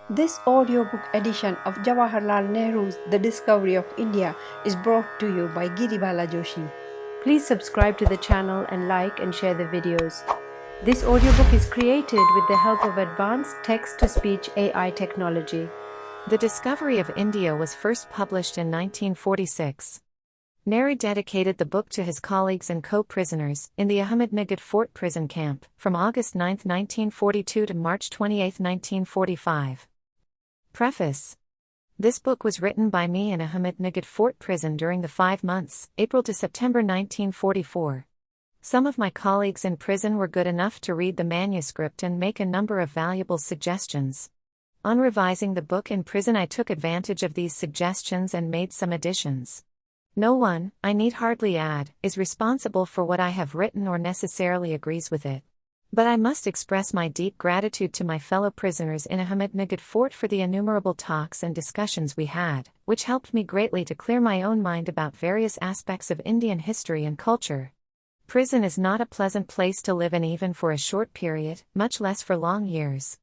This audiobook edition of Jawaharlal Nehru's The Discovery of India is brought to you by Giribala Joshi. Please subscribe to the channel and like and share the videos. This audiobook is created with the help of advanced text-to-speech AI technology. The Discovery of India was first published in 1946. Nehru dedicated the book to his colleagues and co-prisoners in the Ahmednagar Fort prison camp from August 9, 1942 to March 28, 1945. Preface. This book was written by me in Ahmednagar Fort prison during the 5 months, April to September 1944. Some of my colleagues in prison were good enough to read the manuscript and make a number of valuable suggestions. On revising the book in prison, I took advantage of these suggestions and made some additions. No one, I need hardly add, is responsible for what I have written or necessarily agrees with it. But I must express my deep gratitude to my fellow prisoners in Ahmednagar Fort for the innumerable talks and discussions we had, which helped me greatly to clear my own mind about various aspects of Indian history and culture. Prison is not a pleasant place to live in even for a short period, much less for long years.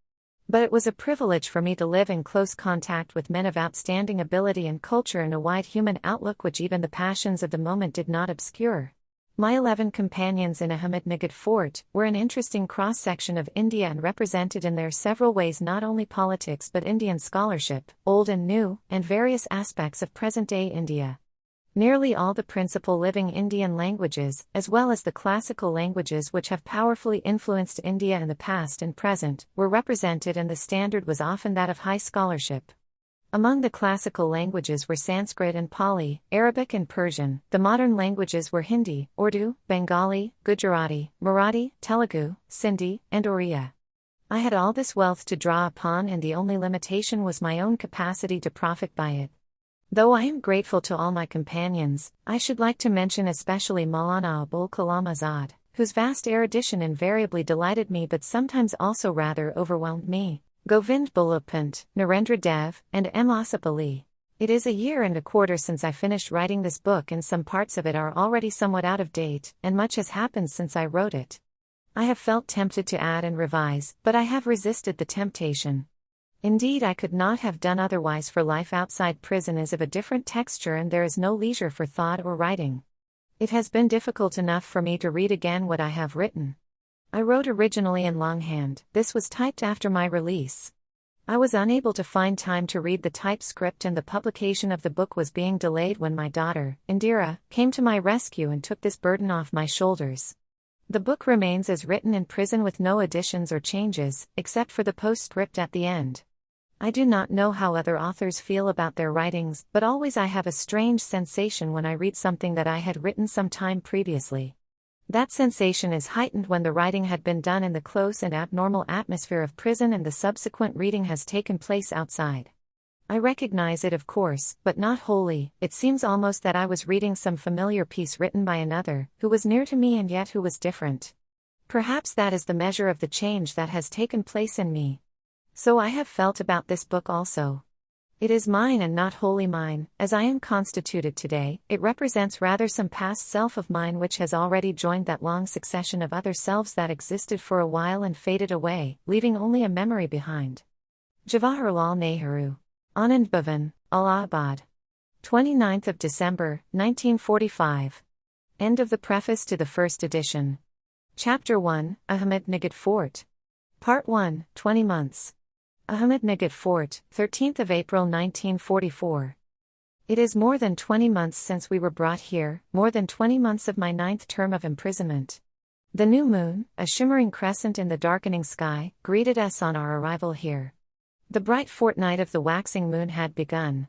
But it was a privilege for me to live in close contact with men of outstanding ability and culture and a wide human outlook which even the passions of the moment did not obscure. My 11 companions in Ahmednagar Fort were an interesting cross-section of India and represented in their several ways not only politics but Indian scholarship, old and new, and various aspects of present-day India. Nearly all the principal living Indian languages, as well as the classical languages which have powerfully influenced India in the past and present, were represented, and the standard was often that of high scholarship. Among the classical languages were Sanskrit and Pali, Arabic and Persian. The modern languages were Hindi, Urdu, Bengali, Gujarati, Marathi, Telugu, Sindhi, and Oriya. I had all this wealth to draw upon, and the only limitation was my own capacity to profit by it. Though I am grateful to all my companions, I should like to mention especially Maulana Abul Kalam Azad, whose vast erudition invariably delighted me but sometimes also rather overwhelmed me, Govind Balapant, Narendra Dev, and M. Asif Ali. It is 1.25 years since I finished writing this book, and some parts of it are already somewhat out of date, and much has happened since I wrote it. I have felt tempted to add and revise, but I have resisted the temptation. Indeed, I could not have done otherwise, for life outside prison is of a different texture and there is no leisure for thought or writing. It has been difficult enough for me to read again what I have written. I wrote originally in longhand. This was typed after my release. I was unable to find time to read the typescript, and the publication of the book was being delayed when my daughter, Indira, came to my rescue and took this burden off my shoulders. The book remains as written in prison with no additions or changes, except for the postscript at the end. I do not know how other authors feel about their writings, but always I have a strange sensation when I read something that I had written some time previously. That sensation is heightened when the writing had been done in the close and abnormal atmosphere of prison and the subsequent reading has taken place outside. I recognize it, of course, but not wholly. It seems almost that I was reading some familiar piece written by another, who was near to me and yet who was different. Perhaps that is the measure of the change that has taken place in me. So I have felt about this book also. It is mine and not wholly mine, as I am constituted today. It represents rather some past self of mine which has already joined that long succession of other selves that existed for a while and faded away, leaving only a memory behind. Jawaharlal Nehru. Anand Bhavan, Allahabad. 29th of December, 1945. End of the preface to the first edition. Chapter 1, Ahmednagar Fort. Part 1, 20 months. Ahmednagar Fort, 13th of April 1944. It is more than 20 months since we were brought here, more than 20 months of my 9th term of imprisonment. The new moon, a shimmering crescent in the darkening sky, greeted us on our arrival here. The bright fortnight of the waxing moon had begun.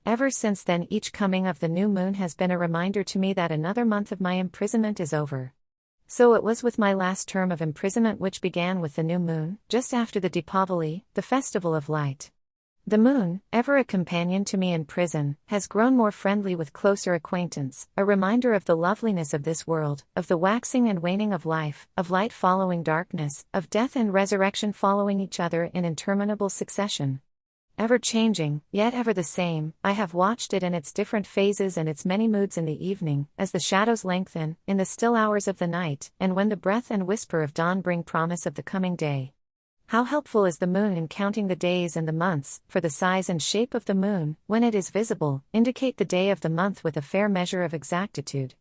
Ever since then, each coming of the new moon has been a reminder to me that another month of my imprisonment is over. So it was with my last term of imprisonment, which began with the new moon, just after the Deepavali, the festival of light. The moon, ever a companion to me in prison, has grown more friendly with closer acquaintance, a reminder of the loveliness of this world, of the waxing and waning of life, of light following darkness, of death and resurrection following each other in interminable succession. Ever changing, yet ever the same, I have watched it in its different phases and its many moods in the evening, as the shadows lengthen, in the still hours of the night, and when the breath and whisper of dawn bring promise of the coming day. How helpful is the moon in counting the days and the months, for the size and shape of the moon, when it is visible, indicate the day of the month with a fair measure of exactitude.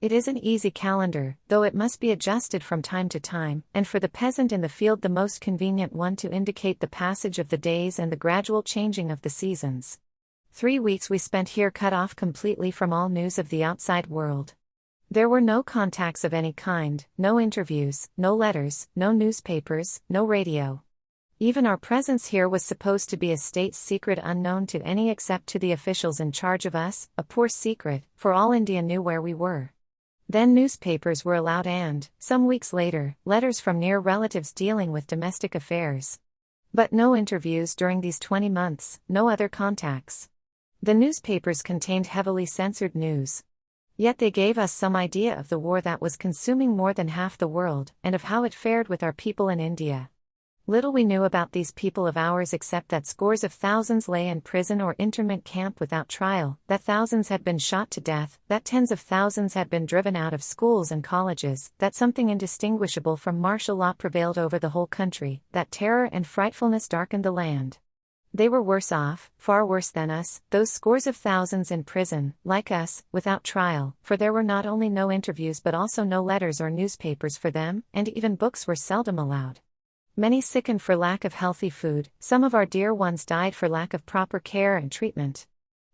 It is an easy calendar, though it must be adjusted from time to time, and for the peasant in the field the most convenient one to indicate the passage of the days and the gradual changing of the seasons. 3 weeks we spent here cut off completely from all news of the outside world. There were no contacts of any kind, no interviews, no letters, no newspapers, no radio. Even our presence here was supposed to be a state secret unknown to any except to the officials in charge of us, a poor secret, for all India knew where we were. Then newspapers were allowed and, some weeks later, letters from near relatives dealing with domestic affairs. But no interviews during these 20 months, no other contacts. The newspapers contained heavily censored news. Yet they gave us some idea of the war that was consuming more than half the world, and of how it fared with our people in India. Little we knew about these people of ours except that scores of thousands lay in prison or internment camp without trial, that thousands had been shot to death, that tens of thousands had been driven out of schools and colleges, that something indistinguishable from martial law prevailed over the whole country, that terror and frightfulness darkened the land. They were worse off, far worse than us, those scores of thousands in prison, like us, without trial, for there were not only no interviews but also no letters or newspapers for them, and even books were seldom allowed. Many sickened for lack of healthy food, some of our dear ones died for lack of proper care and treatment.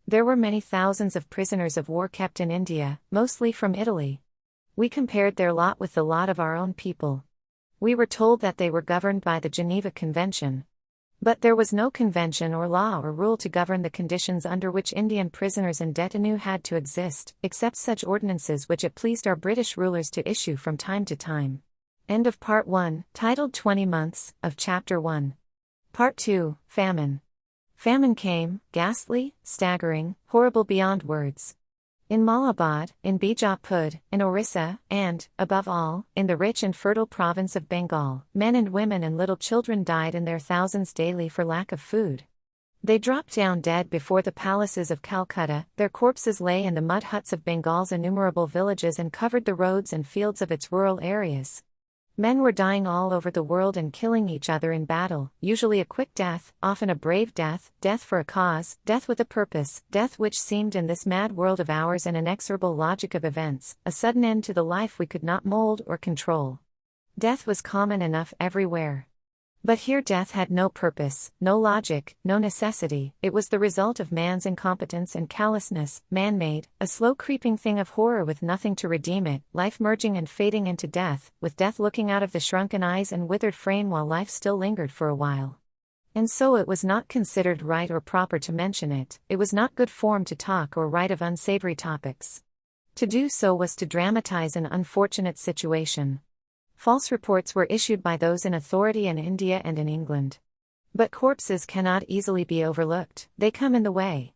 There were many thousands of prisoners of war kept in India, mostly from Italy. We compared their lot with the lot of our own people. We were told that they were governed by the Geneva Convention. But there was no convention or law or rule to govern the conditions under which Indian prisoners and detenus had to exist, except such ordinances which it pleased our British rulers to issue from time to time. End of Part 1, titled 20 Months, of Chapter 1. Part 2, Famine. Famine came, ghastly, staggering, horrible beyond words. In Malabar, in Bijapur, in Orissa, and, above all, in the rich and fertile province of Bengal, men and women and little children died in their thousands daily for lack of food. They dropped down dead before the palaces of Calcutta, their corpses lay in the mud huts of Bengal's innumerable villages and covered the roads and fields of its rural areas. Men were dying all over the world and killing each other in battle, usually a quick death, often a brave death, death for a cause, death with a purpose, death which seemed in this mad world of ours an inexorable logic of events, a sudden end to the life we could not mold or control. Death was common enough everywhere. But here death had no purpose, no logic, no necessity, it was the result of man's incompetence and callousness, man-made, a slow creeping thing of horror with nothing to redeem it, life merging and fading into death, with death looking out of the shrunken eyes and withered frame while life still lingered for a while. And so it was not considered right or proper to mention it, it was not good form to talk or write of unsavory topics. To do so was to dramatize an unfortunate situation. False reports were issued by those in authority in India and in England. But corpses cannot easily be overlooked, they come in the way.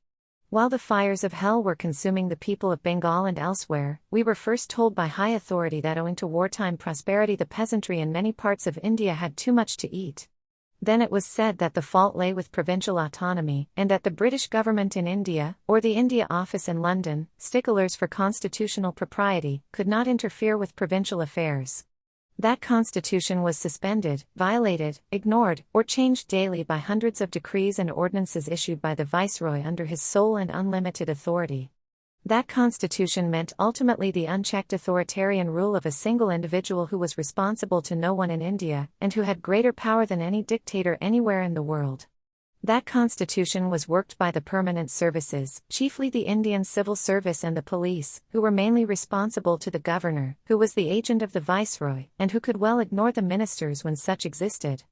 While the fires of hell were consuming the people of Bengal and elsewhere, we were first told by high authority that owing to wartime prosperity the peasantry in many parts of India had too much to eat. Then it was said that the fault lay with provincial autonomy, and that the British government in India, or the India Office in London, sticklers for constitutional propriety, could not interfere with provincial affairs. That constitution was suspended, violated, ignored, or changed daily by hundreds of decrees and ordinances issued by the viceroy under his sole and unlimited authority. That constitution meant ultimately the unchecked authoritarian rule of a single individual who was responsible to no one in India, and who had greater power than any dictator anywhere in the world. That constitution was worked by the permanent services, chiefly the Indian civil service and the police, who were mainly responsible to the governor, who was the agent of the viceroy, and who could well ignore the ministers when such existed.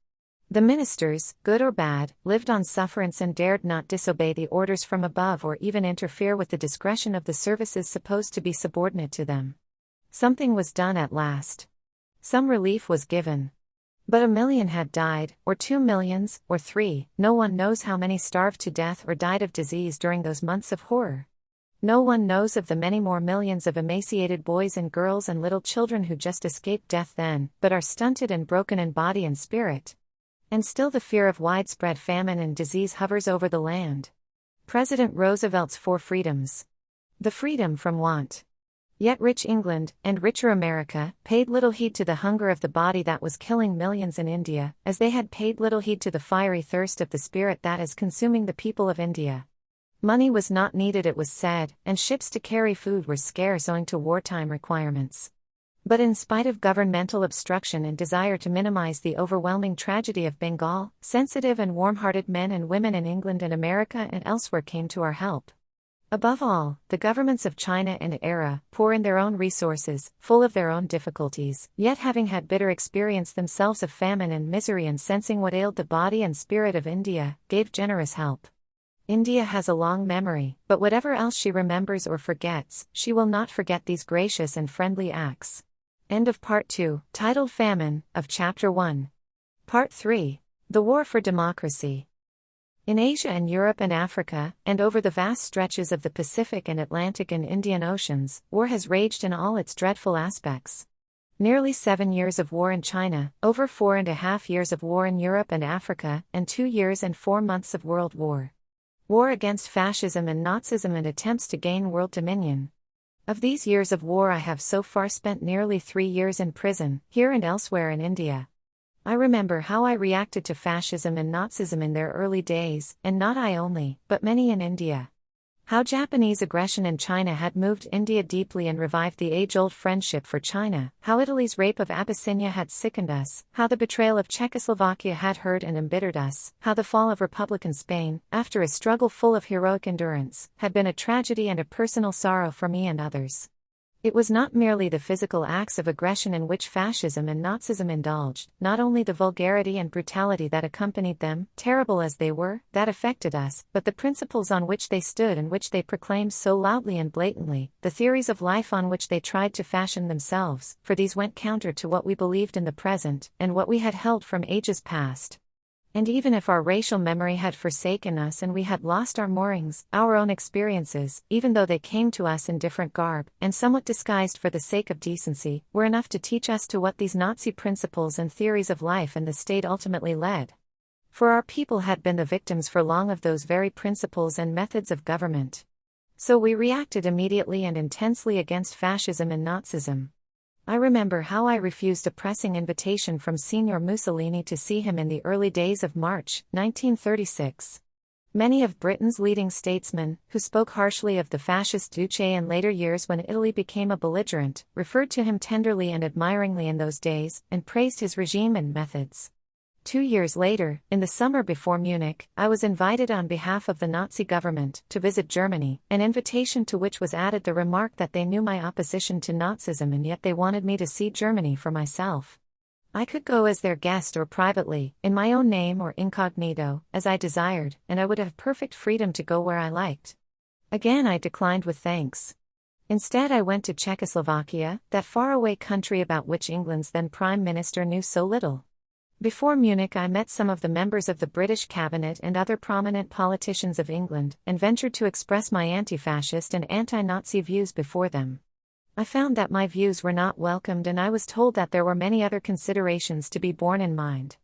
The ministers, good or bad, lived on sufferance and dared not disobey the orders from above or even interfere with the discretion of the services supposed to be subordinate to them. Something was done at last. Some relief was given. But 1 million had died, or 2 millions, or 3, no one knows how many starved to death or died of disease during those months of horror. No one knows of the many more millions of emaciated boys and girls and little children who just escaped death then, but are stunted and broken in body and spirit. And still the fear of widespread famine and disease hovers over the land. President Roosevelt's 4 freedoms. The freedom from want. Yet rich England, and richer America, paid little heed to the hunger of the body that was killing millions in India, as they had paid little heed to the fiery thirst of the spirit that is consuming the people of India. Money was not needed, it was said, and ships to carry food were scarce owing to wartime requirements. But in spite of governmental obstruction and desire to minimize the overwhelming tragedy of Bengal, sensitive and warm-hearted men and women in England and America and elsewhere came to our help. Above all, the governments of China and Era, poor in their own resources, full of their own difficulties, yet having had bitter experience themselves of famine and misery and sensing what ailed the body and spirit of India, gave generous help. India has a long memory, but whatever else she remembers or forgets, she will not forget these gracious and friendly acts. End of Part 2, titled Famine, of Chapter 1. Part 3. The War for Democracy. In Asia and Europe and Africa, and over the vast stretches of the Pacific and Atlantic and Indian Oceans, war has raged in all its dreadful aspects. Nearly 7 years of war in China, over 4.5 years of war in Europe and Africa, and 2 years and 4 months of world war. War against fascism and Nazism and attempts to gain world dominion. Of these years of war I have so far spent nearly 3 years in prison, here and elsewhere in India. I remember how I reacted to fascism and Nazism in their early days, and not I only, but many in India. How Japanese aggression in China had moved India deeply and revived the age-old friendship for China, how Italy's rape of Abyssinia had sickened us, how the betrayal of Czechoslovakia had hurt and embittered us, how the fall of Republican Spain, after a struggle full of heroic endurance, had been a tragedy and a personal sorrow for me and others. It was not merely the physical acts of aggression in which fascism and Nazism indulged, not only the vulgarity and brutality that accompanied them, terrible as they were, that affected us, but the principles on which they stood and which they proclaimed so loudly and blatantly, the theories of life on which they tried to fashion themselves, for these went counter to what we believed in the present, and what we had held from ages past. And even if our racial memory had forsaken us and we had lost our moorings, our own experiences, even though they came to us in different garb, and somewhat disguised for the sake of decency, were enough to teach us to what these Nazi principles and theories of life and the state ultimately led. For our people had been the victims for long of those very principles and methods of government. So we reacted immediately and intensely against fascism and Nazism. I remember how I refused a pressing invitation from Signor Mussolini to see him in the early days of March, 1936. Many of Britain's leading statesmen, who spoke harshly of the fascist Duce in later years when Italy became a belligerent, referred to him tenderly and admiringly in those days, and praised his regime and methods. 2 years later, in the summer before Munich, I was invited on behalf of the Nazi government to visit Germany, an invitation to which was added the remark that they knew my opposition to Nazism and yet they wanted me to see Germany for myself. I could go as their guest or privately, in my own name or incognito, as I desired, and I would have perfect freedom to go where I liked. Again I declined with thanks. Instead I went to Czechoslovakia, that faraway country about which England's then Prime Minister knew so little. Before Munich I met some of the members of the British cabinet and other prominent politicians of England, and ventured to express my anti-fascist and anti-Nazi views before them. I found that my views were not welcomed and I was told that there were many other considerations to be borne in mind.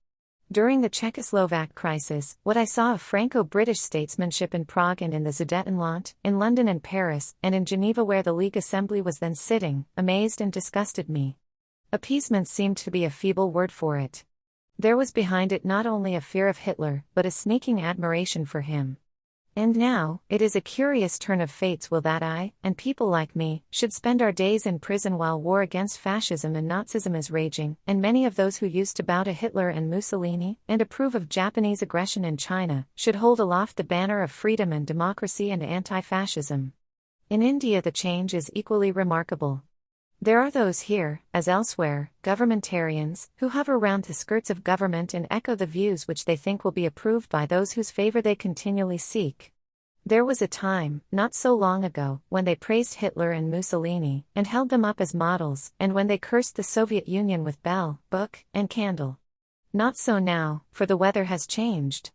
During the Czechoslovak crisis, what I saw of Franco-British statesmanship in Prague and in the Sudetenland, in London and Paris, and in Geneva where the League Assembly was then sitting, amazed and disgusted me. Appeasement seemed to be a feeble word for it. There was behind it not only a fear of Hitler, but a sneaking admiration for him. And now, it is a curious turn of fate's will that I, and people like me, should spend our days in prison while war against fascism and Nazism is raging, and many of those who used to bow to Hitler and Mussolini, and approve of Japanese aggression in China, should hold aloft the banner of freedom and democracy and anti-fascism. In India the change is equally remarkable. There are those here, as elsewhere, governmentarians, who hover round the skirts of government and echo the views which they think will be approved by those whose favor they continually seek. There was a time, not so long ago, when they praised Hitler and Mussolini, and held them up as models, and when they cursed the Soviet Union with bell, book, and candle. Not so now, for the weather has changed.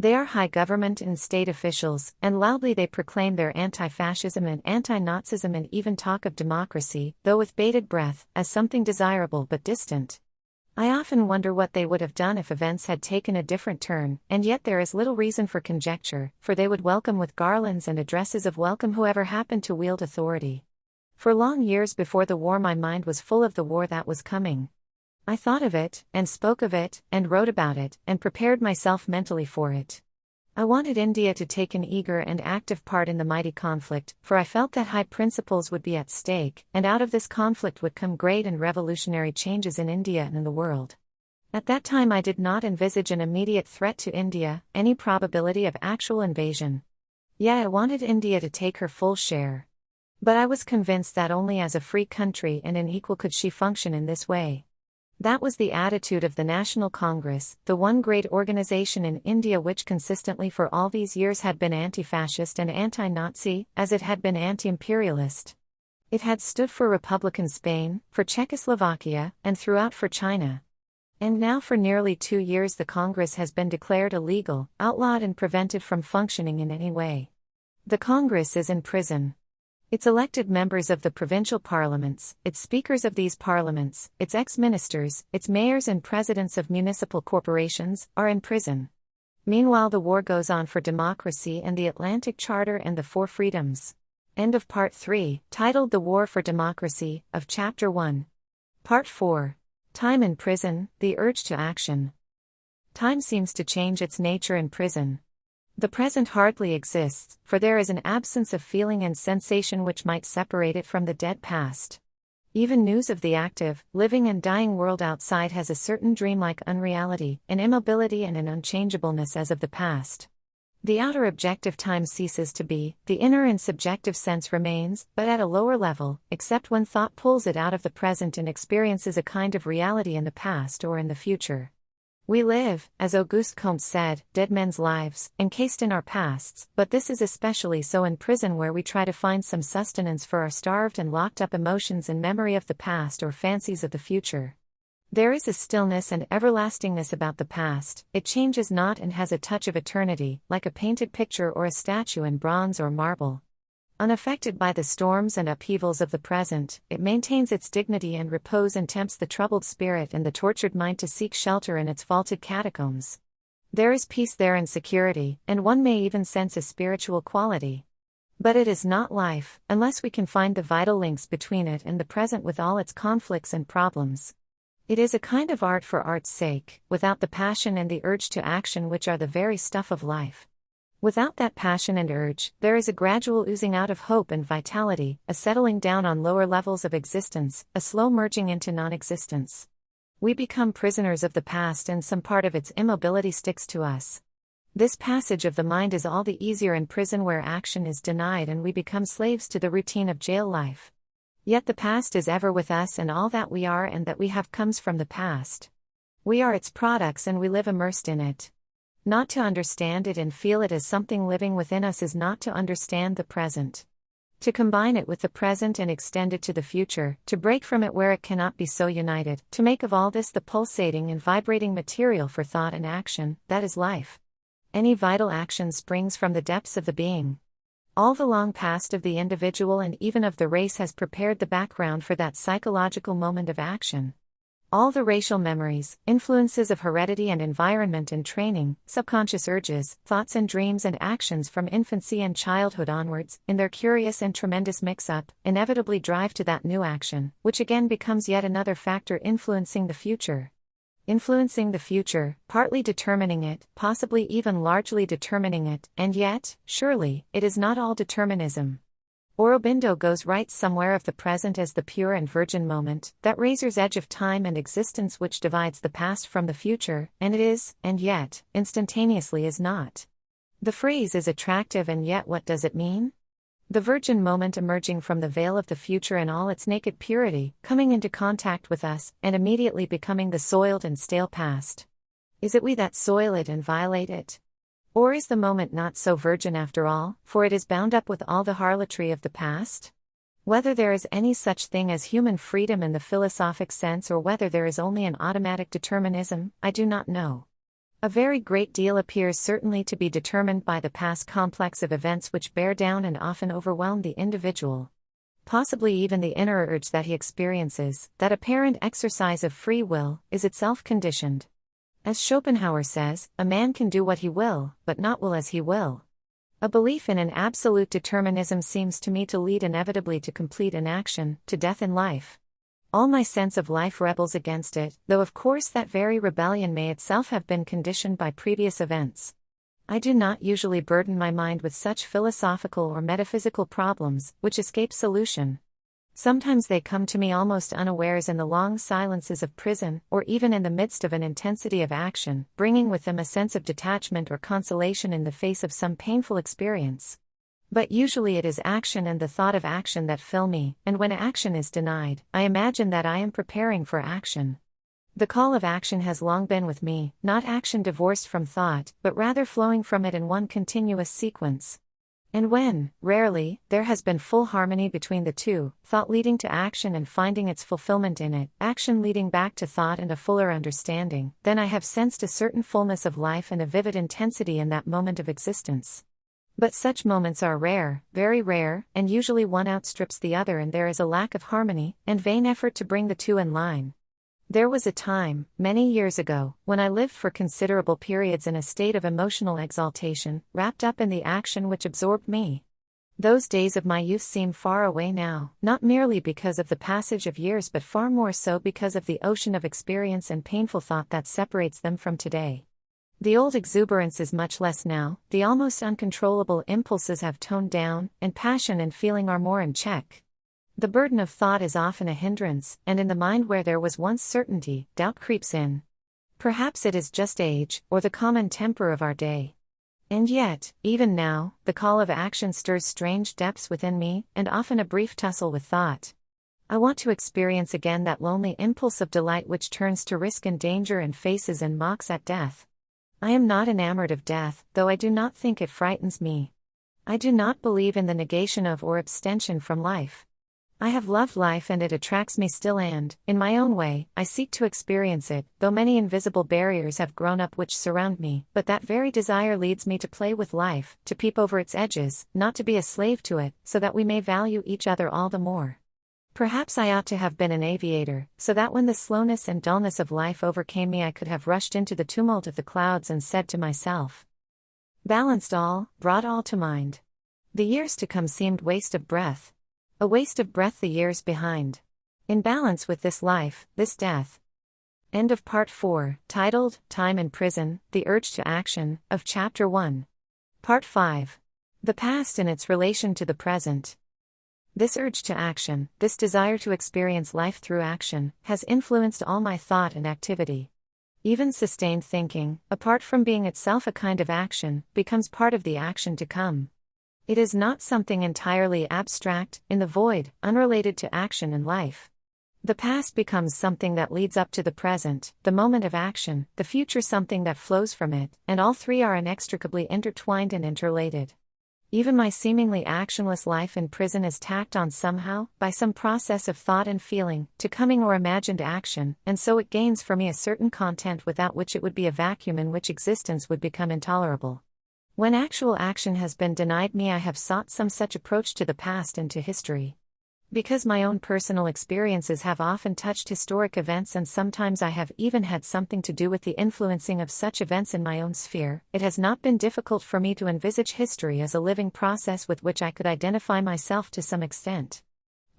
They are high government and state officials, and loudly they proclaim their anti-fascism and anti-Nazism and even talk of democracy, though with bated breath, as something desirable but distant. I often wonder what they would have done if events had taken a different turn, and yet there is little reason for conjecture, for they would welcome with garlands and addresses of welcome whoever happened to wield authority. For long years before the war, my mind was full of the war that was coming. I thought of it, and spoke of it, and wrote about it, and prepared myself mentally for it. I wanted India to take an eager and active part in the mighty conflict, for I felt that high principles would be at stake, and out of this conflict would come great and revolutionary changes in India and in the world. At that time I did not envisage an immediate threat to India, any probability of actual invasion. Yet I wanted India to take her full share. But I was convinced that only as a free country and an equal could she function in this way. That was the attitude of the National Congress, the one great organization in India which consistently for all these years had been anti-fascist and anti-Nazi, as it had been anti-imperialist. It had stood for Republican Spain, for Czechoslovakia, and throughout for China. And now for nearly 2 years the Congress has been declared illegal, outlawed and prevented from functioning in any way. The Congress is in prison. Its elected members of the provincial parliaments, its speakers of these parliaments, its ex-ministers, its mayors and presidents of municipal corporations, are in prison. Meanwhile the war goes on for democracy and the Atlantic Charter and the Four Freedoms. End of Part 3, titled The War for Democracy, of Chapter 1. Part 4. Time in Prison, the Urge to Action. Time seems to change its nature in prison. The present hardly exists, for there is an absence of feeling and sensation which might separate it from the dead past. Even news of the active, living and dying world outside has a certain dreamlike unreality, an immobility and an unchangeableness as of the past. The outer objective time ceases to be, the inner and subjective sense remains, but at a lower level, except when thought pulls it out of the present and experiences a kind of reality in the past or in the future. We live, as Auguste Comte said, dead men's lives, encased in our pasts, but this is especially so in prison where we try to find some sustenance for our starved and locked up emotions in memory of the past or fancies of the future. There is a stillness and everlastingness about the past, it changes not and has a touch of eternity, like a painted picture or a statue in bronze or marble. Unaffected by the storms and upheavals of the present, it maintains its dignity and repose and tempts the troubled spirit and the tortured mind to seek shelter in its vaulted catacombs. There is peace there and security, and one may even sense a spiritual quality. But it is not life, unless we can find the vital links between it and the present with all its conflicts and problems. It is a kind of art for art's sake, without the passion and the urge to action which are the very stuff of life. Without that passion and urge, there is a gradual oozing out of hope and vitality, a settling down on lower levels of existence, a slow merging into non-existence. We become prisoners of the past and some part of its immobility sticks to us. This passage of the mind is all the easier in prison where action is denied and we become slaves to the routine of jail life. Yet the past is ever with us and all that we are and that we have comes from the past. We are its products and we live immersed in it. Not to understand it and feel it as something living within us is not to understand the present. To combine it with the present and extend it to the future, to break from it where it cannot be so united, to make of all this the pulsating and vibrating material for thought and action, that is life. Any vital action springs from the depths of the being. All the long past of the individual and even of the race has prepared the background for that psychological moment of action. All the racial memories, influences of heredity and environment and training, subconscious urges, thoughts and dreams and actions from infancy and childhood onwards, in their curious and tremendous mix-up, inevitably drive to that new action, which again becomes yet another factor influencing the future. Influencing the future, partly determining it, possibly even largely determining it, and yet, surely, it is not all determinism. Aurobindo goes right somewhere of the present as the pure and virgin moment, that razor's edge of time and existence which divides the past from the future, and it is, and yet, instantaneously is not. The phrase is attractive and yet what does it mean? The virgin moment emerging from the veil of the future in all its naked purity, coming into contact with us, and immediately becoming the soiled and stale past. Is it we that soil it and violate it? Or is the moment not so virgin after all, for it is bound up with all the harlotry of the past? Whether there is any such thing as human freedom in the philosophic sense or whether there is only an automatic determinism, I do not know. A very great deal appears certainly to be determined by the past complex of events which bear down and often overwhelm the individual. Possibly even the inner urge that he experiences, that apparent exercise of free will, is itself conditioned. As Schopenhauer says, a man can do what he will, but not will as he will. A belief in an absolute determinism seems to me to lead inevitably to complete inaction, to death in life. All my sense of life rebels against it, though of course that very rebellion may itself have been conditioned by previous events. I do not usually burden my mind with such philosophical or metaphysical problems, which escape solution. Sometimes they come to me almost unawares in the long silences of prison, or even in the midst of an intensity of action, bringing with them a sense of detachment or consolation in the face of some painful experience. But usually it is action and the thought of action that fill me, and when action is denied, I imagine that I am preparing for action. The call of action has long been with me, not action divorced from thought, but rather flowing from it in one continuous sequence. And when, rarely, there has been full harmony between the two, thought leading to action and finding its fulfillment in it, action leading back to thought and a fuller understanding, then I have sensed a certain fullness of life and a vivid intensity in that moment of existence. But such moments are rare, very rare, and usually one outstrips the other and there is a lack of harmony, and vain effort to bring the two in line. There was a time, many years ago, when I lived for considerable periods in a state of emotional exaltation, wrapped up in the action which absorbed me. Those days of my youth seem far away now, not merely because of the passage of years but far more so because of the ocean of experience and painful thought that separates them from today. The old exuberance is much less now, the almost uncontrollable impulses have toned down, and passion and feeling are more in check. The burden of thought is often a hindrance, and in the mind where there was once certainty, doubt creeps in. Perhaps it is just age, or the common temper of our day. And yet, even now, the call of action stirs strange depths within me, and often a brief tussle with thought. I want to experience again that lonely impulse of delight which turns to risk and danger and faces and mocks at death. I am not enamored of death, though I do not think it frightens me. I do not believe in the negation of or abstention from life. I have loved life and it attracts me still and, in my own way, I seek to experience it, though many invisible barriers have grown up which surround me, but that very desire leads me to play with life, to peep over its edges, not to be a slave to it, so that we may value each other all the more. Perhaps I ought to have been an aviator, so that when the slowness and dullness of life overcame me I could have rushed into the tumult of the clouds and said to myself, balanced all, brought all to mind. The years to come seemed waste of breath. A waste of breath the years behind. In balance with this life, this death. End of Part 4, titled, Time in Prison, The Urge to Action, of Chapter 1. Part 5. The Past and its Relation to the Present. This urge to action, this desire to experience life through action, has influenced all my thought and activity. Even sustained thinking, apart from being itself a kind of action, becomes part of the action to come. It is not something entirely abstract, in the void, unrelated to action and life. The past becomes something that leads up to the present, the moment of action, the future something that flows from it, and all three are inextricably intertwined and interrelated. Even my seemingly actionless life in prison is tacked on somehow, by some process of thought and feeling, to coming or imagined action, and so it gains for me a certain content without which it would be a vacuum in which existence would become intolerable. When actual action has been denied me I have sought some such approach to the past and to history. Because my own personal experiences have often touched historic events and sometimes I have even had something to do with the influencing of such events in my own sphere, it has not been difficult for me to envisage history as a living process with which I could identify myself to some extent.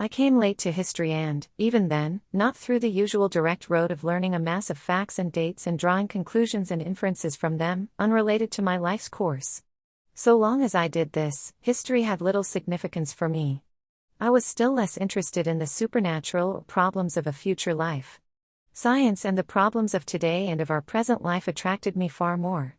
I came late to history and, even then, not through the usual direct road of learning a mass of facts and dates and drawing conclusions and inferences from them, unrelated to my life's course. So long as I did this, history had little significance for me. I was still less interested in the supernatural or problems of a future life. Science and the problems of today and of our present life attracted me far more.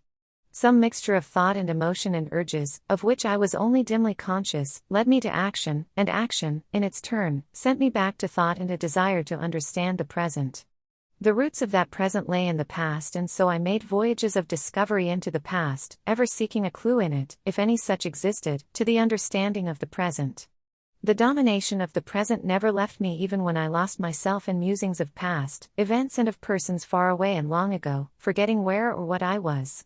Some mixture of thought and emotion and urges, of which I was only dimly conscious, led me to action, and action, in its turn, sent me back to thought and a desire to understand the present. The roots of that present lay in the past and so I made voyages of discovery into the past, ever seeking a clue in it, if any such existed, to the understanding of the present. The domination of the present never left me even when I lost myself in musings of past events and of persons far away and long ago, forgetting where or what I was.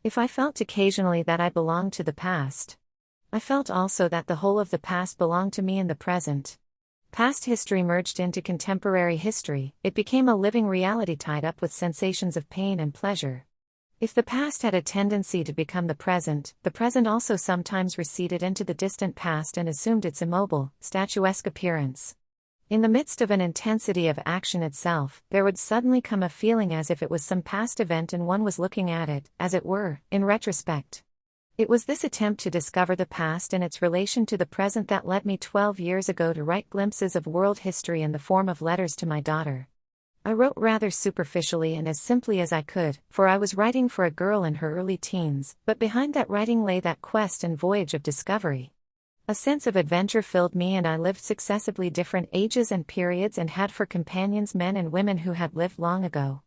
If I felt occasionally that I belonged to the past, I felt also that the whole of the past belonged to me in the present. Past history merged into contemporary history, it became a living reality tied up with sensations of pain and pleasure. If the past had a tendency to become the present also sometimes receded into the distant past and assumed its immobile, statuesque appearance. In the midst of an intensity of action itself, there would suddenly come a feeling as if it was some past event and one was looking at it, as it were, in retrospect. It was this attempt to discover the past and its relation to the present that led me 12 years ago to write glimpses of world history in the form of letters to my daughter. I wrote rather superficially and as simply as I could, for I was writing for a girl in her early teens, but behind that writing lay that quest and voyage of discovery. A sense of adventure filled me, and I lived successively different ages and periods and had for companions men and women who had lived long ago.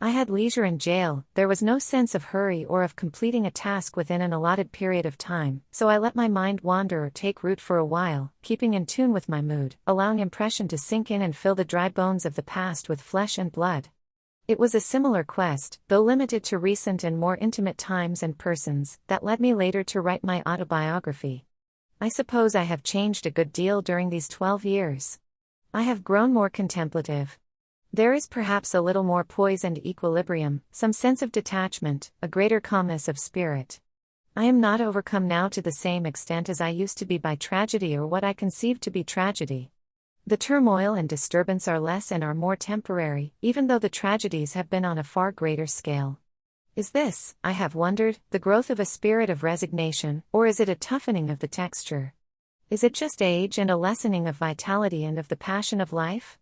I had leisure in jail, there was no sense of hurry or of completing a task within an allotted period of time, so I let my mind wander or take root for a while, keeping in tune with my mood, allowing impression to sink in and fill the dry bones of the past with flesh and blood. It was a similar quest, though limited to recent and more intimate times and persons, that led me later to write my autobiography. I suppose I have changed a good deal during these 12 years. I have grown more contemplative. There is perhaps a little more poise and equilibrium, some sense of detachment, a greater calmness of spirit. I am not overcome now to the same extent as I used to be by tragedy or what I conceive to be tragedy. The turmoil and disturbance are less and are more temporary, even though the tragedies have been on a far greater scale. Is this, I have wondered, the growth of a spirit of resignation, or is it a toughening of the texture? Is it just age and a lessening of vitality and of the passion of life?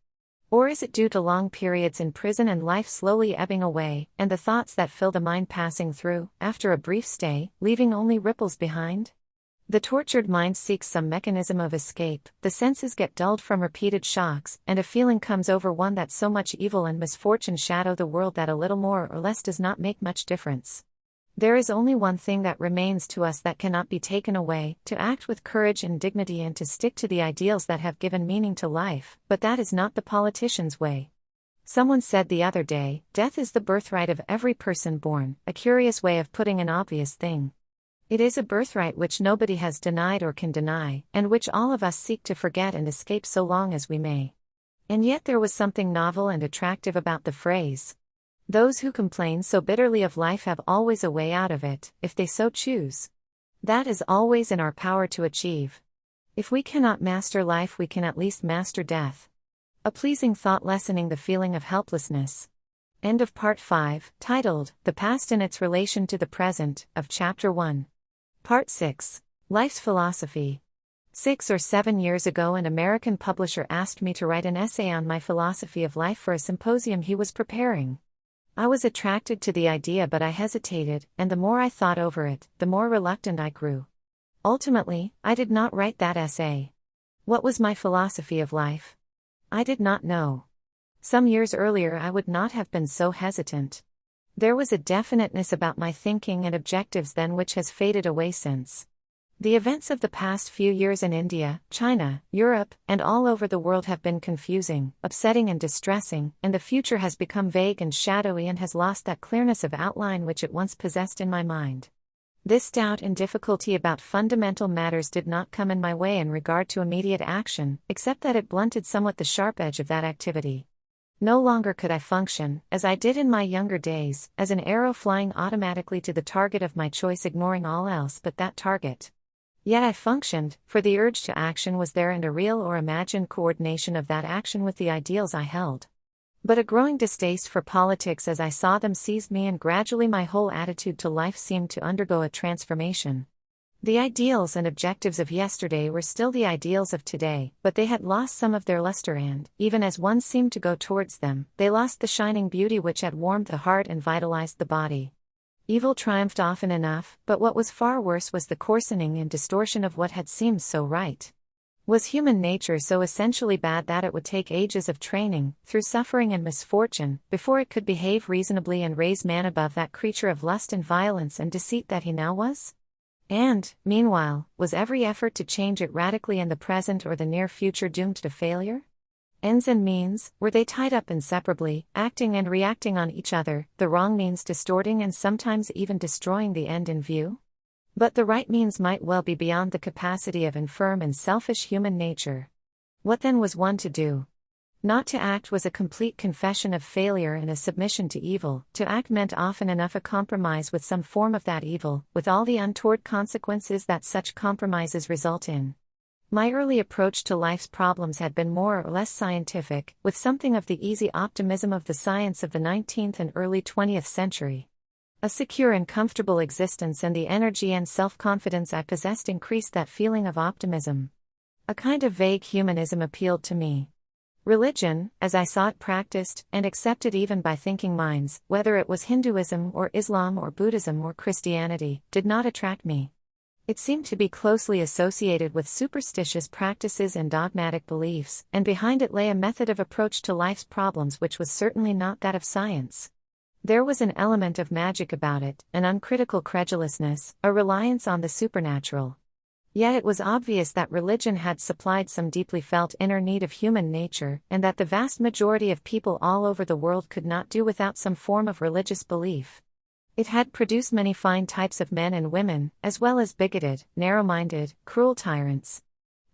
Or is it due to long periods in prison and life slowly ebbing away, and the thoughts that fill the mind passing through, after a brief stay, leaving only ripples behind? The tortured mind seeks some mechanism of escape, the senses get dulled from repeated shocks, and a feeling comes over one that so much evil and misfortune shadow the world that a little more or less does not make much difference. There is only one thing that remains to us that cannot be taken away, to act with courage and dignity and to stick to the ideals that have given meaning to life, but that is not the politician's way. Someone said the other day, death is the birthright of every person born, a curious way of putting an obvious thing. It is a birthright which nobody has denied or can deny, and which all of us seek to forget and escape so long as we may. And yet there was something novel and attractive about the phrase. Those who complain so bitterly of life have always a way out of it, if they so choose. That is always in our power to achieve. If we cannot master life, we can at least master death. A pleasing thought lessening the feeling of helplessness. End of Part 5, titled, The Past and Its Relation to the Present, of Chapter 1. Part 6. Life's Philosophy. 6 or 7 years ago, an American publisher asked me to write an essay on my philosophy of life for a symposium he was preparing. I was attracted to the idea, but I hesitated, and the more I thought over it, the more reluctant I grew. Ultimately, I did not write that essay. What was my philosophy of life? I did not know. Some years earlier I would not have been so hesitant. There was a definiteness about my thinking and objectives then which has faded away since. The events of the past few years in India, China, Europe, and all over the world have been confusing, upsetting and distressing, and the future has become vague and shadowy and has lost that clearness of outline which it once possessed in my mind. This doubt and difficulty about fundamental matters did not come in my way in regard to immediate action, except that it blunted somewhat the sharp edge of that activity. No longer could I function, as I did in my younger days, as an arrow flying automatically to the target of my choice, ignoring all else but that target. Yet I functioned, for the urge to action was there and a real or imagined coordination of that action with the ideals I held. But a growing distaste for politics as I saw them seized me, and gradually my whole attitude to life seemed to undergo a transformation. The ideals and objectives of yesterday were still the ideals of today, but they had lost some of their luster and, even as one seemed to go towards them, they lost the shining beauty which had warmed the heart and vitalized the body. Evil triumphed often enough, but what was far worse was the coarsening and distortion of what had seemed so right. Was human nature so essentially bad that it would take ages of training, through suffering and misfortune, before it could behave reasonably and raise man above that creature of lust and violence and deceit that he now was? And, meanwhile, was every effort to change it radically in the present or the near future doomed to failure? Ends and means, were they tied up inseparably, acting and reacting on each other, the wrong means distorting and sometimes even destroying the end in view? But the right means might well be beyond the capacity of infirm and selfish human nature. What then was one to do? Not to act was a complete confession of failure and a submission to evil. To act meant often enough a compromise with some form of that evil, with all the untoward consequences that such compromises result in. My early approach to life's problems had been more or less scientific, with something of the easy optimism of the science of the 19th and early 20th century. A secure and comfortable existence and the energy and self-confidence I possessed increased that feeling of optimism. A kind of vague humanism appealed to me. Religion, as I saw it practiced, and accepted even by thinking minds, whether it was Hinduism or Islam or Buddhism or Christianity, did not attract me. It seemed to be closely associated with superstitious practices and dogmatic beliefs, and behind it lay a method of approach to life's problems which was certainly not that of science. There was an element of magic about it, an uncritical credulousness, a reliance on the supernatural. Yet it was obvious that religion had supplied some deeply felt inner need of human nature, and that the vast majority of people all over the world could not do without some form of religious belief. It had produced many fine types of men and women, as well as bigoted, narrow-minded, cruel tyrants.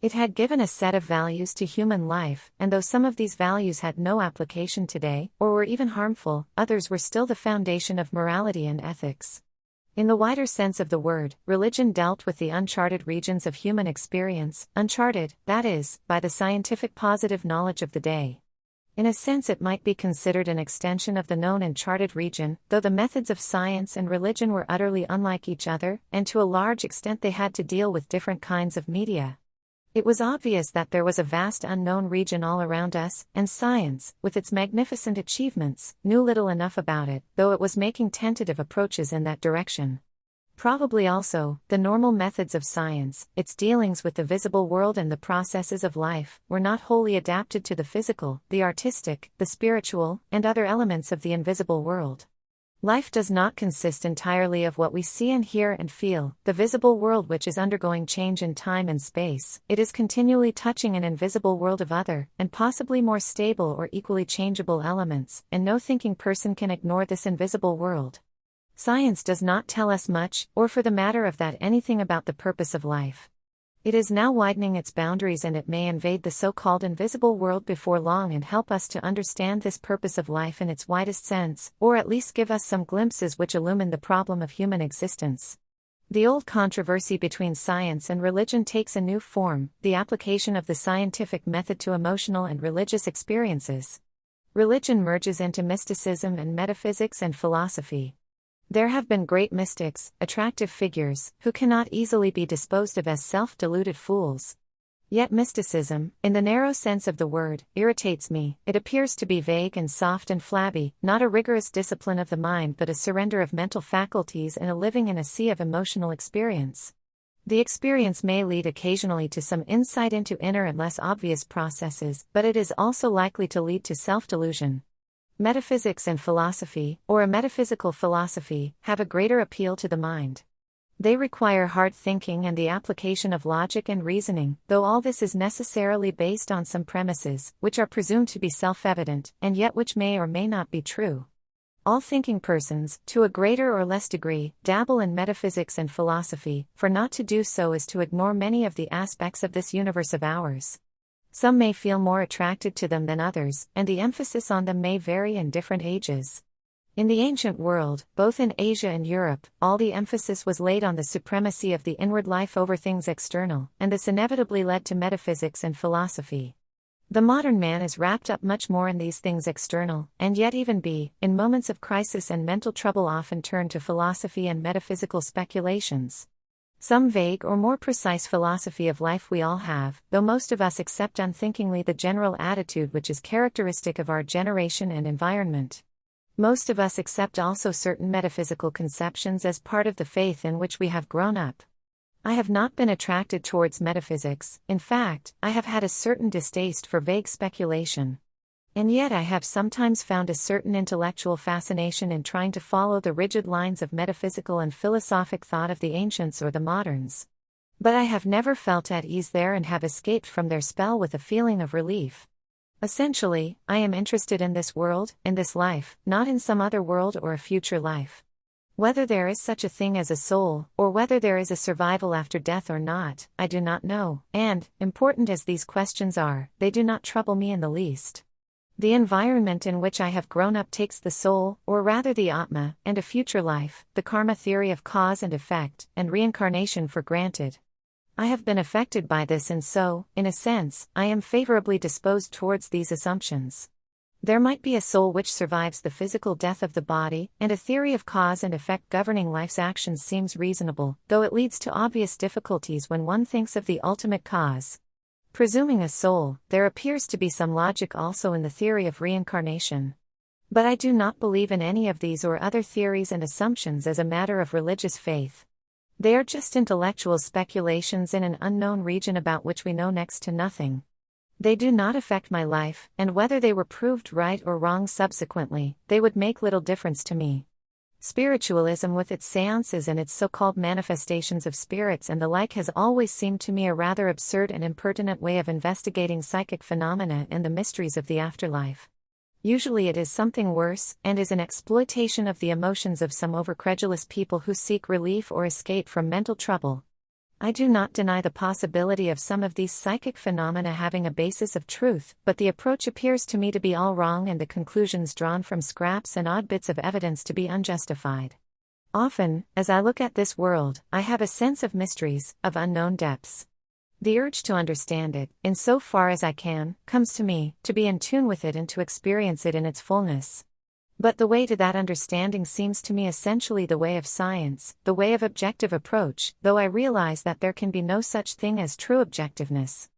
It had given a set of values to human life, and though some of these values had no application today, or were even harmful, others were still the foundation of morality and ethics. In the wider sense of the word, religion dealt with the uncharted regions of human experience, uncharted, that is, by the scientific positive knowledge of the day. In a sense it might be considered an extension of the known and charted region, though the methods of science and religion were utterly unlike each other, and to a large extent they had to deal with different kinds of media. It was obvious that there was a vast unknown region all around us, and science, with its magnificent achievements, knew little enough about it, though it was making tentative approaches in that direction. Probably also, the normal methods of science, its dealings with the visible world and the processes of life, were not wholly adapted to the physical, the artistic, the spiritual, and other elements of the invisible world. Life does not consist entirely of what we see and hear and feel, the visible world which is undergoing change in time and space. It is continually touching an invisible world of other, and possibly more stable or equally changeable elements, and no thinking person can ignore this invisible world. Science does not tell us much, or for the matter of that anything about the purpose of life. It is now widening its boundaries and it may invade the so-called invisible world before long and help us to understand this purpose of life in its widest sense, or at least give us some glimpses which illumine the problem of human existence. The old controversy between science and religion takes a new form, the application of the scientific method to emotional and religious experiences. Religion merges into mysticism and metaphysics and philosophy. There have been great mystics, attractive figures, who cannot easily be disposed of as self-deluded fools. Yet mysticism, in the narrow sense of the word, irritates me. It appears to be vague and soft and flabby, not a rigorous discipline of the mind but a surrender of mental faculties and a living in a sea of emotional experience. The experience may lead occasionally to some insight into inner and less obvious processes, but it is also likely to lead to self-delusion. Metaphysics and philosophy, or a metaphysical philosophy, have a greater appeal to the mind. They require hard thinking and the application of logic and reasoning, though all this is necessarily based on some premises, which are presumed to be self-evident, and yet which may or may not be true. All thinking persons, to a greater or less degree, dabble in metaphysics and philosophy, for not to do so is to ignore many of the aspects of this universe of ours. Some may feel more attracted to them than others, and the emphasis on them may vary in different ages. In the ancient world, both in Asia and Europe, all the emphasis was laid on the supremacy of the inward life over things external, and this inevitably led to metaphysics and philosophy. The modern man is wrapped up much more in these things external, and yet even in moments of crisis and mental trouble often turn to philosophy and metaphysical speculations. Some vague or more precise philosophy of life we all have, though most of us accept unthinkingly the general attitude which is characteristic of our generation and environment. Most of us accept also certain metaphysical conceptions as part of the faith in which we have grown up. I have not been attracted towards metaphysics, in fact, I have had a certain distaste for vague speculation. And yet I have sometimes found a certain intellectual fascination in trying to follow the rigid lines of metaphysical and philosophic thought of the ancients or the moderns. But I have never felt at ease there and have escaped from their spell with a feeling of relief. Essentially, I am interested in this world, in this life, not in some other world or a future life. Whether there is such a thing as a soul, or whether there is a survival after death or not, I do not know, and, important as these questions are, they do not trouble me in the least. The environment in which I have grown up takes the soul, or rather the Atma, and a future life, the karma theory of cause and effect, and reincarnation for granted. I have been affected by this, and so, in a sense, I am favorably disposed towards these assumptions. There might be a soul which survives the physical death of the body, and a theory of cause and effect governing life's actions seems reasonable, though it leads to obvious difficulties when one thinks of the ultimate cause. Presuming a soul, there appears to be some logic also in the theory of reincarnation. But I do not believe in any of these or other theories and assumptions as a matter of religious faith. They are just intellectual speculations in an unknown region about which we know next to nothing. They do not affect my life, and whether they were proved right or wrong subsequently, they would make little difference to me. Spiritualism with its seances and its so-called manifestations of spirits and the like has always seemed to me a rather absurd and impertinent way of investigating psychic phenomena and the mysteries of the afterlife. Usually it is something worse, and is an exploitation of the emotions of some overcredulous people who seek relief or escape from mental trouble. I do not deny the possibility of some of these psychic phenomena having a basis of truth, but the approach appears to me to be all wrong and the conclusions drawn from scraps and odd bits of evidence to be unjustified. Often, as I look at this world, I have a sense of mysteries, of unknown depths. The urge to understand it, in so far as I can, comes to me, to be in tune with it and to experience it in its fullness. But the way to that understanding seems to me essentially the way of science, the way of objective approach, though I realize that there can be no such thing as true objectiveness.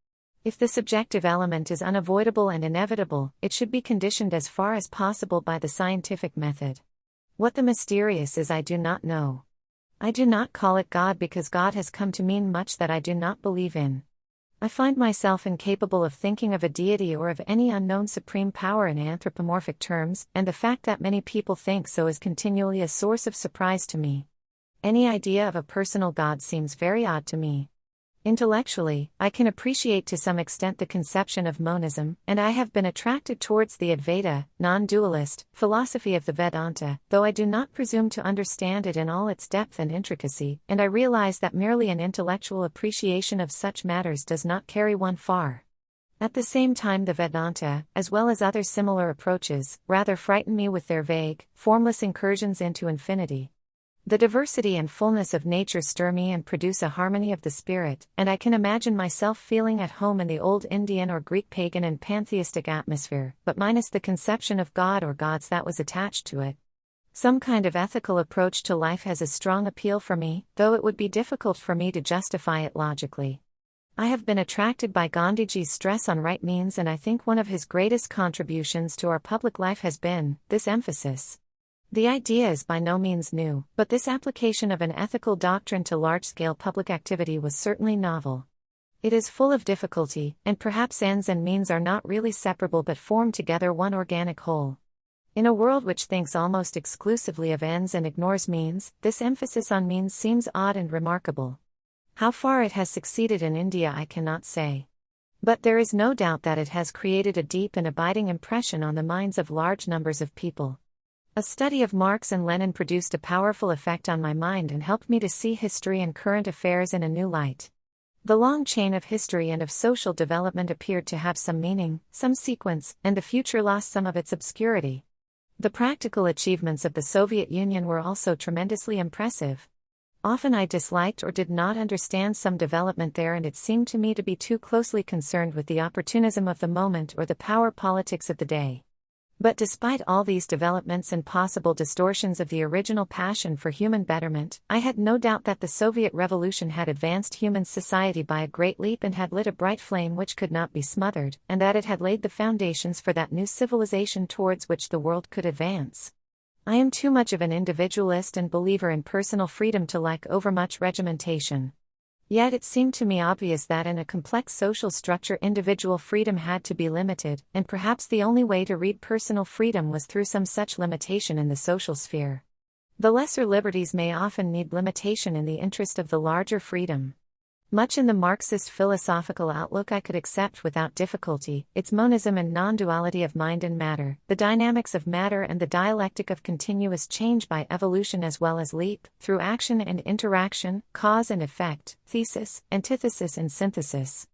If the subjective element is unavoidable and inevitable, it should be conditioned as far as possible by the scientific method. What the mysterious is I do not know. I do not call it God because God has come to mean much that I do not believe in. I find myself incapable of thinking of a deity or of any unknown supreme power in anthropomorphic terms, and the fact that many people think so is continually a source of surprise to me. Any idea of a personal God seems very odd to me. Intellectually, I can appreciate to some extent the conception of monism, and I have been attracted towards the Advaita, non-dualist, philosophy of the Vedanta, though I do not presume to understand it in all its depth and intricacy, and I realize that merely an intellectual appreciation of such matters does not carry one far. At the same time, the Vedanta, as well as other similar approaches, rather frighten me with their vague, formless incursions into infinity. The diversity and fullness of nature stir me and produce a harmony of the spirit, and I can imagine myself feeling at home in the old Indian or Greek pagan and pantheistic atmosphere, but minus the conception of God or gods that was attached to it. Some kind of ethical approach to life has a strong appeal for me, though it would be difficult for me to justify it logically. I have been attracted by Gandhiji's stress on right means, and I think one of his greatest contributions to our public life has been this emphasis. The idea is by no means new, but this application of an ethical doctrine to large-scale public activity was certainly novel. It is full of difficulty, and perhaps ends and means are not really separable but form together one organic whole. In a world which thinks almost exclusively of ends and ignores means, this emphasis on means seems odd and remarkable. How far it has succeeded in India I cannot say. But there is no doubt that it has created a deep and abiding impression on the minds of large numbers of people. A study of Marx and Lenin produced a powerful effect on my mind and helped me to see history and current affairs in a new light. The long chain of history and of social development appeared to have some meaning, some sequence, and the future lost some of its obscurity. The practical achievements of the Soviet Union were also tremendously impressive. Often I disliked or did not understand some development there, and it seemed to me to be too closely concerned with the opportunism of the moment or the power politics of the day. But despite all these developments and possible distortions of the original passion for human betterment, I had no doubt that the Soviet Revolution had advanced human society by a great leap and had lit a bright flame which could not be smothered, and that it had laid the foundations for that new civilization towards which the world could advance. I am too much of an individualist and believer in personal freedom to like overmuch regimentation. Yet it seemed to me obvious that in a complex social structure individual freedom had to be limited, and perhaps the only way to read personal freedom was through some such limitation in the social sphere. The lesser liberties may often need limitation in the interest of the larger freedom. Much in the Marxist philosophical outlook I could accept without difficulty, its monism and non-duality of mind and matter, the dynamics of matter and the dialectic of continuous change by evolution as well as leap, through action and interaction, cause and effect, thesis, antithesis and synthesis.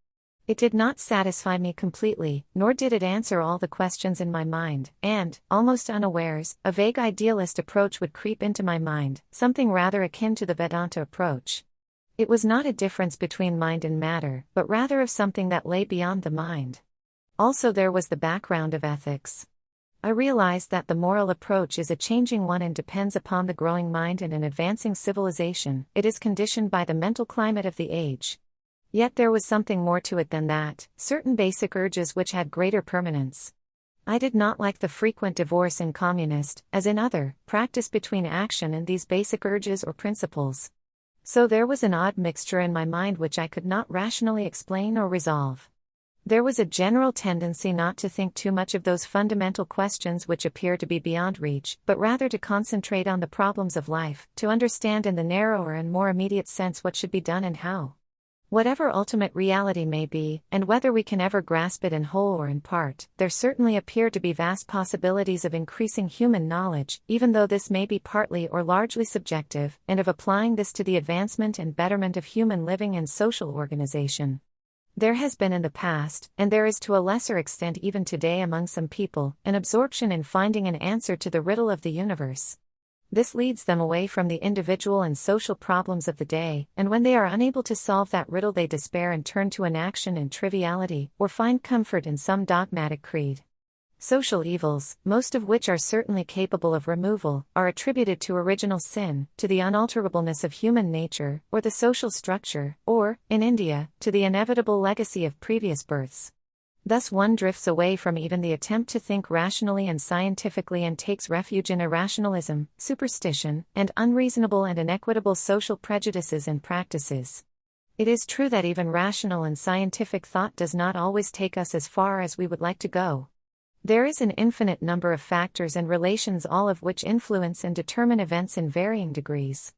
It did not satisfy me completely, nor did it answer all the questions in my mind, and, almost unawares, a vague idealist approach would creep into my mind, something rather akin to the Vedanta approach. It was not a difference between mind and matter, but rather of something that lay beyond the mind. Also there was the background of ethics. I realized that the moral approach is a changing one and depends upon the growing mind and an advancing civilization. It is conditioned by the mental climate of the age. Yet there was something more to it than that, certain basic urges which had greater permanence. I did not like the frequent divorce in communist, as in other, practice between action and these basic urges or principles. So there was an odd mixture in my mind which I could not rationally explain or resolve. There was a general tendency not to think too much of those fundamental questions which appear to be beyond reach, but rather to concentrate on the problems of life, to understand in the narrower and more immediate sense what should be done and how. Whatever ultimate reality may be, and whether we can ever grasp it in whole or in part, there certainly appear to be vast possibilities of increasing human knowledge, even though this may be partly or largely subjective, and of applying this to the advancement and betterment of human living and social organization. There has been in the past, and there is to a lesser extent even today among some people, an absorption in finding an answer to the riddle of the universe. This leads them away from the individual and social problems of the day, and when they are unable to solve that riddle they despair and turn to inaction and triviality, or find comfort in some dogmatic creed. Social evils, most of which are certainly capable of removal, are attributed to original sin, to the unalterableness of human nature, or the social structure, or, in India, to the inevitable legacy of previous births. Thus one drifts away from even the attempt to think rationally and scientifically and takes refuge in irrationalism, superstition, and unreasonable and inequitable social prejudices and practices. It is true that even rational and scientific thought does not always take us as far as we would like to go. There is an infinite number of factors and relations, all of which influence and determine events in varying degrees.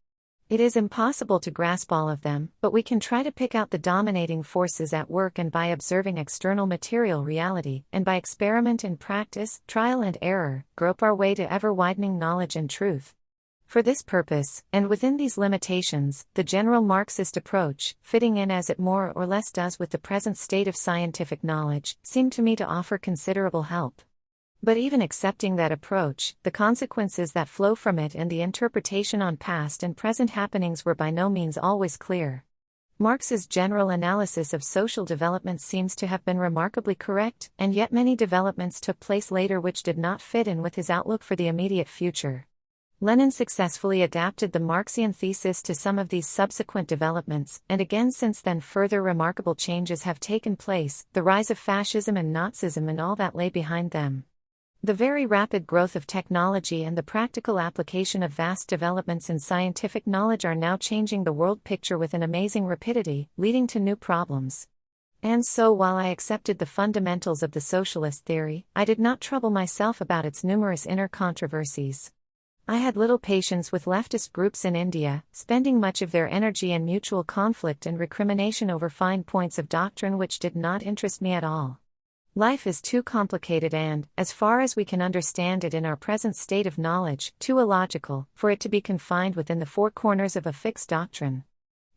It is impossible to grasp all of them, but we can try to pick out the dominating forces at work, and by observing external material reality, and by experiment and practice, trial and error, grope our way to ever-widening knowledge and truth. For this purpose, and within these limitations, the general Marxist approach, fitting in as it more or less does with the present state of scientific knowledge, seemed to me to offer considerable help. But even accepting that approach, the consequences that flow from it and the interpretation on past and present happenings were by no means always clear. Marx's general analysis of social development seems to have been remarkably correct, and yet many developments took place later which did not fit in with his outlook for the immediate future. Lenin successfully adapted the Marxian thesis to some of these subsequent developments, and again since then further remarkable changes have taken place, the rise of fascism and Nazism and all that lay behind them. The very rapid growth of technology and the practical application of vast developments in scientific knowledge are now changing the world picture with an amazing rapidity, leading to new problems. And so while I accepted the fundamentals of the socialist theory, I did not trouble myself about its numerous inner controversies. I had little patience with leftist groups in India, spending much of their energy in mutual conflict and recrimination over fine points of doctrine which did not interest me at all. Life is too complicated and, as far as we can understand it in our present state of knowledge, too illogical, for it to be confined within the four corners of a fixed doctrine.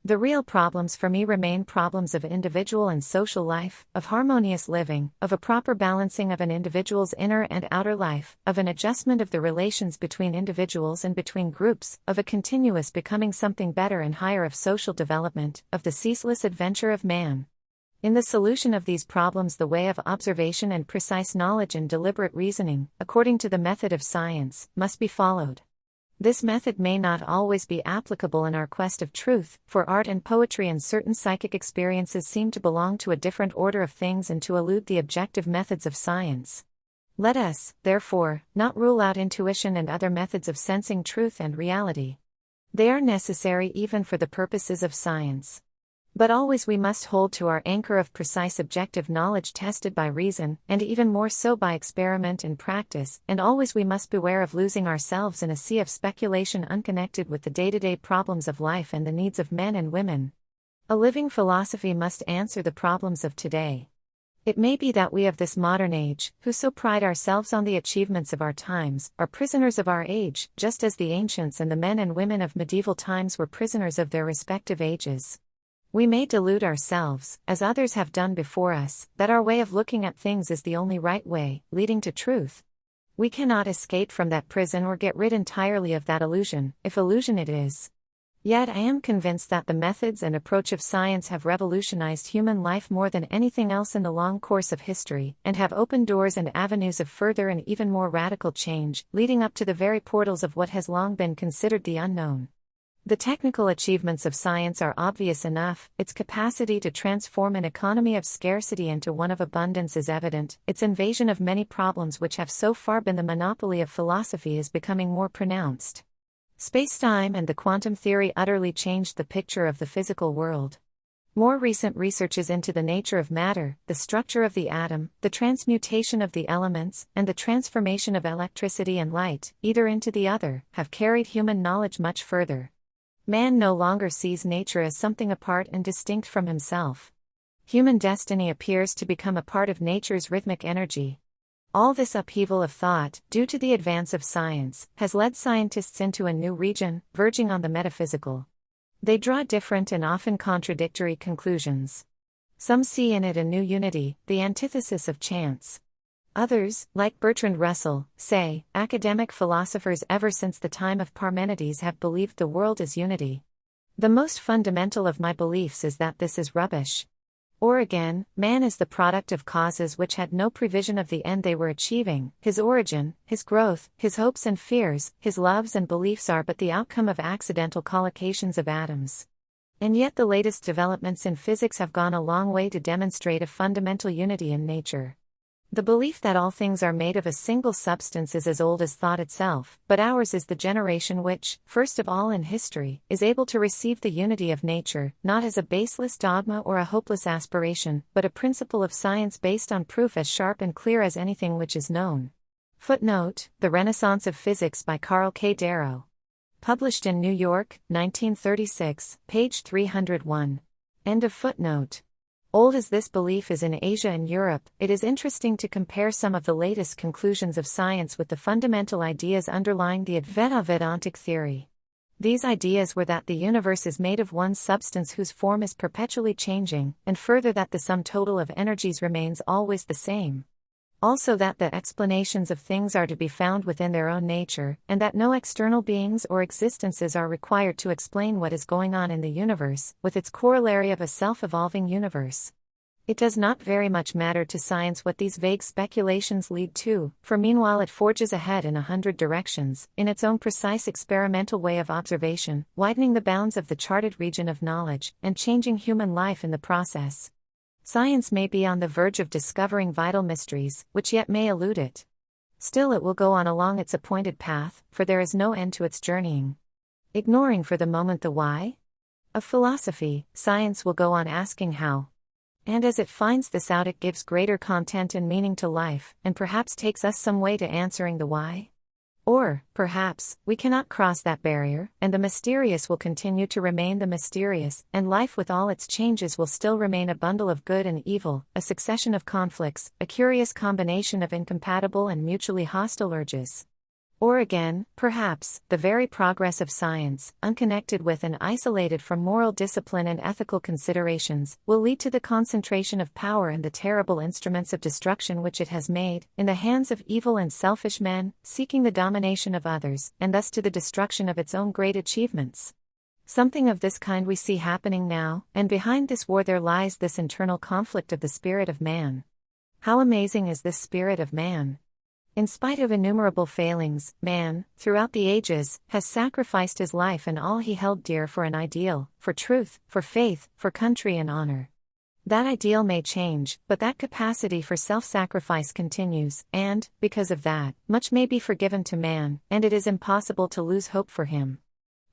The real problems for me remain problems of individual and social life, of harmonious living, of a proper balancing of an individual's inner and outer life, of an adjustment of the relations between individuals and between groups, of a continuous becoming something better and higher, of social development, of the ceaseless adventure of man. In the solution of these problems, the way of observation and precise knowledge and deliberate reasoning, according to the method of science, must be followed. This method may not always be applicable in our quest of truth, for art and poetry and certain psychic experiences seem to belong to a different order of things and to elude the objective methods of science. Let us, therefore, not rule out intuition and other methods of sensing truth and reality. They are necessary even for the purposes of science. But always we must hold to our anchor of precise objective knowledge tested by reason, and even more so by experiment and practice, and always we must beware of losing ourselves in a sea of speculation unconnected with the day-to-day problems of life and the needs of men and women. A living philosophy must answer the problems of today. It may be that we of this modern age, who so pride ourselves on the achievements of our times, are prisoners of our age, just as the ancients and the men and women of medieval times were prisoners of their respective ages. We may delude ourselves, as others have done before us, that our way of looking at things is the only right way, leading to truth. We cannot escape from that prison or get rid entirely of that illusion, if illusion it is. Yet I am convinced that the methods and approach of science have revolutionized human life more than anything else in the long course of history, and have opened doors and avenues of further and even more radical change, leading up to the very portals of what has long been considered the unknown. The technical achievements of science are obvious enough, its capacity to transform an economy of scarcity into one of abundance is evident, its invasion of many problems which have so far been the monopoly of philosophy is becoming more pronounced. Space-time and the quantum theory utterly changed the picture of the physical world. More recent researches into the nature of matter, the structure of the atom, the transmutation of the elements, and the transformation of electricity and light, either into the other, have carried human knowledge much further. Man no longer sees nature as something apart and distinct from himself. Human destiny appears to become a part of nature's rhythmic energy. All this upheaval of thought, due to the advance of science, has led scientists into a new region, verging on the metaphysical. They draw different and often contradictory conclusions. Some see in it a new unity, the antithesis of chance. Others, like Bertrand Russell, say, academic philosophers ever since the time of Parmenides have believed the world is unity. The most fundamental of my beliefs is that this is rubbish. Or again, man is the product of causes which had no prevision of the end they were achieving, his origin, his growth, his hopes and fears, his loves and beliefs are but the outcome of accidental collocations of atoms. And yet the latest developments in physics have gone a long way to demonstrate a fundamental unity in nature. The belief that all things are made of a single substance is as old as thought itself, but ours is the generation which, first of all in history, is able to receive the unity of nature, not as a baseless dogma or a hopeless aspiration, but a principle of science based on proof as sharp and clear as anything which is known. Footnote: The Renaissance of Physics by Carl K. Darrow. Published in New York, 1936, page 301. End of footnote. Old as this belief is in Asia and Europe, it is interesting to compare some of the latest conclusions of science with the fundamental ideas underlying the Advaita Vedantic theory. These ideas were that the universe is made of one substance whose form is perpetually changing, and further that the sum total of energies remains always the same. Also that the explanations of things are to be found within their own nature, and that no external beings or existences are required to explain what is going on in the universe, with its corollary of a self-evolving universe. It does not very much matter to science what these vague speculations lead to, for meanwhile it forges ahead in 100 directions, in its own precise experimental way of observation, widening the bounds of the charted region of knowledge, and changing human life in the process. Science may be on the verge of discovering vital mysteries, which yet may elude it. Still it will go on along its appointed path, for there is no end to its journeying. Ignoring for the moment the why of philosophy, science will go on asking how. And as it finds this out, it gives greater content and meaning to life, and perhaps takes us some way to answering the why. Or, perhaps, we cannot cross that barrier, and the mysterious will continue to remain the mysterious, and life with all its changes will still remain a bundle of good and evil, a succession of conflicts, a curious combination of incompatible and mutually hostile urges. Or again, perhaps, the very progress of science, unconnected with and isolated from moral discipline and ethical considerations, will lead to the concentration of power and the terrible instruments of destruction which it has made, in the hands of evil and selfish men, seeking the domination of others, and thus to the destruction of its own great achievements. Something of this kind we see happening now, and behind this war there lies this internal conflict of the spirit of man. How amazing is this spirit of man! In spite of innumerable failings, man, throughout the ages, has sacrificed his life and all he held dear for an ideal, for truth, for faith, for country and honor. That ideal may change, but that capacity for self-sacrifice continues, and, because of that, much may be forgiven to man, and it is impossible to lose hope for him.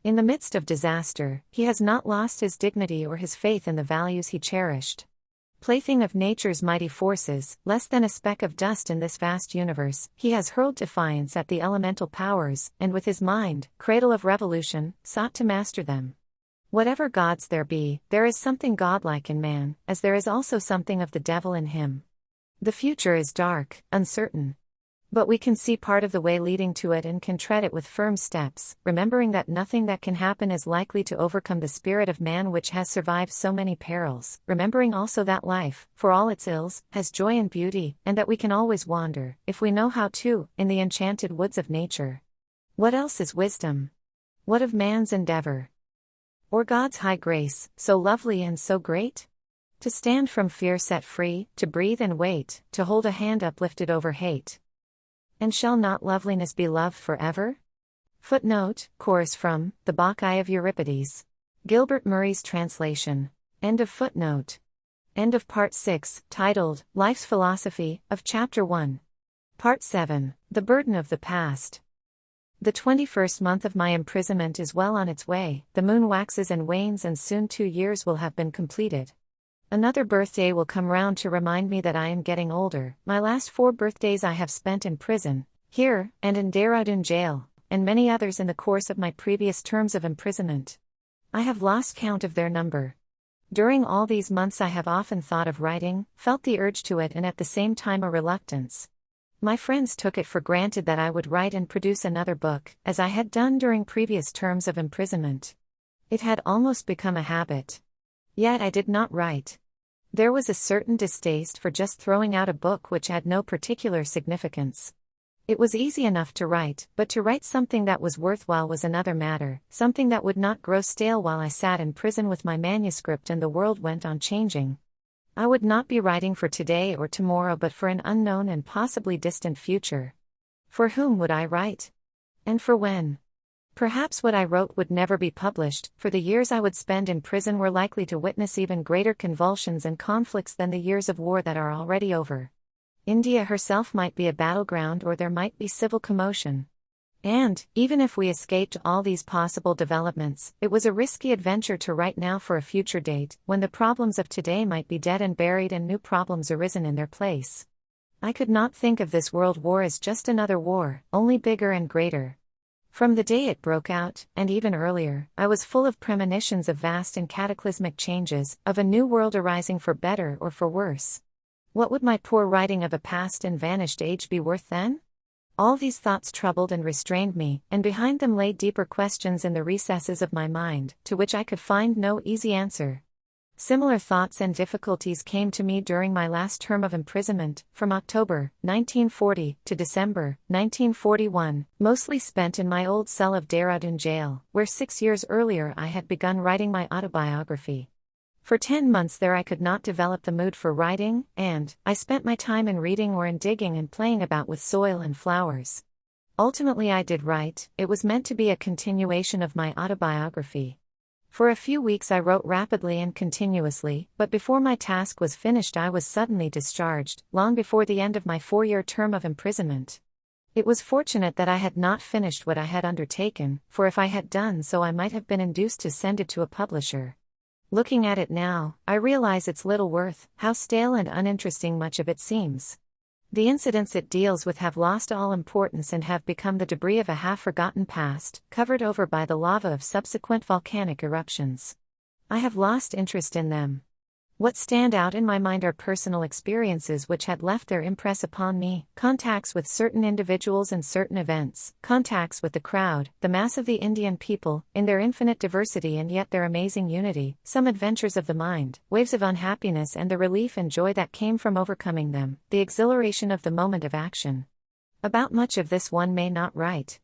In the midst of disaster, he has not lost his dignity or his faith in the values he cherished. Plaything of nature's mighty forces, less than a speck of dust in this vast universe, he has hurled defiance at the elemental powers, and with his mind, cradle of revolution, sought to master them. Whatever gods there be, there is something godlike in man, as there is also something of the devil in him. The future is dark, uncertain. But we can see part of the way leading to it and can tread it with firm steps, remembering that nothing that can happen is likely to overcome the spirit of man which has survived so many perils, remembering also that life, for all its ills, has joy and beauty, and that we can always wander, if we know how to, in the enchanted woods of nature. What else is wisdom? What of man's endeavor? Or God's high grace, so lovely and so great? To stand from fear set free, to breathe and wait, to hold a hand uplifted over hate. And shall not loveliness be loved forever? Footnote, chorus from The Bacchae of Euripides. Gilbert Murray's translation. End of footnote. End of Part 6, titled, Life's Philosophy, of Chapter 1. Part 7, The Burden of the Past. The 21st month of my imprisonment is well on its way, the moon waxes and wanes and soon 2 years will have been completed. Another birthday will come round to remind me that I am getting older. My last 4 birthdays I have spent in prison, here, and in Dehradun jail, and many others in the course of my previous terms of imprisonment. I have lost count of their number. During all these months I have often thought of writing, felt the urge to it and at the same time a reluctance. My friends took it for granted that I would write and produce another book, as I had done during previous terms of imprisonment. It had almost become a habit. Yet I did not write. There was a certain distaste for just throwing out a book which had no particular significance. It was easy enough to write, but to write something that was worthwhile was another matter, something that would not grow stale while I sat in prison with my manuscript and the world went on changing. I would not be writing for today or tomorrow but for an unknown and possibly distant future. For whom would I write? And for when? Perhaps what I wrote would never be published, for the years I would spend in prison were likely to witness even greater convulsions and conflicts than the years of war that are already over. India herself might be a battleground or there might be civil commotion. And, even if we escaped all these possible developments, it was a risky adventure to write now for a future date, when the problems of today might be dead and buried and new problems arisen in their place. I could not think of this world war as just another war, only bigger and greater. From the day it broke out, and even earlier, I was full of premonitions of vast and cataclysmic changes, of a new world arising for better or for worse. What would my poor writing of a past and vanished age be worth then? All these thoughts troubled and restrained me, and behind them lay deeper questions in the recesses of my mind, to which I could find no easy answer. Similar thoughts and difficulties came to me during my last term of imprisonment, from October 1940 to December 1941, mostly spent in my old cell of Dehradun jail, where 6 years earlier I had begun writing my autobiography. For 10 months there I could not develop the mood for writing, and I spent my time in reading or in digging and playing about with soil and flowers. Ultimately I did write. It was meant to be a continuation of my autobiography. For a few weeks I wrote rapidly and continuously, but before my task was finished I was suddenly discharged, long before the end of my 4-year term of imprisonment. It was fortunate that I had not finished what I had undertaken, for if I had done so I might have been induced to send it to a publisher. Looking at it now, I realize its little worth, how stale and uninteresting much of it seems. The incidents it deals with have lost all importance and have become the debris of a half-forgotten past, covered over by the lava of subsequent volcanic eruptions. I have lost interest in them. What stand out in my mind are personal experiences which had left their impress upon me, contacts with certain individuals and certain events, contacts with the crowd, the mass of the Indian people, in their infinite diversity and yet their amazing unity, some adventures of the mind, waves of unhappiness and the relief and joy that came from overcoming them, the exhilaration of the moment of action. About much of this one may not write.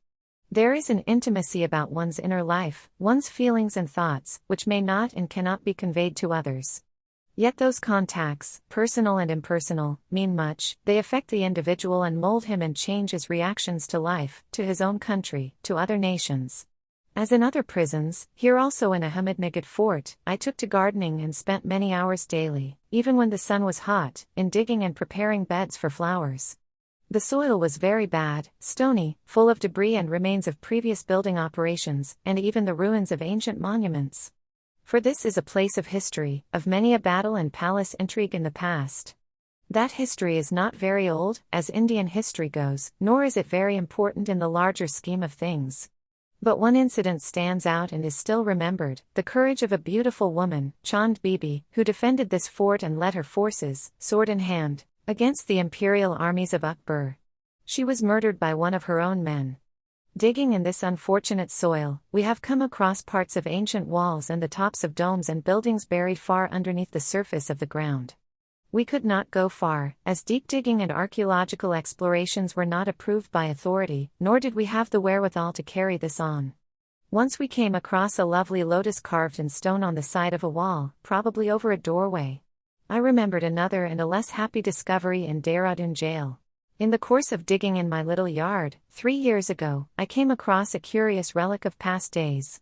There is an intimacy about one's inner life, one's feelings and thoughts, which may not and cannot be conveyed to others. Yet those contacts, personal and impersonal, mean much. They affect the individual and mold him and change his reactions to life, to his own country, to other nations. As in other prisons, here also in Ahmednagar fort, I took to gardening and spent many hours daily, even when the sun was hot, in digging and preparing beds for flowers. The soil was very bad, stony, full of debris and remains of previous building operations, and even the ruins of ancient monuments. For this is a place of history, of many a battle and palace intrigue in the past. That history is not very old, as Indian history goes, nor is it very important in the larger scheme of things. But one incident stands out and is still remembered, the courage of a beautiful woman, Chand Bibi, who defended this fort and led her forces, sword in hand, against the imperial armies of Akbar. She was murdered by one of her own men. Digging in this unfortunate soil, we have come across parts of ancient walls and the tops of domes and buildings buried far underneath the surface of the ground. We could not go far, as deep digging and archaeological explorations were not approved by authority, nor did we have the wherewithal to carry this on. Once we came across a lovely lotus carved in stone on the side of a wall, probably over a doorway. I remembered another and a less happy discovery in Dehradun jail. In the course of digging in my little yard, 3 years ago, I came across a curious relic of past days.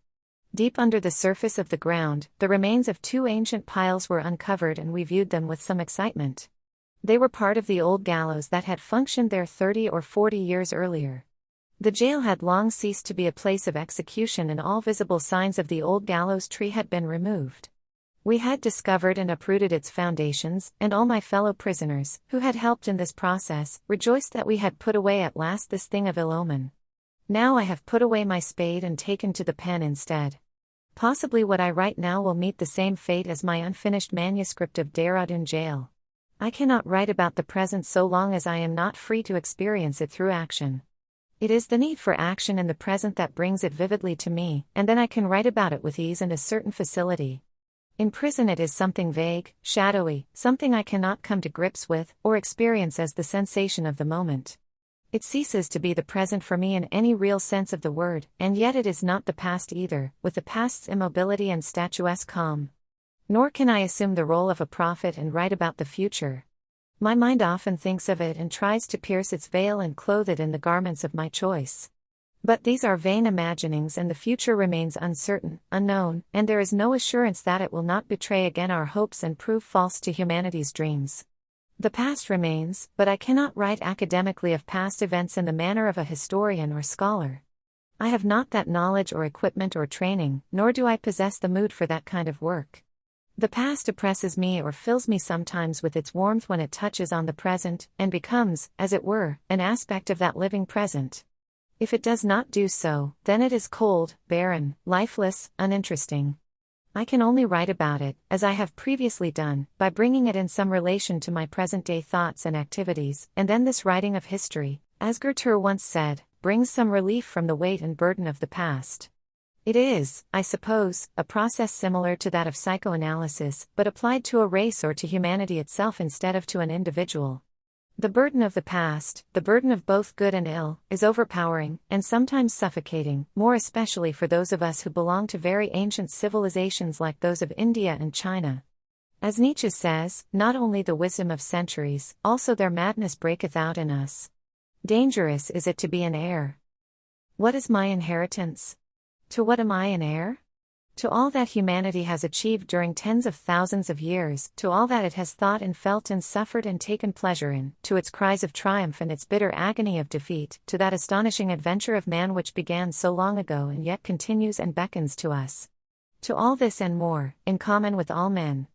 Deep under the surface of the ground, the remains of 2 ancient piles were uncovered and we viewed them with some excitement. They were part of the old gallows that had functioned there 30 or 40 years earlier. The jail had long ceased to be a place of execution and all visible signs of the old gallows tree had been removed. We had discovered and uprooted its foundations, and all my fellow prisoners, who had helped in this process, rejoiced that we had put away at last this thing of ill omen. Now I have put away my spade and taken to the pen instead. Possibly what I write now will meet the same fate as my unfinished manuscript of Dehradun jail. I cannot write about the present so long as I am not free to experience it through action. It is the need for action in the present that brings it vividly to me, and then I can write about it with ease and a certain facility. In prison it is something vague, shadowy, something I cannot come to grips with, or experience as the sensation of the moment. It ceases to be the present for me in any real sense of the word, and yet it is not the past either, with the past's immobility and statuesque calm. Nor can I assume the role of a prophet and write about the future. My mind often thinks of it and tries to pierce its veil and clothe it in the garments of my choice. But these are vain imaginings and the future remains uncertain, unknown, and there is no assurance that it will not betray again our hopes and prove false to humanity's dreams. The past remains, but I cannot write academically of past events in the manner of a historian or scholar. I have not that knowledge or equipment or training, nor do I possess the mood for that kind of work. The past oppresses me or fills me sometimes with its warmth when it touches on the present, and becomes, as it were, an aspect of that living present. If it does not do so, then it is cold, barren, lifeless, uninteresting. I can only write about it, as I have previously done, by bringing it in some relation to my present-day thoughts and activities, and then this writing of history, as Goethe once said, brings some relief from the weight and burden of the past. It is, I suppose, a process similar to that of psychoanalysis, but applied to a race or to humanity itself instead of to an individual. The burden of the past, the burden of both good and ill, is overpowering, and sometimes suffocating, more especially for those of us who belong to very ancient civilizations like those of India and China. As Nietzsche says, not only the wisdom of centuries, also their madness breaketh out in us. Dangerous is it to be an heir. What is my inheritance? To what am I an heir? To all that humanity has achieved during tens of thousands of years, to all that it has thought and felt and suffered and taken pleasure in, to its cries of triumph and its bitter agony of defeat, to that astonishing adventure of man which began so long ago and yet continues and beckons to us. To all this and more, in common with all men.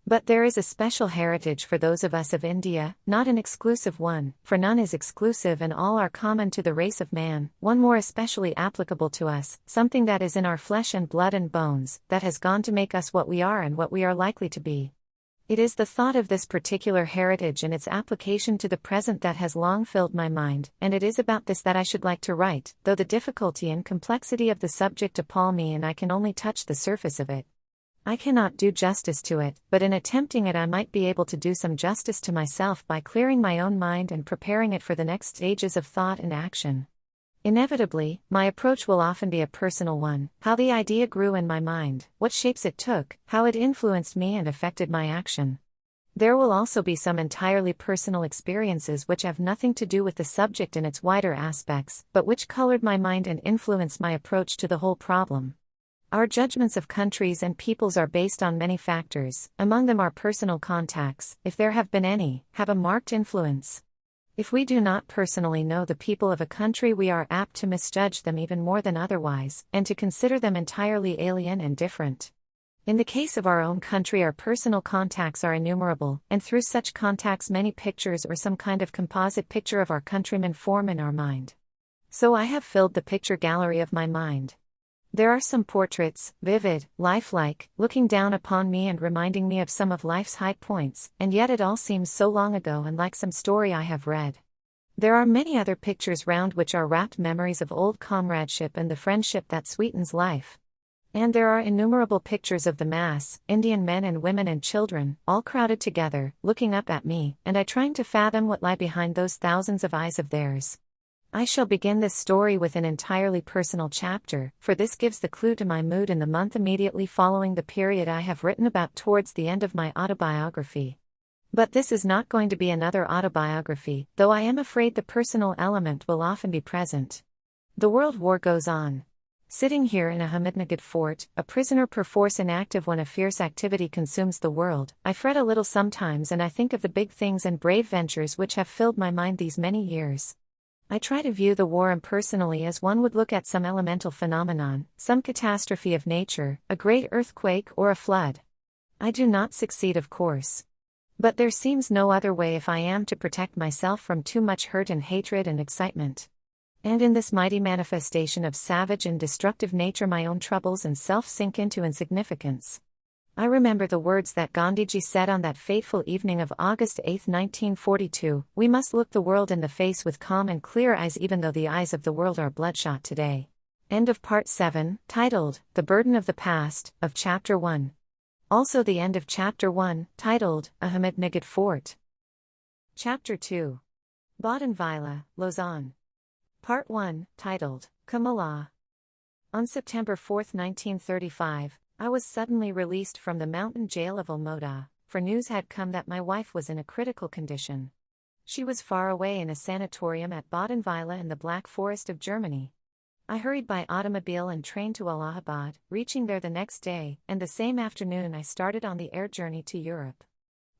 But there is a special heritage for those of us of India, not an exclusive one, for none is exclusive and all are common to the race of man, one more especially applicable to us, something that is in our flesh and blood and bones, that has gone to make us what we are and what we are likely to be. It is the thought of this particular heritage and its application to the present that has long filled my mind, and it is about this that I should like to write, though the difficulty and complexity of the subject appall me and I can only touch the surface of it. I cannot do justice to it, but in attempting it I might be able to do some justice to myself by clearing my own mind and preparing it for the next stages of thought and action. Inevitably, my approach will often be a personal one, how the idea grew in my mind, what shapes it took, how it influenced me and affected my action. There will also be some entirely personal experiences which have nothing to do with the subject in its wider aspects, but which colored my mind and influenced my approach to the whole problem. Our judgments of countries and peoples are based on many factors, among them our personal contacts, if there have been any, have a marked influence. If we do not personally know the people of a country we are apt to misjudge them even more than otherwise, and to consider them entirely alien and different. In the case of our own country our personal contacts are innumerable, and through such contacts many pictures or some kind of composite picture of our countrymen form in our mind. So I have filled the picture gallery of my mind. There are some portraits, vivid, lifelike, looking down upon me and reminding me of some of life's high points, and yet it all seems so long ago and like some story I have read. There are many other pictures round which are wrapped memories of old comradeship and the friendship that sweetens life. And there are innumerable pictures of the mass, Indian men and women and children, all crowded together, looking up at me, and I trying to fathom what lie behind those thousands of eyes of theirs. I shall begin this story with an entirely personal chapter, for this gives the clue to my mood in the month immediately following the period I have written about towards the end of my autobiography. But this is not going to be another autobiography, though I am afraid the personal element will often be present. The World War goes on. Sitting here in Ahmednagar fort, a prisoner perforce inactive when a fierce activity consumes the world, I fret a little sometimes and I think of the big things and brave ventures which have filled my mind these many years. I try to view the war impersonally as one would look at some elemental phenomenon, some catastrophe of nature, a great earthquake or a flood. I do not succeed, of course. But there seems no other way if I am to protect myself from too much hurt and hatred and excitement. And in this mighty manifestation of savage and destructive nature my own troubles and self sink into insignificance. I remember the words that Gandhiji said on that fateful evening of August 8, 1942, we must look the world in the face with calm and clear eyes even though the eyes of the world are bloodshot today. End of Part 7, titled, The Burden of the Past, of Chapter 1. Also the end of Chapter 1, titled, Ahmednagar Fort. Chapter 2. Badenweiler, Lausanne. Part 1, titled, Kamala. On September 4, 1935, I was suddenly released from the mountain jail of Almoda, for news had come that my wife was in a critical condition. She was far away in a sanatorium at Badenweiler in the Black Forest of Germany. I hurried by automobile and train to Allahabad, reaching there the next day, and the same afternoon I started on the air journey to Europe.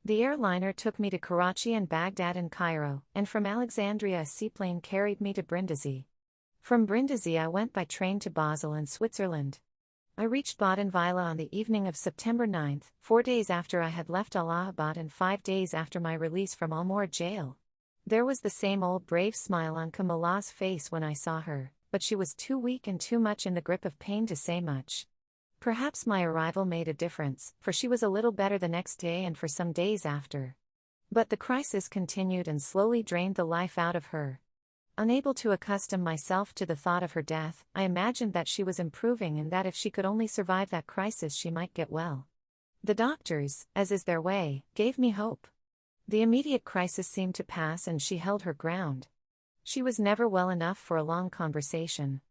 The airliner took me to Karachi and Baghdad and Cairo, and from Alexandria a seaplane carried me to Brindisi. From Brindisi I went by train to Basel in Switzerland. I reached Badenweiler on the evening of September 9, 4 days after I had left Allahabad and 5 days after my release from Almora jail. There was the same old brave smile on Kamala's face when I saw her, but she was too weak and too much in the grip of pain to say much. Perhaps my arrival made a difference, for she was a little better the next day and for some days after. But the crisis continued and slowly drained the life out of her. Unable to accustom myself to the thought of her death, I imagined that she was improving and that if she could only survive that crisis she might get well. The doctors, as is their way, gave me hope. The immediate crisis seemed to pass and she held her ground. She was never well enough for a long conversation.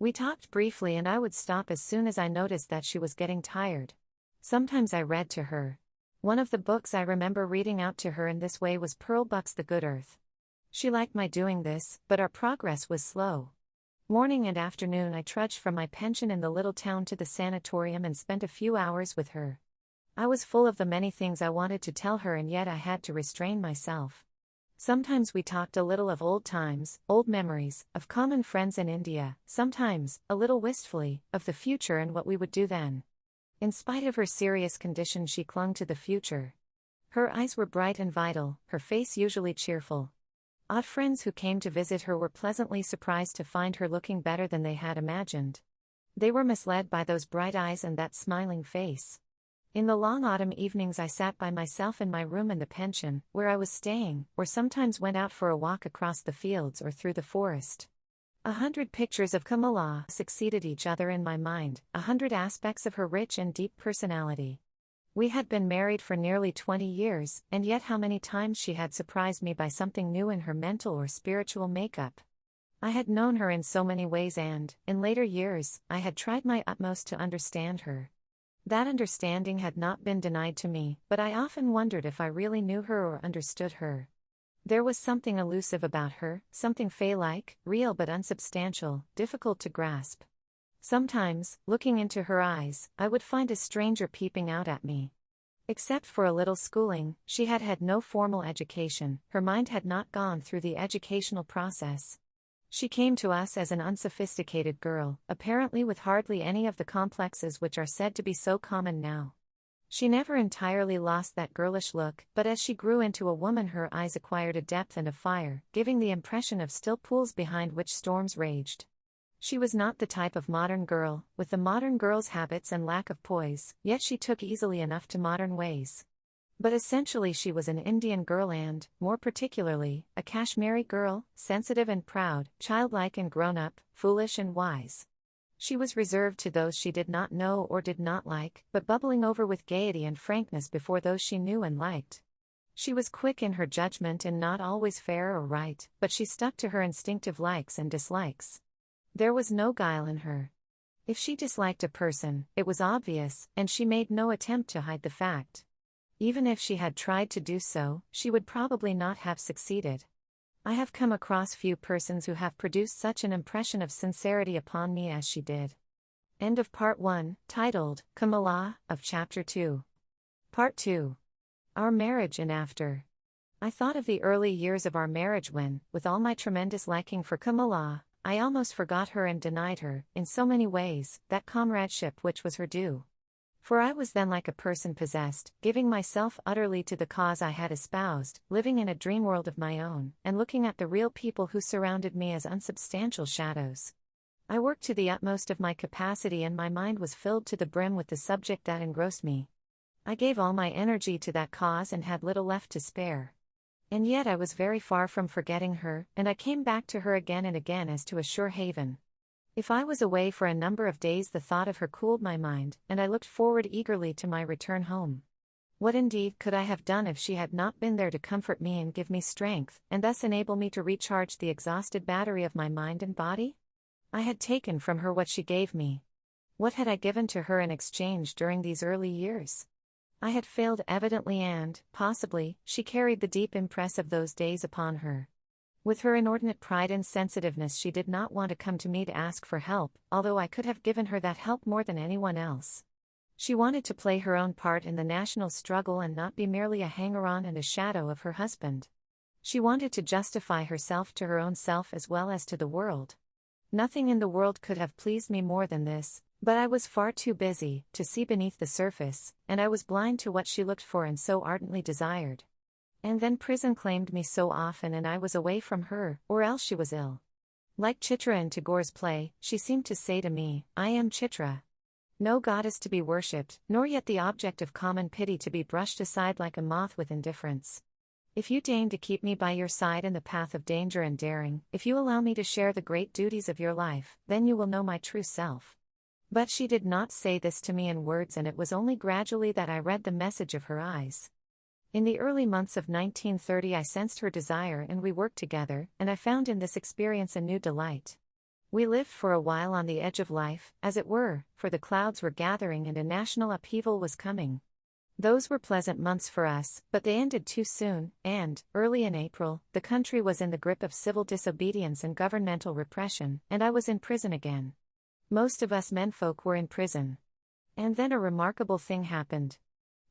We talked briefly and I would stop as soon as I noticed that she was getting tired. Sometimes I read to her. One of the books I remember reading out to her in this way was Pearl Buck's The Good Earth. She liked my doing this, but our progress was slow. Morning and afternoon I trudged from my pension in the little town to the sanatorium and spent a few hours with her. I was full of the many things I wanted to tell her and yet I had to restrain myself. Sometimes we talked a little of old times, old memories, of common friends in India, sometimes, a little wistfully, of the future and what we would do then. In spite of her serious condition she clung to the future. Her eyes were bright and vital, her face usually cheerful. Odd friends who came to visit her were pleasantly surprised to find her looking better than they had imagined. They were misled by those bright eyes and that smiling face. In the long autumn evenings I sat by myself in my room in the pension, where I was staying, or sometimes went out for a walk across the fields or through the forest. 100 pictures of Kamala succeeded each other in my mind, 100 aspects of her rich and deep personality. We had been married for nearly 20 years, and yet how many times she had surprised me by something new in her mental or spiritual makeup. I had known her in so many ways and, in later years, I had tried my utmost to understand her. That understanding had not been denied to me, but I often wondered if I really knew her or understood her. There was something elusive about her, something fey-like, real but unsubstantial, difficult to grasp. Sometimes, looking into her eyes, I would find a stranger peeping out at me. Except for a little schooling, she had had no formal education, her mind had not gone through the educational process. She came to us as an unsophisticated girl, apparently with hardly any of the complexes which are said to be so common now. She never entirely lost that girlish look, but as she grew into a woman her eyes acquired a depth and a fire, giving the impression of still pools behind which storms raged. She was not the type of modern girl, with the modern girl's habits and lack of poise, yet she took easily enough to modern ways. But essentially she was an Indian girl and, more particularly, a Kashmiri girl, sensitive and proud, childlike and grown-up, foolish and wise. She was reserved to those she did not know or did not like, but bubbling over with gaiety and frankness before those she knew and liked. She was quick in her judgment and not always fair or right, but she stuck to her instinctive likes and dislikes. There was no guile in her. If she disliked a person, it was obvious, and she made no attempt to hide the fact. Even if she had tried to do so, she would probably not have succeeded. I have come across few persons who have produced such an impression of sincerity upon me as she did. End of Part 1, titled, Kamala, of Chapter 2. Part 2. Our Marriage and After. I thought of the early years of our marriage when, with all my tremendous liking for Kamala, I almost forgot her and denied her, in so many ways, that comradeship which was her due. For I was then like a person possessed, giving myself utterly to the cause I had espoused, living in a dream world of my own, and looking at the real people who surrounded me as unsubstantial shadows. I worked to the utmost of my capacity and my mind was filled to the brim with the subject that engrossed me. I gave all my energy to that cause and had little left to spare. And yet I was very far from forgetting her, and I came back to her again and again as to a sure haven. If I was away for a number of days the thought of her cooled my mind, and I looked forward eagerly to my return home. What indeed could I have done if she had not been there to comfort me and give me strength, and thus enable me to recharge the exhausted battery of my mind and body? I had taken from her what she gave me. What had I given to her in exchange during these early years? I had failed evidently and, possibly, she carried the deep impress of those days upon her. With her inordinate pride and sensitiveness she did not want to come to me to ask for help, although I could have given her that help more than anyone else. She wanted to play her own part in the national struggle and not be merely a hanger-on and a shadow of her husband. She wanted to justify herself to her own self as well as to the world. Nothing in the world could have pleased me more than this, but I was far too busy to see beneath the surface, and I was blind to what she looked for and so ardently desired. And then prison claimed me so often and I was away from her, or else she was ill. Like Chitra in Tagore's play, she seemed to say to me, I am Chitra. No goddess to be worshipped, nor yet the object of common pity to be brushed aside like a moth with indifference. If you deign to keep me by your side in the path of danger and daring, if you allow me to share the great duties of your life, then you will know my true self. But she did not say this to me in words, and it was only gradually that I read the message of her eyes. In the early months of 1930 I sensed her desire and we worked together, and I found in this experience a new delight. We lived for a while on the edge of life, as it were, for the clouds were gathering and a national upheaval was coming. Those were pleasant months for us, but they ended too soon, and, early in April, the country was in the grip of civil disobedience and governmental repression, and I was in prison again. Most of us menfolk were in prison. And then a remarkable thing happened.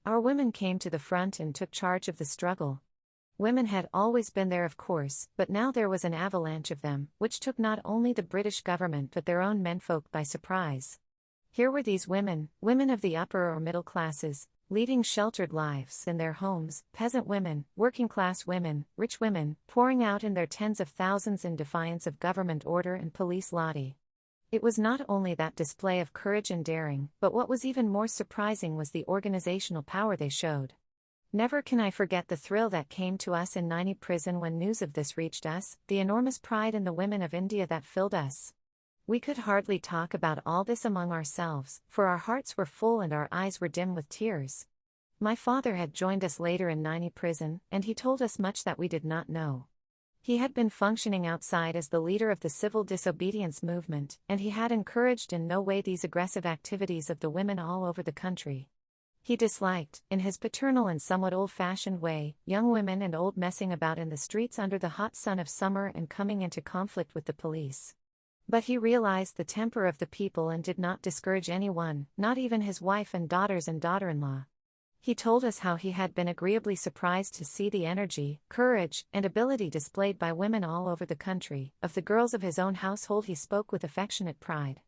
Our women came to the front and took charge of the struggle. Women had always been there of course, but now there was an avalanche of them, which took not only the British government but their own menfolk by surprise. Here were these women, women of the upper or middle classes, leading sheltered lives in their homes, peasant women, working-class women, rich women, pouring out in their tens of thousands in defiance of government order and police lodi. It was not only that display of courage and daring, but what was even more surprising was the organizational power they showed. Never can I forget the thrill that came to us in 90 prison when news of this reached us, the enormous pride in the women of India that filled us. We could hardly talk about all this among ourselves, for our hearts were full and our eyes were dim with tears. My father had joined us later in 90 prison, and he told us much that we did not know. He had been functioning outside as the leader of the civil disobedience movement, and he had encouraged in no way these aggressive activities of the women all over the country. He disliked, in his paternal and somewhat old-fashioned way, young women and old messing about in the streets under the hot sun of summer and coming into conflict with the police. But he realized the temper of the people and did not discourage anyone, not even his wife and daughters and daughter-in-law. He told us how he had been agreeably surprised to see the energy, courage, and ability displayed by women all over the country. Of the girls of his own household he spoke with affectionate pride.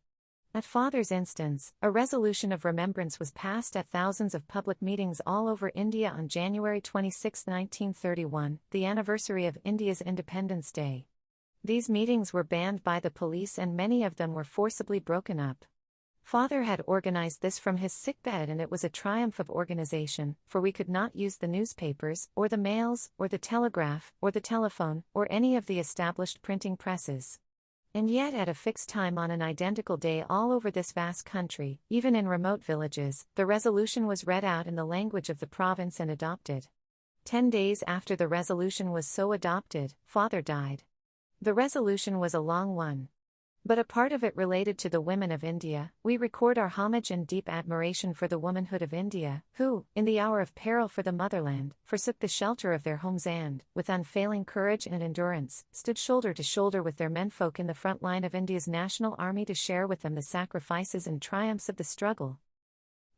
At father's instance, a resolution of remembrance was passed at thousands of public meetings all over India on January 26, 1931, the anniversary of India's Independence Day. These meetings were banned by the police and many of them were forcibly broken up. Father had organized this from his sickbed, and it was a triumph of organization, for we could not use the newspapers, or the mails, or the telegraph, or the telephone, or any of the established printing presses. And yet at a fixed time on an identical day all over this vast country, even in remote villages, the resolution was read out in the language of the province and adopted. 10 days after the resolution was so adopted, Father died. The resolution was a long one. But a part of it related to the women of India. We record our homage and deep admiration for the womanhood of India, who, in the hour of peril for the motherland, forsook the shelter of their homes and, with unfailing courage and endurance, stood shoulder to shoulder with their menfolk in the front line of India's national army to share with them the sacrifices and triumphs of the struggle.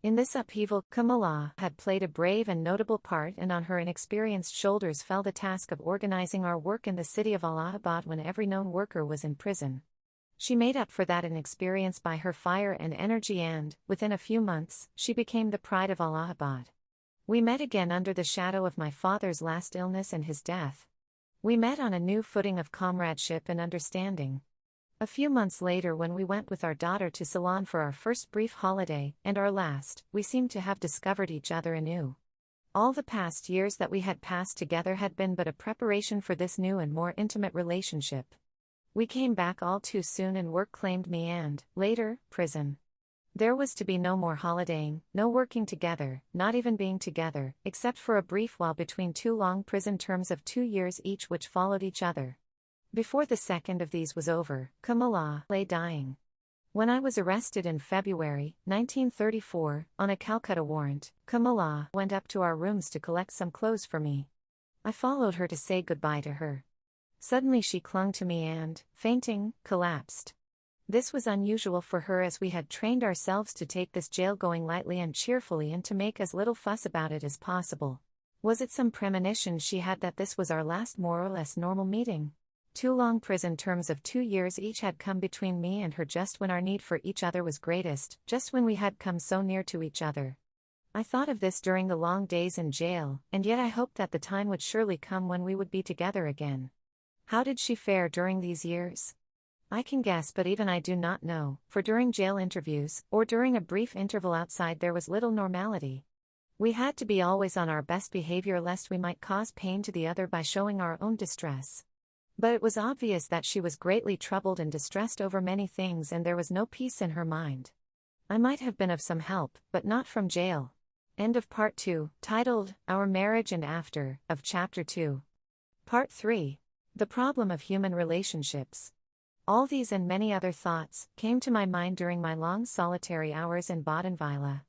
In this upheaval, Kamala had played a brave and notable part, and on her inexperienced shoulders fell the task of organizing our work in the city of Allahabad when every known worker was in prison. She made up for that inexperience by her fire and energy, and, within a few months, she became the pride of Allahabad. We met again under the shadow of my father's last illness and his death. We met on a new footing of comradeship and understanding. A few months later, when we went with our daughter to Ceylon for our first brief holiday, and our last, we seemed to have discovered each other anew. All the past years that we had passed together had been but a preparation for this new and more intimate relationship. We came back all too soon, and work claimed me and, later, prison. There was to be no more holidaying, no working together, not even being together, except for a brief while between 2 long prison terms of 2 years each which followed each other. Before the second of these was over, Kamala lay dying. When I was arrested in February 1934, on a Calcutta warrant, Kamala went up to our rooms to collect some clothes for me. I followed her to say goodbye to her. Suddenly she clung to me and, fainting, collapsed. This was unusual for her, as we had trained ourselves to take this jail-going lightly and cheerfully and to make as little fuss about it as possible. Was it some premonition she had that this was our last more or less normal meeting? 2 long prison terms of 2 years each had come between me and her just when our need for each other was greatest, just when we had come so near to each other. I thought of this during the long days in jail, and yet I hoped that the time would surely come when we would be together again. How did she fare during these years? I can guess, but even I do not know, for during jail interviews, or during a brief interval outside, there was little normality. We had to be always on our best behavior lest we might cause pain to the other by showing our own distress. But it was obvious that she was greatly troubled and distressed over many things, and there was no peace in her mind. I might have been of some help, but not from jail. End of Part 2, titled, Our Marriage and After, of Chapter 2. Part 3. The Problem of Human Relationships. All these and many other thoughts came to my mind during my long solitary hours in Badenweiler.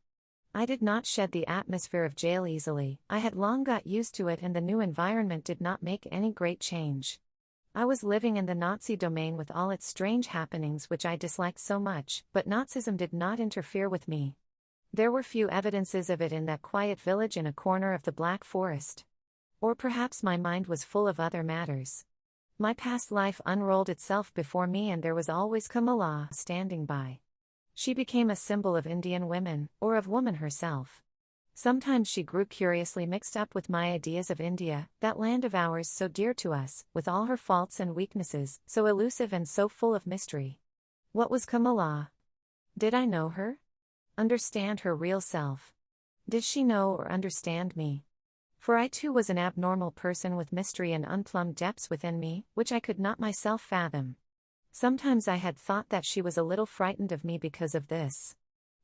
I did not shed the atmosphere of jail easily. I had long got used to it, and the new environment did not make any great change. I was living in the Nazi domain with all its strange happenings which I disliked so much, but Nazism did not interfere with me. There were few evidences of it in that quiet village in a corner of the Black Forest. Or perhaps my mind was full of other matters. My past life unrolled itself before me, and there was always Kamala standing by. She became a symbol of Indian women, or of woman herself. Sometimes she grew curiously mixed up with my ideas of India, that land of ours so dear to us, with all her faults and weaknesses, so elusive and so full of mystery. What was Kamala? Did I know her? Understand her real self? Did she know or understand me? For I too was an abnormal person with mystery and unplumbed depths within me, which I could not myself fathom. Sometimes I had thought that she was a little frightened of me because of this.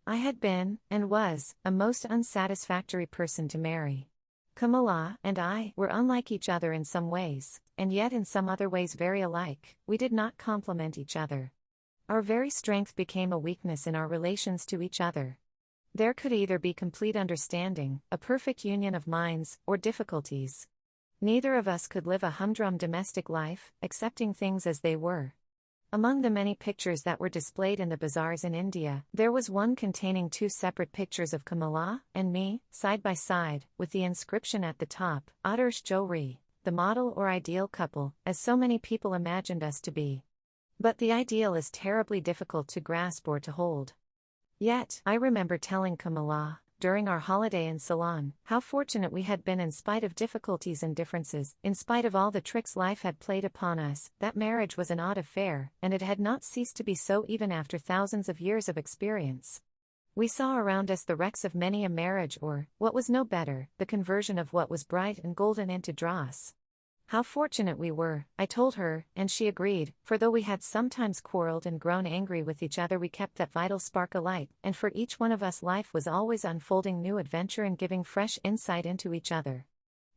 I had been, and was, a most unsatisfactory person to marry. Kamala and I were unlike each other in some ways, and yet in some other ways very alike. We did not complement each other. Our very strength became a weakness in our relations to each other. There could either be complete understanding, a perfect union of minds, or difficulties. Neither of us could live a humdrum domestic life, accepting things as they were. Among the many pictures that were displayed in the bazaars in India, there was one containing 2 separate pictures of Kamala and me, side by side, with the inscription at the top, Adarsh Johri, the model or ideal couple, as so many people imagined us to be. But the ideal is terribly difficult to grasp or to hold. Yet, I remember telling Kamala, during our holiday in Ceylon, how fortunate we had been in spite of difficulties and differences, in spite of all the tricks life had played upon us. That marriage was an odd affair, and it had not ceased to be so even after thousands of years of experience. We saw around us the wrecks of many a marriage, or, what was no better, the conversion of what was bright and golden into dross. How fortunate we were, I told her, and she agreed, for though we had sometimes quarreled and grown angry with each other, we kept that vital spark alight, and for each one of us life was always unfolding new adventure and giving fresh insight into each other.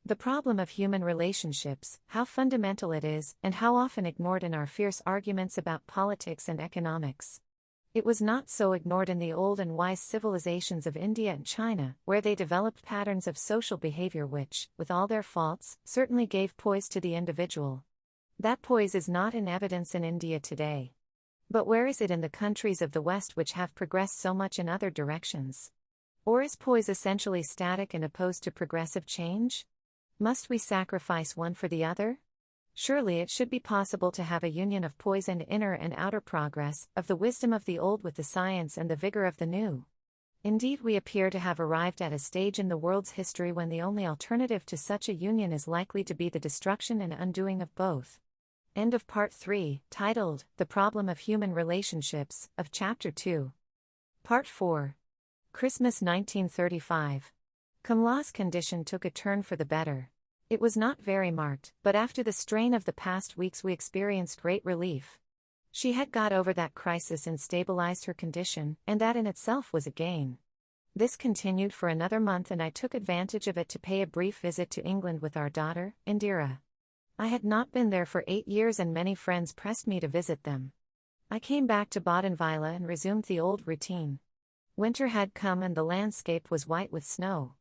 The problem of human relationships, how fundamental it is, and how often ignored in our fierce arguments about politics and economics. It was not so ignored in the old and wise civilizations of India and China, where they developed patterns of social behavior which, with all their faults, certainly gave poise to the individual. That poise is not in evidence in India today. But where is it in the countries of the West which have progressed so much in other directions? Or is poise essentially static and opposed to progressive change? Must we sacrifice one for the other? Surely it should be possible to have a union of poise and inner and outer progress, of the wisdom of the old with the science and the vigor of the new. Indeed, we appear to have arrived at a stage in the world's history when the only alternative to such a union is likely to be the destruction and undoing of both. End of Part 3, titled, The Problem of Human Relationships, of Chapter 2. Part 4. Christmas 1935. Kamala's condition took a turn for the better. It was not very marked, but after the strain of the past weeks we experienced great relief. She had got over that crisis and stabilized her condition, and that in itself was a gain. This continued for another month, and I took advantage of it to pay a brief visit to England with our daughter, Indira. I had not been there for 8 years and many friends pressed me to visit them. I came back to Badenweiler and resumed the old routine. Winter had come and the landscape was white with snow.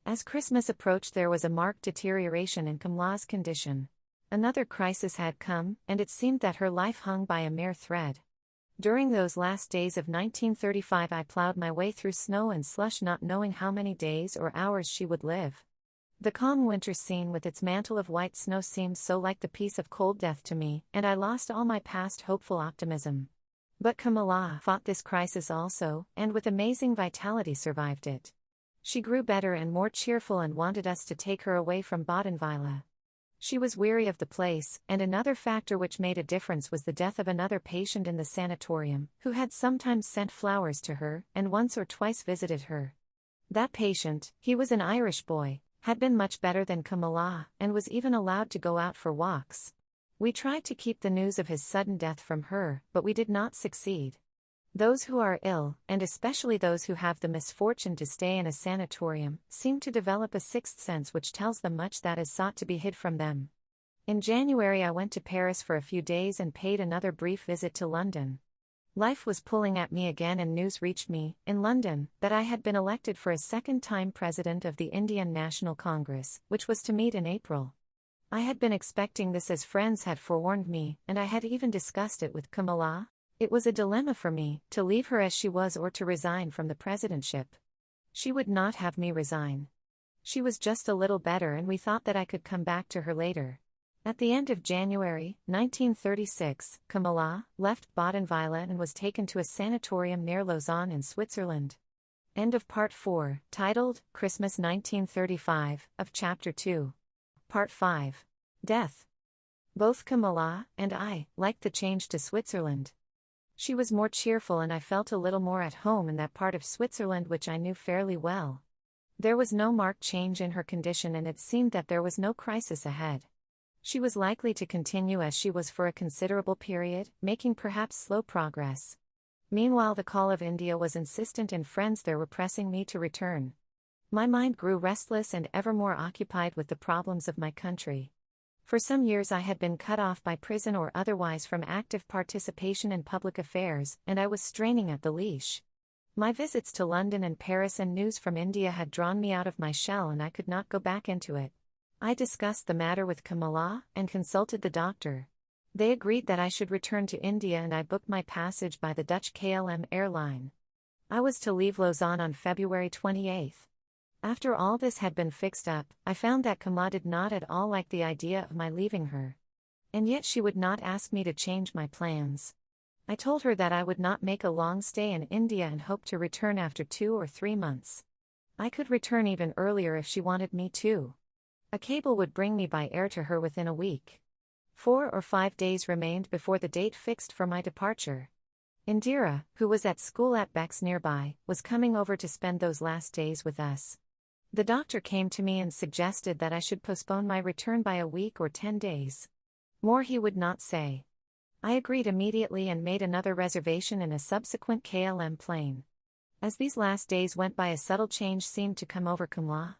As Christmas approached, there was a marked deterioration in Kamala's condition. Another crisis had come, and it seemed that her life hung by a mere thread. During those last days of 1935 I plowed my way through snow and slush, not knowing how many days or hours she would live. The calm winter scene with its mantle of white snow seemed so like the peace of cold death to me, and I lost all my past hopeful optimism. But Kamala fought this crisis also, and with amazing vitality survived it. She grew better and more cheerful and wanted us to take her away from Badenweiler. She was weary of the place, and another factor which made a difference was the death of another patient in the sanatorium, who had sometimes sent flowers to her, and once or twice visited her. That patient, he was an Irish boy, had been much better than Kamala, and was even allowed to go out for walks. We tried to keep the news of his sudden death from her, but we did not succeed. Those who are ill, and especially those who have the misfortune to stay in a sanatorium, seem to develop a sixth sense which tells them much that is sought to be hid from them. In January I went to Paris for a few days and paid another brief visit to London. Life was pulling at me again, and news reached me, in London, that I had been elected for a second time president of the Indian National Congress, which was to meet in April. I had been expecting this, as friends had forewarned me, and I had even discussed it with Kamala. It was a dilemma for me, to leave her as she was or to resign from the presidentship. She would not have me resign. She was just a little better, and we thought that I could come back to her later. At the end of January, 1936, Kamala left Badenweiler and was taken to a sanatorium near Lausanne in Switzerland. End of Part 4, titled, Christmas 1935, of Chapter 2. Part 5. Death. Both Kamala and I liked the change to Switzerland. She was more cheerful, and I felt a little more at home in that part of Switzerland which I knew fairly well. There was no marked change in her condition, and it seemed that there was no crisis ahead. She was likely to continue as she was for a considerable period, making perhaps slow progress. Meanwhile the call of India was insistent, and friends there were pressing me to return. My mind grew restless and ever more occupied with the problems of my country. For some years I had been cut off by prison or otherwise from active participation in public affairs, and I was straining at the leash. My visits to London and Paris and news from India had drawn me out of my shell, and I could not go back into it. I discussed the matter with Kamala, and consulted the doctor. They agreed that I should return to India, and I booked my passage by the Dutch KLM airline. I was to leave Lausanne on February 28. After all this had been fixed up, I found that Kamala did not at all like the idea of my leaving her. And yet she would not ask me to change my plans. I told her that I would not make a long stay in India and hoped to return after 2 or 3 months. I could return even earlier if she wanted me to. A cable would bring me by air to her within a week. 4 or 5 days remained before the date fixed for my departure. Indira, who was at school at Beck's nearby, was coming over to spend those last days with us. The doctor came to me and suggested that I should postpone my return by a week or 10 days. More he would not say. I agreed immediately and made another reservation in a subsequent KLM plane. As these last days went by, a subtle change seemed to come over Kamala.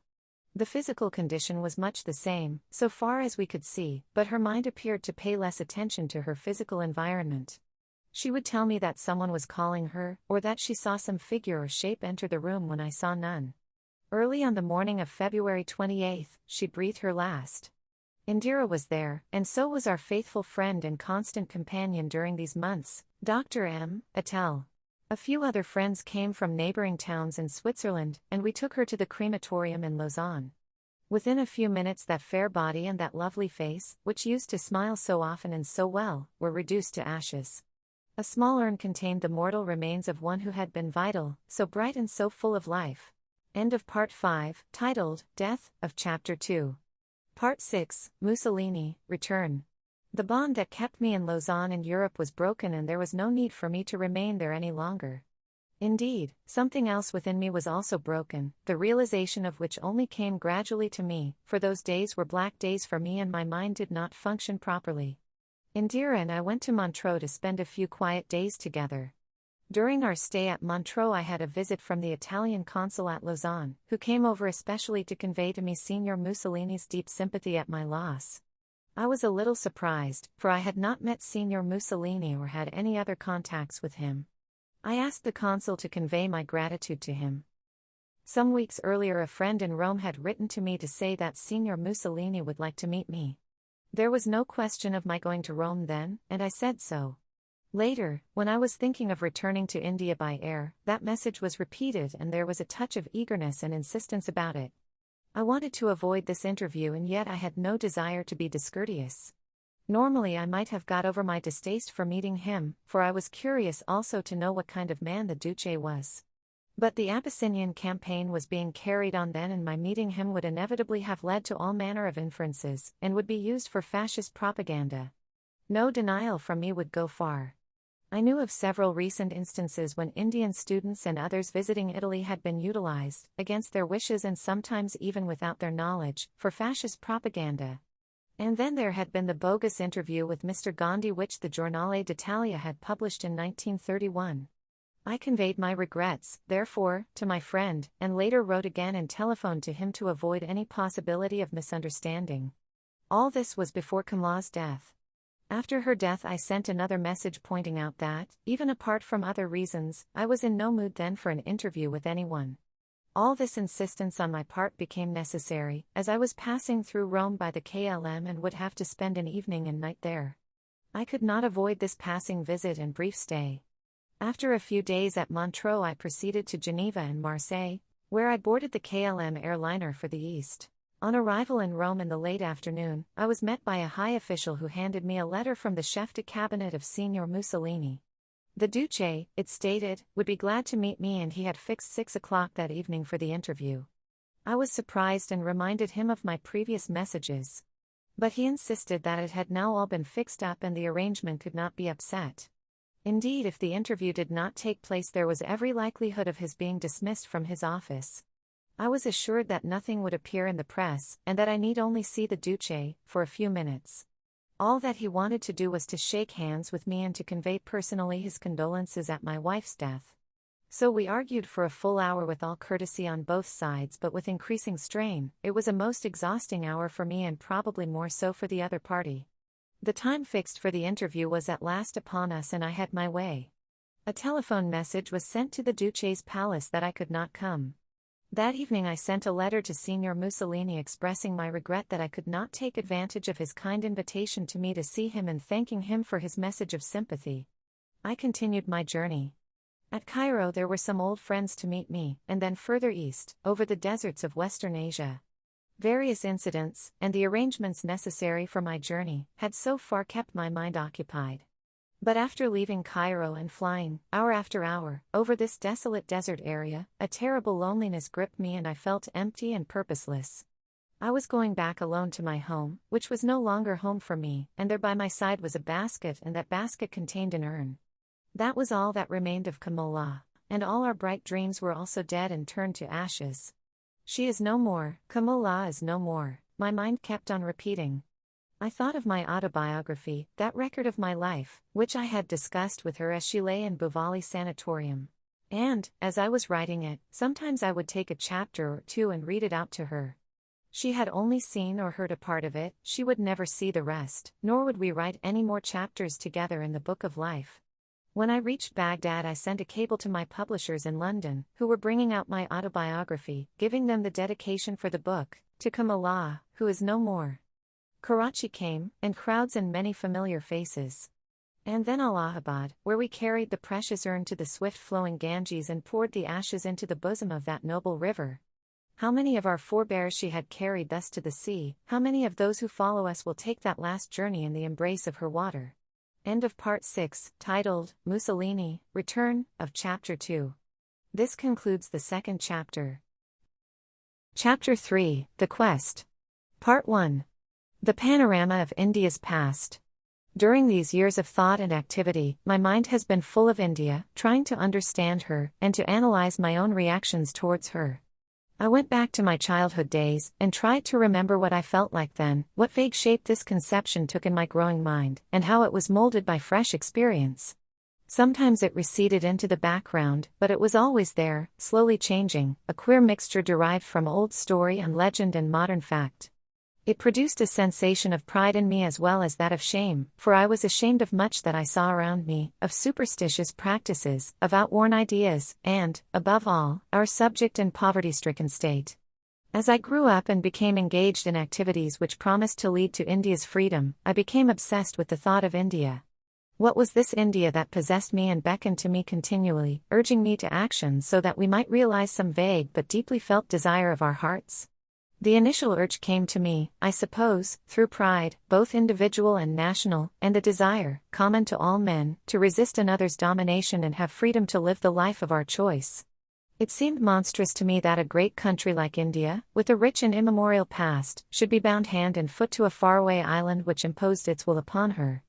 The physical condition was much the same, so far as we could see, but her mind appeared to pay less attention to her physical environment. She would tell me that someone was calling her, or that she saw some figure or shape enter the room when I saw none. Early on the morning of February 28, she breathed her last. Indira was there, and so was our faithful friend and constant companion during these months, Dr. M. Attell. A few other friends came from neighboring towns in Switzerland, and we took her to the crematorium in Lausanne. Within a few minutes that fair body and that lovely face, which used to smile so often and so well, were reduced to ashes. A small urn contained the mortal remains of one who had been vital, so bright and so full of life. End of Part 5, titled, Death, of Chapter 2. Part 6, Mussolini, Return. The bond that kept me in Lausanne and Europe was broken, and there was no need for me to remain there any longer. Indeed, something else within me was also broken, the realization of which only came gradually to me, for those days were black days for me and my mind did not function properly. Indira and I went to Montreux to spend a few quiet days together. During our stay at Montreux I had a visit from the Italian consul at Lausanne, who came over especially to convey to me Signor Mussolini's deep sympathy at my loss. I was a little surprised, for I had not met Signor Mussolini or had any other contacts with him. I asked the consul to convey my gratitude to him. Some weeks earlier a friend in Rome had written to me to say that Signor Mussolini would like to meet me. There was no question of my going to Rome then, and I said so. Later, when I was thinking of returning to India by air, that message was repeated and there was a touch of eagerness and insistence about it. I wanted to avoid this interview and yet I had no desire to be discourteous. Normally I might have got over my distaste for meeting him, for I was curious also to know what kind of man the Duce was. But the Abyssinian campaign was being carried on then and my meeting him would inevitably have led to all manner of inferences, and would be used for fascist propaganda. No denial from me would go far. I knew of several recent instances when Indian students and others visiting Italy had been utilized, against their wishes and sometimes even without their knowledge, for fascist propaganda. And then there had been the bogus interview with Mr. Gandhi which the Giornale d'Italia had published in 1931. I conveyed my regrets, therefore, to my friend, and later wrote again and telephoned to him to avoid any possibility of misunderstanding. All this was before Kamala's death. After her death I sent another message pointing out that, even apart from other reasons, I was in no mood then for an interview with anyone. All this insistence on my part became necessary, as I was passing through Rome by the KLM and would have to spend an evening and night there. I could not avoid this passing visit and brief stay. After a few days at Montreux I proceeded to Geneva and Marseille, where I boarded the KLM airliner for the East. On arrival in Rome in the late afternoon, I was met by a high official who handed me a letter from the chef de cabinet of Signor Mussolini. The Duce, it stated, would be glad to meet me and he had fixed 6 o'clock that evening for the interview. I was surprised and reminded him of my previous messages. But he insisted that it had now all been fixed up and the arrangement could not be upset. Indeed, if the interview did not take place there was every likelihood of his being dismissed from his office. I was assured that nothing would appear in the press, and that I need only see the Duce, for a few minutes. All that he wanted to do was to shake hands with me and to convey personally his condolences at my wife's death. So we argued for a full hour with all courtesy on both sides but with increasing strain. It was a most exhausting hour for me and probably more so for the other party. The time fixed for the interview was at last upon us and I had my way. A telephone message was sent to the Duce's palace that I could not come. That evening I sent a letter to Signor Mussolini expressing my regret that I could not take advantage of his kind invitation to me to see him and thanking him for his message of sympathy. I continued my journey. At Cairo there were some old friends to meet me, and then further east, over the deserts of Western Asia. Various incidents, and the arrangements necessary for my journey, had so far kept my mind occupied. But after leaving Cairo and flying, hour after hour, over this desolate desert area, a terrible loneliness gripped me and I felt empty and purposeless. I was going back alone to my home, which was no longer home for me, and there by my side was a basket, and that basket contained an urn. That was all that remained of Kamala, and all our bright dreams were also dead and turned to ashes. She is no more, Kamala is no more, my mind kept on repeating. I thought of my autobiography, that record of my life, which I had discussed with her as she lay in Buvali Sanatorium. And, as I was writing it, sometimes I would take a chapter or two and read it out to her. She had only seen or heard a part of it, she would never see the rest, nor would we write any more chapters together in the book of life. When I reached Baghdad, I sent a cable to my publishers in London, who were bringing out my autobiography, giving them the dedication for the book, to Kamala, who is no more. Karachi came, and crowds and many familiar faces. And then Allahabad, where we carried the precious urn to the swift-flowing Ganges and poured the ashes into the bosom of that noble river. How many of our forebears she had carried thus to the sea, how many of those who follow us will take that last journey in the embrace of her water? End of Part 6, titled, Mussolini, Return, of Chapter 2. This concludes the second chapter. Chapter 3, The Quest. Part 1. The Panorama of India's Past. During these years of thought and activity, my mind has been full of India, trying to understand her, and to analyze my own reactions towards her. I went back to my childhood days, and tried to remember what I felt like then, what vague shape this conception took in my growing mind, and how it was molded by fresh experience. Sometimes it receded into the background, but it was always there, slowly changing, a queer mixture derived from old story and legend and modern fact. It produced a sensation of pride in me as well as that of shame, for I was ashamed of much that I saw around me, of superstitious practices, of outworn ideas, and, above all, our subject and poverty-stricken state. As I grew up and became engaged in activities which promised to lead to India's freedom, I became obsessed with the thought of India. What was this India that possessed me and beckoned to me continually, urging me to action so that we might realize some vague but deeply felt desire of our hearts? The initial urge came to me, I suppose, through pride, both individual and national, and the desire, common to all men, to resist another's domination and have freedom to live the life of our choice. It seemed monstrous to me that a great country like India, with a rich and immemorial past, should be bound hand and foot to a faraway island which imposed its will upon her.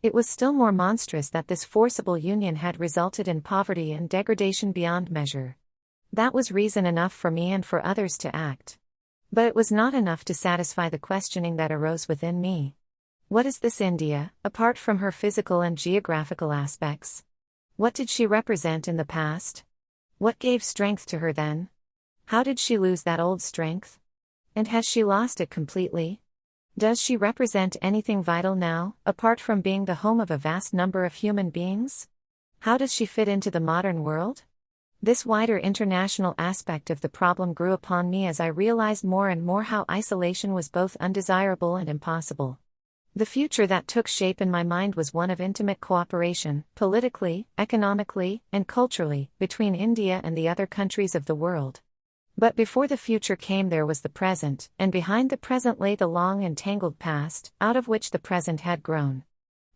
It was still more monstrous that this forcible union had resulted in poverty and degradation beyond measure. That was reason enough for me and for others to act. But it was not enough to satisfy the questioning that arose within me. What is this India, apart from her physical and geographical aspects? What did she represent in the past? What gave strength to her then? How did she lose that old strength? And has she lost it completely? Does she represent anything vital now, apart from being the home of a vast number of human beings? How does she fit into the modern world? This wider international aspect of the problem grew upon me as I realized more and more how isolation was both undesirable and impossible. The future that took shape in my mind was one of intimate cooperation, politically, economically, and culturally, between India and the other countries of the world. But before the future came there was the present, and behind the present lay the long and tangled past, out of which the present had grown.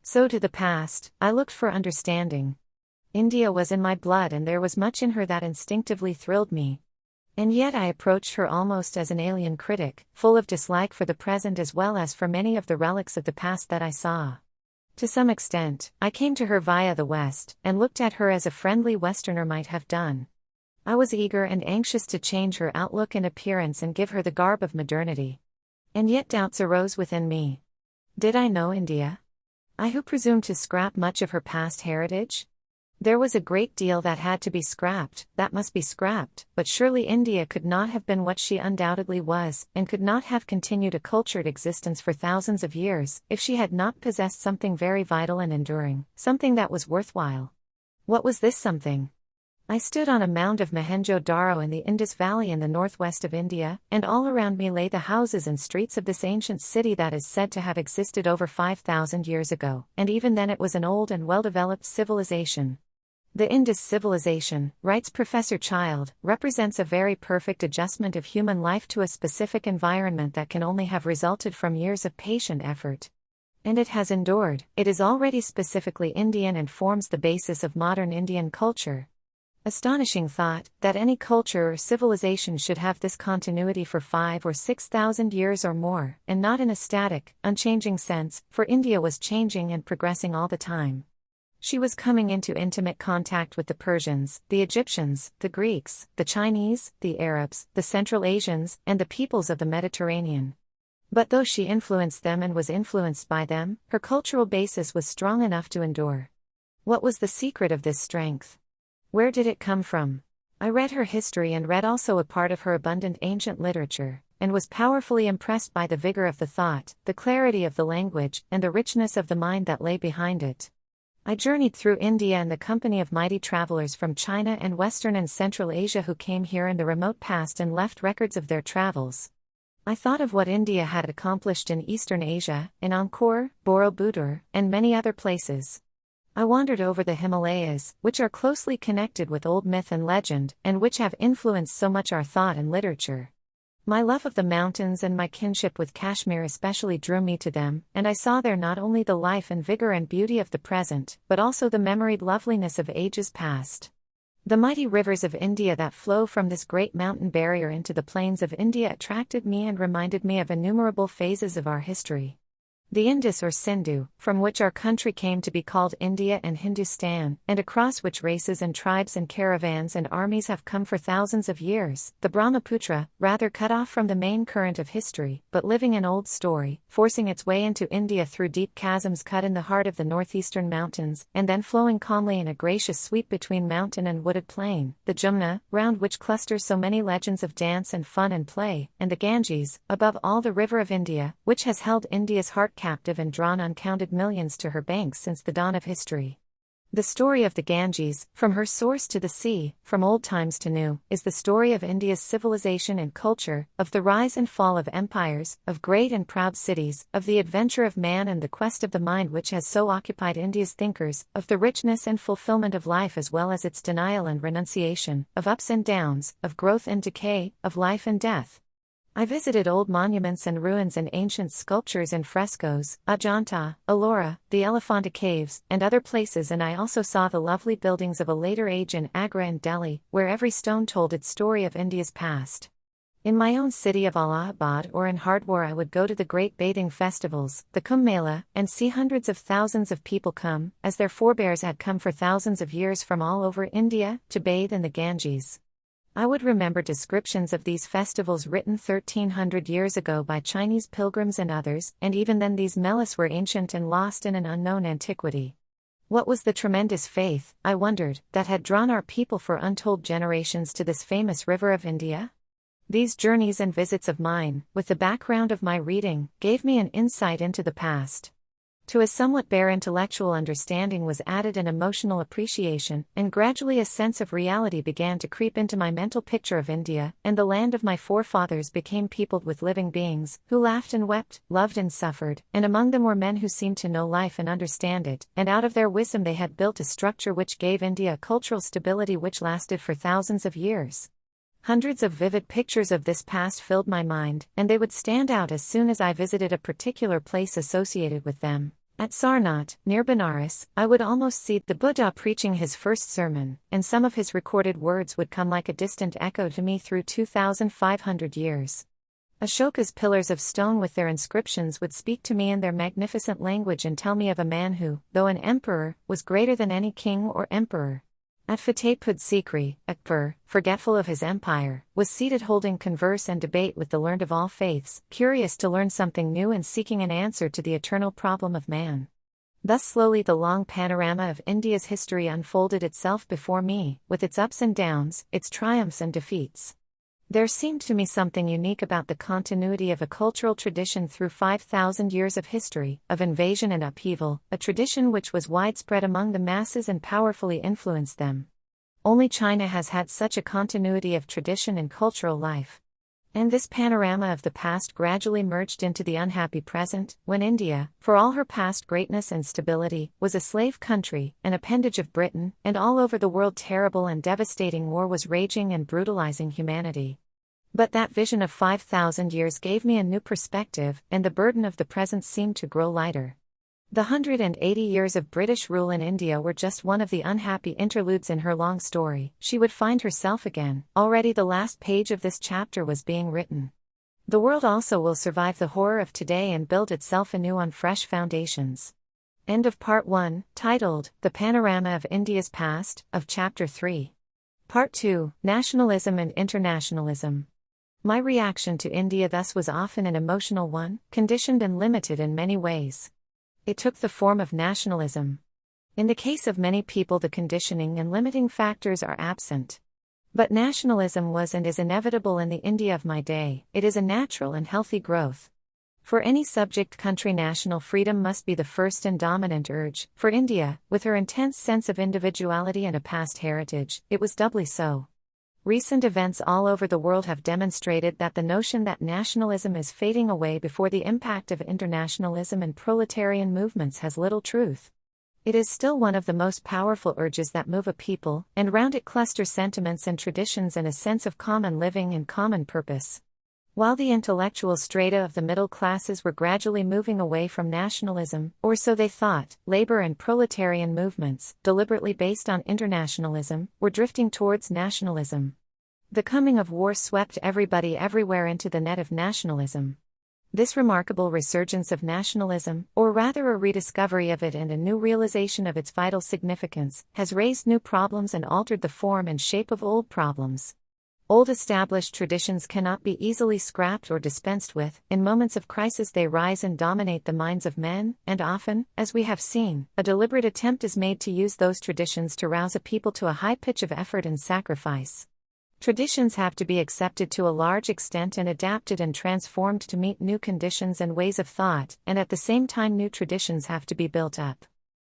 So to the past, I looked for understanding. India was in my blood and there was much in her that instinctively thrilled me. And yet I approached her almost as an alien critic, full of dislike for the present as well as for many of the relics of the past that I saw. To some extent, I came to her via the West, and looked at her as a friendly Westerner might have done. I was eager and anxious to change her outlook and appearance and give her the garb of modernity. And yet doubts arose within me. Did I know India? I who presumed to scrap much of her past heritage? There was a great deal that had to be scrapped, that must be scrapped, but surely India could not have been what she undoubtedly was, and could not have continued a cultured existence for thousands of years, if she had not possessed something very vital and enduring, something that was worthwhile. What was this something? I stood on a mound of Mohenjo-Daro in the Indus Valley in the northwest of India, and all around me lay the houses and streets of this ancient city that is said to have existed over 5,000 years ago, and even then it was an old and well-developed civilization. The Indus civilization, writes Professor Child, represents a very perfect adjustment of human life to a specific environment that can only have resulted from years of patient effort. And it has endured. It is already specifically Indian and forms the basis of modern Indian culture. Astonishing thought, that any culture or civilization should have this continuity for 5,000 or 6,000 years or more, and not in a static, unchanging sense, for India was changing and progressing all the time. She was coming into intimate contact with the Persians, the Egyptians, the Greeks, the Chinese, the Arabs, the Central Asians, and the peoples of the Mediterranean. But though she influenced them and was influenced by them, her cultural basis was strong enough to endure. What was the secret of this strength? Where did it come from? I read her history and read also a part of her abundant ancient literature, and was powerfully impressed by the vigor of the thought, the clarity of the language, and the richness of the mind that lay behind it. I journeyed through India in the company of mighty travelers from China and Western and Central Asia who came here in the remote past and left records of their travels. I thought of what India had accomplished in Eastern Asia, in Angkor, Borobudur, and many other places. I wandered over the Himalayas, which are closely connected with old myth and legend, and which have influenced so much our thought and literature. My love of the mountains and my kinship with Kashmir especially drew me to them, and I saw there not only the life and vigor and beauty of the present, but also the memoried loveliness of ages past. The mighty rivers of India that flow from this great mountain barrier into the plains of India attracted me and reminded me of innumerable phases of our history. The Indus or Sindhu, from which our country came to be called India and Hindustan, and across which races and tribes and caravans and armies have come for thousands of years, the Brahmaputra, rather cut off from the main current of history, but living an old story, forcing its way into India through deep chasms cut in the heart of the northeastern mountains, and then flowing calmly in a gracious sweep between mountain and wooded plain, the Jumna, round which clusters so many legends of dance and fun and play, and the Ganges, above all the river of India, which has held India's heart captive and drawn uncounted millions to her banks since the dawn of history. The story of the Ganges, from her source to the sea, from old times to new, is the story of India's civilization and culture, of the rise and fall of empires, of great and proud cities, of the adventure of man and the quest of the mind which has so occupied India's thinkers, of the richness and fulfillment of life as well as its denial and renunciation, of ups and downs, of growth and decay, of life and death. I visited old monuments and ruins and ancient sculptures and frescoes, Ajanta, Ellora, the Elephanta Caves, and other places, and I also saw the lovely buildings of a later age in Agra and Delhi, where every stone told its story of India's past. In my own city of Allahabad or in Hardwar I would go to the great bathing festivals, the Kumbh Mela, and see hundreds of thousands of people come, as their forebears had come for thousands of years from all over India, to bathe in the Ganges. I would remember descriptions of these festivals written 1300 years ago by Chinese pilgrims and others, and even then these melas were ancient and lost in an unknown antiquity. What was the tremendous faith, I wondered, that had drawn our people for untold generations to this famous river of India? These journeys and visits of mine, with the background of my reading, gave me an insight into the past. To a somewhat bare intellectual understanding was added an emotional appreciation, and gradually a sense of reality began to creep into my mental picture of India, and the land of my forefathers became peopled with living beings, who laughed and wept, loved and suffered, and among them were men who seemed to know life and understand it, and out of their wisdom they had built a structure which gave India a cultural stability which lasted for thousands of years. Hundreds of vivid pictures of this past filled my mind, and they would stand out as soon as I visited a particular place associated with them. At Sarnath, near Benares, I would almost see the Buddha preaching his first sermon, and some of his recorded words would come like a distant echo to me through 2,500 years. Ashoka's pillars of stone with their inscriptions would speak to me in their magnificent language and tell me of a man who, though an emperor, was greater than any king or emperor. At Fatehpur Sikri, Akbar, forgetful of his empire, was seated holding converse and debate with the learned of all faiths, curious to learn something new and seeking an answer to the eternal problem of man. Thus slowly the long panorama of India's history unfolded itself before me, with its ups and downs, its triumphs and defeats. There seemed to me something unique about the continuity of a cultural tradition through 5,000 years of history, of invasion and upheaval, a tradition which was widespread among the masses and powerfully influenced them. Only China has had such a continuity of tradition and cultural life. And this panorama of the past gradually merged into the unhappy present, when India, for all her past greatness and stability, was a slave country, an appendage of Britain, and all over the world terrible and devastating war was raging and brutalizing humanity. But that vision of 5,000 years gave me a new perspective, and the burden of the present seemed to grow lighter. The 180 years of British rule in India were just one of the unhappy interludes in her long story. She would find herself again. Already the last page of this chapter was being written. The world also will survive the horror of today and build itself anew on fresh foundations. End of Part 1, titled, The Panorama of India's Past, of Chapter 3. Part 2, Nationalism and Internationalism. My reaction to India thus was often an emotional one, conditioned and limited in many ways. It took the form of nationalism. In the case of many people, the conditioning and limiting factors are absent. But nationalism was and is inevitable in the India of my day. It is a natural and healthy growth. For any subject country, national freedom must be the first and dominant urge. For India, with her intense sense of individuality and a past heritage, it was doubly so. Recent events all over the world have demonstrated that the notion that nationalism is fading away before the impact of internationalism and proletarian movements has little truth. It is still one of the most powerful urges that move a people, and round it cluster sentiments and traditions and a sense of common living and common purpose. While the intellectual strata of the middle classes were gradually moving away from nationalism, or so they thought, labor and proletarian movements, deliberately based on internationalism, were drifting towards nationalism. The coming of war swept everybody everywhere into the net of nationalism. This remarkable resurgence of nationalism, or rather a rediscovery of it and a new realization of its vital significance, has raised new problems and altered the form and shape of old problems. Old established traditions cannot be easily scrapped or dispensed with. In moments of crisis they rise and dominate the minds of men, and often, as we have seen, a deliberate attempt is made to use those traditions to rouse a people to a high pitch of effort and sacrifice. Traditions have to be accepted to a large extent and adapted and transformed to meet new conditions and ways of thought, and at the same time new traditions have to be built up.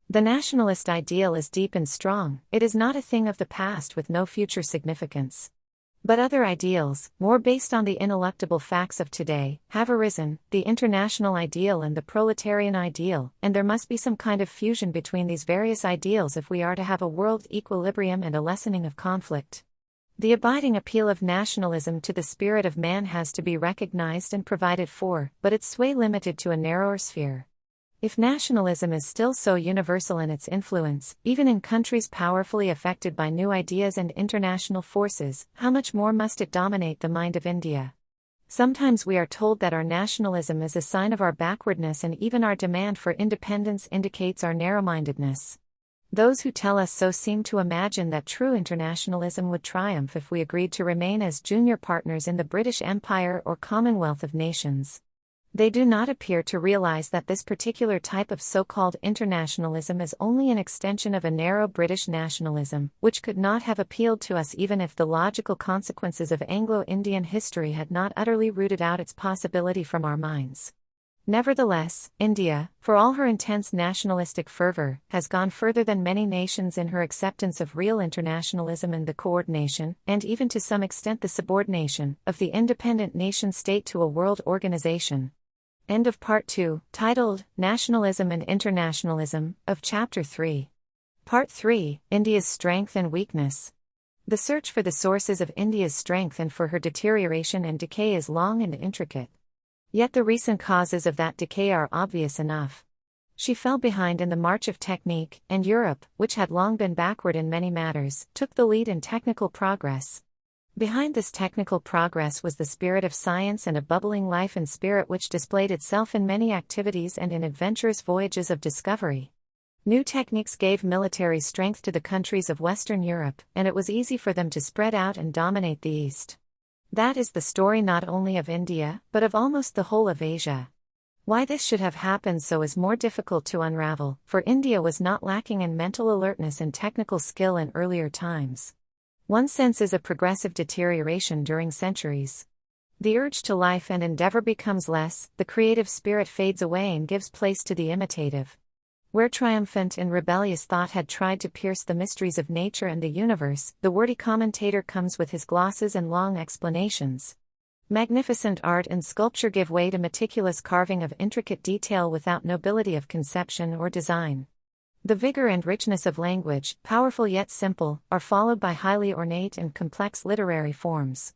The nationalist ideal is deep and strong. It is not a thing of the past with no future significance. But other ideals, more based on the ineluctable facts of today, have arisen, the international ideal and the proletarian ideal, and there must be some kind of fusion between these various ideals if we are to have a world equilibrium and a lessening of conflict. The abiding appeal of nationalism to the spirit of man has to be recognized and provided for, but its sway limited to a narrower sphere. If nationalism is still so universal in its influence, even in countries powerfully affected by new ideas and international forces, how much more must it dominate the mind of India? Sometimes we are told that our nationalism is a sign of our backwardness, and even our demand for independence indicates our narrow-mindedness. Those who tell us so seem to imagine that true internationalism would triumph if we agreed to remain as junior partners in the British Empire or Commonwealth of Nations. They do not appear to realize that this particular type of so-called internationalism is only an extension of a narrow British nationalism, which could not have appealed to us even if the logical consequences of Anglo-Indian history had not utterly rooted out its possibility from our minds. Nevertheless, India, for all her intense nationalistic fervor, has gone further than many nations in her acceptance of real internationalism and the coordination, and even to some extent the subordination, of the independent nation-state to a world organization. End of Part 2, titled, Nationalism and Internationalism, of Chapter 3. Part 3, India's Strength and Weakness. The search for the sources of India's strength and for her deterioration and decay is long and intricate. Yet the recent causes of that decay are obvious enough. She fell behind in the march of technique, and Europe, which had long been backward in many matters, took the lead in technical progress. Behind this technical progress was the spirit of science and a bubbling life and spirit which displayed itself in many activities and in adventurous voyages of discovery. New techniques gave military strength to the countries of Western Europe, and it was easy for them to spread out and dominate the East. That is the story not only of India, but of almost the whole of Asia. Why this should have happened so is more difficult to unravel, for India was not lacking in mental alertness and technical skill in earlier times. One senses a progressive deterioration during centuries. The urge to life and endeavor becomes less, the creative spirit fades away and gives place to the imitative. Where triumphant and rebellious thought had tried to pierce the mysteries of nature and the universe, the wordy commentator comes with his glosses and long explanations. Magnificent art and sculpture give way to meticulous carving of intricate detail without nobility of conception or design. The vigor and richness of language, powerful yet simple, are followed by highly ornate and complex literary forms.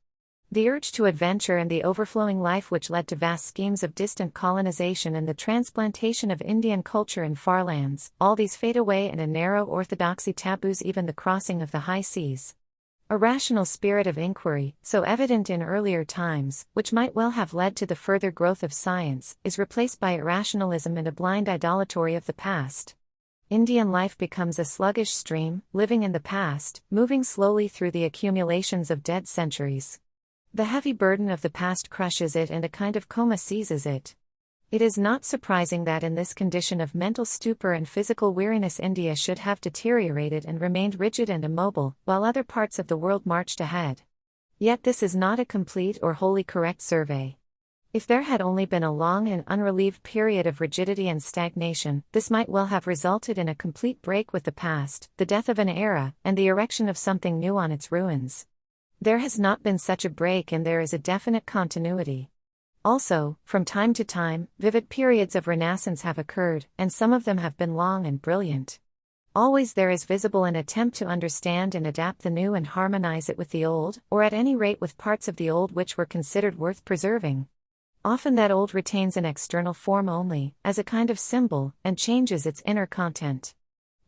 The urge to adventure and the overflowing life which led to vast schemes of distant colonization and the transplantation of Indian culture in far lands, all these fade away and a narrow orthodoxy taboos even the crossing of the high seas. A rational spirit of inquiry, so evident in earlier times, which might well have led to the further growth of science, is replaced by irrationalism and a blind idolatry of the past. Indian life becomes a sluggish stream, living in the past, moving slowly through the accumulations of dead centuries. The heavy burden of the past crushes it and a kind of coma seizes it. It is not surprising that in this condition of mental stupor and physical weariness India should have deteriorated and remained rigid and immobile, while other parts of the world marched ahead. Yet this is not a complete or wholly correct survey. If there had only been a long and unrelieved period of rigidity and stagnation, this might well have resulted in a complete break with the past, the death of an era, and the erection of something new on its ruins. There has not been such a break and there is a definite continuity. Also, from time to time, vivid periods of renaissance have occurred, and some of them have been long and brilliant. Always there is visible an attempt to understand and adapt the new and harmonize it with the old, or at any rate with parts of the old which were considered worth preserving. Often that old retains an external form only, as a kind of symbol, and changes its inner content.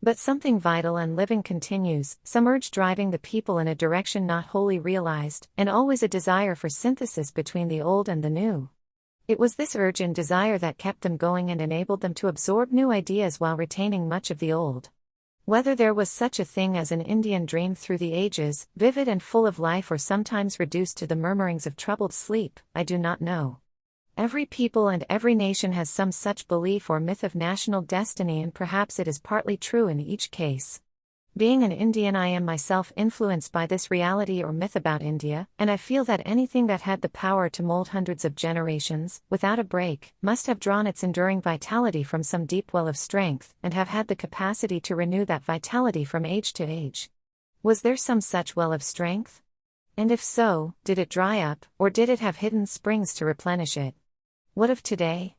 But something vital and living continues, some urge driving the people in a direction not wholly realized, and always a desire for synthesis between the old and the new. It was this urge and desire that kept them going and enabled them to absorb new ideas while retaining much of the old. Whether there was such a thing as an Indian dream through the ages, vivid and full of life or sometimes reduced to the murmurings of troubled sleep, I do not know. Every people and every nation has some such belief or myth of national destiny, and perhaps it is partly true in each case. Being an Indian, I am myself influenced by this reality or myth about India, and I feel that anything that had the power to mold hundreds of generations, without a break, must have drawn its enduring vitality from some deep well of strength, and have had the capacity to renew that vitality from age to age. Was there some such well of strength? And if so, did it dry up, or did it have hidden springs to replenish it? What of today?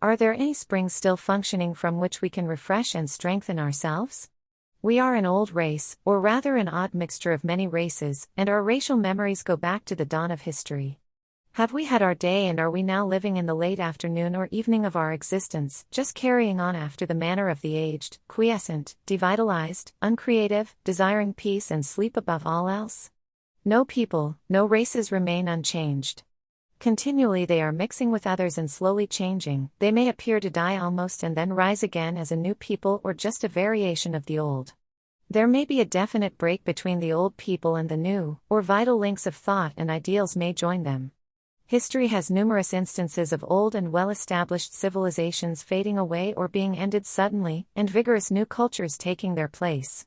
Are there any springs still functioning from which we can refresh and strengthen ourselves? We are an old race, or rather an odd mixture of many races, and our racial memories go back to the dawn of history. Have we had our day, and are we now living in the late afternoon or evening of our existence, just carrying on after the manner of the aged, quiescent, devitalized, uncreative, desiring peace and sleep above all else? No people, no races remain unchanged. Continually they are mixing with others and slowly changing. They may appear to die almost and then rise again as a new people or just a variation of the old. There may be a definite break between the old people and the new, or vital links of thought and ideals may join them. History has numerous instances of old and well-established civilizations fading away or being ended suddenly, and vigorous new cultures taking their place.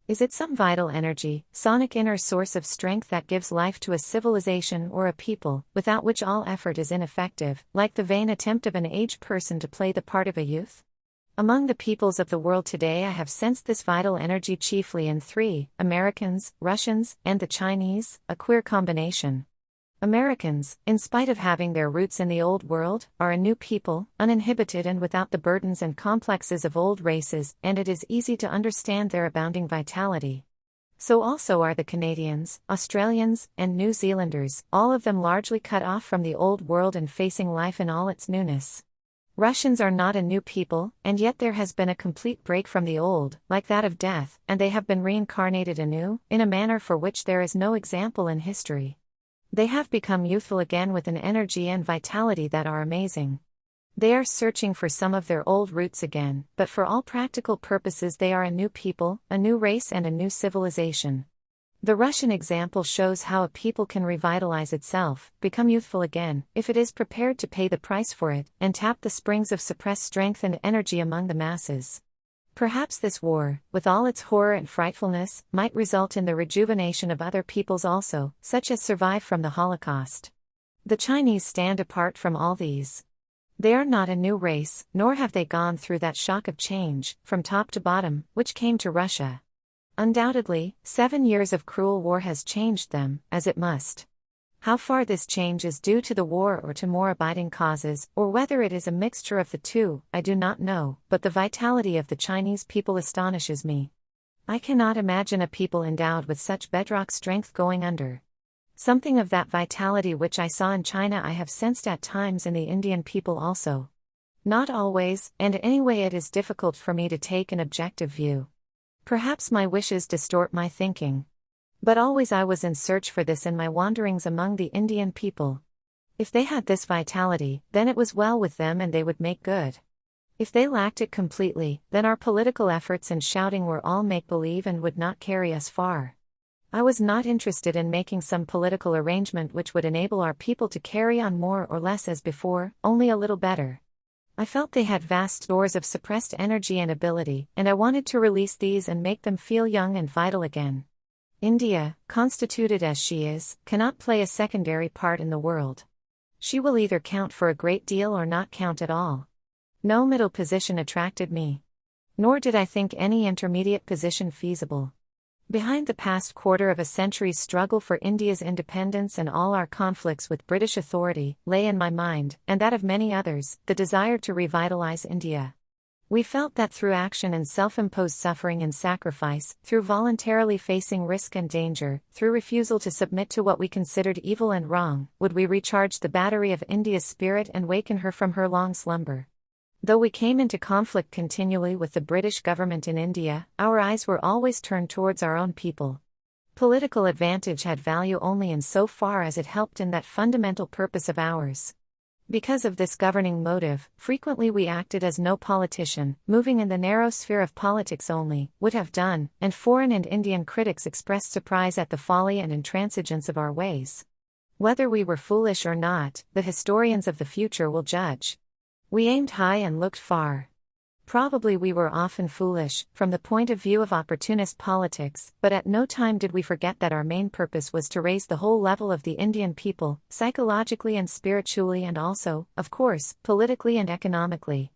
Is it some vital energy, sonic inner source of strength that gives life to a civilization or a people, without which all effort is ineffective, like the vain attempt of an aged person to play the part of a youth? Among the peoples of the world today I have sensed this vital energy chiefly in three: Americans, Russians, and the Chinese, a queer combination. Americans, in spite of having their roots in the old world, are a new people, uninhibited and without the burdens and complexes of old races, and it is easy to understand their abounding vitality. So also are the Canadians, Australians, and New Zealanders, all of them largely cut off from the old world and facing life in all its newness. Russians are not a new people, and yet there has been a complete break from the old, like that of death, and they have been reincarnated anew, in a manner for which there is no example in history. They have become youthful again with an energy and vitality that are amazing. They are searching for some of their old roots again, but for all practical purposes they are a new people, a new race and a new civilization. The Russian example shows how a people can revitalize itself, become youthful again, if it is prepared to pay the price for it, and tap the springs of suppressed strength and energy among the masses. Perhaps this war, with all its horror and frightfulness, might result in the rejuvenation of other peoples also, such as survived from the Holocaust. The Chinese stand apart from all these. They are not a new race, nor have they gone through that shock of change, from top to bottom, which came to Russia. Undoubtedly, 7 years of cruel war has changed them, as it must. How far this change is due to the war or to more abiding causes, or whether it is a mixture of the two, I do not know, but the vitality of the Chinese people astonishes me. I cannot imagine a people endowed with such bedrock strength going under. Something of that vitality which I saw in China I have sensed at times in the Indian people also. Not always, and anyway it is difficult for me to take an objective view. Perhaps my wishes distort my thinking. But always I was in search for this in my wanderings among the Indian people. If they had this vitality, then it was well with them and they would make good. If they lacked it completely, then our political efforts and shouting were all make-believe and would not carry us far. I was not interested in making some political arrangement which would enable our people to carry on more or less as before, only a little better. I felt they had vast stores of suppressed energy and ability, and I wanted to release these and make them feel young and vital again. India, constituted as she is, cannot play a secondary part in the world. She will either count for a great deal or not count at all. No middle position attracted me. Nor did I think any intermediate position feasible. Behind the past quarter of a century's struggle for India's independence and all our conflicts with British authority, lay in my mind, and that of many others, the desire to revitalize India. We felt that through action and self-imposed suffering and sacrifice, through voluntarily facing risk and danger, through refusal to submit to what we considered evil and wrong, would we recharge the battery of India's spirit and waken her from her long slumber. Though we came into conflict continually with the British government in India, our eyes were always turned towards our own people. Political advantage had value only in so far as it helped in that fundamental purpose of ours. Because of this governing motive, frequently we acted as no politician, moving in the narrow sphere of politics only, would have done, and foreign and Indian critics expressed surprise at the folly and intransigence of our ways. Whether we were foolish or not, the historians of the future will judge. We aimed high and looked far. Probably we were often foolish, from the point of view of opportunist politics, but at no time did we forget that our main purpose was to raise the whole level of the Indian people, psychologically and spiritually and also, of course, politically and economically.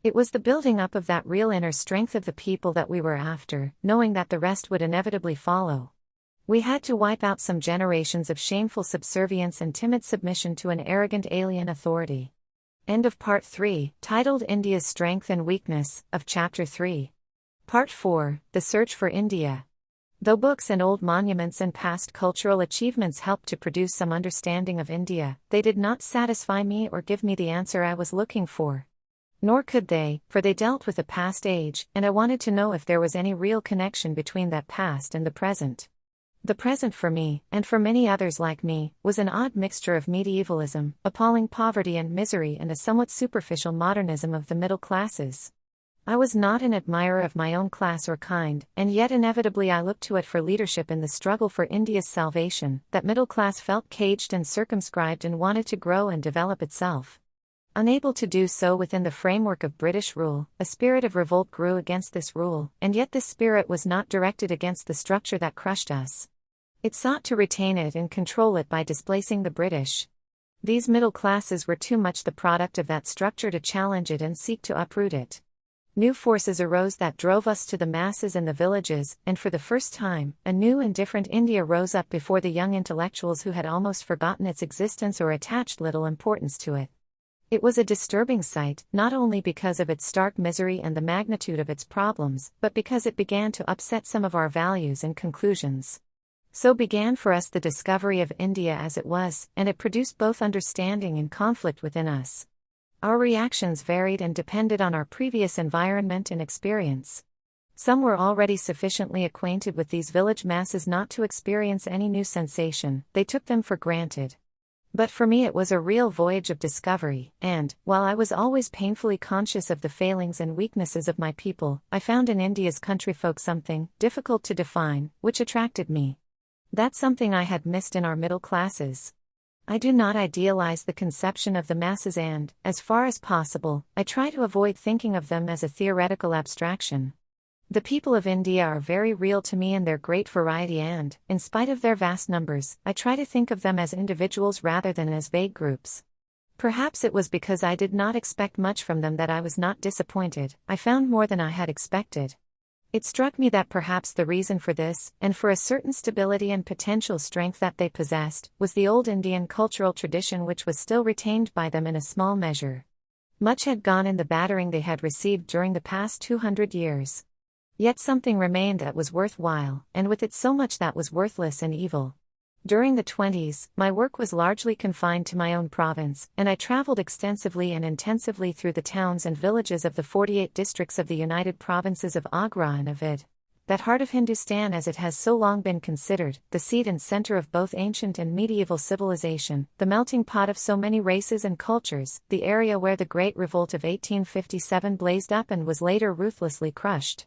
It was the building up of that real inner strength of the people that we were after, knowing that the rest would inevitably follow. We had to wipe out some generations of shameful subservience and timid submission to an arrogant alien authority. End of Part 3, titled India's Strength and Weakness, of Chapter 3. Part 4, The Search for India. Though books and old monuments and past cultural achievements helped to produce some understanding of India, they did not satisfy me or give me the answer I was looking for. Nor could they, for they dealt with a past age, and I wanted to know if there was any real connection between that past and the present. The present for me, and for many others like me, was an odd mixture of medievalism, appalling poverty and misery and a somewhat superficial modernism of the middle classes. I was not an admirer of my own class or kind, and yet inevitably I looked to it for leadership in the struggle for India's salvation. That middle class felt caged and circumscribed and wanted to grow and develop itself. Unable to do so within the framework of British rule, a spirit of revolt grew against this rule, and yet this spirit was not directed against the structure that crushed us. It sought to retain it and control it by displacing the British. These middle classes were too much the product of that structure to challenge it and seek to uproot it. New forces arose that drove us to the masses and the villages, and for the first time, a new and different India rose up before the young intellectuals who had almost forgotten its existence or attached little importance to it. It was a disturbing sight, not only because of its stark misery and the magnitude of its problems, but because it began to upset some of our values and conclusions. So began for us the discovery of India as it was, and it produced both understanding and conflict within us. Our reactions varied and depended on our previous environment and experience. Some were already sufficiently acquainted with these village masses not to experience any new sensation, they took them for granted. But for me it was a real voyage of discovery, and, while I was always painfully conscious of the failings and weaknesses of my people, I found in India's countryfolk something, difficult to define, which attracted me. That something I had missed in our middle classes. I do not idealize the conception of the masses and, as far as possible, I try to avoid thinking of them as a theoretical abstraction. The people of India are very real to me in their great variety and, in spite of their vast numbers, I try to think of them as individuals rather than as vague groups. Perhaps it was because I did not expect much from them that I was not disappointed. I found more than I had expected. It struck me that perhaps the reason for this, and for a certain stability and potential strength that they possessed, was the old Indian cultural tradition which was still retained by them in a small measure. Much had gone in the battering they had received during the past 200 years. Yet something remained that was worthwhile, and with it so much that was worthless and evil. During the 20s, my work was largely confined to my own province, and I traveled extensively and intensively through the towns and villages of the 48 districts of the United Provinces of Agra and Avid, that heart of Hindustan as it has so long been considered, the seat and center of both ancient and medieval civilization, the melting pot of so many races and cultures, the area where the Great Revolt of 1857 blazed up and was later ruthlessly crushed.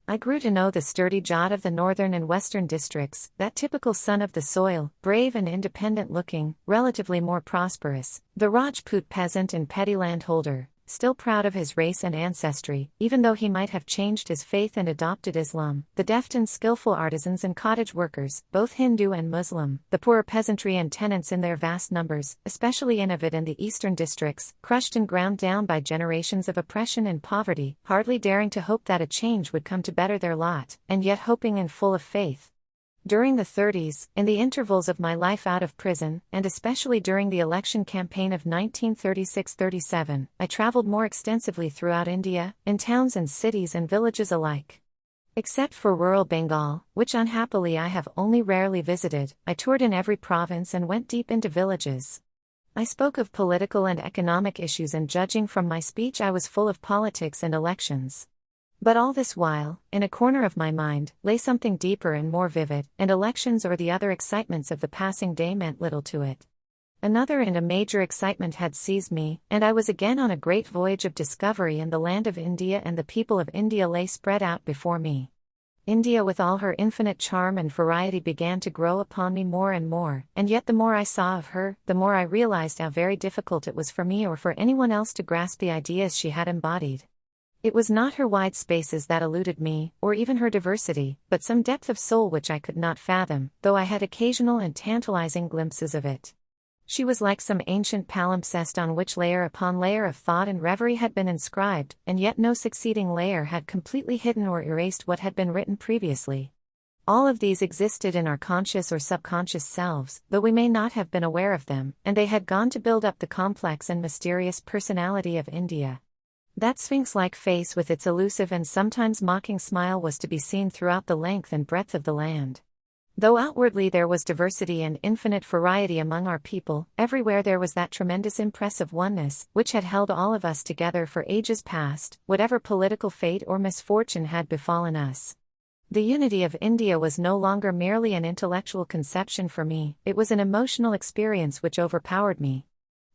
I grew to know the sturdy Jat of the northern and western districts, that typical son of the soil, brave and independent-looking, relatively more prosperous, the Rajput peasant and petty landholder, still proud of his race and ancestry, even though he might have changed his faith and adopted Islam, the deft and skillful artisans and cottage workers, both Hindu and Muslim, the poorer peasantry and tenants in their vast numbers, especially in Avid and the eastern districts, crushed and ground down by generations of oppression and poverty, hardly daring to hope that a change would come to better their lot, and yet hoping and full of faith. During the 30s, in the intervals of my life out of prison, and especially during the election campaign of 1936-37, I traveled more extensively throughout India, in towns and cities and villages alike. Except for rural Bengal, which unhappily I have only rarely visited, I toured in every province and went deep into villages. I spoke of political and economic issues, and judging from my speech I was full of politics and elections. But all this while, in a corner of my mind, lay something deeper and more vivid, and elections or the other excitements of the passing day meant little to it. Another and a major excitement had seized me, and I was again on a great voyage of discovery, and the land of India and the people of India lay spread out before me. India with all her infinite charm and variety began to grow upon me more and more, and yet the more I saw of her, the more I realized how very difficult it was for me or for anyone else to grasp the ideas she had embodied. It was not her wide spaces that eluded me, or even her diversity, but some depth of soul which I could not fathom, though I had occasional and tantalizing glimpses of it. She was like some ancient palimpsest on which layer upon layer of thought and reverie had been inscribed, and yet no succeeding layer had completely hidden or erased what had been written previously. All of these existed in our conscious or subconscious selves, though we may not have been aware of them, and they had gone to build up the complex and mysterious personality of India. That sphinx-like face with its elusive and sometimes mocking smile was to be seen throughout the length and breadth of the land. Though outwardly there was diversity and infinite variety among our people, everywhere there was that tremendous impress of oneness, which had held all of us together for ages past, whatever political fate or misfortune had befallen us. The unity of India was no longer merely an intellectual conception for me, it was an emotional experience which overpowered me.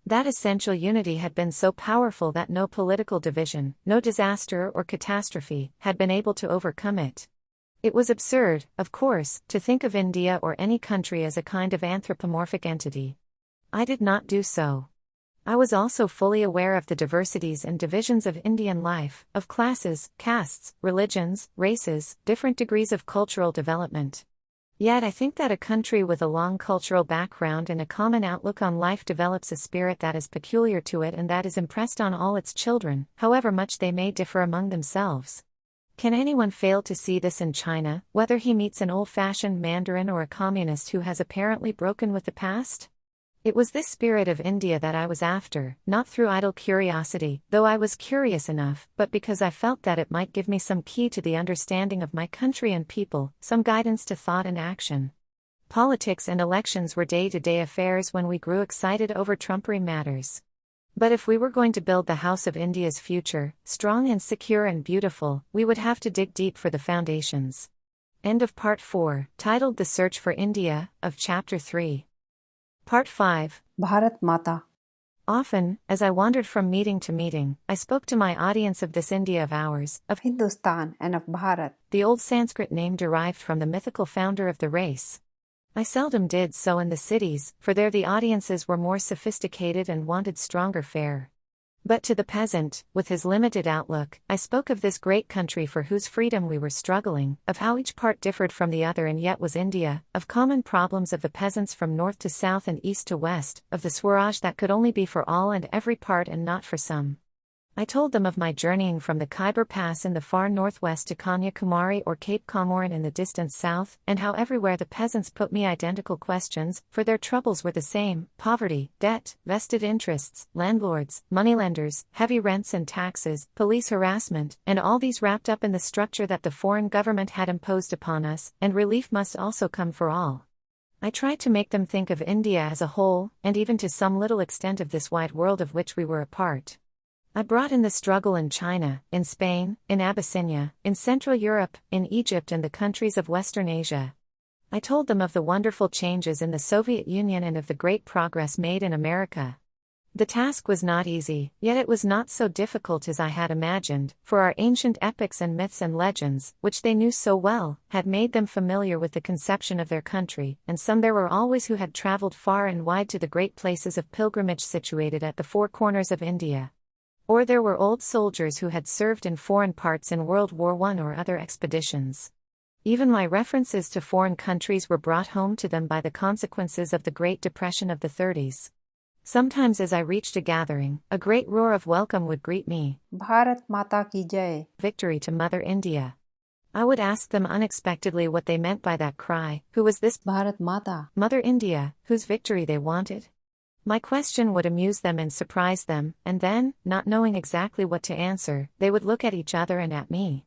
That essential unity had been so powerful that no political division, no disaster or catastrophe, had been able to overcome it. It was absurd, of course, to think of India or any country as a kind of anthropomorphic entity. I did not do so. I was also fully aware of the diversities and divisions of Indian life, of classes, castes, religions, races, different degrees of cultural development. Yet I think that a country with a long cultural background and a common outlook on life develops a spirit that is peculiar to it and that is impressed on all its children, however much they may differ among themselves. Can anyone fail to see this in China, whether he meets an old-fashioned Mandarin or a communist who has apparently broken with the past? It was this spirit of India that I was after, not through idle curiosity, though I was curious enough, but because I felt that it might give me some key to the understanding of my country and people, some guidance to thought and action. Politics and elections were day-to-day affairs when we grew excited over trumpery matters. But if we were going to build the house of India's future, strong and secure and beautiful, we would have to dig deep for the foundations. End of Part 4, titled The Search for India, of Chapter 3. Part 5. Bharat Mata. Often, as I wandered from meeting to meeting, I spoke to my audience of this India of ours, of Hindustan and of Bharat, the old Sanskrit name derived from the mythical founder of the race. I seldom did so in the cities, for there the audiences were more sophisticated and wanted stronger fare. But to the peasant, with his limited outlook, I spoke of this great country for whose freedom we were struggling, of how each part differed from the other and yet was India, of common problems of the peasants from north to south and east to west, of the Swaraj that could only be for all and every part and not for some. I told them of my journeying from the Khyber Pass in the far northwest to Kanyakumari or Cape Comorin in the distant south, and how everywhere the peasants put me identical questions, for their troubles were the same: poverty, debt, vested interests, landlords, moneylenders, heavy rents and taxes, police harassment, and all these wrapped up in the structure that the foreign government had imposed upon us, and relief must also come for all. I tried to make them think of India as a whole, and even to some little extent of this wide world of which we were a part. I brought in the struggle in China, in Spain, in Abyssinia, in Central Europe, in Egypt and the countries of Western Asia. I told them of the wonderful changes in the Soviet Union and of the great progress made in America. The task was not easy, yet it was not so difficult as I had imagined, for our ancient epics and myths and legends, which they knew so well, had made them familiar with the conception of their country, and some there were always who had traveled far and wide to the great places of pilgrimage situated at the four corners of India. Or there were old soldiers who had served in foreign parts in World War I or other expeditions. Even my references to foreign countries were brought home to them by the consequences of the Great Depression of the 30s. Sometimes as I reached a gathering, a great roar of welcome would greet me. Bharat Mata ki Jai. Victory to Mother India. I would ask them unexpectedly what they meant by that cry. Who was this Bharat Mata? Mother India, whose victory they wanted? My question would amuse them and surprise them, and then, not knowing exactly what to answer, they would look at each other and at me.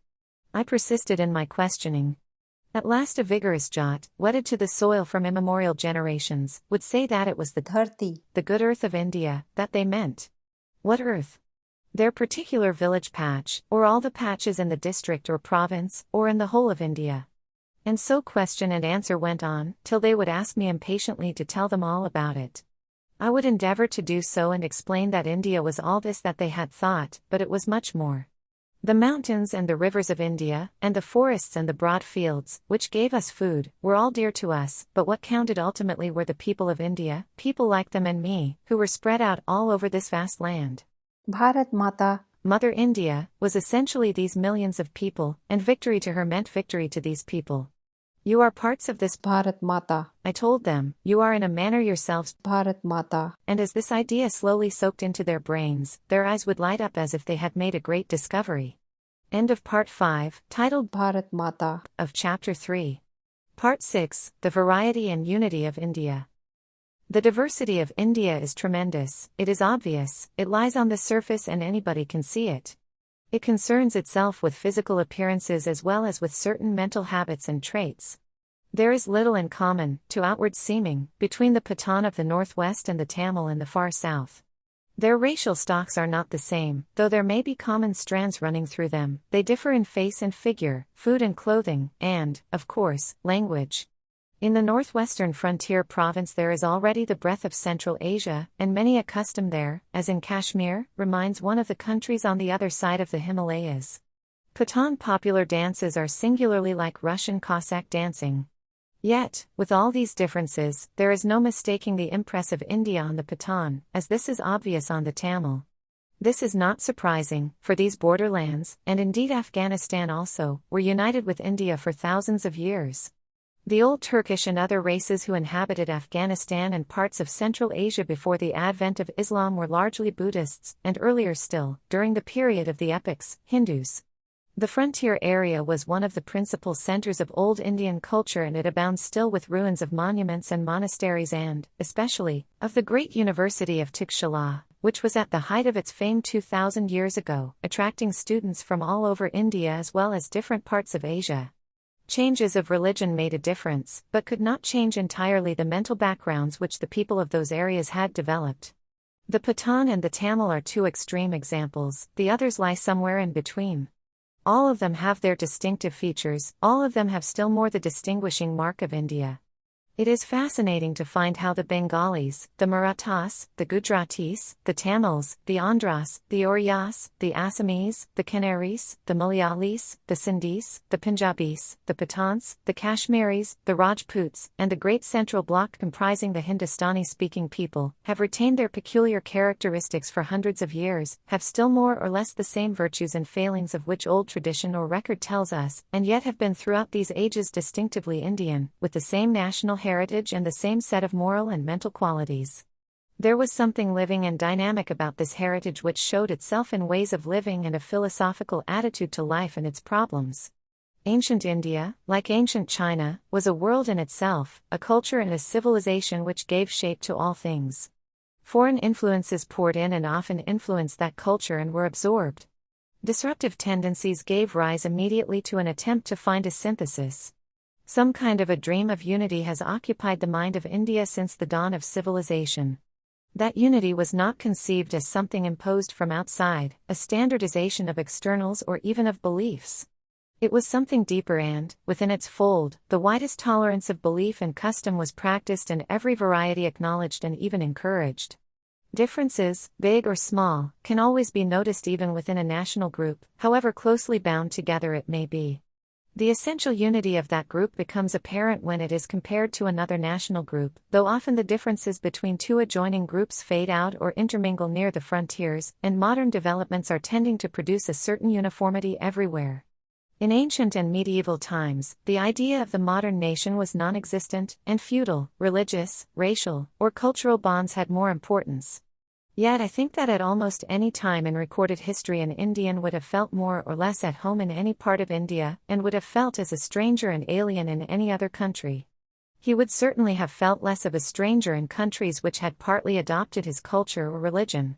I persisted in my questioning. At last a vigorous Jat, wedded to the soil from immemorial generations, would say that it was the Dharti, the good earth of India, that they meant. What earth? Their particular village patch, or all the patches in the district or province, or in the whole of India? And so question and answer went on, till they would ask me impatiently to tell them all about it. I would endeavor to do so and explain that India was all this that they had thought, but it was much more. The mountains and the rivers of India, and the forests and the broad fields, which gave us food, were all dear to us, but what counted ultimately were the people of India, people like them and me, who were spread out all over this vast land. Bharat Mata, Mother India, was essentially these millions of people, and victory to her meant victory to these people. You are parts of this Bharat Mata, I told them. You are in a manner yourselves Bharat Mata. And as this idea slowly soaked into their brains, their eyes would light up as if they had made a great discovery. End of Part 5, titled Bharat Mata, of Chapter 3. Part 6, The Variety and Unity of India. The diversity of India is tremendous, it is obvious, it lies on the surface and anybody can see it. It concerns itself with physical appearances as well as with certain mental habits and traits. There is little in common, to outward seeming, between the Pathan of the northwest and the Tamil in the far south. Their racial stocks are not the same, though there may be common strands running through them. They differ in face and figure, food and clothing, and, of course, language. In the northwestern frontier province there is already the breath of Central Asia, and many a custom there, as in Kashmir, reminds one of the countries on the other side of the Himalayas. Pathan popular dances are singularly like Russian Cossack dancing. Yet, with all these differences, there is no mistaking the impress of India on the Pathan, as this is obvious on the Tamil. This is not surprising, for these borderlands, and indeed Afghanistan also, were united with India for thousands of years. The old Turkish and other races who inhabited Afghanistan and parts of Central Asia before the advent of Islam were largely Buddhists, and earlier still, during the period of the epics, Hindus. The frontier area was one of the principal centers of old Indian culture, and it abounds still with ruins of monuments and monasteries and, especially, of the great University of Tikshala, which was at the height of its fame 2,000 years ago, attracting students from all over India as well as different parts of Asia. Changes of religion made a difference, but could not change entirely the mental backgrounds which the people of those areas had developed. The Pathan and the Tamil are two extreme examples, the others lie somewhere in between. All of them have their distinctive features, all of them have still more the distinguishing mark of India. It is fascinating to find how the Bengalis, the Marathas, the Gujaratis, the Tamils, the Andhras, the Oryas, the Assamese, the Canaries, the Malayalis, the Sindhis, the Punjabis, the Pathans, the Kashmiris, the Rajputs, and the great central block comprising the Hindustani-speaking people, have retained their peculiar characteristics for hundreds of years, have still more or less the same virtues and failings of which old tradition or record tells us, and yet have been throughout these ages distinctively Indian, with the same national heritage and the same set of moral and mental qualities. There was something living and dynamic about this heritage which showed itself in ways of living and a philosophical attitude to life and its problems. Ancient India, like ancient China, was a world in itself, a culture and a civilization which gave shape to all things. Foreign influences poured in and often influenced that culture and were absorbed. Disruptive tendencies gave rise immediately to an attempt to find a synthesis. Some kind of a dream of unity has occupied the mind of India since the dawn of civilization. That unity was not conceived as something imposed from outside, a standardization of externals or even of beliefs. It was something deeper and, within its fold, the widest tolerance of belief and custom was practiced and every variety acknowledged and even encouraged. Differences, big or small, can always be noticed even within a national group, however closely bound together it may be. The essential unity of that group becomes apparent when it is compared to another national group, though often the differences between two adjoining groups fade out or intermingle near the frontiers, and modern developments are tending to produce a certain uniformity everywhere. In ancient and medieval times, the idea of the modern nation was non-existent, and feudal, religious, racial, or cultural bonds had more importance. Yet I think that at almost any time in recorded history an Indian would have felt more or less at home in any part of India, and would have felt as a stranger and alien in any other country. He would certainly have felt less of a stranger in countries which had partly adopted his culture or religion.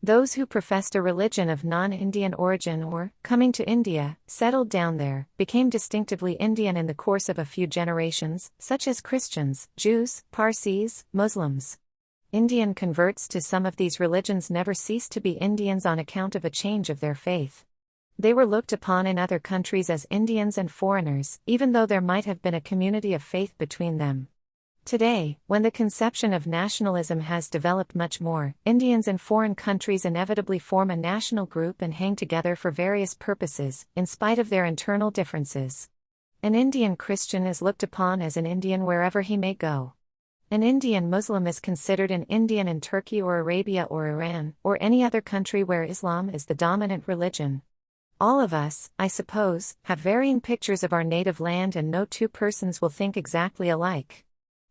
Those who professed a religion of non-Indian origin or, coming to India, settled down there, became distinctively Indian in the course of a few generations, such as Christians, Jews, Parsis, Muslims. Indian converts to some of these religions never ceased to be Indians on account of a change of their faith. They were looked upon in other countries as Indians and foreigners, even though there might have been a community of faith between them. Today, when the conception of nationalism has developed much more, Indians in foreign countries inevitably form a national group and hang together for various purposes, in spite of their internal differences. An Indian Christian is looked upon as an Indian wherever he may go. An Indian Muslim is considered an Indian in Turkey or Arabia or Iran, or any other country where Islam is the dominant religion. All of us, I suppose, have varying pictures of our native land and no two persons will think exactly alike.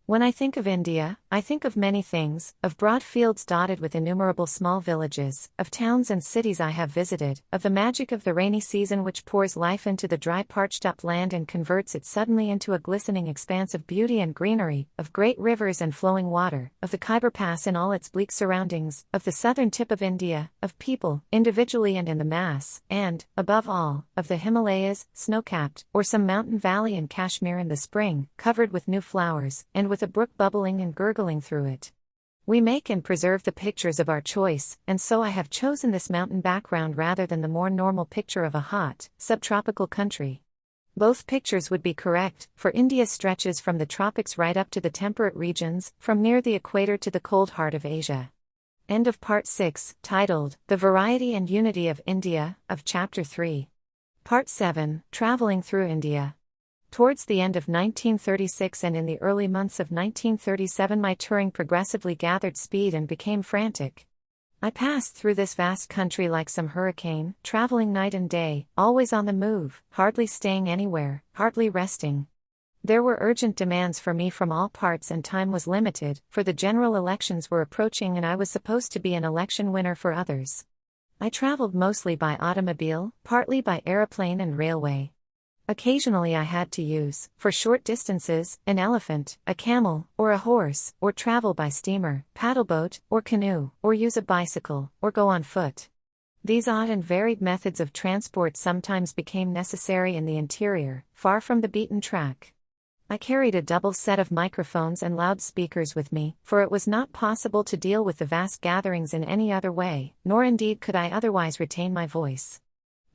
When I think of India, I think of many things, of broad fields dotted with innumerable small villages, of towns and cities I have visited, of the magic of the rainy season which pours life into the dry parched-up land and converts it suddenly into a glistening expanse of beauty and greenery, of great rivers and flowing water, of the Khyber Pass in all its bleak surroundings, of the southern tip of India, of people, individually and in the mass, and, above all, of the Himalayas, snow-capped, or some mountain valley in Kashmir in the spring, covered with new flowers, and with a brook bubbling and gurgling through it. We make and preserve the pictures of our choice, and so I have chosen this mountain background rather than the more normal picture of a hot, subtropical country. Both pictures would be correct, for India stretches from the tropics right up to the temperate regions, from near the equator to the cold heart of Asia. End of Part 6, titled, The Variety and Unity of India, of Chapter 3. Part 7, Traveling Through India. Towards the end of 1936 and in the early months of 1937 my touring progressively gathered speed and became frantic. I passed through this vast country like some hurricane, traveling night and day, always on the move, hardly staying anywhere, hardly resting. There were urgent demands for me from all parts and time was limited, for the general elections were approaching and I was supposed to be an election winner for others. I traveled mostly by automobile, partly by aeroplane and railway. Occasionally I had to use, for short distances, an elephant, a camel, or a horse, or travel by steamer, paddleboat, or canoe, or use a bicycle, or go on foot. These odd and varied methods of transport sometimes became necessary in the interior, far from the beaten track. I carried a double set of microphones and loudspeakers with me, for it was not possible to deal with the vast gatherings in any other way, nor indeed could I otherwise retain my voice.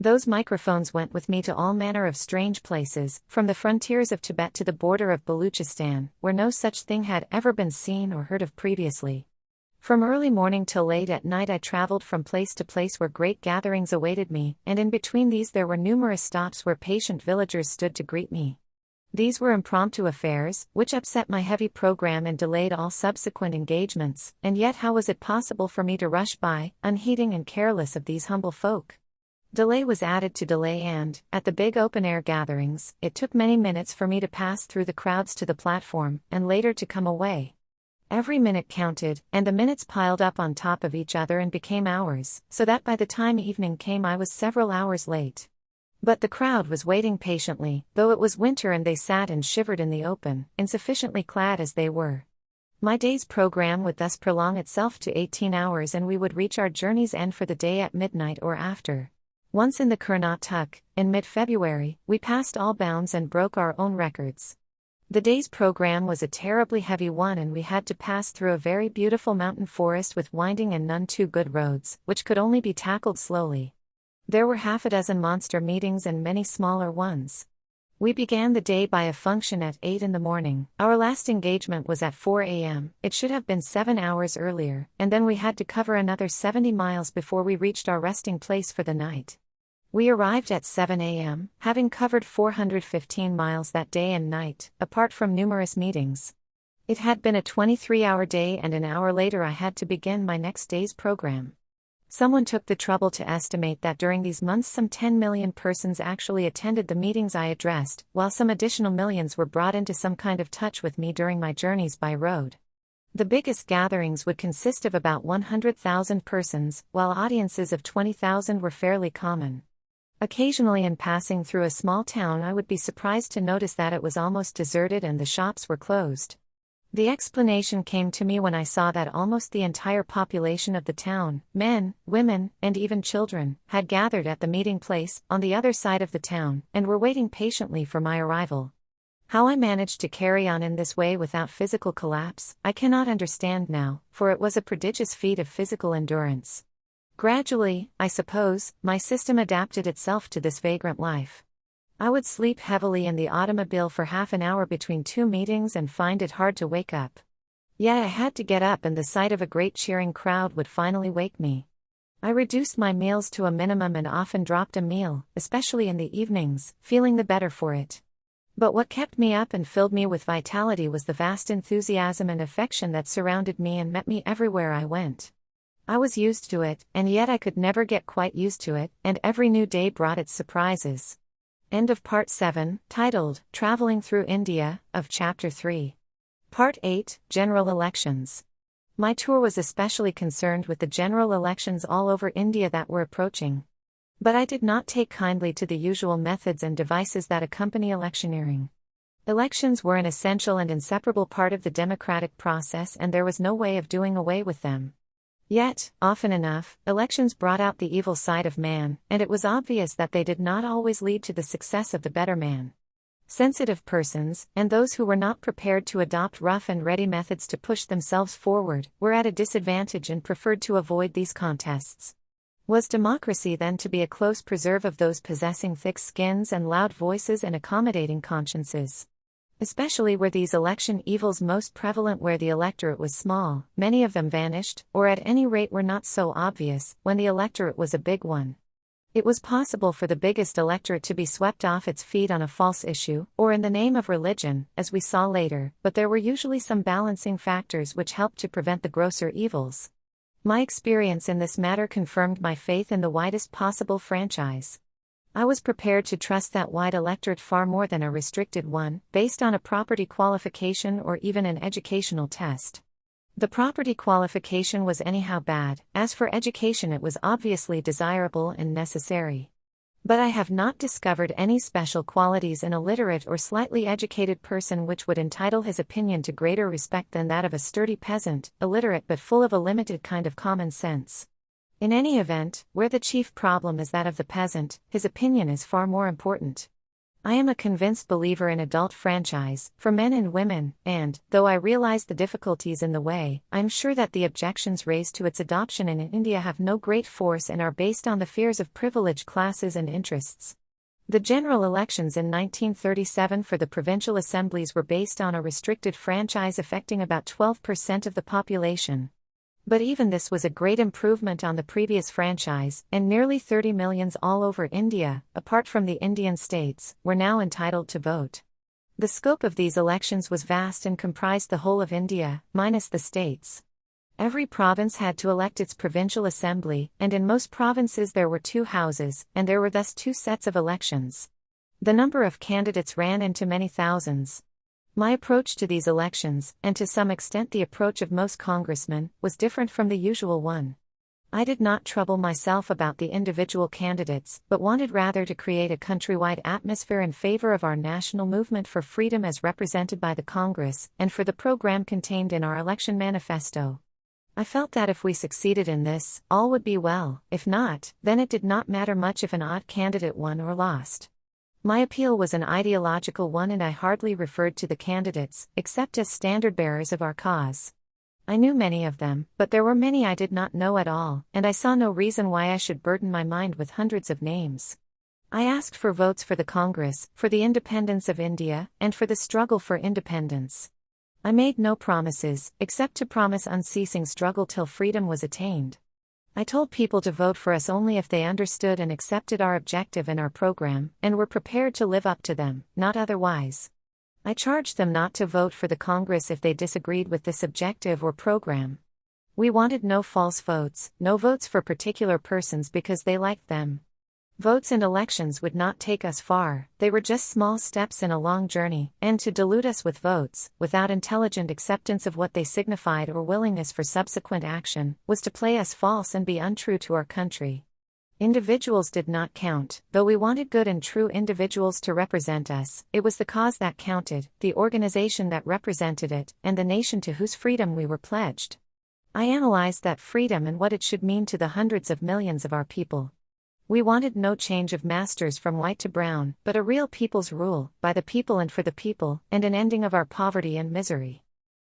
Those microphones went with me to all manner of strange places, from the frontiers of Tibet to the border of Baluchistan, where no such thing had ever been seen or heard of previously. From early morning till late at night I traveled from place to place where great gatherings awaited me, and in between these there were numerous stops where patient villagers stood to greet me. These were impromptu affairs, which upset my heavy program and delayed all subsequent engagements, and yet how was it possible for me to rush by, unheeding and careless of these humble folk? Delay was added to delay and, at the big open-air gatherings, it took many minutes for me to pass through the crowds to the platform, and later to come away. Every minute counted, and the minutes piled up on top of each other and became hours, so that by the time evening came I was several hours late. But the crowd was waiting patiently, though it was winter and they sat and shivered in the open, insufficiently clad as they were. My day's program would thus prolong itself to 18 hours and we would reach our journey's end for the day at midnight or after. Once in the Karnataka, in mid-February, we passed all bounds and broke our own records. The day's program was a terribly heavy one, and we had to pass through a very beautiful mountain forest with winding and none too good roads, which could only be tackled slowly. There were half a dozen monster meetings and many smaller ones. We began the day by a function at 8 in the morning. Our last engagement was at 4 a.m. It should have been 7 hours earlier, and then we had to cover another 70 miles before we reached our resting place for the night. We arrived at 7 a.m., having covered 415 miles that day and night, apart from numerous meetings. It had been a 23-hour day, and an hour later I had to begin my next day's program. Someone took the trouble to estimate that during these months some 10 million persons actually attended the meetings I addressed, while some additional millions were brought into some kind of touch with me during my journeys by road. The biggest gatherings would consist of about 100,000 persons, while audiences of 20,000 were fairly common. Occasionally, in passing through a small town, I would be surprised to notice that it was almost deserted and the shops were closed. The explanation came to me when I saw that almost the entire population of the town, men, women, and even children, had gathered at the meeting place, on the other side of the town, and were waiting patiently for my arrival. How I managed to carry on in this way without physical collapse, I cannot understand now, for it was a prodigious feat of physical endurance. Gradually, I suppose, my system adapted itself to this vagrant life. I would sleep heavily in the automobile for half an hour between two meetings and find it hard to wake up. Yet I had to get up, and the sight of a great cheering crowd would finally wake me. I reduced my meals to a minimum and often dropped a meal, especially in the evenings, feeling the better for it. But what kept me up and filled me with vitality was the vast enthusiasm and affection that surrounded me and met me everywhere I went. I was used to it, and yet I could never get quite used to it, and every new day brought its surprises. End of Part 7, titled, Traveling Through India, of Chapter 3. Part 8, General Elections. My tour was especially concerned with the general elections all over India that were approaching. But I did not take kindly to the usual methods and devices that accompany electioneering. Elections were an essential and inseparable part of the democratic process, and there was no way of doing away with them. Yet, often enough, elections brought out the evil side of man, and it was obvious that they did not always lead to the success of the better man. Sensitive persons, and those who were not prepared to adopt rough and ready methods to push themselves forward, were at a disadvantage and preferred to avoid these contests. Was democracy then to be a close preserve of those possessing thick skins and loud voices and accommodating consciences? Especially were these election evils most prevalent where the electorate was small. Many of them vanished, or at any rate were not so obvious, when the electorate was a big one. It was possible for the biggest electorate to be swept off its feet on a false issue, or in the name of religion, as we saw later, but there were usually some balancing factors which helped to prevent the grosser evils. My experience in this matter confirmed my faith in the widest possible franchise. I was prepared to trust that wide electorate far more than a restricted one, based on a property qualification or even an educational test. The property qualification was anyhow bad, as for education it was obviously desirable and necessary. But I have not discovered any special qualities in a literate or slightly educated person which would entitle his opinion to greater respect than that of a sturdy peasant, illiterate but full of a limited kind of common sense. In any event, where the chief problem is that of the peasant, his opinion is far more important. I am a convinced believer in adult franchise, for men and women, and, though I realize the difficulties in the way, I am sure that the objections raised to its adoption in India have no great force and are based on the fears of privileged classes and interests. The general elections in 1937 for the provincial assemblies were based on a restricted franchise affecting about 12% of the population. But even this was a great improvement on the previous franchise, and nearly 30 millions all over India, apart from the Indian states, were now entitled to vote. The scope of these elections was vast and comprised the whole of India, minus the states. Every province had to elect its provincial assembly, and in most provinces there were two houses, and there were thus two sets of elections. The number of candidates ran into many thousands. My approach to these elections, and to some extent the approach of most congressmen, was different from the usual one. I did not trouble myself about the individual candidates, but wanted rather to create a countrywide atmosphere in favor of our national movement for freedom as represented by the Congress, and for the program contained in our election manifesto. I felt that if we succeeded in this, all would be well; if not, then it did not matter much if an odd candidate won or lost. My appeal was an ideological one, and I hardly referred to the candidates, except as standard-bearers of our cause. I knew many of them, but there were many I did not know at all, and I saw no reason why I should burden my mind with hundreds of names. I asked for votes for the Congress, for the independence of India, and for the struggle for independence. I made no promises, except to promise unceasing struggle till freedom was attained. I told people to vote for us only if they understood and accepted our objective and our program, and were prepared to live up to them, not otherwise. I charged them not to vote for the Congress if they disagreed with this objective or program. We wanted no false votes, no votes for particular persons because they liked them. Votes and elections would not take us far, they were just small steps in a long journey, and to delude us with votes, without intelligent acceptance of what they signified or willingness for subsequent action, was to play us false and be untrue to our country. Individuals did not count, though we wanted good and true individuals to represent us. It was the cause that counted, the organization that represented it, and the nation to whose freedom we were pledged. I analyzed that freedom and what it should mean to the hundreds of millions of our people. We wanted no change of masters from white to brown, but a real people's rule, by the people and for the people, and an ending of our poverty and misery.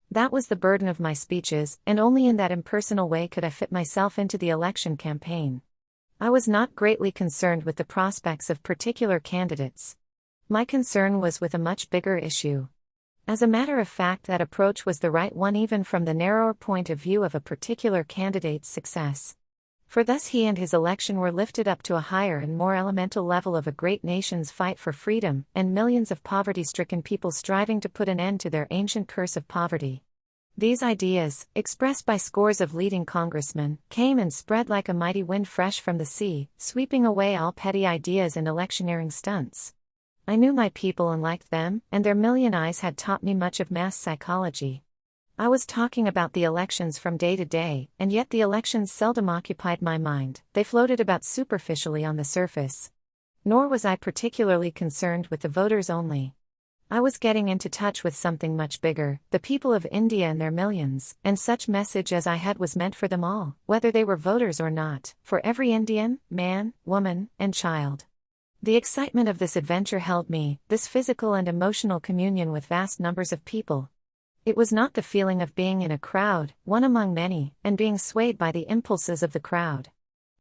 That was the burden of my speeches, and only in that impersonal way could I fit myself into the election campaign. I was not greatly concerned with the prospects of particular candidates. My concern was with a much bigger issue. As a matter of fact, that approach was the right one even from the narrower point of view of a particular candidate's success. For thus he and his election were lifted up to a higher and more elemental level of a great nation's fight for freedom, and millions of poverty-stricken people striving to put an end to their ancient curse of poverty. These ideas, expressed by scores of leading congressmen, came and spread like a mighty wind fresh from the sea, sweeping away all petty ideas and electioneering stunts. I knew my people and liked them, and their million eyes had taught me much of mass psychology. I was talking about the elections from day to day, and yet the elections seldom occupied my mind, they floated about superficially on the surface. Nor was I particularly concerned with the voters only. I was getting into touch with something much bigger, the people of India and their millions, and such message as I had was meant for them all, whether they were voters or not, for every Indian, man, woman, and child. The excitement of this adventure held me, this physical and emotional communion with vast numbers of people. It was not the feeling of being in a crowd, one among many, and being swayed by the impulses of the crowd.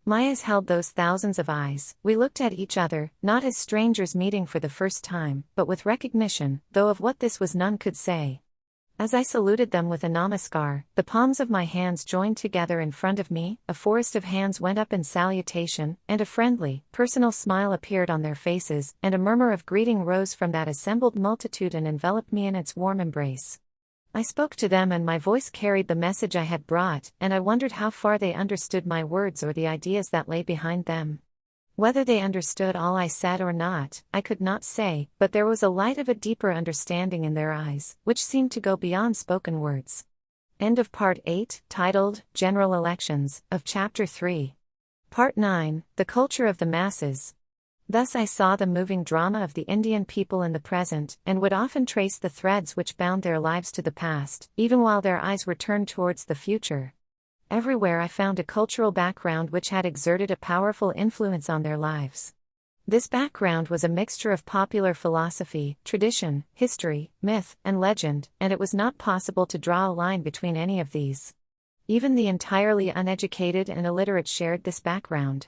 My eyes held those thousands of eyes. We looked at each other, not as strangers meeting for the first time, but with recognition, though of what this was none could say. As I saluted them with a namaskar, the palms of my hands joined together in front of me, a forest of hands went up in salutation, and a friendly, personal smile appeared on their faces, and a murmur of greeting rose from that assembled multitude and enveloped me in its warm embrace. I spoke to them and my voice carried the message I had brought, and I wondered how far they understood my words or the ideas that lay behind them. Whether they understood all I said or not, I could not say, but there was a light of a deeper understanding in their eyes, which seemed to go beyond spoken words. End of Part 8, titled, General Elections, of Chapter 3. Part 9, The Culture of the Masses. Thus I saw the moving drama of the Indian people in the present, and would often trace the threads which bound their lives to the past, even while their eyes were turned towards the future. Everywhere I found a cultural background which had exerted a powerful influence on their lives. This background was a mixture of popular philosophy, tradition, history, myth, and legend, and it was not possible to draw a line between any of these. Even the entirely uneducated and illiterate shared this background.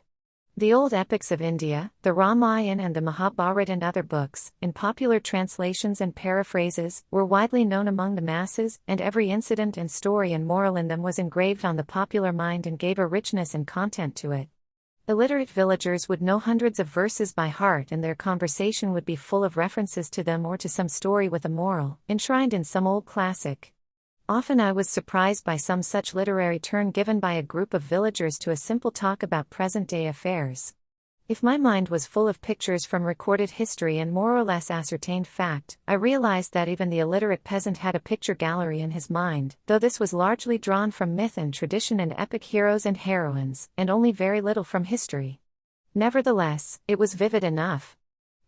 The old epics of India, the Ramayana and the Mahabharata and other books, in popular translations and paraphrases, were widely known among the masses, and every incident and story and moral in them was engraved on the popular mind and gave a richness and content to it. Illiterate villagers would know hundreds of verses by heart, and their conversation would be full of references to them or to some story with a moral, enshrined in some old classic. Often I was surprised by some such literary turn given by a group of villagers to a simple talk about present-day affairs. If my mind was full of pictures from recorded history and more or less ascertained fact, I realized that even the illiterate peasant had a picture gallery in his mind, though this was largely drawn from myth and tradition and epic heroes and heroines, and only very little from history. Nevertheless, it was vivid enough.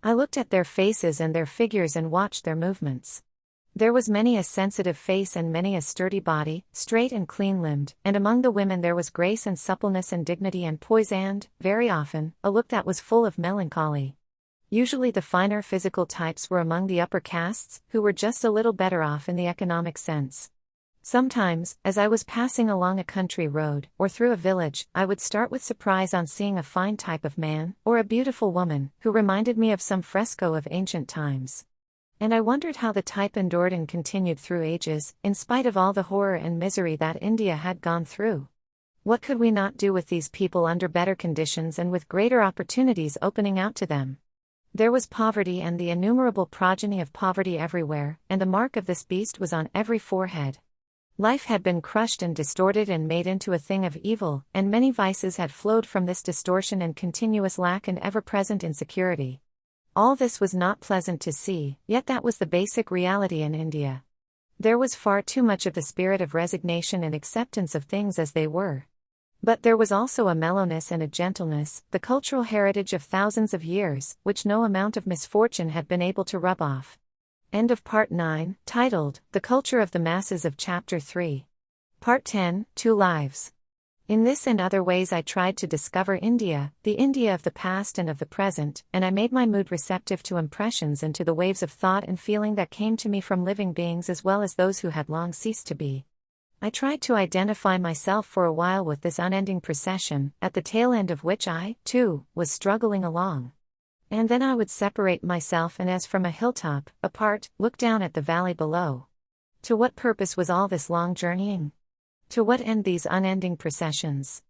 I looked at their faces and their figures and watched their movements. There was many a sensitive face and many a sturdy body, straight and clean-limbed, and among the women there was grace and suppleness and dignity and poise and, very often, a look that was full of melancholy. Usually the finer physical types were among the upper castes, who were just a little better off in the economic sense. Sometimes, as I was passing along a country road, or through a village, I would start with surprise on seeing a fine type of man, or a beautiful woman, who reminded me of some fresco of ancient times. And I wondered how the type endured and continued through ages, in spite of all the horror and misery that India had gone through. What could we not do with these people under better conditions and with greater opportunities opening out to them? There was poverty and the innumerable progeny of poverty everywhere, and the mark of this beast was on every forehead. Life had been crushed and distorted and made into a thing of evil, and many vices had flowed from this distortion and continuous lack and ever-present insecurity. All this was not pleasant to see, yet that was the basic reality in India. There was far too much of the spirit of resignation and acceptance of things as they were. But there was also a mellowness and a gentleness, the cultural heritage of thousands of years, which no amount of misfortune had been able to rub off. End of Part 9, titled, The Culture of the Masses of Chapter 3. Part 10, Two Lives. In this and other ways I tried to discover India, the India of the past and of the present, and I made my mood receptive to impressions and to the waves of thought and feeling that came to me from living beings as well as those who had long ceased to be. I tried to identify myself for a while with this unending procession, at the tail end of which I, too, was struggling along. And then I would separate myself and as from a hilltop, apart, look down at the valley below. To what purpose was all this long journeying? To what end these unending processions?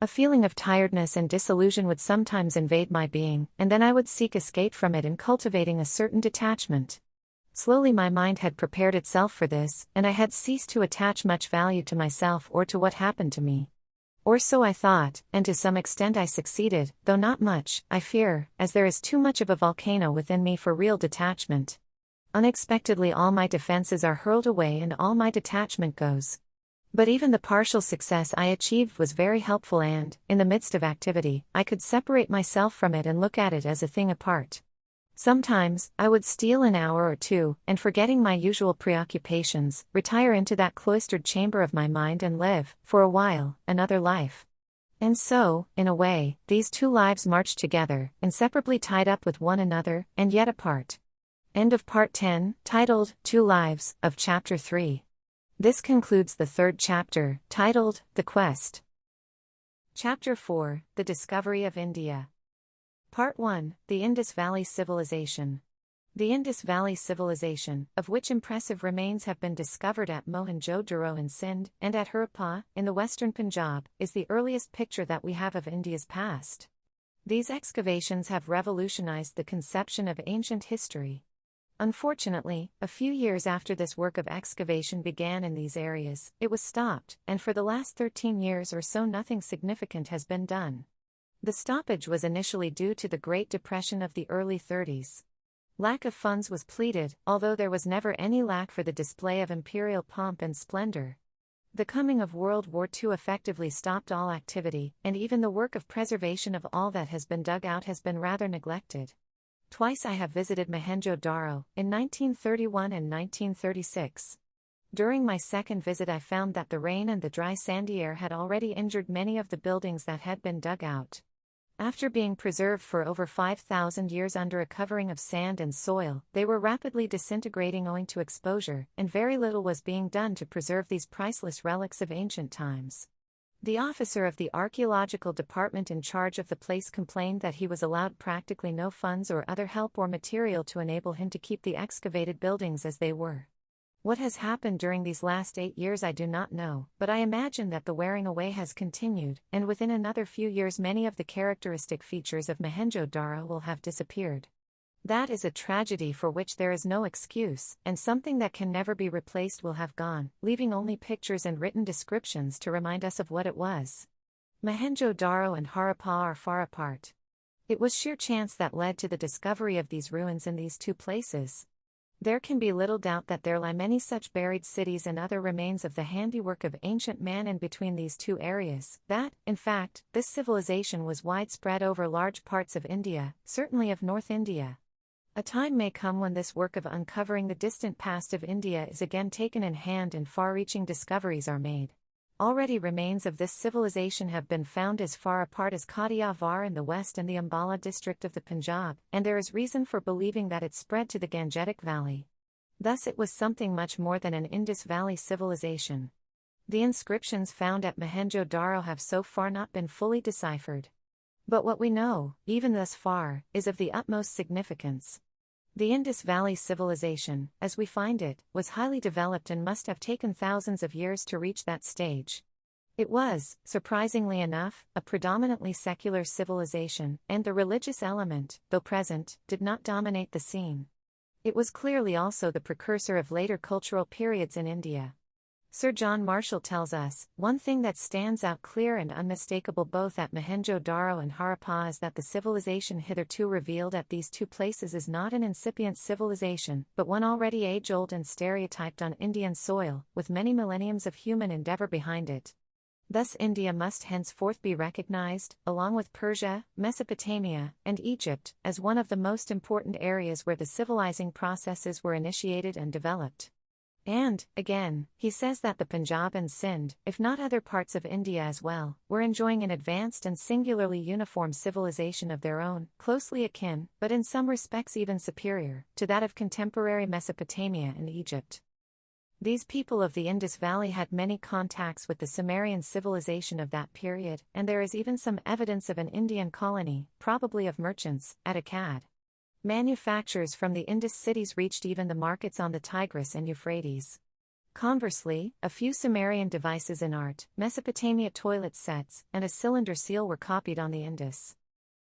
A feeling of tiredness and disillusion would sometimes invade my being, and then I would seek escape from it in cultivating a certain detachment. Slowly my mind had prepared itself for this, and I had ceased to attach much value to myself or to what happened to me. Or so I thought, and to some extent I succeeded, though not much, I fear, as there is too much of a volcano within me for real detachment. Unexpectedly all my defenses are hurled away and all my detachment goes. But even the partial success I achieved was very helpful and, in the midst of activity, I could separate myself from it and look at it as a thing apart. Sometimes, I would steal an hour or two, and forgetting my usual preoccupations, retire into that cloistered chamber of my mind and live, for a while, another life. And so, in a way, these two lives marched together, inseparably tied up with one another, and yet apart. End of Part 10, titled, Two Lives, of Chapter 3. This concludes the third chapter, titled, The Quest. Chapter 4, The Discovery of India. Part 1, The Indus Valley Civilization. The Indus Valley Civilization, of which impressive remains have been discovered at Mohenjo-daro in Sindh, and at Harappa, in the western Punjab, is the earliest picture that we have of India's past. These excavations have revolutionized the conception of ancient history. Unfortunately, a few years after this work of excavation began in these areas, it was stopped, and for the last 13 years or so nothing significant has been done. The stoppage was initially due to the Great Depression of the early 30s. Lack of funds was pleaded, although there was never any lack for the display of imperial pomp and splendor. The coming of World War II effectively stopped all activity, and even the work of preservation of all that has been dug out has been rather neglected. Twice I have visited Mohenjo-daro, in 1931 and 1936. During my second visit I found that the rain and the dry sandy air had already injured many of the buildings that had been dug out. After being preserved for over 5,000 years under a covering of sand and soil, they were rapidly disintegrating owing to exposure, and very little was being done to preserve these priceless relics of ancient times. The officer of the archaeological department in charge of the place complained that he was allowed practically no funds or other help or material to enable him to keep the excavated buildings as they were. What has happened during these last 8 years I do not know, but I imagine that the wearing away has continued, and within another few years many of the characteristic features of Mohenjo-daro will have disappeared. That is a tragedy for which there is no excuse, and something that can never be replaced will have gone, leaving only pictures and written descriptions to remind us of what it was. Mohenjo-daro and Harappa are far apart. It was sheer chance that led to the discovery of these ruins in these two places. There can be little doubt that there lie many such buried cities and other remains of the handiwork of ancient man in between these two areas, that, in fact, this civilization was widespread over large parts of India, certainly of North India. A time may come when this work of uncovering the distant past of India is again taken in hand and far-reaching discoveries are made. Already remains of this civilization have been found as far apart as Kathiawar in the west and the Ambala district of the Punjab, and there is reason for believing that it spread to the Gangetic Valley. Thus it was something much more than an Indus Valley civilization. The inscriptions found at Mohenjo-Daro have so far not been fully deciphered. But what we know, even thus far, is of the utmost significance. The Indus Valley civilization, as we find it, was highly developed and must have taken thousands of years to reach that stage. It was, surprisingly enough, a predominantly secular civilization, and the religious element, though present, did not dominate the scene. It was clearly also the precursor of later cultural periods in India. Sir John Marshall tells us, one thing that stands out clear and unmistakable both at Mohenjo-Daro and Harappa is that the civilization hitherto revealed at these two places is not an incipient civilization, but one already age-old and stereotyped on Indian soil, with many millenniums of human endeavor behind it. Thus India must henceforth be recognized, along with Persia, Mesopotamia, and Egypt, as one of the most important areas where the civilizing processes were initiated and developed. And, again, he says that the Punjab and Sindh, if not other parts of India as well, were enjoying an advanced and singularly uniform civilization of their own, closely akin, but in some respects even superior, to that of contemporary Mesopotamia and Egypt. These people of the Indus Valley had many contacts with the Sumerian civilization of that period, and there is even some evidence of an Indian colony, probably of merchants, at Akkad. Manufactures from the Indus cities reached even the markets on the Tigris and Euphrates. Conversely, a few Sumerian devices in art, Mesopotamia toilet sets, and a cylinder seal were copied on the Indus.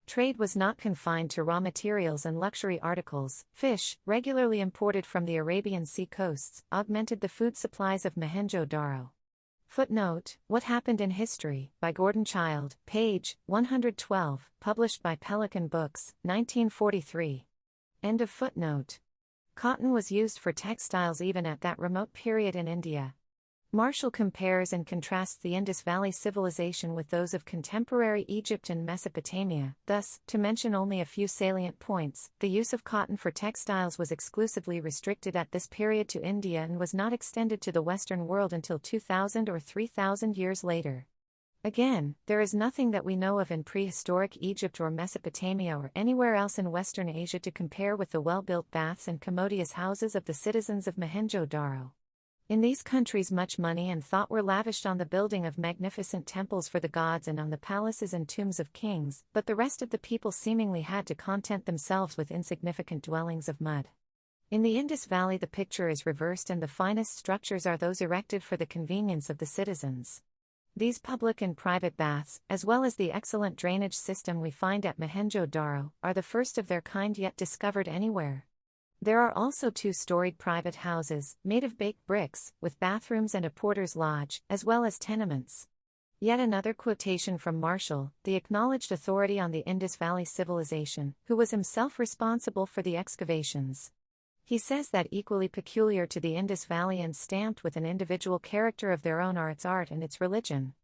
Trade was not confined to raw materials and luxury articles. Fish, regularly imported from the Arabian Sea coasts, augmented the food supplies of Mohenjo-Daro. Footnote, What Happened in History, by Gordon Child, page 112, published by Pelican Books, 1943. End of footnote. Cotton was used for textiles even at that remote period in India. Marshall compares and contrasts the Indus Valley civilization with those of contemporary Egypt and Mesopotamia. Thus, to mention only a few salient points, the use of cotton for textiles was exclusively restricted at this period to India and was not extended to the Western world until 2,000 or 3,000 years later. Again, there is nothing that we know of in prehistoric Egypt or Mesopotamia or anywhere else in Western Asia to compare with the well-built baths and commodious houses of the citizens of Mohenjo-Daro. In these countries much money and thought were lavished on the building of magnificent temples for the gods and on the palaces and tombs of kings, but the rest of the people seemingly had to content themselves with insignificant dwellings of mud. In the Indus Valley the picture is reversed and the finest structures are those erected for the convenience of the citizens. These public and private baths, as well as the excellent drainage system we find at Mohenjo-Daro, are the first of their kind yet discovered anywhere. There are also two-storied private houses, made of baked bricks, with bathrooms and a porter's lodge, as well as tenements. Yet another quotation from Marshall, the acknowledged authority on the Indus Valley civilization, who was himself responsible for the excavations. He says that equally peculiar to the Indus Valley and stamped with an individual character of their own are its art and its religion.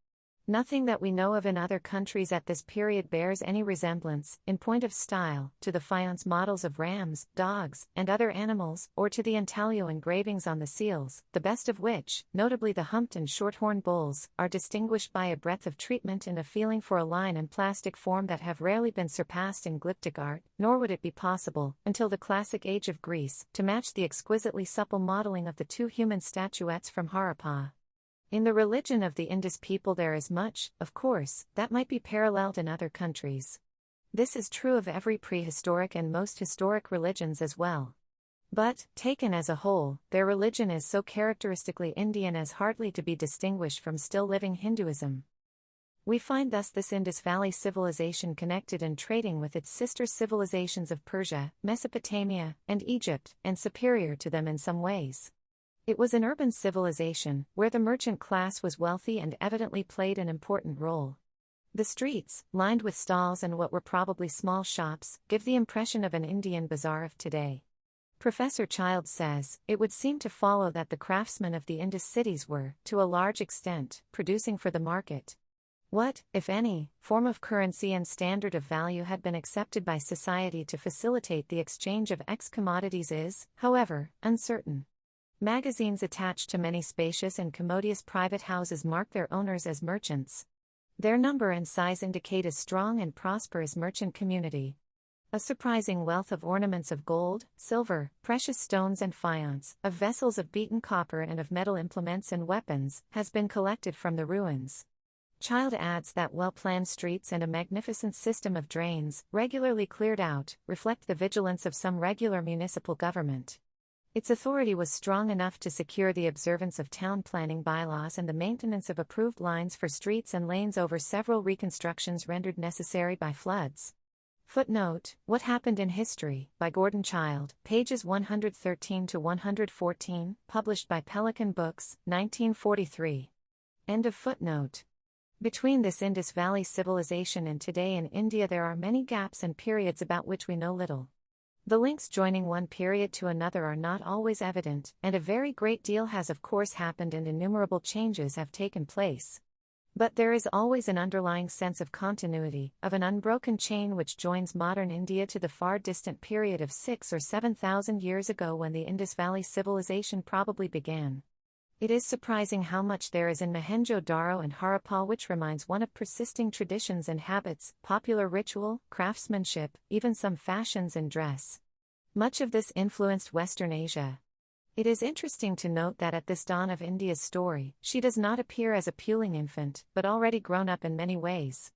Nothing that we know of in other countries at this period bears any resemblance, in point of style, to the faience models of rams, dogs, and other animals, or to the intaglio engravings on the seals, the best of which, notably the humped and short-horned bulls, are distinguished by a breadth of treatment and a feeling for a line and plastic form that have rarely been surpassed in glyptic art, nor would it be possible, until the classic age of Greece, to match the exquisitely supple modeling of the two human statuettes from Harappa. In the religion of the Indus people there is much, of course, that might be paralleled in other countries. This is true of every prehistoric and most historic religions as well. But, taken as a whole, their religion is so characteristically Indian as hardly to be distinguished from still living Hinduism. We find thus this Indus Valley civilization connected and trading with its sister civilizations of Persia, Mesopotamia, and Egypt, and superior to them in some ways. It was an urban civilization, where the merchant class was wealthy and evidently played an important role. The streets, lined with stalls and what were probably small shops, give the impression of an Indian bazaar of today. Professor Child says, it would seem to follow that the craftsmen of the Indus cities were, to a large extent, producing for the market. What, if any, form of currency and standard of value had been accepted by society to facilitate the exchange of commodities is, however, uncertain. Magazines attached to many spacious and commodious private houses mark their owners as merchants. Their number and size indicate a strong and prosperous merchant community. A surprising wealth of ornaments of gold, silver, precious stones and faience, of vessels of beaten copper and of metal implements and weapons, has been collected from the ruins. Child adds that well-planned streets and a magnificent system of drains, regularly cleared out, reflect the vigilance of some regular municipal government. Its authority was strong enough to secure the observance of town planning bylaws and the maintenance of approved lines for streets and lanes over several reconstructions rendered necessary by floods. Footnote, What Happened in History, by Gordon Childe, pages 113 to 114, published by Pelican Books, 1943. End of footnote. Between this Indus Valley civilization and today in India there are many gaps and periods about which we know little. The links joining one period to another are not always evident, and a very great deal has of course happened and innumerable changes have taken place. But there is always an underlying sense of continuity, of an unbroken chain which joins modern India to the far distant period of 6,000 or 7,000 years ago when the Indus Valley civilization probably began. It is surprising how much there is in Mohenjo-Daro and Harappa which reminds one of persisting traditions and habits, popular ritual, craftsmanship, even some fashions and dress. Much of this influenced Western Asia. It is interesting to note that at this dawn of India's story, she does not appear as a puling infant, but already grown up in many ways.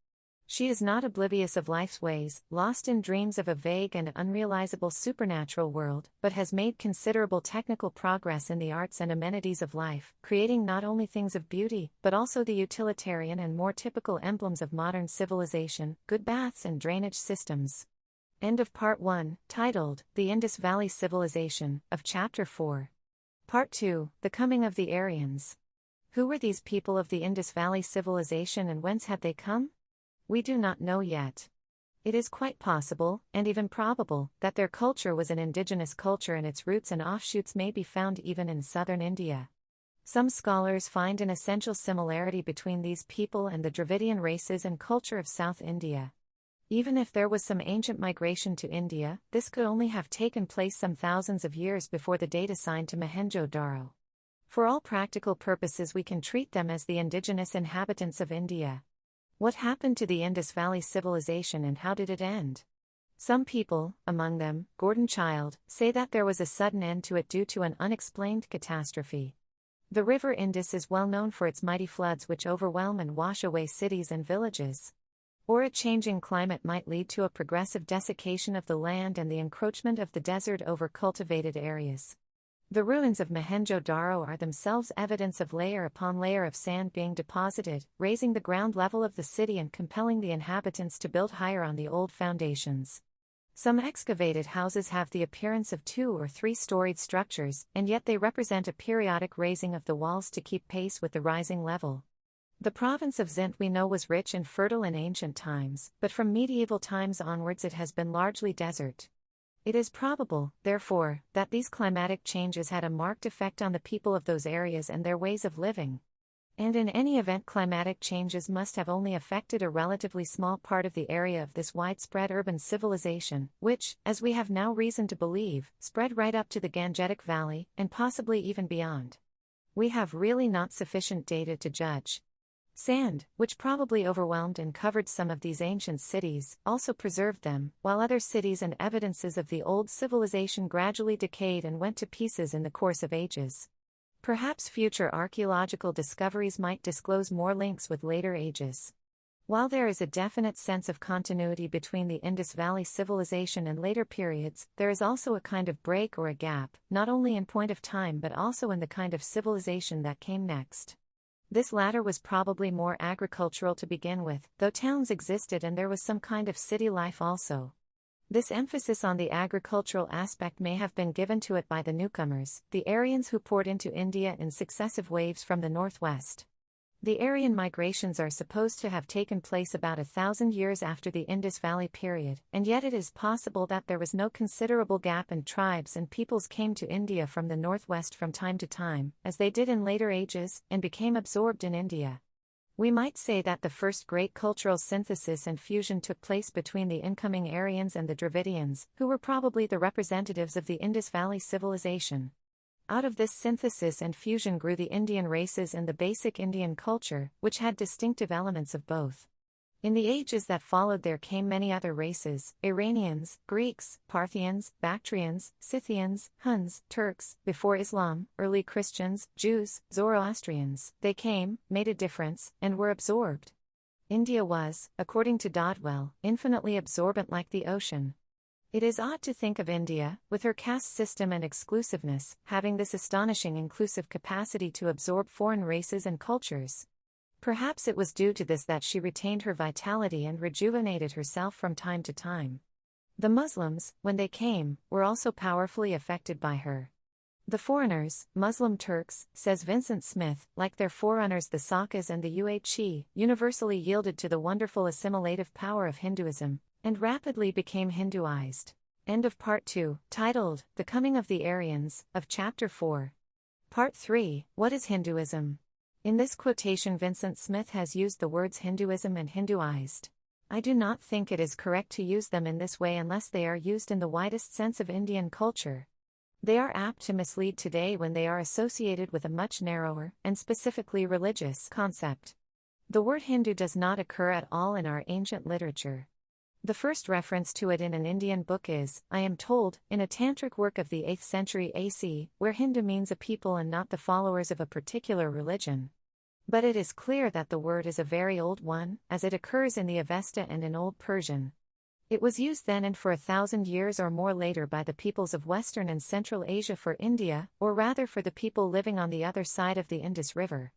She is not oblivious of life's ways, lost in dreams of a vague and unrealizable supernatural world, but has made considerable technical progress in the arts and amenities of life, creating not only things of beauty, but also the utilitarian and more typical emblems of modern civilization, good baths and drainage systems. End of Part 1, titled, The Indus Valley Civilization, of Chapter 4. Part 2, The Coming of the Aryans. Who were these people of the Indus Valley civilization and whence had they come? We do not know yet. It is quite possible, and even probable, that their culture was an indigenous culture and its roots and offshoots may be found even in southern India. Some scholars find an essential similarity between these people and the Dravidian races and culture of South India. Even if there was some ancient migration to India, this could only have taken place some thousands of years before the date assigned to Mohenjo-Daro. For all practical purposes we can treat them as the indigenous inhabitants of India. What happened to the Indus Valley civilization and how did it end? Some people, among them, Gordon Childe, say that there was a sudden end to it due to an unexplained catastrophe. The river Indus is well known for its mighty floods which overwhelm and wash away cities and villages. Or a changing climate might lead to a progressive desiccation of the land and the encroachment of the desert over cultivated areas. The ruins of Mohenjo-Daro are themselves evidence of layer upon layer of sand being deposited, raising the ground level of the city and compelling the inhabitants to build higher on the old foundations. Some excavated houses have the appearance of 2- or 3-storied structures, and yet they represent a periodic raising of the walls to keep pace with the rising level. The province of Zint we know was rich and fertile in ancient times, but from medieval times onwards it has been largely desert. It is probable, therefore, that these climatic changes had a marked effect on the people of those areas and their ways of living. And in any event climatic changes must have only affected a relatively small part of the area of this widespread urban civilization, which, as we have now reason to believe, spread right up to the Gangetic Valley, and possibly even beyond. We have really not sufficient data to judge. Sand, which probably overwhelmed and covered some of these ancient cities, also preserved them, while other cities and evidences of the old civilization gradually decayed and went to pieces in the course of ages. Perhaps future archaeological discoveries might disclose more links with later ages. While there is a definite sense of continuity between the Indus Valley civilization and later periods, there is also a kind of break or a gap, not only in point of time but also in the kind of civilization that came next. This latter was probably more agricultural to begin with, though towns existed and there was some kind of city life also. This emphasis on the agricultural aspect may have been given to it by the newcomers, the Aryans who poured into India in successive waves from the northwest. The Aryan migrations are supposed to have taken place about 1,000 years after the Indus Valley period, and yet it is possible that there was no considerable gap and tribes and peoples came to India from the northwest from time to time, as they did in later ages, and became absorbed in India. We might say that the first great cultural synthesis and fusion took place between the incoming Aryans and the Dravidians, who were probably the representatives of the Indus Valley civilization. Out of this synthesis and fusion grew the Indian races and the basic Indian culture, which had distinctive elements of both. In the ages that followed there came many other races: Iranians, Greeks, Parthians, Bactrians, Scythians, Huns, Turks, before Islam, early Christians, Jews, Zoroastrians. They came, made a difference, and were absorbed. India was, according to Dodwell, infinitely absorbent like the ocean. It is odd to think of India, with her caste system and exclusiveness, having this astonishing inclusive capacity to absorb foreign races and cultures. Perhaps it was due to this that she retained her vitality and rejuvenated herself from time to time. The Muslims, when they came, were also powerfully affected by her. The foreigners, Muslim Turks, says Vincent Smith, like their forerunners the Sakas and the Yuezhi, universally yielded to the wonderful assimilative power of Hinduism, and rapidly became Hinduized. End of Part 2, titled, The Coming of the Aryans, of Chapter 4. Part 3, What is Hinduism? In this quotation Vincent Smith has used the words Hinduism and Hinduized. I do not think it is correct to use them in this way unless they are used in the widest sense of Indian culture. They are apt to mislead today when they are associated with a much narrower, and specifically religious, concept. The word Hindu does not occur at all in our ancient literature. The first reference to it in an Indian book is, I am told, in a tantric work of the 8th century AC, where Hindu means a people and not the followers of a particular religion. But it is clear that the word is a very old one, as it occurs in the Avesta and in Old Persian. It was used then and for 1,000 years or more later by the peoples of Western and Central Asia for India, or rather for the people living on the other side of the Indus River.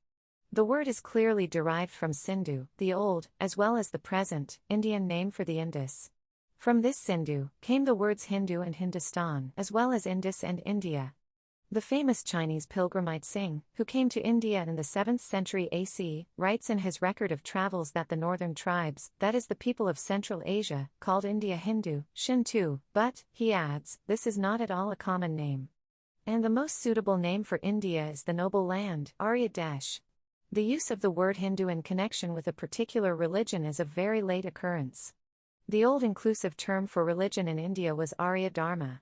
The word is clearly derived from Sindhu, the old, as well as the present, Indian name for the Indus. From this Sindhu came the words Hindu and Hindustan, as well as Indus and India. The famous Chinese pilgrimite Singh, who came to India in the 7th century AC, writes in his record of travels that the northern tribes, that is the people of Central Asia, called India Hindu, Shinto, but, he adds, this is not at all a common name. And the most suitable name for India is the noble land, Arya Desh. The use of the word Hindu in connection with a particular religion is of very late occurrence. The old inclusive term for religion in India was Arya Dharma.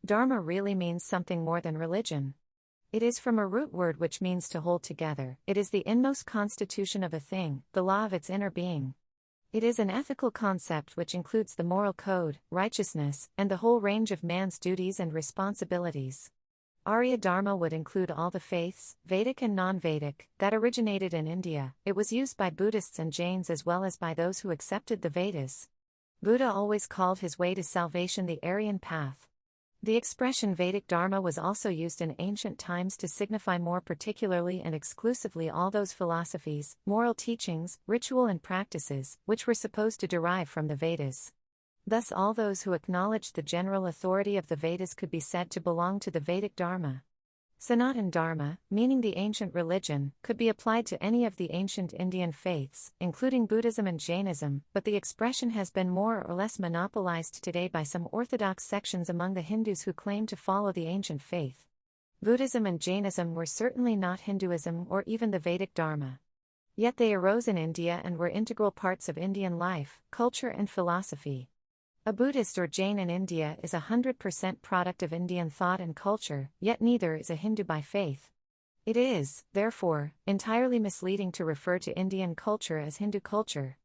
Dharma really means something more than religion. It is from a root word which means to hold together. It is the inmost constitution of a thing, the law of its inner being. It is an ethical concept which includes the moral code, righteousness, and the whole range of man's duties and responsibilities. Arya Dharma would include all the faiths, Vedic and non-Vedic, that originated in India. It was used by Buddhists and Jains as well as by those who accepted the Vedas. Buddha always called his way to salvation the Aryan path. The expression Vedic Dharma was also used in ancient times to signify more particularly and exclusively all those philosophies, moral teachings, ritual and practices, which were supposed to derive from the Vedas. Thus all those who acknowledged the general authority of the Vedas could be said to belong to the Vedic Dharma. Sanatan Dharma, meaning the ancient religion, could be applied to any of the ancient Indian faiths, including Buddhism and Jainism, but the expression has been more or less monopolized today by some orthodox sections among the Hindus who claim to follow the ancient faith. Buddhism and Jainism were certainly not Hinduism or even the Vedic Dharma. Yet they arose in India and were integral parts of Indian life, culture and philosophy. A Buddhist or Jain in India is 100% product of Indian thought and culture, yet neither is a Hindu by faith. It is, therefore, entirely misleading to refer to Indian culture as Hindu culture.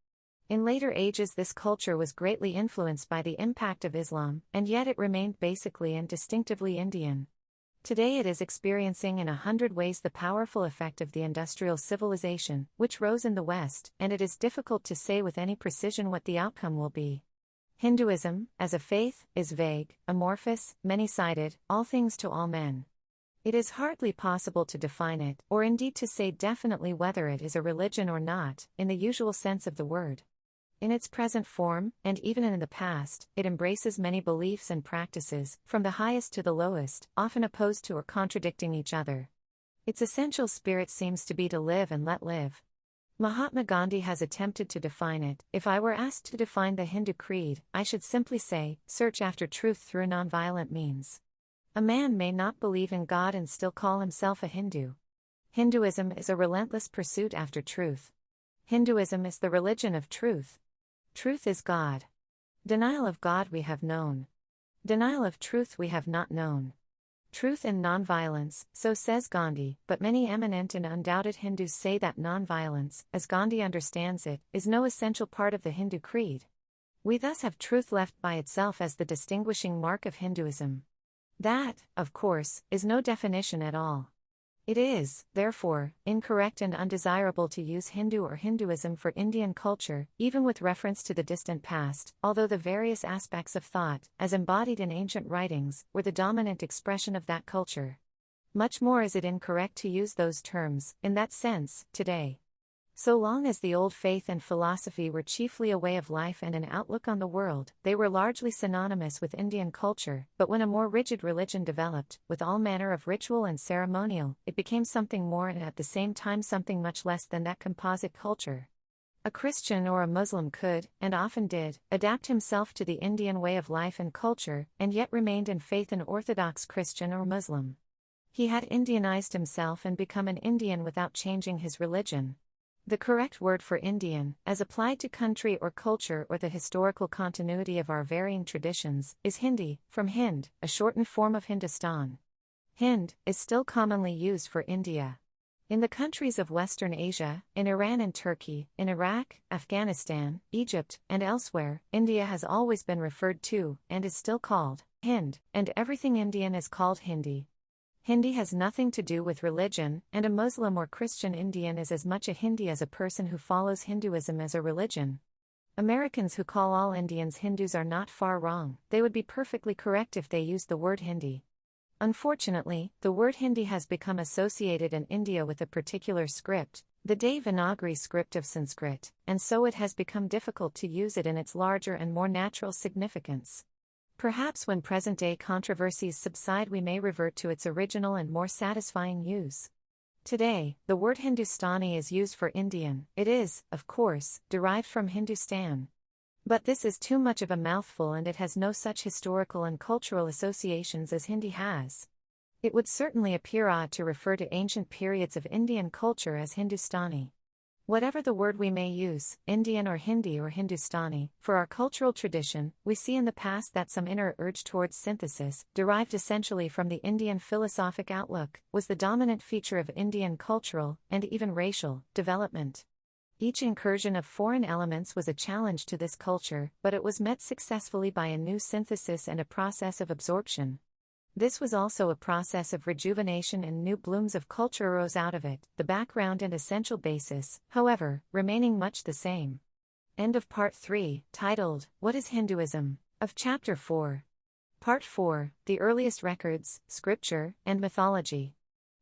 In later ages this culture was greatly influenced by the impact of Islam, and yet it remained basically and distinctively Indian. Today it is experiencing in 100 ways the powerful effect of the industrial civilization, which rose in the West, and it is difficult to say with any precision what the outcome will be. Hinduism, as a faith, is vague, amorphous, many-sided, all things to all men. It is hardly possible to define it, or indeed to say definitely whether it is a religion or not, in the usual sense of the word. In its present form, and even in the past, it embraces many beliefs and practices, from the highest to the lowest, often opposed to or contradicting each other. Its essential spirit seems to be to live and let live. Mahatma Gandhi has attempted to define it. If I were asked to define the Hindu creed, I should simply say, search after truth through nonviolent means. A man may not believe in God and still call himself a Hindu. Hinduism is a relentless pursuit after truth. Hinduism is the religion of truth. Truth is God. Denial of God we have known. Denial of truth we have not known. Truth in nonviolence, so says Gandhi, but many eminent and undoubted Hindus say that nonviolence, as Gandhi understands it, is no essential part of the Hindu creed. We thus have truth left by itself as the distinguishing mark of Hinduism. That, of course, is no definition at all. It is, therefore, incorrect and undesirable to use Hindu or Hinduism for Indian culture, even with reference to the distant past, although the various aspects of thought, as embodied in ancient writings, were the dominant expression of that culture. Much more is it incorrect to use those terms, in that sense, today. So long as the old faith and philosophy were chiefly a way of life and an outlook on the world, they were largely synonymous with Indian culture, but when a more rigid religion developed, with all manner of ritual and ceremonial, it became something more and at the same time something much less than that composite culture. A Christian or a Muslim could, and often did, adapt himself to the Indian way of life and culture, and yet remained in faith an Orthodox Christian or Muslim. He had Indianized himself and become an Indian without changing his religion. The correct word for Indian, as applied to country or culture or the historical continuity of our varying traditions, is Hindi, from Hind, a shortened form of Hindustan. Hind is still commonly used for India. In the countries of Western Asia, in Iran and Turkey, in Iraq, Afghanistan, Egypt, and elsewhere, India has always been referred to, and is still called, Hind, and everything Indian is called Hindi. Hindi has nothing to do with religion, and a Muslim or Christian Indian is as much a Hindi as a person who follows Hinduism as a religion. Americans who call all Indians Hindus are not far wrong. They would be perfectly correct if they used the word Hindi. Unfortunately, the word Hindi has become associated in India with a particular script, the Devanagari script of Sanskrit, and so it has become difficult to use it in its larger and more natural significance. Perhaps when present-day controversies subside we may revert to its original and more satisfying use. Today, the word Hindustani is used for Indian. It is, of course, derived from Hindustan. But this is too much of a mouthful and it has no such historical and cultural associations as Hindi has. It would certainly appear odd to refer to ancient periods of Indian culture as Hindustani. Whatever the word we may use, Indian or Hindi or Hindustani, for our cultural tradition, we see in the past that some inner urge towards synthesis, derived essentially from the Indian philosophic outlook, was the dominant feature of Indian cultural, and even racial, development. Each incursion of foreign elements was a challenge to this culture, but it was met successfully by a new synthesis and a process of absorption. This was also a process of rejuvenation and new blooms of culture arose out of it, the background and essential basis, however, remaining much the same. End of Part 3, titled, What is Hinduism? Of Chapter 4. Part 4, The Earliest Records, Scripture, and Mythology.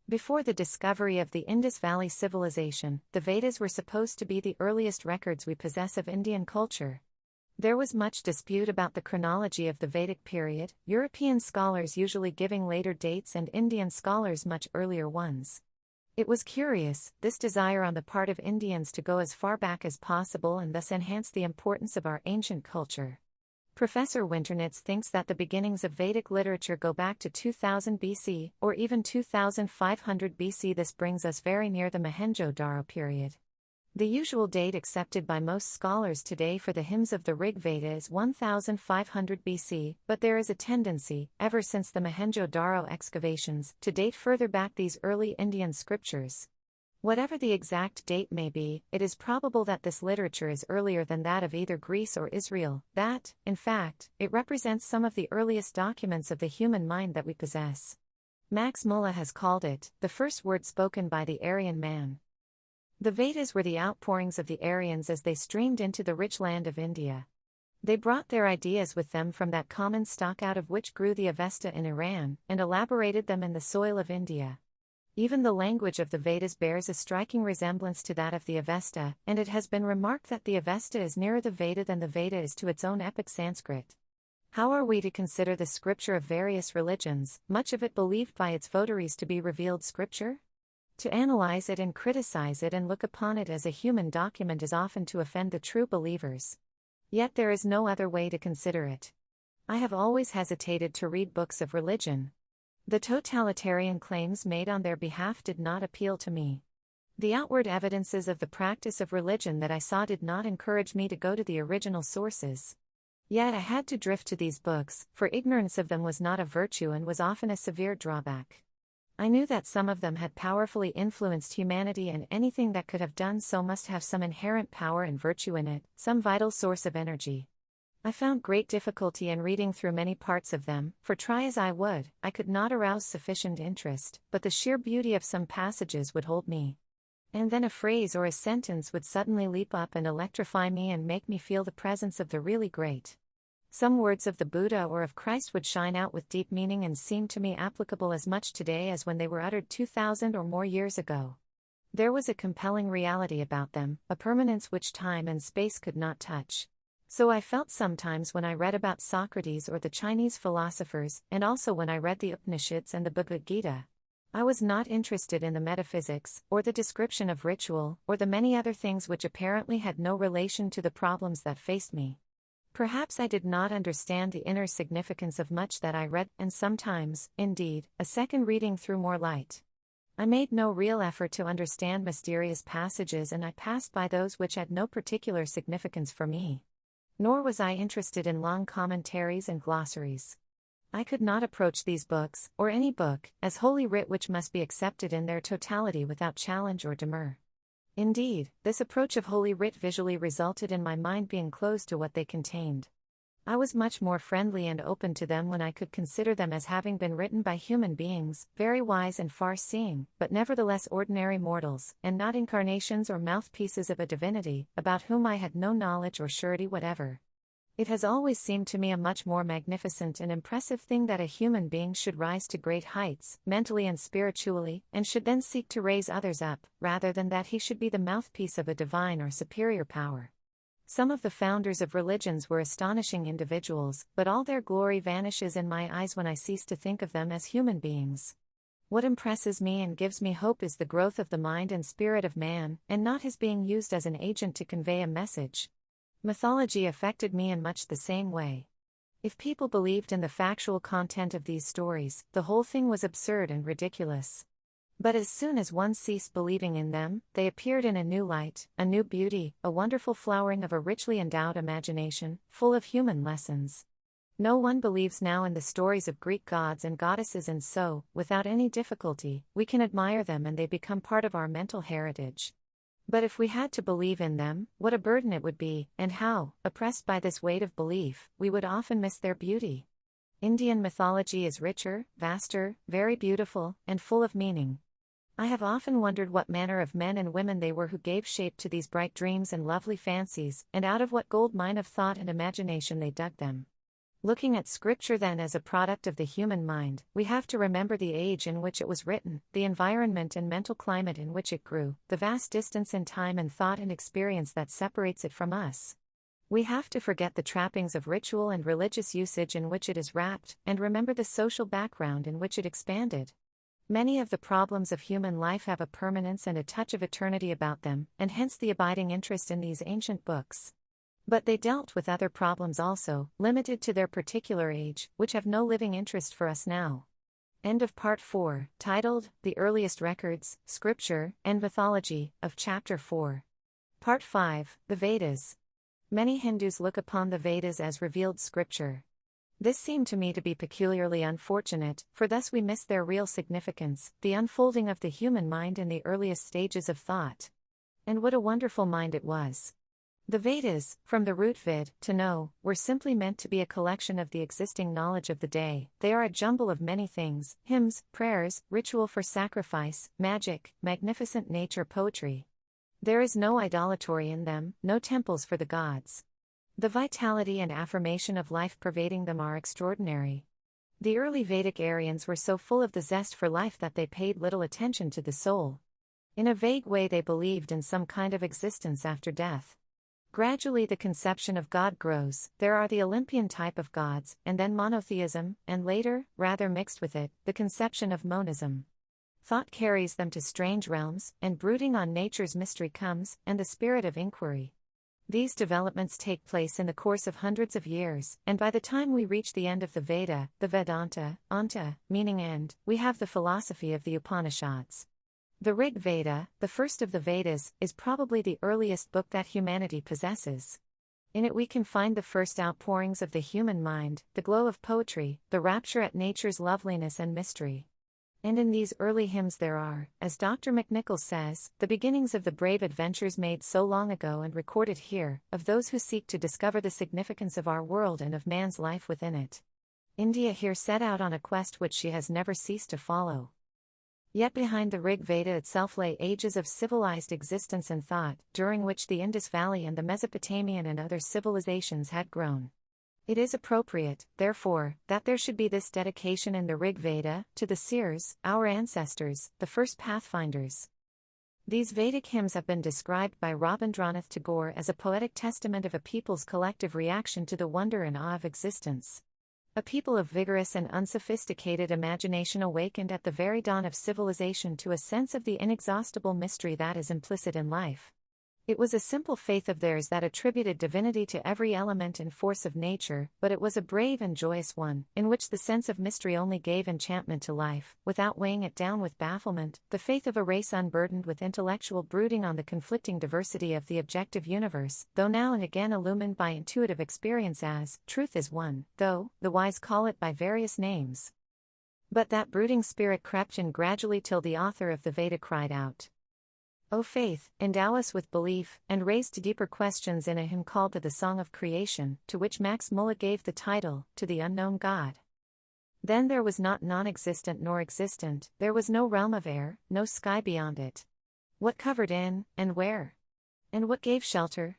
Before the discovery of the Indus Valley Civilization, the Vedas were supposed to be the earliest records we possess of Indian culture. There was much dispute about the chronology of the Vedic period, European scholars usually giving later dates and Indian scholars much earlier ones. It was curious, this desire on the part of Indians to go as far back as possible and thus enhance the importance of our ancient culture. Professor Winternitz thinks that the beginnings of Vedic literature go back to 2000 BC, or even 2500 BC. This brings us very near the Mohenjo-Daro period. The usual date accepted by most scholars today for the hymns of the Rig Veda is 1500 BC, but there is a tendency, ever since the Mohenjo-Daro excavations, to date further back these early Indian scriptures. Whatever the exact date may be, it is probable that this literature is earlier than that of either Greece or Israel, that, in fact, it represents some of the earliest documents of the human mind that we possess. Max Muller has called it, the first word spoken by the Aryan man. The Vedas were the outpourings of the Aryans as they streamed into the rich land of India. They brought their ideas with them from that common stock out of which grew the Avesta in Iran, and elaborated them in the soil of India. Even the language of the Vedas bears a striking resemblance to that of the Avesta, and it has been remarked that the Avesta is nearer the Veda than the Veda is to its own epic Sanskrit. How are we to consider the scripture of various religions, much of it believed by its votaries to be revealed scripture? To analyze it and criticize it and look upon it as a human document is often to offend the true believers. Yet there is no other way to consider it. I have always hesitated to read books of religion. The totalitarian claims made on their behalf did not appeal to me. The outward evidences of the practice of religion that I saw did not encourage me to go to the original sources. Yet I had to drift to these books, for ignorance of them was not a virtue and was often a severe drawback. I knew that some of them had powerfully influenced humanity, and anything that could have done so must have some inherent power and virtue in it, some vital source of energy. I found great difficulty in reading through many parts of them, for try as I would, I could not arouse sufficient interest, but the sheer beauty of some passages would hold me. And then a phrase or a sentence would suddenly leap up and electrify me and make me feel the presence of the really great. Some words of the Buddha or of Christ would shine out with deep meaning and seem to me applicable as much today as when they were uttered 2,000 or more years ago. There was a compelling reality about them, a permanence which time and space could not touch. So I felt sometimes when I read about Socrates or the Chinese philosophers, and also when I read the Upanishads and the Bhagavad Gita. I was not interested in the metaphysics, or the description of ritual, or the many other things which apparently had no relation to the problems that faced me. Perhaps I did not understand the inner significance of much that I read, and sometimes, indeed, a second reading threw more light. I made no real effort to understand mysterious passages, and I passed by those which had no particular significance for me. Nor was I interested in long commentaries and glossaries. I could not approach these books, or any book, as holy writ which must be accepted in their totality without challenge or demur. Indeed, this approach of holy writ visually resulted in my mind being closed to what they contained. I was much more friendly and open to them when I could consider them as having been written by human beings, very wise and far-seeing, but nevertheless ordinary mortals, and not incarnations or mouthpieces of a divinity, about whom I had no knowledge or surety whatever. It has always seemed to me a much more magnificent and impressive thing that a human being should rise to great heights, mentally and spiritually, and should then seek to raise others up, rather than that he should be the mouthpiece of a divine or superior power. Some of the founders of religions were astonishing individuals, but all their glory vanishes in my eyes when I cease to think of them as human beings. What impresses me and gives me hope is the growth of the mind and spirit of man, and not his being used as an agent to convey a message. Mythology affected me in much the same way. If people believed in the factual content of these stories, the whole thing was absurd and ridiculous. But as soon as one ceased believing in them, they appeared in a new light, a new beauty, a wonderful flowering of a richly endowed imagination, full of human lessons. No one believes now in the stories of Greek gods and goddesses, and so, without any difficulty, we can admire them and they become part of our mental heritage. But if we had to believe in them, what a burden it would be, and how, oppressed by this weight of belief, we would often miss their beauty. Indian mythology is richer, vaster, very beautiful, and full of meaning. I have often wondered what manner of men and women they were who gave shape to these bright dreams and lovely fancies, and out of what gold mine of thought and imagination they dug them. Looking at scripture then as a product of the human mind, we have to remember the age in which it was written, the environment and mental climate in which it grew, the vast distance in time and thought and experience that separates it from us. We have to forget the trappings of ritual and religious usage in which it is wrapped, and remember the social background in which it expanded. Many of the problems of human life have a permanence and a touch of eternity about them, and hence the abiding interest in these ancient books. But they dealt with other problems also, limited to their particular age, which have no living interest for us now. End of Part 4, titled, The Earliest Records, Scripture, and Mythology, of Chapter 4. Part 5, The Vedas. Many Hindus look upon the Vedas as revealed scripture. This seemed to me to be peculiarly unfortunate, for thus we miss their real significance, the unfolding of the human mind in the earliest stages of thought. And what a wonderful mind it was! The Vedas, from the root vid, to know, were simply meant to be a collection of the existing knowledge of the day. They are a jumble of many things: hymns, prayers, ritual for sacrifice, magic, magnificent nature poetry. There is no idolatry in them, no temples for the gods. The vitality and affirmation of life pervading them are extraordinary. The early Vedic Aryans were so full of the zest for life that they paid little attention to the soul. In a vague way they believed in some kind of existence after death. Gradually the conception of God grows. There are the Olympian type of gods, and then monotheism, and later, rather mixed with it, the conception of monism. Thought carries them to strange realms, and brooding on nature's mystery comes, and the spirit of inquiry. These developments take place in the course of hundreds of years, and by the time we reach the end of the Veda, the Vedanta, Anta, meaning end, we have the philosophy of the Upanishads. The Rig Veda, the first of the Vedas, is probably the earliest book that humanity possesses. In it we can find the first outpourings of the human mind, the glow of poetry, the rapture at nature's loveliness and mystery. And in these early hymns there are, as Dr. McNichol says, the beginnings of the brave adventures made so long ago and recorded here, of those who seek to discover the significance of our world and of man's life within it. India here set out on a quest which she has never ceased to follow. Yet behind the Rig Veda itself lay ages of civilized existence and thought, during which the Indus Valley and the Mesopotamian and other civilizations had grown. It is appropriate, therefore, that there should be this dedication in the Rig Veda, to the seers, our ancestors, the first pathfinders. These Vedic hymns have been described by Rabindranath Tagore as a poetic testament of a people's collective reaction to the wonder and awe of existence. A people of vigorous and unsophisticated imagination awakened at the very dawn of civilization to a sense of the inexhaustible mystery that is implicit in life. It was a simple faith of theirs that attributed divinity to every element and force of nature, but it was a brave and joyous one, in which the sense of mystery only gave enchantment to life, without weighing it down with bafflement, the faith of a race unburdened with intellectual brooding on the conflicting diversity of the objective universe, though now and again illumined by intuitive experience as, truth is one, though the wise call it by various names. But that brooding spirit crept in gradually till the author of the Veda cried out, O faith, endow us with belief, and raise to deeper questions in a hymn called the Song of Creation, to which Max Muller gave the title, To the Unknown God. Then there was not non-existent nor existent, there was no realm of air, no sky beyond it. What covered in, and where? And what gave shelter?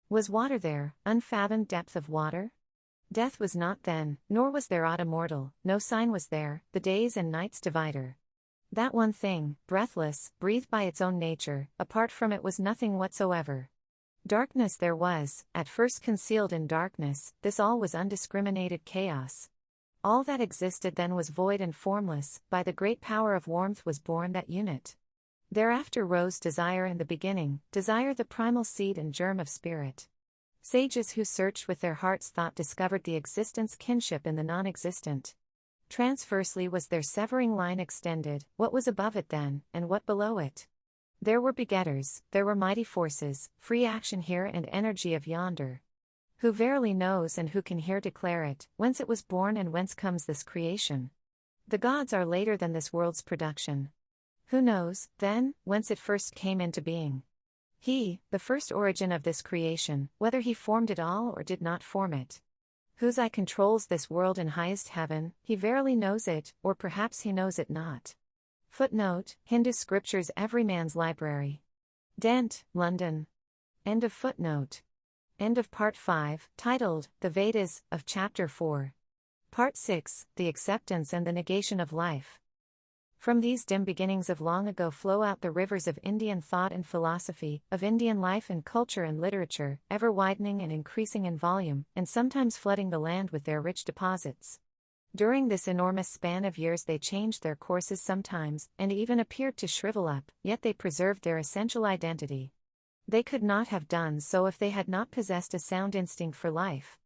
Was water there, unfathomed depth of water? Death was not then, nor was there aught immortal, no sign was there, the days and nights divider. That one thing, breathless, breathed by its own nature, apart from it was nothing whatsoever. Darkness there was, at first concealed in darkness, this all was undiscriminated chaos. All that existed then was void and formless, by the great power of warmth was born that unit. Thereafter rose desire in the beginning, desire the primal seed and germ of spirit. Sages who searched with their heart's thought discovered the existence kinship in the non-existent. Transversely was their severing line extended, what was above it then, and what below it? There were begetters, there were mighty forces, free action here and energy of yonder. Who verily knows and who can here declare it, whence it was born and whence comes this creation? The gods are later than this world's production. Who knows, then, whence it first came into being? He, the first origin of this creation, whether he formed it all or did not form it. Whose eye controls this world in highest heaven, he verily knows it, or perhaps he knows it not. Footnote, Hindu Scriptures Every Man's Library. Dent, London. End of footnote. End of Part 5, titled, The Vedas, of Chapter 4. Part 6, The Acceptance and the Negation of Life. From these dim beginnings of long ago flow out the rivers of Indian thought and philosophy, of Indian life and culture and literature, ever widening and increasing in volume, and sometimes flooding the land with their rich deposits. During this enormous span of years they changed their courses sometimes, and even appeared to shrivel up, yet they preserved their essential identity. They could not have done so if they had not possessed a sound instinct for life.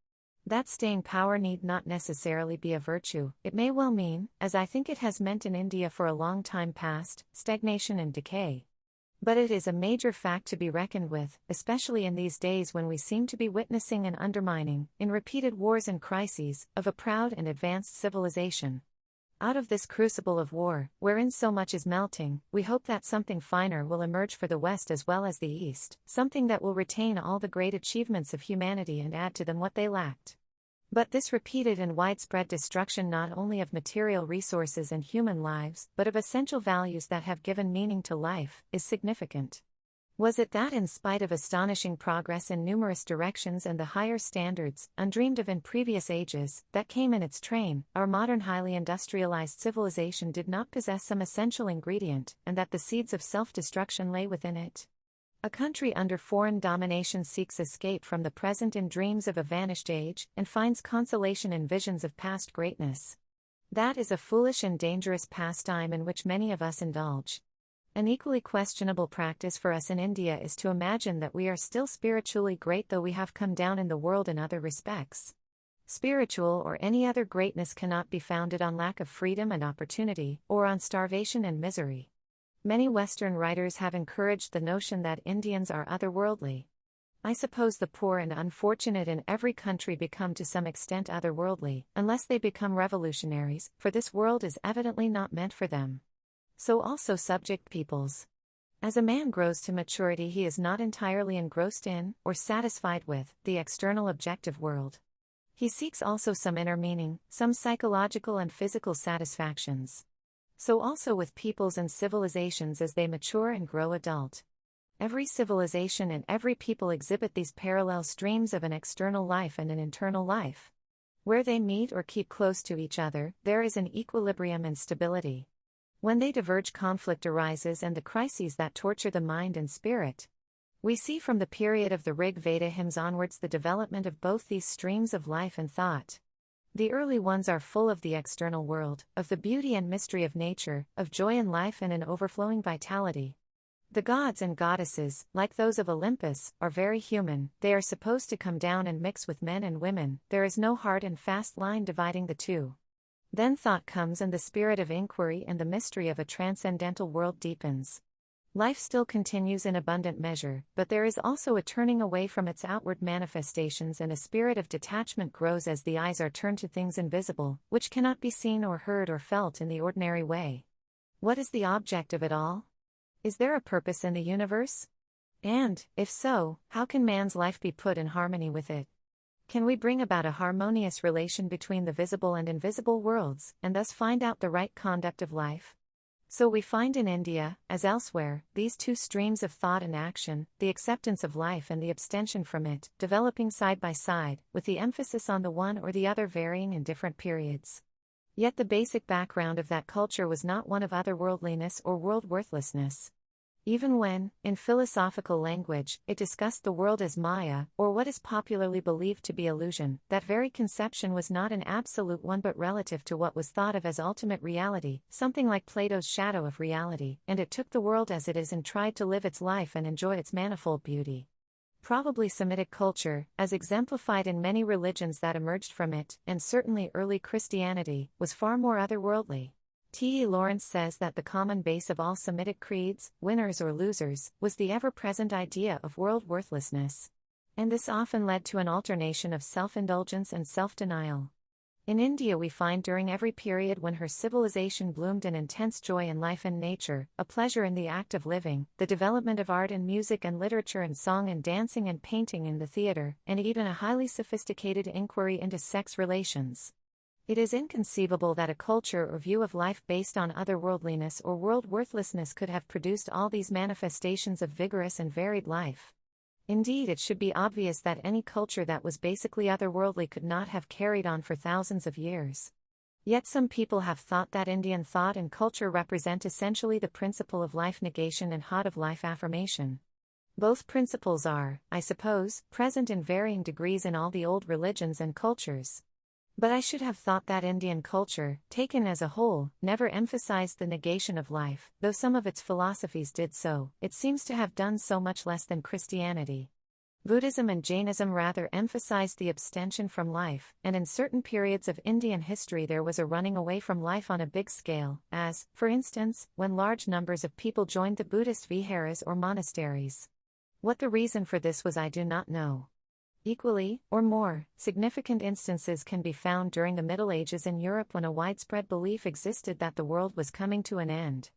That staying power need not necessarily be a virtue, it may well mean, as I think it has meant in India for a long time past, stagnation and decay. But it is a major fact to be reckoned with, especially in these days when we seem to be witnessing an undermining, in repeated wars and crises, of a proud and advanced civilization. Out of this crucible of war, wherein so much is melting, we hope that something finer will emerge for the West as well as the East, something that will retain all the great achievements of humanity and add to them what they lacked. But this repeated and widespread destruction not only of material resources and human lives, but of essential values that have given meaning to life, is significant. Was it that in spite of astonishing progress in numerous directions and the higher standards, undreamed of in previous ages, that came in its train, our modern highly industrialized civilization did not possess some essential ingredient, and that the seeds of self-destruction lay within it? A country under foreign domination seeks escape from the present in dreams of a vanished age, and finds consolation in visions of past greatness. That is a foolish and dangerous pastime in which many of us indulge. An equally questionable practice for us in India is to imagine that we are still spiritually great though we have come down in the world in other respects. Spiritual or any other greatness cannot be founded on lack of freedom and opportunity, or on starvation and misery. Many Western writers have encouraged the notion that Indians are otherworldly. I suppose the poor and unfortunate in every country become to some extent otherworldly, unless they become revolutionaries, for this world is evidently not meant for them. So also subject peoples. As a man grows to maturity, he is not entirely engrossed in, or satisfied with, the external objective world. He seeks also some inner meaning, some psychological and physical satisfactions. So also with peoples and civilizations as they mature and grow adult. Every civilization and every people exhibit these parallel streams of an external life and an internal life. Where they meet or keep close to each other, there is an equilibrium and stability. When they diverge, conflict arises and the crises that torture the mind and spirit. We see from the period of the Rig Veda hymns onwards the development of both these streams of life and thought. The early ones are full of the external world, of the beauty and mystery of nature, of joy in life and an overflowing vitality. The gods and goddesses, like those of Olympus, are very human. They are supposed to come down and mix with men and women. There is no hard and fast line dividing the two. Then thought comes and the spirit of inquiry and the mystery of a transcendental world deepens. Life still continues in abundant measure, but there is also a turning away from its outward manifestations, and a spirit of detachment grows as the eyes are turned to things invisible, which cannot be seen or heard or felt in the ordinary way. What is the object of it all? Is there a purpose in the universe? And, if so, how can man's life be put in harmony with it? Can we bring about a harmonious relation between the visible and invisible worlds, and thus find out the right conduct of life? So we find in India, as elsewhere, these two streams of thought and action, the acceptance of life and the abstention from it, developing side by side, with the emphasis on the one or the other varying in different periods. Yet the basic background of that culture was not one of otherworldliness or world worthlessness. Even when, in philosophical language, it discussed the world as Maya, or what is popularly believed to be illusion, that very conception was not an absolute one but relative to what was thought of as ultimate reality, something like Plato's shadow of reality, and it took the world as it is and tried to live its life and enjoy its manifold beauty. Probably Semitic culture, as exemplified in many religions that emerged from it, and certainly early Christianity, was far more otherworldly. T. E. Lawrence says that the common base of all Semitic creeds, winners or losers, was the ever-present idea of world worthlessness. And this often led to an alternation of self-indulgence and self-denial. In India we find during every period when her civilization bloomed an intense joy in life and nature, a pleasure in the act of living, the development of art and music and literature and song and dancing and painting in the theater, and even a highly sophisticated inquiry into sex relations. It is inconceivable that a culture or view of life based on otherworldliness or world worthlessness could have produced all these manifestations of vigorous and varied life. Indeed, it should be obvious that any culture that was basically otherworldly could not have carried on for thousands of years. Yet some people have thought that Indian thought and culture represent essentially the principle of life negation and hot of life affirmation. Both principles are, I suppose, present in varying degrees in all the old religions and cultures. But I should have thought that Indian culture, taken as a whole, never emphasized the negation of life, though some of its philosophies did so. It seems to have done so much less than Christianity. Buddhism and Jainism rather emphasized the abstention from life, and in certain periods of Indian history there was a running away from life on a big scale, as, for instance, when large numbers of people joined the Buddhist viharas or monasteries. What the reason for this was I do not know. Equally, or more, significant instances can be found during the Middle Ages in Europe when a widespread belief existed that the world was coming to an end.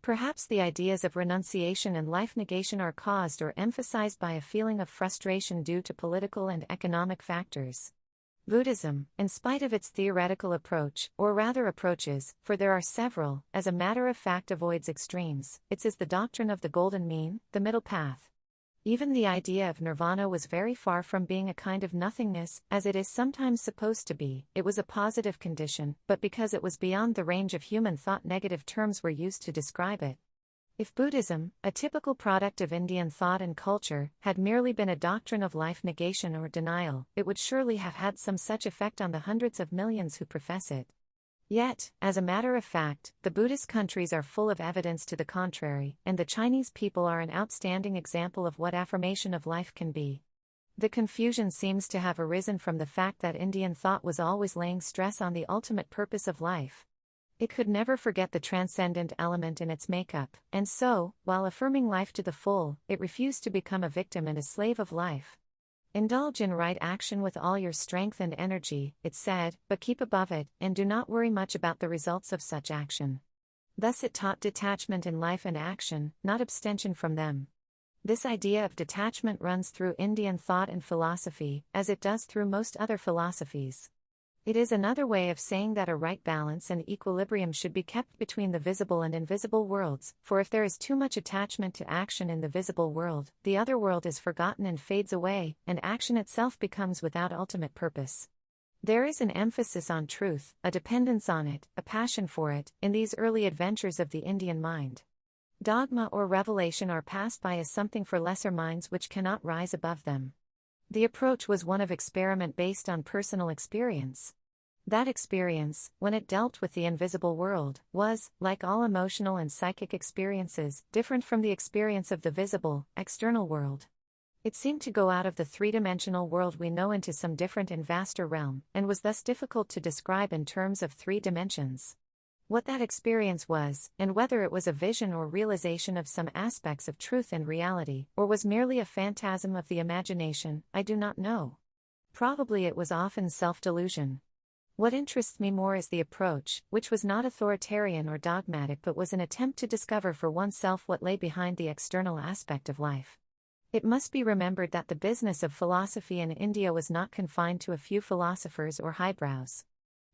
Perhaps the ideas of renunciation and life negation are caused or emphasized by a feeling of frustration due to political and economic factors. Buddhism, in spite of its theoretical approach, or rather approaches, for there are several, as a matter of fact avoids extremes. It is the doctrine of the golden mean, the middle path. Even the idea of nirvana was very far from being a kind of nothingness, as it is sometimes supposed to be. It was a positive condition, but because it was beyond the range of human thought, negative terms were used to describe it. If Buddhism, a typical product of Indian thought and culture, had merely been a doctrine of life negation or denial, it would surely have had some such effect on the hundreds of millions who profess it. Yet, as a matter of fact, the Buddhist countries are full of evidence to the contrary, and the Chinese people are an outstanding example of what affirmation of life can be. The confusion seems to have arisen from the fact that Indian thought was always laying stress on the ultimate purpose of life. It could never forget the transcendent element in its makeup, and so, while affirming life to the full, it refused to become a victim and a slave of life. Indulge in right action with all your strength and energy, it said, but keep above it, and do not worry much about the results of such action. Thus it taught detachment in life and action, not abstention from them. This idea of detachment runs through Indian thought and philosophy, as it does through most other philosophies. It is another way of saying that a right balance and equilibrium should be kept between the visible and invisible worlds, for if there is too much attachment to action in the visible world, the other world is forgotten and fades away, and action itself becomes without ultimate purpose. There is an emphasis on truth, a dependence on it, a passion for it, in these early adventures of the Indian mind. Dogma or revelation are passed by as something for lesser minds which cannot rise above them. The approach was one of experiment based on personal experience. That experience, when it dealt with the invisible world, was, like all emotional and psychic experiences, different from the experience of the visible, external world. It seemed to go out of the three-dimensional world we know into some different and vaster realm, and was thus difficult to describe in terms of 3 dimensions. What that experience was, and whether it was a vision or realization of some aspects of truth and reality, or was merely a phantasm of the imagination, I do not know. Probably it was often self-delusion. What interests me more is the approach, which was not authoritarian or dogmatic but was an attempt to discover for oneself what lay behind the external aspect of life. It must be remembered that the business of philosophy in India was not confined to a few philosophers or highbrows.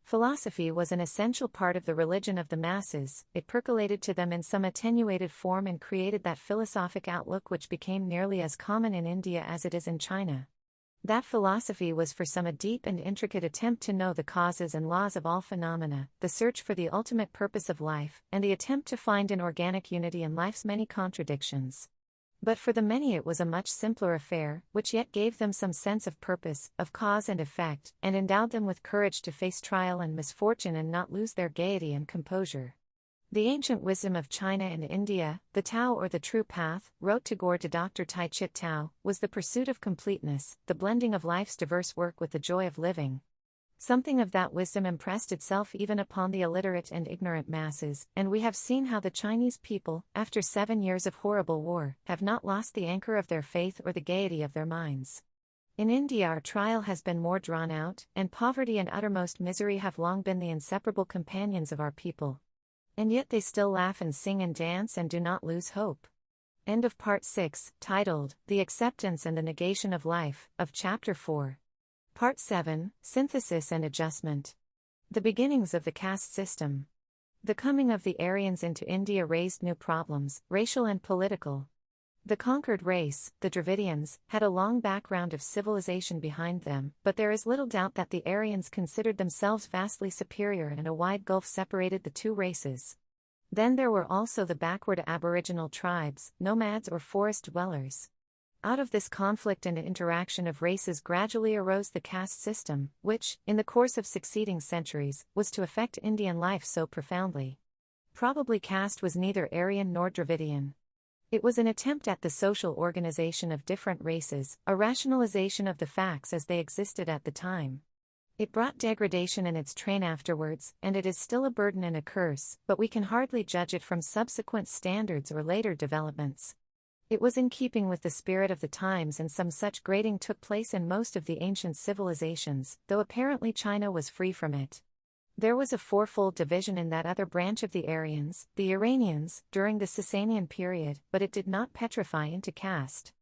Philosophy was an essential part of the religion of the masses, it percolated to them in some attenuated form and created that philosophic outlook which became nearly as common in India as it is in China. That philosophy was for some a deep and intricate attempt to know the causes and laws of all phenomena, the search for the ultimate purpose of life, and the attempt to find an organic unity in life's many contradictions. But for the many it was a much simpler affair, which yet gave them some sense of purpose, of cause and effect, and endowed them with courage to face trial and misfortune and not lose their gaiety and composure. The ancient wisdom of China and India, the Tao or the true path, wrote Tagore to Dr. Tai Chit Tao, was the pursuit of completeness, the blending of life's diverse work with the joy of living. Something of that wisdom impressed itself even upon the illiterate and ignorant masses, and we have seen how the Chinese people, after 7 years of horrible war, have not lost the anchor of their faith or the gaiety of their minds. In India our trial has been more drawn out, and poverty and uttermost misery have long been the inseparable companions of our people. And yet they still laugh and sing and dance and do not lose hope. End of Part 6, titled, The Acceptance and the Negation of Life, of Chapter 4. Part 7, Synthesis and Adjustment. The beginnings of the caste system. The coming of the Aryans into India raised new problems, racial and political. The conquered race, the Dravidians, had a long background of civilization behind them, but there is little doubt that the Aryans considered themselves vastly superior and a wide gulf separated the two races. Then there were also the backward aboriginal tribes, nomads or forest dwellers. Out of this conflict and interaction of races gradually arose the caste system, which, in the course of succeeding centuries, was to affect Indian life so profoundly. Probably caste was neither Aryan nor Dravidian. It was an attempt at the social organization of different races, a rationalization of the facts as they existed at the time. It brought degradation in its train afterwards, and it is still a burden and a curse, but we can hardly judge it from subsequent standards or later developments. It was in keeping with the spirit of the times, and some such grading took place in most of the ancient civilizations, though apparently China was free from it. There was a fourfold division in that other branch of the Aryans, the Iranians, during the Sasanian period, but it did not petrify into caste.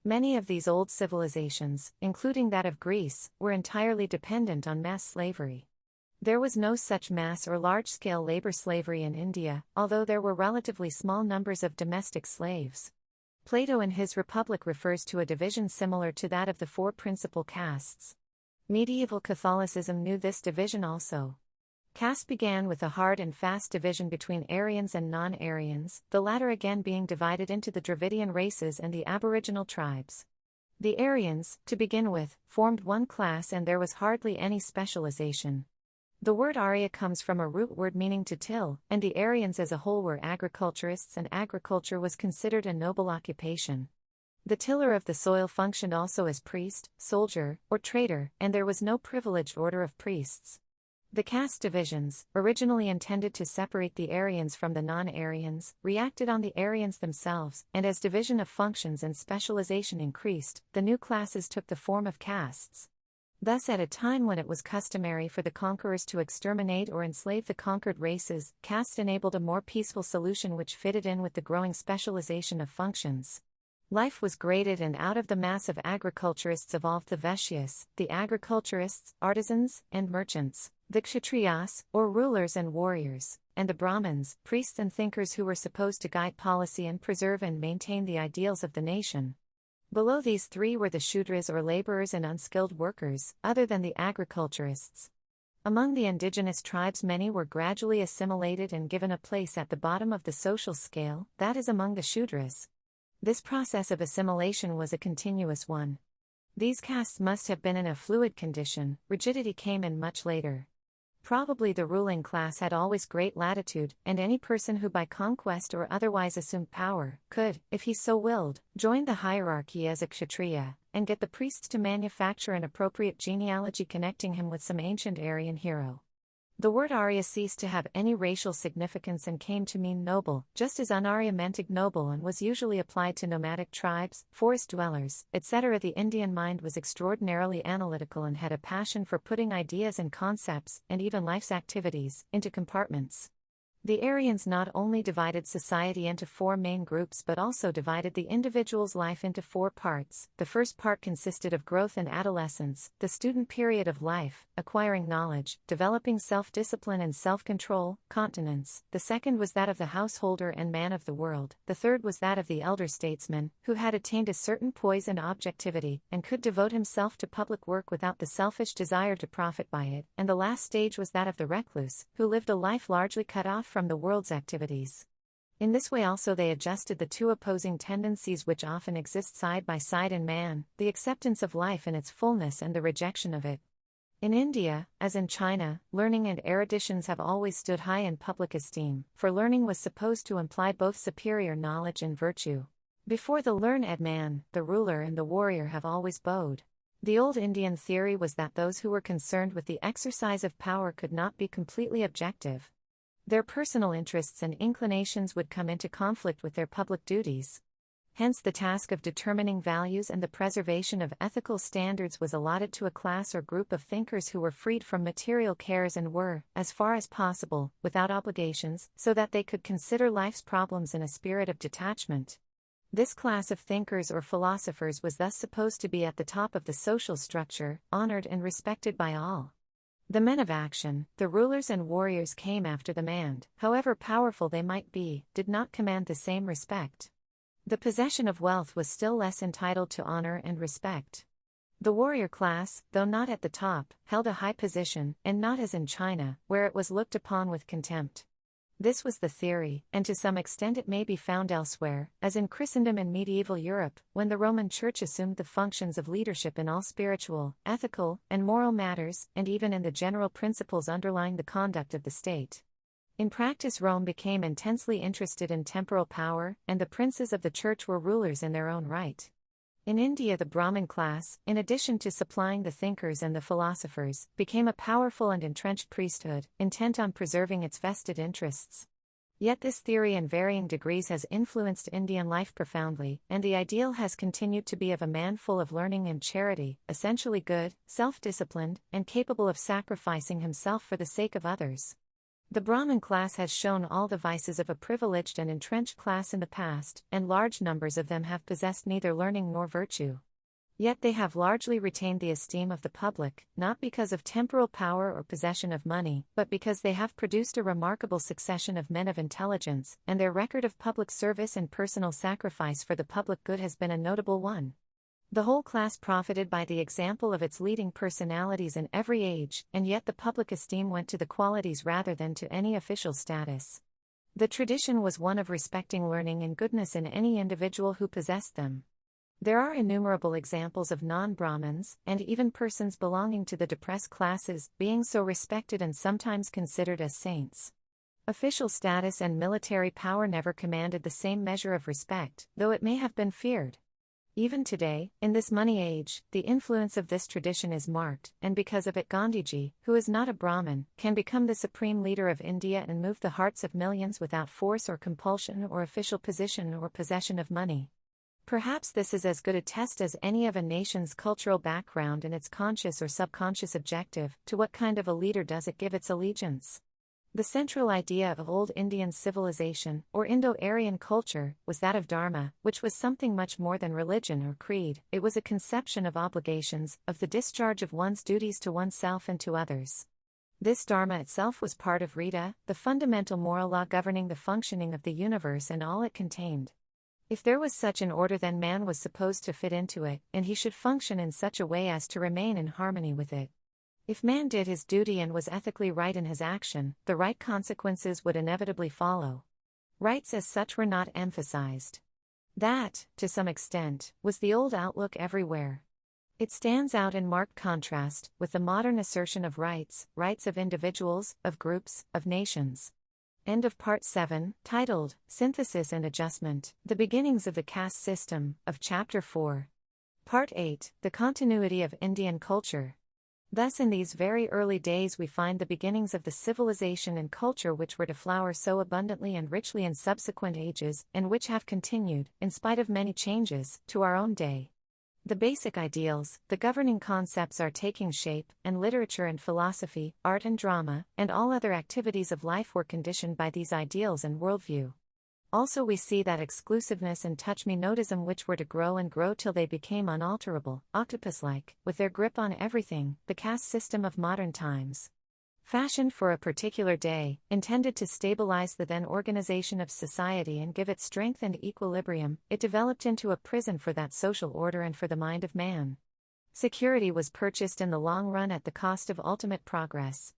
Many of these old civilizations, including that of Greece, were entirely dependent on mass slavery. There was no such mass or large-scale labor slavery in India, although there were relatively small numbers of domestic slaves. Plato in his Republic refers to a division similar to that of the 4 principal castes. Medieval Catholicism knew this division also. Caste began with a hard and fast division between Aryans and non-Aryans, the latter again being divided into the Dravidian races and the aboriginal tribes. The Aryans, to begin with, formed one class and there was hardly any specialization. The word Arya comes from a root word meaning to till, and the Aryans as a whole were agriculturists, and agriculture was considered a noble occupation. The tiller of the soil functioned also as priest, soldier, or trader, and there was no privileged order of priests. The caste divisions, originally intended to separate the Aryans from the non-Aryans, reacted on the Aryans themselves, and as division of functions and specialization increased, the new classes took the form of castes. Thus, at a time when it was customary for the conquerors to exterminate or enslave the conquered races, caste enabled a more peaceful solution which fitted in with the growing specialization of functions. Life was graded, and out of the mass of agriculturists evolved the Vaishyas, the agriculturists, artisans, and merchants, the Kshatriyas, or rulers and warriors, and the Brahmins, priests and thinkers who were supposed to guide policy and preserve and maintain the ideals of the nation. Below these three were the Shudras or laborers and unskilled workers, other than the agriculturists. Among the indigenous tribes, many were gradually assimilated and given a place at the bottom of the social scale, that is, among the Shudras. This process of assimilation was a continuous one. These castes must have been in a fluid condition, rigidity came in much later. Probably the ruling class had always great latitude, and any person who by conquest or otherwise assumed power, could, if he so willed, join the hierarchy as a Kshatriya, and get the priests to manufacture an appropriate genealogy connecting him with some ancient Aryan hero. The word Arya ceased to have any racial significance and came to mean noble, just as un-Arya meant ignoble and was usually applied to nomadic tribes, forest dwellers, etc. The Indian mind was extraordinarily analytical and had a passion for putting ideas and concepts, and even life's activities, into compartments. The Aryans not only divided society into four main groups but also divided the individual's life into four parts. The first part consisted of growth and adolescence, the student period of life, acquiring knowledge, developing self-discipline and self-control, continence. The second was that of the householder and man of the world. The third was that of the elder statesman, who had attained a certain poise and objectivity, and could devote himself to public work without the selfish desire to profit by it. And the last stage was that of the recluse, who lived a life largely cut off from the world's activities. In this way also they adjusted the two opposing tendencies which often exist side by side in man, the acceptance of life in its fullness and the rejection of it. In India, as in China, learning and eruditions have always stood high in public esteem, for learning was supposed to imply both superior knowledge and virtue. Before the learned man, the ruler and the warrior have always bowed. The old Indian theory was that those who were concerned with the exercise of power could not be completely objective. Their personal interests and inclinations would come into conflict with their public duties. Hence the task of determining values and the preservation of ethical standards was allotted to a class or group of thinkers who were freed from material cares and were, as far as possible, without obligations, so that they could consider life's problems in a spirit of detachment. This class of thinkers or philosophers was thus supposed to be at the top of the social structure, honored and respected by all. The men of action, the rulers and warriors came after them and, however powerful they might be, did not command the same respect. The possession of wealth was still less entitled to honor and respect. The warrior class, though not at the top, held a high position, and not as in China, where it was looked upon with contempt. This was the theory, and to some extent it may be found elsewhere, as in Christendom and medieval Europe, when the Roman Church assumed the functions of leadership in all spiritual, ethical, and moral matters, and even in the general principles underlying the conduct of the state. In practice, Rome became intensely interested in temporal power, and the princes of the Church were rulers in their own right. In India, the Brahmin class, in addition to supplying the thinkers and the philosophers, became a powerful and entrenched priesthood, intent on preserving its vested interests. Yet this theory in varying degrees has influenced Indian life profoundly, and the ideal has continued to be of a man full of learning and charity, essentially good, self-disciplined, and capable of sacrificing himself for the sake of others. The Brahmin class has shown all the vices of a privileged and entrenched class in the past, and large numbers of them have possessed neither learning nor virtue. Yet they have largely retained the esteem of the public, not because of temporal power or possession of money, but because they have produced a remarkable succession of men of intelligence, and their record of public service and personal sacrifice for the public good has been a notable one. The whole class profited by the example of its leading personalities in every age, and yet the public esteem went to the qualities rather than to any official status. The tradition was one of respecting learning and goodness in any individual who possessed them. There are innumerable examples of non-Brahmins, and even persons belonging to the depressed classes, being so respected and sometimes considered as saints. Official status and military power never commanded the same measure of respect, though it may have been feared. Even today, in this money age, the influence of this tradition is marked, and because of it Gandhiji, who is not a Brahmin, can become the supreme leader of India and move the hearts of millions without force or compulsion or official position or possession of money. Perhaps this is as good a test as any of a nation's cultural background and its conscious or subconscious objective, to what kind of a leader does it give its allegiance. The central idea of old Indian civilization, or Indo-Aryan culture, was that of dharma, which was something much more than religion or creed. It was a conception of obligations, of the discharge of one's duties to oneself and to others. This dharma itself was part of Rita, the fundamental moral law governing the functioning of the universe and all it contained. If there was such an order, then man was supposed to fit into it, and he should function in such a way as to remain in harmony with it. If man did his duty and was ethically right in his action, the right consequences would inevitably follow. Rights as such were not emphasized. That, to some extent, was the old outlook everywhere. It stands out in marked contrast with the modern assertion of rights of individuals, of groups, of nations. End of Part 7, titled, Synthesis and Adjustment, The Beginnings of the Caste System, of Chapter 4. Part 8, The Continuity of Indian Culture. Thus in these very early days we find the beginnings of the civilization and culture which were to flower so abundantly and richly in subsequent ages, and which have continued, in spite of many changes, to our own day. The basic ideals, the governing concepts are taking shape, and literature and philosophy, art and drama, and all other activities of life were conditioned by these ideals and worldview. Also we see that exclusiveness and touch-me-notism which were to grow and grow till they became unalterable, octopus-like, with their grip on everything, the caste system of modern times. Fashioned for a particular day, intended to stabilize the then organization of society and give it strength and equilibrium, it developed into a prison for that social order and for the mind of man. Security was purchased in the long run at the cost of ultimate progress.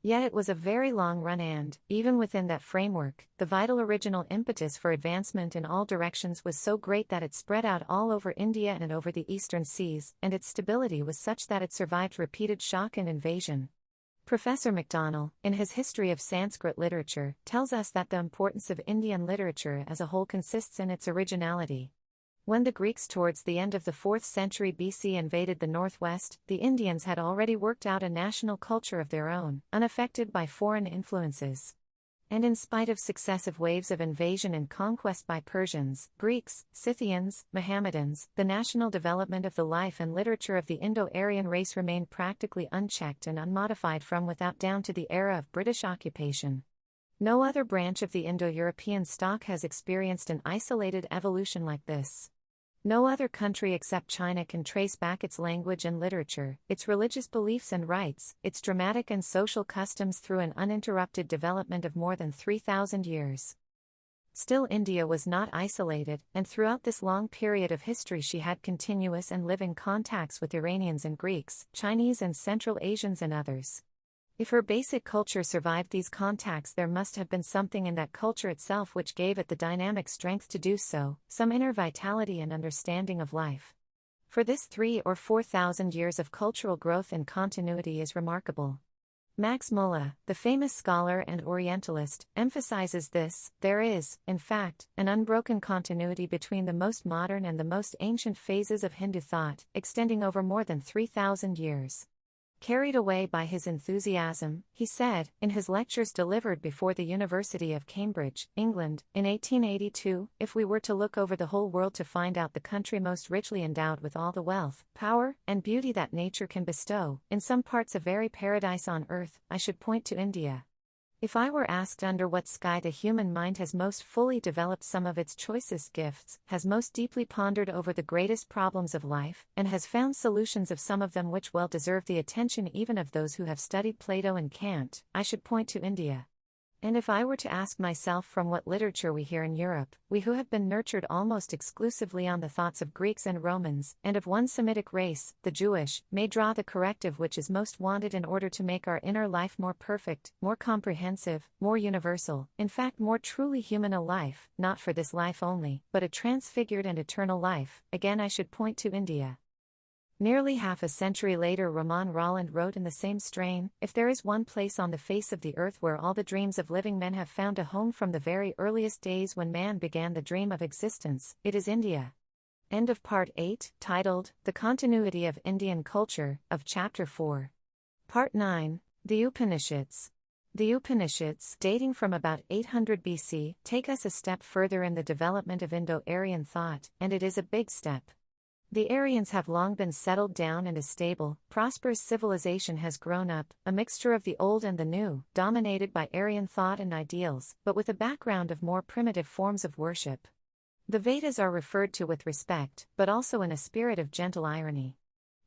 Yet it was a very long run and, even within that framework, the vital original impetus for advancement in all directions was so great that it spread out all over India and over the eastern seas, and its stability was such that it survived repeated shock and invasion. Professor MacDonald, in his History of Sanskrit Literature, tells us that the importance of Indian literature as a whole consists in its originality. When the Greeks towards the end of the 4th century BC invaded the northwest, the Indians had already worked out a national culture of their own, unaffected by foreign influences. And in spite of successive waves of invasion and conquest by Persians, Greeks, Scythians, Mohammedans, the national development of the life and literature of the Indo-Aryan race remained practically unchecked and unmodified from without down to the era of British occupation. No other branch of the Indo-European stock has experienced an isolated evolution like this. No other country except China can trace back its language and literature, its religious beliefs and rites, its dramatic and social customs through an uninterrupted development of more than 3,000 years. Still India was not isolated, and throughout this long period of history she had continuous and living contacts with Iranians and Greeks, Chinese and Central Asians and others. If her basic culture survived these contacts, there must have been something in that culture itself which gave it the dynamic strength to do so, some inner vitality and understanding of life. For this 3,000 or 4,000 years of cultural growth and continuity is remarkable. Max Muller, the famous scholar and Orientalist, emphasizes this: there is, in fact, an unbroken continuity between the most modern and the most ancient phases of Hindu thought, extending over more than 3,000 years. Carried away by his enthusiasm, he said, in his lectures delivered before the University of Cambridge, England, in 1882, if we were to look over the whole world to find out the country most richly endowed with all the wealth, power, and beauty that nature can bestow, in some parts a very paradise on earth, I should point to India. If I were asked under what sky the human mind has most fully developed some of its choicest gifts, has most deeply pondered over the greatest problems of life, and has found solutions of some of them which well deserve the attention even of those who have studied Plato and Kant, I should point to India. And if I were to ask myself from what literature we here in Europe, we who have been nurtured almost exclusively on the thoughts of Greeks and Romans, and of one Semitic race, the Jewish, may draw the corrective which is most wanted in order to make our inner life more perfect, more comprehensive, more universal, in fact more truly human a life, not for this life only, but a transfigured and eternal life, again I should point to India. Nearly half a century later Ramon Rolland wrote in the same strain, if there is one place on the face of the earth where all the dreams of living men have found a home from the very earliest days when man began the dream of existence, it is India. End of Part 8, titled, The Continuity of Indian Culture, of Chapter 4. Part 9, The Upanishads. The Upanishads, dating from about 800 BC, take us a step further in the development of Indo-Aryan thought, and it is a big step. The Aryans have long been settled down and a stable, prosperous civilization has grown up, a mixture of the old and the new, dominated by Aryan thought and ideals, but with a background of more primitive forms of worship. The Vedas are referred to with respect, but also in a spirit of gentle irony.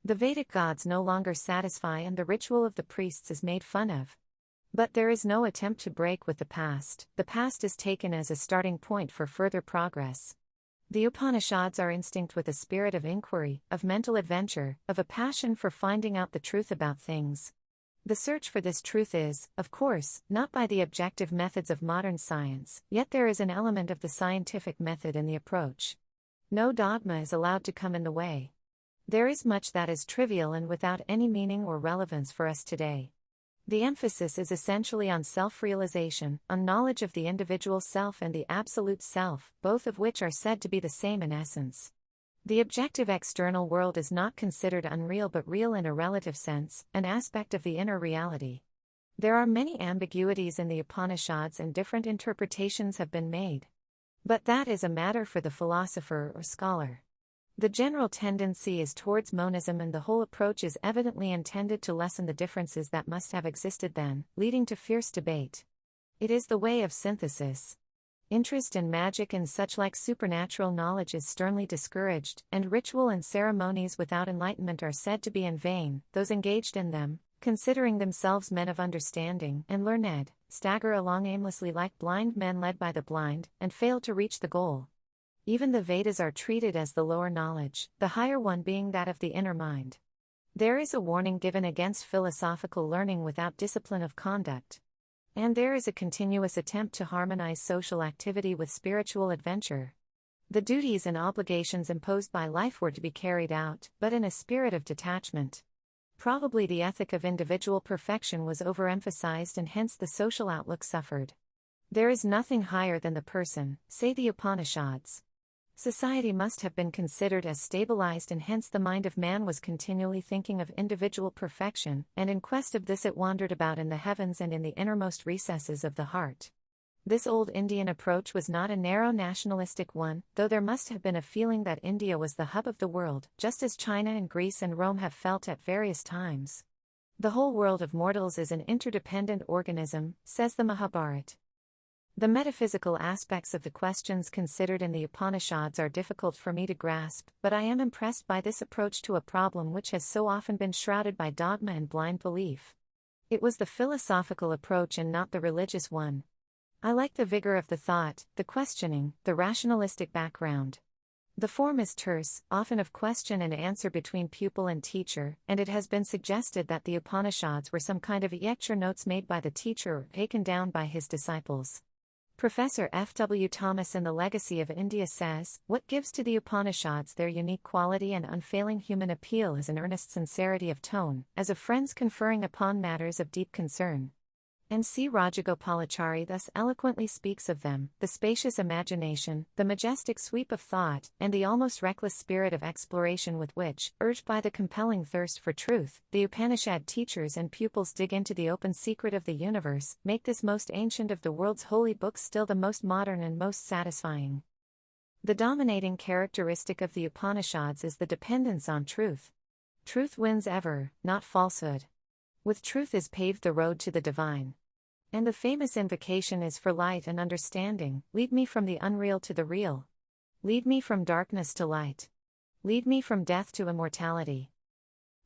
The Vedic gods no longer satisfy and the ritual of the priests is made fun of. But there is no attempt to break with the past is taken as a starting point for further progress. The Upanishads are instinct with a spirit of inquiry, of mental adventure, of a passion for finding out the truth about things. The search for this truth is, of course, not by the objective methods of modern science, yet there is an element of the scientific method in the approach. No dogma is allowed to come in the way. There is much that is trivial and without any meaning or relevance for us today. The emphasis is essentially on self-realization, on knowledge of the individual self and the absolute self, both of which are said to be the same in essence. The objective external world is not considered unreal but real in a relative sense, an aspect of the inner reality. There are many ambiguities in the Upanishads and different interpretations have been made. But that is a matter for the philosopher or scholar. The general tendency is towards monism and the whole approach is evidently intended to lessen the differences that must have existed then, leading to fierce debate. It is the way of synthesis. Interest in magic and such like supernatural knowledge is sternly discouraged, and ritual and ceremonies without enlightenment are said to be in vain. Those engaged in them, considering themselves men of understanding and learned, stagger along aimlessly like blind men led by the blind, and fail to reach the goal. Even the Vedas are treated as the lower knowledge, the higher one being that of the inner mind. There is a warning given against philosophical learning without discipline of conduct. And there is a continuous attempt to harmonize social activity with spiritual adventure. The duties and obligations imposed by life were to be carried out, but in a spirit of detachment. Probably the ethic of individual perfection was overemphasized and hence the social outlook suffered. There is nothing higher than the person, say the Upanishads. Society must have been considered as stabilized and hence the mind of man was continually thinking of individual perfection, and in quest of this it wandered about in the heavens and in the innermost recesses of the heart. This old Indian approach was not a narrow nationalistic one, though there must have been a feeling that India was the hub of the world, just as China and Greece and Rome have felt at various times. The whole world of mortals is an interdependent organism, says the Mahabharata. The metaphysical aspects of the questions considered in the Upanishads are difficult for me to grasp, but I am impressed by this approach to a problem which has so often been shrouded by dogma and blind belief. It was the philosophical approach and not the religious one. I like the vigor of the thought, the questioning, the rationalistic background. The form is terse, often of question and answer between pupil and teacher, and it has been suggested that the Upanishads were some kind of lecture notes made by the teacher or taken down by his disciples. Professor F. W. Thomas in The Legacy of India says, "What gives to the Upanishads their unique quality and unfailing human appeal is an earnest sincerity of tone, as of friends conferring upon matters of deep concern." And C. Rajagopalachari thus eloquently speaks of them: the spacious imagination, the majestic sweep of thought, and the almost reckless spirit of exploration with which, urged by the compelling thirst for truth, the Upanishad teachers and pupils dig into the open secret of the universe, make this most ancient of the world's holy books still the most modern and most satisfying. The dominating characteristic of the Upanishads is the dependence on truth. Truth wins ever, not falsehood. With truth is paved the road to the divine. And the famous invocation is for light and understanding: lead me from the unreal to the real. Lead me from darkness to light. Lead me from death to immortality.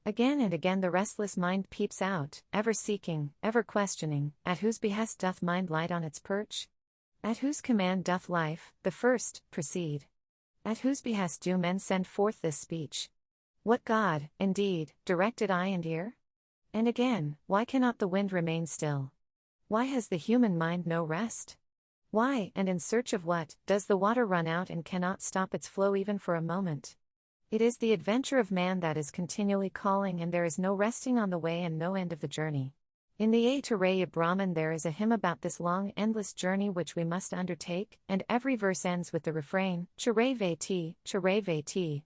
Again and again the restless mind peeps out, ever seeking, ever questioning, at whose behest doth mind light on its perch? At whose command doth life, the first, proceed? At whose behest do men send forth this speech? What God, indeed, directed eye and ear? And again, why cannot the wind remain still? Why has the human mind no rest? Why, and in search of what, does the water run out and cannot stop its flow even for a moment? It is the adventure of man that is continually calling, and there is no resting on the way and no end of the journey. In the Aitareya Brahman there is a hymn about this long endless journey which we must undertake, and every verse ends with the refrain, Chareveti,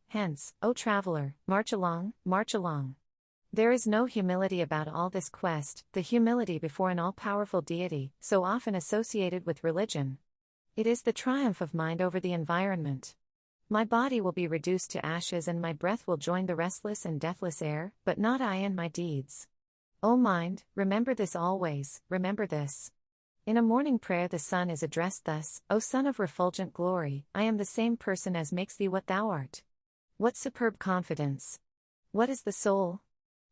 hence, O traveler, march along, march along. There is no humility about all this quest, the humility before an all-powerful deity, so often associated with religion. It is the triumph of mind over the environment. My body will be reduced to ashes and my breath will join the restless and deathless air, but not I and my deeds. O mind, remember this always, remember this. In a morning prayer the sun is addressed thus, O sun of refulgent glory, I am the same person as makes thee what thou art. What superb confidence! What is the soul?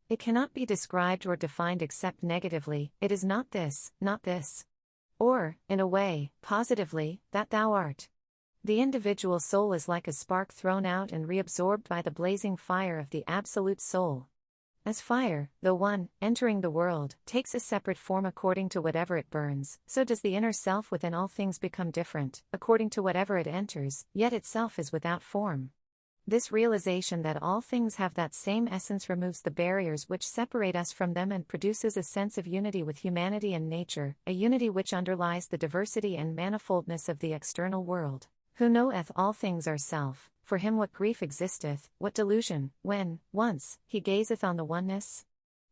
It cannot be described or defined except negatively, it is not this, not this. Or, in a way, positively, that thou art. The individual soul is like a spark thrown out and reabsorbed by the blazing fire of the Absolute Soul. As fire, though one, entering the world, takes a separate form according to whatever it burns, so does the inner self within all things become different, according to whatever it enters, yet itself is without form. This realization that all things have that same essence removes the barriers which separate us from them and produces a sense of unity with humanity and nature, a unity which underlies the diversity and manifoldness of the external world. Who knoweth all things are self, for him what grief existeth, what delusion, when, once, he gazeth on the oneness?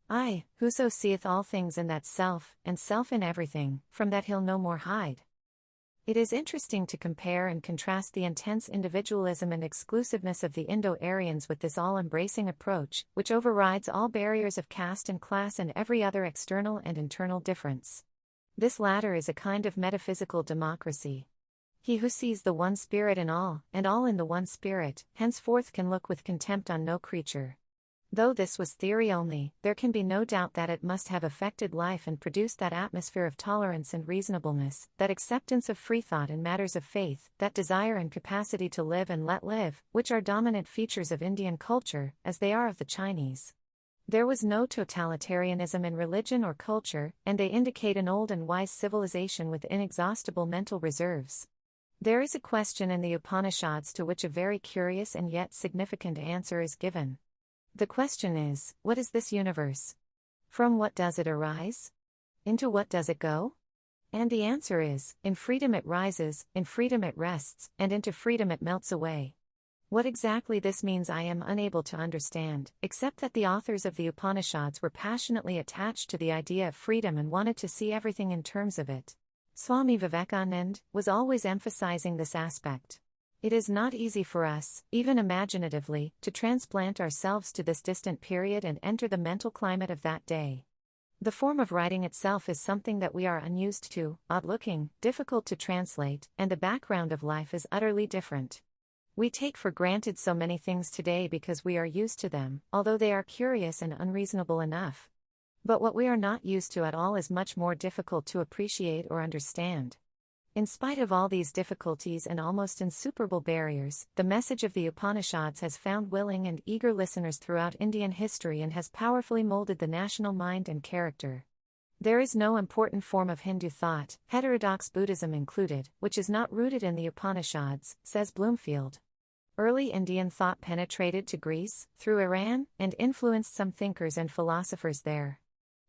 I, whoso seeth all things in that self, and self in everything, from that he'll no more hide. It is interesting to compare and contrast the intense individualism and exclusiveness of the Indo-Aryans with this all-embracing approach, which overrides all barriers of caste and class and every other external and internal difference. This latter is a kind of metaphysical democracy. He who sees the one spirit in all, and all in the one spirit, henceforth can look with contempt on no creature. Though this was theory only, there can be no doubt that it must have affected life and produced that atmosphere of tolerance and reasonableness, that acceptance of free thought in matters of faith, that desire and capacity to live and let live, which are dominant features of Indian culture, as they are of the Chinese. There was no totalitarianism in religion or culture, and they indicate an old and wise civilization with inexhaustible mental reserves. There is a question in the Upanishads to which a very curious and yet significant answer is given. The question is, what is this universe? From what does it arise? Into what does it go? And the answer is, in freedom it rises, in freedom it rests, and into freedom it melts away. What exactly this means I am unable to understand, except that the authors of the Upanishads were passionately attached to the idea of freedom and wanted to see everything in terms of it. Swami Vivekananda was always emphasizing this aspect. It is not easy for us, even imaginatively, to transplant ourselves to this distant period and enter the mental climate of that day. The form of writing itself is something that we are unused to, odd-looking, difficult to translate, and the background of life is utterly different. We take for granted so many things today because we are used to them, although they are curious and unreasonable enough. But what we are not used to at all is much more difficult to appreciate or understand. In spite of all these difficulties and almost insuperable barriers, the message of the Upanishads has found willing and eager listeners throughout Indian history and has powerfully molded the national mind and character. There is no important form of Hindu thought, heterodox Buddhism included, which is not rooted in the Upanishads, says Bloomfield. Early Indian thought penetrated to Greece, through Iran, and influenced some thinkers and philosophers there.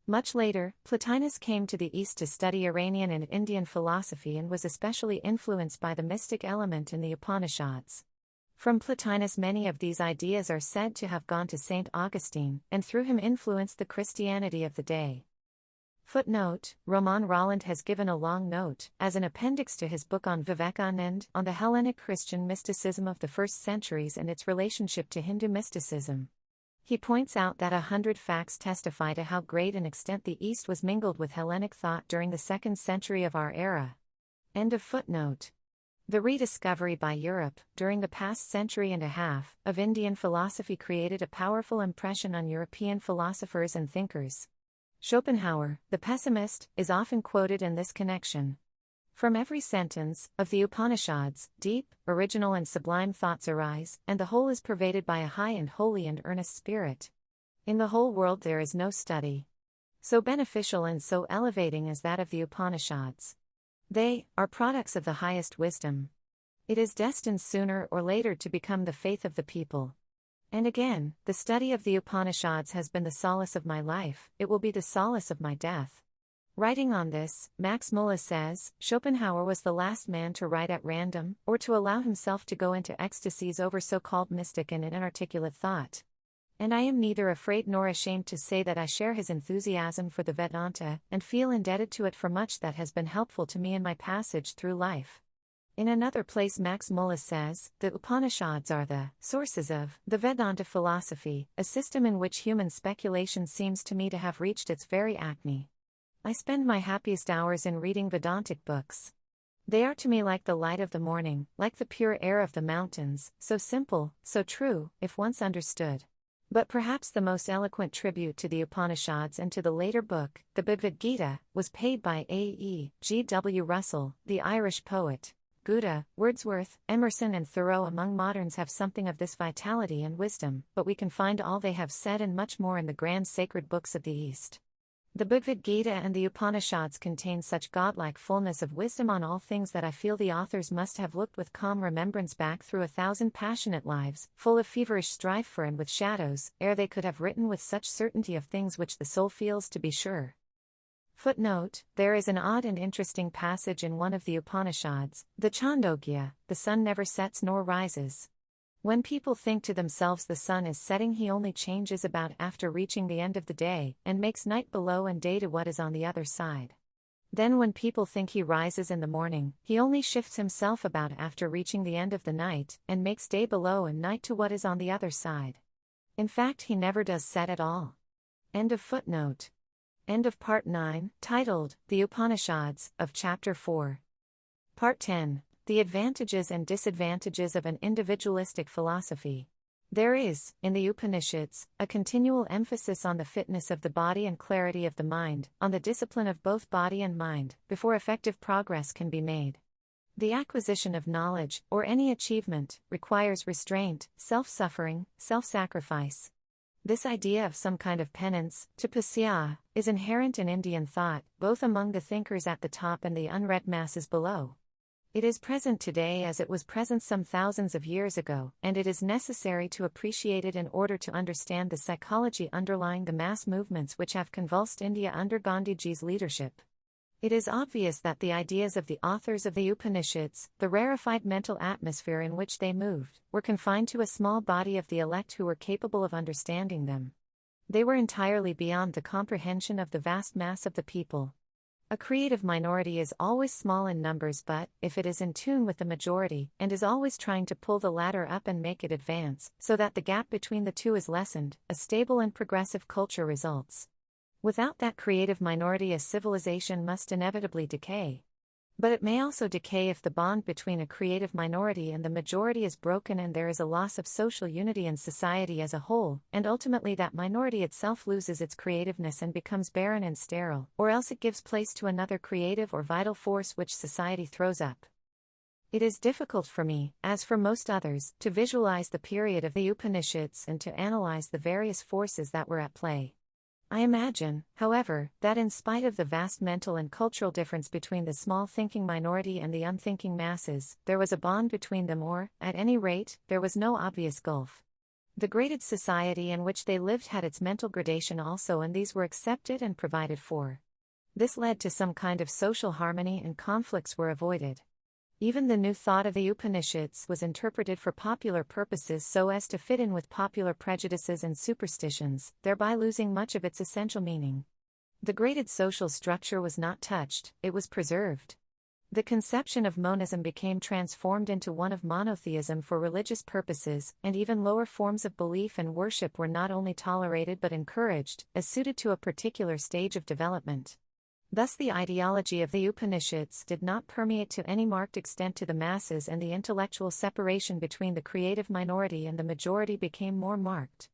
Much later, Plotinus came to the East to study Iranian and Indian philosophy and was especially influenced by the mystic element in the Upanishads. From Plotinus many of these ideas are said to have gone to Saint Augustine, and through him influenced the Christianity of the day. Footnote: Roman Rolland has given a long note, as an appendix to his book on Vivekananda, on the Hellenic Christian mysticism of the first centuries and its relationship to Hindu mysticism. He points out that 100 facts testify to how great an extent the East was mingled with Hellenic thought during the 2nd century of our era. End of footnote. The rediscovery by Europe, during the past century and a half, of Indian philosophy created a powerful impression on European philosophers and thinkers. Schopenhauer, the pessimist, is often quoted in this connection. From every sentence of the Upanishads, deep, original and sublime thoughts arise, and the whole is pervaded by a high and holy and earnest spirit. In the whole world there is no study so beneficial and so elevating as that of the Upanishads. They are products of the highest wisdom. It is destined sooner or later to become the faith of the people. And again, the study of the Upanishads has been the solace of my life, it will be the solace of my death. Writing on this, Max Muller says, Schopenhauer was the last man to write at random, or to allow himself to go into ecstasies over so-called mystic and inarticulate thought. And I am neither afraid nor ashamed to say that I share his enthusiasm for the Vedanta, and feel indebted to it for much that has been helpful to me in my passage through life. In another place Max Muller says, the Upanishads are the sources of the Vedanta philosophy, a system in which human speculation seems to me to have reached its very acme. I spend my happiest hours in reading Vedantic books. They are to me like the light of the morning, like the pure air of the mountains, so simple, so true, if once understood. But perhaps the most eloquent tribute to the Upanishads and to the later book, the Bhagavad Gita, was paid by A.E.G.W. Russell, the Irish poet. Goethe, Wordsworth, Emerson and Thoreau among moderns have something of this vitality and wisdom, but we can find all they have said and much more in the grand sacred books of the East. The Bhagavad Gita and the Upanishads contain such godlike fullness of wisdom on all things that I feel the authors must have looked with calm remembrance back through 1,000 passionate lives, full of feverish strife for and with shadows, ere they could have written with such certainty of things which the soul feels to be sure. Footnote: there is an odd and interesting passage in one of the Upanishads, the Chandogya, the sun never sets nor rises. When people think to themselves the sun is setting, he only changes about after reaching the end of the day, and makes night below and day to what is on the other side. Then when people think he rises in the morning, he only shifts himself about after reaching the end of the night, and makes day below and night to what is on the other side. In fact, he never does set at all. End of footnote. End of Part 9, titled, The Upanishads, of Chapter 4. Part 10, The Advantages and Disadvantages of an Individualistic Philosophy. There is, in the Upanishads, a continual emphasis on the fitness of the body and clarity of the mind, on the discipline of both body and mind, before effective progress can be made. The acquisition of knowledge, or any achievement, requires restraint, self-suffering, self-sacrifice. This idea of some kind of penance, tapasya, is inherent in Indian thought, both among the thinkers at the top and the unread masses below. It is present today as it was present some thousands of years ago, and it is necessary to appreciate it in order to understand the psychology underlying the mass movements which have convulsed India under Gandhiji's leadership. It is obvious that the ideas of the authors of the Upanishads, the rarefied mental atmosphere in which they moved, were confined to a small body of the elect who were capable of understanding them. They were entirely beyond the comprehension of the vast mass of the people. A creative minority is always small in numbers, but, if it is in tune with the majority, and is always trying to pull the latter up and make it advance, so that the gap between the two is lessened, a stable and progressive culture results. Without that creative minority, a civilization must inevitably decay. But it may also decay if the bond between a creative minority and the majority is broken and there is a loss of social unity in society as a whole, and ultimately that minority itself loses its creativeness and becomes barren and sterile, or else it gives place to another creative or vital force which society throws up. It is difficult for me, as for most others, to visualize the period of the Upanishads and to analyze the various forces that were at play. I imagine, however, that in spite of the vast mental and cultural difference between the small thinking minority and the unthinking masses, there was a bond between them, or, at any rate, there was no obvious gulf. The graded society in which they lived had its mental gradation also, and these were accepted and provided for. This led to some kind of social harmony, and conflicts were avoided. Even the new thought of the Upanishads was interpreted for popular purposes so as to fit in with popular prejudices and superstitions, thereby losing much of its essential meaning. The graded social structure was not touched, it was preserved. The conception of monism became transformed into one of monotheism for religious purposes, and even lower forms of belief and worship were not only tolerated but encouraged, as suited to a particular stage of development. Thus the ideology of the Upanishads did not permeate to any marked extent to the masses, and the intellectual separation between the creative minority and the majority became more marked.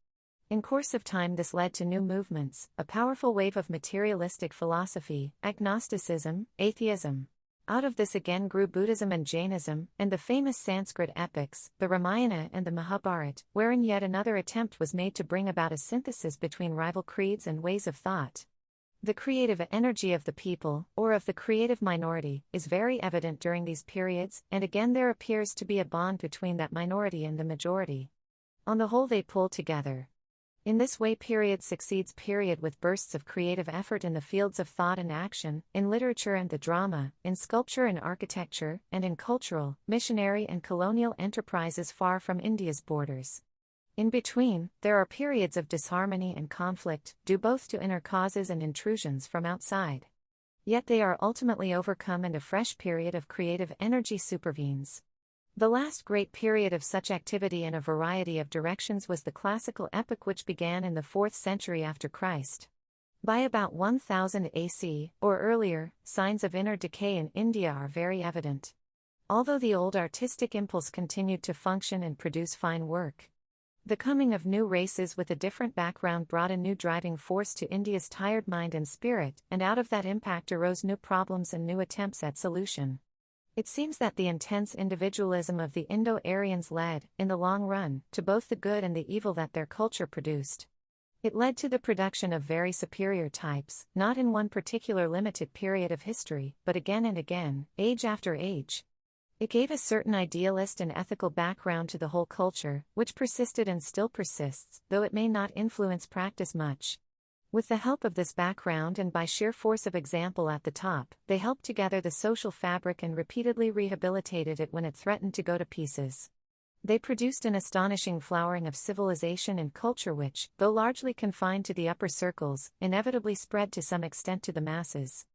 In course of time this led to new movements, a powerful wave of materialistic philosophy, agnosticism, atheism. Out of this again grew Buddhism and Jainism, and the famous Sanskrit epics, the Ramayana and the Mahabharata, wherein yet another attempt was made to bring about a synthesis between rival creeds and ways of thought. The creative energy of the people, or of the creative minority, is very evident during these periods, and again there appears to be a bond between that minority and the majority. On the whole, they pull together. In this way, period succeeds period with bursts of creative effort in the fields of thought and action, in literature and the drama, in sculpture and architecture, and in cultural, missionary and colonial enterprises far from India's borders. In between, there are periods of disharmony and conflict, due both to inner causes and intrusions from outside. Yet they are ultimately overcome and a fresh period of creative energy supervenes. The last great period of such activity in a variety of directions was the classical epoch, which began in the 4th century after Christ. By about 1000 AC, or earlier, signs of inner decay in India are very evident. Although the old artistic impulse continued to function and produce fine work, the coming of new races with a different background brought a new driving force to India's tired mind and spirit, and out of that impact arose new problems and new attempts at solution. It seems that the intense individualism of the Indo-Aryans led, in the long run, to both the good and the evil that their culture produced. It led to the production of very superior types, not in one particular limited period of history, but again and again, age after age. It gave a certain idealist and ethical background to the whole culture, which persisted and still persists, though it may not influence practice much. With the help of this background and by sheer force of example at the top, they helped together the social fabric and repeatedly rehabilitated it when it threatened to go to pieces. They produced an astonishing flowering of civilization and culture which, though largely confined to the upper circles, inevitably spread to some extent to the masses.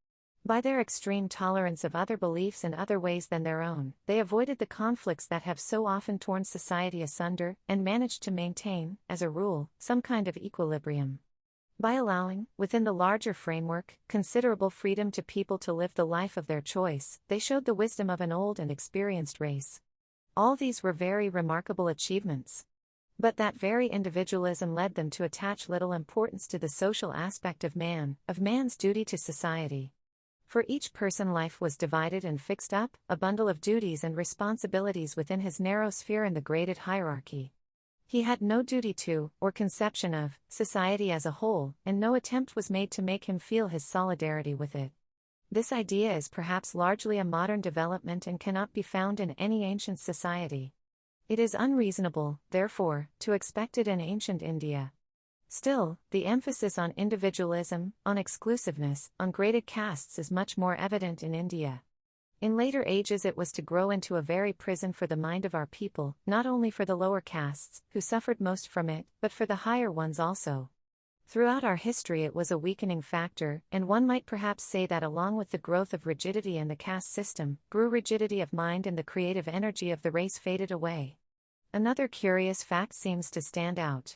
By their extreme tolerance of other beliefs in other ways than their own, they avoided the conflicts that have so often torn society asunder, and managed to maintain, as a rule, some kind of equilibrium. By allowing, within the larger framework, considerable freedom to people to live the life of their choice, they showed the wisdom of an old and experienced race. All these were very remarkable achievements. But that very individualism led them to attach little importance to the social aspect of man, of man's duty to society. For each person life was divided and fixed up, a bundle of duties and responsibilities within his narrow sphere in the graded hierarchy. He had no duty to, or conception of, society as a whole, and no attempt was made to make him feel his solidarity with it. This idea is perhaps largely a modern development and cannot be found in any ancient society. It is unreasonable, therefore, to expect it in ancient India. Still, the emphasis on individualism, on exclusiveness, on graded castes is much more evident in India. In later ages it was to grow into a very prison for the mind of our people, not only for the lower castes, who suffered most from it, but for the higher ones also. Throughout our history it was a weakening factor, and one might perhaps say that along with the growth of rigidity in the caste system, grew rigidity of mind and the creative energy of the race faded away. Another curious fact seems to stand out.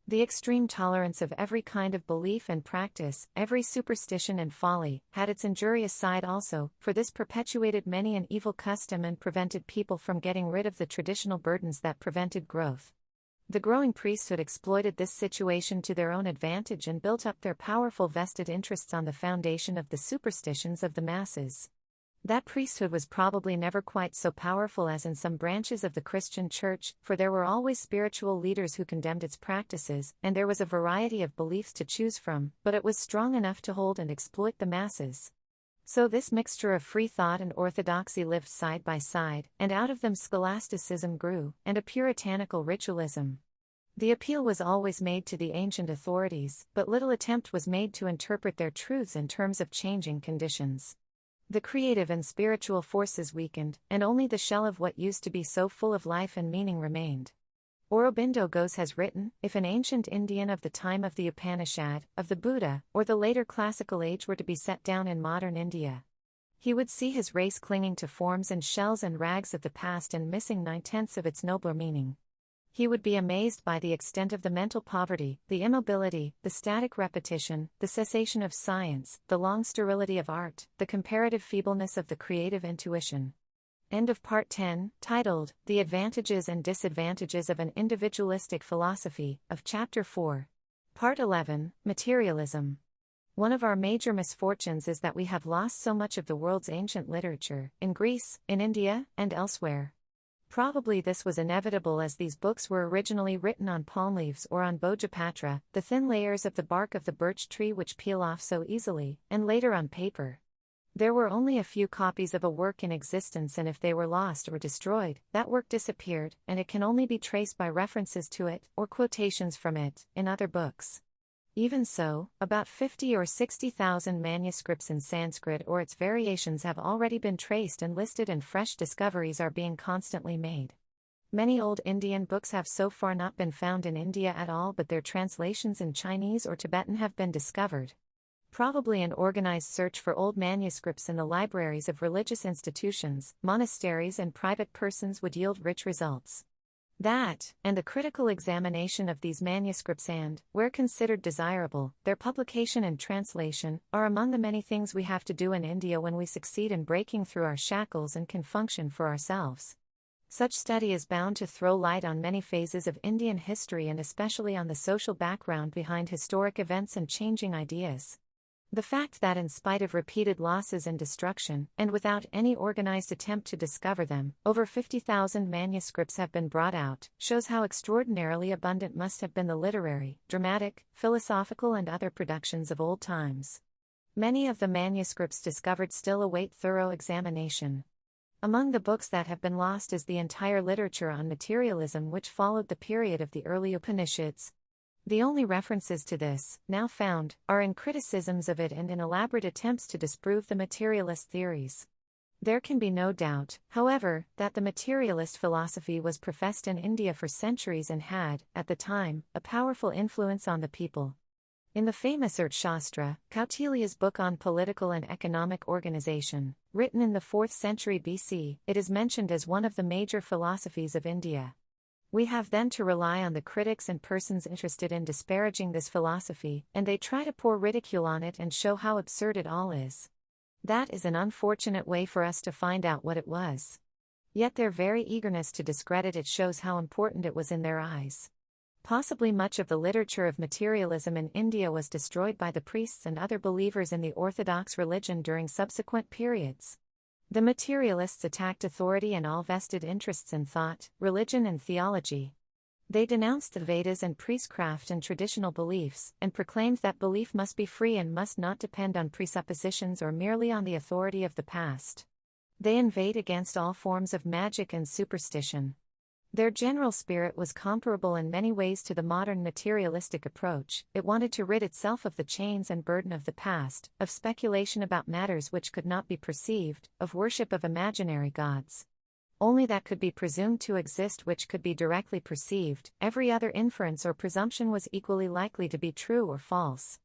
The extreme tolerance of every kind of belief and practice, every superstition and folly, had its injurious side also, for this perpetuated many an evil custom and prevented people from getting rid of the traditional burdens that prevented growth. The growing priesthood exploited this situation to their own advantage and built up their powerful vested interests on the foundation of the superstitions of the masses. That priesthood was probably never quite so powerful as in some branches of the Christian Church, for there were always spiritual leaders who condemned its practices, and there was a variety of beliefs to choose from, but it was strong enough to hold and exploit the masses. So this mixture of free thought and orthodoxy lived side by side, and out of them scholasticism grew, and a puritanical ritualism. The appeal was always made to the ancient authorities, but little attempt was made to interpret their truths in terms of changing conditions. The creative and spiritual forces weakened, and only the shell of what used to be so full of life and meaning remained. Aurobindo Ghosh has written, if an ancient Indian of the time of the Upanishad, of the Buddha, or the later classical age were to be set down in modern India, he would see his race clinging to forms and shells and rags of the past and missing 9/10 of its nobler meaning. He would be amazed by the extent of the mental poverty, the immobility, the static repetition, the cessation of science, the long sterility of art, the comparative feebleness of the creative intuition. End of Part 10, titled, The Advantages and Disadvantages of an Individualistic Philosophy, of Chapter 4. Part 11, Materialism. One of our major misfortunes is that we have lost so much of the world's ancient literature, in Greece, in India, and elsewhere. Probably this was inevitable as these books were originally written on palm leaves or on Bhojapatra, the thin layers of the bark of the birch tree which peel off so easily, and later on paper. There were only a few copies of a work in existence, and if they were lost or destroyed, that work disappeared, and it can only be traced by references to it, or quotations from it, in other books. Even so, about 50 or 60,000 manuscripts in Sanskrit or its variations have already been traced and listed, and fresh discoveries are being constantly made. Many old Indian books have so far not been found in India at all, but their translations in Chinese or Tibetan have been discovered. Probably an organized search for old manuscripts in the libraries of religious institutions, monasteries, and private persons would yield rich results. That, and the critical examination of these manuscripts and, where considered desirable, their publication and translation, are among the many things we have to do in India when we succeed in breaking through our shackles and can function for ourselves. Such study is bound to throw light on many phases of Indian history, and especially on the social background behind historic events and changing ideas. The fact that in spite of repeated losses and destruction, and without any organized attempt to discover them, over 50,000 manuscripts have been brought out, shows how extraordinarily abundant must have been the literary, dramatic, philosophical, and other productions of old times. Many of the manuscripts discovered still await thorough examination. Among the books that have been lost is the entire literature on materialism, which followed the period of the early Upanishads. The only references to this, now found, are in criticisms of it and in elaborate attempts to disprove the materialist theories. There can be no doubt, however, that the materialist philosophy was professed in India for centuries and had, at the time, a powerful influence on the people. In the famous Arthashastra, Kautilya's book on political and economic organization, written in the 4th century BC, it is mentioned as one of the major philosophies of India. We have then to rely on the critics and persons interested in disparaging this philosophy, and they try to pour ridicule on it and show how absurd it all is. That is an unfortunate way for us to find out what it was. Yet their very eagerness to discredit it shows how important it was in their eyes. Possibly much of the literature of materialism in India was destroyed by the priests and other believers in the orthodox religion during subsequent periods. The materialists attacked authority and all vested interests in thought, religion, and theology. They denounced the Vedas and priestcraft and traditional beliefs, and proclaimed that belief must be free and must not depend on presuppositions or merely on the authority of the past. They inveighed against all forms of magic and superstition. Their general spirit was comparable in many ways to the modern materialistic approach. It wanted to rid itself of the chains and burden of the past, of speculation about matters which could not be perceived, of worship of imaginary gods. Only that could be presumed to exist which could be directly perceived. Every other inference or presumption was equally likely to be true or false.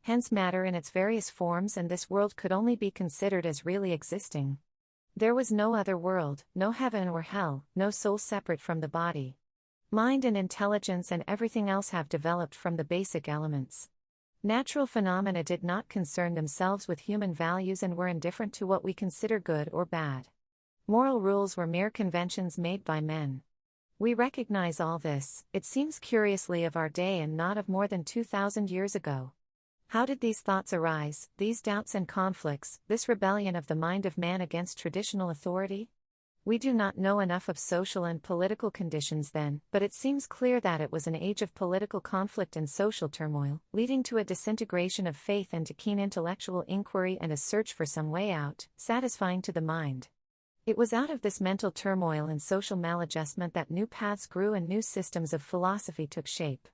Hence matter in its various forms and this world could only be considered as really existing. There was no other world, no heaven or hell, no soul separate from the body. Mind and intelligence and everything else have developed from the basic elements. Natural phenomena did not concern themselves with human values and were indifferent to what we consider good or bad. Moral rules were mere conventions made by men. We recognize all this, it seems curiously of our day and not of more than 2,000 years ago. How did these thoughts arise, these doubts and conflicts, this rebellion of the mind of man against traditional authority? We do not know enough of social and political conditions then, but it seems clear that it was an age of political conflict and social turmoil, leading to a disintegration of faith and to keen intellectual inquiry and a search for some way out, satisfying to the mind. It was out of this mental turmoil and social maladjustment that new paths grew and new systems of philosophy took shape.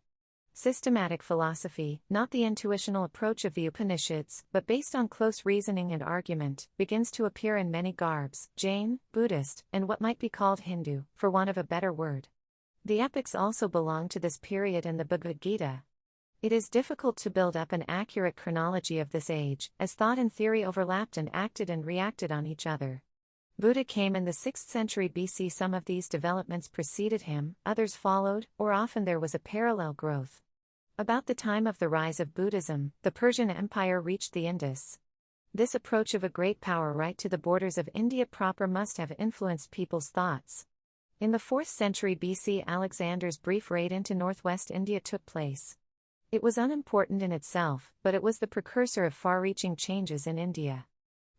Systematic philosophy, not the intuitional approach of the Upanishads, but based on close reasoning and argument, begins to appear in many garbs, Jain, Buddhist, and what might be called Hindu, for want of a better word. The epics also belong to this period and the Bhagavad Gita. It is difficult to build up an accurate chronology of this age, as thought and theory overlapped and acted and reacted on each other. Buddha came in the 6th century BC. Some of these developments preceded him, others followed, or often there was a parallel growth. About the time of the rise of Buddhism, the Persian Empire reached the Indus. This approach of a great power right to the borders of India proper must have influenced people's thoughts. In the 4th century BC, Alexander's brief raid into northwest India took place. It was unimportant in itself, but it was the precursor of far-reaching changes in India.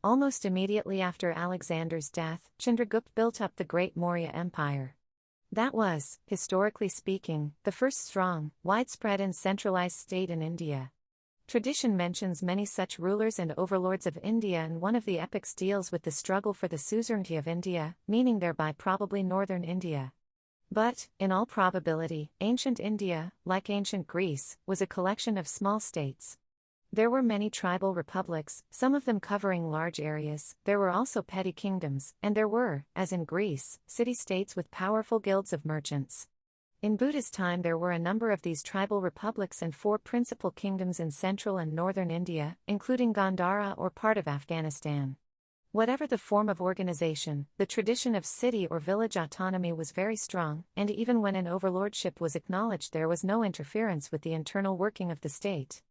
Almost immediately after Alexander's death, Chandragupta built up the great Maurya Empire. That was, historically speaking, the first strong, widespread and centralized state in India. Tradition mentions many such rulers and overlords of India, and one of the epics deals with the struggle for the suzerainty of India, meaning thereby probably northern India. But, in all probability, ancient India, like ancient Greece, was a collection of small states. There were many tribal republics, some of them covering large areas. There were also petty kingdoms, and there were, as in Greece, city-states with powerful guilds of merchants. In Buddhist time there were a number of these tribal republics and 4 principal kingdoms in central and northern India, including Gandhara or part of Afghanistan. Whatever the form of organization, the tradition of city or village autonomy was very strong, and even when an overlordship was acknowledged there was no interference with the internal working of the state.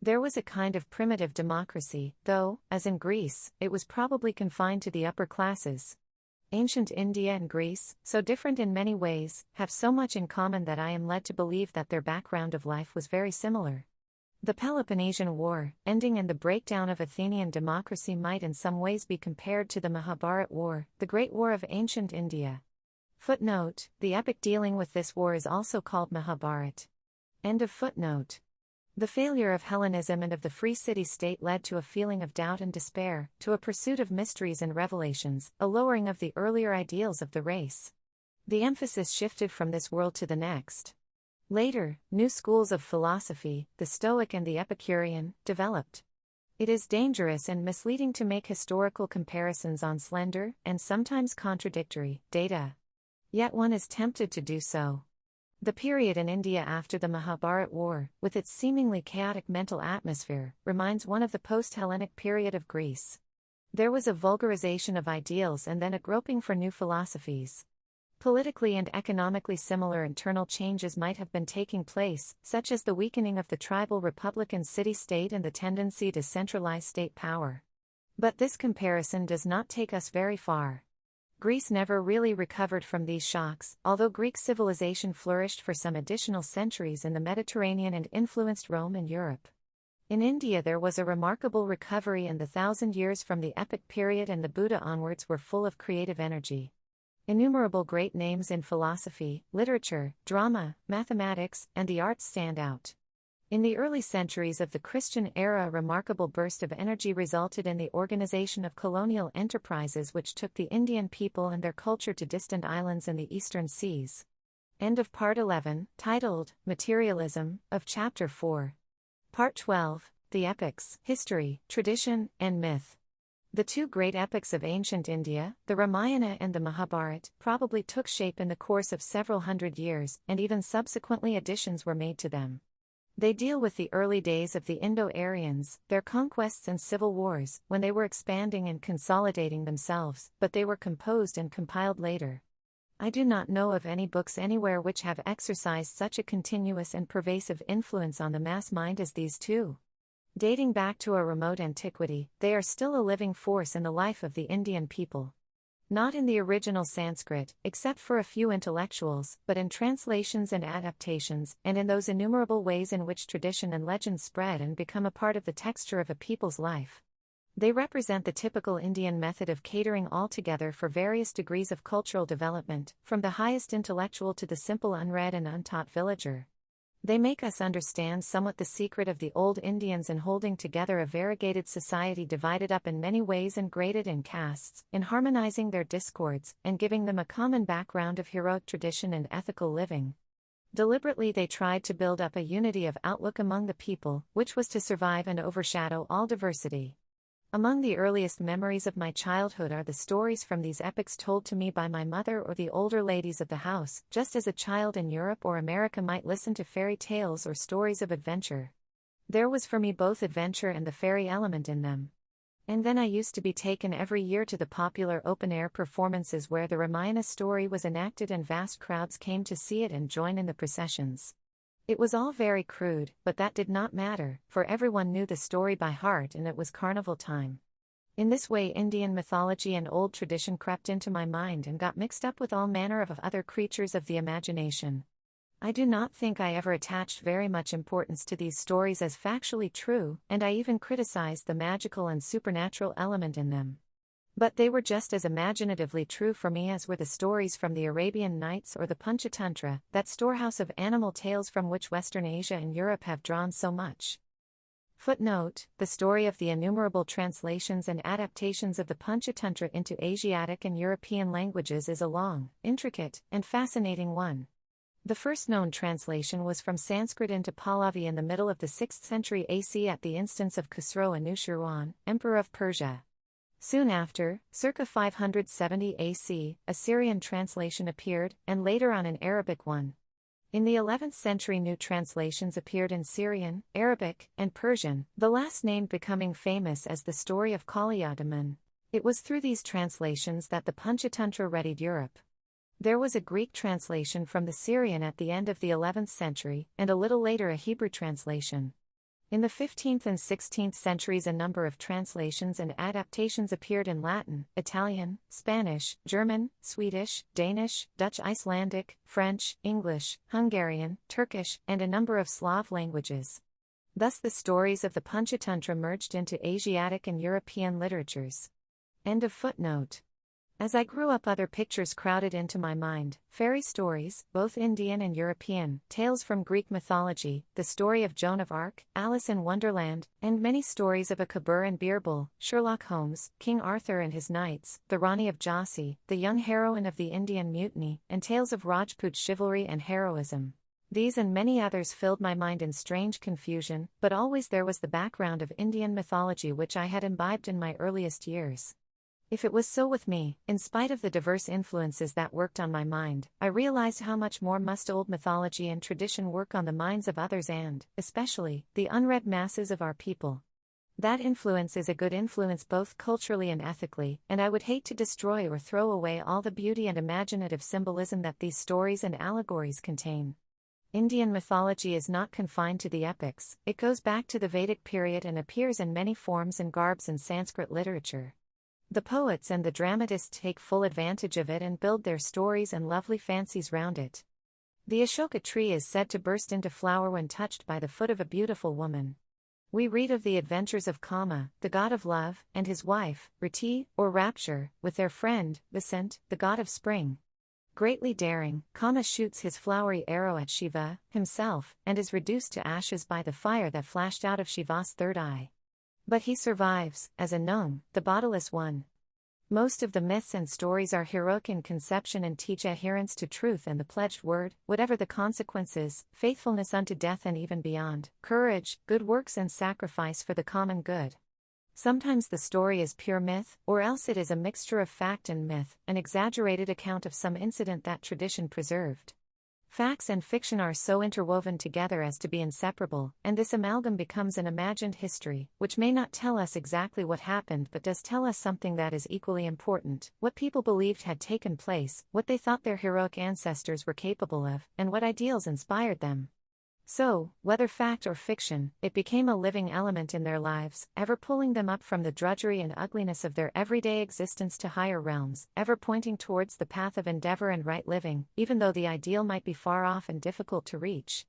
There was a kind of primitive democracy, though, as in Greece, it was probably confined to the upper classes. Ancient India and Greece, so different in many ways, have so much in common that I am led to believe that their background of life was very similar. The Peloponnesian War, ending in the breakdown of Athenian democracy, might in some ways be compared to the Mahabharata War, the Great War of ancient India. Footnote: the epic dealing with this war is also called Mahabharata. End of footnote. The failure of Hellenism and of the free city-state led to a feeling of doubt and despair, to a pursuit of mysteries and revelations, a lowering of the earlier ideals of the race. The emphasis shifted from this world to the next. Later, new schools of philosophy, the Stoic and the Epicurean, developed. It is dangerous and misleading to make historical comparisons on slender, and sometimes contradictory, data. Yet one is tempted to do so. The period in India after the Mahabharata War, with its seemingly chaotic mental atmosphere, reminds one of the post-Hellenic period of Greece. There was a vulgarization of ideals and then a groping for new philosophies. Politically and economically similar internal changes might have been taking place, such as the weakening of the tribal republican city-state and the tendency to centralize state power. But this comparison does not take us very far. Greece never really recovered from these shocks, although Greek civilization flourished for some additional centuries in the Mediterranean and influenced Rome and Europe. In India there was a remarkable recovery, and the 1,000 years from the epic period and the Buddha onwards were full of creative energy. Innumerable great names in philosophy, literature, drama, mathematics, and the arts stand out. In the early centuries of the Christian era, a remarkable burst of energy resulted in the organization of colonial enterprises which took the Indian people and their culture to distant islands in the eastern seas. End of Part 11, titled Materialism, of Chapter 4. Part 12, The Epics, History, Tradition, and Myth. The 2 great epics of ancient India, the Ramayana and the Mahabharata, probably took shape in the course of several hundred years, and even subsequently additions were made to them. They deal with the early days of the Indo-Aryans, their conquests and civil wars, when they were expanding and consolidating themselves, but they were composed and compiled later. I do not know of any books anywhere which have exercised such a continuous and pervasive influence on the mass mind as these 2. Dating back to a remote antiquity, they are still a living force in the life of the Indian people. Not in the original Sanskrit, except for a few intellectuals, but in translations and adaptations, and in those innumerable ways in which tradition and legend spread and become a part of the texture of a people's life. They represent the typical Indian method of catering all together for various degrees of cultural development, from the highest intellectual to the simple unread and untaught villager. They make us understand somewhat the secret of the old Indians in holding together a variegated society divided up in many ways and graded in castes, in harmonizing their discords, and giving them a common background of heroic tradition and ethical living. Deliberately they tried to build up a unity of outlook among the people, which was to survive and overshadow all diversity. Among the earliest memories of my childhood are the stories from these epics told to me by my mother or the older ladies of the house, just as a child in Europe or America might listen to fairy tales or stories of adventure. There was for me both adventure and the fairy element in them. And then I used to be taken every year to the popular open-air performances where the Ramayana story was enacted and vast crowds came to see it and join in the processions. It was all very crude, but that did not matter, for everyone knew the story by heart and it was carnival time. In this way Indian mythology and old tradition crept into my mind and got mixed up with all manner of other creatures of the imagination. I do not think I ever attached very much importance to these stories as factually true, and I even criticized the magical and supernatural element in them. But they were just as imaginatively true for me as were the stories from the Arabian Nights or the Panchatantra, that storehouse of animal tales from which Western Asia and Europe have drawn so much. Footnote: the story of the innumerable translations and adaptations of the Panchatantra into Asiatic and European languages is a long, intricate, and fascinating one. The first known translation was from Sanskrit into Pahlavi in the middle of the 6th century AC at the instance of Khusro Anushirwan, Emperor of Persia. Soon after, circa 570 AC, a Syrian translation appeared, and later on an Arabic one. In the 11th century new translations appeared in Syrian, Arabic, and Persian, the last named becoming famous as the story of Kalyadaman. It was through these translations that the Panchatantra readied Europe. There was a Greek translation from the Syrian at the end of the 11th century, and a little later a Hebrew translation. In the 15th and 16th centuries a number of translations and adaptations appeared in Latin, Italian, Spanish, German, Swedish, Danish, Dutch, Icelandic, French, English, Hungarian, Turkish, and a number of Slav languages. Thus the stories of the Panchatantra merged into Asiatic and European literatures. End of footnote. As I grew up, other pictures crowded into my mind: fairy stories, both Indian and European, tales from Greek mythology, the story of Joan of Arc, Alice in Wonderland, and many stories of Akbar and Birbal, Sherlock Holmes, King Arthur and his knights, the Rani of Jhansi, the young heroine of the Indian Mutiny, and tales of Rajput chivalry and heroism. These and many others filled my mind in strange confusion, but always there was the background of Indian mythology which I had imbibed in my earliest years. If it was so with me, in spite of the diverse influences that worked on my mind, I realized how much more must old mythology and tradition work on the minds of others and, especially, the unread masses of our people. That influence is a good influence both culturally and ethically, and I would hate to destroy or throw away all the beauty and imaginative symbolism that these stories and allegories contain. Indian mythology is not confined to the epics, it goes back to the Vedic period and appears in many forms and garbs in Sanskrit literature. The poets and the dramatists take full advantage of it and build their stories and lovely fancies round it. The Ashoka tree is said to burst into flower when touched by the foot of a beautiful woman. We read of the adventures of Kama, the god of love, and his wife, Rati, or rapture, with their friend, Vasant, the god of spring. Greatly daring, Kama shoots his flowery arrow at Shiva, himself, and is reduced to ashes by the fire that flashed out of Shiva's third eye. But he survives, as a gnome, the bodiless one. Most of the myths and stories are heroic in conception and teach adherence to truth and the pledged word, whatever the consequences, faithfulness unto death and even beyond, courage, good works and sacrifice for the common good. Sometimes the story is pure myth, or else it is a mixture of fact and myth, an exaggerated account of some incident that tradition preserved. Facts and fiction are so interwoven together as to be inseparable, and this amalgam becomes an imagined history, which may not tell us exactly what happened but does tell us something that is equally important: what people believed had taken place, what they thought their heroic ancestors were capable of, and what ideals inspired them. So, whether fact or fiction, it became a living element in their lives, ever pulling them up from the drudgery and ugliness of their everyday existence to higher realms, ever pointing towards the path of endeavor and right living, even though the ideal might be far off and difficult to reach.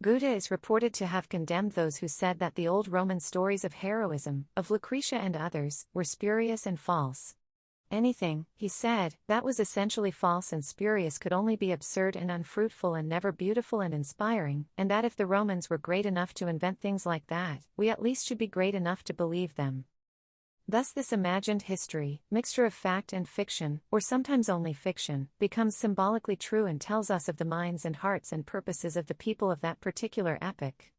Gupta is reported to have condemned those who said that the old Roman stories of heroism, of Lucretia and others, were spurious and false. Anything, he said, that was essentially false and spurious could only be absurd and unfruitful and never beautiful and inspiring, and that if the Romans were great enough to invent things like that, we at least should be great enough to believe them. Thus this imagined history, mixture of fact and fiction, or sometimes only fiction, becomes symbolically true and tells us of the minds and hearts and purposes of the people of that particular epoch.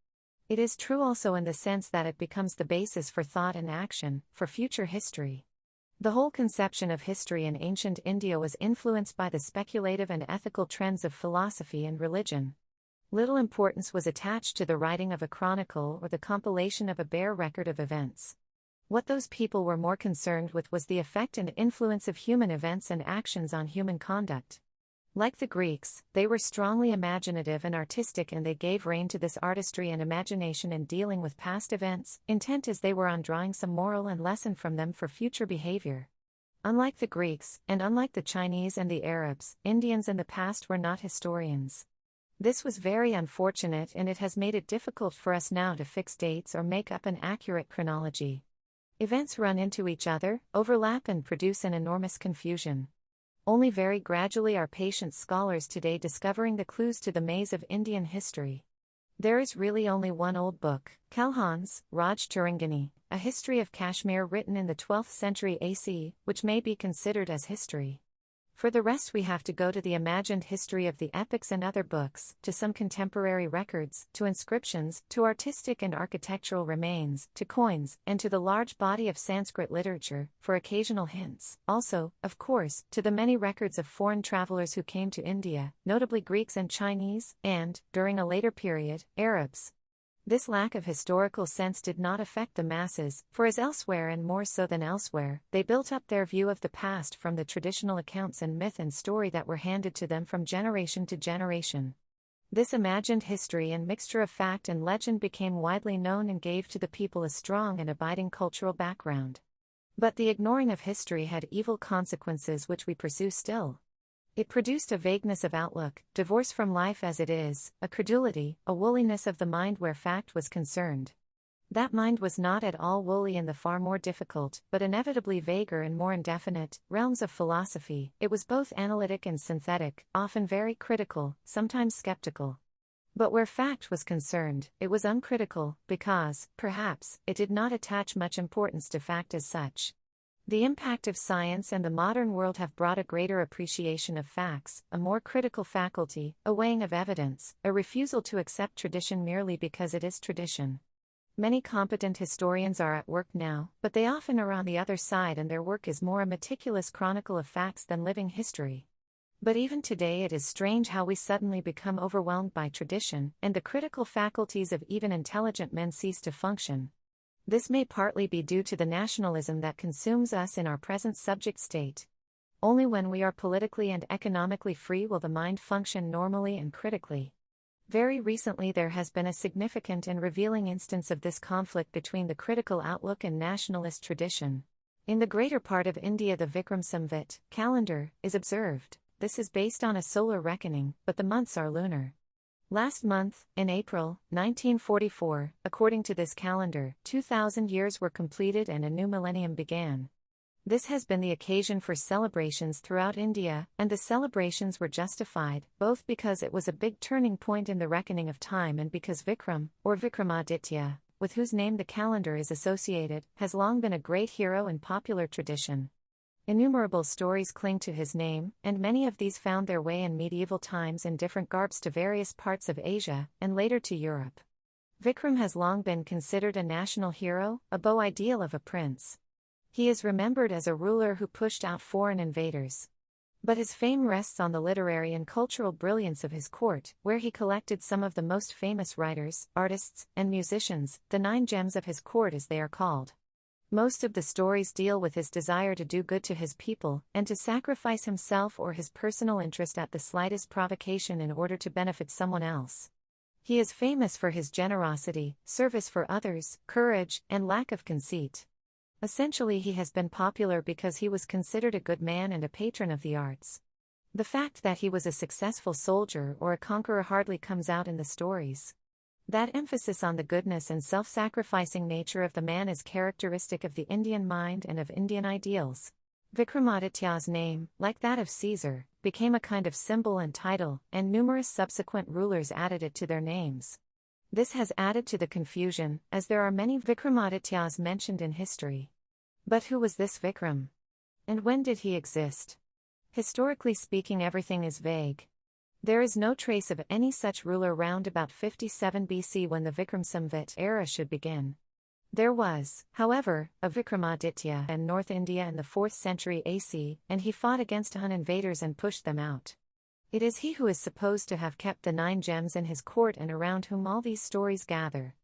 It is true also in the sense that it becomes the basis for thought and action, for future history. The whole conception of history in ancient India was influenced by the speculative and ethical trends of philosophy and religion. Little importance was attached to the writing of a chronicle or the compilation of a bare record of events. What those people were more concerned with was the effect and influence of human events and actions on human conduct. Like the Greeks, they were strongly imaginative and artistic, and they gave rein to this artistry and imagination in dealing with past events, intent as they were on drawing some moral and lesson from them for future behavior. Unlike the Greeks, and unlike the Chinese and the Arabs, Indians in the past were not historians. This was very unfortunate, and it has made it difficult for us now to fix dates or make up an accurate chronology. Events run into each other, overlap and produce an enormous confusion. Only very gradually are patient scholars today discovering the clues to the maze of Indian history. There is really only one old book, Kalhan's Raj Tarangani, a history of Kashmir written in the 12th century AC, which may be considered as history. For the rest we have to go to the imagined history of the epics and other books, to some contemporary records, to inscriptions, to artistic and architectural remains, to coins, and to the large body of Sanskrit literature, for occasional hints. Also, of course, to the many records of foreign travelers who came to India, notably Greeks and Chinese, and, during a later period, Arabs. This lack of historical sense did not affect the masses, for as elsewhere and more so than elsewhere, they built up their view of the past from the traditional accounts and myth and story that were handed to them from generation to generation. This imagined history and mixture of fact and legend became widely known and gave to the people a strong and abiding cultural background. But the ignoring of history had evil consequences which we pursue still. It produced a vagueness of outlook, divorce from life as it is, a credulity, a woolliness of the mind where fact was concerned. That mind was not at all woolly in the far more difficult, but inevitably vaguer and more indefinite, realms of philosophy. It was both analytic and synthetic, often very critical, sometimes skeptical. But where fact was concerned, it was uncritical, because, perhaps, it did not attach much importance to fact as such. The impact of science and the modern world have brought a greater appreciation of facts, a more critical faculty, a weighing of evidence, a refusal to accept tradition merely because it is tradition. Many competent historians are at work now, but they often are on the other side and their work is more a meticulous chronicle of facts than living history. But even today it is strange how we suddenly become overwhelmed by tradition, and the critical faculties of even intelligent men cease to function. This may partly be due to the nationalism that consumes us in our present subject state. Only when we are politically and economically free will the mind function normally and critically. Very recently there has been a significant and revealing instance of this conflict between the critical outlook and nationalist tradition. In the greater part of India the Vikram Samvit calendar is observed. This is based on a solar reckoning, but the months are lunar. Last month, in April, 1944, according to this calendar, 2,000 years were completed and a new millennium began. This has been the occasion for celebrations throughout India, and the celebrations were justified, both because it was a big turning point in the reckoning of time and because Vikram, or Vikramaditya, with whose name the calendar is associated, has long been a great hero in popular tradition. Innumerable stories cling to his name, and many of these found their way in medieval times in different garbs to various parts of Asia, and later to Europe. Vikram has long been considered a national hero, a beau ideal of a prince. He is remembered as a ruler who pushed out foreign invaders. But his fame rests on the literary and cultural brilliance of his court, where he collected some of the most famous writers, artists, and musicians, the 9 gems of his court as they are called. Most of the stories deal with his desire to do good to his people, and to sacrifice himself or his personal interest at the slightest provocation in order to benefit someone else. He is famous for his generosity, service for others, courage, and lack of conceit. Essentially he has been popular because he was considered a good man and a patron of the arts. The fact that he was a successful soldier or a conqueror hardly comes out in the stories. That emphasis on the goodness and self-sacrificing nature of the man is characteristic of the Indian mind and of Indian ideals. Vikramaditya's name, like that of Caesar, became a kind of symbol and title, and numerous subsequent rulers added it to their names. This has added to the confusion, as there are many Vikramadityas mentioned in history. But who was this Vikram? And when did he exist? Historically speaking, everything is vague. There is no trace of any such ruler round about 57 BC when the Vikram Samvit era should begin. There was, however, a Vikramaditya in North India in the 4th century AC, and he fought against Hun invaders and pushed them out. It is he who is supposed to have kept the 9 gems in his court and around whom all these stories gather.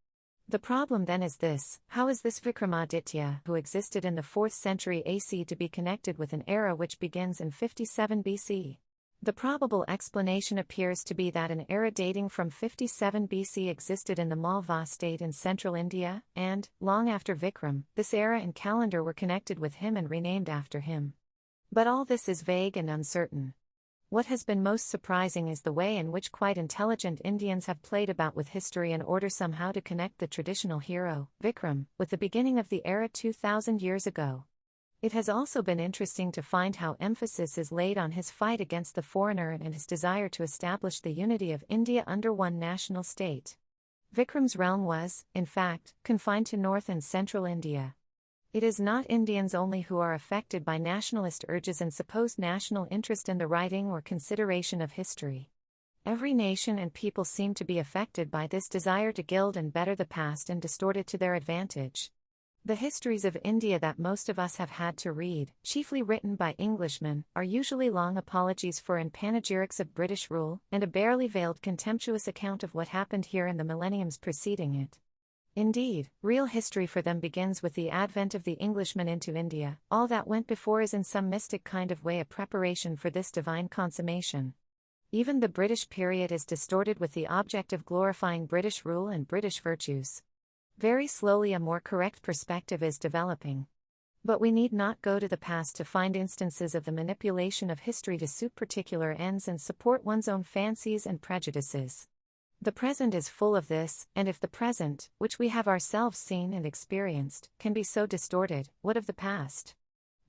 The problem then is this: how is this Vikramaditya, who existed in the 4th century AC, to be connected with an era which begins in 57 BC? The probable explanation appears to be that an era dating from 57 BC existed in the Malva state in central India, and, long after Vikram, this era and calendar were connected with him and renamed after him. But all this is vague and uncertain. What has been most surprising is the way in which quite intelligent Indians have played about with history in order somehow to connect the traditional hero, Vikram, with the beginning of the era 2,000 years ago. It has also been interesting to find how emphasis is laid on his fight against the foreigner and his desire to establish the unity of India under one national state. Vikram's realm was, in fact, confined to north and central India. It is not Indians only who are affected by nationalist urges and supposed national interest in the writing or consideration of history. Every nation and people seem to be affected by this desire to gild and better the past and distort it to their advantage. The histories of India that most of us have had to read, chiefly written by Englishmen, are usually long apologies for and panegyrics of British rule, and a barely veiled contemptuous account of what happened here in the millenniums preceding it. Indeed, real history for them begins with the advent of the Englishman into India. All that went before is in some mystic kind of way a preparation for this divine consummation. Even the British period is distorted with the object of glorifying British rule and British virtues. Very slowly a more correct perspective is developing. But we need not go to the past to find instances of the manipulation of history to suit particular ends and support one's own fancies and prejudices. The present is full of this, and if the present, which we have ourselves seen and experienced, can be so distorted, what of the past?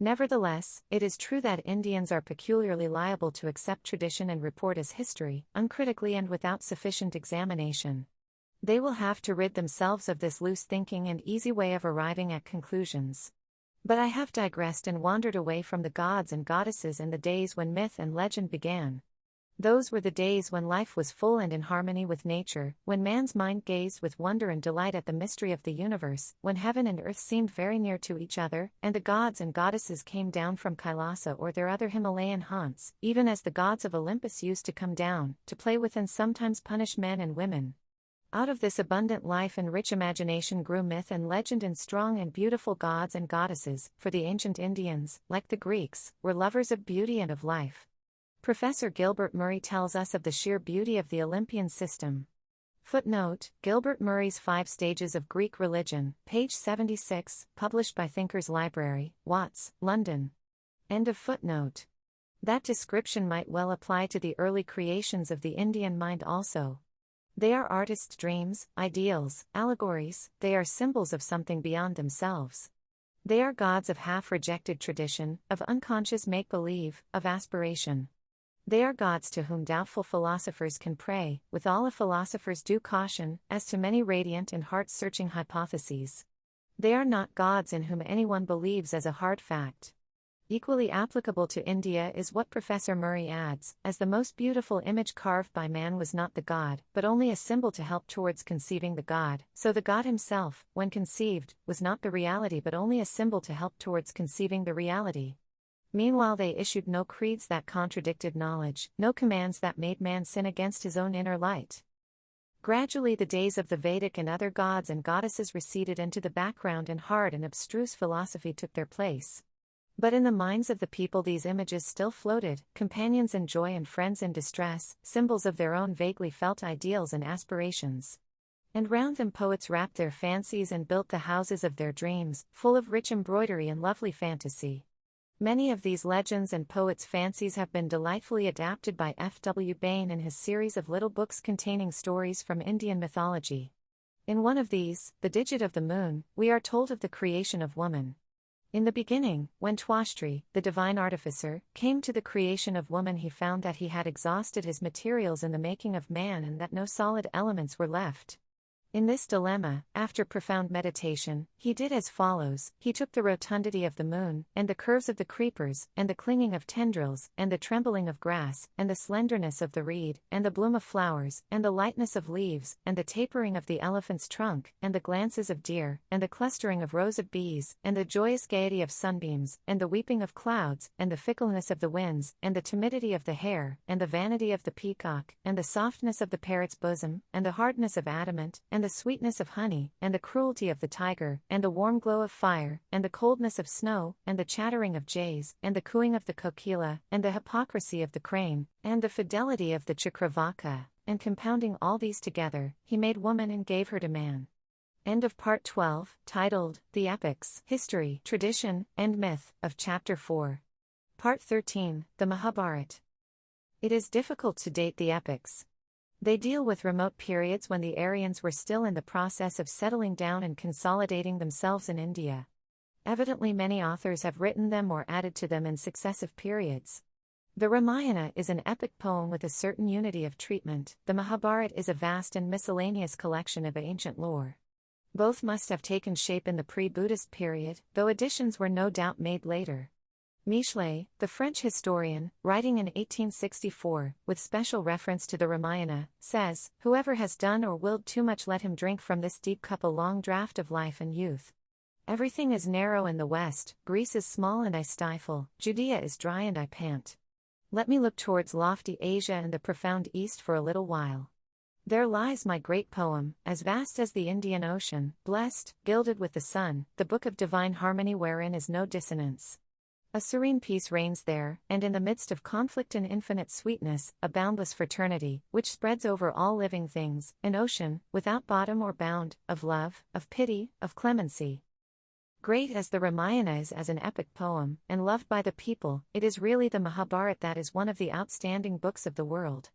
Nevertheless, it is true that Indians are peculiarly liable to accept tradition and report as history, uncritically and without sufficient examination. They will have to rid themselves of this loose thinking and easy way of arriving at conclusions. But I have digressed and wandered away from the gods and goddesses in the days when myth and legend began. Those were the days when life was full and in harmony with nature, when man's mind gazed with wonder and delight at the mystery of the universe, when heaven and earth seemed very near to each other, and the gods and goddesses came down from Kailasa or their other Himalayan haunts, even as the gods of Olympus used to come down, to play with and sometimes punish men and women. Out of this abundant life and rich imagination grew myth and legend and strong and beautiful gods and goddesses, for the ancient Indians, like the Greeks, were lovers of beauty and of life. Professor Gilbert Murray tells us of the sheer beauty of the Olympian system. Footnote: Gilbert Murray's 5 Stages of Greek Religion, page 76, published by Thinkers Library, Watts, London. End of footnote. That description might well apply to the early creations of the Indian mind also. They are artists' dreams, ideals, allegories, they are symbols of something beyond themselves. They are gods of half-rejected tradition, of unconscious make-believe, of aspiration. They are gods to whom doubtful philosophers can pray, with all a philosopher's due caution, as to many radiant and heart-searching hypotheses. They are not gods in whom anyone believes as a hard fact. Equally applicable to India is what Professor Murray adds, as the most beautiful image carved by man was not the god, but only a symbol to help towards conceiving the god, so the god himself, when conceived, was not the reality but only a symbol to help towards conceiving the reality. Meanwhile they issued no creeds that contradicted knowledge, no commands that made man sin against his own inner light. Gradually the days of the Vedic and other gods and goddesses receded into the background and hard and abstruse philosophy took their place. But in the minds of the people these images still floated, companions in joy and friends in distress, symbols of their own vaguely felt ideals and aspirations. And round them poets wrapped their fancies and built the houses of their dreams, full of rich embroidery and lovely fantasy. Many of these legends and poets' fancies have been delightfully adapted by F. W. Bain in his series of little books containing stories from Indian mythology. In one of these, The Digit of the Moon, we are told of the creation of woman. In the beginning, when Twashtri, the divine artificer, came to the creation of woman, he found that he had exhausted his materials in the making of man and that no solid elements were left. In this dilemma, after profound meditation, he did as follows: he took the rotundity of the moon, and the curves of the creepers, and the clinging of tendrils, and the trembling of grass, and the slenderness of the reed, and the bloom of flowers, and the lightness of leaves, and the tapering of the elephant's trunk, and the glances of deer, and the clustering of rows of bees, and the joyous gaiety of sunbeams, and the weeping of clouds, and the fickleness of the winds, and the timidity of the hare, and the vanity of the peacock, and the softness of the parrot's bosom, and the hardness of adamant, and the sweetness of honey, and the cruelty of the tiger, and the warm glow of fire, and the coldness of snow, and the chattering of jays, and the cooing of the kokila, and the hypocrisy of the crane, and the fidelity of the chakravaka, and compounding all these together, he made woman and gave her to man. End of Part 12, titled, The Epics, History, Tradition, and Myth, of Chapter 4. Part 13, The Mahabharata. It is difficult to date the epics. They deal with remote periods when the Aryans were still in the process of settling down and consolidating themselves in India. Evidently many authors have written them or added to them in successive periods. The Ramayana is an epic poem with a certain unity of treatment. The Mahabharata is a vast and miscellaneous collection of ancient lore. Both must have taken shape in the pre-Buddhist period, though additions were no doubt made later. Michelet, the French historian, writing in 1864, with special reference to the Ramayana, says, "Whoever has done or willed too much, let him drink from this deep cup a long draught of life and youth. Everything is narrow in the west, Greece is small and I stifle, Judea is dry and I pant. Let me look towards lofty Asia and the profound east for a little while. There lies my great poem, as vast as the Indian Ocean, blessed, gilded with the sun, the book of divine harmony wherein is no dissonance. A serene peace reigns there, and in the midst of conflict and infinite sweetness, a boundless fraternity, which spreads over all living things, an ocean, without bottom or bound, of love, of pity, of clemency." Great as the Ramayana is as an epic poem, and loved by the people, it is really the Mahabharata that is one of the outstanding books of the world.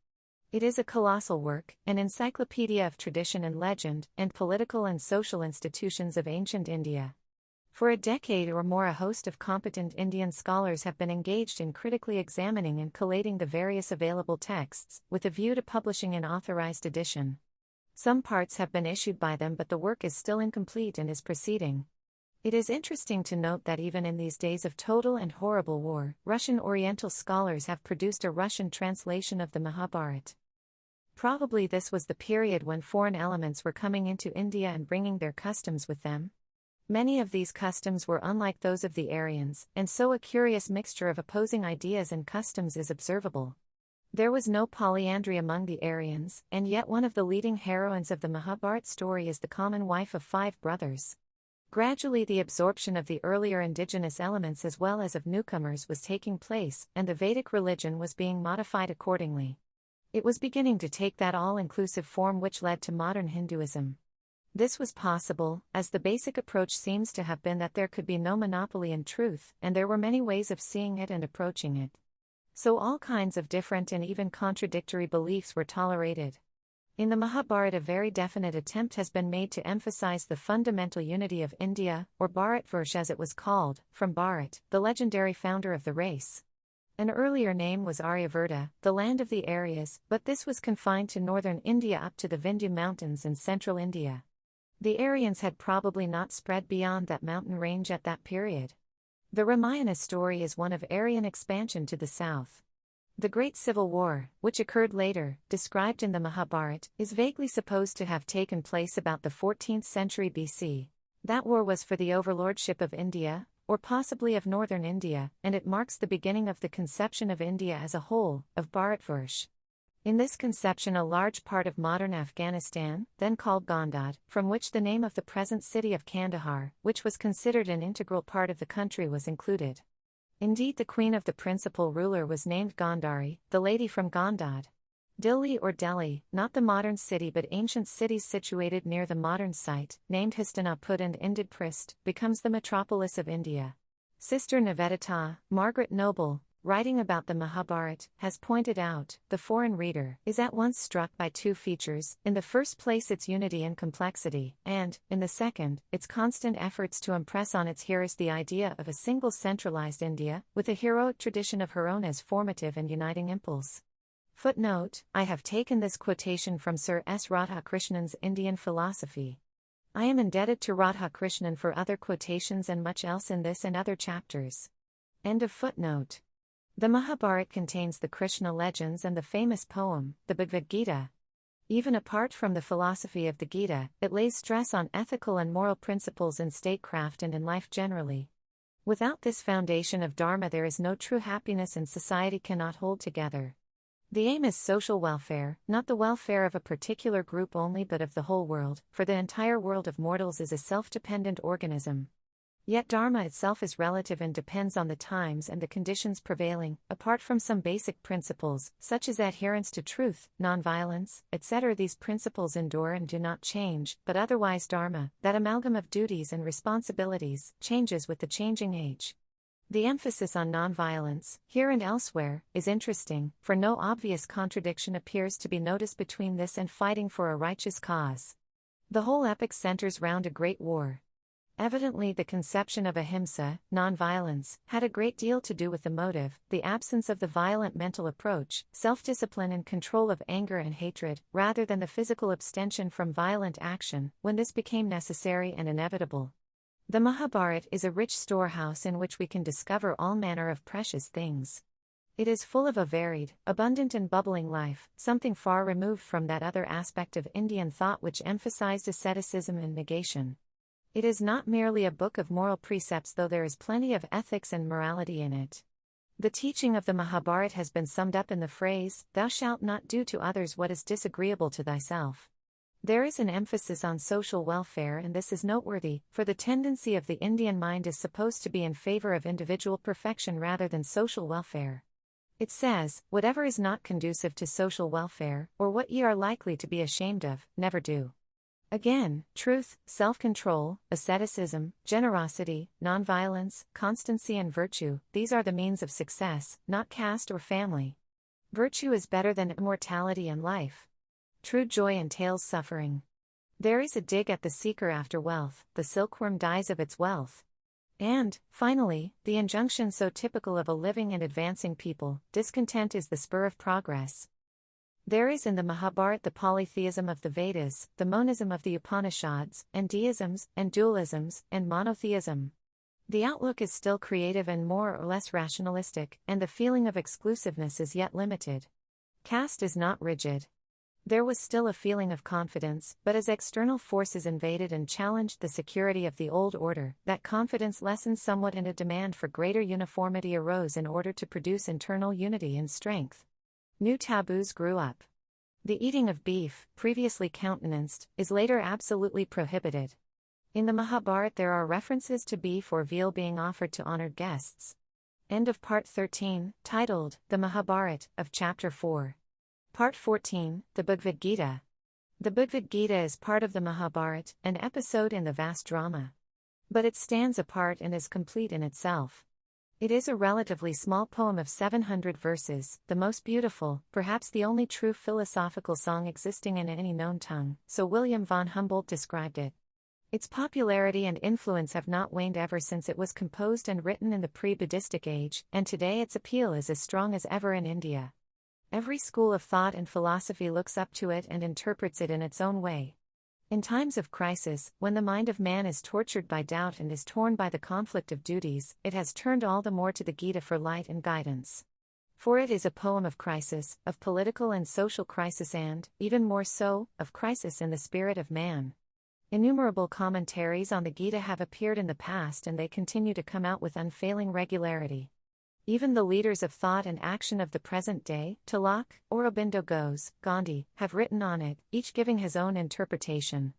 It is a colossal work, an encyclopedia of tradition and legend, and political and social institutions of ancient India. For a decade or more, a host of competent Indian scholars have been engaged in critically examining and collating the various available texts, with a view to publishing an authorized edition. Some parts have been issued by them, but the work is still incomplete and is proceeding. It is interesting to note that even in these days of total and horrible war, Russian Oriental scholars have produced a Russian translation of the Mahabharata. Probably this was the period when foreign elements were coming into India and bringing their customs with them. Many of these customs were unlike those of the Aryans, and so a curious mixture of opposing ideas and customs is observable. There was no polyandry among the Aryans, and yet one of the leading heroines of the Mahabharata story is the common wife of 5 brothers. Gradually the absorption of the earlier indigenous elements as well as of newcomers was taking place, and the Vedic religion was being modified accordingly. It was beginning to take that all-inclusive form which led to modern Hinduism. This was possible, as the basic approach seems to have been that there could be no monopoly in truth, and there were many ways of seeing it and approaching it. So all kinds of different and even contradictory beliefs were tolerated. In the Mahabharata, a very definite attempt has been made to emphasize the fundamental unity of India, or Bharatvarsh as it was called, from Bharat, the legendary founder of the race. An earlier name was Aryavarta, the land of the Aryas, but this was confined to northern India up to the Vindhya mountains in central India. The Aryans had probably not spread beyond that mountain range at that period. The Ramayana story is one of Aryan expansion to the south. The Great Civil War, which occurred later, described in the Mahabharata, is vaguely supposed to have taken place about the 14th century BC. That war was for the overlordship of India, or possibly of northern India, and it marks the beginning of the conception of India as a whole, of Bharatvarsh. In this conception, a large part of modern Afghanistan, then called Gandhad, from which the name of the present city of Kandahar, which was considered an integral part of the country, was included. Indeed, the queen of the principal ruler was named Gandhari, the lady from Gandhad. Dili or Delhi, not the modern city but ancient cities situated near the modern site, named Hastinapur and Indraprastha, becomes the metropolis of India. Sister Nivedita, Margaret Noble, writing about the Mahabharata, has pointed out, the foreign reader is at once struck by 2 features, in the first place its unity and complexity, and, in the second, its constant efforts to impress on its hearers the idea of a single centralized India, with a heroic tradition of her own as formative and uniting impulse. Footnote: I have taken this quotation from Sir S. Radhakrishnan's Indian Philosophy. I am indebted to Radhakrishnan for other quotations and much else in this and other chapters. End of footnote. The Mahabharata contains the Krishna legends and the famous poem, the Bhagavad Gita. Even apart from the philosophy of the Gita, it lays stress on ethical and moral principles in statecraft and in life generally. Without this foundation of Dharma, there is no true happiness and society cannot hold together. The aim is social welfare, not the welfare of a particular group only but of the whole world, for the entire world of mortals is a self-dependent organism. Yet Dharma itself is relative and depends on the times and the conditions prevailing, apart from some basic principles, such as adherence to truth, non-violence, etc. These principles endure and do not change, but otherwise Dharma, that amalgam of duties and responsibilities, changes with the changing age. The emphasis on non-violence, here and elsewhere, is interesting, for no obvious contradiction appears to be noticed between this and fighting for a righteous cause. The whole epic centers round a great war. Evidently, the conception of ahimsa, non-violence, had a great deal to do with the motive, the absence of the violent mental approach, self-discipline and control of anger and hatred, rather than the physical abstention from violent action, when this became necessary and inevitable. The Mahabharata is a rich storehouse in which we can discover all manner of precious things. It is full of a varied, abundant and bubbling life, something far removed from that other aspect of Indian thought which emphasized asceticism and negation. It is not merely a book of moral precepts, though there is plenty of ethics and morality in it. The teaching of the Mahabharata has been summed up in the phrase, "Thou shalt not do to others what is disagreeable to thyself." There is an emphasis on social welfare, and this is noteworthy, for the tendency of the Indian mind is supposed to be in favor of individual perfection rather than social welfare. It says, "Whatever is not conducive to social welfare, or what ye are likely to be ashamed of, never do." Again, truth, self-control, asceticism, generosity, nonviolence, constancy and virtue, these are the means of success, not caste or family. Virtue is better than immortality and life. True joy entails suffering. There is a dig at the seeker after wealth, the silkworm dies of its wealth. And, finally, the injunction so typical of a living and advancing people, discontent is the spur of progress. There is in the Mahabharata the polytheism of the Vedas, the monism of the Upanishads, and deisms, and dualisms, and monotheism. The outlook is still creative and more or less rationalistic, and the feeling of exclusiveness is yet limited. Caste is not rigid. There was still a feeling of confidence, but as external forces invaded and challenged the security of the old order, that confidence lessened somewhat and a demand for greater uniformity arose in order to produce internal unity and strength. New taboos grew up. The eating of beef, previously countenanced, is later absolutely prohibited. In the Mahabharata there are references to beef or veal being offered to honored guests. End of Part 13, titled, The Mahabharata, of Chapter 4. Part 14, the Bhagavad Gita. The Bhagavad Gita is part of the Mahabharata, an episode in the vast drama. But it stands apart and is complete in itself. It is a relatively small poem of 700 verses, the most beautiful, perhaps the only true philosophical song existing in any known tongue, so William von Humboldt described it. Its popularity and influence have not waned ever since it was composed and written in the pre-Buddhistic age, and today its appeal is as strong as ever in India. Every school of thought and philosophy looks up to it and interprets it in its own way. In times of crisis, when the mind of man is tortured by doubt and is torn by the conflict of duties, it has turned all the more to the Gita for light and guidance. For it is a poem of crisis, of political and social crisis and, even more so, of crisis in the spirit of man. Innumerable commentaries on the Gita have appeared in the past and they continue to come out with unfailing regularity. Even the leaders of thought and action of the present day, Tilak, Aurobindo Ghosh, Gandhi, have written on it, each giving his own interpretation.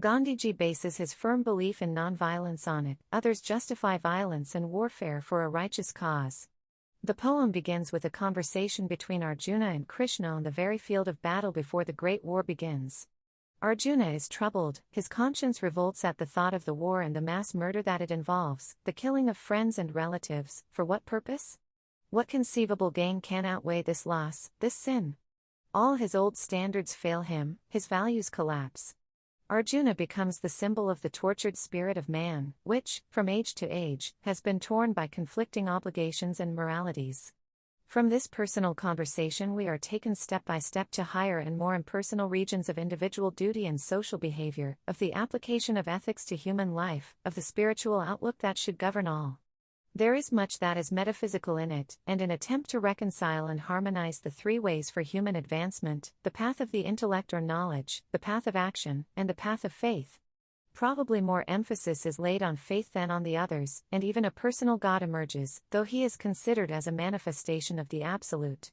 Gandhiji bases his firm belief in nonviolence on it, others justify violence and warfare for a righteous cause. The poem begins with a conversation between Arjuna and Krishna on the very field of battle before the great war begins. Arjuna is troubled, his conscience revolts at the thought of the war and the mass murder that it involves, the killing of friends and relatives, for what purpose? What conceivable gain can outweigh this loss, this sin? All his old standards fail him, his values collapse. Arjuna becomes the symbol of the tortured spirit of man, which, from age to age, has been torn by conflicting obligations and moralities. From this personal conversation we are taken step by step to higher and more impersonal regions of individual duty and social behavior, of the application of ethics to human life, of the spiritual outlook that should govern all. There is much that is metaphysical in it, and an attempt to reconcile and harmonize the three ways for human advancement, the path of the intellect or knowledge, the path of action, and the path of faith. Probably more emphasis is laid on faith than on the others, and even a personal God emerges, though he is considered as a manifestation of the Absolute.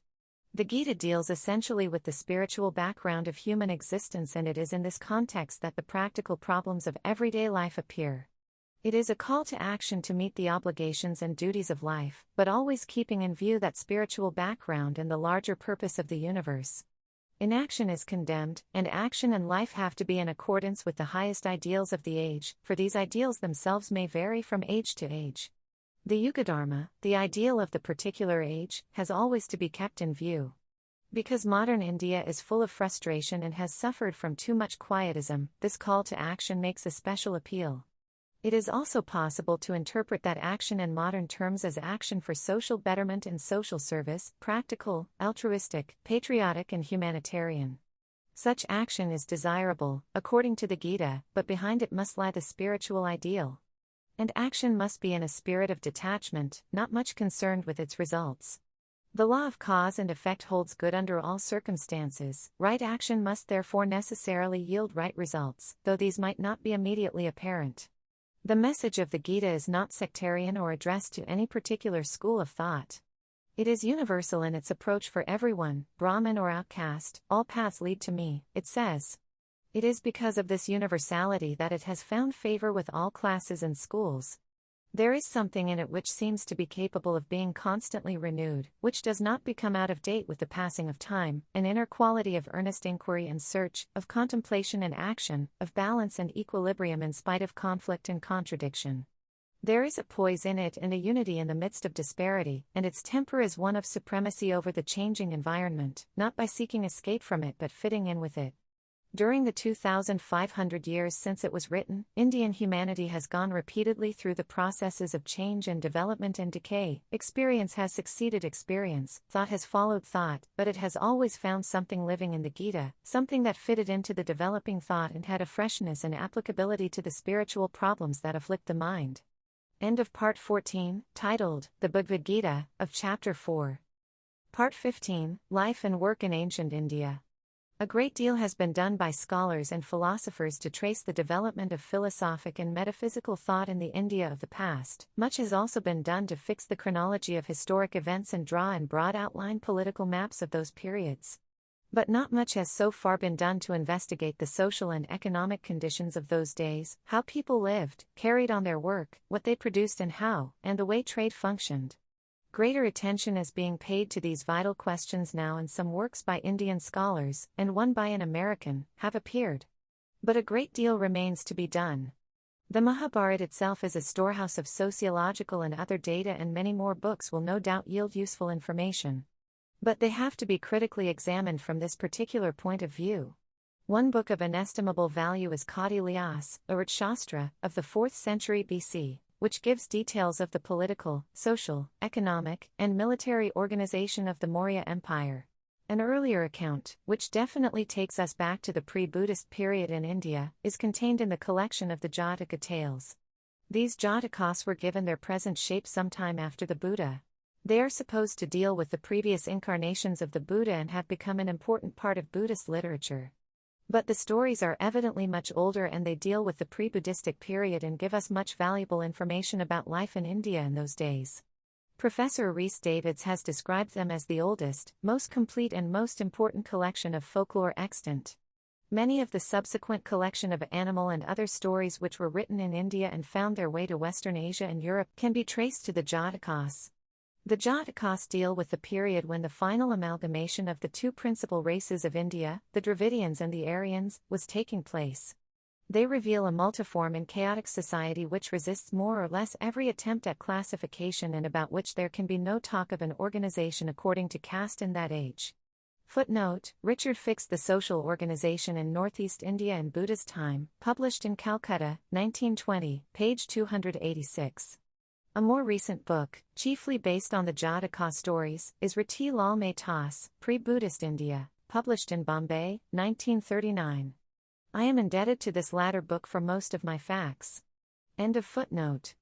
The Gita deals essentially with the spiritual background of human existence, and it is in this context that the practical problems of everyday life appear. It is a call to action to meet the obligations and duties of life, but always keeping in view that spiritual background and the larger purpose of the universe. Inaction is condemned, and action and life have to be in accordance with the highest ideals of the age, for these ideals themselves may vary from age to age. The Yugadharma, the ideal of the particular age, has always to be kept in view. Because modern India is full of frustration and has suffered from too much quietism, this call to action makes a special appeal. It is also possible to interpret that action in modern terms as action for social betterment and social service, practical, altruistic, patriotic, and humanitarian. Such action is desirable, according to the Gita, but behind it must lie the spiritual ideal. And action must be in a spirit of detachment, not much concerned with its results. The law of cause and effect holds good under all circumstances. Right action must therefore necessarily yield right results, though these might not be immediately apparent. The message of the Gita is not sectarian or addressed to any particular school of thought. It is universal in its approach for everyone, Brahmin or outcast. All paths lead to me, it says. It is because of this universality that it has found favor with all classes and schools. There is something in it which seems to be capable of being constantly renewed, which does not become out of date with the passing of time, an inner quality of earnest inquiry and search, of contemplation and action, of balance and equilibrium in spite of conflict and contradiction. There is a poise in it and a unity in the midst of disparity, and its temper is one of supremacy over the changing environment, not by seeking escape from it but fitting in with it. During the 2,500 years since it was written, Indian humanity has gone repeatedly through the processes of change and development and decay. Experience has succeeded experience, thought has followed thought, but it has always found something living in the Gita, something that fitted into the developing thought and had a freshness and applicability to the spiritual problems that afflict the mind. End of Part 14, titled, The Bhagavad Gita, of Chapter 4. Part 15, Life and Work in Ancient India. A great deal has been done by scholars and philosophers to trace the development of philosophic and metaphysical thought in the India of the past. Much has also been done to fix the chronology of historic events and draw in broad outline political maps of those periods. But not much has so far been done to investigate the social and economic conditions of those days, how people lived, carried on their work, what they produced and how, and the way trade functioned. Greater attention is being paid to these vital questions now, and some works by Indian scholars, and one by an American, have appeared. But a great deal remains to be done. The Mahabharata itself is a storehouse of sociological and other data, and many more books will no doubt yield useful information. But they have to be critically examined from this particular point of view. One book of inestimable value is Kautilya's, Arthashastra, of the 4th century BC. Which gives details of the political, social, economic, and military organization of the Maurya Empire. An earlier account, which definitely takes us back to the pre-Buddhist period in India, is contained in the collection of the Jataka tales. These Jatakas were given their present shape sometime after the Buddha. They are supposed to deal with the previous incarnations of the Buddha and have become an important part of Buddhist literature. But the stories are evidently much older, and they deal with the pre-Buddhistic period and give us much valuable information about life in India in those days. Professor Rhys Davids has described them as the oldest, most complete and most important collection of folklore extant. Many of the subsequent collection of animal and other stories which were written in India and found their way to Western Asia and Europe can be traced to the Jatakas. The Jatakas deal with the period when the final amalgamation of the two principal races of India, the Dravidians and the Aryans, was taking place. They reveal a multiform and chaotic society which resists more or less every attempt at classification, and about which there can be no talk of an organization according to caste in that age. Footnote: Richard fixed the social organization in northeast India in Buddha's time, published in Calcutta, 1920, page 286. A more recent book, chiefly based on the Jataka stories, is Rati Lal Mehta's Pre-Buddhist India, published in Bombay, 1939. I am indebted to this latter book for most of my facts. End of footnote.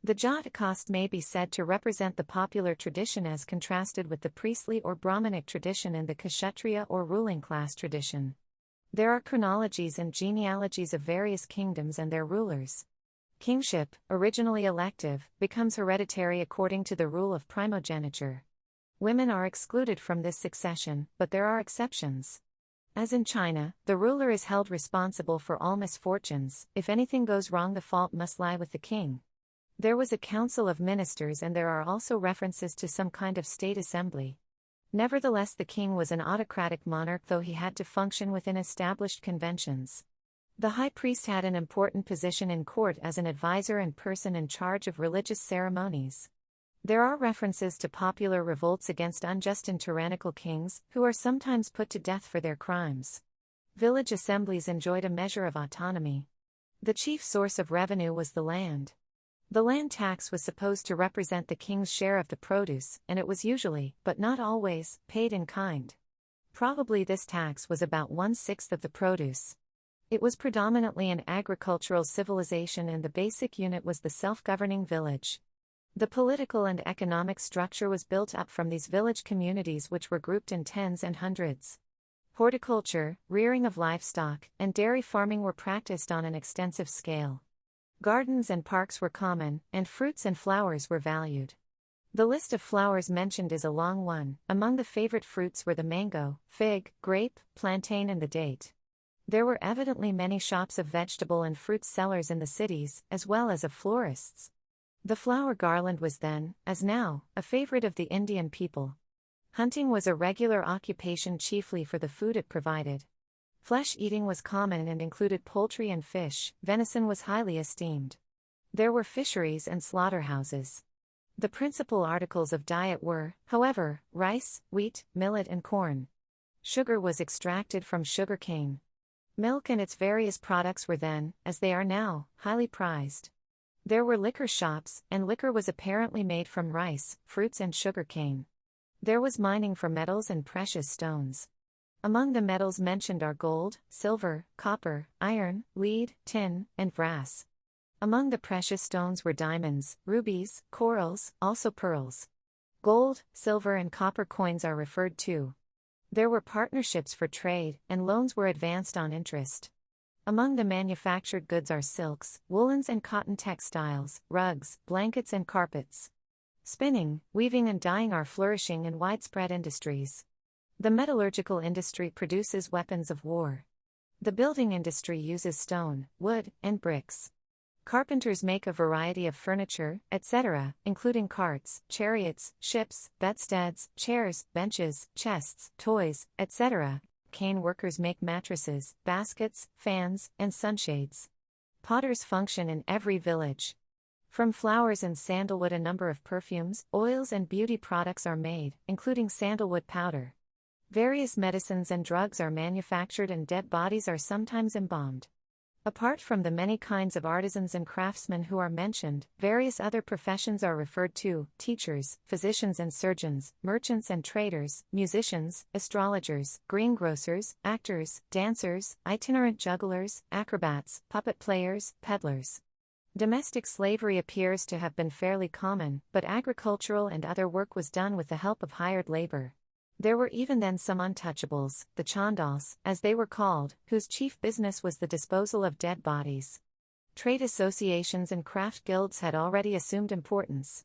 The Jatakas may be said to represent the popular tradition as contrasted with the priestly or Brahmanic tradition and the Kshatriya or ruling class tradition. There are chronologies and genealogies of various kingdoms and their rulers. Kingship, originally elective, becomes hereditary according to the rule of primogeniture. Women are excluded from this succession, but there are exceptions. As in China, the ruler is held responsible for all misfortunes. If anything goes wrong, the fault must lie with the king. There was a council of ministers, and there are also references to some kind of state assembly. Nevertheless, the king was an autocratic monarch, though he had to function within established conventions. The high priest had an important position in court as an advisor and person in charge of religious ceremonies. There are references to popular revolts against unjust and tyrannical kings, who are sometimes put to death for their crimes. Village assemblies enjoyed a measure of autonomy. The chief source of revenue was the land. The land tax was supposed to represent the king's share of the produce, and it was usually, but not always, paid in kind. Probably this tax was about 1/6 of the produce. It was predominantly an agricultural civilization, and the basic unit was the self-governing village. The political and economic structure was built up from these village communities, which were grouped in tens and hundreds. Horticulture, rearing of livestock, and dairy farming were practiced on an extensive scale. Gardens and parks were common, and fruits and flowers were valued. The list of flowers mentioned is a long one. Among the favorite fruits were the mango, fig, grape, plantain, and the date. There were evidently many shops of vegetable and fruit sellers in the cities, as well as of florists. The flower garland was then, as now, a favorite of the Indian people. Hunting was a regular occupation, chiefly for the food it provided. Flesh eating was common and included poultry and fish. Venison was highly esteemed. There were fisheries and slaughterhouses. The principal articles of diet were, however, rice, wheat, millet, and corn. Sugar was extracted from sugar cane. Milk and its various products were then, as they are now, highly prized. There were liquor shops, and liquor was apparently made from rice, fruits, and sugar cane. There was mining for metals and precious stones. Among the metals mentioned are gold, silver, copper, iron, lead, tin, and brass. Among the precious stones were diamonds, rubies, corals, also pearls. Gold, silver, and copper coins are referred to. There were partnerships for trade, and loans were advanced on interest. Among the manufactured goods are silks, woolens, and cotton textiles, rugs, blankets, and carpets. Spinning, weaving, and dyeing are flourishing and widespread industries. The metallurgical industry produces weapons of war. The building industry uses stone, wood, and bricks. Carpenters make a variety of furniture, etc., including carts, chariots, ships, bedsteads, chairs, benches, chests, toys, etc. Cane workers make mattresses, baskets, fans, and sunshades. Potters function in every village. From flowers and sandalwood a number of perfumes, oils, and beauty products are made, including sandalwood powder. Various medicines and drugs are manufactured, and dead bodies are sometimes embalmed. Apart from the many kinds of artisans and craftsmen who are mentioned, various other professions are referred to: teachers, physicians and surgeons, merchants and traders, musicians, astrologers, greengrocers, actors, dancers, itinerant jugglers, acrobats, puppet players, peddlers. Domestic slavery appears to have been fairly common, but agricultural and other work was done with the help of hired labor. There were even then some untouchables, the chandals, as they were called, whose chief business was the disposal of dead bodies. Trade associations and craft guilds had already assumed importance.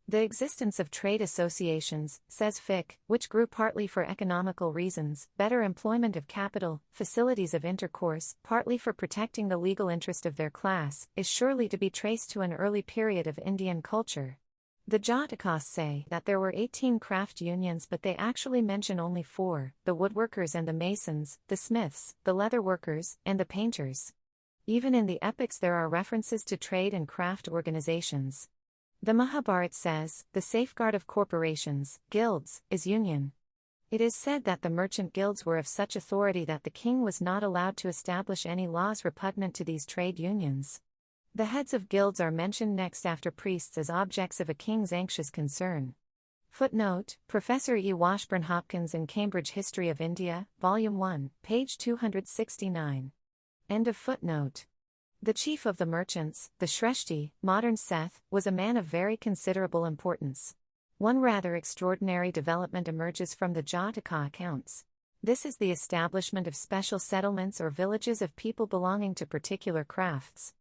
The existence of trade associations, says Fick, which grew partly for economical reasons, better employment of capital, facilities of intercourse, partly for protecting the legal interest of their class, is surely to be traced to an early period of Indian culture. The Jatakas say that there were 18 craft unions, but they actually mention only 4, the woodworkers and the masons, the smiths, the leather workers, and the painters. Even in the epics there are references to trade and craft organizations. The Mahabharata says, the safeguard of corporations, guilds, is union. It is said that the merchant guilds were of such authority that the king was not allowed to establish any laws repugnant to these trade unions. The heads of guilds are mentioned next after priests as objects of a king's anxious concern. Footnote: Professor E. Washburn Hopkins in Cambridge History of India, Volume 1, page 269. End of footnote. The chief of the merchants, the Shreshti, modern Seth, was a man of very considerable importance. One rather extraordinary development emerges from the Jataka accounts. This is the establishment of special settlements or villages of people belonging to particular crafts.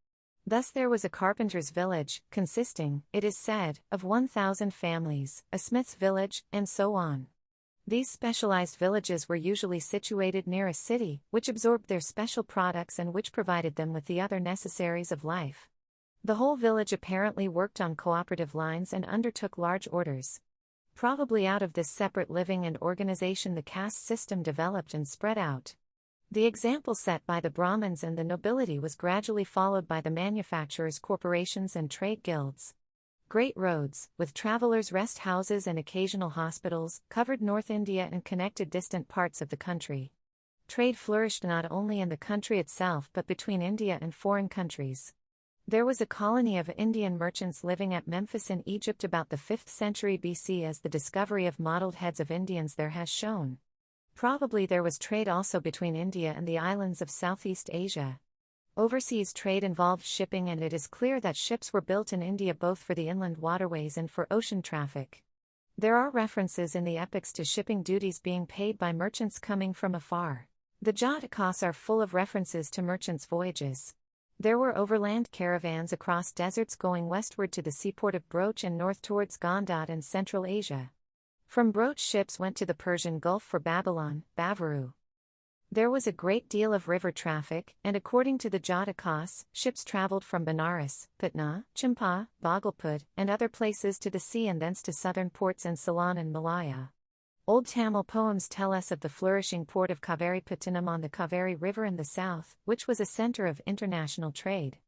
Thus there was a carpenter's village, consisting, it is said, of 1,000 families, a smith's village, and so on. These specialized villages were usually situated near a city, which absorbed their special products and which provided them with the other necessaries of life. The whole village apparently worked on cooperative lines and undertook large orders. Probably out of this separate living and organization the caste system developed and spread out. The example set by the Brahmins and the nobility was gradually followed by the manufacturers' corporations and trade guilds. Great roads, with travelers' rest houses and occasional hospitals, covered North India and connected distant parts of the country. trade flourished not only in the country itself but between India and foreign countries. There was a colony of Indian merchants living at Memphis in Egypt about the 5th century BC, as the discovery of modeled heads of Indians there has shown. Probably there was trade also between India and the islands of Southeast Asia. Overseas trade involved shipping, and it is clear that ships were built in India both for the inland waterways and for ocean traffic. There are references in the epics to shipping duties being paid by merchants coming from afar. The Jatakas are full of references to merchants' voyages. There were overland caravans across deserts going westward to the seaport of Broach and north towards Gandhad in Central Asia. From Broach ships went to the Persian Gulf for Babylon, Bavaru. There was a great deal of river traffic, and according to the Jatakas, ships travelled from Benares, Patna, Champa, Bhagalpur, and other places to the sea and thence to southern ports in Ceylon and Malaya. Old Tamil poems tell us of the flourishing port of Kavaripattinam on the Kaveri River in the south, which was a centre of international trade.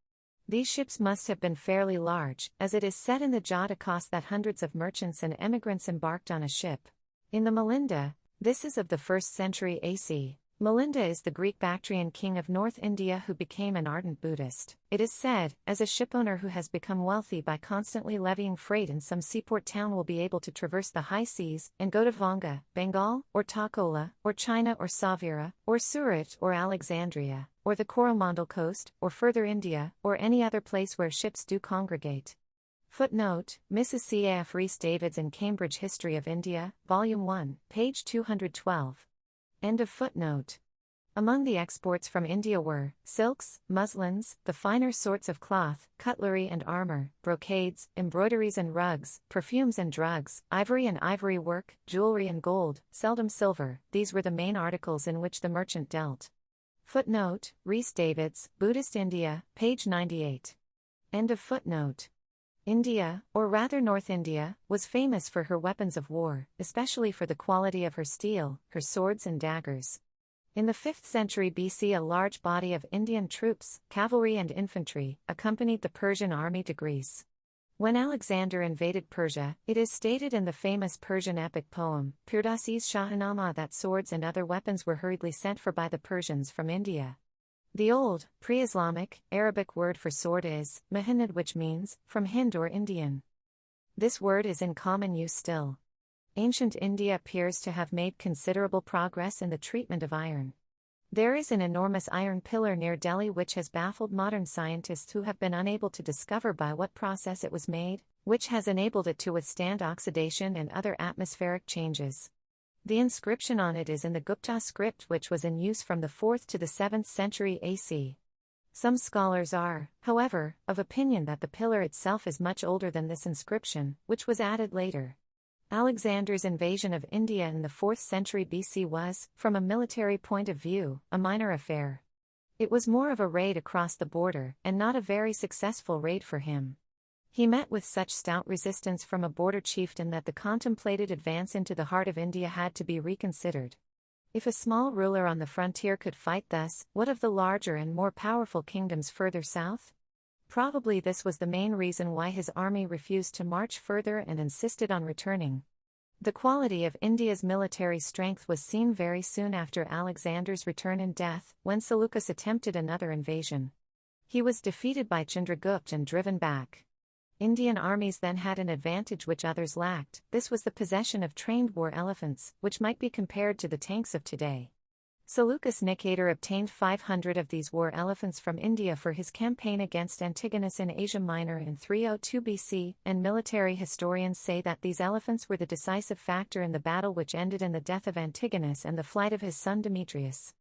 These ships must have been fairly large, as it is said in the Jatakas that hundreds of merchants and emigrants embarked on a ship. In the Milinda, this is of the 1st century AC. Milinda is the Greek Bactrian king of North India who became an ardent Buddhist. It is said, as a shipowner who has become wealthy by constantly levying freight in some seaport town will be able to traverse the high seas and go to Vanga, Bengal, or Takola, or China or Savira, or Surat or Alexandria, or the Coromandel coast, or further India, or any other place where ships do congregate. Footnote: Mrs. C.A.F. Rhys-Davids in Cambridge History of India, Volume 1, page 212. End of footnote. Among the exports from India were silks, muslins, the finer sorts of cloth, cutlery and armor, brocades, embroideries and rugs, perfumes and drugs, ivory and ivory work, jewelry and gold, seldom silver. These were the main articles in which the merchant dealt. Footnote: Rhys-Davids, Buddhist India, page 98. End of footnote. India, or rather North India, was famous for her weapons of war, especially for the quality of her steel, her swords and daggers. In the 5th century BC, a large body of Indian troops, cavalry and infantry, accompanied the Persian army to Greece. When Alexander invaded Persia, it is stated in the famous Persian epic poem, Firdausi's Shahnameh, that swords and other weapons were hurriedly sent for by the Persians from India. The old, pre-Islamic, Arabic word for sword is Mahinad, which means, from Hind or Indian. This word is in common use still. Ancient India appears to have made considerable progress in the treatment of iron. There is an enormous iron pillar near Delhi which has baffled modern scientists who have been unable to discover by what process it was made, which has enabled it to withstand oxidation and other atmospheric changes. The inscription on it is in the Gupta script, which was in use from the 4th to the 7th century AC. Some scholars are, however, of opinion that the pillar itself is much older than this inscription, which was added later. Alexander's invasion of India in the 4th century BC was, from a military point of view, a minor affair. It was more of a raid across the border, and not a very successful raid for him. He met with such stout resistance from a border chieftain that the contemplated advance into the heart of India had to be reconsidered. If a small ruler on the frontier could fight thus, what of the larger and more powerful kingdoms further south? Probably this was the main reason why his army refused to march further and insisted on returning. The quality of India's military strength was seen very soon after Alexander's return and death, when Seleucus attempted another invasion. He was defeated by Chandragupta and driven back. Indian armies then had an advantage which others lacked. This was the possession of trained war elephants, which might be compared to the tanks of today. Seleucus Nicator obtained 500 of these war elephants from India for his campaign against Antigonus in Asia Minor in 302 BC, and military historians say that these elephants were the decisive factor in the battle which ended in the death of Antigonus and the flight of his son Demetrius.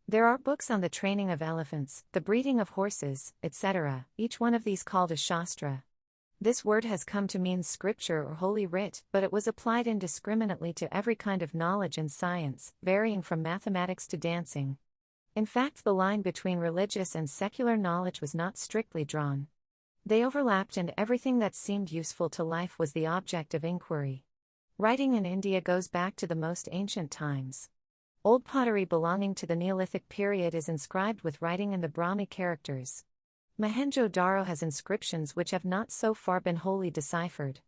There are books on the training of elephants, the breeding of horses, etc., each one of these called a Shastra. This word has come to mean scripture or holy writ, but it was applied indiscriminately to every kind of knowledge and science, varying from mathematics to dancing. In fact, the line between religious and secular knowledge was not strictly drawn. They overlapped, and everything that seemed useful to life was the object of inquiry. Writing in India goes back to the most ancient times. Old pottery belonging to the Neolithic period is inscribed with writing in the Brahmi characters. Mohenjo-Daro has inscriptions which have not so far been wholly deciphered.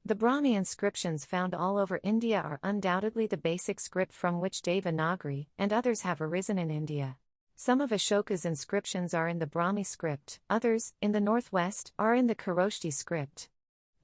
The Brahmi inscriptions found all over India are undoubtedly the basic script from which Devanagari and others have arisen in India. Some of Ashoka's inscriptions are in the Brahmi script, others, in the northwest, are in the Kharoshthi script.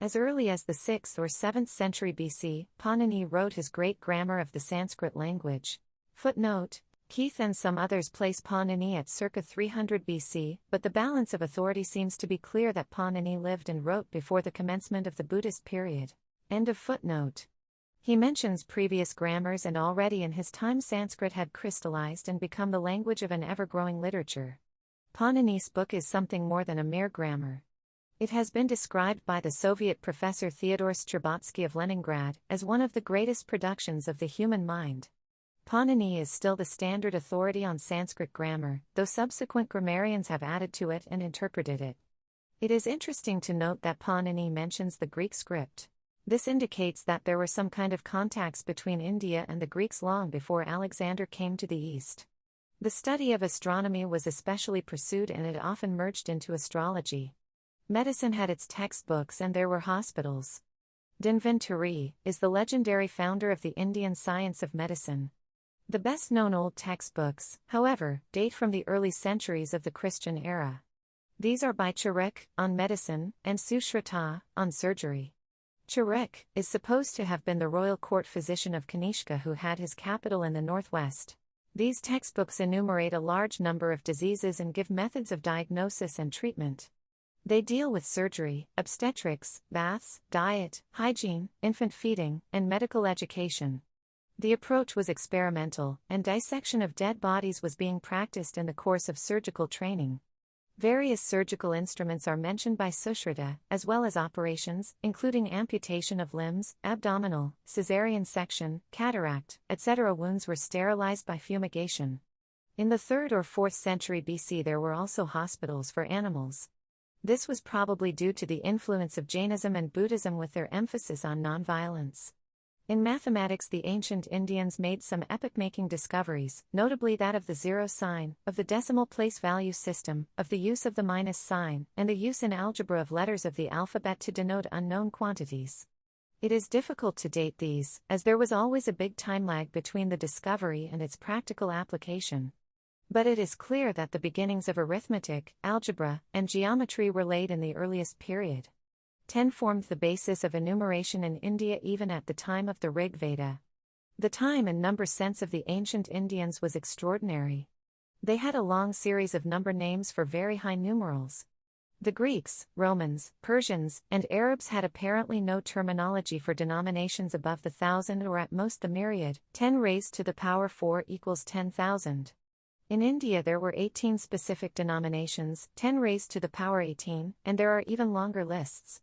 As early as the 6th or 7th century BC, Panini wrote his great grammar of the Sanskrit language. Footnote: Keith and some others place Panini at circa 300 BC, but the balance of authority seems to be clear that Panini lived and wrote before the commencement of the Buddhist period. End of footnote. He mentions previous grammars, and already in his time Sanskrit had crystallized and become the language of an ever-growing literature. Panini's book is something more than a mere grammar. It has been described by the Soviet professor Theodor Strabotsky of Leningrad as one of the greatest productions of the human mind. Panini is still the standard authority on Sanskrit grammar, though subsequent grammarians have added to it and interpreted it. It is interesting to note that Panini mentions the Greek script. This indicates that there were some kind of contacts between India and the Greeks long before Alexander came to the East. The study of astronomy was especially pursued, and it often merged into astrology. Medicine had its textbooks, and there were hospitals. Dhanvantari is the legendary founder of the Indian science of medicine. The best-known old textbooks, however, date from the early centuries of the Christian era. These are by Charuk, on medicine, and Sushruta, on surgery. Charuk is supposed to have been the royal court physician of Kanishka, who had his capital in the northwest. These textbooks enumerate a large number of diseases and give methods of diagnosis and treatment. They deal with surgery, obstetrics, baths, diet, hygiene, infant feeding, and medical education. The approach was experimental, and dissection of dead bodies was being practiced in the course of surgical training. Various surgical instruments are mentioned by Sushruta, as well as operations, including amputation of limbs, abdominal, caesarean section, cataract, etc. Wounds were sterilized by fumigation. In the 3rd or 4th century BC there were also hospitals for animals. This was probably due to the influence of Jainism and Buddhism, with their emphasis on nonviolence. In mathematics, the ancient Indians made some epoch-making discoveries, notably that of the zero sign, of the decimal place value system, of the use of the minus sign, and the use in algebra of letters of the alphabet to denote unknown quantities. It is difficult to date these, as there was always a big time lag between the discovery and its practical application. But it is clear that the beginnings of arithmetic, algebra, and geometry were laid in the earliest period. 10 formed the basis of enumeration in India even at the time of the Rig Veda. The time and number sense of the ancient Indians was extraordinary. They had a long series of number names for very high numerals. The Greeks, Romans, Persians, and Arabs had apparently no terminology for denominations above the 1,000 or at most the myriad. 10 raised to the power 4 equals 10,000. In India there were 18 specific denominations, 10 raised to the power 18, and there are even longer lists.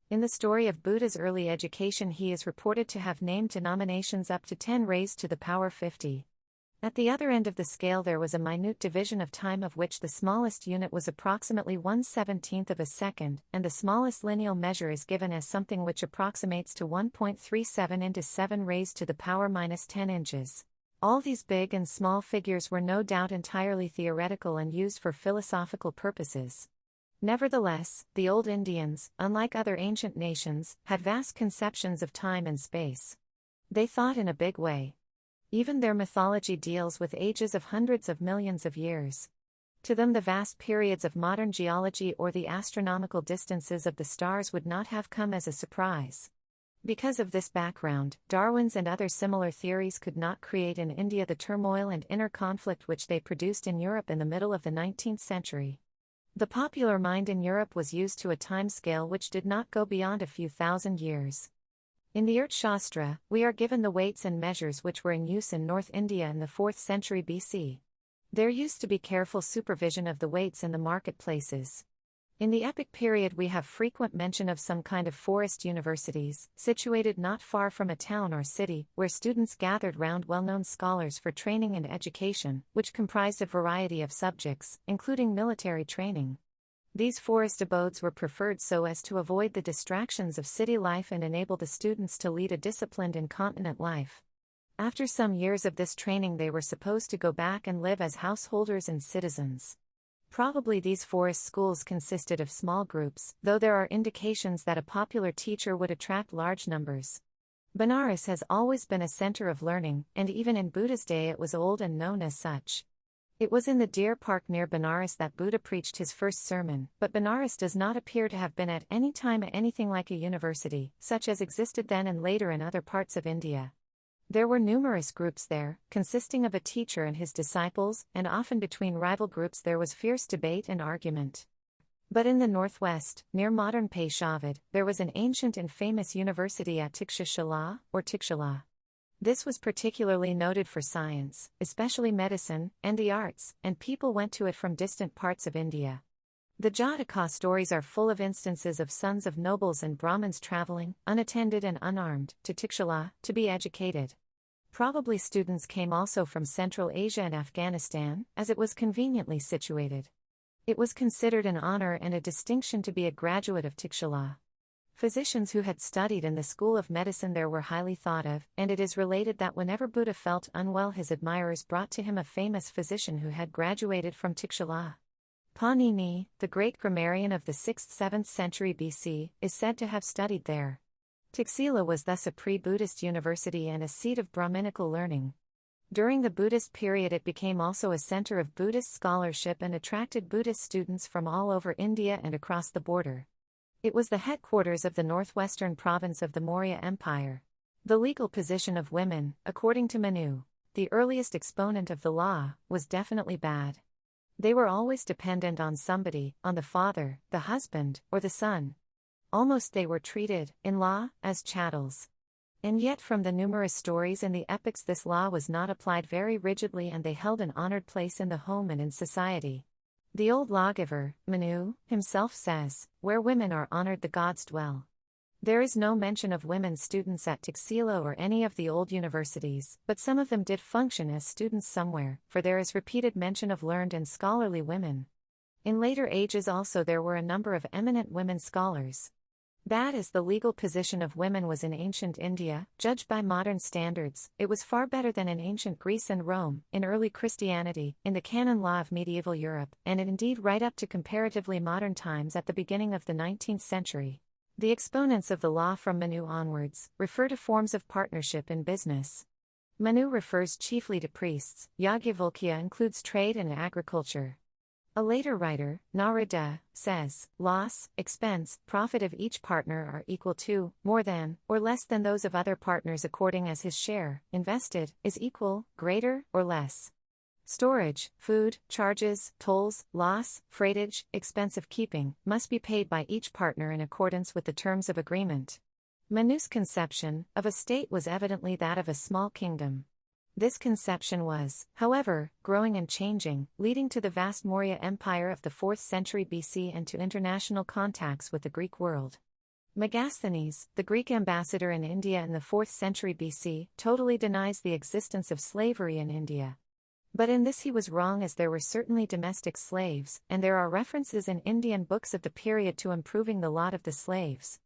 In the story of Buddha's early education, he is reported to have named denominations up to 10 raised to the power 50. At the other end of the scale there was a minute division of time, of which the smallest unit was approximately 1/17 of a second, and the smallest lineal measure is given as something which approximates to 1.37 into 7 raised to the power -10 inches. All these big and small figures were no doubt entirely theoretical and used for philosophical purposes. Nevertheless, the old Indians, unlike other ancient nations, had vast conceptions of time and space. They thought in a big way. Even their mythology deals with ages of hundreds of millions of years. To them the vast periods of modern geology or the astronomical distances of the stars would not have come as a surprise. Because of this background, Darwin's and other similar theories could not create in India the turmoil and inner conflict which they produced in Europe in the middle of the 19th century. The popular mind in Europe was used to a time scale which did not go beyond a few thousand years. In the Arthashastra, we are given the weights and measures which were in use in North India in the 4th century BC. There used to be careful supervision of the weights in the marketplaces. In the epic period we have frequent mention of some kind of forest universities, situated not far from a town or city, where students gathered round well-known scholars for training and education, which comprised a variety of subjects, including military training. These forest abodes were preferred so as to avoid the distractions of city life and enable the students to lead a disciplined and continent life. After some years of this training they were supposed to go back and live as householders and citizens. Probably these forest schools consisted of small groups, though there are indications that a popular teacher would attract large numbers. Benares has always been a center of learning, and even in Buddha's day it was old and known as such. It was in the Deer Park near Benares that Buddha preached his first sermon, but Benares does not appear to have been at any time anything like a university, such as existed then and later in other parts of India. There were numerous groups there, consisting of a teacher and his disciples, and often between rival groups there was fierce debate and argument. But in the northwest, near modern Peshawar, there was an ancient and famous university at Tikshashala, or Tikshala. This was particularly noted for science, especially medicine, and the arts, and people went to it from distant parts of India. The Jataka stories are full of instances of sons of nobles and Brahmins traveling, unattended and unarmed, to Tikshala, to be educated. Probably students came also from Central Asia and Afghanistan, as it was conveniently situated. It was considered an honor and a distinction to be a graduate of Tikshala. Physicians who had studied in the school of medicine there were highly thought of, and it is related that whenever Buddha felt unwell his admirers brought to him a famous physician who had graduated from Tikshala. Panini, the great grammarian of the 6th–7th century BC, is said to have studied there. Tiksila was thus a pre-Buddhist university and a seat of Brahminical learning. During the Buddhist period it became also a center of Buddhist scholarship and attracted Buddhist students from all over India and across the border. It was the headquarters of the northwestern province of the Maurya Empire. The legal position of women, according to Manu, the earliest exponent of the law, was definitely bad. They were always dependent on somebody, on the father, the husband, or the son. Almost they were treated, in law, as chattels. And yet from the numerous stories in the epics this law was not applied very rigidly and they held an honored place in the home and in society. The old lawgiver, Manu, himself says, "Where women are honored the gods dwell." There is no mention of women students at Tiksila or any of the old universities, but some of them did function as students somewhere, for there is repeated mention of learned and scholarly women. In later ages also there were a number of eminent women scholars. Bad as the legal position of women was in ancient India, judged by modern standards, it was far better than in ancient Greece and Rome, in early Christianity, in the canon law of medieval Europe, and indeed right up to comparatively modern times at the beginning of the 19th century. The exponents of the law from Manu onwards refer to forms of partnership in business. Manu refers chiefly to priests, Yajnavalkya includes trade and agriculture. A later writer, Narada, says, loss, expense, profit of each partner are equal to, more than, or less than those of other partners according as his share, invested, is equal, greater, or less. Storage, food, charges, tolls, loss, freightage, expense of keeping, must be paid by each partner in accordance with the terms of agreement. Manu's conception of a state was evidently that of a small kingdom. This conception was, however, growing and changing, leading to the vast Maurya Empire of the 4th century BC and to international contacts with the Greek world. Megasthenes, the Greek ambassador in India in the 4th century BC, totally denies the existence of slavery in India. But in this he was wrong, as there were certainly domestic slaves, and there are references in Indian books of the period to improving the lot of the slaves.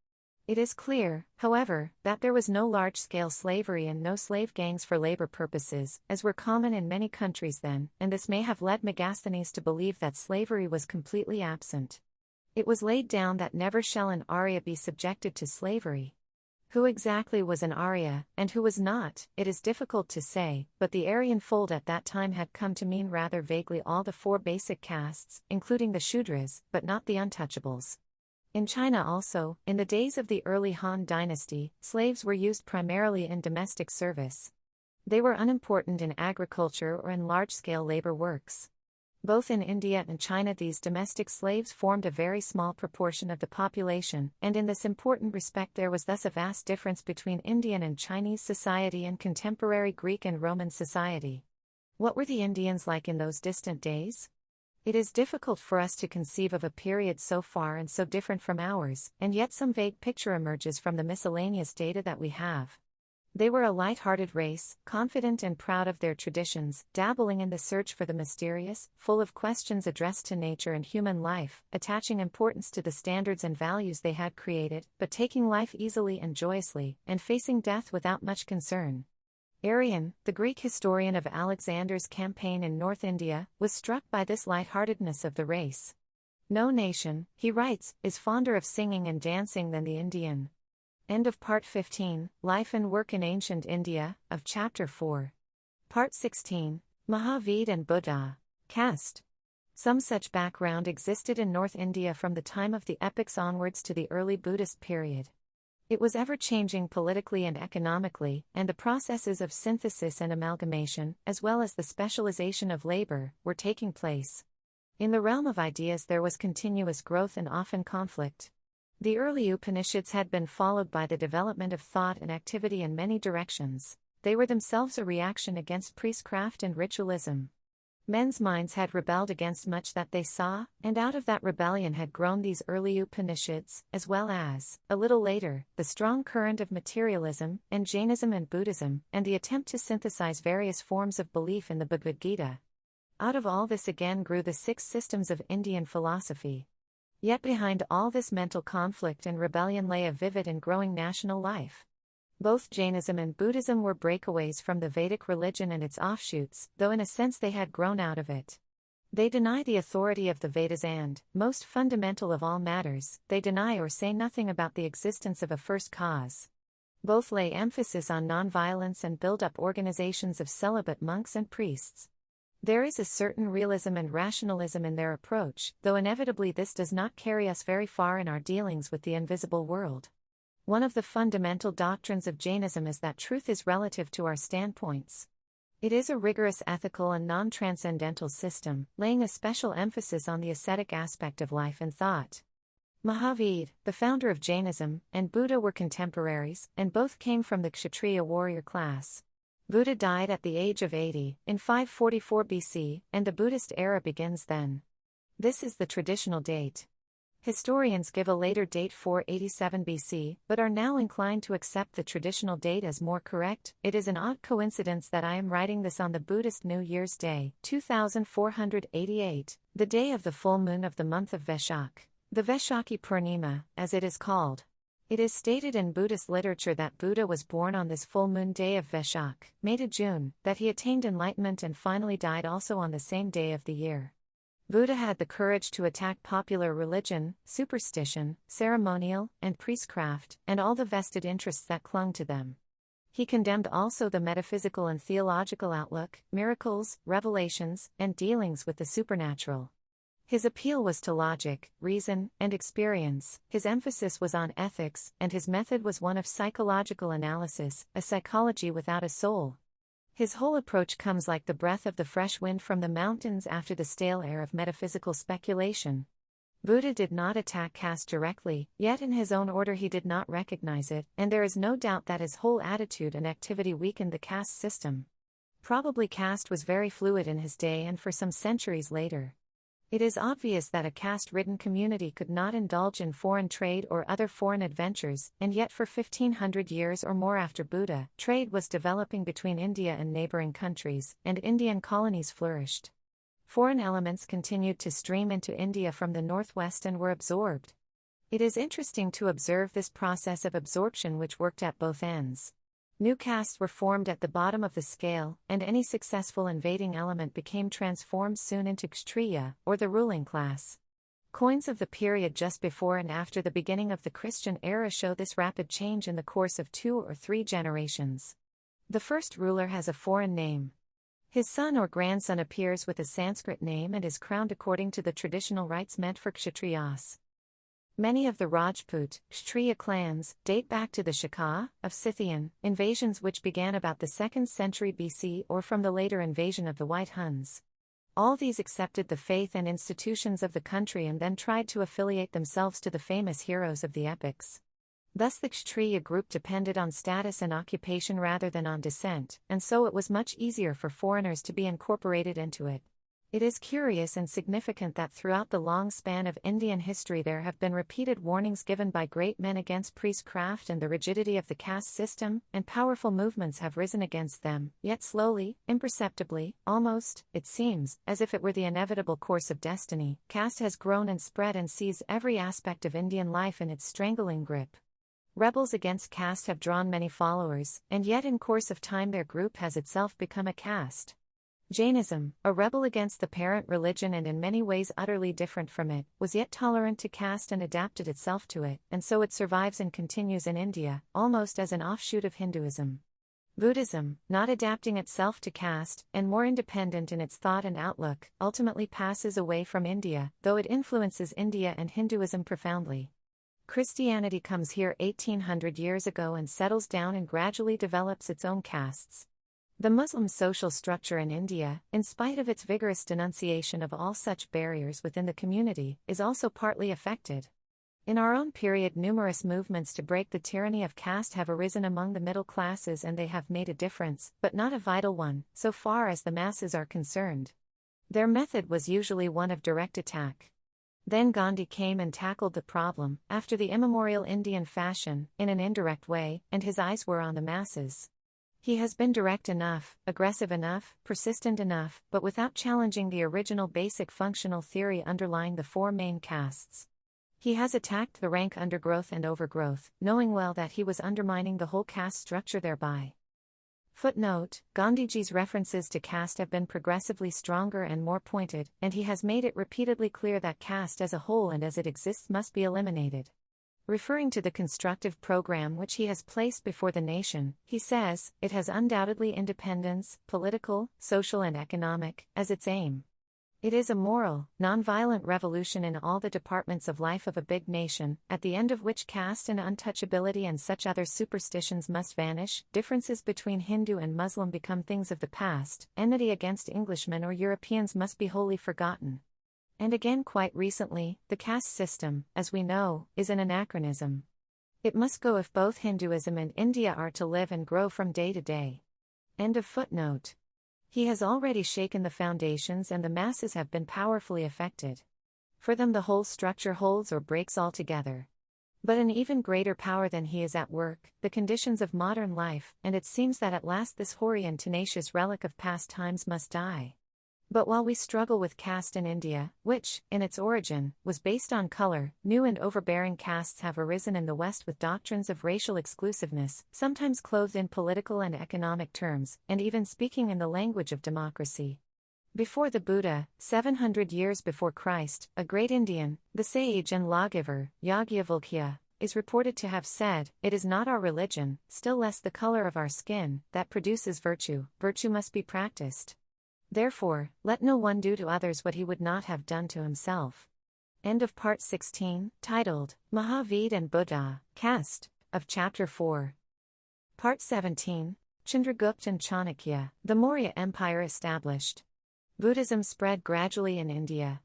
It is clear, however, that there was no large-scale slavery and no slave gangs for labor purposes, as were common in many countries then, and this may have led Megasthenes to believe that slavery was completely absent. It was laid down that never shall an Arya be subjected to slavery. Who exactly was an Arya, and who was not, it is difficult to say, but the Aryan fold at that time had come to mean rather vaguely all the 4 basic castes, including the Shudras, but not the untouchables. In China also, in the days of the early Han dynasty, slaves were used primarily in domestic service. They were unimportant in agriculture or in large-scale labor works. Both in India and China these domestic slaves formed a very small proportion of the population, and in this important respect there was thus a vast difference between Indian and Chinese society and contemporary Greek and Roman society. What were the Indians like in those distant days? It is difficult for us to conceive of a period so far and so different from ours, and yet some vague picture emerges from the miscellaneous data that we have. They were a light-hearted race, confident and proud of their traditions, dabbling in the search for the mysterious, full of questions addressed to nature and human life, attaching importance to the standards and values they had created, but taking life easily and joyously, and facing death without much concern. Aryan, the Greek historian of Alexander's campaign in North India, was struck by this lightheartedness of the race. No nation, he writes, is fonder of singing and dancing than the Indian. End of Part 15, Life and Work in Ancient India, of Chapter 4. Part 16, Mahavira and Buddha, Caste. Some such background existed in North India from the time of the epics onwards to the early Buddhist period. It was ever-changing politically and economically, and the processes of synthesis and amalgamation, as well as the specialization of labor, were taking place. In the realm of ideas there was continuous growth and often conflict. The early Upanishads had been followed by the development of thought and activity in many directions. They were themselves a reaction against priestcraft and ritualism. Men's minds had rebelled against much that they saw, and out of that rebellion had grown these early Upanishads, as well as, a little later, the strong current of materialism, and Jainism and Buddhism, and the attempt to synthesize various forms of belief in the Bhagavad Gita. Out of all this again grew the 6 systems of Indian philosophy. Yet behind all this mental conflict and rebellion lay a vivid and growing national life. Both Jainism and Buddhism were breakaways from the Vedic religion and its offshoots, though in a sense they had grown out of it. They deny the authority of the Vedas and, most fundamental of all matters, they deny or say nothing about the existence of a first cause. Both lay emphasis on nonviolence and build up organizations of celibate monks and priests. There is a certain realism and rationalism in their approach, though inevitably this does not carry us very far in our dealings with the invisible world. One of the fundamental doctrines of Jainism is that truth is relative to our standpoints. It is a rigorous ethical and non-transcendental system, laying a special emphasis on the ascetic aspect of life and thought. Mahavira, the founder of Jainism, and Buddha were contemporaries, and both came from the Kshatriya warrior class. Buddha died at the age of 80, in 544 BC, and the Buddhist era begins then. This is the traditional date. Historians give a later date 487 BC, but are now inclined to accept the traditional date as more correct. It is an odd coincidence that I am writing this on the Buddhist New Year's Day, 2488, the day of the full moon of the month of Vaishak, the Vaishakhi Purnima, as it is called. It is stated in Buddhist literature that Buddha was born on this full moon day of Vaishak, May to June, that he attained enlightenment and finally died also on the same day of the year. Buddha had the courage to attack popular religion, superstition, ceremonial, and priestcraft, and all the vested interests that clung to them. He condemned also the metaphysical and theological outlook, miracles, revelations, and dealings with the supernatural. His appeal was to logic, reason, and experience, his emphasis was on ethics, and his method was one of psychological analysis, a psychology without a soul. His whole approach comes like the breath of the fresh wind from the mountains after the stale air of metaphysical speculation. Buddha did not attack caste directly, yet in his own order he did not recognize it, and there is no doubt that his whole attitude and activity weakened the caste system. Probably caste was very fluid in his day and for some centuries later. It is obvious that a caste-ridden community could not indulge in foreign trade or other foreign adventures, and yet for 1500 years or more after Buddha, trade was developing between India and neighboring countries, and Indian colonies flourished. Foreign elements continued to stream into India from the northwest and were absorbed. It is interesting to observe this process of absorption which worked at both ends. New castes were formed at the bottom of the scale, and any successful invading element became transformed soon into Kshatriya, or the ruling class. Coins of the period just before and after the beginning of the Christian era show this rapid change in the course of 2 or 3 generations. The first ruler has a foreign name. His son or grandson appears with a Sanskrit name and is crowned according to the traditional rites meant for Kshatriyas. Many of the Rajput, Kshatriya clans date back to the Shaka, of Scythian, invasions which began about the 2nd century BC or from the later invasion of the White Huns. All these accepted the faith and institutions of the country and then tried to affiliate themselves to the famous heroes of the epics. Thus the Kshatriya group depended on status and occupation rather than on descent, and so it was much easier for foreigners to be incorporated into it. It is curious and significant that throughout the long span of Indian history there have been repeated warnings given by great men against priestcraft and the rigidity of the caste system, and powerful movements have risen against them, yet slowly, imperceptibly, almost, it seems, as if it were the inevitable course of destiny, caste has grown and spread and seized every aspect of Indian life in its strangling grip. Rebels against caste have drawn many followers, and yet in course of time their group has itself become a caste. Jainism, a rebel against the parent religion and in many ways utterly different from it, was yet tolerant to caste and adapted itself to it, and so it survives and continues in India, almost as an offshoot of Hinduism. Buddhism, not adapting itself to caste, and more independent in its thought and outlook, ultimately passes away from India, though it influences India and Hinduism profoundly. Christianity comes here 1800 years ago and settles down and gradually develops its own castes. The Muslim social structure in India, in spite of its vigorous denunciation of all such barriers within the community, is also partly affected. In our own period, numerous movements to break the tyranny of caste have arisen among the middle classes, and they have made a difference, but not a vital one, so far as the masses are concerned. Their method was usually one of direct attack. Then Gandhi came and tackled the problem, after the immemorial Indian fashion, in an indirect way, and his eyes were on the masses. He has been direct enough, aggressive enough, persistent enough, but without challenging the original basic functional theory underlying the four main castes. He has attacked the rank undergrowth and overgrowth, knowing well that he was undermining the whole caste structure thereby. Footnote: Gandhiji's references to caste have been progressively stronger and more pointed, and he has made it repeatedly clear that caste as a whole and as it exists must be eliminated. Referring to the constructive program which he has placed before the nation, he says, it has undoubtedly independence, political, social and economic, as its aim. It is a moral, non-violent revolution in all the departments of life of a big nation, at the end of which caste and untouchability and such other superstitions must vanish, differences between Hindu and Muslim become things of the past, enmity against Englishmen or Europeans must be wholly forgotten. And again, quite recently, the caste system, as we know, is an anachronism. It must go if both Hinduism and India are to live and grow from day to day. End of footnote. He has already shaken the foundations and the masses have been powerfully affected. For them the whole structure holds or breaks altogether. But an even greater power than he is at work, the conditions of modern life, and it seems that at last this hoary and tenacious relic of past times must die. But while we struggle with caste in India, which, in its origin, was based on color, new and overbearing castes have arisen in the West with doctrines of racial exclusiveness, sometimes clothed in political and economic terms, and even speaking in the language of democracy. Before the Buddha, 700 years before Christ, a great Indian, the sage and lawgiver, Yajnavalkya, is reported to have said, "It is not our religion, still less the color of our skin, that produces virtue. Virtue must be practiced. Therefore, let no one do to others what he would not have done to himself." End of part 16, titled, Mahavira and Buddha, Caste, of chapter 4. Part 17, Chandragupta and Chanakya, the Maurya Empire established. Buddhism spread gradually in India.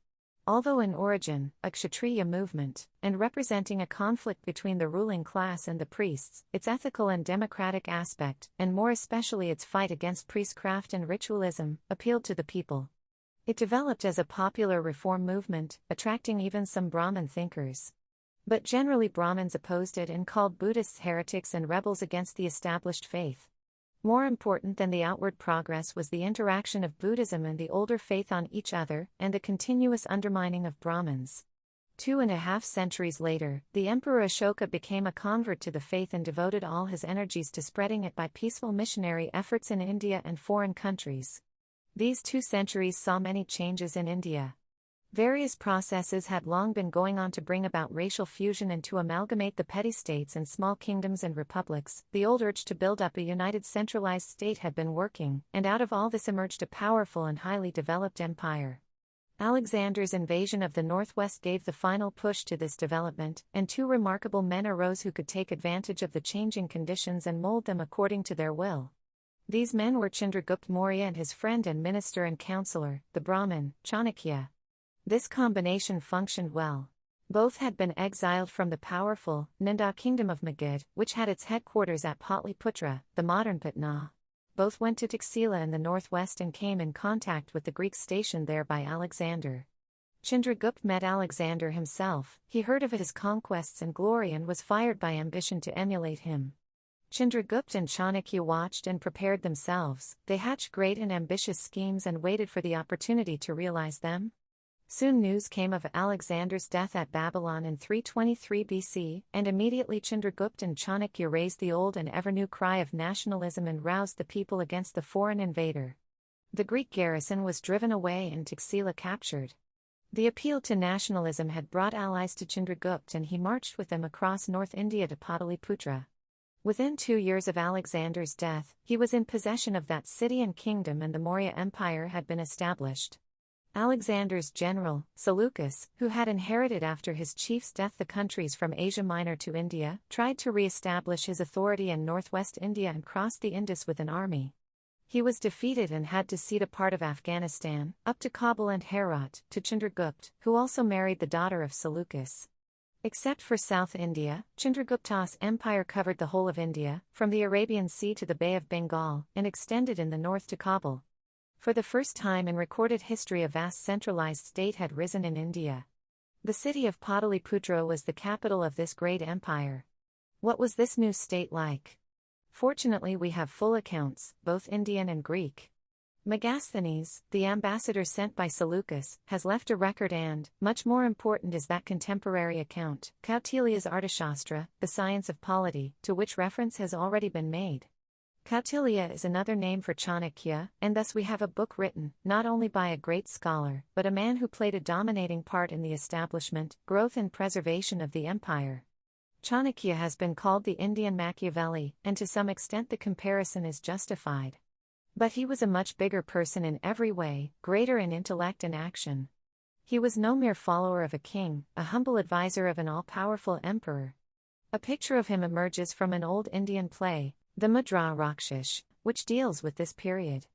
Although in origin, a Kshatriya movement, and representing a conflict between the ruling class and the priests, its ethical and democratic aspect, and more especially its fight against priestcraft and ritualism, appealed to the people. It developed as a popular reform movement, attracting even some Brahmin thinkers. But generally Brahmins opposed it and called Buddhists heretics and rebels against the established faith. More important than the outward progress was the interaction of Buddhism and the older faith on each other, and the continuous undermining of Brahmins. 2.5 centuries later, the Emperor Ashoka became a convert to the faith and devoted all his energies to spreading it by peaceful missionary efforts in India and foreign countries. These 2 centuries saw many changes in India. Various processes had long been going on to bring about racial fusion and to amalgamate the petty states and small kingdoms and republics. The old urge to build up a united centralized state had been working, and out of all this emerged a powerful and highly developed empire. Alexander's invasion of the northwest gave the final push to this development, and 2 remarkable men arose who could take advantage of the changing conditions and mold them according to their will. These men were Chandragupta Maurya and his friend and minister and counselor, the Brahmin, Chanakya. This combination functioned well. Both had been exiled from the powerful Nanda kingdom of Magad, which had its headquarters at Patliputra, the modern Patna. Both went to Taxila in the northwest and came in contact with the Greeks stationed there by Alexander. Chandragupta met Alexander himself. He heard of his conquests and glory and was fired by ambition to emulate him. Chandragupta and Chanakya watched and prepared themselves. They hatched great and ambitious schemes and waited for the opportunity to realize them. Soon news came of Alexander's death at Babylon in 323 BC, and immediately Chandragupta and Chanakya raised the old and ever-new cry of nationalism and roused the people against the foreign invader. The Greek garrison was driven away and Taxila captured. The appeal to nationalism had brought allies to Chandragupta and he marched with them across North India to Pataliputra. Within 2 years of Alexander's death, he was in possession of that city and kingdom and the Maurya Empire had been established. Alexander's general, Seleucus, who had inherited after his chief's death the countries from Asia Minor to India, tried to re-establish his authority in northwest India and crossed the Indus with an army. He was defeated and had to cede a part of Afghanistan, up to Kabul and Herat, to Chandragupta, who also married the daughter of Seleucus. Except for South India, Chandragupta's empire covered the whole of India, from the Arabian Sea to the Bay of Bengal, and extended in the north to Kabul. For the first time in recorded history a vast centralized state had risen in India. The city of Pataliputra was the capital of this great empire. What was this new state like? Fortunately we have full accounts, both Indian and Greek. Megasthenes, the ambassador sent by Seleucus, has left a record and, much more important is that contemporary account, Kautilya's Arthashastra, the science of polity, to which reference has already been made. Kautilya is another name for Chanakya, and thus we have a book written, not only by a great scholar, but a man who played a dominating part in the establishment, growth and preservation of the empire. Chanakya has been called the Indian Machiavelli, and to some extent the comparison is justified. But he was a much bigger person in every way, greater in intellect and action. He was no mere follower of a king, a humble advisor of an all-powerful emperor. A picture of him emerges from an old Indian play, the Mudra Rakshish, which deals with this period.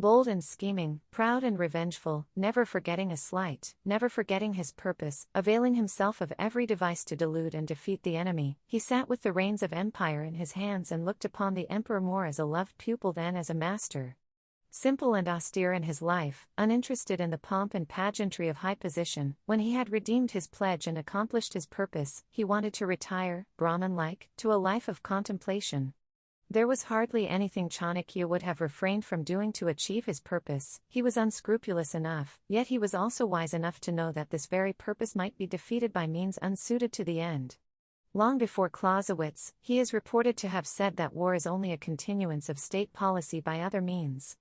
Bold and scheming, proud and revengeful, never forgetting a slight, never forgetting his purpose, availing himself of every device to delude and defeat the enemy, he sat with the reins of empire in his hands and looked upon the emperor more as a loved pupil than as a master. Simple and austere in his life, uninterested in the pomp and pageantry of high position, when he had redeemed his pledge and accomplished his purpose, he wanted to retire, Brahman-like, to a life of contemplation. There was hardly anything Chanakya would have refrained from doing to achieve his purpose. He was unscrupulous enough, yet he was also wise enough to know that this very purpose might be defeated by means unsuited to the end. Long before Clausewitz, he is reported to have said that war is only a continuance of state policy by other means.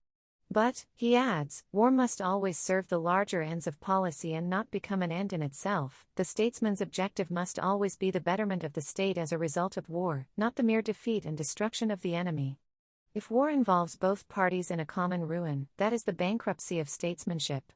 But, he adds, war must always serve the larger ends of policy and not become an end in itself. The statesman's objective must always be the betterment of the state as a result of war, not the mere defeat and destruction of the enemy. If war involves both parties in a common ruin, that is the bankruptcy of statesmanship.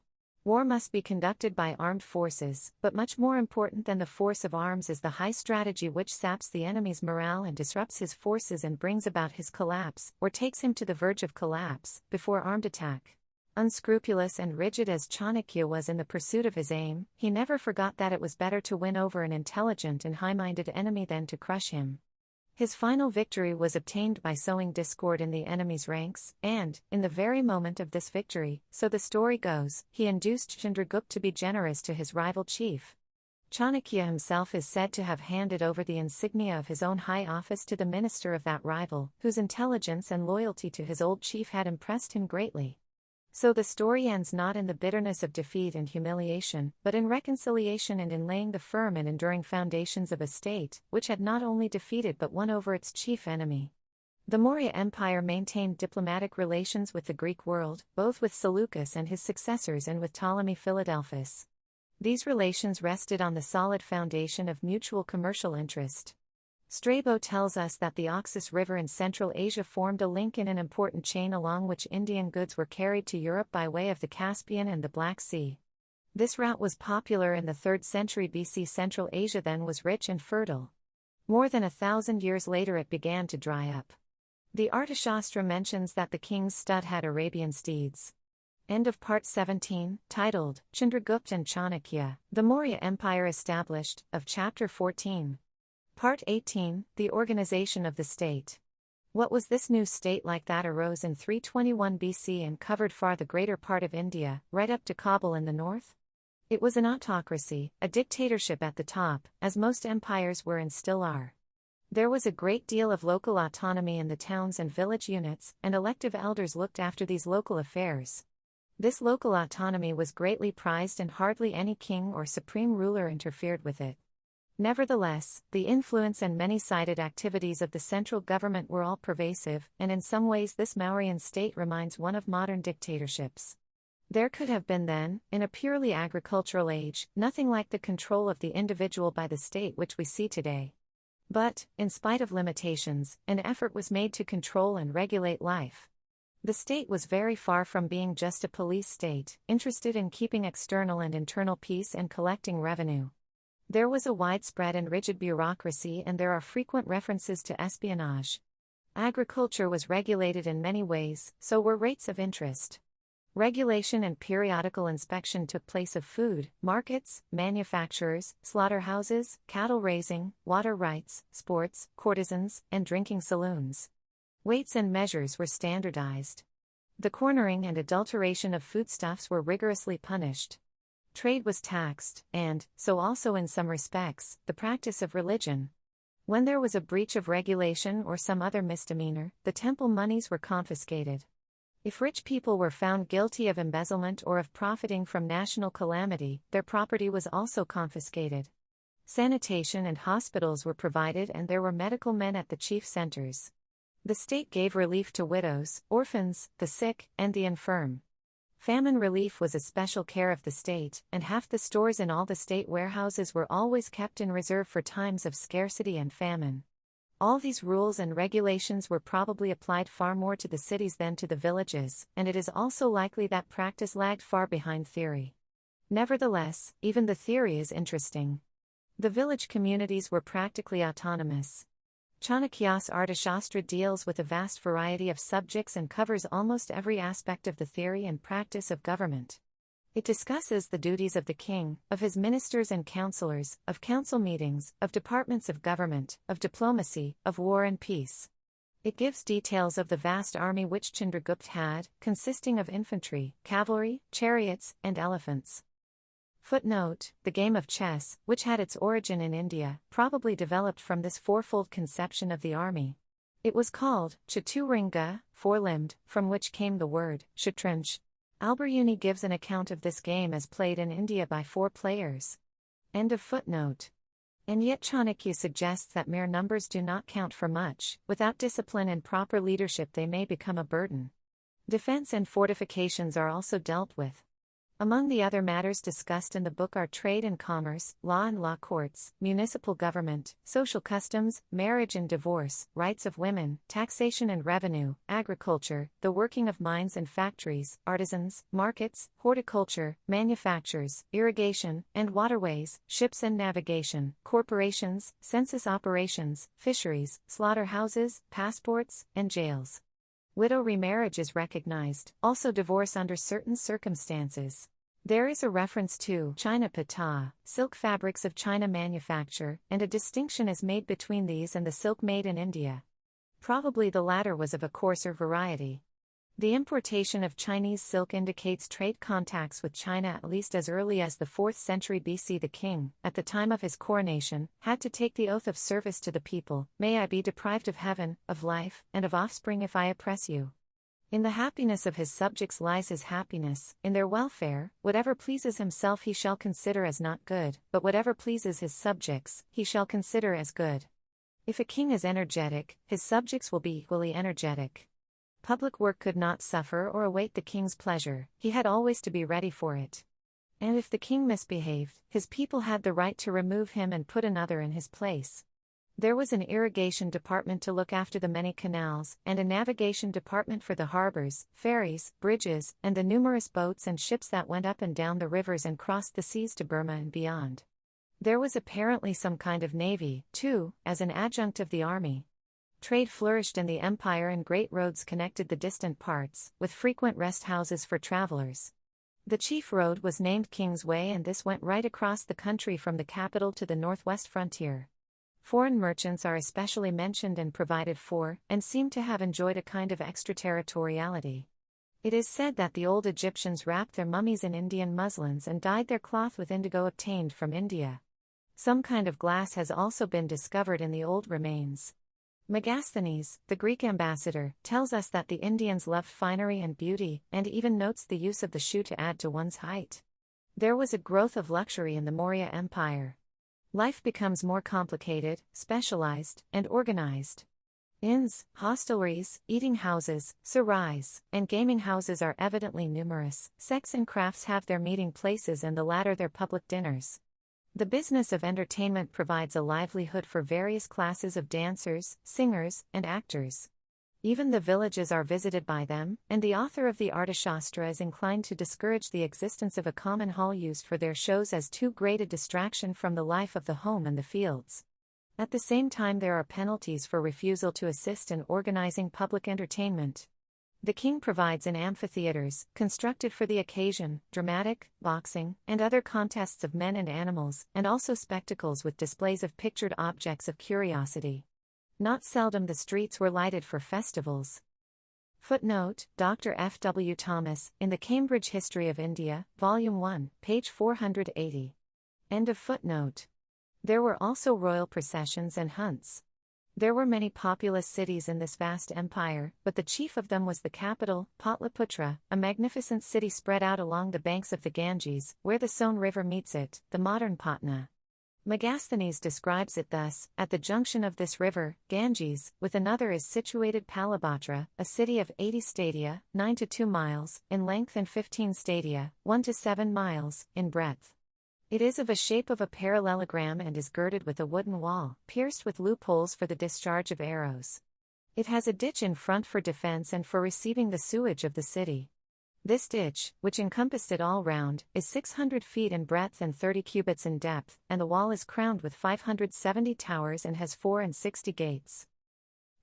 War must be conducted by armed forces, but much more important than the force of arms is the high strategy which saps the enemy's morale and disrupts his forces and brings about his collapse, or takes him to the verge of collapse, before armed attack. Unscrupulous and rigid as Chanakya was in the pursuit of his aim, he never forgot that it was better to win over an intelligent and high-minded enemy than to crush him. His final victory was obtained by sowing discord in the enemy's ranks, and, in the very moment of this victory, so the story goes, he induced Chandragupta to be generous to his rival chief. Chanakya himself is said to have handed over the insignia of his own high office to the minister of that rival, whose intelligence and loyalty to his old chief had impressed him greatly. So the story ends not in the bitterness of defeat and humiliation, but in reconciliation and in laying the firm and enduring foundations of a state, which had not only defeated but won over its chief enemy. The Maurya Empire maintained diplomatic relations with the Greek world, both with Seleucus and his successors and with Ptolemy Philadelphus. These relations rested on the solid foundation of mutual commercial interest. Strabo tells us that the Oxus River in Central Asia formed a link in an important chain along which Indian goods were carried to Europe by way of the Caspian and the Black Sea. This route was popular in the 3rd century BC. Central Asia then was rich and fertile. More than 1,000 years later it began to dry up. The Arthashastra mentions that the king's stud had Arabian steeds. End of part 17, titled, Chandragupta and Chanakya, the Maurya Empire established, of chapter 14. Part 18, The Organization of the State. What was this new state like that arose in 321 BC and covered far the greater part of India, right up to Kabul in the north? It was an autocracy, a dictatorship at the top, as most empires were and still are. There was a great deal of local autonomy in the towns and village units, and elective elders looked after these local affairs. This local autonomy was greatly prized and hardly any king or supreme ruler interfered with it. Nevertheless, the influence and many-sided activities of the central government were all pervasive, and in some ways this Mauryan state reminds one of modern dictatorships. There could have been then, in a purely agricultural age, nothing like the control of the individual by the state which we see today. But, in spite of limitations, an effort was made to control and regulate life. The state was very far from being just a police state, interested in keeping external and internal peace and collecting revenue. There was a widespread and rigid bureaucracy, and there are frequent references to espionage. Agriculture was regulated in many ways, so were rates of interest. Regulation and periodical inspection took place of food, markets, manufacturers, slaughterhouses, cattle raising, water rights, sports, courtesans, and drinking saloons. Weights and measures were standardized. The cornering and adulteration of foodstuffs were rigorously punished. Trade was taxed, and, so also in some respects, the practice of religion. When there was a breach of regulation or some other misdemeanor, the temple monies were confiscated. If rich people were found guilty of embezzlement or of profiting from national calamity, their property was also confiscated. Sanitation and hospitals were provided, and there were medical men at the chief centers. The state gave relief to widows, orphans, the sick, and the infirm. Famine relief was a special care of the state, and half the stores in all the state warehouses were always kept in reserve for times of scarcity and famine. All these rules and regulations were probably applied far more to the cities than to the villages, and it is also likely that practice lagged far behind theory. Nevertheless, even the theory is interesting. The village communities were practically autonomous. Chanakya's Arthashastra deals with a vast variety of subjects and covers almost every aspect of the theory and practice of government. It discusses the duties of the king, of his ministers and counselors, of council meetings, of departments of government, of diplomacy, of war and peace. It gives details of the vast army which Chandragupta had, consisting of infantry, cavalry, chariots, and elephants. Footnote: the game of chess, which had its origin in India, probably developed from this fourfold conception of the army. It was called Chaturinga, four-limbed, from which came the word Shatranj. Alberuni gives an account of this game as played in India by 4 players. End of footnote. And yet Chanakya suggests that mere numbers do not count for much. Without discipline and proper leadership they may become a burden. Defense and fortifications are also dealt with. Among the other matters discussed in the book are trade and commerce, law and law courts, municipal government, social customs, marriage and divorce, rights of women, taxation and revenue, agriculture, the working of mines and factories, artisans, markets, horticulture, manufactures, irrigation, and waterways, ships and navigation, corporations, census operations, fisheries, slaughterhouses, passports, and jails. Widow remarriage is recognized, also divorce under certain circumstances. There is a reference to China Pata, silk fabrics of China manufacture, and a distinction is made between these and the silk made in India. Probably the latter was of a coarser variety. The importation of Chinese silk indicates trade contacts with China at least as early as the 4th century BC. The king, at the time of his coronation, had to take the oath of service to the people. May I be deprived of heaven, of life, and of offspring if I oppress you. In the happiness of his subjects lies his happiness, in their welfare. Whatever pleases himself he shall consider as not good, but whatever pleases his subjects, he shall consider as good. If a king is energetic, his subjects will be equally energetic. Public work could not suffer or await the king's pleasure, he had always to be ready for it. And if the king misbehaved, his people had the right to remove him and put another in his place. There was an irrigation department to look after the many canals, and a navigation department for the harbors, ferries, bridges, and the numerous boats and ships that went up and down the rivers and crossed the seas to Burma and beyond. There was apparently some kind of navy, too, as an adjunct of the army. Trade flourished in the empire and great roads connected the distant parts, with frequent rest houses for travelers. The chief road was named King's Way, and this went right across the country from the capital to the northwest frontier. Foreign merchants are especially mentioned and provided for, and seem to have enjoyed a kind of extraterritoriality. It is said that the old Egyptians wrapped their mummies in Indian muslins and dyed their cloth with indigo obtained from India. Some kind of glass has also been discovered in the old remains. Megasthenes, the Greek ambassador, tells us that the Indians loved finery and beauty, and even notes the use of the shoe to add to one's height. There was a growth of luxury in the Maurya Empire. Life becomes more complicated, specialized, and organized. Inns, hostelries, eating houses, sarais, and gaming houses are evidently numerous. Sects and crafts have their meeting places and the latter their public dinners. The business of entertainment provides a livelihood for various classes of dancers, singers, and actors. Even the villages are visited by them, and the author of the Arthashastra is inclined to discourage the existence of a common hall used for their shows as too great a distraction from the life of the home and the fields. At the same time, there are penalties for refusal to assist in organizing public entertainment. The king provides in amphitheaters, constructed for the occasion, dramatic, boxing, and other contests of men and animals, and also spectacles with displays of pictured objects of curiosity. Not seldom the streets were lighted for festivals. Footnote: Dr. F. W. Thomas, in the Cambridge History of India, Volume 1, page 480. End of footnote. There were also royal processions and hunts. There were many populous cities in this vast empire, but the chief of them was the capital, Patliputra, a magnificent city spread out along the banks of the Ganges, where the Sone River meets it, the modern Patna. Megasthenes describes it thus: at the junction of this river, Ganges, with another is situated Palabhatra, a city of 80 stadia, 9 to 2 miles, in length, and 15 stadia, 1 to 7 miles, in breadth. It is of a shape of a parallelogram and is girded with a wooden wall, pierced with loopholes for the discharge of arrows. It has a ditch in front for defense and for receiving the sewage of the city. This ditch, which encompassed it all round, is 600 feet in breadth and 30 cubits in depth, and the wall is crowned with 570 towers and has 64 gates.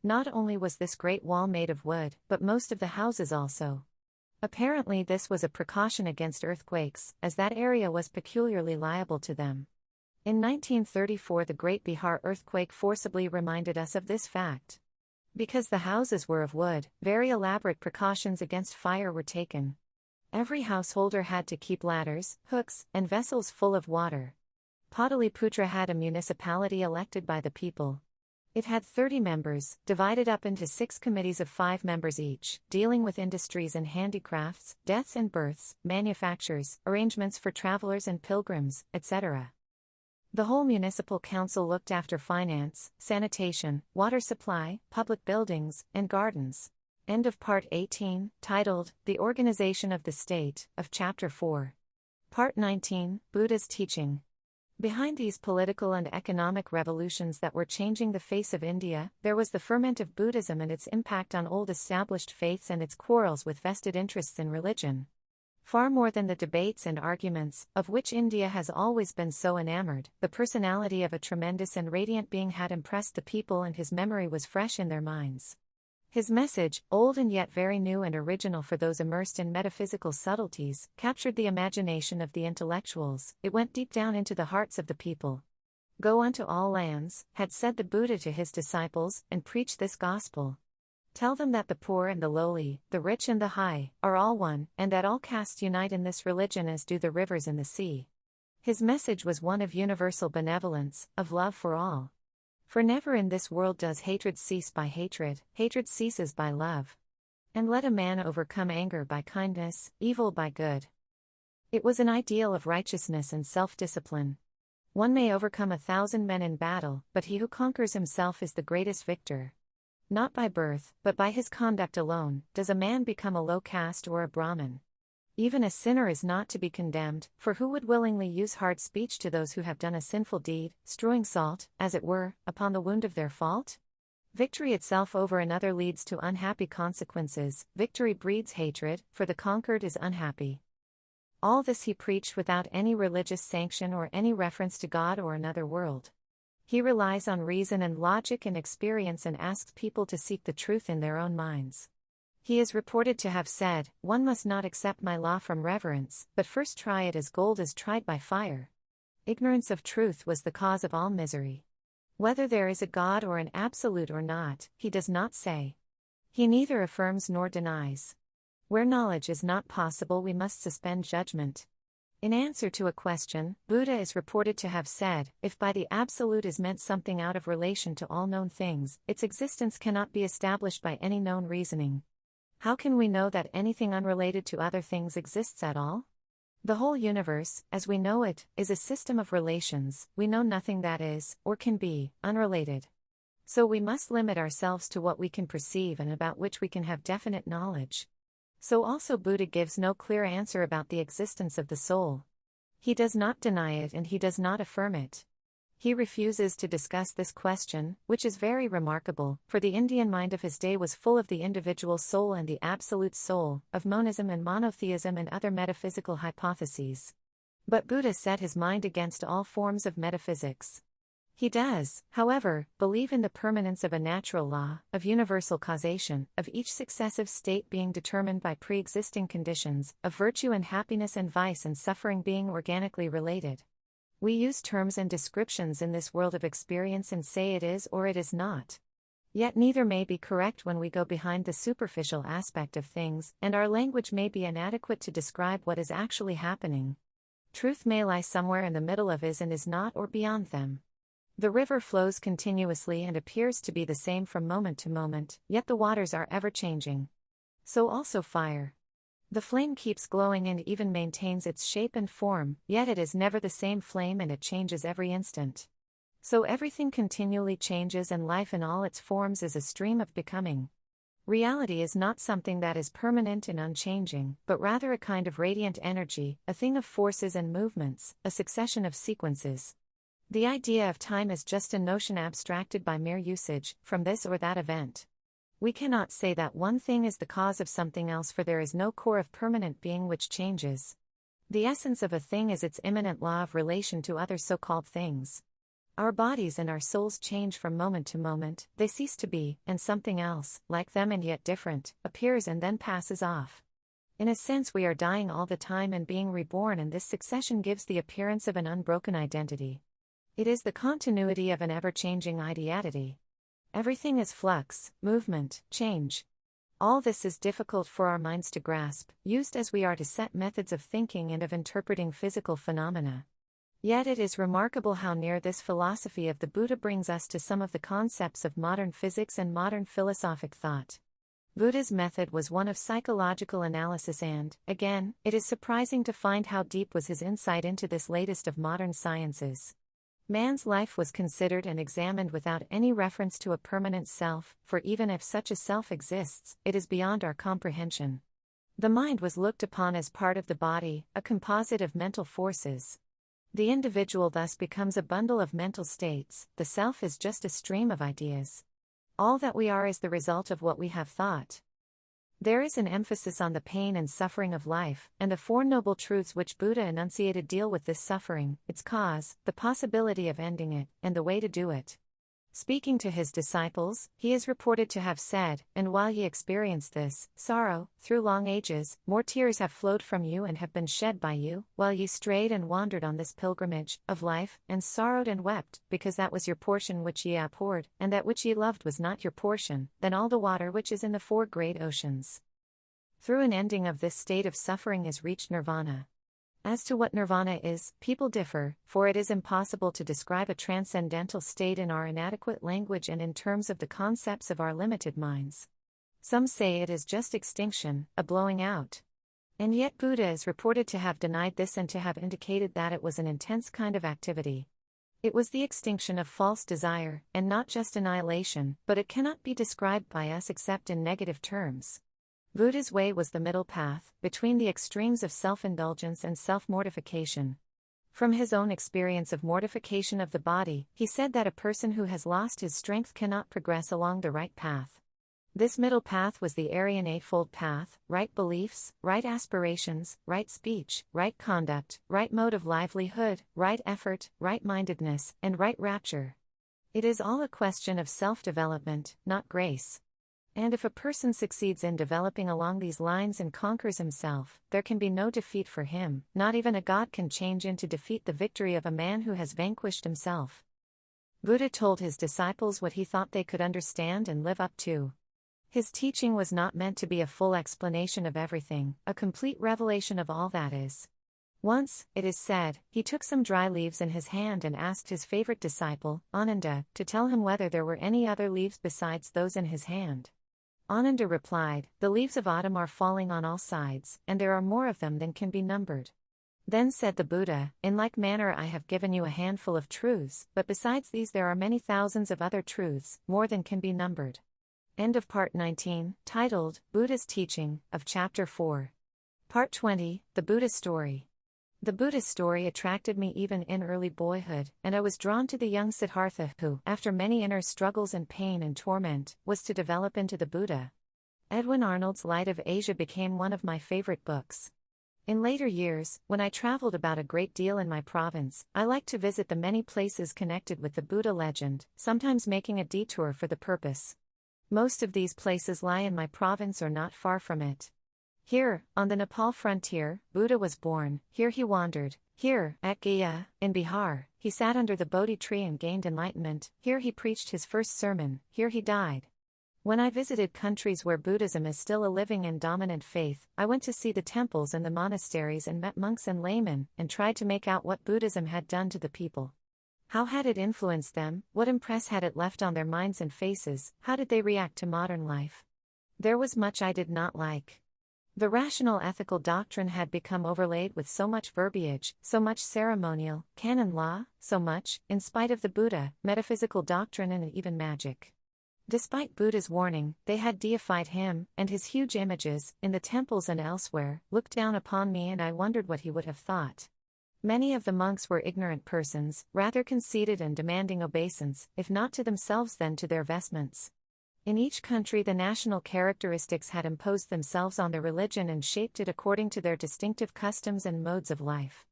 Not only was this great wall made of wood, but most of the houses also. Apparently this was a precaution against earthquakes, as that area was peculiarly liable to them. In 1934 the Great Bihar earthquake forcibly reminded us of this fact. Because the houses were of wood, very elaborate precautions against fire were taken. Every householder had to keep ladders, hooks, and vessels full of water. Pataliputra had a municipality elected by the people. It had 30 members, divided up into 6 committees of 5 members each, dealing with industries and handicrafts, deaths and births, manufactures, arrangements for travelers and pilgrims, etc. The whole municipal council looked after finance, sanitation, water supply, public buildings, and gardens. End of Part 18, titled, The Organization of the State, of Chapter 4. Part 19, Buddha's Teaching. Behind these political and economic revolutions that were changing the face of India, there was the ferment of Buddhism and its impact on old established faiths and its quarrels with vested interests in religion. Far more than the debates and arguments, of which India has always been so enamored, the personality of a tremendous and radiant being had impressed the people and his memory was fresh in their minds. His message, old and yet very new and original for those immersed in metaphysical subtleties, captured the imagination of the intellectuals. It went deep down into the hearts of the people. Go unto all lands, had said the Buddha to his disciples, and preach this gospel. Tell them that the poor and the lowly, the rich and the high, are all one, and that all castes unite in this religion as do the rivers in the sea. His message was one of universal benevolence, of love for all. For never in this world does hatred cease by hatred, hatred ceases by love. And let a man overcome anger by kindness, evil by good. It was an ideal of righteousness and self-discipline. One may overcome 1,000 men in battle, but he who conquers himself is the greatest victor. Not by birth, but by his conduct alone, does a man become a low caste or a Brahmin. Even a sinner is not to be condemned, for who would willingly use hard speech to those who have done a sinful deed, strewing salt, as it were, upon the wound of their fault? Victory itself over another leads to unhappy consequences. Victory breeds hatred, for the conquered is unhappy. All this he preached without any religious sanction or any reference to God or another world. He relies on reason and logic and experience and asks people to seek the truth in their own minds. He is reported to have said, "One must not accept my law from reverence, but first try it as gold is tried by fire." Ignorance of truth was the cause of all misery. Whether there is a God or an absolute or not, he does not say. He neither affirms nor denies. Where knowledge is not possible, we must suspend judgment. In answer to a question, Buddha is reported to have said, if by the absolute is meant something out of relation to all known things, its existence cannot be established by any known reasoning. How can we know that anything unrelated to other things exists at all? The whole universe, as we know it, is a system of relations. We know nothing that is, or can be, unrelated. So we must limit ourselves to what we can perceive and about which we can have definite knowledge. So also Buddha gives no clear answer about the existence of the soul. He does not deny it and he does not affirm it. He refuses to discuss this question, which is very remarkable, for the Indian mind of his day was full of the individual soul and the absolute soul, of monism and monotheism and other metaphysical hypotheses. But Buddha set his mind against all forms of metaphysics. He does, however, believe in the permanence of a natural law, of universal causation, of each successive state being determined by pre-existing conditions, of virtue and happiness and vice and suffering being organically related. We use terms and descriptions in this world of experience and say it is or it is not. Yet neither may be correct when we go behind the superficial aspect of things, and our language may be inadequate to describe what is actually happening. Truth may lie somewhere in the middle of is and is not or beyond them. The river flows continuously and appears to be the same from moment to moment, yet the waters are ever-changing. So also fire. The flame keeps glowing and even maintains its shape and form, yet it is never the same flame and it changes every instant. So everything continually changes and life in all its forms is a stream of becoming. Reality is not something that is permanent and unchanging, but rather a kind of radiant energy, a thing of forces and movements, a succession of sequences. The idea of time is just a notion abstracted by mere usage, from this or that event. We cannot say that one thing is the cause of something else, for there is no core of permanent being which changes. The essence of a thing is its immanent law of relation to other so-called things. Our bodies and our souls change from moment to moment, they cease to be, and something else, like them and yet different, appears and then passes off. In a sense we are dying all the time and being reborn, and this succession gives the appearance of an unbroken identity. It is the continuity of an ever-changing identity. Everything is flux, movement, change. All this is difficult for our minds to grasp, used as we are to set methods of thinking and of interpreting physical phenomena. Yet it is remarkable how near this philosophy of the Buddha brings us to some of the concepts of modern physics and modern philosophic thought. Buddha's method was one of psychological analysis and, again, it is surprising to find how deep was his insight into this latest of modern sciences. Man's life was considered and examined without any reference to a permanent self, for even if such a self exists, it is beyond our comprehension. The mind was looked upon as part of the body, a composite of mental forces. The individual thus becomes a bundle of mental states, the self is just a stream of ideas. All that we are is the result of what we have thought. There is an emphasis on the pain and suffering of life, and the Four Noble Truths which Buddha enunciated deal with this suffering, its cause, the possibility of ending it, and the way to do it. Speaking to his disciples, he is reported to have said, "And while ye experienced this sorrow, through long ages, more tears have flowed from you and have been shed by you, while ye strayed and wandered on this pilgrimage of life, and sorrowed and wept, because that was your portion which ye abhorred, and that which ye loved was not your portion, than all the water which is in the four great oceans." Through an ending of this state of suffering is reached nirvana. As to what nirvana is, people differ, for it is impossible to describe a transcendental state in our inadequate language and in terms of the concepts of our limited minds. Some say it is just extinction, a blowing out. And yet Buddha is reported to have denied this and to have indicated that it was an intense kind of activity. It was the extinction of false desire, and not just annihilation, but it cannot be described by us except in negative terms. Buddha's way was the middle path, between the extremes of self-indulgence and self-mortification. From his own experience of mortification of the body, he said that a person who has lost his strength cannot progress along the right path. This middle path was the Aryan Eightfold Path: right beliefs, right aspirations, right speech, right conduct, right mode of livelihood, right effort, right-mindedness, and right rapture. It is all a question of self-development, not grace. And if a person succeeds in developing along these lines and conquers himself, there can be no defeat for him. Not even a god can change into defeat the victory of a man who has vanquished himself. Buddha told his disciples what he thought they could understand and live up to. His teaching was not meant to be a full explanation of everything, a complete revelation of all that is. Once, it is said, he took some dry leaves in his hand and asked his favorite disciple, Ananda, to tell him whether there were any other leaves besides those in his hand. Ananda replied, "The leaves of autumn are falling on all sides, and there are more of them than can be numbered." Then said the Buddha, "In like manner I have given you a handful of truths, but besides these there are many thousands of other truths, more than can be numbered." End of Part 19, titled, Buddha's Teaching, of Chapter 4. Part 20, The Buddha Story. The Buddha story attracted me even in early boyhood, and I was drawn to the young Siddhartha who, after many inner struggles and pain and torment, was to develop into the Buddha. Edwin Arnold's Light of Asia became one of my favorite books. In later years, when I traveled about a great deal in my province, I liked to visit the many places connected with the Buddha legend, sometimes making a detour for the purpose. Most of these places lie in my province or not far from it. Here, on the Nepal frontier, Buddha was born. Here he wandered. Here, at Gaya, in Bihar, he sat under the Bodhi tree and gained enlightenment. Here he preached his first sermon. Here he died. When I visited countries where Buddhism is still a living and dominant faith, I went to see the temples and the monasteries and met monks and laymen, and tried to make out what Buddhism had done to the people. How had it influenced them? What impress had it left on their minds and faces? How did they react to modern life? There was much I did not like. The rational ethical doctrine had become overlaid with so much verbiage, so much ceremonial, canon law, so much, in spite of the Buddha, metaphysical doctrine and even magic. Despite Buddha's warning, they had deified him, and his huge images, in the temples and elsewhere, looked down upon me, and I wondered what he would have thought. Many of the monks were ignorant persons, rather conceited and demanding obeisance, if not to themselves then to their vestments. In each country the national characteristics had imposed themselves on the religion and shaped it according to their distinctive customs and modes of life.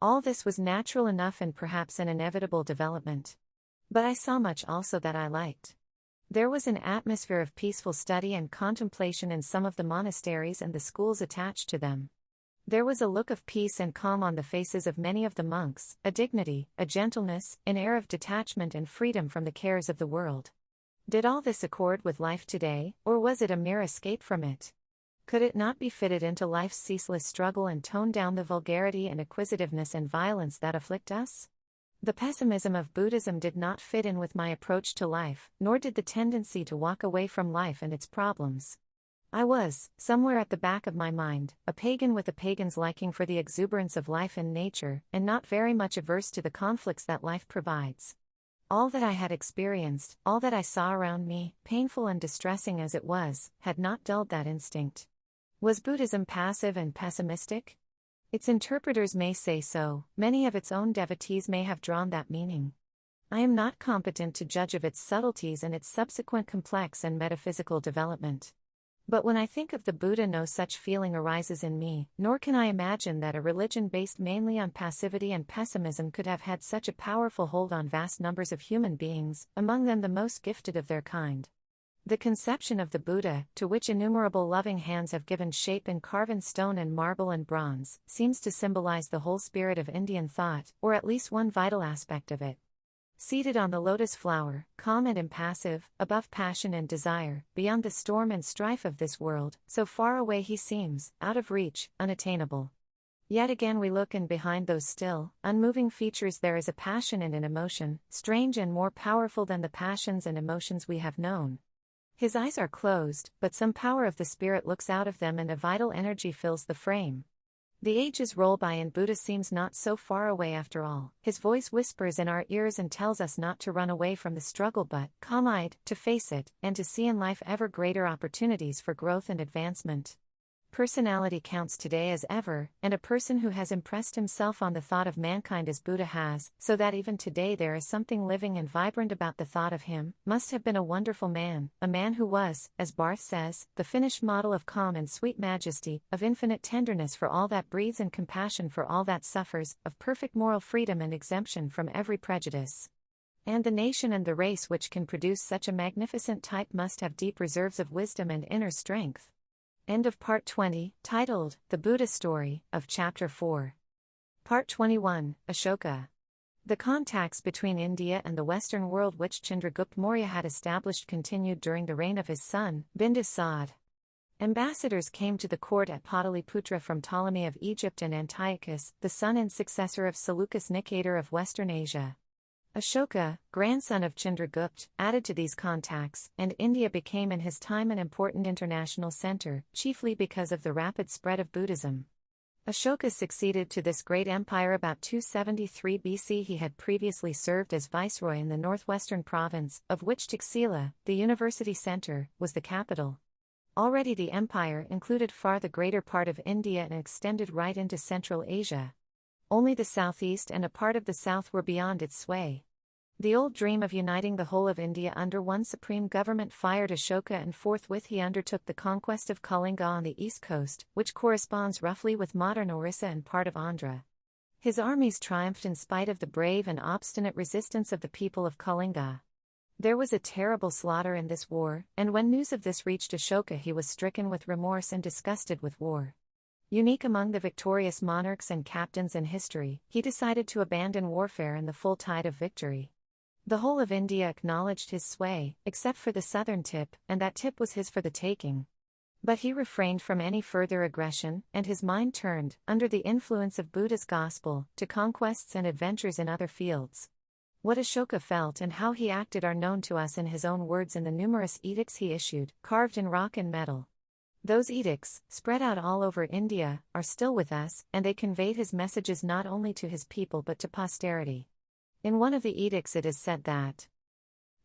All this was natural enough and perhaps an inevitable development. But I saw much also that I liked. There was an atmosphere of peaceful study and contemplation in some of the monasteries and the schools attached to them. There was a look of peace and calm on the faces of many of the monks, a dignity, a gentleness, an air of detachment and freedom from the cares of the world. Did all this accord with life today, or was it a mere escape from it? Could it not be fitted into life's ceaseless struggle and tone down the vulgarity and acquisitiveness and violence that afflict us? The pessimism of Buddhism did not fit in with my approach to life, nor did the tendency to walk away from life and its problems. I was, somewhere at the back of my mind, a pagan with a pagan's liking for the exuberance of life and nature, and not very much averse to the conflicts that life provides. All that I had experienced, all that I saw around me, painful and distressing as it was, had not dulled that instinct. Was Buddhism passive and pessimistic? Its interpreters may say so, many of its own devotees may have drawn that meaning. I am not competent to judge of its subtleties and its subsequent complex and metaphysical development. But when I think of the Buddha, no such feeling arises in me, nor can I imagine that a religion based mainly on passivity and pessimism could have had such a powerful hold on vast numbers of human beings, among them the most gifted of their kind. The conception of the Buddha, to which innumerable loving hands have given shape in carven stone and marble and bronze, seems to symbolize the whole spirit of Indian thought, or at least one vital aspect of it. Seated on the lotus flower, calm and impassive, above passion and desire, beyond the storm and strife of this world, so far away he seems, out of reach, unattainable. Yet again we look, and behind those still, unmoving features there is a passion and an emotion, strange and more powerful than the passions and emotions we have known. His eyes are closed, but some power of the spirit looks out of them and a vital energy fills the frame. The ages roll by and Buddha seems not so far away after all. His voice whispers in our ears and tells us not to run away from the struggle but, calm-eyed, to face it, and to see in life ever greater opportunities for growth and advancement. Personality counts today as ever, and a person who has impressed himself on the thought of mankind as Buddha has, so that even today there is something living and vibrant about the thought of him, must have been a wonderful man, a man who was, as Barth says, the finished model of calm and sweet majesty, of infinite tenderness for all that breathes and compassion for all that suffers, of perfect moral freedom and exemption from every prejudice. And the nation and the race which can produce such a magnificent type must have deep reserves of wisdom and inner strength. End of Part 20, titled, The Buddha Story, of Chapter 4. Part 21, Ashoka. The contacts between India and the Western world which Chandragupta Maurya had established continued during the reign of his son, Bindusad. Ambassadors came to the court at Pataliputra from Ptolemy of Egypt and Antiochus, the son and successor of Seleucus Nicator of Western Asia. Ashoka, grandson of Chandragupta, added to these contacts, and India became in his time an important international center, chiefly because of the rapid spread of Buddhism. Ashoka succeeded to this great empire about 273 BC. He had previously served as viceroy in the northwestern province, of which Taxila, the university center, was the capital. Already the empire included far the greater part of India and extended right into Central Asia. Only the southeast and a part of the south were beyond its sway. The old dream of uniting the whole of India under one supreme government fired Ashoka, and forthwith he undertook the conquest of Kalinga on the east coast, which corresponds roughly with modern Orissa and part of Andhra. His armies triumphed in spite of the brave and obstinate resistance of the people of Kalinga. There was a terrible slaughter in this war, and when news of this reached Ashoka he was stricken with remorse and disgusted with war. Unique among the victorious monarchs and captains in history, he decided to abandon warfare in the full tide of victory. The whole of India acknowledged his sway, except for the southern tip, and that tip was his for the taking. But he refrained from any further aggression, and his mind turned, under the influence of Buddha's gospel, to conquests and adventures in other fields. What Ashoka felt and how he acted are known to us in his own words in the numerous edicts he issued, carved in rock and metal. Those edicts, spread out all over India, are still with us, and they conveyed his messages not only to his people but to posterity. In one of the edicts it is said that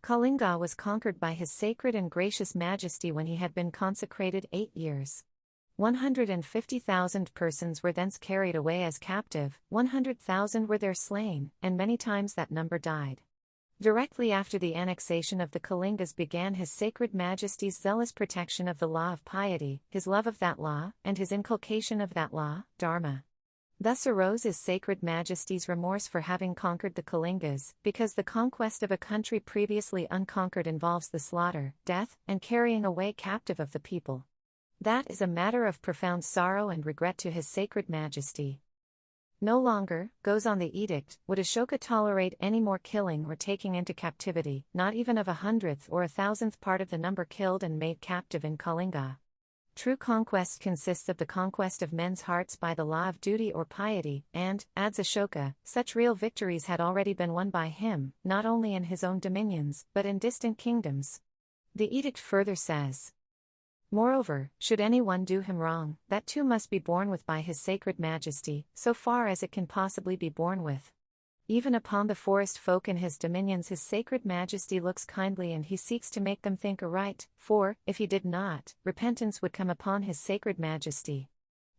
Kalinga was conquered by his sacred and gracious majesty when he had been consecrated 8 years. 150,000 persons were thence carried away as captive, 100,000 were there slain, and many times that number died. Directly after the annexation of the Kalingas began his sacred majesty's zealous protection of the law of piety, his love of that law, and his inculcation of that law, dharma. Thus arose his sacred majesty's remorse for having conquered the Kalingas, because the conquest of a country previously unconquered involves the slaughter, death, and carrying away captive of the people. That is a matter of profound sorrow and regret to his sacred majesty. No longer, goes on the edict, would Ashoka tolerate any more killing or taking into captivity, not even of 100th or 1,000th part of the number killed and made captive in Kalinga. True conquest consists of the conquest of men's hearts by the law of duty or piety, and, adds Ashoka, such real victories had already been won by him, not only in his own dominions, but in distant kingdoms. The edict further says, moreover, should anyone do him wrong, that too must be borne with by his sacred majesty, so far as it can possibly be borne with. Even upon the forest folk in his dominions his sacred majesty looks kindly, and he seeks to make them think aright, for, if he did not, repentance would come upon his sacred majesty.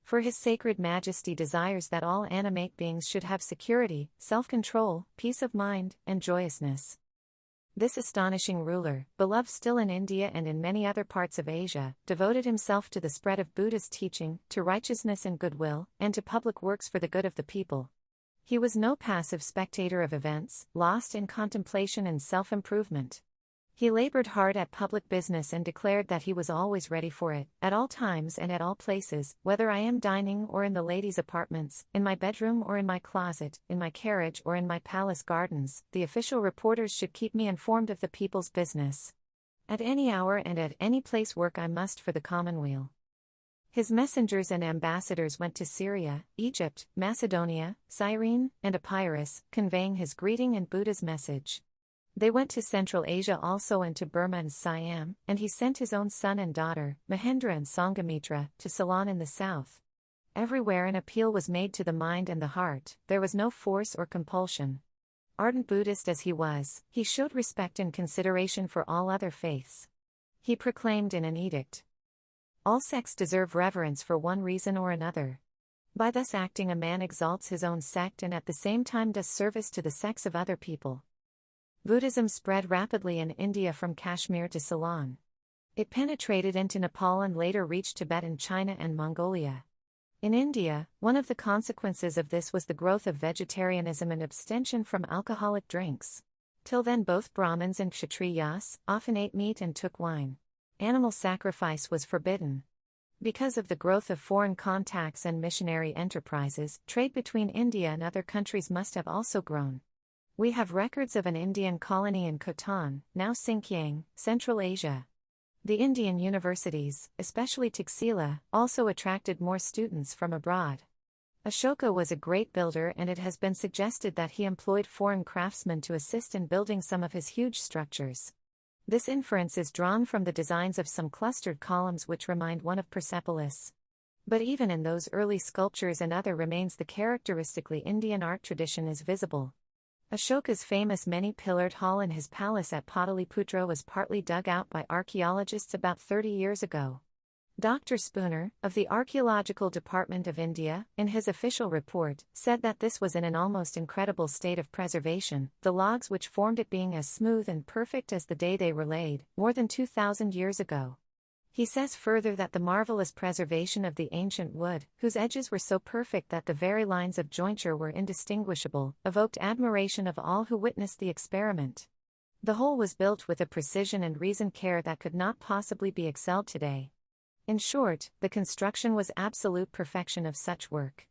For his sacred majesty desires that all animate beings should have security, self-control, peace of mind, and joyousness. This astonishing ruler, beloved still in India and in many other parts of Asia, devoted himself to the spread of Buddha's teaching, to righteousness and goodwill, and to public works for the good of the people. He was no passive spectator of events, lost in contemplation and self-improvement. He labored hard at public business and declared that he was always ready for it, at all times and at all places, whether I am dining or in the ladies' apartments, in my bedroom or in my closet, in my carriage or in my palace gardens. The official reporters should keep me informed of the people's business. At any hour and at any place work I must for the commonweal. His messengers and ambassadors went to Syria, Egypt, Macedonia, Cyrene, and Epirus, conveying his greeting and Buddha's message. They went to Central Asia also and to Burma and Siam, and he sent his own son and daughter, Mahendra and Sanghamitra, to Ceylon in the south. Everywhere an appeal was made to the mind and the heart, there was no force or compulsion. Ardent Buddhist as he was, he showed respect and consideration for all other faiths. He proclaimed in an edict, all sects deserve reverence for one reason or another. By thus acting a man exalts his own sect and at the same time does service to the sects of other people. Buddhism spread rapidly in India from Kashmir to Ceylon. It penetrated into Nepal and later reached Tibet and China and Mongolia. In India, one of the consequences of this was the growth of vegetarianism and abstention from alcoholic drinks. Till then both Brahmins and Kshatriyas often ate meat and took wine. Animal sacrifice was forbidden. Because of the growth of foreign contacts and missionary enterprises, trade between India and other countries must have also grown. We have records of an Indian colony in Khotan, now Xinjiang, Central Asia. The Indian universities, especially Taxila, also attracted more students from abroad. Ashoka was a great builder, and it has been suggested that he employed foreign craftsmen to assist in building some of his huge structures. This inference is drawn from the designs of some clustered columns which remind one of Persepolis. But even in those early sculptures and other remains, the characteristically Indian art tradition is visible. Ashoka's famous many-pillared hall in his palace at Pataliputra was partly dug out by archaeologists about 30 years ago. Dr. Spooner, of the Archaeological Department of India, in his official report, said that this was in an almost incredible state of preservation, the logs which formed it being as smooth and perfect as the day they were laid, more than 2,000 years ago. He says further that the marvelous preservation of the ancient wood, whose edges were so perfect that the very lines of jointure were indistinguishable, evoked admiration of all who witnessed the experiment. The whole was built with a precision and reasoned care that could not possibly be excelled today. In short, the construction was absolute perfection of such work.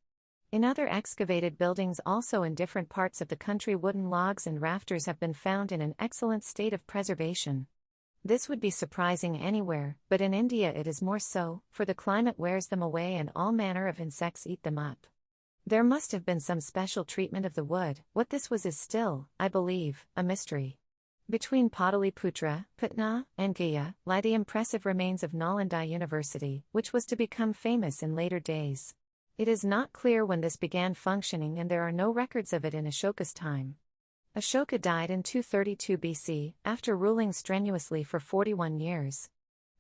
In other excavated buildings also in different parts of the country, wooden logs and rafters have been found in an excellent state of preservation. This would be surprising anywhere, but in India it is more so, for the climate wears them away and all manner of insects eat them up. There must have been some special treatment of the wood. What this was is still, I believe, a mystery. Between Pataliputra, Patna, and Gaya, lie the impressive remains of Nalanda University, which was to become famous in later days. It is not clear when this began functioning, and there are no records of it in Ashoka's time. Ashoka died in 232 BC, after ruling strenuously for 41 years.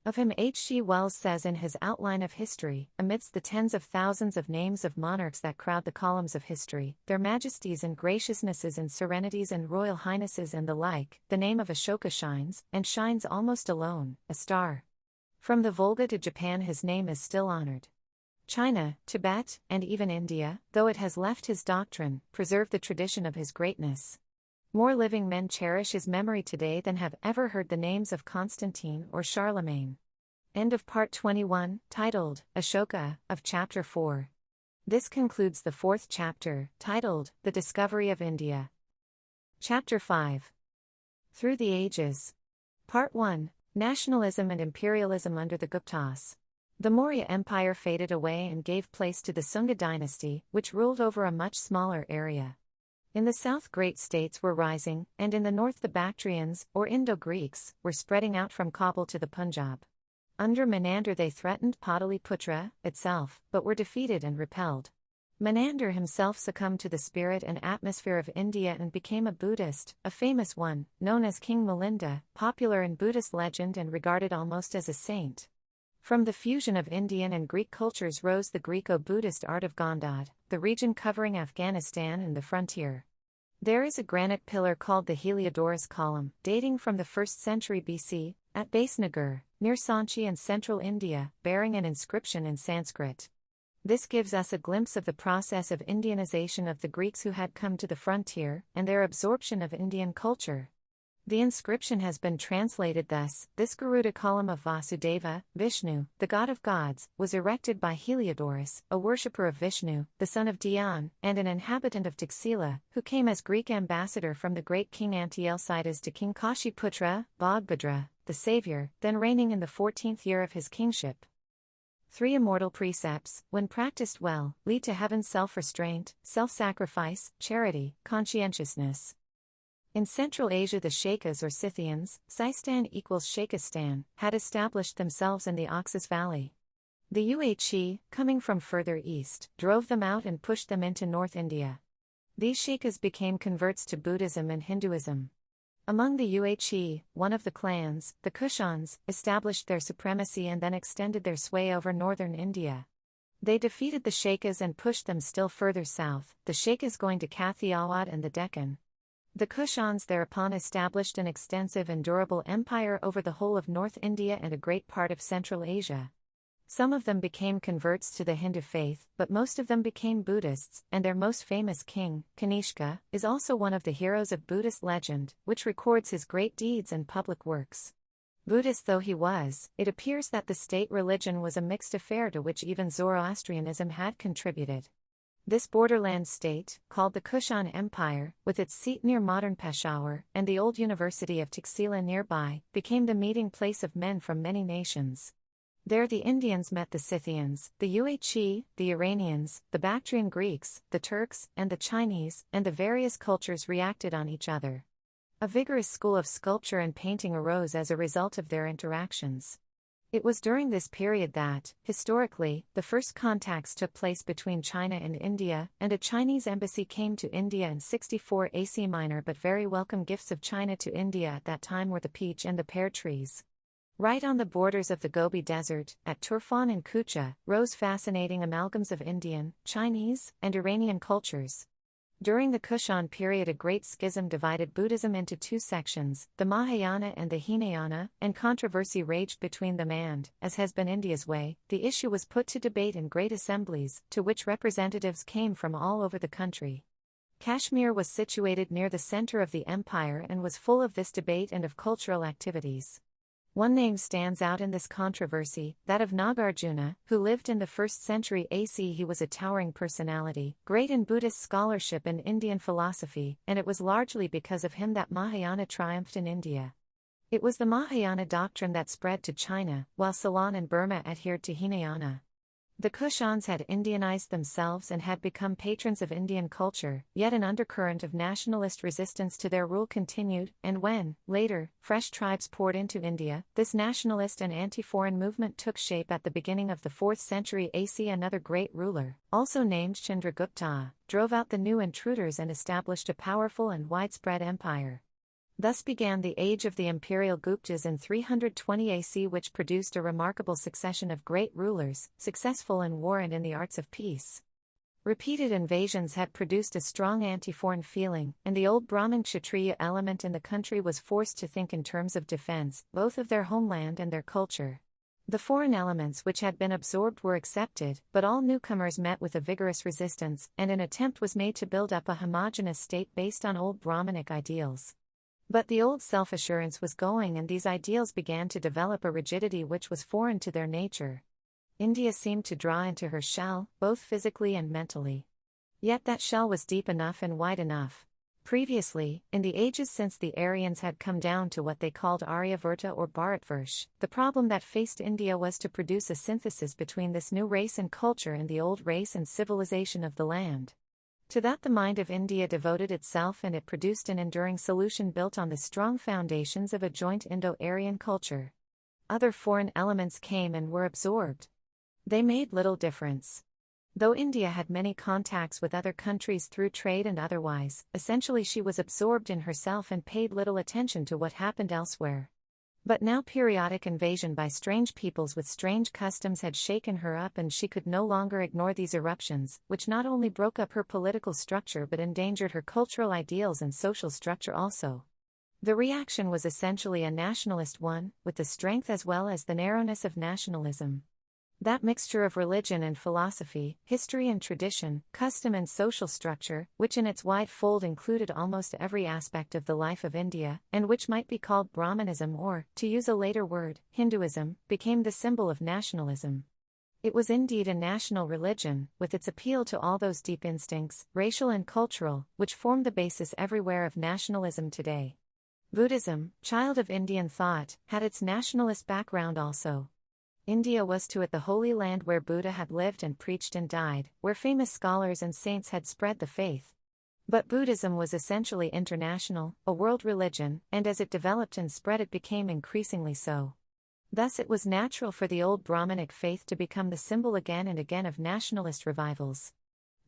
Of him H. G. Wells says in his Outline of History, amidst the tens of thousands of names of monarchs that crowd the columns of history, their majesties and graciousnesses and serenities and royal highnesses and the like, the name of Ashoka shines, and shines almost alone, a star. From the Volga to Japan his name is still honored. China, Tibet, and even India, though it has left his doctrine, preserve the tradition of his greatness. More living men cherish his memory today than have ever heard the names of Constantine or Charlemagne. End of Part 21, titled, Ashoka, of Chapter 4. This concludes the fourth chapter, titled, The Discovery of India. Chapter 5. Through the Ages. Part 1, Nationalism and Imperialism under the Guptas. The Maurya Empire faded away and gave place to the Sunga dynasty, which ruled over a much smaller area. In the south great states were rising, and in the north the Bactrians, or Indo-Greeks, were spreading out from Kabul to the Punjab. Under Menander they threatened Pataliputra itself, but were defeated and repelled. Menander himself succumbed to the spirit and atmosphere of India and became a Buddhist, a famous one, known as King Milinda, popular in Buddhist legend and regarded almost as a saint. From the fusion of Indian and Greek cultures rose the Greco-Buddhist art of Gondad, the region covering Afghanistan and the frontier. There is a granite pillar called the Heliodorus column, dating from the 1st century BC, at BADENWEILER, near Sanchi in central India, bearing an inscription in Sanskrit. This gives us a glimpse of the process of Indianization of the Greeks who had come to the frontier, and their absorption of Indian culture. The inscription has been translated thus: this Garuda column of Vasudeva, Vishnu, the god of gods, was erected by Heliodorus, a worshipper of Vishnu, the son of Dion, and an inhabitant of Taxila, who came as Greek ambassador from the great king Antialcidas to King Kashiputra, Bhagbhadra, the savior, then reigning in the 14th year of his kingship. 3 immortal precepts, when practiced well, lead to heaven's self-restraint, self-sacrifice, charity, conscientiousness. In Central Asia the Shaikas or Scythians, Sistan equals Shaikistan, had established themselves in the Oxus Valley. The Uachi, coming from further east, drove them out and pushed them into North India. These Shaikas became converts to Buddhism and Hinduism. Among the Uachi, one of the clans, the Kushans, established their supremacy and then extended their sway over northern India. They defeated the Shaikas and pushed them still further south, the Shaikas going to Kathiawad and the Deccan. The Kushans thereupon established an extensive and durable empire over the whole of North India and a great part of Central Asia. Some of them became converts to the Hindu faith, but most of them became Buddhists, and their most famous king, Kanishka, is also one of the heroes of Buddhist legend, which records his great deeds and public works. Buddhist though he was, it appears that the state religion was a mixed affair to which even Zoroastrianism had contributed. This borderland state, called the Kushan Empire, with its seat near modern Peshawar and the old University of Taxila nearby, became the meeting place of men from many nations. There the Indians met the Scythians, the Yuezhi, the Iranians, the Bactrian Greeks, the Turks, and the Chinese, and the various cultures reacted on each other. A vigorous school of sculpture and painting arose as a result of their interactions. It was during this period that, historically, the first contacts took place between China and India, and a Chinese embassy came to India in 64 AC Minor. But very welcome gifts of China to India at that time were the peach and the pear trees. Right on the borders of the Gobi Desert, at Turfan and Kucha, rose fascinating amalgams of Indian, Chinese, and Iranian cultures. During the Kushan period, a great schism divided Buddhism into two sections, the Mahayana and the Hinayana, and controversy raged between them and, as has been India's way, the issue was put to debate in great assemblies, to which representatives came from all over the country. Kashmir was situated near the center of the empire and was full of this debate and of cultural activities. One name stands out in this controversy, that of Nagarjuna, who lived in the 1st century AC. He was a towering personality, great in Buddhist scholarship and Indian philosophy, and it was largely because of him that Mahayana triumphed in India. It was the Mahayana doctrine that spread to China, while Ceylon and Burma adhered to Hinayana. The Kushans had Indianized themselves and had become patrons of Indian culture, yet an undercurrent of nationalist resistance to their rule continued, and when, later, fresh tribes poured into India, this nationalist and anti-foreign movement took shape at the beginning of the 4th century AC. Another great ruler, also named Chandragupta, drove out the new intruders and established a powerful and widespread empire. Thus began the age of the imperial Guptas in 320 AC, which produced a remarkable succession of great rulers, successful in war and in the arts of peace. Repeated invasions had produced a strong anti-foreign feeling, and the old Brahmin Kshatriya element in the country was forced to think in terms of defense, both of their homeland and their culture. The foreign elements which had been absorbed were accepted, but all newcomers met with a vigorous resistance, and an attempt was made to build up a homogeneous state based on old Brahminic ideals. But the old self-assurance was going, and these ideals began to develop a rigidity which was foreign to their nature. India seemed to draw into her shell, both physically and mentally. Yet that shell was deep enough and wide enough. Previously, in the ages since the Aryans had come down to what they called Aryavarta or Bharatvarsh, the problem that faced India was to produce a synthesis between this new race and culture and the old race and civilization of the land. To that the mind of India devoted itself, and it produced an enduring solution built on the strong foundations of a joint Indo-Aryan culture. Other foreign elements came and were absorbed. They made little difference. Though India had many contacts with other countries through trade and otherwise, essentially she was absorbed in herself and paid little attention to what happened elsewhere. But now periodic invasion by strange peoples with strange customs had shaken her up, and she could no longer ignore these eruptions, which not only broke up her political structure but endangered her cultural ideals and social structure also. The reaction was essentially a nationalist one, with the strength as well as the narrowness of nationalism. That mixture of religion and philosophy, history and tradition, custom and social structure, which in its wide fold included almost every aspect of the life of India, and which might be called Brahmanism or, to use a later word, Hinduism, became the symbol of nationalism. It was indeed a national religion, with its appeal to all those deep instincts, racial and cultural, which form the basis everywhere of nationalism today. Buddhism, child of Indian thought, had its nationalist background also. India was to it the holy land where Buddha had lived and preached and died, where famous scholars and saints had spread the faith. But Buddhism was essentially international, a world religion, and as it developed and spread it became increasingly so. Thus it was natural for the old Brahminic faith to become the symbol again and again of nationalist revivals.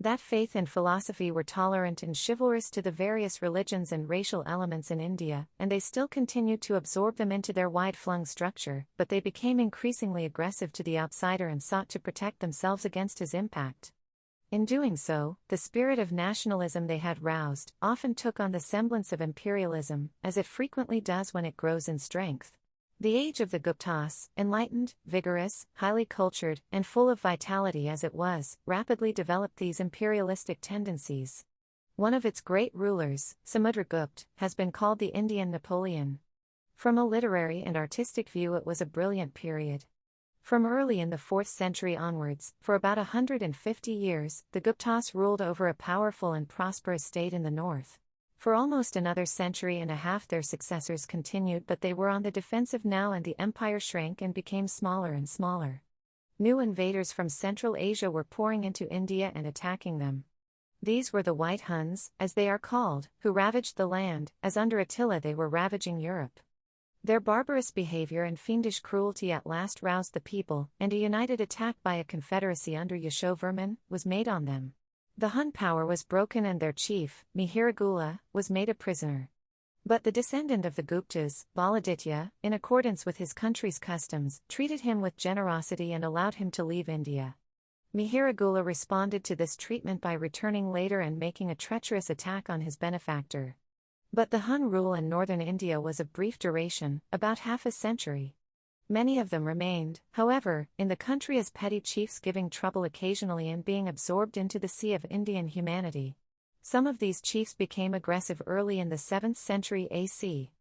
That faith and philosophy were tolerant and chivalrous to the various religions and racial elements in India, and they still continued to absorb them into their wide-flung structure, but they became increasingly aggressive to the outsider and sought to protect themselves against his impact. In doing so, the spirit of nationalism they had roused often took on the semblance of imperialism, as it frequently does when it grows in strength. The age of the Guptas, enlightened, vigorous, highly cultured, and full of vitality as it was, rapidly developed these imperialistic tendencies. One of its great rulers, Samudragupta, has been called the Indian Napoleon. From a literary and artistic view it was a brilliant period. From early in the 4th century onwards, for about 150 years, the Guptas ruled over a powerful and prosperous state in the north. For almost another century and a half their successors continued, but they were on the defensive now, and the empire shrank and became smaller and smaller. New invaders from Central Asia were pouring into India and attacking them. These were the White Huns, as they are called, who ravaged the land, as under Attila they were ravaging Europe. Their barbarous behavior and fiendish cruelty at last roused the people, and a united attack by a confederacy under Yashovarman was made on them. The Hun power was broken and their chief, Mihiragula, was made a prisoner. But the descendant of the Guptas, Baladitya, in accordance with his country's customs, treated him with generosity and allowed him to leave India. Mihiragula responded to this treatment by returning later and making a treacherous attack on his benefactor. But the Hun rule in northern India was of brief duration, about half a century. Many of them remained, however, in the country as petty chiefs, giving trouble occasionally and being absorbed into the sea of Indian humanity. Some of these chiefs became aggressive early in the 7th century AC.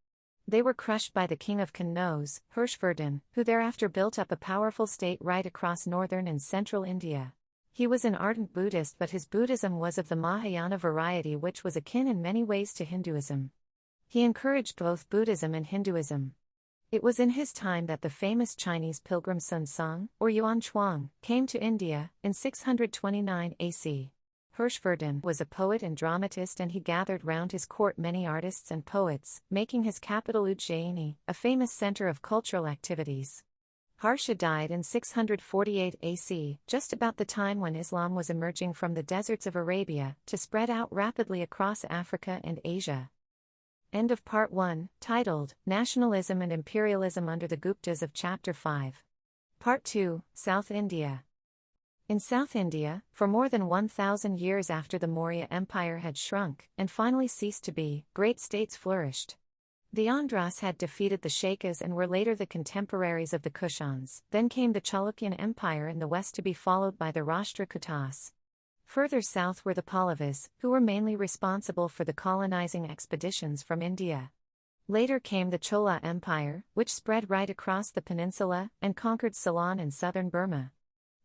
They were crushed by the king of Kannauj, Harshvardhan, who thereafter built up a powerful state right across northern and central India. He was an ardent Buddhist, but his Buddhism was of the Mahayana variety, which was akin in many ways to Hinduism. He encouraged both Buddhism and Hinduism. It was in his time that the famous Chinese pilgrim Sun Song, or Yuan Chuang, came to India, in 629 AC. Harshvardhan was a poet and dramatist, and he gathered round his court many artists and poets, making his capital Ujjaini, a famous center of cultural activities. Harsha died in 648 AC, just about the time when Islam was emerging from the deserts of Arabia, to spread out rapidly across Africa and Asia. End of Part 1, titled, Nationalism and Imperialism under the Guptas of Chapter 5. Part 2, South India. In South India, for more than 1,000 years after the Maurya Empire had shrunk, and finally ceased to be, great states flourished. The Andhras had defeated the Shakas and were later the contemporaries of the Kushans. Then came the Chalukyan Empire in the west, to be followed by the Rashtrakutas. Further south were the Pallavas, who were mainly responsible for the colonizing expeditions from India. Later came the Chola Empire, which spread right across the peninsula, and conquered Ceylon and southern Burma.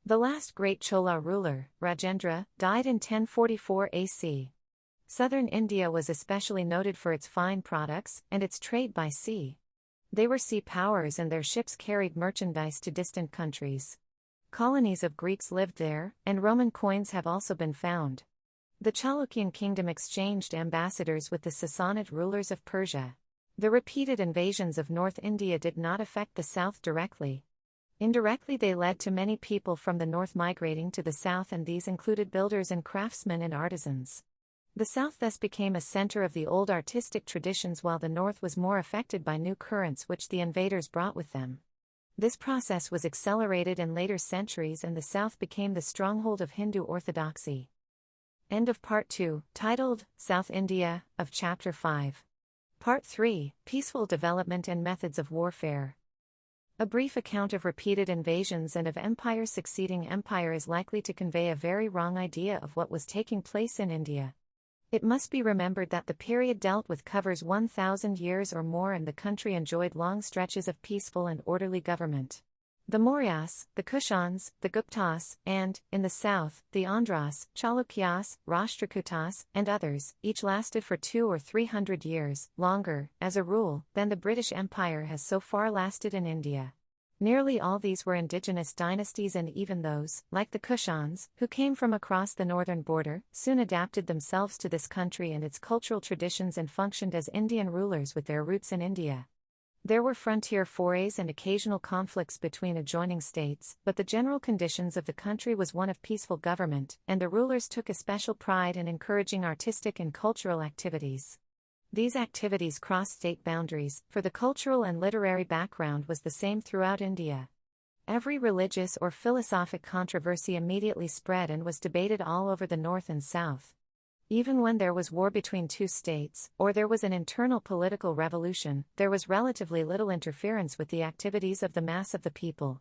The last great Chola ruler, Rajendra, died in 1044 AC. Southern India was especially noted for its fine products, and its trade by sea. They were sea powers, and their ships carried merchandise to distant countries. Colonies of Greeks lived there, and Roman coins have also been found. The Chalukyan kingdom exchanged ambassadors with the Sassanid rulers of Persia. The repeated invasions of North India did not affect the south directly. Indirectly, they led to many people from the north migrating to the south, and these included builders and craftsmen and artisans. The south thus became a center of the old artistic traditions, while the north was more affected by new currents which the invaders brought with them. This process was accelerated in later centuries, and the south became the stronghold of Hindu orthodoxy. End of Part 2, titled, South India, of Chapter 5. Part 3, Peaceful Development and Methods of Warfare. A brief account of repeated invasions and of empire succeeding empire is likely to convey a very wrong idea of what was taking place in India. It must be remembered that the period dealt with covers 1,000 years or more, and the country enjoyed long stretches of peaceful and orderly government. The Mauryas, the Kushans, the Guptas, and, in the south, the Andhras, Chalukyas, Rashtrakutas, and others, each lasted for 200 or 300 years, longer, as a rule, than the British Empire has so far lasted in India. Nearly all these were indigenous dynasties, and even those, like the Kushans, who came from across the northern border, soon adapted themselves to this country and its cultural traditions and functioned as Indian rulers with their roots in India. There were frontier forays and occasional conflicts between adjoining states, but the general conditions of the country was one of peaceful government, and the rulers took especial pride in encouraging artistic and cultural activities. These activities crossed state boundaries, for the cultural and literary background was the same throughout India. Every religious or philosophic controversy immediately spread and was debated all over the north and south. Even when there was war between two states, or there was an internal political revolution, there was relatively little interference with the activities of the mass of the people.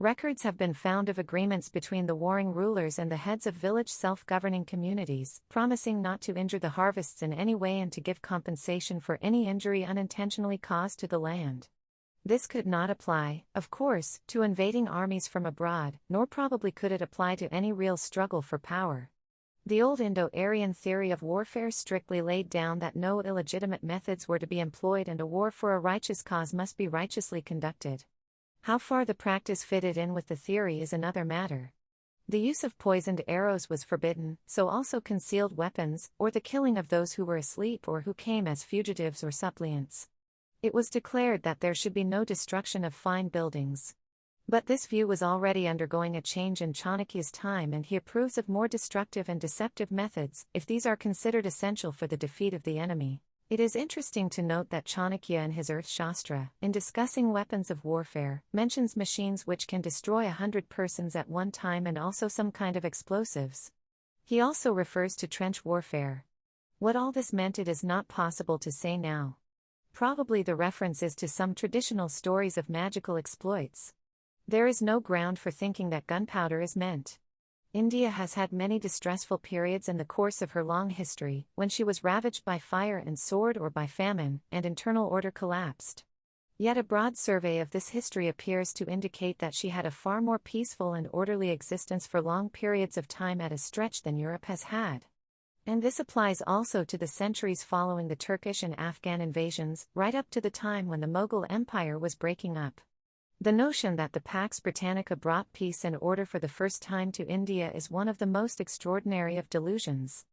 Records have been found of agreements between the warring rulers and the heads of village self-governing communities, promising not to injure the harvests in any way and to give compensation for any injury unintentionally caused to the land. This could not apply, of course, to invading armies from abroad, nor probably could it apply to any real struggle for power. The old Indo-Aryan theory of warfare strictly laid down that no illegitimate methods were to be employed and a war for a righteous cause must be righteously conducted. How far the practice fitted in with the theory is another matter. The use of poisoned arrows was forbidden, so also concealed weapons, or the killing of those who were asleep or who came as fugitives or suppliants. It was declared that there should be no destruction of fine buildings. But this view was already undergoing a change in Chanakya's time, and he approves of more destructive and deceptive methods, if these are considered essential for the defeat of the enemy. It is interesting to note that Chanakya in his Arthashastra, in discussing weapons of warfare, mentions machines which can destroy 100 persons at one time and also some kind of explosives. He also refers to trench warfare. What all this meant it is not possible to say now. Probably the reference is to some traditional stories of magical exploits. There is no ground for thinking that gunpowder is meant. India has had many distressful periods in the course of her long history, when she was ravaged by fire and sword or by famine, and internal order collapsed. Yet a broad survey of this history appears to indicate that she had a far more peaceful and orderly existence for long periods of time at a stretch than Europe has had. And this applies also to the centuries following the Turkish and Afghan invasions, right up to the time when the Mughal Empire was breaking up. The notion that the Pax Britannica brought peace and order for the first time to India is one of the most extraordinary of delusions.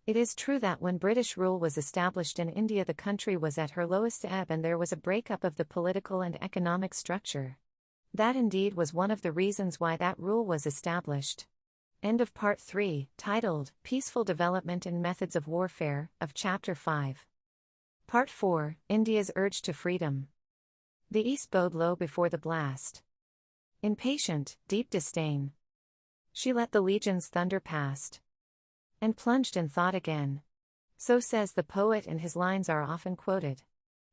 It is true that when British rule was established in India the country was at her lowest ebb and there was a breakup of the political and economic structure. That indeed was one of the reasons why that rule was established. End of Part 3, titled, Peaceful Development and Methods of Warfare, of Chapter 5. Part 4, India's Urge to Freedom. The East bowed low before the blast. In patient, deep disdain, she let the legions thunder past, and plunged in thought again. So says the poet, and his lines are often quoted.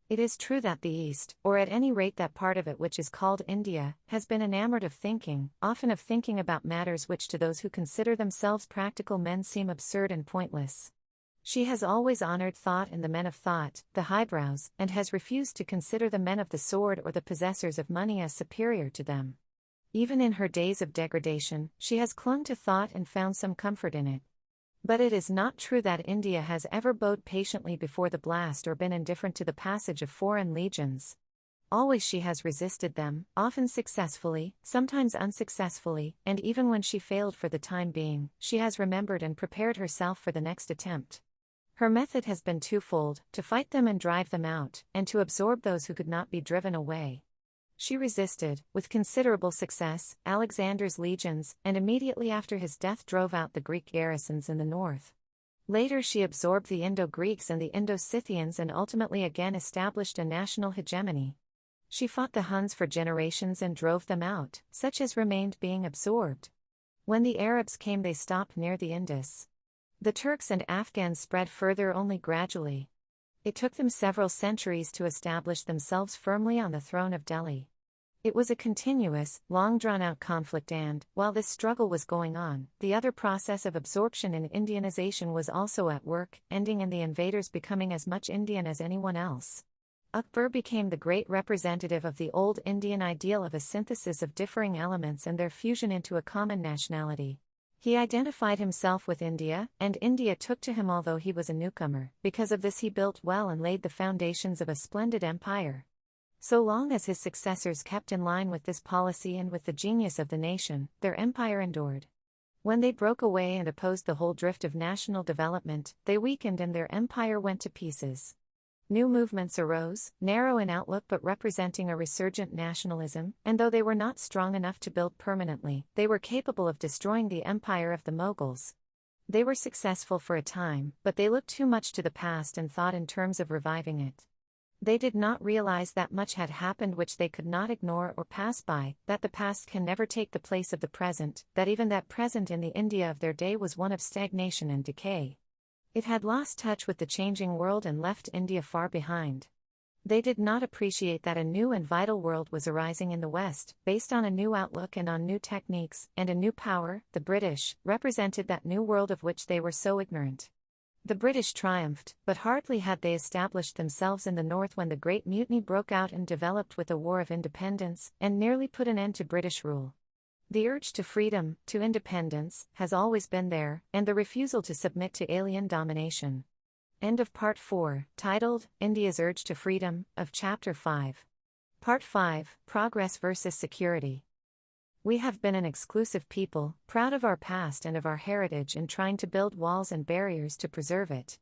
It is true that the East, or at any rate that part of it which is called India, has been enamored of thinking, often of thinking about matters which to those who consider themselves practical men seem absurd and pointless. She has always honored thought and the men of thought, the highbrows, and has refused to consider the men of the sword or the possessors of money as superior to them. Even in her days of degradation, she has clung to thought and found some comfort in it. But it is not true that India has ever bowed patiently before the blast or been indifferent to the passage of foreign legions. Always she has resisted them, often successfully, sometimes unsuccessfully, and even when she failed for the time being, she has remembered and prepared herself for the next attempt. Her method has been twofold: to fight them and drive them out, and to absorb those who could not be driven away. She resisted, with considerable success, Alexander's legions, and immediately after his death drove out the Greek garrisons in the north. Later she absorbed the Indo-Greeks and the Indo-Scythians and ultimately again established a national hegemony. She fought the Huns for generations and drove them out, such as remained being absorbed. When the Arabs came they stopped near the Indus. The Turks and Afghans spread further only gradually. It took them several centuries to establish themselves firmly on the throne of Delhi. It was a continuous, long drawn-out conflict and, while this struggle was going on, the other process of absorption and Indianization was also at work, ending in the invaders becoming as much Indian as anyone else. Akbar became the great representative of the old Indian ideal of a synthesis of differing elements and their fusion into a common nationality. He identified himself with India, and India took to him although he was a newcomer. Because of this he built well and laid the foundations of a splendid empire. So long as his successors kept in line with this policy and with the genius of the nation, their empire endured. When they broke away and opposed the whole drift of national development, they weakened and their empire went to pieces. New movements arose, narrow in outlook but representing a resurgent nationalism, and though they were not strong enough to build permanently, they were capable of destroying the empire of the Mughals. They were successful for a time, but they looked too much to the past and thought in terms of reviving it. They did not realize that much had happened which they could not ignore or pass by, that the past can never take the place of the present, that even that present in the India of their day was one of stagnation and decay. It had lost touch with the changing world and left India far behind. They did not appreciate that a new and vital world was arising in the West, based on a new outlook and on new techniques, and a new power, the British, represented that new world of which they were so ignorant. The British triumphed, but hardly had they established themselves in the north when the Great Mutiny broke out and developed with a war of independence, and nearly put an end to British rule. The urge to freedom, to independence, has always been there, and the refusal to submit to alien domination. End of Part 4, titled, India's Urge to Freedom, of Chapter 5. Part 5, Progress versus Security. We have been an exclusive people, proud of our past and of our heritage and trying to build walls and barriers to preserve it.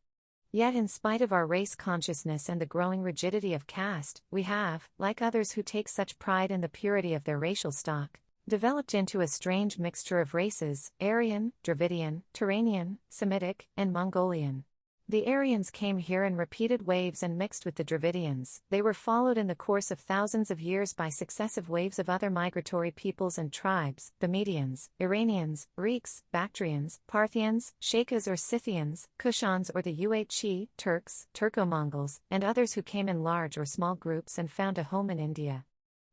Yet in spite of our race consciousness and the growing rigidity of caste, we have, like others who take such pride in the purity of their racial stock, developed into a strange mixture of races: Aryan, Dravidian, Turanian, Semitic, and Mongolian. The Aryans came here in repeated waves and mixed with the Dravidians. They were followed in the course of thousands of years by successive waves of other migratory peoples and tribes: the Medians, Iranians, Greeks, Bactrians, Parthians, Shakas or Scythians, Kushans or the Yuezhi, Turks, Turco-Mongols, and others who came in large or small groups and found a home in India.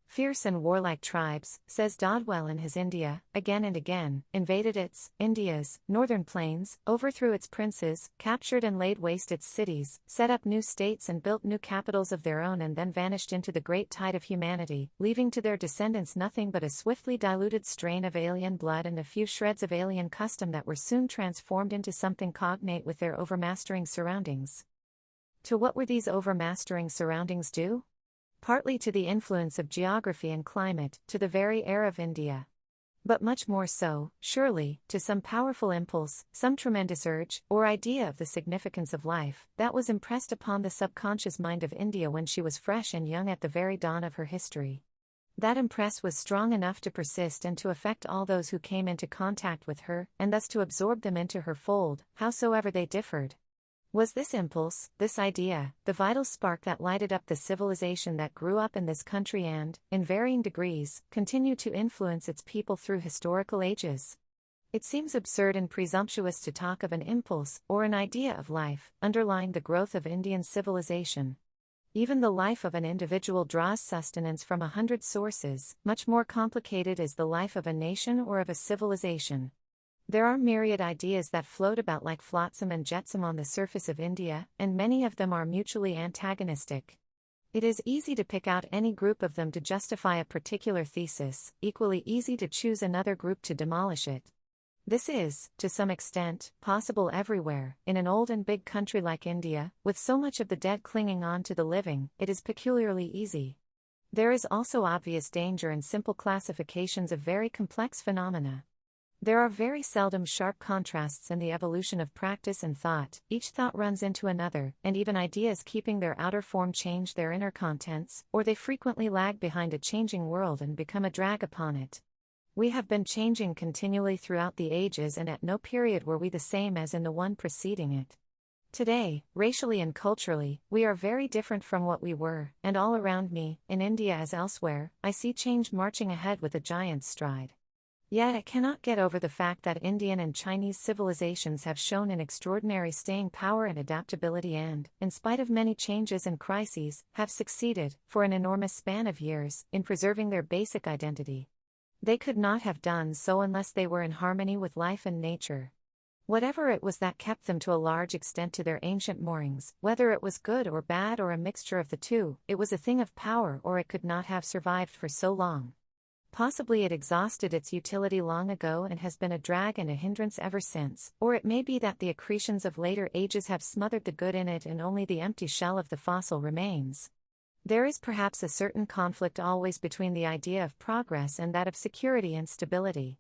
Fierce and warlike tribes, says Dodwell in his India, again and again, invaded India's, northern plains, overthrew its princes, captured and laid waste its cities, set up new states and built new capitals of their own, and then vanished into the great tide of humanity, leaving to their descendants nothing but a swiftly diluted strain of alien blood and a few shreds of alien custom that were soon transformed into something cognate with their overmastering surroundings. To what were these overmastering surroundings due? Partly to the influence of geography and climate, to the very air of India. But much more so, surely, to some powerful impulse, some tremendous urge, or idea of the significance of life, that was impressed upon the subconscious mind of India when she was fresh and young at the very dawn of her history. That impress was strong enough to persist and to affect all those who came into contact with her, and thus to absorb them into her fold, howsoever they differed. Was this impulse, this idea, the vital spark that lighted up the civilization that grew up in this country and, in varying degrees, continued to influence its people through historical ages? It seems absurd and presumptuous to talk of an impulse, or an idea of life, underlying the growth of Indian civilization. Even the life of an individual draws sustenance from 100 sources. Much more complicated is the life of a nation or of a civilization. There are myriad ideas that float about like flotsam and jetsam on the surface of India, and many of them are mutually antagonistic. It is easy to pick out any group of them to justify a particular thesis, equally easy to choose another group to demolish it. This is, to some extent, possible everywhere. In an old and big country like India, with so much of the dead clinging on to the living, it is peculiarly easy. There is also obvious danger in simple classifications of very complex phenomena. There are very seldom sharp contrasts in the evolution of practice and thought. Each thought runs into another, and even ideas keeping their outer form change their inner contents, or they frequently lag behind a changing world and become a drag upon it. We have been changing continually throughout the ages, and at no period were we the same as in the one preceding it. Today, racially and culturally, we are very different from what we were, and all around me, in India as elsewhere, I see change marching ahead with a giant's stride. Yet I cannot get over the fact that Indian and Chinese civilizations have shown an extraordinary staying power and adaptability and, in spite of many changes and crises, have succeeded, for an enormous span of years, in preserving their basic identity. They could not have done so unless they were in harmony with life and nature. Whatever it was that kept them to a large extent to their ancient moorings, whether it was good or bad or a mixture of the two, it was a thing of power or it could not have survived for so long. Possibly it exhausted its utility long ago and has been a drag and a hindrance ever since, or it may be that the accretions of later ages have smothered the good in it and only the empty shell of the fossil remains. There is perhaps a certain conflict always between the idea of progress and that of security and stability.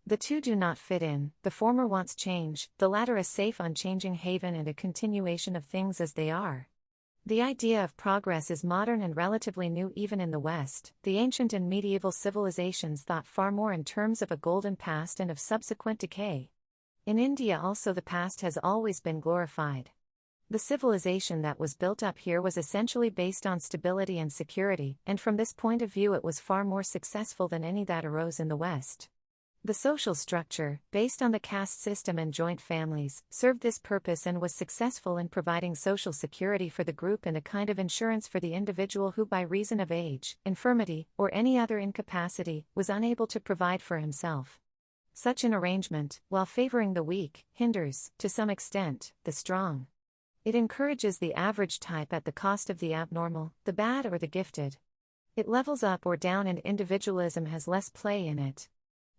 The two do not fit in, the former wants change, the latter a safe unchanging haven and a continuation of things as they are. The idea of progress is modern and relatively new even in the West. The ancient and medieval civilizations thought far more in terms of a golden past and of subsequent decay. In India also the past has always been glorified. The civilization that was built up here was essentially based on stability and security, and from this point of view it was far more successful than any that arose in the West. The social structure, based on the caste system and joint families, served this purpose and was successful in providing social security for the group and a kind of insurance for the individual who by reason of age, infirmity, or any other incapacity, was unable to provide for himself. Such an arrangement, while favoring the weak, hinders, to some extent, the strong. It encourages the average type at the cost of the abnormal, the bad or the gifted. It levels up or down, and individualism has less play in it.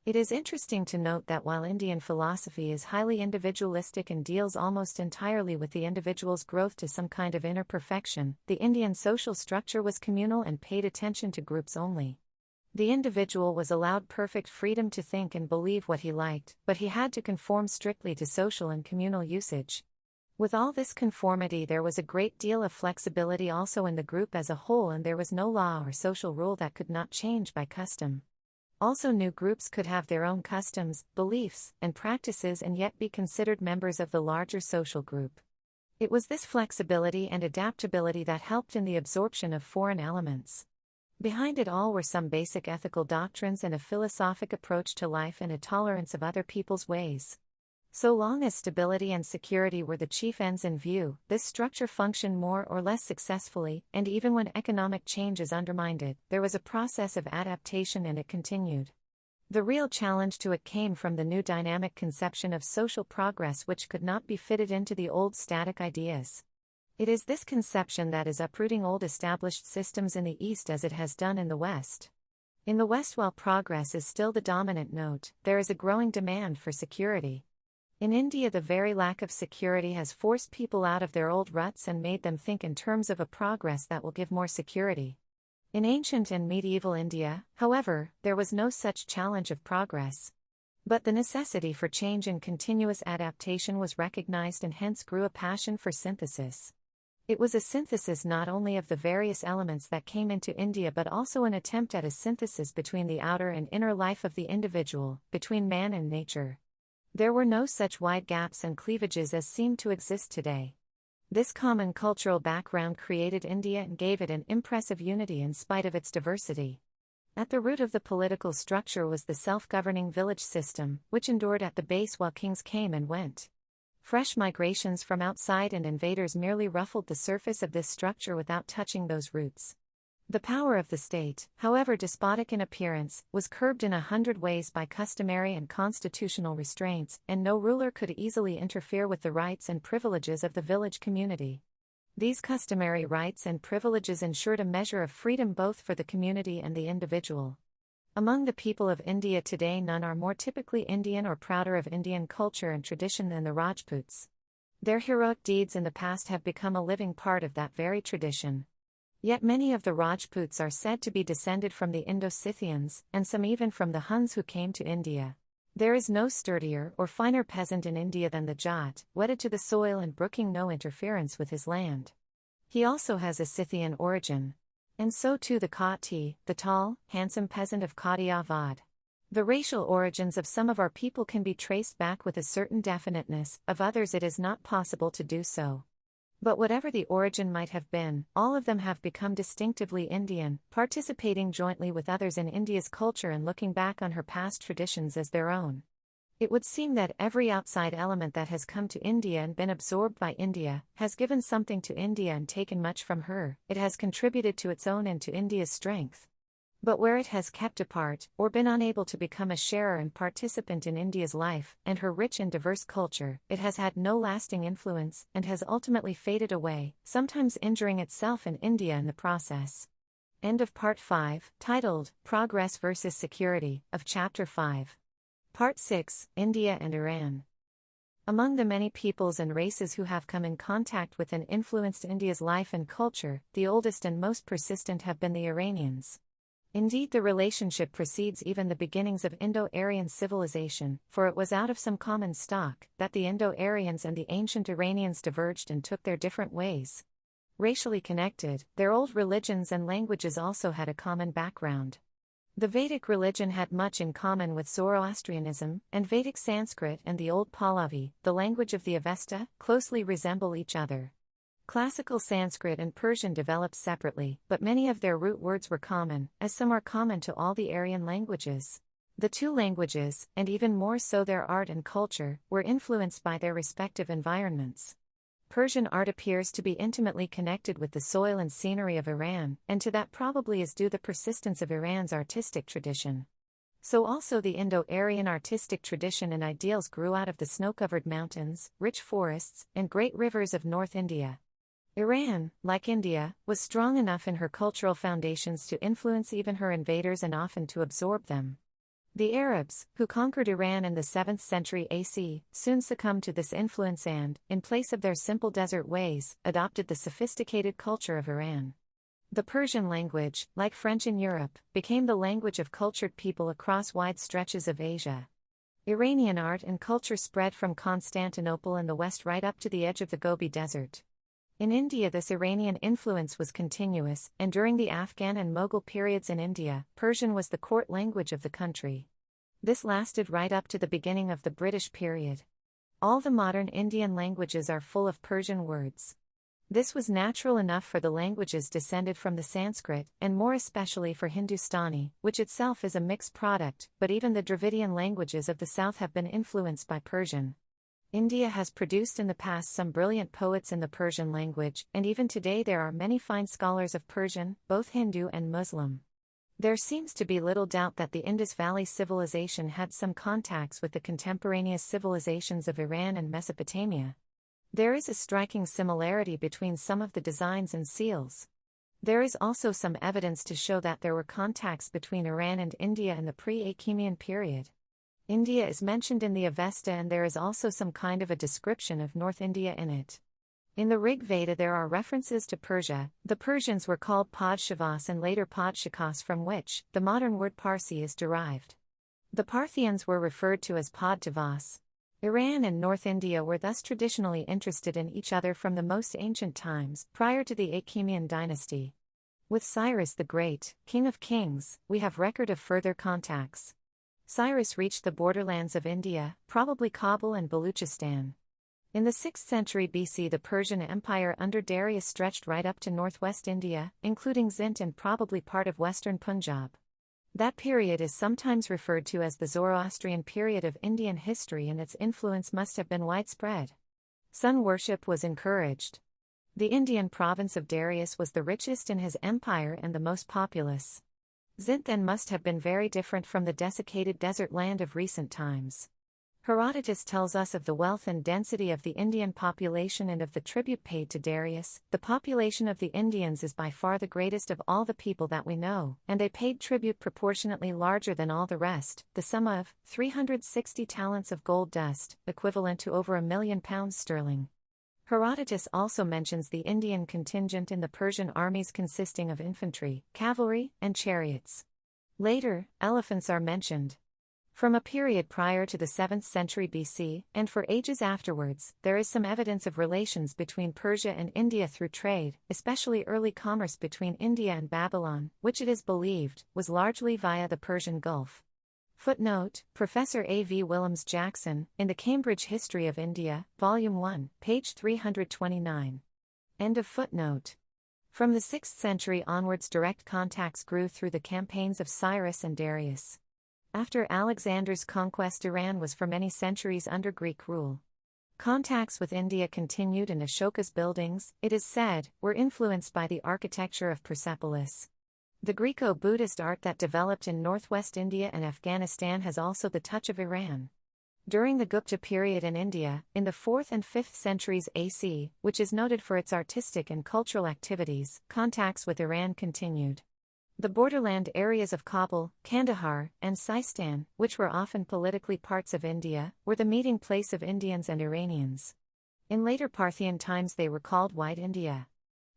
It is interesting to note that while Indian philosophy is highly individualistic and deals almost entirely with the individual's growth to some kind of inner perfection, the Indian social structure was communal and paid attention to groups only. The individual was allowed perfect freedom to think and believe what he liked, but he had to conform strictly to social and communal usage. With all this conformity, there was a great deal of flexibility also in the group as a whole, and there was no law or social rule that could not change by custom. Also, new groups could have their own customs, beliefs, and practices and yet be considered members of the larger social group. It was this flexibility and adaptability that helped in the absorption of foreign elements. Behind it all were some basic ethical doctrines and a philosophic approach to life and a tolerance of other people's ways. So long as stability and security were the chief ends in view, this structure functioned more or less successfully, and even when economic changes undermined it, there was a process of adaptation and it continued. The real challenge to it came from the new dynamic conception of social progress, which could not be fitted into the old static ideas. It is this conception that is uprooting old established systems in the East as it has done in the West. In the West, while progress is still the dominant note, there is a growing demand for security. In India, the very lack of security has forced people out of their old ruts and made them think in terms of a progress that will give more security. In ancient and medieval India, however, there was no such challenge of progress. But the necessity for change and continuous adaptation was recognized, and hence grew a passion for synthesis. It was a synthesis not only of the various elements that came into India, but also an attempt at a synthesis between the outer and inner life of the individual, between man and nature. There were no such wide gaps and cleavages as seem to exist today. This common cultural background created India and gave it an impressive unity in spite of its diversity. At the root of the political structure was the self-governing village system, which endured at the base while kings came and went. Fresh migrations from outside and invaders merely ruffled the surface of this structure without touching those roots. The power of the state, however despotic in appearance, was curbed in 100 ways by customary and constitutional restraints, and no ruler could easily interfere with the rights and privileges of the village community. These customary rights and privileges ensured a measure of freedom both for the community and the individual. Among the people of India today, none are more typically Indian or prouder of Indian culture and tradition than the Rajputs. Their heroic deeds in the past have become a living part of that very tradition. Yet many of the Rajputs are said to be descended from the Indo-Scythians, and some even from the Huns who came to India. There is no sturdier or finer peasant in India than the Jat, wedded to the soil and brooking no interference with his land. He also has a Scythian origin. And so too the Khati, the tall, handsome peasant of Kathiawad. The racial origins of some of our people can be traced back with a certain definiteness, of others it is not possible to do so. But whatever the origin might have been, all of them have become distinctively Indian, participating jointly with others in India's culture and looking back on her past traditions as their own. It would seem that every outside element that has come to India and been absorbed by India, has given something to India and taken much from her. It has contributed to its own and to India's strength. But where it has kept apart, or been unable to become a sharer and participant in India's life, and her rich and diverse culture, it has had no lasting influence, and has ultimately faded away, sometimes injuring itself and India in the process. End of Part 5, titled, Progress versus Security, of Chapter 5. Part 6, India and Iran. Among the many peoples and races who have come in contact with and influenced India's life and culture, the oldest and most persistent have been the Iranians. Indeed, the relationship precedes even the beginnings of Indo-Aryan civilization, for it was out of some common stock that the Indo-Aryans and the ancient Iranians diverged and took their different ways. Racially connected, their old religions and languages also had a common background. The Vedic religion had much in common with Zoroastrianism, and Vedic Sanskrit and the Old Pahlavi, the language of the Avesta, closely resemble each other. Classical Sanskrit and Persian developed separately, but many of their root words were common, as some are common to all the Aryan languages. The two languages, and even more so their art and culture, were influenced by their respective environments. Persian art appears to be intimately connected with the soil and scenery of Iran, and to that probably is due the persistence of Iran's artistic tradition. So also the Indo-Aryan artistic tradition and ideals grew out of the snow-covered mountains, rich forests, and great rivers of North India. Iran, like India, was strong enough in her cultural foundations to influence even her invaders and often to absorb them. The Arabs, who conquered Iran in the 7th century AC, soon succumbed to this influence and, in place of their simple desert ways, adopted the sophisticated culture of Iran. The Persian language, like French in Europe, became the language of cultured people across wide stretches of Asia. Iranian art and culture spread from Constantinople in the west right up to the edge of the Gobi Desert. In India, this Iranian influence was continuous, and during the Afghan and Mughal periods in India, Persian was the court language of the country. This lasted right up to the beginning of the British period. All the modern Indian languages are full of Persian words. This was natural enough for the languages descended from the Sanskrit, and more especially for Hindustani, which itself is a mixed product, but even the Dravidian languages of the south have been influenced by Persian. India has produced in the past some brilliant poets in the Persian language, and even today there are many fine scholars of Persian, both Hindu and Muslim. There seems to be little doubt that the Indus Valley civilization had some contacts with the contemporaneous civilizations of Iran and Mesopotamia. There is a striking similarity between some of the designs and seals. There is also some evidence to show that there were contacts between Iran and India in the pre-Achaemenid period. India is mentioned in the Avesta, and there is also some kind of a description of North India in it. In the Rig Veda there are references to Persia. The Persians were called Padshavas and later Padshakas, from which the modern word Parsi is derived. The Parthians were referred to as Padtavas. Iran and North India were thus traditionally interested in each other from the most ancient times, prior to the Achaemenid dynasty. With Cyrus the Great, King of Kings, we have record of further contacts. Cyrus reached the borderlands of India, probably Kabul and Baluchistan. In the 6th century BC, the Persian Empire under Darius stretched right up to northwest India, including Sind and probably part of western Punjab. That period is sometimes referred to as the Zoroastrian period of Indian history, and its influence must have been widespread. Sun worship was encouraged. The Indian province of Darius was the richest in his empire and the most populous. Zint then must have been very different from the desiccated desert land of recent times. Herodotus tells us of the wealth and density of the Indian population and of the tribute paid to Darius. The population of the Indians is by far the greatest of all the people that we know, and they paid tribute proportionately larger than all the rest, the sum of 360 talents of gold dust, equivalent to over £1,000,000. Herodotus also mentions the Indian contingent in the Persian armies consisting of infantry, cavalry, and chariots. Later, elephants are mentioned. From a period prior to the 7th century BC, and for ages afterwards, there is some evidence of relations between Persia and India through trade, especially early commerce between India and Babylon, which it is believed was largely via the Persian Gulf. Footnote: Professor A. V. Willems-Jackson, in the Cambridge History of India, Volume 1, page 329. End of footnote. From the 6th century onwards, direct contacts grew through the campaigns of Cyrus and Darius. After Alexander's conquest, Iran was for many centuries under Greek rule. Contacts with India continued, and Ashoka's buildings, it is said, were influenced by the architecture of Persepolis. The Greco-Buddhist art that developed in northwest India and Afghanistan has also the touch of Iran. During the Gupta period in India, in the 4th and 5th centuries AC, which is noted for its artistic and cultural activities, contacts with Iran continued. The borderland areas of Kabul, Kandahar, and Sistan, which were often politically parts of India, were the meeting place of Indians and Iranians. In later Parthian times they were called White India.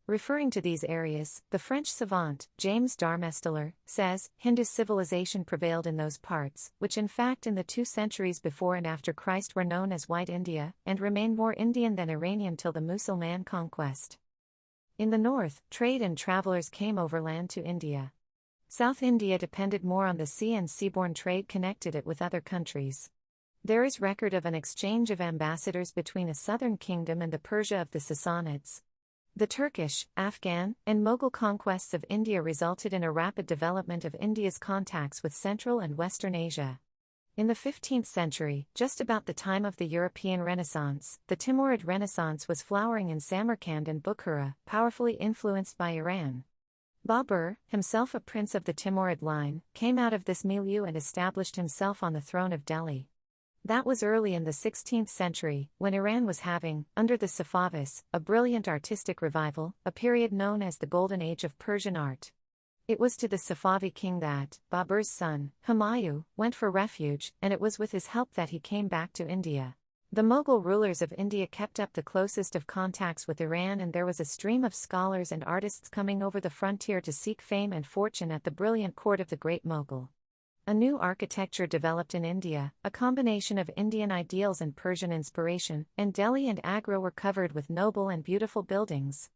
Referring to these areas, the French savant, James d'Armestiller, says, Hindu civilization prevailed in those parts, which in fact in the 2 centuries before and after Christ were known as White India, and remained more Indian than Iranian till the Mussulman conquest. In the north, trade and travelers came overland to India. South India depended more on the sea, and seaborne trade connected it with other countries. There is record of an exchange of ambassadors between a southern kingdom and the Persia of the Sassanids. The Turkish, Afghan, and Mughal conquests of India resulted in a rapid development of India's contacts with Central and Western Asia. In the 15th century, just about the time of the European Renaissance, the Timurid Renaissance was flowering in Samarkand and Bukhara, powerfully influenced by Iran. Babur, himself a prince of the Timurid line, came out of this milieu and established himself on the throne of Delhi. That was early in the 16th century, when Iran was having, under the Safavids, a brilliant artistic revival, a period known as the Golden Age of Persian art. It was to the Safavi king that Babur's son, Humayun, went for refuge, and it was with his help that he came back to India. The Mughal rulers of India kept up the closest of contacts with Iran, and there was a stream of scholars and artists coming over the frontier to seek fame and fortune at the brilliant court of the great Mughal. A new architecture developed in India, a combination of Indian ideals and Persian inspiration, and Delhi and Agra were covered with noble and beautiful buildings.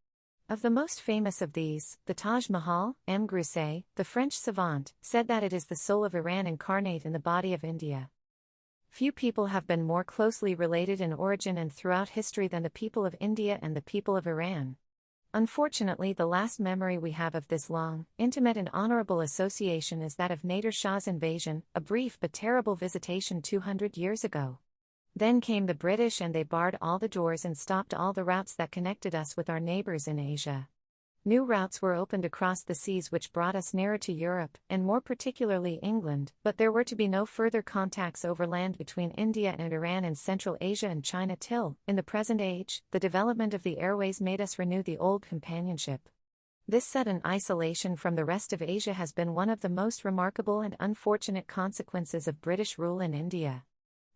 Of the most famous of these, the Taj Mahal, M. Grousset, the French savant, said that it is the soul of Iran incarnate in the body of India. Few people have been more closely related in origin and throughout history than the people of India and the people of Iran. Unfortunately, the last memory we have of this long, intimate and honorable association is that of Nader Shah's invasion, a brief but terrible visitation 200 years ago. Then came the British and they barred all the doors and stopped all the routes that connected us with our neighbors in Asia. New routes were opened across the seas which brought us nearer to Europe, and more particularly England, but there were to be no further contacts overland between India and Iran in Central Asia and China till, in the present age, the development of the airways made us renew the old companionship. This sudden isolation from the rest of Asia has been one of the most remarkable and unfortunate consequences of British rule in India.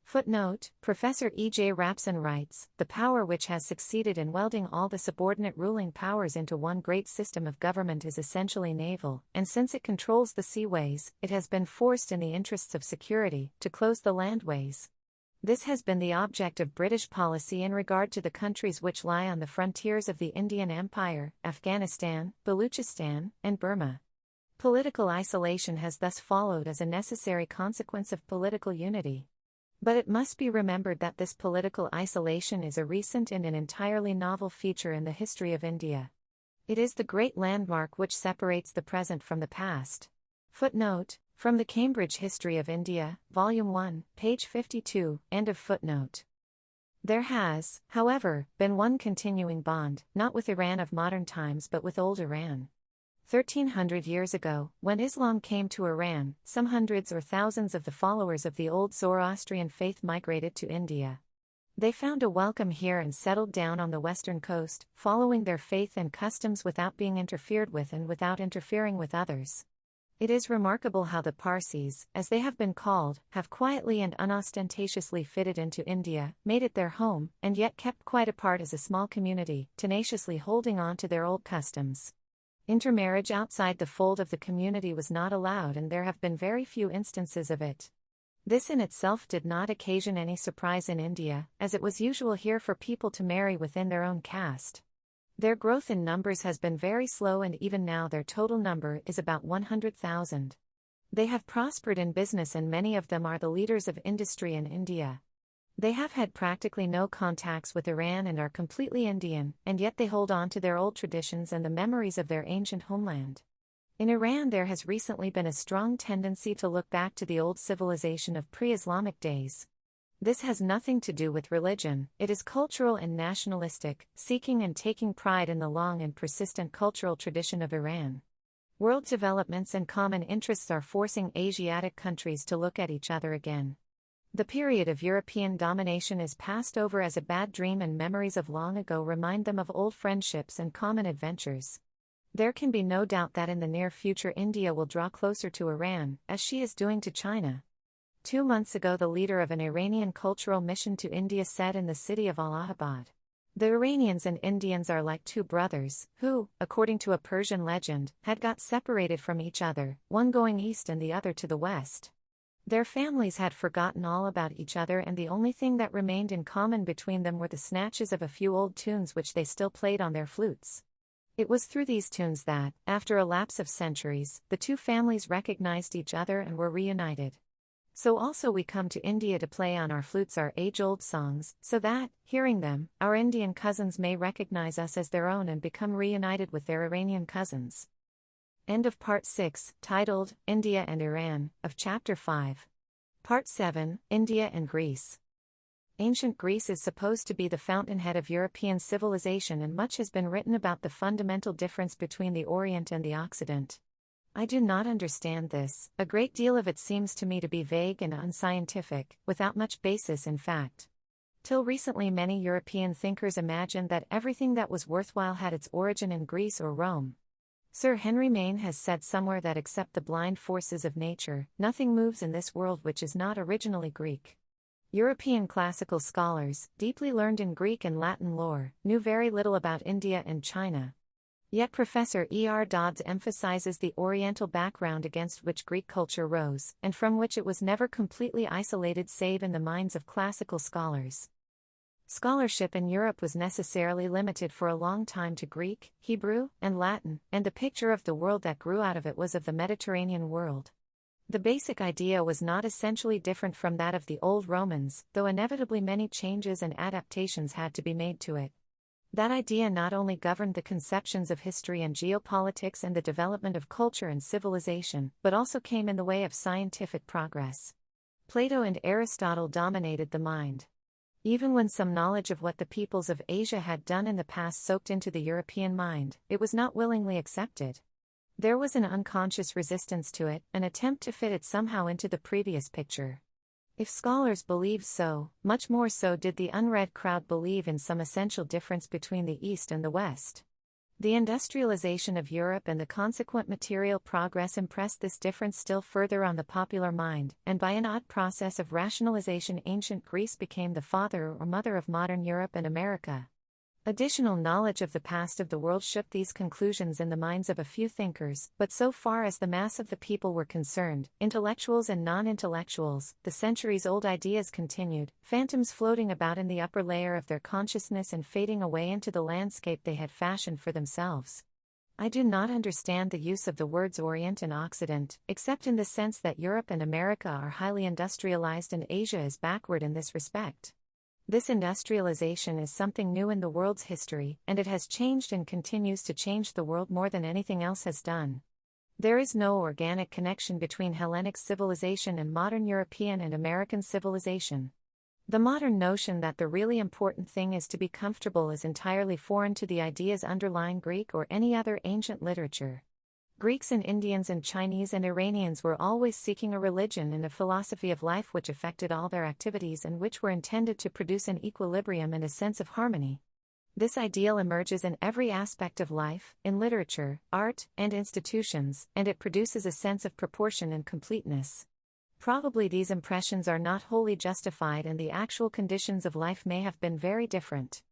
Footnote: Professor E. J. Rapson writes, the power which has succeeded in welding all the subordinate ruling powers into one great system of government is essentially naval, and since it controls the seaways, it has been forced in the interests of security, to close the landways. This has been the object of British policy in regard to the countries which lie on the frontiers of the Indian Empire, Afghanistan, Baluchistan, and Burma. Political isolation has thus followed as a necessary consequence of political unity. But it must be remembered that this political isolation is a recent and an entirely novel feature in the history of India. It is the great landmark which separates the present from the past. Footnote: From the Cambridge History of India, Volume 1, page 52, end of footnote. There has, however, been one continuing bond, not with Iran of modern times but with old Iran. 1300 years ago, when Islam came to Iran, some hundreds or thousands of the followers of the old Zoroastrian faith migrated to India. They found a welcome here and settled down on the western coast, following their faith and customs without being interfered with and without interfering with others. It is remarkable how the Parsis, as they have been called, have quietly and unostentatiously fitted into India, made it their home, and yet kept quite apart as a small community, tenaciously holding on to their old customs. Intermarriage outside the fold of the community was not allowed, and there have been very few instances of it. This in itself did not occasion any surprise in India, as it was usual here for people to marry within their own caste. Their growth in numbers has been very slow, and even now their total number is about 100,000. They have prospered in business, and many of them are the leaders of industry in India. They have had practically no contacts with Iran and are completely Indian, and yet they hold on to their old traditions and the memories of their ancient homeland. In Iran there has recently been a strong tendency to look back to the old civilization of pre-Islamic days. This has nothing to do with religion, it is cultural and nationalistic, seeking and taking pride in the long and persistent cultural tradition of Iran. World developments and common interests are forcing Asiatic countries to look at each other again. The period of European domination is passed over as a bad dream, and memories of long ago remind them of old friendships and common adventures. There can be no doubt that in the near future India will draw closer to Iran, as she is doing to China. 2 months ago the leader of an Iranian cultural mission to India said in the city of Allahabad, "The Iranians and Indians are like two brothers, who, according to a Persian legend, had got separated from each other, one going east and the other to the west. Their families had forgotten all about each other, and the only thing that remained in common between them were the snatches of a few old tunes which they still played on their flutes. It was through these tunes that, after a lapse of centuries, the two families recognized each other and were reunited. So also we come to India to play on our flutes our age-old songs, so that, hearing them, our Indian cousins may recognize us as their own and become reunited with their Iranian cousins." End of Part 6, titled, India and Iran, of Chapter 5. Part 7, India and Greece. Ancient Greece is supposed to be the fountainhead of European civilization, and much has been written about the fundamental difference between the Orient and the Occident. I do not understand this. A great deal of it seems to me to be vague and unscientific, without much basis in fact. Till recently, many European thinkers imagined that everything that was worthwhile had its origin in Greece or Rome. Sir Henry Maine has said somewhere that except the blind forces of nature, nothing moves in this world which is not originally Greek. European classical scholars, deeply learned in Greek and Latin lore, knew very little about India and China. Yet Professor E.R. Dodds emphasizes the Oriental background against which Greek culture rose, and from which it was never completely isolated save in the minds of classical scholars. Scholarship in Europe was necessarily limited for a long time to Greek, Hebrew, and Latin, and the picture of the world that grew out of it was of the Mediterranean world. The basic idea was not essentially different from that of the old Romans, though inevitably many changes and adaptations had to be made to it. That idea not only governed the conceptions of history and geopolitics and the development of culture and civilization, but also came in the way of scientific progress. Plato and Aristotle dominated the mind. Even when some knowledge of what the peoples of Asia had done in the past soaked into the European mind, it was not willingly accepted. There was an unconscious resistance to it, an attempt to fit it somehow into the previous picture. If scholars believed so, much more so did the unread crowd believe in some essential difference between the East and the West. The industrialization of Europe and the consequent material progress impressed this difference still further on the popular mind, and by an odd process of rationalization ancient Greece became the father or mother of modern Europe and America. Additional knowledge of the past of the world shook these conclusions in the minds of a few thinkers, but so far as the mass of the people were concerned, intellectuals and non-intellectuals, the centuries-old ideas continued, phantoms floating about in the upper layer of their consciousness and fading away into the landscape they had fashioned for themselves. I do not understand the use of the words Orient and Occident, except in the sense that Europe and America are highly industrialized and Asia is backward in this respect. This industrialization is something new in the world's history, and it has changed and continues to change the world more than anything else has done. There is no organic connection between Hellenic civilization and modern European and American civilization. The modern notion that the really important thing is to be comfortable is entirely foreign to the ideas underlying Greek or any other ancient literature. Greeks and Indians and Chinese and Iranians were always seeking a religion and a philosophy of life which affected all their activities and which were intended to produce an equilibrium and a sense of harmony. This ideal emerges in every aspect of life, in literature, art, and institutions, and it produces a sense of proportion and completeness. Probably these impressions are not wholly justified and the actual conditions of life may have been very different.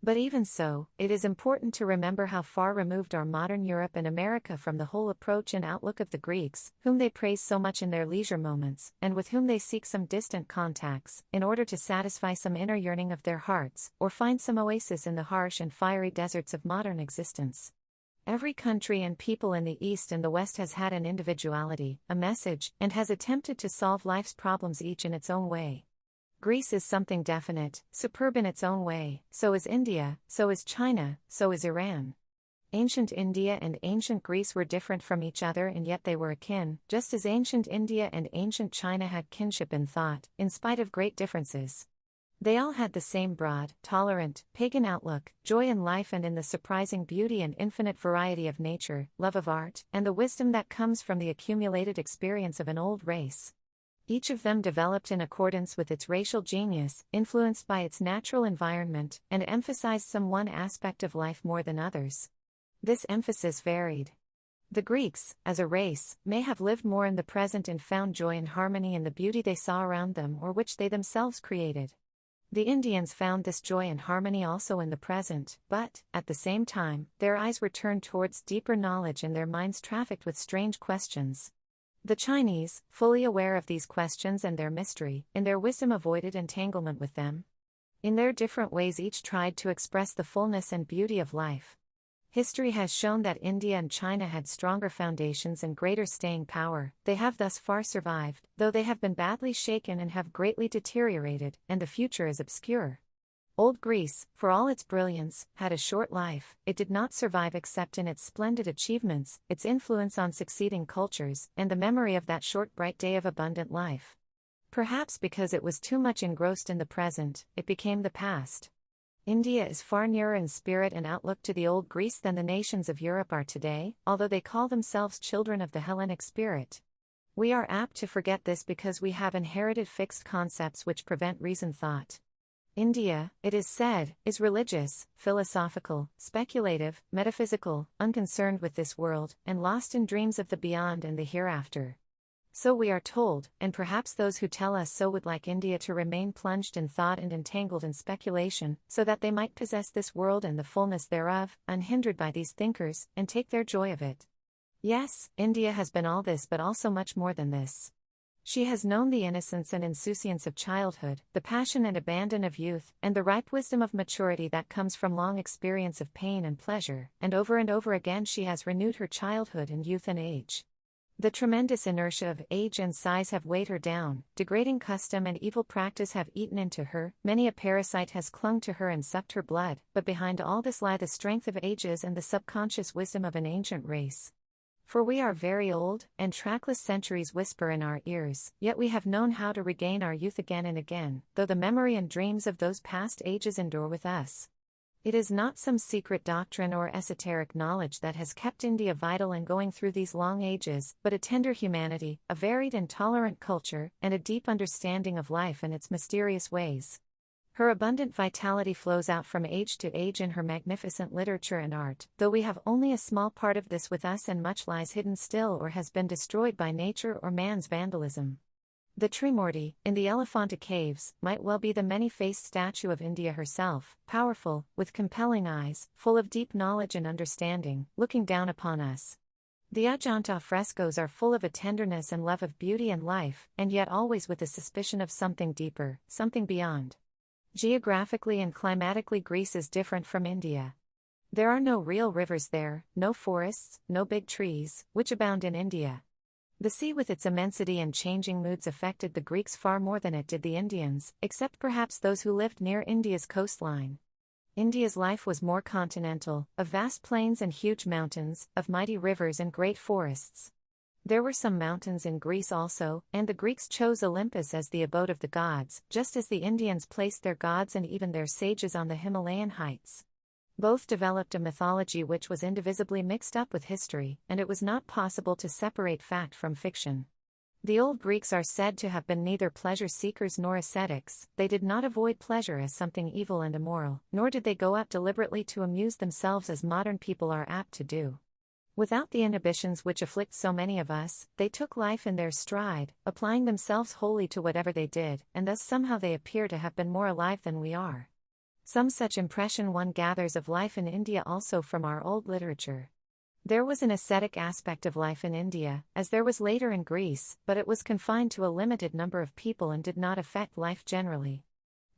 But even so, it is important to remember how far removed are modern Europe and America from the whole approach and outlook of the Greeks, whom they praise so much in their leisure moments, and with whom they seek some distant contacts, in order to satisfy some inner yearning of their hearts, or find some oasis in the harsh and fiery deserts of modern existence. Every country and people in the East and the West has had an individuality, a message, and has attempted to solve life's problems each in its own way. Greece is something definite, superb in its own way, so is India, so is China, so is Iran. Ancient India and ancient Greece were different from each other and yet they were akin, just as ancient India and ancient China had kinship in thought, in spite of great differences. They all had the same broad, tolerant, pagan outlook, joy in life and in the surprising beauty and infinite variety of nature, love of art, and the wisdom that comes from the accumulated experience of an old race. Each of them developed in accordance with its racial genius, influenced by its natural environment, and emphasized some one aspect of life more than others. This emphasis varied. The Greeks, as a race, may have lived more in the present and found joy and harmony in the beauty they saw around them or which they themselves created. The Indians found this joy and harmony also in the present, but, at the same time, their eyes were turned towards deeper knowledge and their minds trafficked with strange questions. The Chinese, fully aware of these questions and their mystery, in their wisdom avoided entanglement with them. In their different ways each tried to express the fullness and beauty of life. History has shown that India and China had stronger foundations and greater staying power. They have thus far survived, though they have been badly shaken and have greatly deteriorated, and the future is obscure. Old Greece, for all its brilliance, had a short life. It did not survive except in its splendid achievements, its influence on succeeding cultures, and the memory of that short bright day of abundant life. Perhaps because it was too much engrossed in the present, it became the past. India is far nearer in spirit and outlook to the old Greece than the nations of Europe are today, although they call themselves children of the Hellenic spirit. We are apt to forget this because we have inherited fixed concepts which prevent reasoned thought. India, it is said, is religious, philosophical, speculative, metaphysical, unconcerned with this world, and lost in dreams of the beyond and the hereafter. So we are told, and perhaps those who tell us so would like India to remain plunged in thought and entangled in speculation, so that they might possess this world and the fullness thereof, unhindered by these thinkers, and take their joy of it. Yes, India has been all this but also much more than this. She has known the innocence and insouciance of childhood, the passion and abandon of youth, and the ripe wisdom of maturity that comes from long experience of pain and pleasure, and over again she has renewed her childhood and youth and age. The tremendous inertia of age and size have weighed her down, degrading custom and evil practice have eaten into her, many a parasite has clung to her and sucked her blood, but behind all this lie the strength of ages and the subconscious wisdom of an ancient race. For we are very old, and trackless centuries whisper in our ears, yet we have known how to regain our youth again and again, though the memory and dreams of those past ages endure with us. It is not some secret doctrine or esoteric knowledge that has kept India vital and going through these long ages, but a tender humanity, a varied and tolerant culture, and a deep understanding of life and its mysterious ways. Her abundant vitality flows out from age to age in her magnificent literature and art, though we have only a small part of this with us and much lies hidden still or has been destroyed by nature or man's vandalism. The Trimurti, in the Elephanta caves, might well be the many-faced statue of India herself, powerful, with compelling eyes, full of deep knowledge and understanding, looking down upon us. The Ajanta frescoes are full of a tenderness and love of beauty and life, and yet always with a suspicion of something deeper, something beyond. Geographically and climatically Greece is different from India. There are no real rivers there, no forests, no big trees, which abound in India. The sea with its immensity and changing moods affected the Greeks far more than it did the Indians, except perhaps those who lived near India's coastline. India's life was more continental, of vast plains and huge mountains, of mighty rivers and great forests. There were some mountains in Greece also, and the Greeks chose Olympus as the abode of the gods, just as the Indians placed their gods and even their sages on the Himalayan heights. Both developed a mythology which was indivisibly mixed up with history, and it was not possible to separate fact from fiction. The old Greeks are said to have been neither pleasure-seekers nor ascetics. They did not avoid pleasure as something evil and immoral, nor did they go out deliberately to amuse themselves as modern people are apt to do. Without the inhibitions which afflict so many of us, they took life in their stride, applying themselves wholly to whatever they did, and thus somehow they appear to have been more alive than we are. Some such impression one gathers of life in India also from our old literature. There was an ascetic aspect of life in India, as there was later in Greece, but it was confined to a limited number of people and did not affect life generally.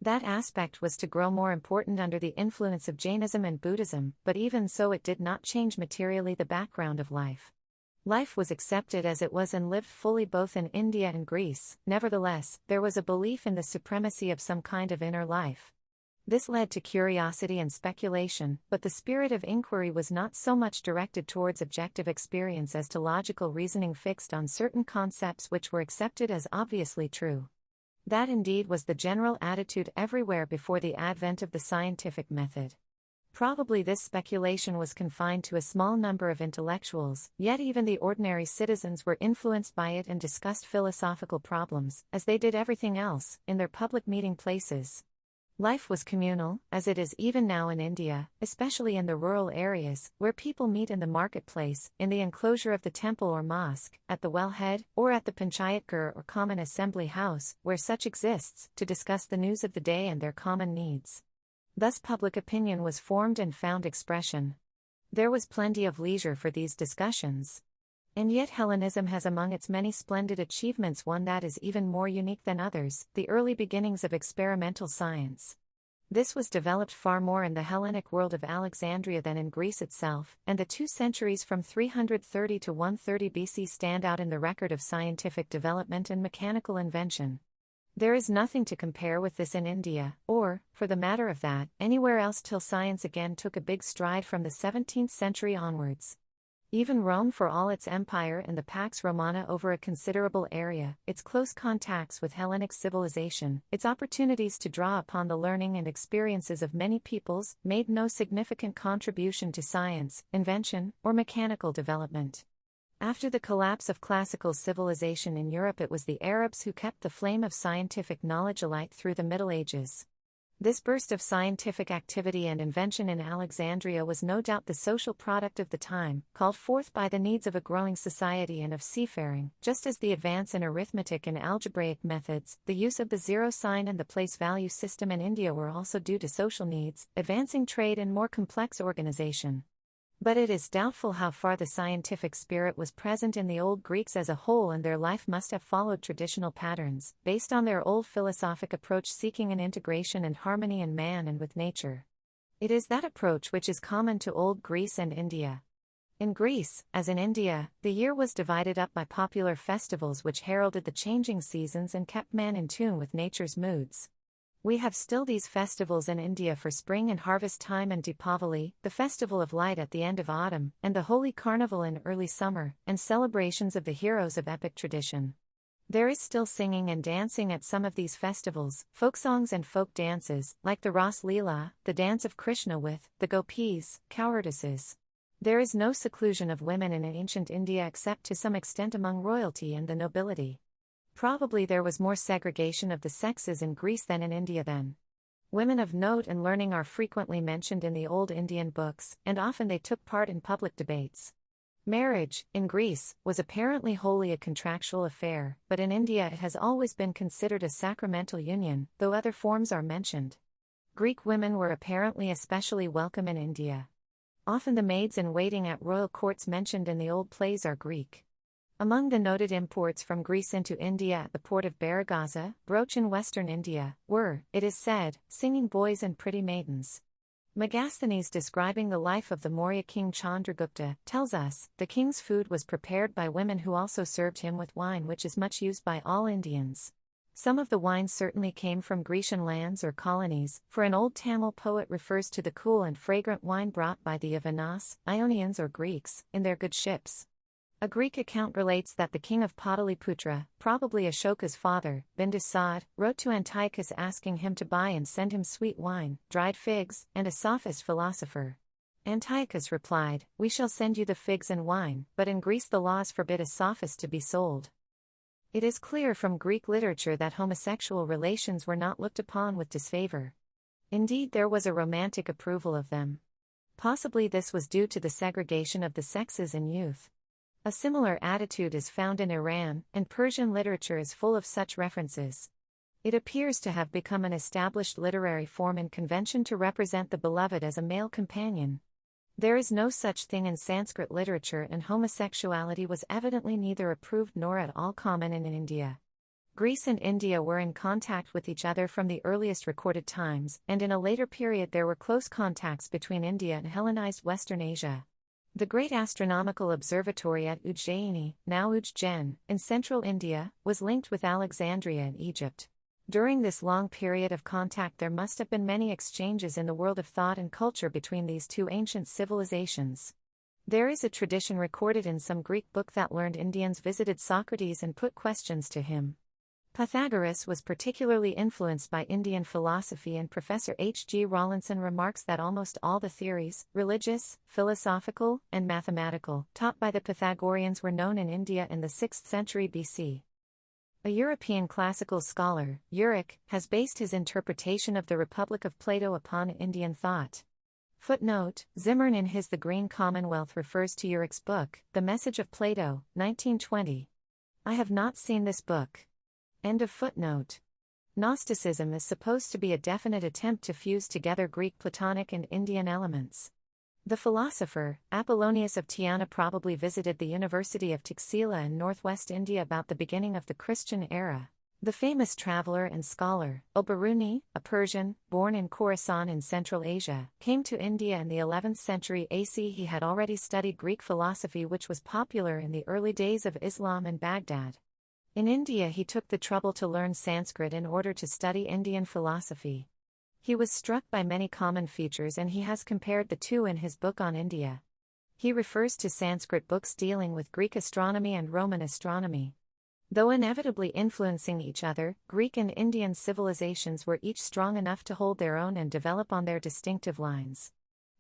That aspect was to grow more important under the influence of Jainism and Buddhism, but even so it did not change materially the background of life. Life was accepted as it was and lived fully both in India and Greece. Nevertheless, there was a belief in the supremacy of some kind of inner life. This led to curiosity and speculation, but the spirit of inquiry was not so much directed towards objective experience as to logical reasoning fixed on certain concepts which were accepted as obviously true. That indeed was the general attitude everywhere before the advent of the scientific method. Probably this speculation was confined to a small number of intellectuals, yet even the ordinary citizens were influenced by it and discussed philosophical problems, as they did everything else, in their public meeting places. Life was communal, as it is even now in India, especially in the rural areas, where people meet in the marketplace, in the enclosure of the temple or mosque, at the wellhead, or at the panchayat ghar or common assembly house, where such exists, to discuss the news of the day and their common needs. Thus public opinion was formed and found expression. There was plenty of leisure for these discussions. And yet Hellenism has among its many splendid achievements one that is even more unique than others, the early beginnings of experimental science. This was developed far more in the Hellenic world of Alexandria than in Greece itself, and the 2 centuries from 330 to 130 BC stand out in the record of scientific development and mechanical invention. There is nothing to compare with this in India, or, for the matter of that, anywhere else till science again took a big stride from the 17th century onwards. Even Rome, for all its empire and the Pax Romana over a considerable area, its close contacts with Hellenic civilization, its opportunities to draw upon the learning and experiences of many peoples, made no significant contribution to science, invention, or mechanical development. After the collapse of classical civilization in Europe, it was the Arabs who kept the flame of scientific knowledge alight through the Middle Ages. This burst of scientific activity and invention in Alexandria was no doubt the social product of the time, called forth by the needs of a growing society and of seafaring, just as the advance in arithmetic and algebraic methods, the use of the zero sign and the place value system in India were also due to social needs, advancing trade and more complex organization. But it is doubtful how far the scientific spirit was present in the old Greeks as a whole, and their life must have followed traditional patterns, based on their old philosophic approach seeking an integration and harmony in man and with nature. It is that approach which is common to old Greece and India. In Greece, as in India, the year was divided up by popular festivals which heralded the changing seasons and kept man in tune with nature's moods. We have still these festivals in India for spring and harvest time, and Deepavali, the festival of light at the end of autumn, and the holy carnival in early summer, and celebrations of the heroes of epic tradition. There is still singing and dancing at some of these festivals, folk songs and folk dances, like the Ras Leela, the dance of Krishna with the gopis, cowherdesses. There is no seclusion of women in ancient India except to some extent among royalty and the nobility. Probably there was more segregation of the sexes in Greece than in India then. Women of note and learning are frequently mentioned in the old Indian books, and often they took part in public debates. Marriage, in Greece, was apparently wholly a contractual affair, but in India it has always been considered a sacramental union, though other forms are mentioned. Greek women were apparently especially welcome in India. Often the maids in waiting at royal courts mentioned in the old plays are Greek. Among the noted imports from Greece into India at the port of Baragaza, Broach in western India, were, it is said, singing boys and pretty maidens. Megasthenes, describing the life of the Maurya king Chandragupta, tells us, the king's food was prepared by women who also served him with wine, which is much used by all Indians. Some of the wine certainly came from Grecian lands or colonies, for an old Tamil poet refers to the cool and fragrant wine brought by the Avanas, Ionians or Greeks, in their good ships. A Greek account relates that the king of Pataliputra, probably Ashoka's father, Bindusad, wrote to Antiochus asking him to buy and send him sweet wine, dried figs, and a sophist philosopher. Antiochus replied, "We shall send you the figs and wine, but in Greece the laws forbid a sophist to be sold." It is clear from Greek literature that homosexual relations were not looked upon with disfavor. Indeed, there was a romantic approval of them. Possibly this was due to the segregation of the sexes in youth. A similar attitude is found in Iran, and Persian literature is full of such references. It appears to have become an established literary form and convention to represent the beloved as a male companion. There is no such thing in Sanskrit literature, and homosexuality was evidently neither approved nor at all common in India. Greece and India were in contact with each other from the earliest recorded times, and in a later period there were close contacts between India and Hellenized Western Asia. The great astronomical observatory at Ujjaini, now Ujjain, in central India, was linked with Alexandria in Egypt. During this long period of contact there must have been many exchanges in the world of thought and culture between these two ancient civilizations. There is a tradition recorded in some Greek book that learned Indians visited Socrates and put questions to him. Pythagoras was particularly influenced by Indian philosophy, and Professor H. G. Rawlinson remarks that almost all the theories, religious, philosophical, and mathematical, taught by the Pythagoreans were known in India in the 6th century BC. A European classical scholar, Urich, has based his interpretation of the Republic of Plato upon Indian thought. Footnote: Zimmern in his The Green Commonwealth refers to Urich's book, The Message of Plato, 1920. I have not seen this book. End of footnote. Gnosticism is supposed to be a definite attempt to fuse together Greek Platonic and Indian elements. The philosopher, Apollonius of Tyana, probably visited the University of Taxila in northwest India about the beginning of the Christian era. The famous traveler and scholar, Al-Biruni, a Persian, born in Khorasan in Central Asia, came to India in the 11th century AC. He had already studied Greek philosophy, which was popular in the early days of Islam in Baghdad. In India he took the trouble to learn Sanskrit in order to study Indian philosophy. He was struck by many common features, and he has compared the two in his book on India. He refers to Sanskrit books dealing with Greek astronomy and Roman astronomy. Though inevitably influencing each other, Greek and Indian civilizations were each strong enough to hold their own and develop on their distinctive lines.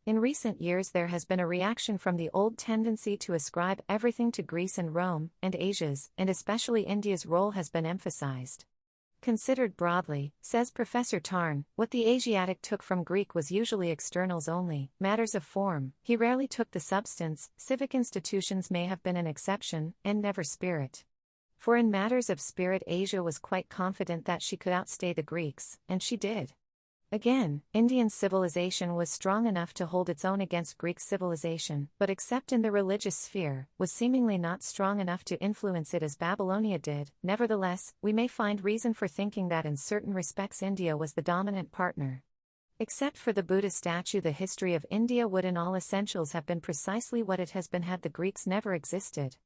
In recent years there has been a reaction from the old tendency to ascribe everything to Greece and Rome, and Asia's, and especially India's role has been emphasized. Considered broadly, says Professor Tarn, what the Asiatic took from Greek was usually externals only, matters of form. He rarely took the substance. Civic institutions may have been an exception, and never spirit. For in matters of spirit Asia was quite confident that she could outstay the Greeks, and she did. Again, Indian civilization was strong enough to hold its own against Greek civilization, but except in the religious sphere, was seemingly not strong enough to influence it as Babylonia did. Nevertheless, we may find reason for thinking that in certain respects India was the dominant partner. Except for the Buddha statue, the history of India would in all essentials have been precisely what it has been had the Greeks never existed.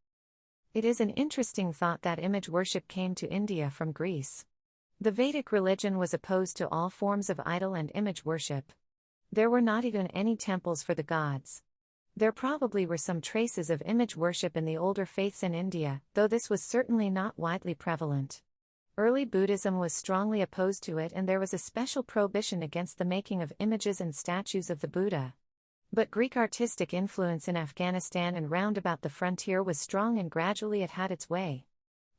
It is an interesting thought that image worship came to India from Greece. The Vedic religion was opposed to all forms of idol and image worship. There were not even any temples for the gods. There probably were some traces of image worship in the older faiths in India, though this was certainly not widely prevalent. Early Buddhism was strongly opposed to it, and there was a special prohibition against the making of images and statues of the Buddha. But Greek artistic influence in Afghanistan and round about the frontier was strong, and gradually it had its way.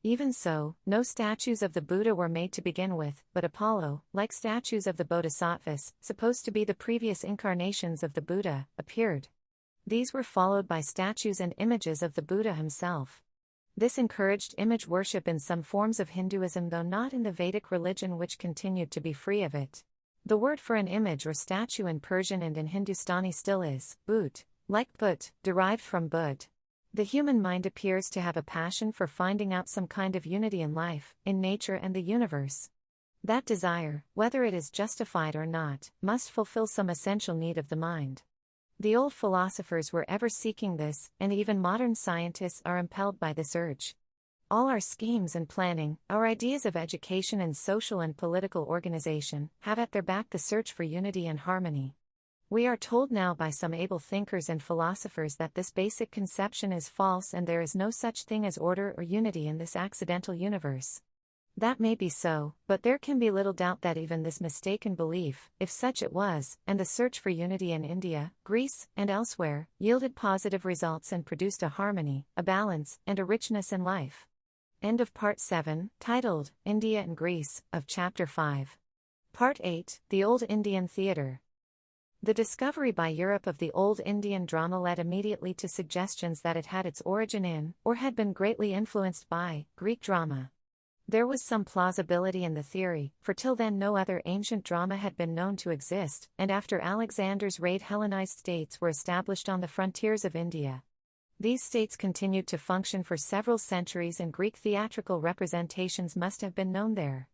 Even so, no statues of the Buddha were made to begin with, but Apollo, like statues of the Bodhisattvas, supposed to be the previous incarnations of the Buddha, appeared. These were followed by statues and images of the Buddha himself. This encouraged image worship in some forms of Hinduism, though not in the Vedic religion, which continued to be free of it. The word for an image or statue in Persian and in Hindustani still is but, like but, derived from bud. The human mind appears to have a passion for finding out some kind of unity in life, in nature and the universe. That desire, whether it is justified or not, must fulfill some essential need of the mind. The old philosophers were ever seeking this, and even modern scientists are impelled by this urge. All our schemes and planning, our ideas of education and social and political organization, have at their back the search for unity and harmony. We are told now by some able thinkers and philosophers that this basic conception is false and there is no such thing as order or unity in this accidental universe. That may be so, but there can be little doubt that even this mistaken belief, if such it was, and the search for unity in India, Greece, and elsewhere, yielded positive results and produced a harmony, a balance, and a richness in life. End of Part 7, titled, India and Greece, of Chapter 5. Part 8, The Old Indian Theatre. The discovery by Europe of the old Indian drama led immediately to suggestions that it had its origin in, or had been greatly influenced by, Greek drama. There was some plausibility in the theory, for till then no other ancient drama had been known to exist, and after Alexander's raid Hellenized states were established on the frontiers of India. These states continued to function for several centuries, and Greek theatrical representations must have been known there.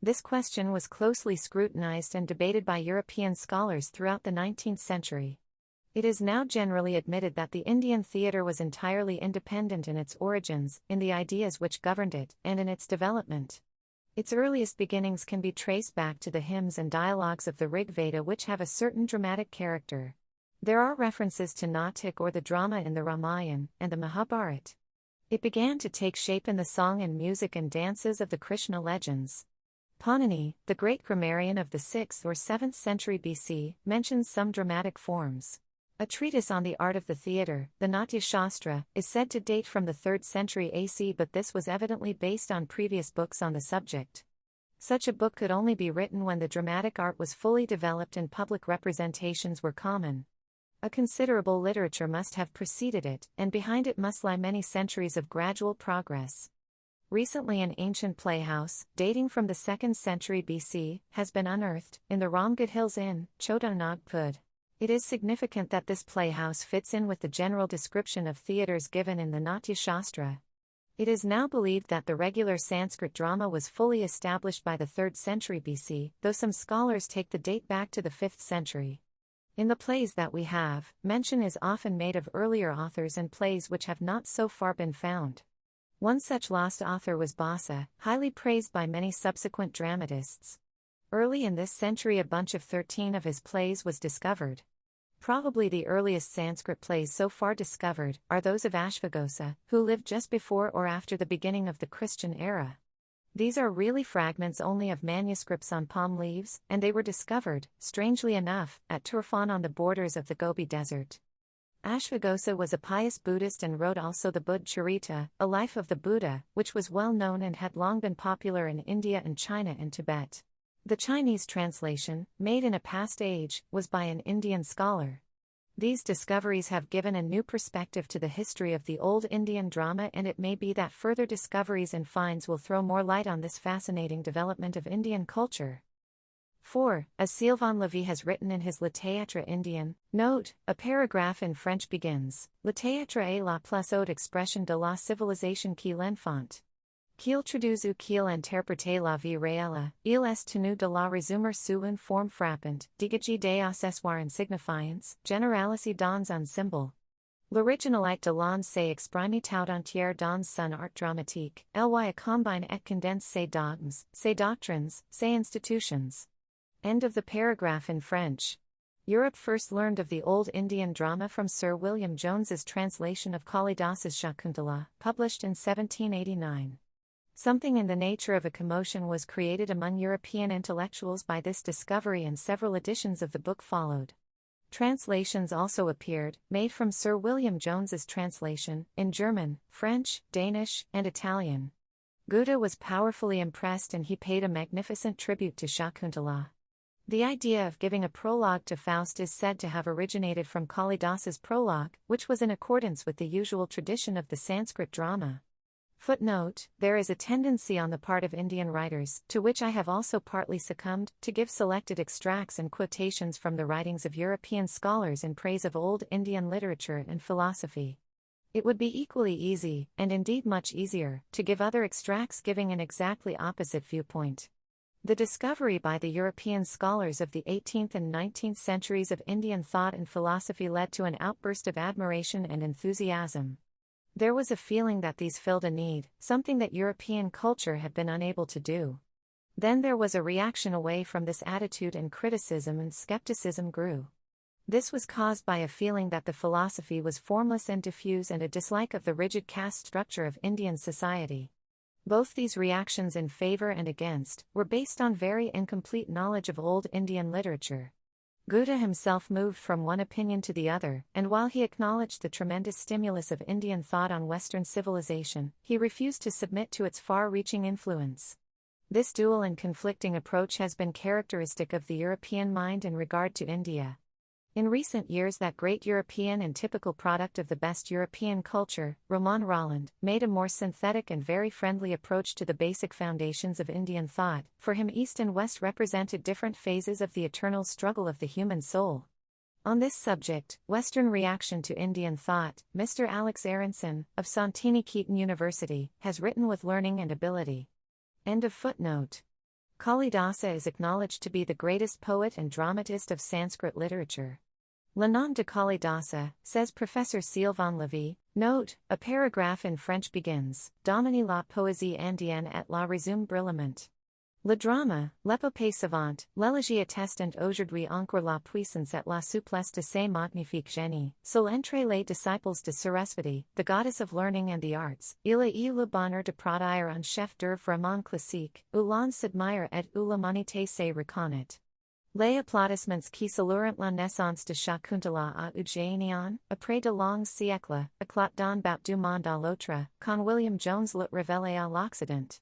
This question was closely scrutinized and debated by European scholars throughout the 19th century. It is now generally admitted that the Indian theatre was entirely independent in its origins, in the ideas which governed it, and in its development. Its earliest beginnings can be traced back to the hymns and dialogues of the Rig Veda, which have a certain dramatic character. There are references to Natak or the drama in the Ramayana and the Mahabharata. It began to take shape in the song and music and dances of the Krishna legends. Panini, the great grammarian of the 6th or 7th century BC, mentions some dramatic forms. A treatise on the art of the theatre, the Natya Shastra, is said to date from the 3rd century AC, but this was evidently based on previous books on the subject. Such a book could only be written when the dramatic art was fully developed and public representations were common. A considerable literature must have preceded it, and behind it must lie many centuries of gradual progress. Recently an ancient playhouse, dating from the 2nd century BC, has been unearthed, in the Ramgarh Hills in Chota Nagpur. It is significant that this playhouse fits in with the general description of theatres given in the Natya Shastra. It is now believed that the regular Sanskrit drama was fully established by the 3rd century BC, though some scholars take the date back to the 5th century. In the plays that we have, mention is often made of earlier authors and plays which have not so far been found. One such lost author was Basa, highly praised by many subsequent dramatists. Early in this century a bunch of 13 of his plays was discovered. Probably the earliest Sanskrit plays so far discovered are those of Ashvaghosha, who lived just before or after the beginning of the Christian era. These are really fragments only of manuscripts on palm leaves, and they were discovered, strangely enough, at Turfan on the borders of the Gobi Desert. Ashvaghosha was a pious Buddhist and wrote also the Buddha Charita, a life of the Buddha, which was well known and had long been popular in India and China and Tibet. The Chinese translation, made in a past age, was by an Indian scholar. These discoveries have given a new perspective to the history of the old Indian drama, and it may be that further discoveries and finds will throw more light on this fascinating development of Indian culture. 4. As Sylvain Lévy has written in his Le Théâtre Indien, note, a paragraph in French begins, Le théâtre est la plus haute expression de la civilisation qui l'enfant. Qu'il traduise ou qu'il interprète la vie réelle, il est tenu de la résumer sous une forme frappante, dégagée des accessoires insignifiants, généralisée dans un symbole. L'originalité de l'on s'est exprimée tout entière dans son art dramatique, elle combine et condense ses dogmes, ses doctrines, ses institutions. End of the paragraph in French. Europe first learned of the old Indian drama from Sir William Jones's translation of Kalidas's Shakuntala, published in 1789. Something in the nature of a commotion was created among European intellectuals by this discovery, and several editions of the book followed. Translations also appeared, made from Sir William Jones's translation, in German, French, Danish, and Italian. Goethe was powerfully impressed, and he paid a magnificent tribute to Shakuntala. The idea of giving a prologue to Faust is said to have originated from Kalidas's prologue, which was in accordance with the usual tradition of the Sanskrit drama. Footnote, there is a tendency on the part of Indian writers, to which I have also partly succumbed, to give selected extracts and quotations from the writings of European scholars in praise of old Indian literature and philosophy. It would be equally easy, and indeed much easier, to give other extracts giving an exactly opposite viewpoint. The discovery by the European scholars of the 18th and 19th centuries of Indian thought and philosophy led to an outburst of admiration and enthusiasm. There was a feeling that these filled a need, something that European culture had been unable to do. Then there was a reaction away from this attitude, and criticism and skepticism grew. This was caused by a feeling that the philosophy was formless and diffuse, and a dislike of the rigid caste structure of Indian society. Both these reactions, in favor and against, were based on very incomplete knowledge of old Indian literature. Goethe himself moved from one opinion to the other, and while he acknowledged the tremendous stimulus of Indian thought on Western civilization, he refused to submit to its far-reaching influence. This dual and conflicting approach has been characteristic of the European mind in regard to India. In recent years, that great European and typical product of the best European culture, Romain Rolland, made a more synthetic and very friendly approach to the basic foundations of Indian thought. For him, East and West represented different phases of the eternal struggle of the human soul. On this subject, Western reaction to Indian thought, Mr. Alex Aronson, of Santini-Keaton University, has written with learning and ability. End of footnote. Kalidasa is acknowledged to be the greatest poet and dramatist of Sanskrit literature. Le nom de Kalidasa, says Professor Sylvain Lévy, note, a paragraph in French begins, Domine la poésie indienne et la résume brillamment. Le drama, l'épopée savante, l'élégie attestant aujourd'hui encore la puissance et la souplesse de ces magnifiques génies, seul entre les disciples de Sarasvati, the goddess of learning and the arts, il a eu le bonheur de produire un chef d'œuvre vraiment classique, où l'on s'admire et où l'humanité se reconnaît. Les applaudissements qui célébrent la naissance de Shakuntala à Ujjainian, après de longs siècles, éclatent d'un bot du monde à l'autre, quand William Jones l'eut révélé à l'Occident.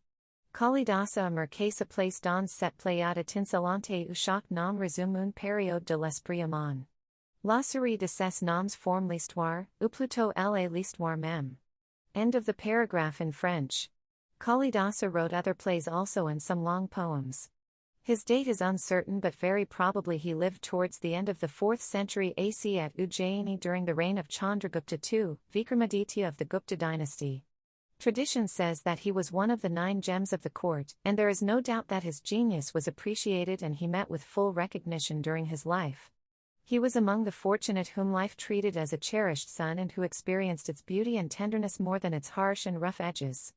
Kalidasa a marqué sa place dans cette pléiade étincelante où chaque nom résume une période de l'esprit humain. La série de ces noms forme l'histoire, ou plutôt elle est l'histoire même. End of the paragraph in French. Kalidasa wrote other plays also and some long poems. His date is uncertain, but very probably he lived towards the end of the 4th century AC at Ujjaini during the reign of Chandragupta II, Vikramaditya of the Gupta dynasty. Tradition says that he was one of the 9 gems of the court, and there is no doubt that his genius was appreciated and he met with full recognition during his life. He was among the fortunate whom life treated as a cherished son and who experienced its beauty and tenderness more than its harsh and rough edges.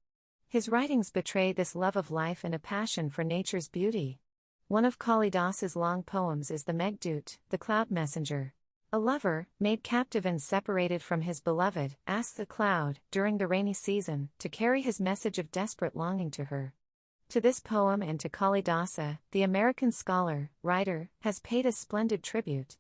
His writings betray this love of life and a passion for nature's beauty. One of Kalidasa's long poems is the Meghdut, the Cloud Messenger. A lover, made captive and separated from his beloved, asks the cloud, during the rainy season, to carry his message of desperate longing to her. To this poem and to Kalidasa, the American scholar, writer, has paid a splendid tribute.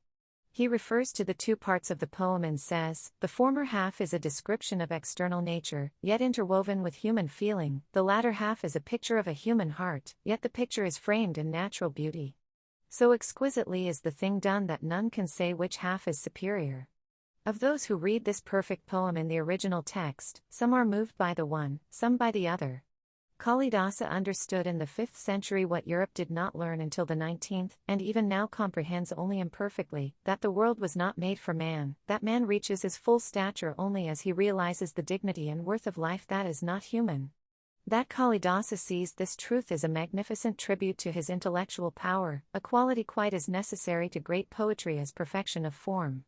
He refers to the two parts of the poem and says, the former half is a description of external nature, yet interwoven with human feeling, the latter half is a picture of a human heart, yet the picture is framed in natural beauty. So exquisitely is the thing done that none can say which half is superior. Of those who read this perfect poem in the original text, some are moved by the one, some by the other. Kalidasa understood in the 5th century what Europe did not learn until the 19th, and even now comprehends only imperfectly, that the world was not made for man, that man reaches his full stature only as he realizes the dignity and worth of life that is not human. That Kalidasa sees this truth is a magnificent tribute to his intellectual power, a quality quite as necessary to great poetry as perfection of form.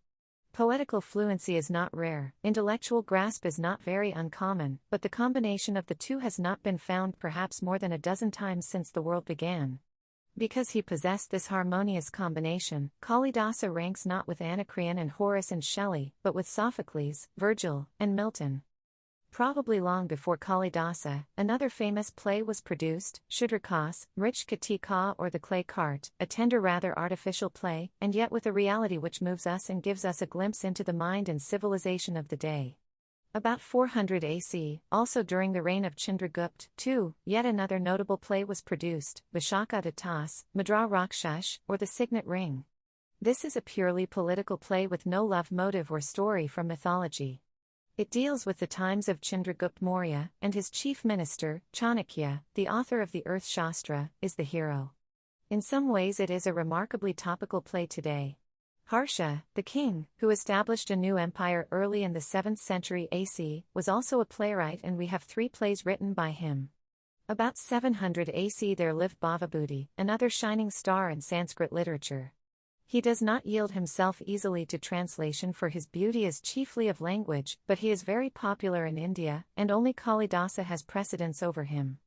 Poetical fluency is not rare, intellectual grasp is not very uncommon, but the combination of the two has not been found perhaps more than a dozen times since the world began. Because he possessed this harmonious combination, Kalidasa ranks not with Anacreon and Horace and Shelley, but with Sophocles, Virgil, and Milton. Probably long before Kalidasa, another famous play was produced, Shudrakas, Rich Katika or The Clay Cart, a tender rather artificial play, and yet with a reality which moves us and gives us a glimpse into the mind and civilization of the day. About 400 AC, also during the reign of Chandragupta II, yet another notable play was produced, Vishakadatas, Madra Rakshash, or The Signet Ring. This is a purely political play with no love motive or story from mythology. It deals with the times of Chandragupta Maurya, and his chief minister, Chanakya, the author of the Earth Shastra, is the hero. In some ways it is a remarkably topical play today. Harsha, the king, who established a new empire early in the 7th century AC, was also a playwright and we have 3 plays written by him. About 700 AC there lived Bhavabhuti, another shining star in Sanskrit literature. He does not yield himself easily to translation for his beauty is chiefly of language, but he is very popular in India, and only Kalidasa has precedence over him.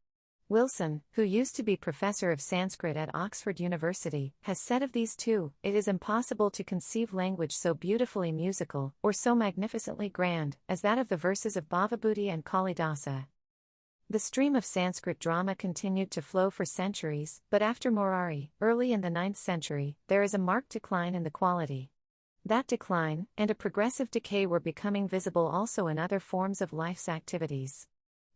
Wilson, who used to be professor of Sanskrit at Oxford University, has said of these two, it is impossible to conceive language so beautifully musical, or so magnificently grand, as that of the verses of Bhavabhuti and Kalidasa. The stream of Sanskrit drama continued to flow for centuries, but after Murari, early in the 9th century, there is a marked decline in the quality. That decline, and a progressive decay were becoming visible also in other forms of life's activities.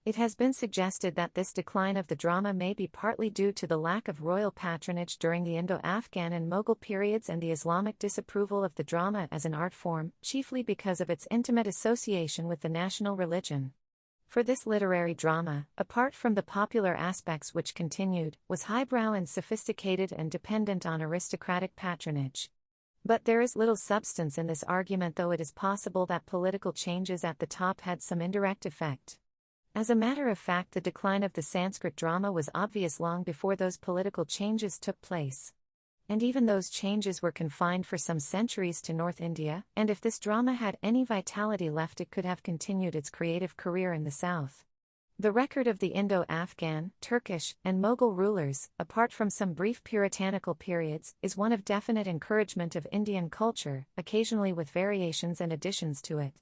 It has been suggested that this decline of the drama may be partly due to the lack of royal patronage during the Indo-Afghan and Mughal periods and the Islamic disapproval of the drama as an art form, chiefly because of its intimate association with the national religion. For this literary drama, apart from the popular aspects which continued, was highbrow and sophisticated and dependent on aristocratic patronage. But there is little substance in this argument, though it is possible that political changes at the top had some indirect effect. As a matter of fact, the decline of the Sanskrit drama was obvious long before those political changes took place. And even those changes were confined for some centuries to North India, and if this drama had any vitality left it could have continued its creative career in the south. The record of the Indo-Afghan, Turkish, and Mughal rulers, apart from some brief puritanical periods, is one of definite encouragement of Indian culture, occasionally with variations and additions to it.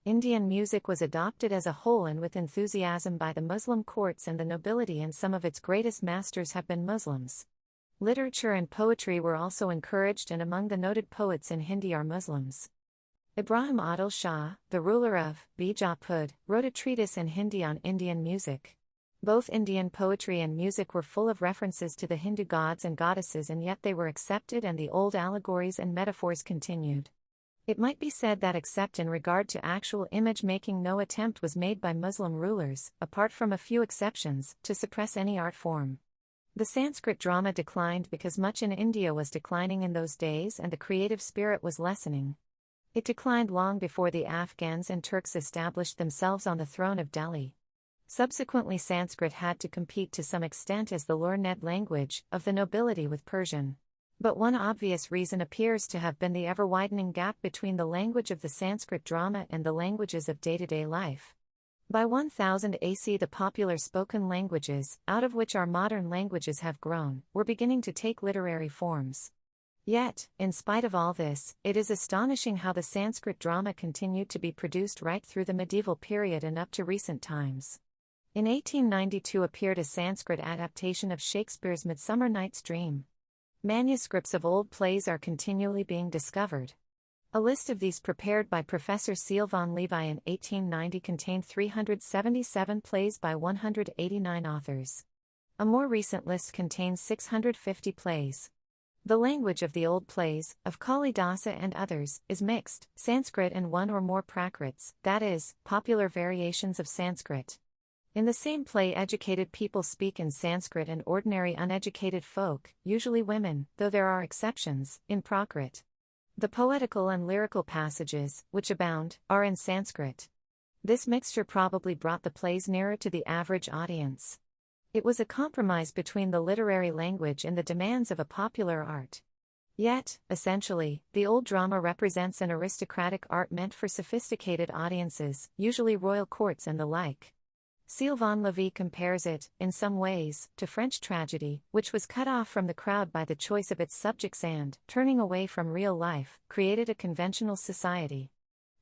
Indian music was adopted as a whole and with enthusiasm by the Muslim courts and the nobility, and some of its greatest masters have been Muslims. Literature and poetry were also encouraged, and among the noted poets in Hindi are Muslims. Ibrahim Adil Shah, the ruler of Bijapur, wrote a treatise in Hindi on Indian music. Both Indian poetry and music were full of references to the Hindu gods and goddesses, and yet they were accepted and the old allegories and metaphors continued. It might be said that except in regard to actual image-making no attempt was made by Muslim rulers, apart from a few exceptions, to suppress any art form. The Sanskrit drama declined because much in India was declining in those days and the creative spirit was lessening. It declined long before the Afghans and Turks established themselves on the throne of Delhi. Subsequently, Sanskrit had to compete to some extent as the learned language of the nobility with Persian. But one obvious reason appears to have been the ever-widening gap between the language of the Sanskrit drama and the languages of day-to-day life. By 1000 AC the popular spoken languages, out of which our modern languages have grown, were beginning to take literary forms. Yet, in spite of all this, it is astonishing how the Sanskrit drama continued to be produced right through the medieval period and up to recent times. In 1892 appeared a Sanskrit adaptation of Shakespeare's Midsummer Night's Dream. Manuscripts of old plays are continually being discovered. A list of these prepared by Professor Sylvain Levi in 1890 contained 377 plays by 189 authors. A more recent list contains 650 plays. The language of the old plays, of Kalidasa and others, is mixed, Sanskrit and one or more Prakrits, that is, popular variations of Sanskrit. In the same play, educated people speak in Sanskrit and ordinary uneducated folk, usually women, though there are exceptions, in Prakrit. The poetical and lyrical passages, which abound, are in Sanskrit. This mixture probably brought the plays nearer to the average audience. It was a compromise between the literary language and the demands of a popular art. Yet, essentially, the old drama represents an aristocratic art meant for sophisticated audiences, usually royal courts and the like. Sylvain Lévy compares it, in some ways, to French tragedy, which was cut off from the crowd by the choice of its subjects and, turning away from real life, created a conventional society.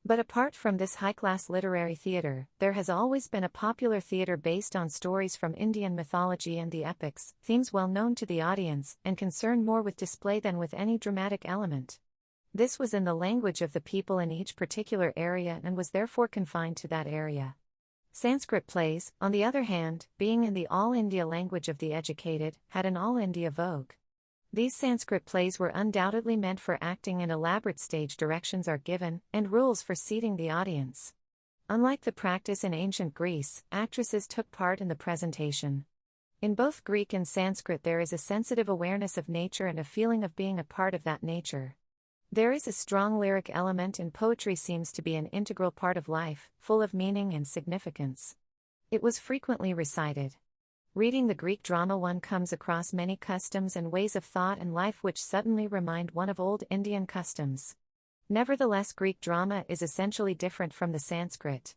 But apart from this high-class literary theatre, there has always been a popular theatre based on stories from Indian mythology and the epics, themes well known to the audience, and concerned more with display than with any dramatic element. This was in the language of the people in each particular area and was therefore confined to that area. Sanskrit plays, on the other hand, being in the all-India language of the educated, had an all-India vogue. These Sanskrit plays were undoubtedly meant for acting, and elaborate stage directions are given, and rules for seating the audience. Unlike the practice in ancient Greece, actresses took part in the presentation. In both Greek and Sanskrit there is a sensitive awareness of nature and a feeling of being a part of that nature. There is a strong lyric element, and poetry seems to be an integral part of life, full of meaning and significance. It was frequently recited. Reading the Greek drama, one comes across many customs and ways of thought and life which suddenly remind one of old Indian customs. Nevertheless, Greek drama is essentially different from the Sanskrit.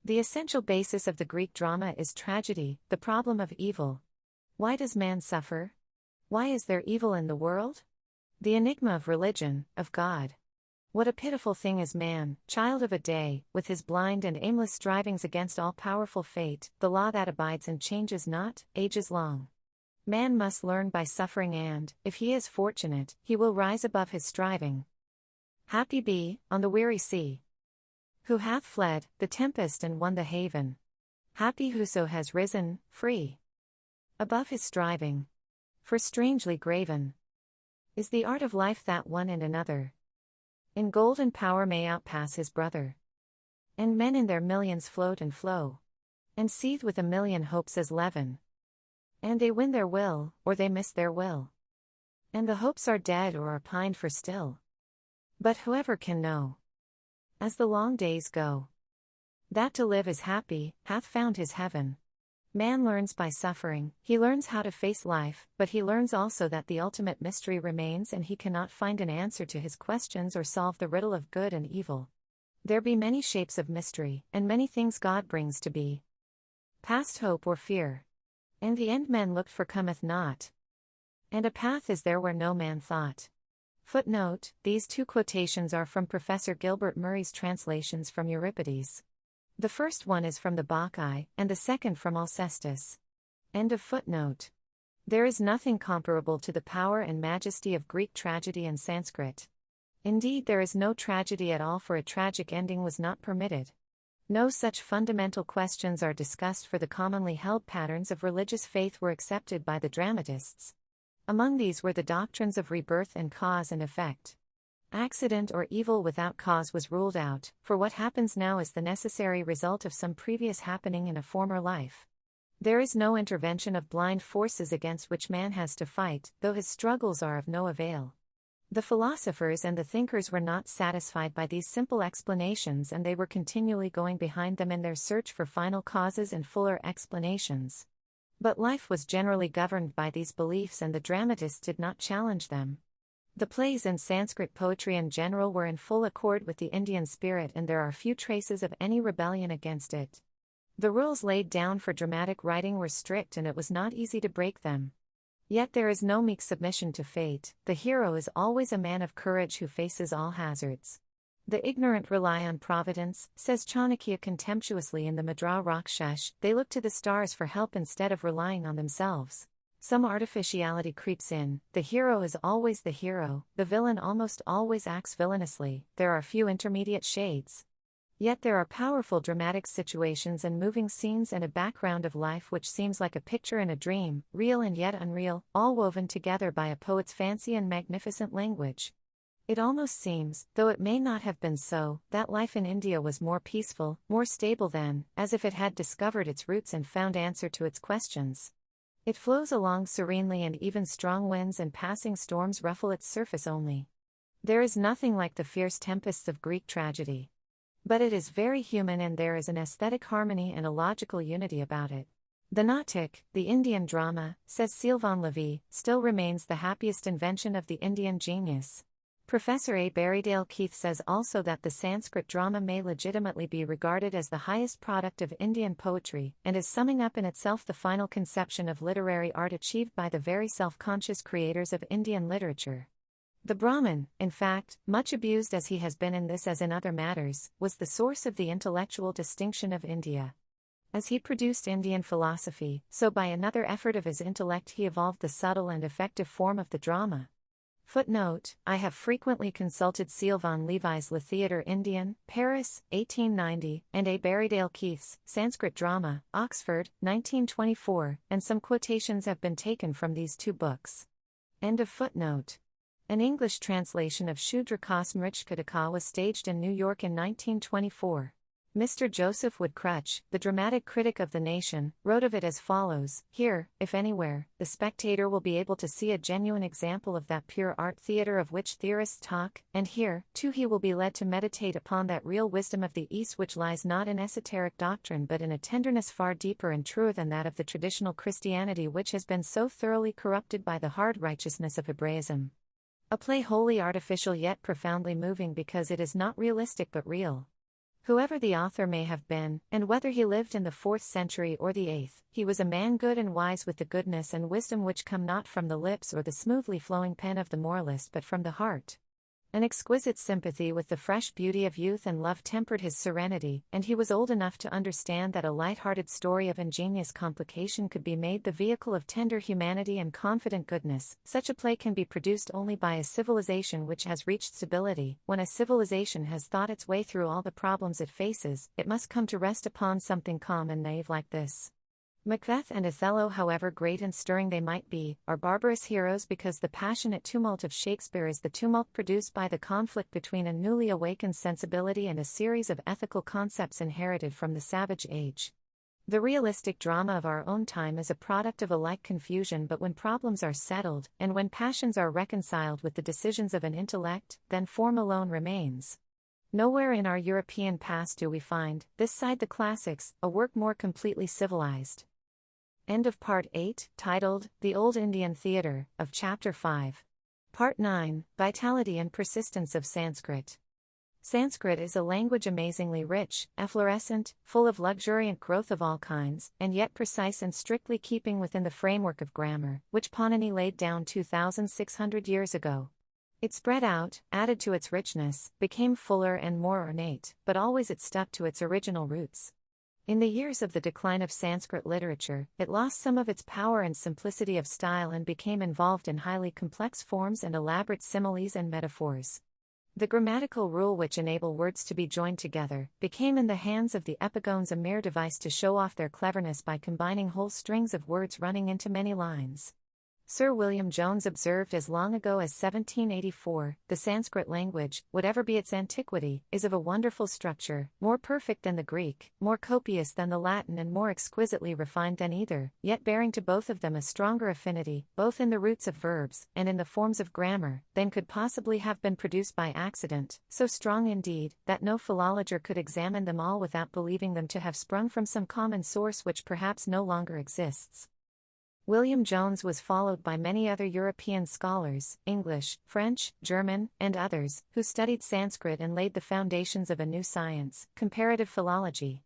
The essential basis of the Greek drama is tragedy, the problem of evil. Why does man suffer? Why is there evil in the world? The enigma of religion, of God. What a pitiful thing is man, child of a day, with his blind and aimless strivings against all-powerful fate, the law that abides and changes not, ages long. Man must learn by suffering and, if he is fortunate, he will rise above his striving. Happy be, on the weary sea, who hath fled the tempest and won the haven. Happy whoso has risen, free, above his striving. For strangely graven is the art of life that one and another in gold and power may outpass his brother. And men in their millions float and flow, and seethe with a million hopes as leaven. And they win their will, or they miss their will. And the hopes are dead or are pined for still. But whoever can know, as the long days go, that to live is happy, hath found his heaven. Man learns by suffering, he learns how to face life, but he learns also that the ultimate mystery remains and he cannot find an answer to his questions or solve the riddle of good and evil. There be many shapes of mystery, and many things God brings to be. Past hope or fear. And the end men looked for cometh not. And a path is there where no man thought. Footnote: these two quotations are from Professor Gilbert Murray's translations from Euripides. The first one is from the Bacchae, and the second from Alcestis. End of footnote. There is nothing comparable to the power and majesty of Greek tragedy and Sanskrit. Indeed, there is no tragedy at all, for a tragic ending was not permitted. No such fundamental questions are discussed, for the commonly held patterns of religious faith were accepted by the dramatists. Among these were the doctrines of rebirth and cause and effect. Accident or evil without cause was ruled out, for what happens now is the necessary result of some previous happening in a former life. There is no intervention of blind forces against which man has to fight, though his struggles are of no avail. The philosophers and the thinkers were not satisfied by these simple explanations, and they were continually going behind them in their search for final causes and fuller explanations. But life was generally governed by these beliefs, and the dramatists did not challenge them. The plays and Sanskrit poetry in general were in full accord with the Indian spirit, and there are few traces of any rebellion against it. The rules laid down for dramatic writing were strict, and it was not easy to break them. Yet there is no meek submission to fate. The hero is always a man of courage who faces all hazards. The ignorant rely on providence, says Chanakya contemptuously in the Madra Rakshash. They look to the stars for help instead of relying on themselves. Some artificiality creeps in. The hero is always the hero, the villain almost always acts villainously. There are few intermediate shades. Yet there are powerful dramatic situations and moving scenes and a background of life which seems like a picture in a dream, real and yet unreal, all woven together by a poet's fancy and magnificent language. It almost seems, though it may not have been so, that life in India was more peaceful, more stable than, as if it had discovered its roots and found answer to its questions. It flows along serenely and even strong winds and passing storms ruffle its surface only. There is nothing like the fierce tempests of Greek tragedy. But it is very human and there is an aesthetic harmony and a logical unity about it. The Natak, the Indian drama, says Sylvain Levy, still remains the happiest invention of the Indian genius. Professor A. Barrydale Keith says also that the Sanskrit drama may legitimately be regarded as the highest product of Indian poetry, and is summing up in itself the final conception of literary art achieved by the very self-conscious creators of Indian literature. The Brahmin, in fact, much abused as he has been in this as in other matters, was the source of the intellectual distinction of India. As he produced Indian philosophy, so by another effort of his intellect he evolved the subtle and effective form of the drama. Footnote: I have frequently consulted Sylvain Levy's Le Théâtre Indien, Paris, 1890, and A. Barrydale Keith's Sanskrit Drama, Oxford, 1924, and some quotations have been taken from these two books. End of footnote. An English translation of Shudra Ka Smrichkataka was staged in New York in 1924. Mr. Joseph Wood Crutch, the dramatic critic of The Nation, wrote of it as follows: here, if anywhere, the spectator will be able to see a genuine example of that pure art theater of which theorists talk, and here, too, he will be led to meditate upon that real wisdom of the East which lies not in esoteric doctrine but in a tenderness far deeper and truer than that of the traditional Christianity which has been so thoroughly corrupted by the hard righteousness of Hebraism. A play wholly artificial yet profoundly moving because it is not realistic but real. Whoever the author may have been, and whether he lived in the 4th century or the 8th, he was a man good and wise with the goodness and wisdom which come not from the lips or the smoothly flowing pen of the moralist but from the heart. An exquisite sympathy with the fresh beauty of youth and love tempered his serenity, and he was old enough to understand that a light-hearted story of ingenious complication could be made the vehicle of tender humanity and confident goodness. Such a play can be produced only by a civilization which has reached stability. When a civilization has thought its way through all the problems it faces, it must come to rest upon something calm and naive like this. Macbeth and Othello, however great and stirring they might be, are barbarous heroes because the passionate tumult of Shakespeare is the tumult produced by the conflict between a newly awakened sensibility and a series of ethical concepts inherited from the savage age. The realistic drama of our own time is a product of a like confusion, but when problems are settled, and when passions are reconciled with the decisions of an intellect, then form alone remains. Nowhere in our European past do we find, this side the classics, a work more completely civilized. End of Part 8, titled, The Old Indian Theatre, of Chapter 5. Part 9, Vitality and Persistence of Sanskrit. Sanskrit is a language amazingly rich, efflorescent, full of luxuriant growth of all kinds, and yet precise and strictly keeping within the framework of grammar, which Panini laid down 2,600 years ago. It spread out, added to its richness, became fuller and more ornate, but always it stuck to its original roots. In the years of the decline of Sanskrit literature, it lost some of its power and simplicity of style and became involved in highly complex forms and elaborate similes and metaphors. The grammatical rule which enable words to be joined together became in the hands of the epigones a mere device to show off their cleverness by combining whole strings of words running into many lines. Sir William Jones observed as long ago as 1784, the Sanskrit language, whatever be its antiquity, is of a wonderful structure, more perfect than the Greek, more copious than the Latin and more exquisitely refined than either, yet bearing to both of them a stronger affinity, both in the roots of verbs, and in the forms of grammar, than could possibly have been produced by accident, so strong indeed, that no philologer could examine them all without believing them to have sprung from some common source which perhaps no longer exists. William Jones was followed by many other European scholars, English, French, German, and others, who studied Sanskrit and laid the foundations of a new science, comparative philology.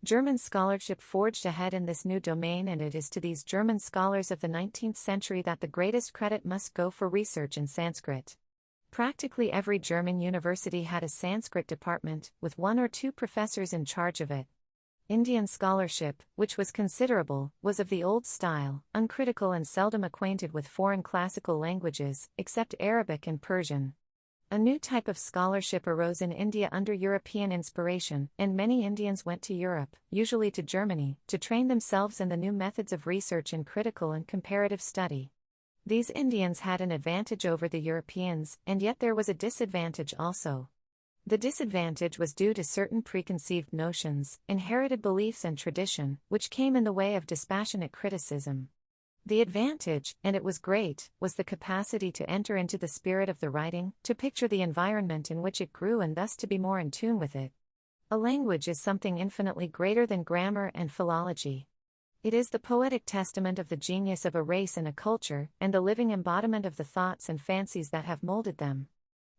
German scholarship forged ahead in this new domain, and it is to these German scholars of the 19th century that the greatest credit must go for research in Sanskrit. Practically every German university had a Sanskrit department, with 1 or 2 professors in charge of it. Indian scholarship, which was considerable, was of the old style, uncritical and seldom acquainted with foreign classical languages, except Arabic and Persian. A new type of scholarship arose in India under European inspiration, and many Indians went to Europe, usually to Germany, to train themselves in the new methods of research in critical and comparative study. These Indians had an advantage over the Europeans, and yet there was a disadvantage also. The disadvantage was due to certain preconceived notions, inherited beliefs and tradition, which came in the way of dispassionate criticism. The advantage, and it was great, was the capacity to enter into the spirit of the writing, to picture the environment in which it grew and thus to be more in tune with it. A language is something infinitely greater than grammar and philology. It is the poetic testament of the genius of a race and a culture, and the living embodiment of the thoughts and fancies that have molded them.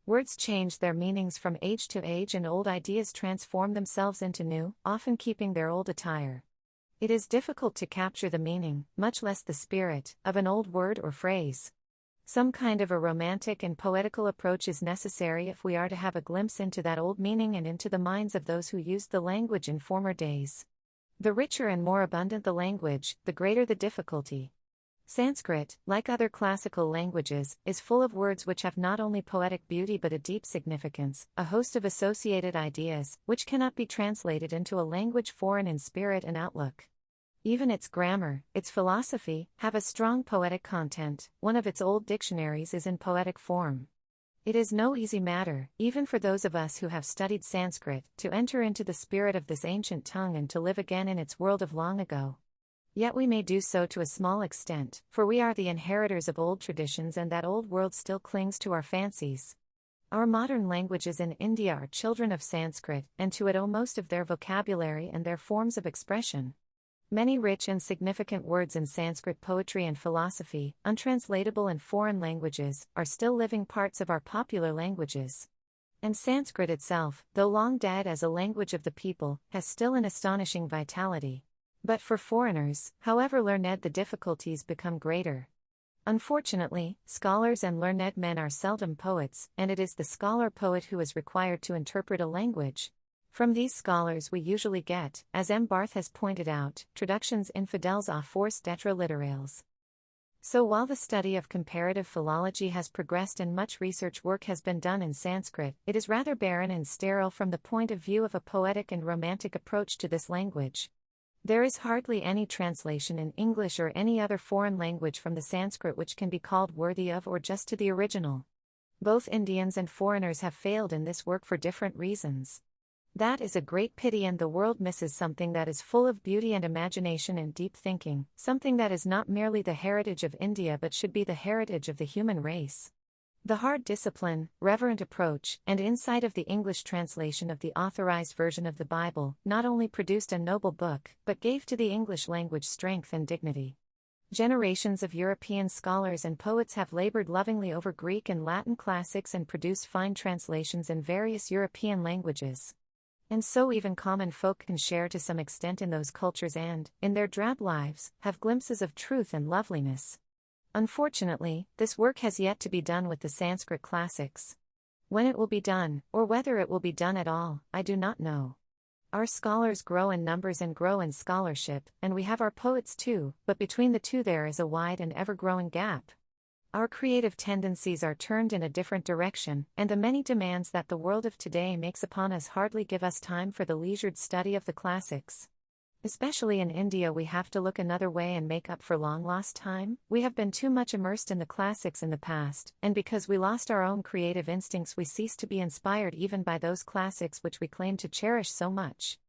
Words change their meanings from age to age, and old ideas transform themselves into new, often keeping their old attire. It is difficult to capture the meaning, much less the spirit, of an old word or phrase. Some kind of a romantic and poetical approach is necessary if we are to have a glimpse into that old meaning and into the minds of those who used the language in former days. The richer and more abundant the language, the greater the difficulty. Sanskrit, like other classical languages, is full of words which have not only poetic beauty but a deep significance, a host of associated ideas, which cannot be translated into a language foreign in spirit and outlook. Even its grammar, its philosophy, have a strong poetic content. One of its old dictionaries is in poetic form. It is no easy matter, even for those of us who have studied Sanskrit, to enter into the spirit of this ancient tongue and to live again in its world of long ago. Yet we may do so to a small extent, for we are the inheritors of old traditions, and that old world still clings to our fancies. Our modern languages in India are children of Sanskrit, and to it owe most of their vocabulary and their forms of expression. Many rich and significant words in Sanskrit poetry and philosophy, untranslatable in foreign languages, are still living parts of our popular languages. And Sanskrit itself, though long dead as a language of the people, has still an astonishing vitality. But for foreigners, however learned, the difficulties become greater. Unfortunately, scholars and learned men are seldom poets, and it is the scholar-poet who is required to interpret a language. From these scholars we usually get, as M. Barth has pointed out, traductions infidèles à force d'être littérales. So while the study of comparative philology has progressed and much research work has been done in Sanskrit, it is rather barren and sterile from the point of view of a poetic and romantic approach to this language. There is hardly any translation in English or any other foreign language from the Sanskrit which can be called worthy of or just to the original. Both Indians and foreigners have failed in this work for different reasons. That is a great pity, and the world misses something that is full of beauty and imagination and deep thinking, something that is not merely the heritage of India but should be the heritage of the human race. The hard discipline, reverent approach, and insight of the English translation of the authorized version of the Bible not only produced a noble book, but gave to the English language strength and dignity. Generations of European scholars and poets have labored lovingly over Greek and Latin classics and produced fine translations in various European languages. And so even common folk can share to some extent in those cultures and, in their drab lives, have glimpses of truth and loveliness. Unfortunately, this work has yet to be done with the Sanskrit classics. When it will be done, or whether it will be done at all, I do not know. Our scholars grow in numbers and grow in scholarship, and we have our poets too, but between the two there is a wide and ever-growing gap. Our creative tendencies are turned in a different direction, and the many demands that the world of today makes upon us hardly give us time for the leisured study of the classics. Especially in India we have to look another way and make up for long-lost time. We have been too much immersed in the classics in the past, and because we lost our own creative instincts we cease to be inspired even by those classics which we claim to cherish so much.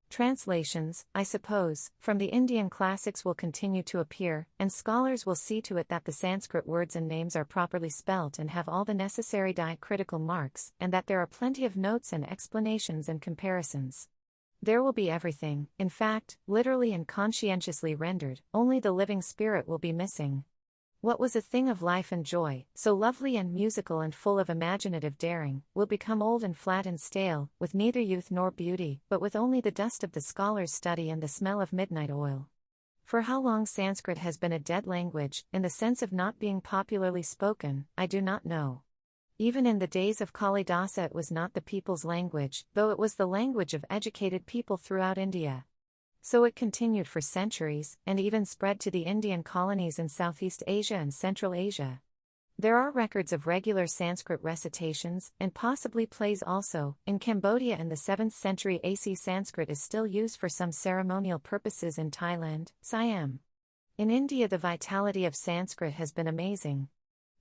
Translations, I suppose, from the Indian classics will continue to appear, and scholars will see to it that the Sanskrit words and names are properly spelt and have all the necessary diacritical marks, and that there are plenty of notes and explanations and comparisons. There will be everything, in fact, literally and conscientiously rendered, only the living spirit will be missing. What was a thing of life and joy, so lovely and musical and full of imaginative daring, will become old and flat and stale, with neither youth nor beauty, but with only the dust of the scholar's study and the smell of midnight oil. For how long Sanskrit has been a dead language, in the sense of not being popularly spoken, I do not know. Even in the days of Kalidasa it was not the people's language, though it was the language of educated people throughout India. So it continued for centuries, and even spread to the Indian colonies in Southeast Asia and Central Asia. There are records of regular Sanskrit recitations, and possibly plays also. In Cambodia in the 7th century AC, Sanskrit is still used for some ceremonial purposes in Thailand, Siam. In India the vitality of Sanskrit has been amazing.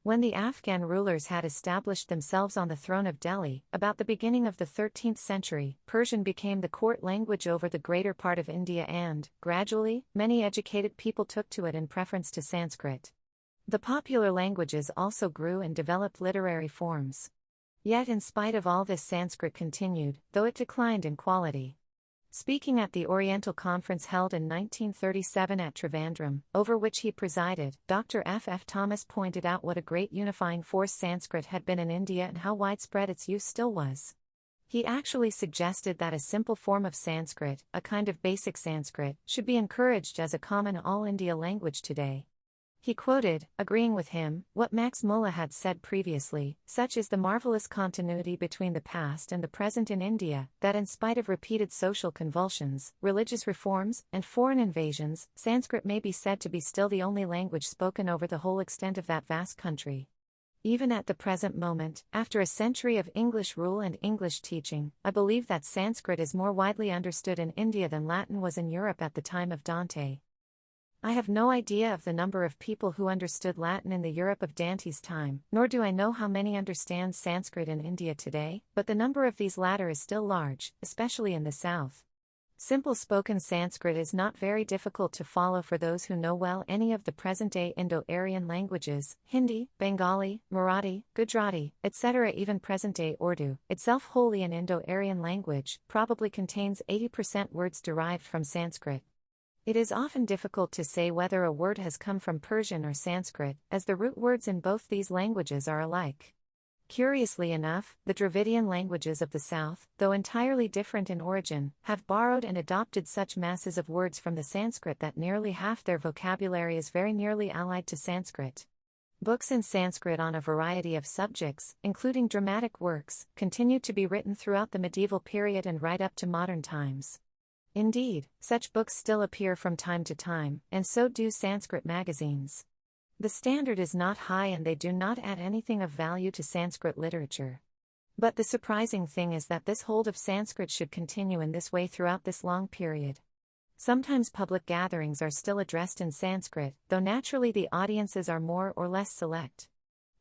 When the Afghan rulers had established themselves on the throne of Delhi, about the beginning of the 13th century, Persian became the court language over the greater part of India and, gradually, many educated people took to it in preference to Sanskrit. The popular languages also grew and developed literary forms. Yet in spite of all this Sanskrit continued, though it declined in quality. Speaking at the Oriental Conference held in 1937 at Trivandrum, over which he presided, Dr. F. F. Thomas pointed out what a great unifying force Sanskrit had been in India and how widespread its use still was. He actually suggested that a simple form of Sanskrit, a kind of basic Sanskrit, should be encouraged as a common all-India language today. He quoted, agreeing with him, what Max Muller had said previously: such is the marvelous continuity between the past and the present in India, that in spite of repeated social convulsions, religious reforms, and foreign invasions, Sanskrit may be said to be still the only language spoken over the whole extent of that vast country. Even at the present moment, after a century of English rule and English teaching, I believe that Sanskrit is more widely understood in India than Latin was in Europe at the time of Dante. I have no idea of the number of people who understood Latin in the Europe of Dante's time, nor do I know how many understand Sanskrit in India today, but the number of these latter is still large, especially in the south. Simple spoken Sanskrit is not very difficult to follow for those who know well any of the present-day Indo-Aryan languages: Hindi, Bengali, Marathi, Gujarati, etc. Even present-day Urdu, itself wholly an Indo-Aryan language, probably contains 80% words derived from Sanskrit. It is often difficult to say whether a word has come from Persian or Sanskrit, as the root words in both these languages are alike. Curiously enough, the Dravidian languages of the south, though entirely different in origin, have borrowed and adopted such masses of words from the Sanskrit that nearly half their vocabulary is very nearly allied to Sanskrit. Books in Sanskrit on a variety of subjects, including dramatic works, continued to be written throughout the medieval period and right up to modern times. Indeed, such books still appear from time to time, and so do Sanskrit magazines. The standard is not high and they do not add anything of value to Sanskrit literature. But the surprising thing is that this hold of Sanskrit should continue in this way throughout this long period. Sometimes public gatherings are still addressed in Sanskrit, though naturally the audiences are more or less select.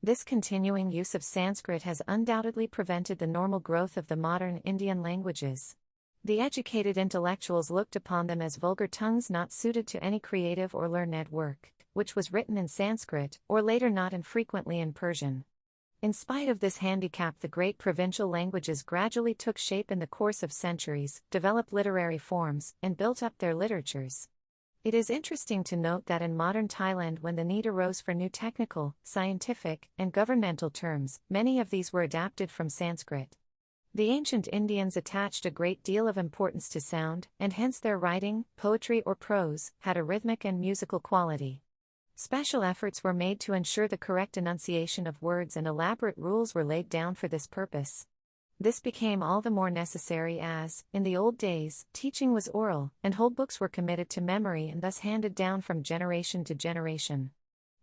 This continuing use of Sanskrit has undoubtedly prevented the normal growth of the modern Indian languages. The educated intellectuals looked upon them as vulgar tongues not suited to any creative or learned work, which was written in Sanskrit, or later not infrequently in Persian. In spite of this handicap, the great provincial languages gradually took shape in the course of centuries, developed literary forms, and built up their literatures. It is interesting to note that in modern Thailand, when the need arose for new technical, scientific, and governmental terms, many of these were adapted from Sanskrit. The ancient Indians attached a great deal of importance to sound, and hence their writing, poetry or prose, had a rhythmic and musical quality. Special efforts were made to ensure the correct enunciation of words, and elaborate rules were laid down for this purpose. This became all the more necessary as, in the old days, teaching was oral, and whole books were committed to memory and thus handed down from generation to generation.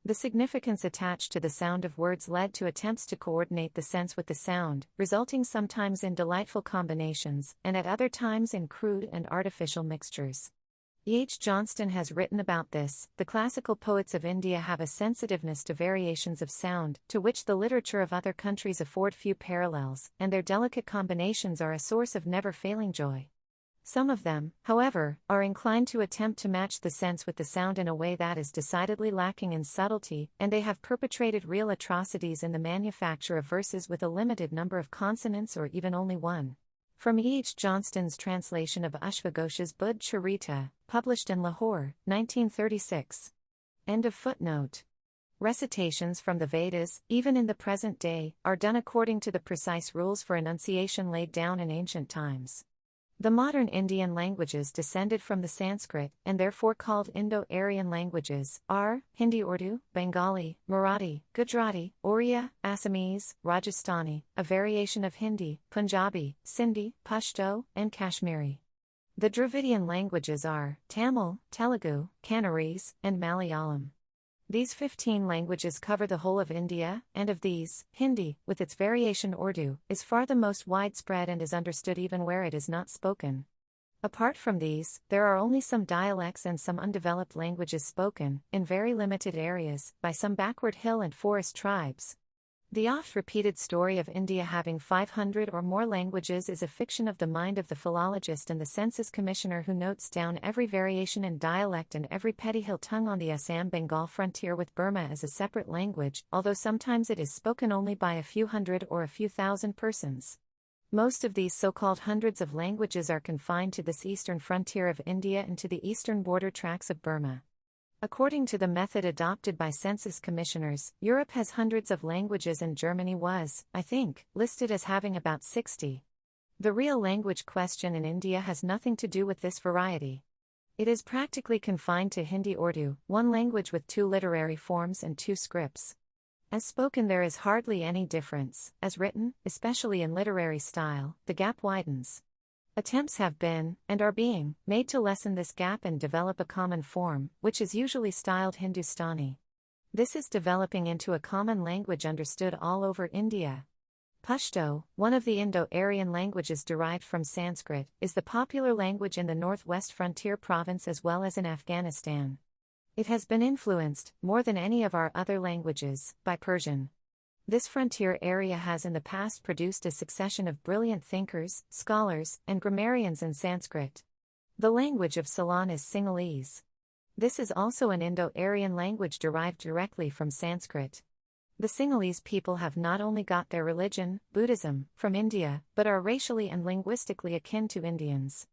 The significance attached to the sound of words led to attempts to coordinate the sense with the sound, resulting sometimes in delightful combinations, and at other times in crude and artificial mixtures. E. H. Johnston has written about this. The classical poets of India have a sensitiveness to variations of sound, to which the literature of other countries afford few parallels, and their delicate combinations are a source of never-failing joy. Some of them, however, are inclined to attempt to match the sense with the sound in a way that is decidedly lacking in subtlety, and they have perpetrated real atrocities in the manufacture of verses with a limited number of consonants or even only one. From E. H. Johnston's translation of Ashvaghosh's Buddh Charita, published in Lahore, 1936. End of footnote. Recitations from the Vedas, even in the present day, are done according to the precise rules for enunciation laid down in ancient times. The modern Indian languages descended from the Sanskrit, and therefore called Indo-Aryan languages, are Hindi, Urdu, Bengali, Marathi, Gujarati, Oriya, Assamese, Rajasthani, a variation of Hindi, Punjabi, Sindhi, Pashto, and Kashmiri. The Dravidian languages are Tamil, Telugu, Kannarese, and Malayalam. These 15 languages cover the whole of India, and of these, Hindi, with its variation Urdu, is far the most widespread and is understood even where it is not spoken. Apart from these, there are only some dialects and some undeveloped languages spoken, in very limited areas, by some backward hill and forest tribes. The oft-repeated story of India having 500 or more languages is a fiction of the mind of the philologist and the census commissioner who notes down every variation in dialect and every petty hill tongue on the Assam-Bengal frontier with Burma as a separate language, although sometimes it is spoken only by a few hundred or a few thousand persons. Most of these so-called hundreds of languages are confined to this eastern frontier of India and to the eastern border tracts of Burma. According to the method adopted by census commissioners, Europe has hundreds of languages and Germany was, I think, listed as having about 60. The real language question in India has nothing to do with this variety. It is practically confined to Hindi Urdu, one language with 2 literary forms and 2 scripts. As spoken there is hardly any difference, as written, especially in literary style, the gap widens. Attempts have been, and are being, made to lessen this gap and develop a common form, which is usually styled Hindustani. This is developing into a common language understood all over India. Pashto, one of the Indo-Aryan languages derived from Sanskrit, is the popular language in the northwest frontier province as well as in Afghanistan. It has been influenced, more than any of our other languages, by Persian. This frontier area has in the past produced a succession of brilliant thinkers, scholars, and grammarians in Sanskrit. The language of Ceylon is Sinhalese. This is also an Indo-Aryan language derived directly from Sanskrit. The Sinhalese people have not only got their religion, Buddhism, from India, but are racially and linguistically akin to Indians.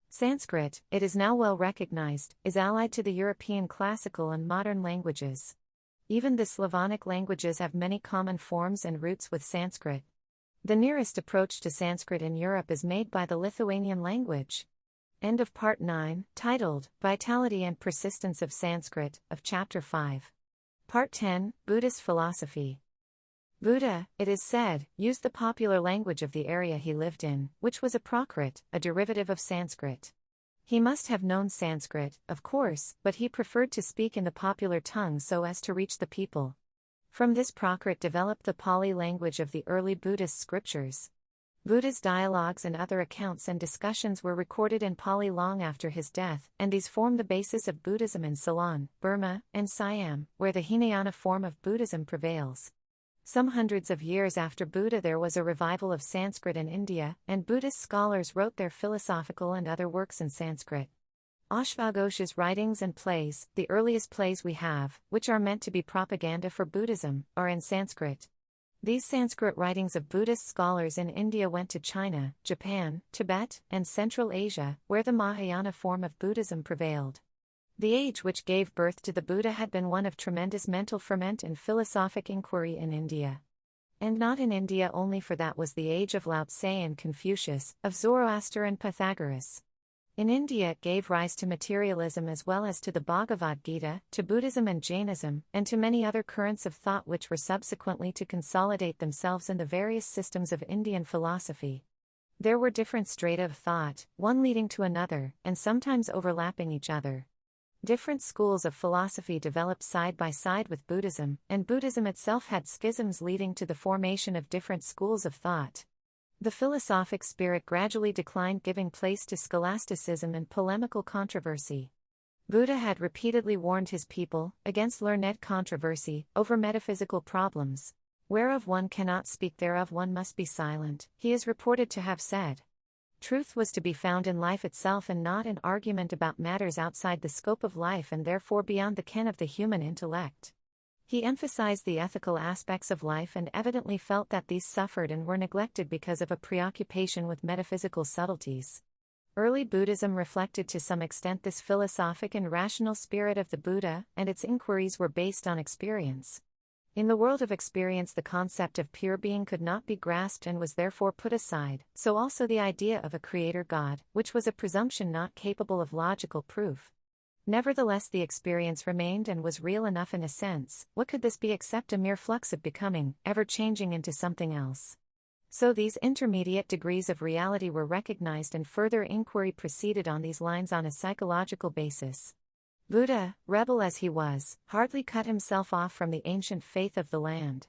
Sanskrit, it is now well recognized, is allied to the European classical and modern languages. Even the Slavonic languages have many common forms and roots with Sanskrit. The nearest approach to Sanskrit in Europe is made by the Lithuanian language. End of Part 9, titled, Vitality and Persistence of Sanskrit, of Chapter 5. Part 10, Buddhist Philosophy. Buddha, it is said, used the popular language of the area he lived in, which was a Prakrit, a derivative of Sanskrit. He must have known Sanskrit, of course, but he preferred to speak in the popular tongue so as to reach the people. From this Prakrit developed the Pali language of the early Buddhist scriptures. Buddha's dialogues and other accounts and discussions were recorded in Pali long after his death, and these form the basis of Buddhism in Ceylon, Burma, and Siam, where the Hinayana form of Buddhism prevails. Some hundreds of years after Buddha there was a revival of Sanskrit in India, and Buddhist scholars wrote their philosophical and other works in Sanskrit. Ashvaghosha's writings and plays, the earliest plays we have, which are meant to be propaganda for Buddhism, are in Sanskrit. These Sanskrit writings of Buddhist scholars in India went to China, Japan, Tibet, and Central Asia, where the Mahayana form of Buddhism prevailed. The age which gave birth to the Buddha had been one of tremendous mental ferment and philosophic inquiry in India. And not in India only, for that was the age of Lao Tse and Confucius, of Zoroaster and Pythagoras. In India it gave rise to materialism as well as to the Bhagavad Gita, to Buddhism and Jainism, and to many other currents of thought which were subsequently to consolidate themselves in the various systems of Indian philosophy. There were different strata of thought, one leading to another, and sometimes overlapping each other. Different schools of philosophy developed side by side with Buddhism, and Buddhism itself had schisms leading to the formation of different schools of thought. The philosophic spirit gradually declined, giving place to scholasticism and polemical controversy. Buddha had repeatedly warned his people against learned controversy over metaphysical problems. Whereof one cannot speak, thereof one must be silent, he is reported to have said. Truth was to be found in life itself and not in argument about matters outside the scope of life and therefore beyond the ken of the human intellect. He emphasized the ethical aspects of life and evidently felt that these suffered and were neglected because of a preoccupation with metaphysical subtleties. Early Buddhism reflected to some extent this philosophic and rational spirit of the Buddha, and its inquiries were based on experience. In the world of experience, the concept of pure being could not be grasped and was therefore put aside, so also the idea of a creator God, which was a presumption not capable of logical proof. Nevertheless, the experience remained and was real enough in a sense. What could this be except a mere flux of becoming, ever changing into something else? So these intermediate degrees of reality were recognized, and further inquiry proceeded on these lines on a psychological basis. Buddha, rebel as he was, hardly cut himself off from the ancient faith of the land.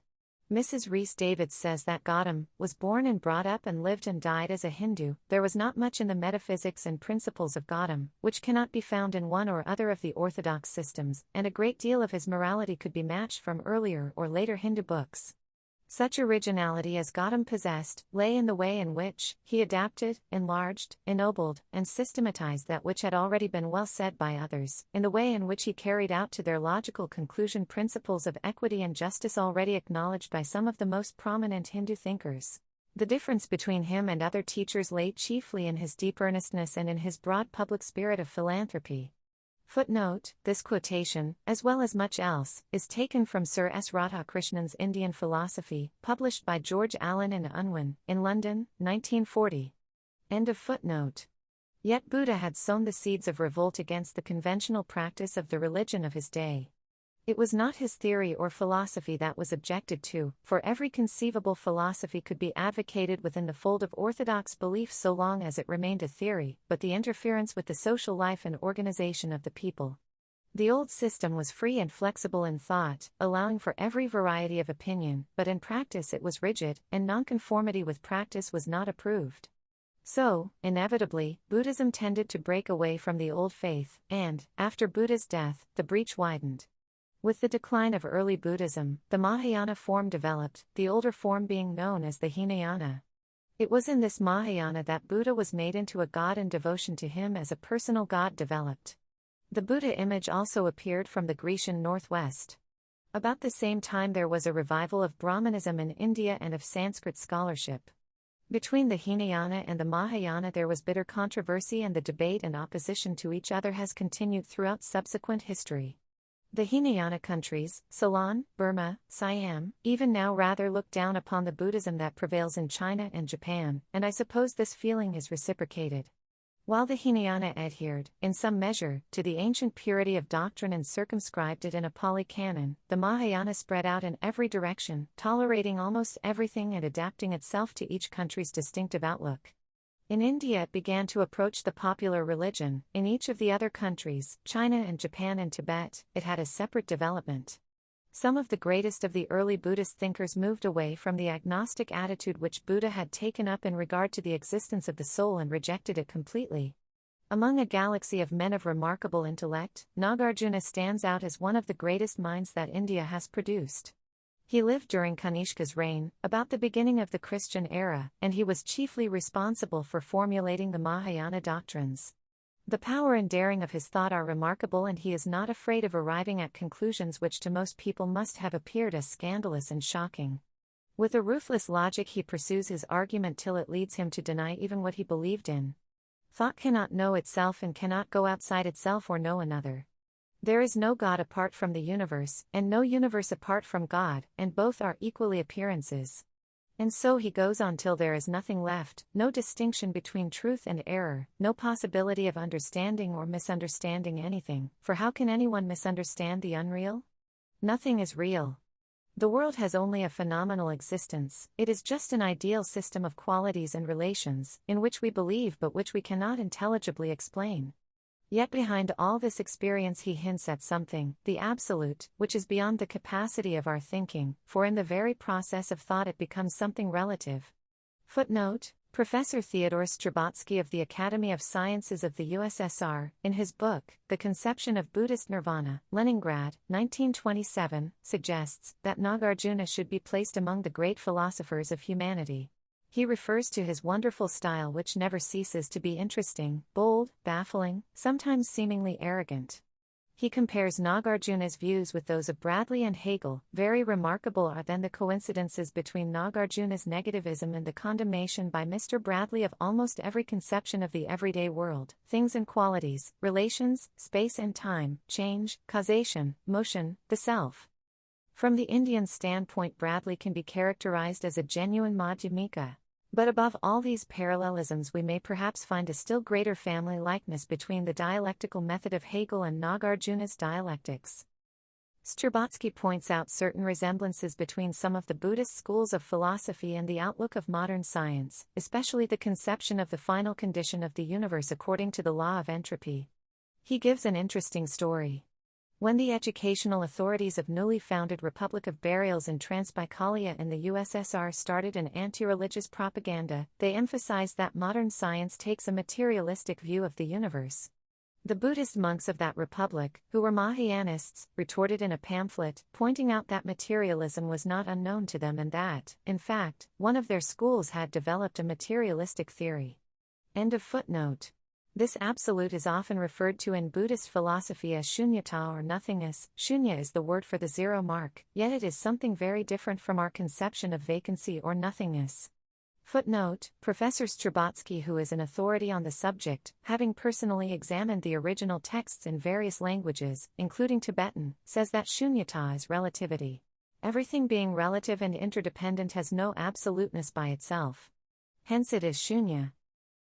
Mrs. Rhys Davids says that Gautam was born and brought up and lived and died as a Hindu. There was not much in the metaphysics and principles of Gautam, which cannot be found in one or other of the orthodox systems, and a great deal of his morality could be matched from earlier or later Hindu books. Such originality as Gautam possessed lay in the way in which he adapted, enlarged, ennobled, and systematized that which had already been well said by others, in the way in which he carried out to their logical conclusion principles of equity and justice already acknowledged by some of the most prominent Hindu thinkers. The difference between him and other teachers lay chiefly in his deep earnestness and in his broad public spirit of philanthropy. Footnote: this quotation, as well as much else, is taken from Sir S. Radhakrishnan's Indian Philosophy, published by George Allen and Unwin, in London, 1940. End of footnote. Yet Buddha had sown the seeds of revolt against the conventional practice of the religion of his day. It was not his theory or philosophy that was objected to, for every conceivable philosophy could be advocated within the fold of orthodox belief so long as it remained a theory, but the interference with the social life and organization of the people. The old system was free and flexible in thought, allowing for every variety of opinion, but in practice it was rigid, and nonconformity with practice was not approved. So, inevitably, Buddhism tended to break away from the old faith, and, after Buddha's death, the breach widened. With the decline of early Buddhism, the Mahayana form developed, the older form being known as the Hinayana. It was in this Mahayana that Buddha was made into a god, and devotion to him as a personal god developed. The Buddha image also appeared from the Grecian northwest. About the same time there was a revival of Brahmanism in India and of Sanskrit scholarship. Between the Hinayana and the Mahayana there was bitter controversy, and the debate and opposition to each other has continued throughout subsequent history. The Hinayana countries, Ceylon, Burma, Siam, even now rather look down upon the Buddhism that prevails in China and Japan, and I suppose this feeling is reciprocated. While the Hinayana adhered, in some measure, to the ancient purity of doctrine and circumscribed it in a Pali canon, the Mahayana spread out in every direction, tolerating almost everything and adapting itself to each country's distinctive outlook. In India it began to approach the popular religion. In each of the other countries, China and Japan and Tibet, it had a separate development. Some of the greatest of the early Buddhist thinkers moved away from the agnostic attitude which Buddha had taken up in regard to the existence of the soul and rejected it completely. Among a galaxy of men of remarkable intellect, Nagarjuna stands out as one of the greatest minds that India has produced. He lived during Kanishka's reign, about the beginning of the Christian era, and he was chiefly responsible for formulating the Mahayana doctrines. The power and daring of his thought are remarkable, and he is not afraid of arriving at conclusions which to most people must have appeared as scandalous and shocking. With a ruthless logic he pursues his argument till it leads him to deny even what he believed in. Thought cannot know itself and cannot go outside itself or know another. There is no God apart from the universe, and no universe apart from God, and both are equally appearances. And so he goes on till there is nothing left, no distinction between truth and error, no possibility of understanding or misunderstanding anything, for how can anyone misunderstand the unreal? Nothing is real. The world has only a phenomenal existence, it is just an ideal system of qualities and relations, in which we believe but which we cannot intelligibly explain. Yet behind all this experience he hints at something, the absolute, which is beyond the capacity of our thinking, for in the very process of thought it becomes something relative. Footnote: Professor Theodor Strabotsky of the Academy of Sciences of the USSR, in his book, The Conception of Buddhist Nirvana, Leningrad, 1927, suggests that Nagarjuna should be placed among the great philosophers of humanity. He refers to his wonderful style which never ceases to be interesting, bold, baffling, sometimes seemingly arrogant. He compares Nagarjuna's views with those of Bradley and Hegel. Very remarkable are then the coincidences between Nagarjuna's negativism and the condemnation by Mr. Bradley of almost every conception of the everyday world, things and qualities, relations, space and time, change, causation, motion, the self. From the Indian standpoint, Bradley can be characterized as a genuine Madhyamika. But above all these parallelisms, we may perhaps find a still greater family likeness between the dialectical method of Hegel and Nagarjuna's dialectics. Strzelecki points out certain resemblances between some of the Buddhist schools of philosophy and the outlook of modern science, especially the conception of the final condition of the universe according to the law of entropy. He gives an interesting story. When the educational authorities of newly founded Republic of Burials in Transbaikalia in the USSR started an anti-religious propaganda, they emphasized that modern science takes a materialistic view of the universe. The Buddhist monks of that republic, who were Mahayanists, retorted in a pamphlet, pointing out that materialism was not unknown to them and that, in fact, one of their schools had developed a materialistic theory. End of footnote. This absolute is often referred to in Buddhist philosophy as shunyata or nothingness. Shunya is the word for the zero mark, yet it is something very different from our conception of vacancy or nothingness. Footnote: Professor Strzelecki, who is an authority on the subject, having personally examined the original texts in various languages, including Tibetan, says that shunyata is relativity. Everything being relative and interdependent has no absoluteness by itself. Hence it is shunya.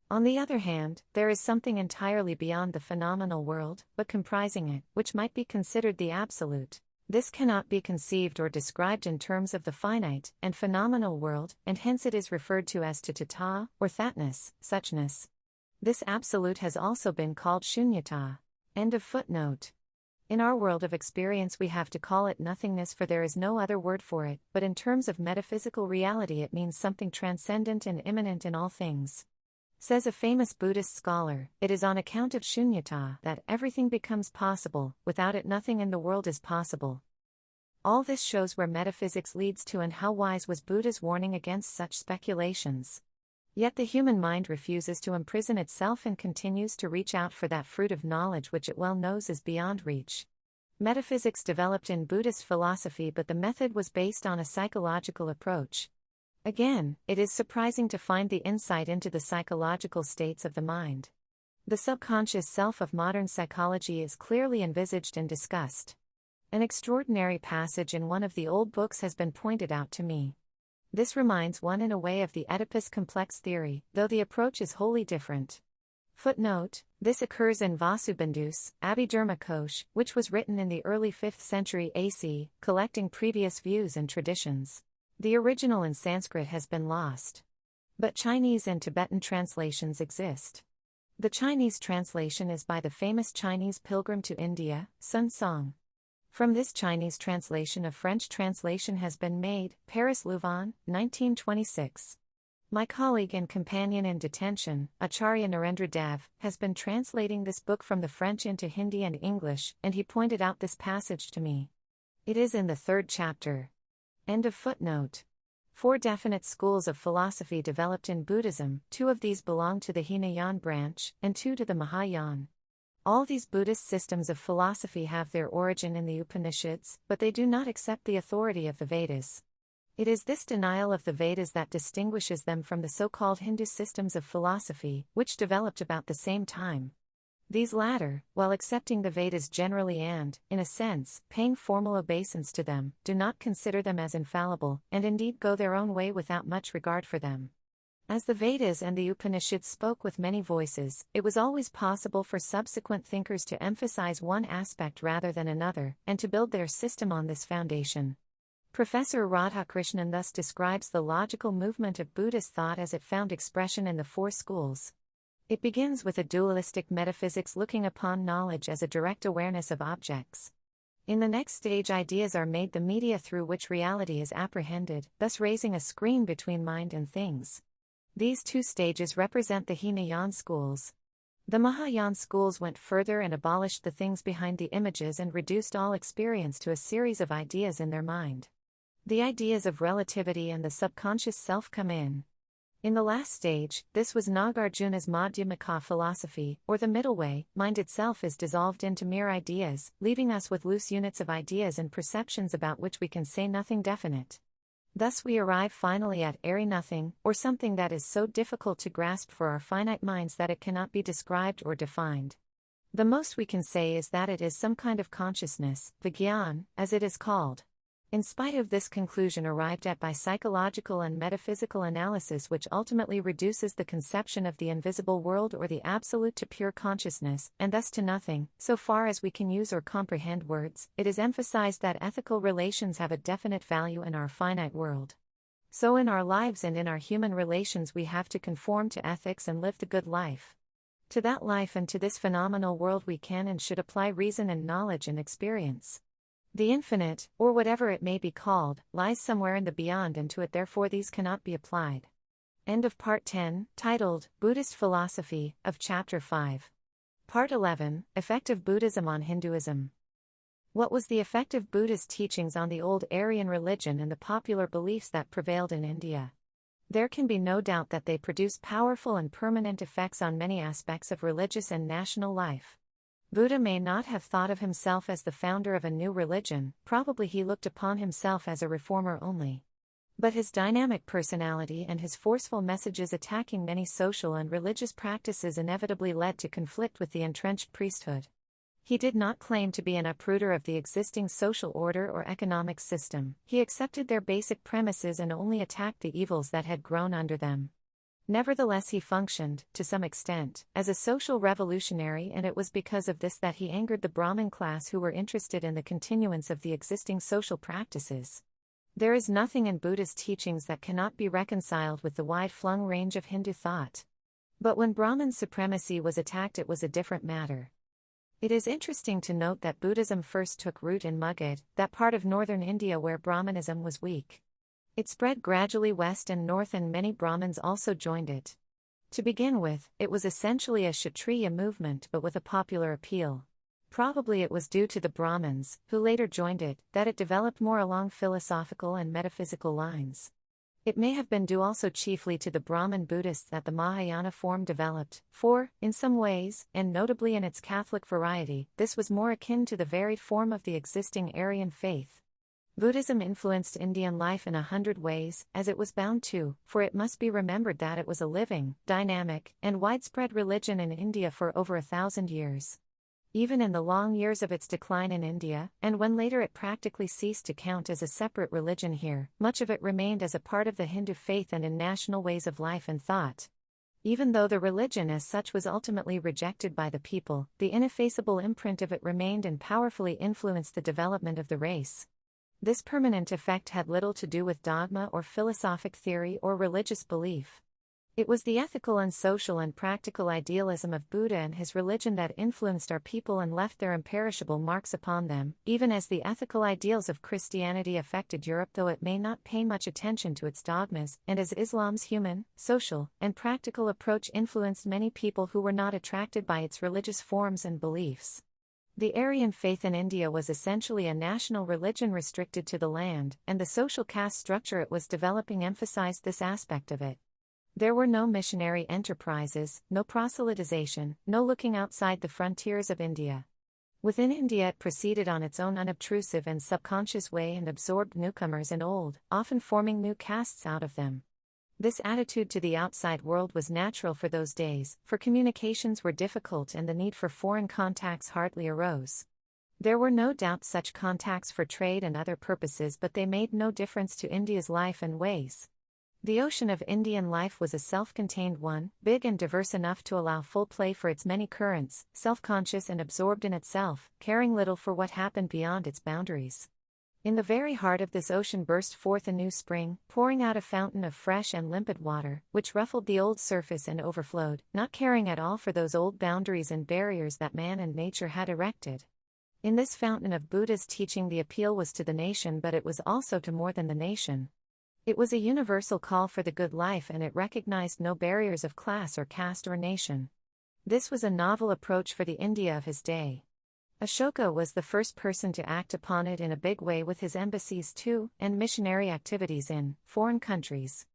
On the other hand, there is something entirely beyond the phenomenal world, but comprising it, which might be considered the absolute. This cannot be conceived or described in terms of the finite and phenomenal world, and hence it is referred to as tata, or thatness, suchness. This absolute has also been called shunyata. End of footnote. In our world of experience we have to call it nothingness, for there is no other word for it, but in terms of metaphysical reality it means something transcendent and immanent in all things. Says a famous Buddhist scholar, it is on account of shunyata that everything becomes possible, without it nothing in the world is possible. All this shows where metaphysics leads to and how wise was Buddha's warning against such speculations. Yet the human mind refuses to imprison itself and continues to reach out for that fruit of knowledge which it well knows is beyond reach. Metaphysics developed in Buddhist philosophy, but the method was based on a psychological approach. Again, it is surprising to find the insight into the psychological states of the mind. The subconscious self of modern psychology is clearly envisaged and discussed. An extraordinary passage in one of the old books has been pointed out to me. This reminds one in a way of the Oedipus complex theory, though the approach is wholly different. Footnote: this occurs in Vasubandhu's Abhidharma Kosh, which was written in the early 5th century AC, collecting previous views and traditions. The original in Sanskrit has been lost. But Chinese and Tibetan translations exist. The Chinese translation is by the famous Chinese pilgrim to India, Sun Song. From this Chinese translation a French translation has been made, Paris Louvain, 1926. My colleague and companion in detention, Acharya Narendra Dev, has been translating this book from the French into Hindi and English, and he pointed out this passage to me. It is in the 3rd chapter. End of footnote. 4 definite schools of philosophy developed in Buddhism, 2 of these belong to the Hinayana branch, and 2 to the Mahayana. All these Buddhist systems of philosophy have their origin in the Upanishads, but they do not accept the authority of the Vedas. It is this denial of the Vedas that distinguishes them from the so-called Hindu systems of philosophy, which developed about the same time. These latter, while accepting the Vedas generally and, in a sense, paying formal obeisance to them, do not consider them as infallible, and indeed go their own way without much regard for them. As the Vedas and the Upanishads spoke with many voices, it was always possible for subsequent thinkers to emphasize one aspect rather than another, and to build their system on this foundation. Professor Radhakrishnan thus describes the logical movement of Buddhist thought as it found expression in the 4 schools. It begins with a dualistic metaphysics looking upon knowledge as a direct awareness of objects. In the next stage, ideas are made the media through which reality is apprehended, thus raising a screen between mind and things. These 2 stages represent the Hinayana schools. The Mahayana schools went further and abolished the things behind the images and reduced all experience to a series of ideas in their mind. The ideas of relativity and the subconscious self come in. In the last stage, this was Nagarjuna's Madhyamaka philosophy, or the middle way. Mind itself is dissolved into mere ideas, leaving us with loose units of ideas and perceptions about which we can say nothing definite. Thus we arrive finally at airy nothing, or something that is so difficult to grasp for our finite minds that it cannot be described or defined. The most we can say is that it is some kind of consciousness, Vigyan, as it is called. In spite of this conclusion arrived at by psychological and metaphysical analysis, which ultimately reduces the conception of the invisible world or the absolute to pure consciousness, and thus to nothing, so far as we can use or comprehend words, it is emphasized that ethical relations have a definite value in our finite world. So in our lives and in our human relations we have to conform to ethics and live the good life. To that life and to this phenomenal world we can and should apply reason and knowledge and experience. The infinite, or whatever it may be called, lies somewhere in the beyond, and to it therefore these cannot be applied. End of Part 10, titled, Buddhist Philosophy, of Chapter 5. Part 11, Effect of Buddhism on Hinduism. What was the effect of Buddha's teachings on the old Aryan religion and the popular beliefs that prevailed in India? There can be no doubt that they produced powerful and permanent effects on many aspects of religious and national life. Buddha may not have thought of himself as the founder of a new religion, probably he looked upon himself as a reformer only. But his dynamic personality and his forceful messages attacking many social and religious practices inevitably led to conflict with the entrenched priesthood. He did not claim to be an uprooter of the existing social order or economic system, he accepted their basic premises and only attacked the evils that had grown under them. Nevertheless he functioned, to some extent, as a social revolutionary, and it was because of this that he angered the Brahmin class who were interested in the continuance of the existing social practices. There is nothing in Buddha's teachings that cannot be reconciled with the wide-flung range of Hindu thought. But when Brahmin supremacy was attacked it was a different matter. It is interesting to note that Buddhism first took root in Magadh, that part of northern India where Brahmanism was weak. It spread gradually west and north and many Brahmins also joined it. To begin with, it was essentially a Kshatriya movement but with a popular appeal. Probably it was due to the Brahmins, who later joined it, that it developed more along philosophical and metaphysical lines. It may have been due also chiefly to the Brahmin Buddhists that the Mahayana form developed, for, in some ways, and notably in its Catholic variety, this was more akin to the varied form of the existing Aryan faith. Buddhism influenced Indian life in 100 ways, as it was bound to, for it must be remembered that it was a living, dynamic, and widespread religion in India for over 1,000 years. Even in the long years of its decline in India, and when later it practically ceased to count as a separate religion here, much of it remained as a part of the Hindu faith and in national ways of life and thought. Even though the religion as such was ultimately rejected by the people, the ineffaceable imprint of it remained and powerfully influenced the development of the race. This permanent effect had little to do with dogma or philosophic theory or religious belief. It was the ethical and social and practical idealism of Buddha and his religion that influenced our people and left their imperishable marks upon them, even as the ethical ideals of Christianity affected Europe, though it may not pay much attention to its dogmas, and as Islam's human, social, and practical approach influenced many people who were not attracted by its religious forms and beliefs. The Aryan faith in India was essentially a national religion restricted to the land, and the social caste structure it was developing emphasized this aspect of it. There were no missionary enterprises, no proselytization, no looking outside the frontiers of India. Within India it proceeded on its own unobtrusive and subconscious way and absorbed newcomers and old, often forming new castes out of them. This attitude to the outside world was natural for those days, for communications were difficult and the need for foreign contacts hardly arose. There were no doubt such contacts for trade and other purposes, but they made no difference to India's life and ways. The ocean of Indian life was a self-contained one, big and diverse enough to allow full play for its many currents, self-conscious and absorbed in itself, caring little for what happened beyond its boundaries. In the very heart of this ocean burst forth a new spring, pouring out a fountain of fresh and limpid water, which ruffled the old surface and overflowed, not caring at all for those old boundaries and barriers that man and nature had erected. In this fountain of Buddha's teaching the appeal was to the nation, but it was also to more than the nation. It was a universal call for the good life, and it recognized no barriers of class or caste or nation. This was a novel approach for the India of his day. Ashoka was the first person to act upon it in a big way with his embassies to, and missionary activities in, foreign countries.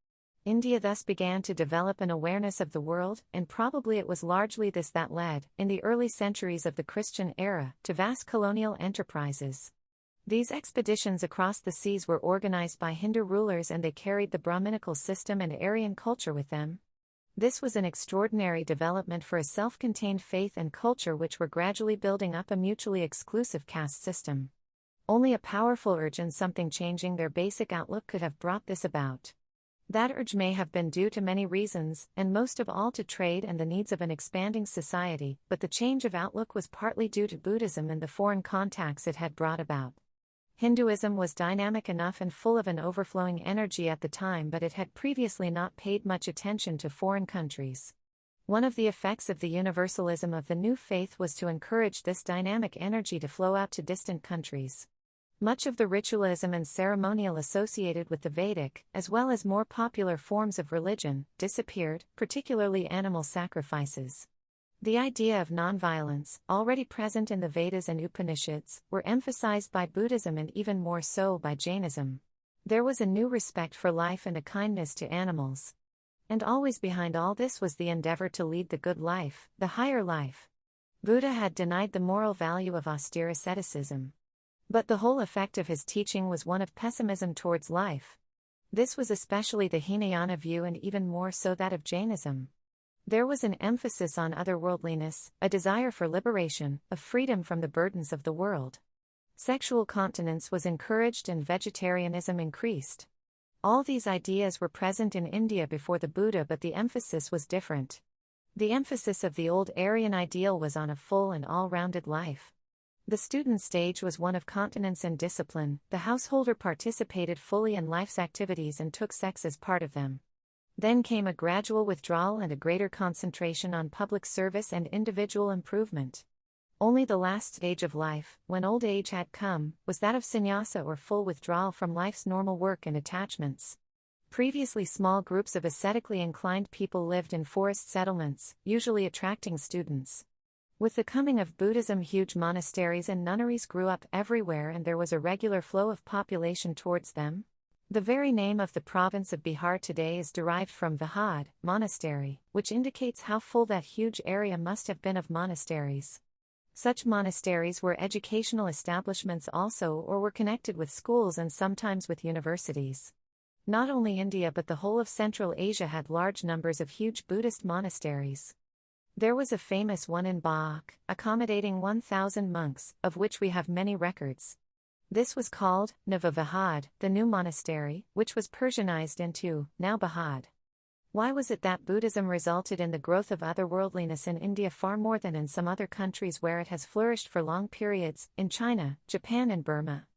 India thus began to develop an awareness of the world, and probably it was largely this that led, in the early centuries of the Christian era, to vast colonial enterprises. These expeditions across the seas were organized by Hindu rulers, and they carried the Brahminical system and Aryan culture with them. This was an extraordinary development for a self-contained faith and culture which were gradually building up a mutually exclusive caste system. Only a powerful urge and something changing their basic outlook could have brought this about. That urge may have been due to many reasons, and most of all to trade and the needs of an expanding society, but the change of outlook was partly due to Buddhism and the foreign contacts it had brought about. Hinduism was dynamic enough and full of an overflowing energy at the time, but it had previously not paid much attention to foreign countries. One of the effects of the universalism of the new faith was to encourage this dynamic energy to flow out to distant countries. Much of the ritualism and ceremonial associated with the Vedic, as well as more popular forms of religion, disappeared, particularly animal sacrifices. The idea of nonviolence, already present in the Vedas and Upanishads, were emphasized by Buddhism and even more so by Jainism. There was a new respect for life and a kindness to animals. And always behind all this was the endeavor to lead the good life, the higher life. Buddha had denied the moral value of austere asceticism. But the whole effect of his teaching was one of pessimism towards life. This was especially the Hinayana view, and even more so that of Jainism. There was an emphasis on otherworldliness, a desire for liberation, of freedom from the burdens of the world. Sexual continence was encouraged and vegetarianism increased. All these ideas were present in India before the Buddha, but the emphasis was different. The emphasis of the old Aryan ideal was on a full and all-rounded life. The student stage was one of continence and discipline. The householder participated fully in life's activities and took sex as part of them. Then came a gradual withdrawal and a greater concentration on public service and individual improvement. Only the last stage of life, when old age had come, was that of sannyasa, or full withdrawal from life's normal work and attachments. Previously, small groups of ascetically inclined people lived in forest settlements, usually attracting students. With the coming of Buddhism, huge monasteries and nunneries grew up everywhere, and there was a regular flow of population towards them. The very name of the province of Bihar today is derived from Vihad, monastery, which indicates how full that huge area must have been of monasteries. Such monasteries were educational establishments also, or were connected with schools and sometimes with universities. Not only India but the whole of Central Asia had large numbers of huge Buddhist monasteries. There was a famous one in Balkh, accommodating 1,000 monks, of which we have many records. This was called Nava-Vihad, the new monastery, which was Persianized into, now Bahad. Why was it that Buddhism resulted in the growth of otherworldliness in India far more than in some other countries where it has flourished for long periods, in China, Japan and Burma?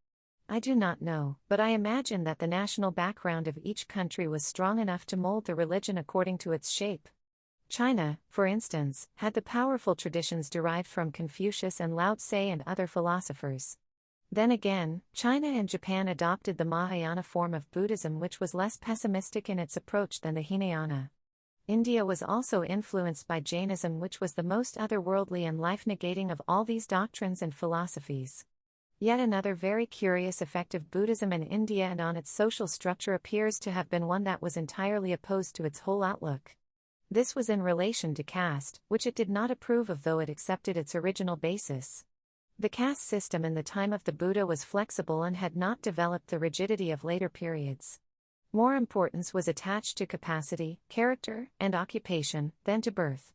I do not know, but I imagine that the national background of each country was strong enough to mold the religion according to its shape. China, for instance, had the powerful traditions derived from Confucius and Lao Tse and other philosophers. Then again, China and Japan adopted the Mahayana form of Buddhism, which was less pessimistic in its approach than the Hinayana. India was also influenced by Jainism, which was the most otherworldly and life-negating of all these doctrines and philosophies. Yet another very curious effect of Buddhism in India and on its social structure appears to have been one that was entirely opposed to its whole outlook. This was in relation to caste, which it did not approve of, though it accepted its original basis. The caste system in the time of the Buddha was flexible and had not developed the rigidity of later periods. More importance was attached to capacity, character, and occupation, than to birth.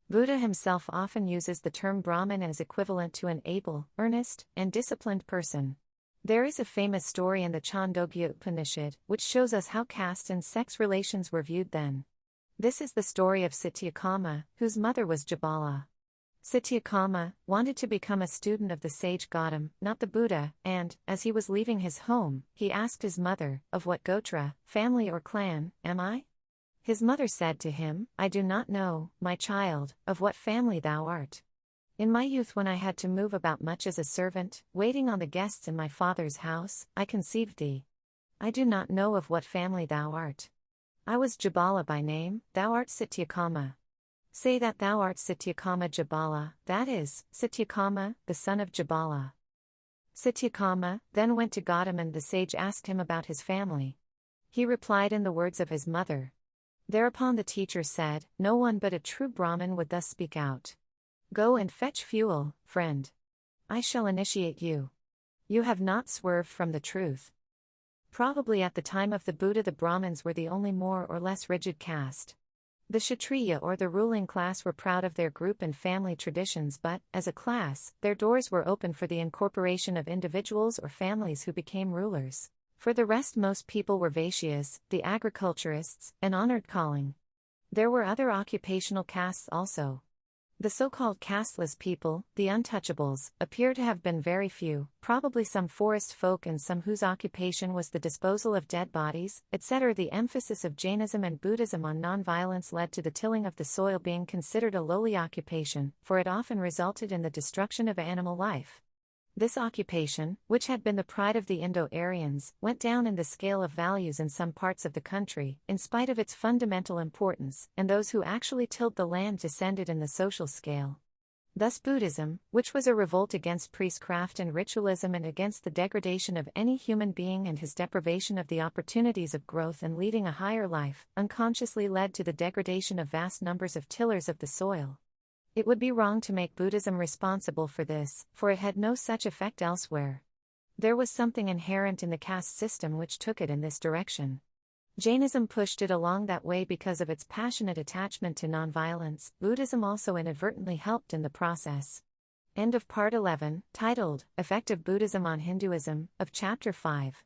Buddha himself often uses the term Brahmin as equivalent to an able, earnest, and disciplined person. There is a famous story in the Chandogya Upanishad, which shows us how caste and sex relations were viewed then. This is the story of Satyakama, whose mother was Jabala. Satyakama wanted to become a student of the sage Gautam, not the Buddha, and, as he was leaving his home, he asked his mother, "Of what gotra, family or clan, am I?" His mother said to him, "I do not know, my child, of what family thou art. In my youth, when I had to move about much as a servant, waiting on the guests in my father's house, I conceived thee. I do not know of what family thou art. I was Jabala by name, thou art Satyakama. Say that thou art Satyakama Jabala, that is, Satyakama, the son of Jabala." Satyakama then went to Gautam, and the sage asked him about his family. He replied in the words of his mother, Thereupon the teacher said, "No one but a true Brahmin would thus speak out. Go and fetch fuel, friend. I shall initiate you. You have not swerved from the truth." Probably at the time of the Buddha the Brahmins were the only more or less rigid caste. The Kshatriya or the ruling class were proud of their group and family traditions, but, as a class, their doors were open for the incorporation of individuals or families who became rulers. For the rest, most people were Vaishyas, the agriculturists, an honored calling. There were other occupational castes also. The so-called casteless people, the untouchables, appear to have been very few, probably some forest folk and some whose occupation was the disposal of dead bodies, etc. The emphasis of Jainism and Buddhism on non-violence led to the tilling of the soil being considered a lowly occupation, for it often resulted in the destruction of animal life. This occupation, which had been the pride of the Indo-Aryans, went down in the scale of values in some parts of the country, in spite of its fundamental importance, and those who actually tilled the land descended in the social scale. Thus Buddhism, which was a revolt against priestcraft and ritualism and against the degradation of any human being and his deprivation of the opportunities of growth and leading a higher life, unconsciously led to the degradation of vast numbers of tillers of the soil. It would be wrong to make Buddhism responsible for this, for it had no such effect elsewhere. There was something inherent in the caste system which took it in this direction. Jainism pushed it along that way because of its passionate attachment to nonviolence. Buddhism also inadvertently helped in the process. End of Part 11, titled, Effect of Buddhism on Hinduism, of Chapter 5.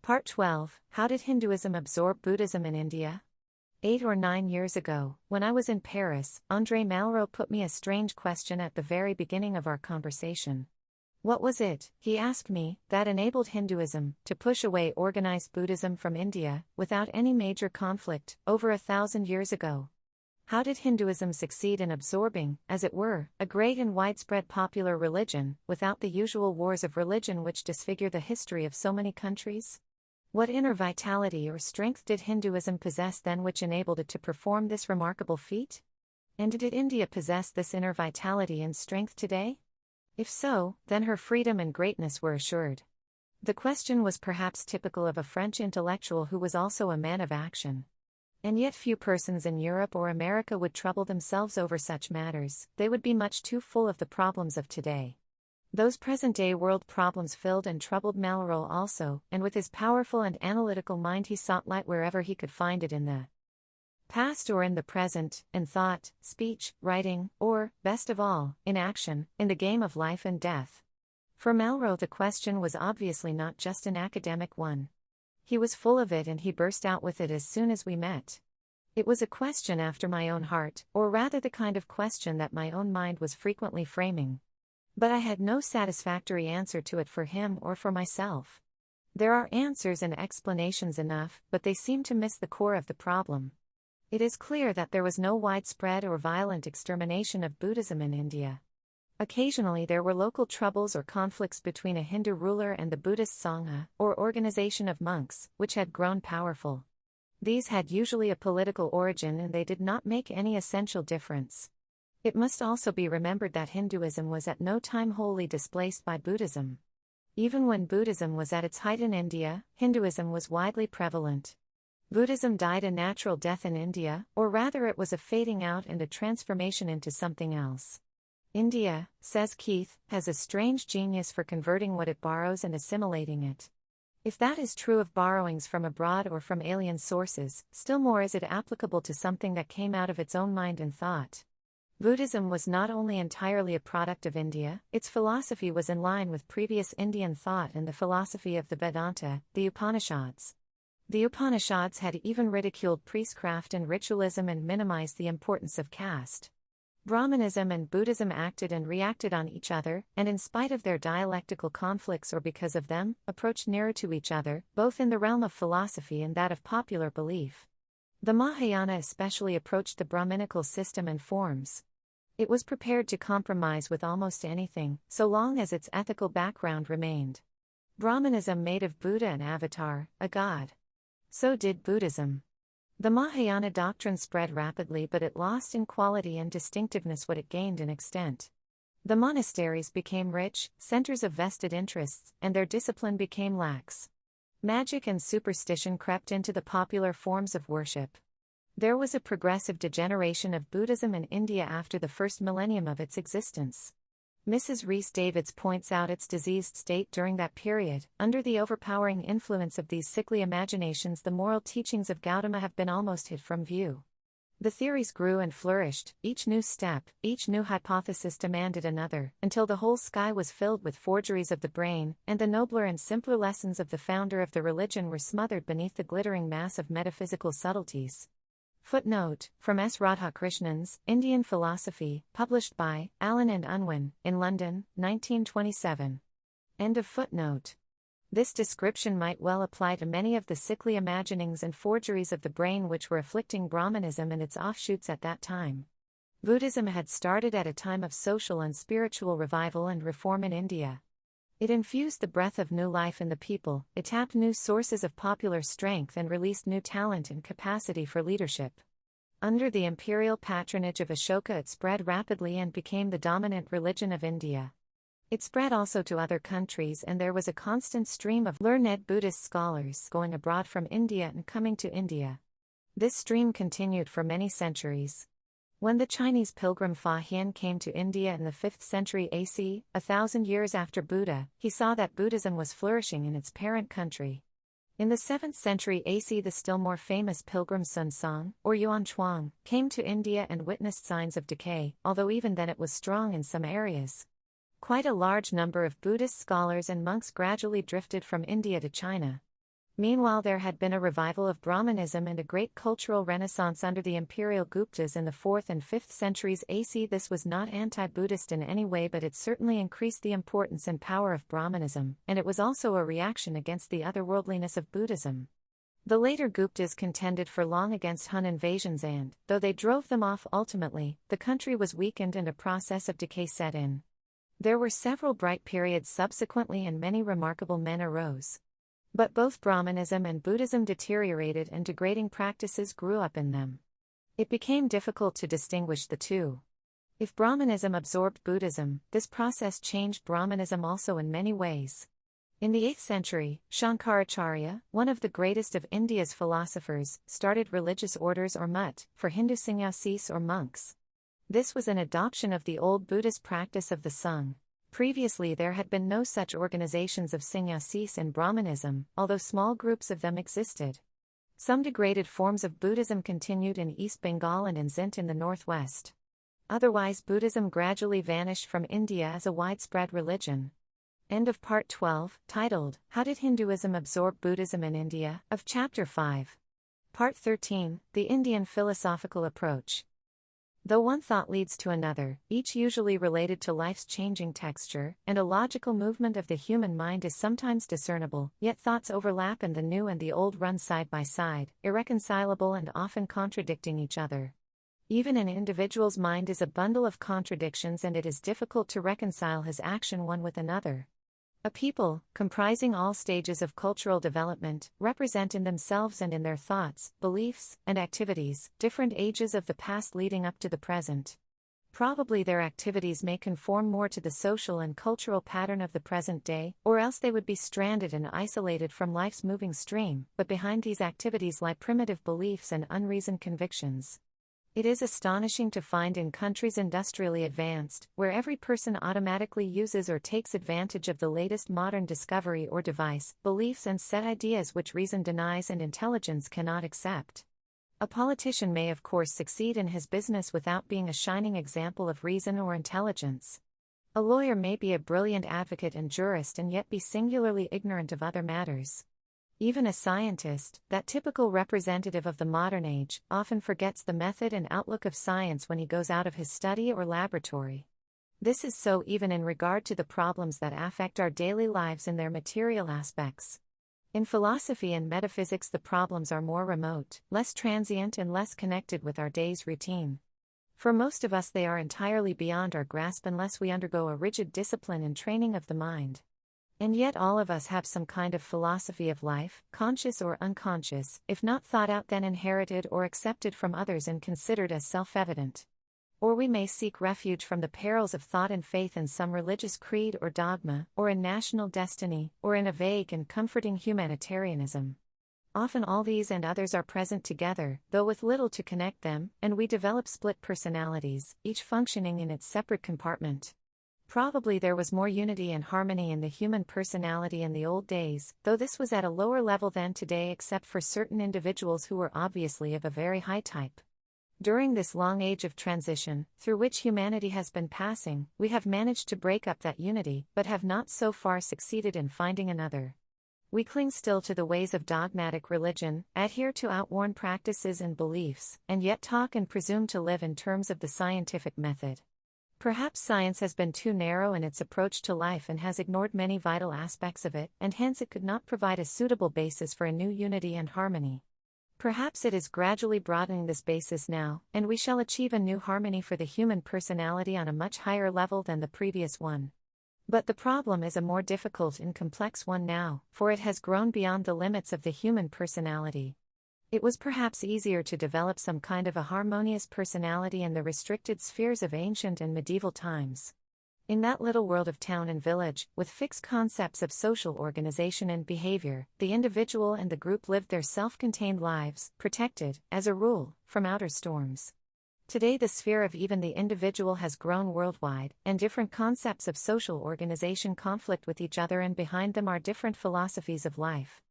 Part 12, How did Hinduism absorb Buddhism in India? 8 or 9 years ago, when I was in Paris, André Malraux put me a strange question at the very beginning of our conversation. What was it, he asked me, that enabled Hinduism to push away organized Buddhism from India, without any major conflict, over 1,000 years ago? How did Hinduism succeed in absorbing, as it were, a great and widespread popular religion, without the usual wars of religion which disfigure the history of so many countries? What inner vitality or strength did Hinduism possess then which enabled it to perform this remarkable feat? And did India possess this inner vitality and strength today? If so, then her freedom and greatness were assured. The question was perhaps typical of a French intellectual who was also a man of action. And yet few persons in Europe or America would trouble themselves over such matters. They would be much too full of the problems of today. Those present-day world problems filled and troubled Malraux also, and with his powerful and analytical mind he sought light wherever he could find it in the past or in the present, in thought, speech, writing, or, best of all, in action, in the game of life and death. For Malraux the question was obviously not just an academic one. He was full of it and he burst out with it as soon as we met. It was a question after my own heart, or rather the kind of question that my own mind was frequently framing. But I had no satisfactory answer to it for him or for myself. There are answers and explanations enough, but they seem to miss the core of the problem. It is clear that there was no widespread or violent extermination of Buddhism in India. Occasionally there were local troubles or conflicts between a Hindu ruler and the Buddhist Sangha, or organization of monks, which had grown powerful. These had usually a political origin and they did not make any essential difference. It must also be remembered that Hinduism was at no time wholly displaced by Buddhism. Even when Buddhism was at its height in India, Hinduism was widely prevalent. Buddhism died a natural death in India, or rather it was a fading out and a transformation into something else. India, says Keith, has a strange genius for converting what it borrows and assimilating it. If that is true of borrowings from abroad or from alien sources, still more is it applicable to something that came out of its own mind and thought. Buddhism was not only entirely a product of India, its philosophy was in line with previous Indian thought and the philosophy of the Vedanta, the Upanishads. The Upanishads had even ridiculed priestcraft and ritualism and minimized the importance of caste. Brahmanism and Buddhism acted and reacted on each other, and in spite of their dialectical conflicts or because of them, approached nearer to each other, both in the realm of philosophy and that of popular belief. The Mahayana especially approached the Brahminical system and forms. It was prepared to compromise with almost anything, so long as its ethical background remained. Brahmanism made of Buddha an avatar, a god. So did Buddhism. The Mahayana doctrine spread rapidly, but it lost in quality and distinctiveness what it gained in extent. The monasteries became rich, centers of vested interests, and their discipline became lax. Magic and superstition crept into the popular forms of worship. There was a progressive degeneration of Buddhism in India after the first millennium of its existence. Mrs. Rhys-Davids points out its diseased state during that period. Under the overpowering influence of these sickly imaginations, the moral teachings of Gautama have been almost hid from view. The theories grew and flourished, each new step, each new hypothesis demanded another, until the whole sky was filled with forgeries of the brain, and the nobler and simpler lessons of the founder of the religion were smothered beneath the glittering mass of metaphysical subtleties. Footnote, from S. Radhakrishnan's Indian Philosophy, published by Allen and Unwin, in London, 1927. End of footnote. This description might well apply to many of the sickly imaginings and forgeries of the brain which were afflicting Brahmanism and its offshoots at that time. Buddhism had started at a time of social and spiritual revival and reform in India. It infused the breath of new life in the people, it tapped new sources of popular strength and released new talent and capacity for leadership. Under the imperial patronage of Ashoka, it spread rapidly and became the dominant religion of India. It spread also to other countries, and there was a constant stream of learned Buddhist scholars going abroad from India and coming to India. This stream continued for many centuries. When the Chinese pilgrim Fa Hien came to India in the 5th century AC, 1,000 years after Buddha, he saw that Buddhism was flourishing in its parent country. In the 7th century AC, the still more famous pilgrim Sun Song, or Yuan Chuang, came to India and witnessed signs of decay, although even then it was strong in some areas. Quite a large number of Buddhist scholars and monks gradually drifted from India to China. Meanwhile, there had been a revival of Brahmanism and a great cultural renaissance under the imperial Guptas in the 4th and 5th centuries AC. This was not anti-Buddhist in any way, but it certainly increased the importance and power of Brahmanism, and it was also a reaction against the otherworldliness of Buddhism. The later Guptas contended for long against Hun invasions and, though they drove them off ultimately, the country was weakened and a process of decay set in. There were several bright periods subsequently and many remarkable men arose. But both Brahmanism and Buddhism deteriorated and degrading practices grew up in them. It became difficult to distinguish the two. If Brahmanism absorbed Buddhism, this process changed Brahmanism also in many ways. In the 8th century, Shankaracharya, one of the greatest of India's philosophers, started religious orders or mutt, for Hindu sannyasis or monks. This was an adoption of the old Buddhist practice of the Sangha. Previously there had been no such organizations of sannyasis in Brahmanism, although small groups of them existed. Some degraded forms of Buddhism continued in East Bengal and in Sindh in the northwest. Otherwise, Buddhism gradually vanished from India as a widespread religion. End of Part 12, titled, How Did Hinduism Absorb Buddhism in India, of Chapter 5. Part 13, The Indian Philosophical Approach. Though one thought leads to another, each usually related to life's changing texture, and a logical movement of the human mind is sometimes discernible, yet thoughts overlap and the new and the old run side by side, irreconcilable and often contradicting each other. Even an individual's mind is a bundle of contradictions, and it is difficult to reconcile his action one with another. A people, comprising all stages of cultural development, represent in themselves and in their thoughts, beliefs, and activities, different ages of the past leading up to the present. Probably their activities may conform more to the social and cultural pattern of the present day, or else they would be stranded and isolated from life's moving stream, but behind these activities lie primitive beliefs and unreasoned convictions. It is astonishing to find in countries industrially advanced, where every person automatically uses or takes advantage of the latest modern discovery or device, beliefs and set ideas which reason denies and intelligence cannot accept. A politician may of course succeed in his business without being a shining example of reason or intelligence. A lawyer may be a brilliant advocate and jurist and yet be singularly ignorant of other matters. Even a scientist, that typical representative of the modern age, often forgets the method and outlook of science when he goes out of his study or laboratory. This is so even in regard to the problems that affect our daily lives in their material aspects. In philosophy and metaphysics, the problems are more remote, less transient, and less connected with our day's routine. For most of us, they are entirely beyond our grasp unless we undergo a rigid discipline and training of the mind. And yet all of us have some kind of philosophy of life, conscious or unconscious, if not thought out then inherited or accepted from others and considered as self-evident. Or we may seek refuge from the perils of thought and faith in some religious creed or dogma, or in national destiny, or in a vague and comforting humanitarianism. Often all these and others are present together, though with little to connect them, and we develop split personalities, each functioning in its separate compartment. Probably there was more unity and harmony in the human personality in the old days, though this was at a lower level than today except for certain individuals who were obviously of a very high type. During this long age of transition, through which humanity has been passing, we have managed to break up that unity, but have not so far succeeded in finding another. We cling still to the ways of dogmatic religion, adhere to outworn practices and beliefs, and yet talk and presume to live in terms of the scientific method. Perhaps science has been too narrow in its approach to life and has ignored many vital aspects of it, and hence it could not provide a suitable basis for a new unity and harmony. Perhaps it is gradually broadening this basis now, and we shall achieve a new harmony for the human personality on a much higher level than the previous one. But the problem is a more difficult and complex one now, for it has grown beyond the limits of the human personality. It was perhaps easier to develop some kind of a harmonious personality in the restricted spheres of ancient and medieval times. In that little world of town and village, with fixed concepts of social organization and behavior, the individual and the group lived their self-contained lives, protected, as a rule, from outer storms. Today the sphere of even the individual has grown worldwide, and different concepts of social organization conflict with each other, and behind them are different philosophies of life.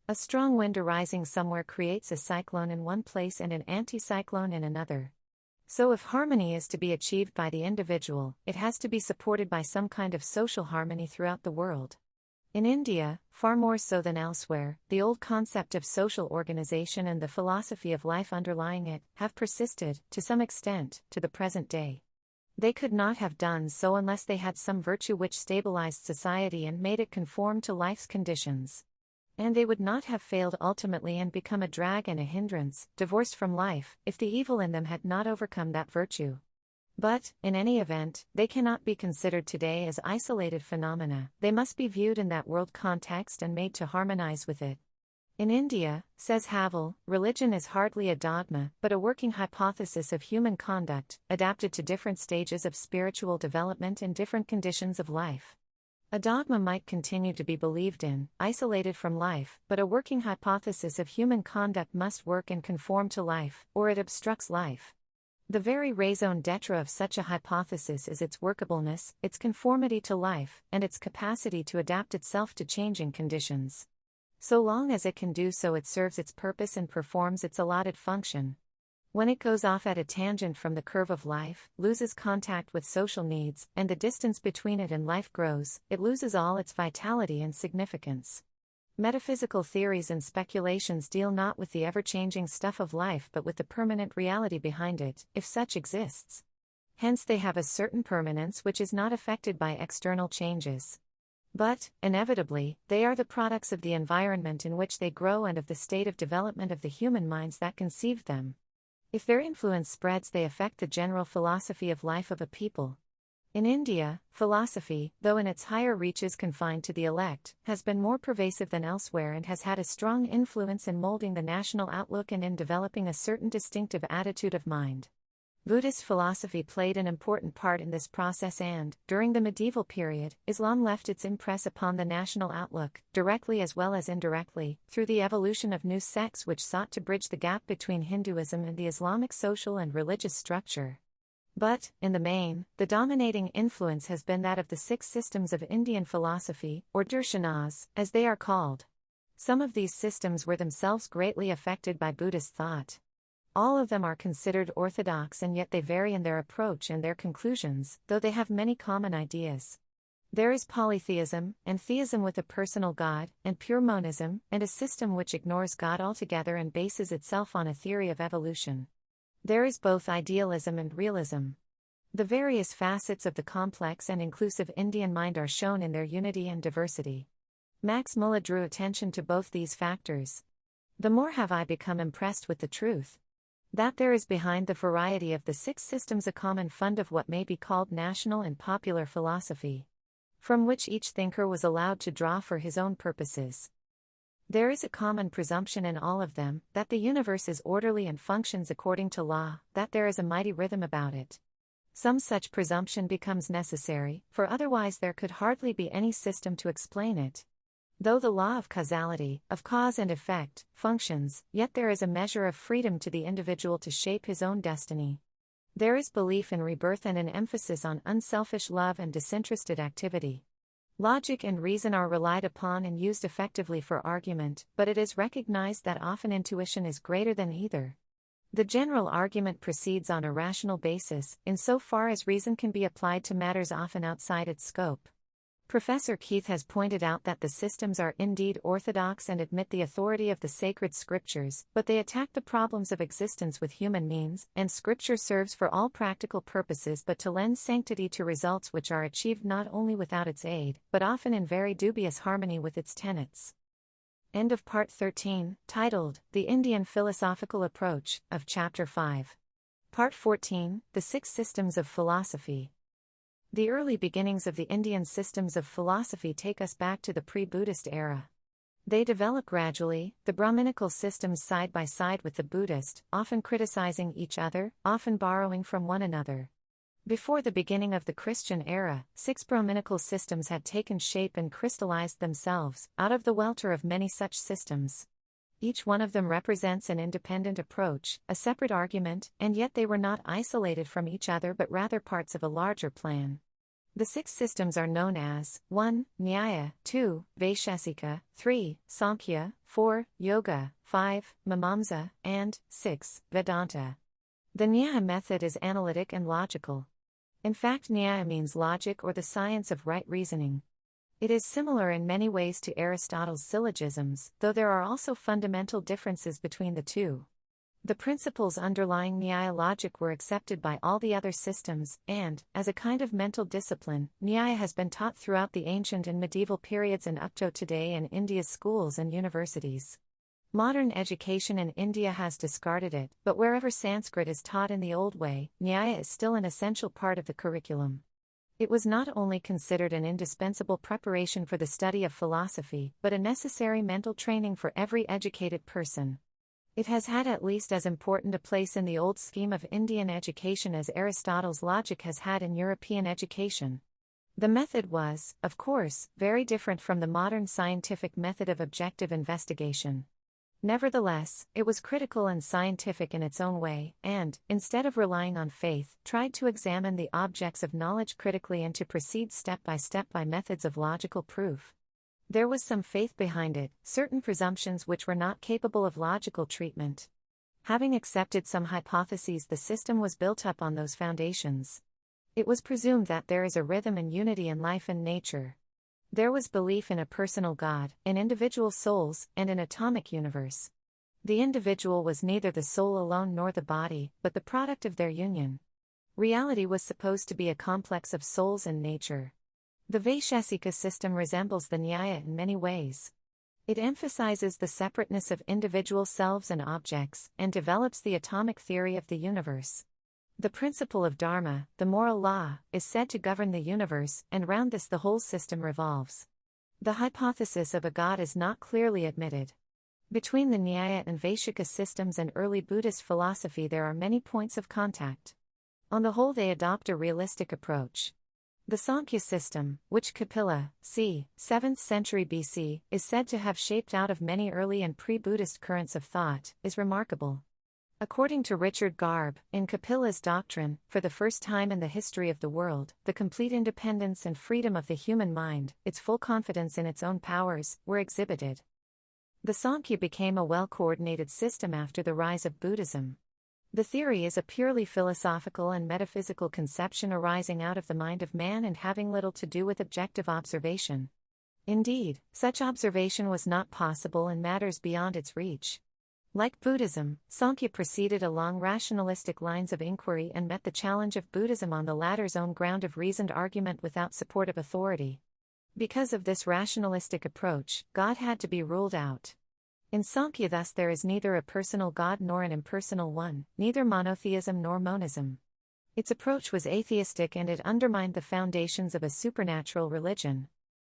A strong wind arising somewhere creates a cyclone in one place and an anticyclone in another. So if harmony is to be achieved by the individual, it has to be supported by some kind of social harmony throughout the world. In India, far more so than elsewhere, the old concept of social organization and the philosophy of life underlying it have persisted, to some extent, to the present day. They could not have done so unless they had some virtue which stabilized society and made it conform to life's conditions. And they would not have failed ultimately and become a drag and a hindrance, divorced from life, if the evil in them had not overcome that virtue. But, in any event, they cannot be considered today as isolated phenomena, they must be viewed in that world context and made to harmonize with it. In India, says Havel, religion is hardly a dogma, but a working hypothesis of human conduct, adapted to different stages of spiritual development and different conditions of life. A dogma might continue to be believed in, isolated from life, but a working hypothesis of human conduct must work and conform to life, or it obstructs life. The very raison d'etre of such a hypothesis is its workableness, its conformity to life, and its capacity to adapt itself to changing conditions. So long as it can do so, it serves its purpose and performs its allotted function. When it goes off at a tangent from the curve of life, loses contact with social needs, and the distance between it and life grows, it loses all its vitality and significance. Metaphysical theories and speculations deal not with the ever-changing stuff of life but with the permanent reality behind it, if such exists. Hence they have a certain permanence which is not affected by external changes. But, inevitably, they are the products of the environment in which they grow and of the state of development of the human minds that conceived them. If their influence spreads, they affect the general philosophy of life of a people. In India, philosophy, though in its higher reaches confined to the elect, has been more pervasive than elsewhere and has had a strong influence in molding the national outlook and in developing a certain distinctive attitude of mind. Buddhist philosophy played an important part in this process and, during the medieval period, Islam left its impress upon the national outlook, directly as well as indirectly, through the evolution of new sects which sought to bridge the gap between Hinduism and the Islamic social and religious structure. But, in the main, the dominating influence has been that of the 6 systems of Indian philosophy, or darshanas, as they are called. Some of these systems were themselves greatly affected by Buddhist thought. All of them are considered orthodox and yet they vary in their approach and their conclusions, though they have many common ideas. There is polytheism, and theism with a personal God, and pure monism, and a system which ignores God altogether and bases itself on a theory of evolution. There is both idealism and realism. The various facets of the complex and inclusive Indian mind are shown in their unity and diversity. Max Muller drew attention to both these factors. The more have I become impressed with the truth that there is behind the variety of the 6 systems a common fund of what may be called national and popular philosophy, from which each thinker was allowed to draw for his own purposes. There is a common presumption in all of them, that the universe is orderly and functions according to law, that there is a mighty rhythm about it. Some such presumption becomes necessary, for otherwise there could hardly be any system to explain it. Though the law of causality, of cause and effect, functions, yet there is a measure of freedom to the individual to shape his own destiny. There is belief in rebirth and an emphasis on unselfish love and disinterested activity. Logic and reason are relied upon and used effectively for argument, but it is recognized that often intuition is greater than either. The general argument proceeds on a rational basis, insofar as reason can be applied to matters often outside its scope. Professor Keith has pointed out that the systems are indeed orthodox and admit the authority of the sacred scriptures, but they attack the problems of existence with human means, and scripture serves for all practical purposes but to lend sanctity to results which are achieved not only without its aid, but often in very dubious harmony with its tenets. End of Part 13, titled, The Indian Philosophical Approach, of Chapter 5. Part 14, The Six Systems of Philosophy. The early beginnings of the Indian systems of philosophy take us back to the pre-Buddhist era. They develop gradually, the Brahminical systems side by side with the Buddhist, often criticizing each other, often borrowing from one another. Before the beginning of the Christian era, 6 Brahminical systems had taken shape and crystallized themselves, out of the welter of many such systems. Each one of them represents an independent approach, a separate argument, and yet they were not isolated from each other but rather parts of a larger plan. The 6 systems are known as 1. Nyaya, 2. Vaisheshika, 3. Sankhya, 4. Yoga, 5. Mimamsa, and 6. Vedanta. The Nyaya method is analytic and logical. In fact, Nyaya means logic or the science of right reasoning. It is similar in many ways to Aristotle's syllogisms, though there are also fundamental differences between the two. The principles underlying Nyaya logic were accepted by all the other systems, and, as a kind of mental discipline, Nyaya has been taught throughout the ancient and medieval periods and up to today in India's schools and universities. Modern education in India has discarded it, but wherever Sanskrit is taught in the old way, Nyaya is still an essential part of the curriculum. It was not only considered an indispensable preparation for the study of philosophy, but a necessary mental training for every educated person. It has had at least as important a place in the old scheme of Indian education as Aristotle's logic has had in European education. The method was, of course, very different from the modern scientific method of objective investigation. Nevertheless, it was critical and scientific in its own way, and, instead of relying on faith, tried to examine the objects of knowledge critically and to proceed step by methods of logical proof. There was some faith behind it, certain presumptions which were not capable of logical treatment. Having accepted some hypotheses, the system was built up on those foundations. It was presumed that there is a rhythm and unity in life and nature. There was belief in a personal God, in individual souls, and an atomic universe. The individual was neither the soul alone nor the body, but the product of their union. Reality was supposed to be a complex of souls and nature. The Vaisheshika system resembles the Nyaya in many ways. It emphasizes the separateness of individual selves and objects, and develops the atomic theory of the universe. The principle of Dharma, the moral law, is said to govern the universe, and round this the whole system revolves. The hypothesis of a God is not clearly admitted. Between the Nyaya and Vaisheshika systems and early Buddhist philosophy there are many points of contact. On the whole they adopt a realistic approach. The Sankhya system, which Kapila, c. 7th century BC, is said to have shaped out of many early and pre-Buddhist currents of thought, is remarkable. According to Richard Garbe, in Kapila's doctrine, for the first time in the history of the world, the complete independence and freedom of the human mind, its full confidence in its own powers, were exhibited. The Sankhya became a well-coordinated system after the rise of Buddhism. The theory is a purely philosophical and metaphysical conception arising out of the mind of man and having little to do with objective observation. Indeed, such observation was not possible in matters beyond its reach. Like Buddhism, Sankhya proceeded along rationalistic lines of inquiry and met the challenge of Buddhism on the latter's own ground of reasoned argument without support of authority. Because of this rationalistic approach, God had to be ruled out. In Sankhya thus there is neither a personal God nor an impersonal one, neither monotheism nor monism. Its approach was atheistic and it undermined the foundations of a supernatural religion.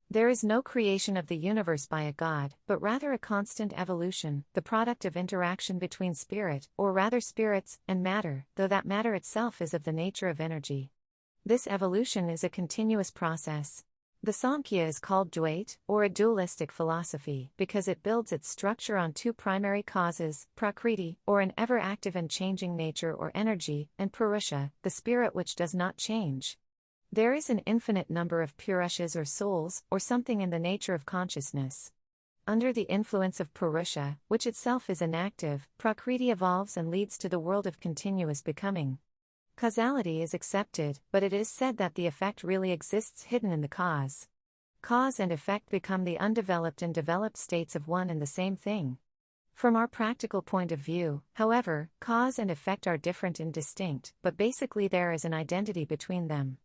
There is no creation of the universe by a God, but rather a constant evolution, the product of interaction between spirit, or rather spirits, and matter, though that matter itself is of the nature of energy. This evolution is a continuous process. The Samkhya is called Dvait, or a dualistic philosophy, because it builds its structure on two primary causes, Prakriti, or an ever-active and changing nature or energy, and Purusha, the spirit which does not change. There is an infinite number of Purushas or souls, or something in the nature of consciousness. Under the influence of Purusha, which itself is inactive, Prakriti evolves and leads to the world of continuous becoming. Causality is accepted, but it is said that the effect really exists hidden in the cause. Cause and effect become the undeveloped and developed states of one and the same thing. From our practical point of view, however, cause and effect are different and distinct, but basically there is an identity between them.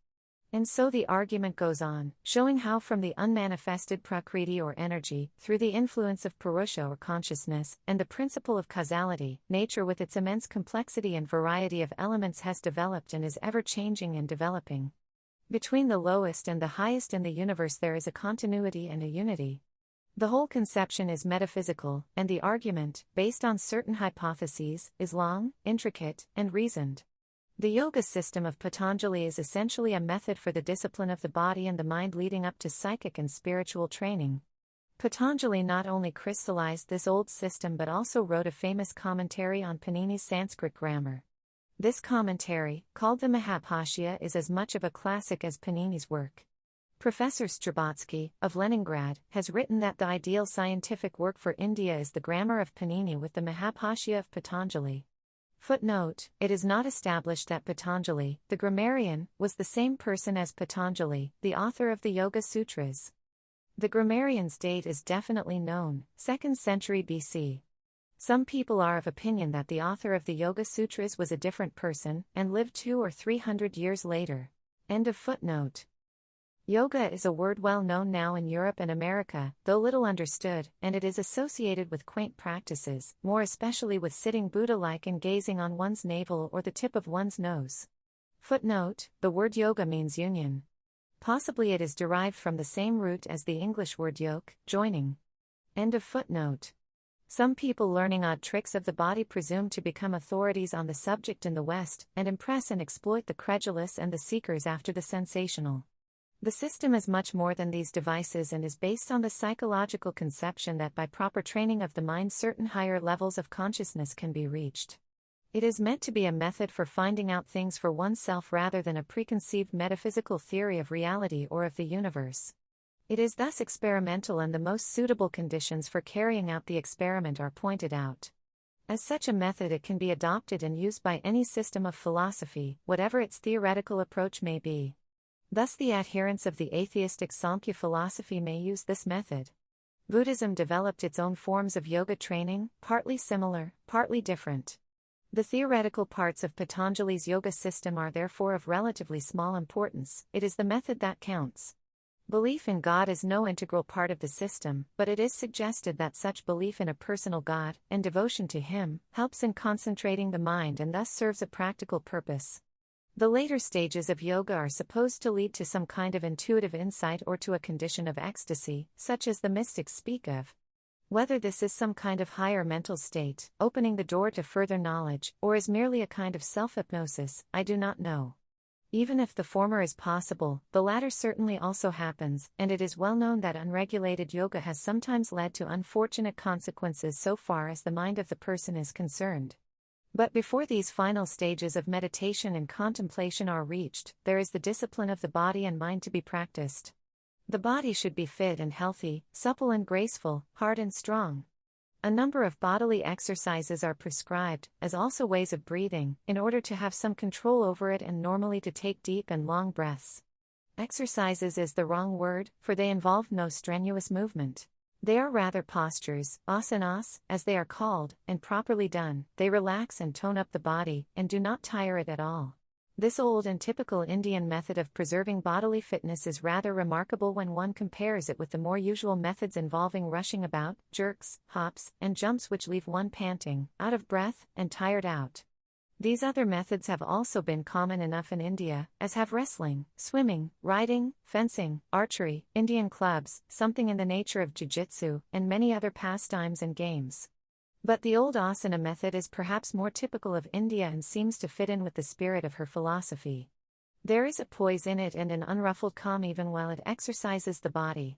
And so the argument goes on, showing how from the unmanifested Prakriti or energy, through the influence of Purusha or consciousness, and the principle of causality, nature with its immense complexity and variety of elements has developed and is ever changing and developing. Between the lowest and the highest in the universe there is a continuity and a unity. The whole conception is metaphysical, and the argument, based on certain hypotheses, is long, intricate, and reasoned. The yoga system of Patanjali is essentially a method for the discipline of the body and the mind leading up to psychic and spiritual training. Patanjali not only crystallized this old system but also wrote a famous commentary on Panini's Sanskrit grammar. This commentary, called the Mahabharata, is as much of a classic as Panini's work. Professor Strabotsky, of Leningrad, has written that the ideal scientific work for India is the grammar of Panini with the Mahabharata of Patanjali. Footnote: it is not established that Patanjali, the grammarian, was the same person as Patanjali, the author of the Yoga Sutras. The grammarian's date is definitely known, 2nd century BC. Some people are of opinion that the author of the Yoga Sutras was a different person, and lived 200 or 300 years later. End of footnote. Yoga is a word well known now in Europe and America, though little understood, and it is associated with quaint practices, more especially with sitting Buddha-like and gazing on one's navel or the tip of one's nose. Footnote: the word yoga means union. Possibly it is derived from the same root as the English word yoke, joining. End of footnote. Some people learning odd tricks of the body presume to become authorities on the subject in the West, and impress and exploit the credulous and the seekers after the sensational. The system is much more than these devices and is based on the psychological conception that by proper training of the mind certain higher levels of consciousness can be reached. It is meant to be a method for finding out things for oneself rather than a preconceived metaphysical theory of reality or of the universe. It is thus experimental, and the most suitable conditions for carrying out the experiment are pointed out. As such a method it can be adopted and used by any system of philosophy, whatever its theoretical approach may be. Thus the adherents of the atheistic Samkhya philosophy may use this method. Buddhism developed its own forms of yoga training, partly similar, partly different. The theoretical parts of Patanjali's yoga system are therefore of relatively small importance. It is the method that counts. Belief in God is no integral part of the system, but it is suggested that such belief in a personal God, and devotion to Him, helps in concentrating the mind and thus serves a practical purpose. The later stages of yoga are supposed to lead to some kind of intuitive insight or to a condition of ecstasy, such as the mystics speak of. Whether this is some kind of higher mental state, opening the door to further knowledge, or is merely a kind of self-hypnosis, I do not know. Even if the former is possible, the latter certainly also happens, and it is well known that unregulated yoga has sometimes led to unfortunate consequences so far as the mind of the person is concerned. But before these final stages of meditation and contemplation are reached, there is the discipline of the body and mind to be practiced. The body should be fit and healthy, supple and graceful, hard and strong. A number of bodily exercises are prescribed, as also ways of breathing, in order to have some control over it and normally to take deep and long breaths. Exercises is the wrong word, for they involve no strenuous movement. They are rather postures, asanas, as they are called, and properly done, they relax and tone up the body, and do not tire it at all. This old and typical Indian method of preserving bodily fitness is rather remarkable when one compares it with the more usual methods involving rushing about, jerks, hops, and jumps which leave one panting, out of breath, and tired out. These other methods have also been common enough in India, as have wrestling, swimming, riding, fencing, archery, Indian clubs, something in the nature of jiu-jitsu, and many other pastimes and games. But the old asana method is perhaps more typical of India and seems to fit in with the spirit of her philosophy. There is a poise in it and an unruffled calm even while it exercises the body.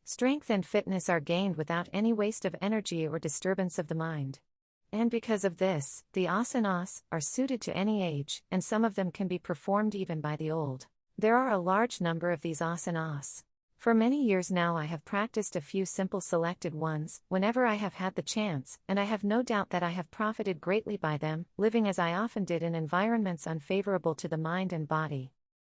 Strength and fitness are gained without any waste of energy or disturbance of the mind. And because of this, the asanas are suited to any age, and some of them can be performed even by the old. There are a large number of these asanas. For many years now I have practiced a few simple selected ones, whenever I have had the chance, and I have no doubt that I have profited greatly by them, living as I often did in environments unfavorable to the mind and body.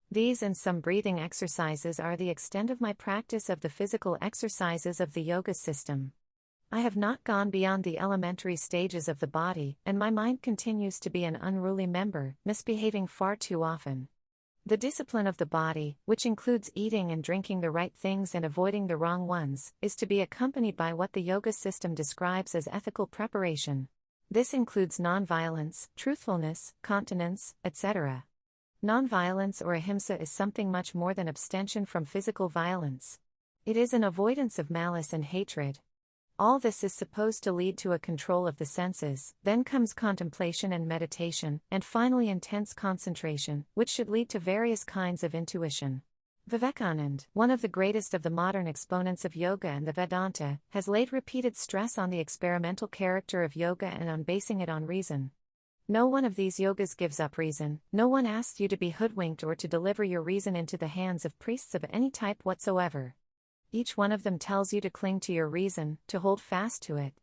These and some breathing exercises are the extent of my practice of the physical exercises of the yoga system. I have not gone beyond the elementary stages of the body, and my mind continues to be an unruly member, misbehaving far too often. The discipline of the body, which includes eating and drinking the right things and avoiding the wrong ones, is to be accompanied by what the yoga system describes as ethical preparation. This includes non-violence, truthfulness, continence, etc. Non-violence or ahimsa is something much more than abstention from physical violence. It is an avoidance of malice and hatred. All this is supposed to lead to a control of the senses, then comes contemplation and meditation, and finally intense concentration, which should lead to various kinds of intuition. Vivekananda, one of the greatest of the modern exponents of yoga and the Vedanta, has laid repeated stress on the experimental character of yoga and on basing it on reason. No one of these yogas gives up reason, no one asks you to be hoodwinked or to deliver your reason into the hands of priests of any type whatsoever. Each one of them tells you to cling to your reason, to hold fast to it.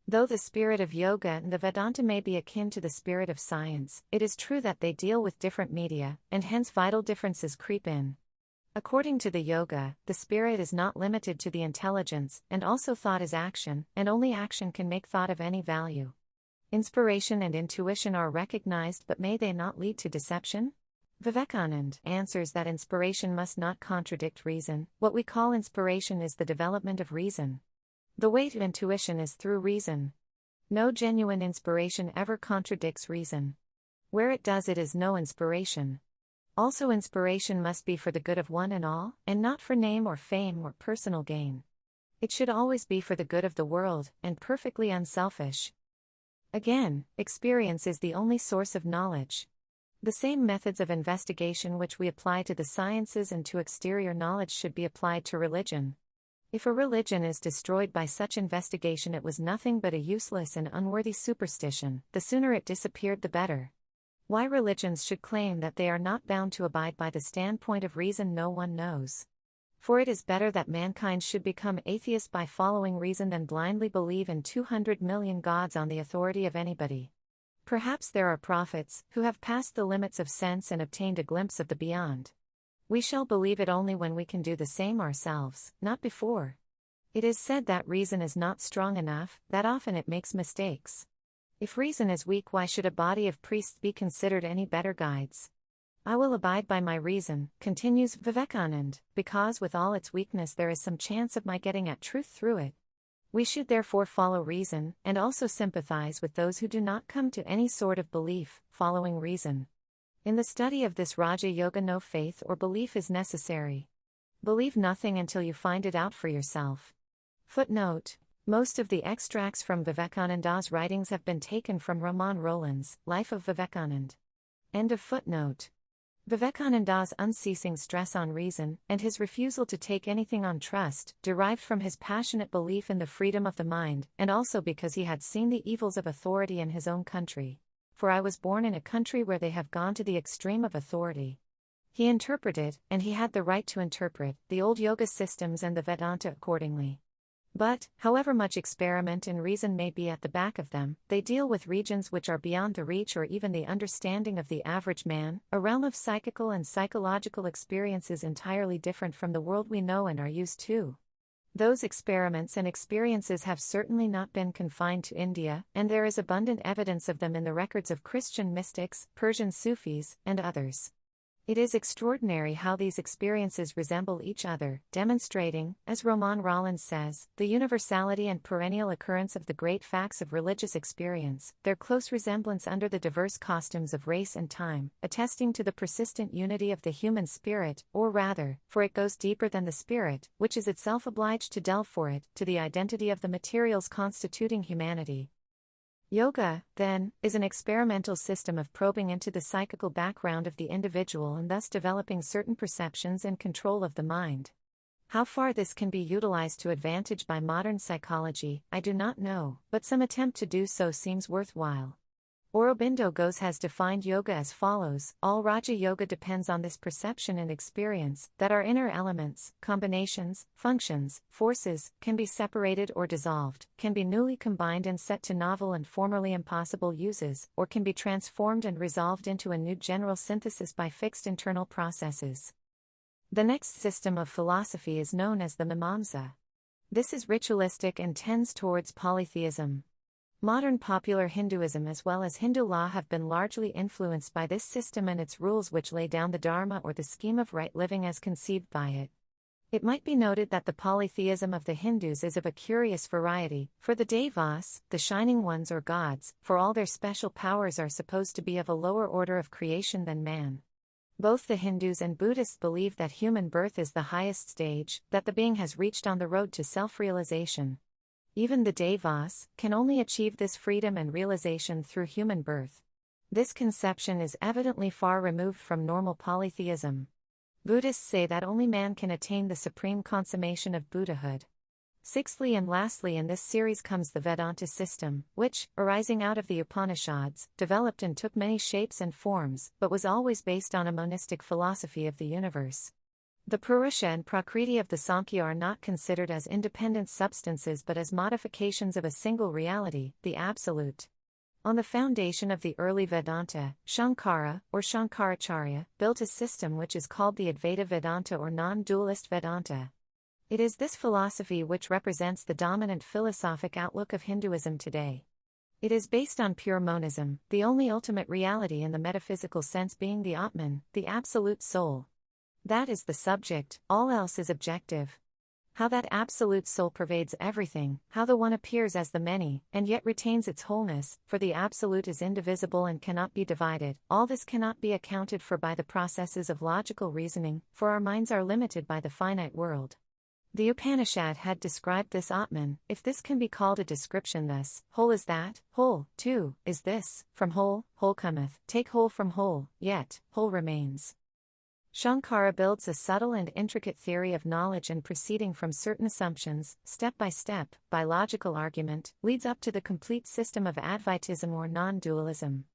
Though the spirit of yoga and the Vedanta may be akin to the spirit of science, it is true that they deal with different media, and hence vital differences creep in. According to the yoga, the spirit is not limited to the intelligence, and also thought is action, and only action can make thought of any value. Inspiration and intuition are recognized, but may they not lead to deception? Vivekananda answers that inspiration must not contradict reason. What we call inspiration is the development of reason. The way to intuition is through reason. No genuine inspiration ever contradicts reason. Where it does, it is no inspiration. Also, inspiration must be for the good of one and all, and not for name or fame or personal gain. It should always be for the good of the world, and perfectly unselfish. Again, experience is the only source of knowledge. The same methods of investigation which we apply to the sciences and to exterior knowledge should be applied to religion. If a religion is destroyed by such investigation, it was nothing but a useless and unworthy superstition. The sooner it disappeared, the better. Why religions should claim that they are not bound to abide by the standpoint of reason, no one knows. For it is better that mankind should become atheists by following reason than blindly believe in 200 million gods on the authority of anybody. Perhaps there are prophets who have passed the limits of sense and obtained a glimpse of the beyond. We shall believe it only when we can do the same ourselves, not before. It is said that reason is not strong enough, that often it makes mistakes. If reason is weak, why should a body of priests be considered any better guides? I will abide by my reason, continues Vivekananda, because with all its weakness there is some chance of my getting at truth through it. We should therefore follow reason, and also sympathize with those who do not come to any sort of belief, following reason. In the study of this Raja Yoga, no faith or belief is necessary. Believe nothing until you find it out for yourself. Footnote: most of the extracts from Vivekananda's writings have been taken from Raman Rolland's Life of Vivekananda. End of footnote. Vivekananda's unceasing stress on reason, and his refusal to take anything on trust, derived from his passionate belief in the freedom of the mind, and also because he had seen the evils of authority in his own country. For I was born in a country where they have gone to the extreme of authority. He interpreted, and he had the right to interpret, the old yoga systems and the Vedanta accordingly. But, however much experiment and reason may be at the back of them, they deal with regions which are beyond the reach or even the understanding of the average man, a realm of psychical and psychological experiences entirely different from the world we know and are used to. Those experiments and experiences have certainly not been confined to India, and there is abundant evidence of them in the records of Christian mystics, Persian Sufis, and others. It is extraordinary how these experiences resemble each other, demonstrating, as Raman Rolland says, the universality and perennial occurrence of the great facts of religious experience, their close resemblance under the diverse costumes of race and time, attesting to the persistent unity of the human spirit, or rather, for it goes deeper than the spirit, which is itself obliged to delve for it, to the identity of the materials constituting humanity. Yoga, then, is an experimental system of probing into the psychical background of the individual and thus developing certain perceptions and control of the mind. How far this can be utilized to advantage by modern psychology, I do not know, but some attempt to do so seems worthwhile. Aurobindo Ghose has defined yoga as follows: all Raja Yoga depends on this perception and experience, that our inner elements, combinations, functions, forces, can be separated or dissolved, can be newly combined and set to novel and formerly impossible uses, or can be transformed and resolved into a new general synthesis by fixed internal processes. The next system of philosophy is known as the Mimamsa. This is ritualistic and tends towards polytheism. Modern popular Hinduism as well as Hindu law have been largely influenced by this system and its rules, which lay down the Dharma or the scheme of right living as conceived by it. It might be noted that the polytheism of the Hindus is of a curious variety, for the Devas, the shining ones or gods, for all their special powers are supposed to be of a lower order of creation than man. Both the Hindus and Buddhists believe that human birth is the highest stage, that the being has reached on the road to self-realization. Even the Devas can only achieve this freedom and realization through human birth. This conception is evidently far removed from normal polytheism. Buddhists say that only man can attain the supreme consummation of Buddhahood. Sixthly and lastly in this series comes the Vedanta system, which, arising out of the Upanishads, developed and took many shapes and forms, but was always based on a monistic philosophy of the universe. The Purusha and Prakriti of the Samkhya are not considered as independent substances but as modifications of a single reality, the Absolute. On the foundation of the early Vedanta, Shankara, or Shankaracharya, built a system which is called the Advaita Vedanta or non-dualist Vedanta. It is this philosophy which represents the dominant philosophic outlook of Hinduism today. It is based on pure monism, the only ultimate reality in the metaphysical sense being the Atman, the Absolute Soul. That is the subject, all else is objective. How that absolute soul pervades everything, how the one appears as the many, and yet retains its wholeness, for the absolute is indivisible and cannot be divided, all this cannot be accounted for by the processes of logical reasoning, for our minds are limited by the finite world. The Upanishad had described this Atman, if this can be called a description thus: whole is that, whole, too, is this, from whole, whole cometh, take whole from whole, yet, whole remains. Shankara builds a subtle and intricate theory of knowledge and proceeding from certain assumptions, step, by logical argument, leads up to the complete system of Advaitism or non-dualism.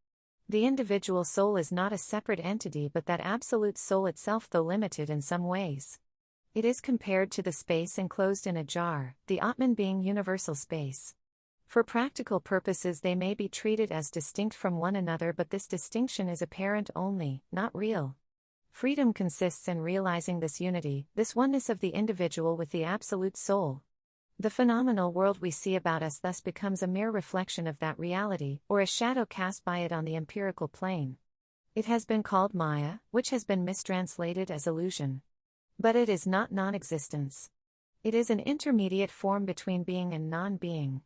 The individual soul is not a separate entity but that absolute soul itself, though limited in some ways. It is compared to the space enclosed in a jar, the Atman being universal space. For practical purposes they may be treated as distinct from one another, but this distinction is apparent only, not real. Freedom consists in realizing this unity, this oneness of the individual with the absolute soul. The phenomenal world we see about us thus becomes a mere reflection of that reality, or a shadow cast by it on the empirical plane. It has been called Maya, which has been mistranslated as illusion. But it is not non-existence. It is an intermediate form between being and non-being.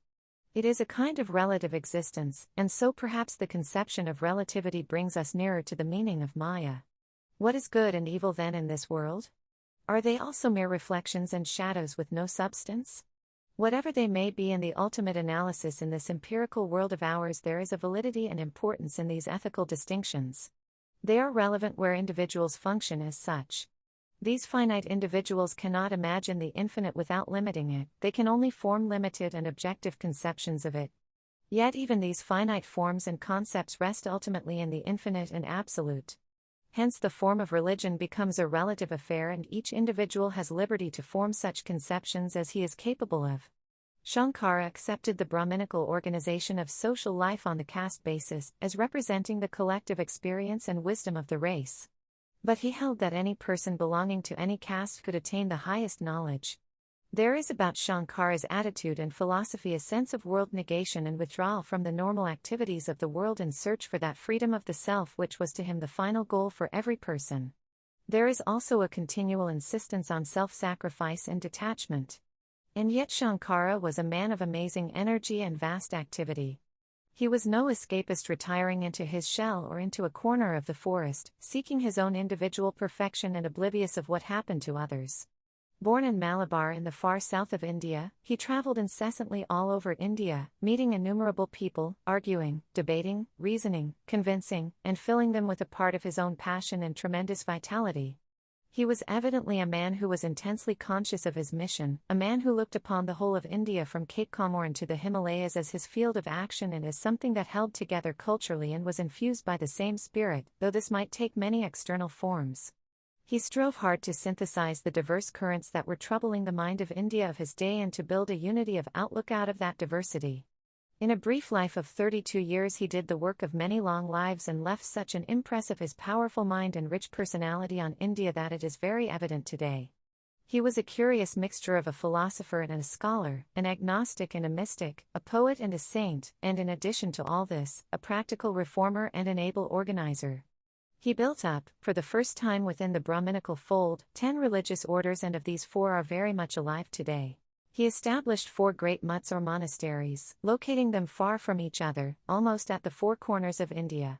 It is a kind of relative existence, and so perhaps the conception of relativity brings us nearer to the meaning of Maya. What is good and evil then in this world? Are they also mere reflections and shadows with no substance? Whatever they may be in the ultimate analysis in this empirical world of ours, there is a validity and importance in these ethical distinctions. They are relevant where individuals function as such. These finite individuals cannot imagine the infinite without limiting it, they can only form limited and objective conceptions of it. Yet even these finite forms and concepts rest ultimately in the infinite and absolute. Hence the form of religion becomes a relative affair and each individual has liberty to form such conceptions as he is capable of. Shankara accepted the Brahminical organization of social life on the caste basis, as representing the collective experience and wisdom of the race. But he held that any person belonging to any caste could attain the highest knowledge. There is about Shankara's attitude and philosophy a sense of world negation and withdrawal from the normal activities of the world in search for that freedom of the self which was to him the final goal for every person. There is also a continual insistence on self-sacrifice and detachment. And yet Shankara was a man of amazing energy and vast activity. He was no escapist retiring into his shell or into a corner of the forest, seeking his own individual perfection and oblivious of what happened to others. Born in Malabar in the far south of India, he traveled incessantly all over India, meeting innumerable people, arguing, debating, reasoning, convincing, and filling them with a part of his own passion and tremendous vitality. He was evidently a man who was intensely conscious of his mission, a man who looked upon the whole of India from Cape Comorin to the Himalayas as his field of action and as something that held together culturally and was infused by the same spirit, though this might take many external forms. He strove hard to synthesize the diverse currents that were troubling the mind of India of his day and to build a unity of outlook out of that diversity. In a brief life of 32 years he did the work of many long lives and left such an impress of his powerful mind and rich personality on India that it is very evident today. He was a curious mixture of a philosopher and a scholar, an agnostic and a mystic, a poet and a saint, and in addition to all this, a practical reformer and an able organizer. He built up, for the first time within the Brahminical fold, 10 religious orders, and of these 4 are very much alive today. He established 4 great mutts or monasteries, locating them far from each other, almost at the 4 corners of India.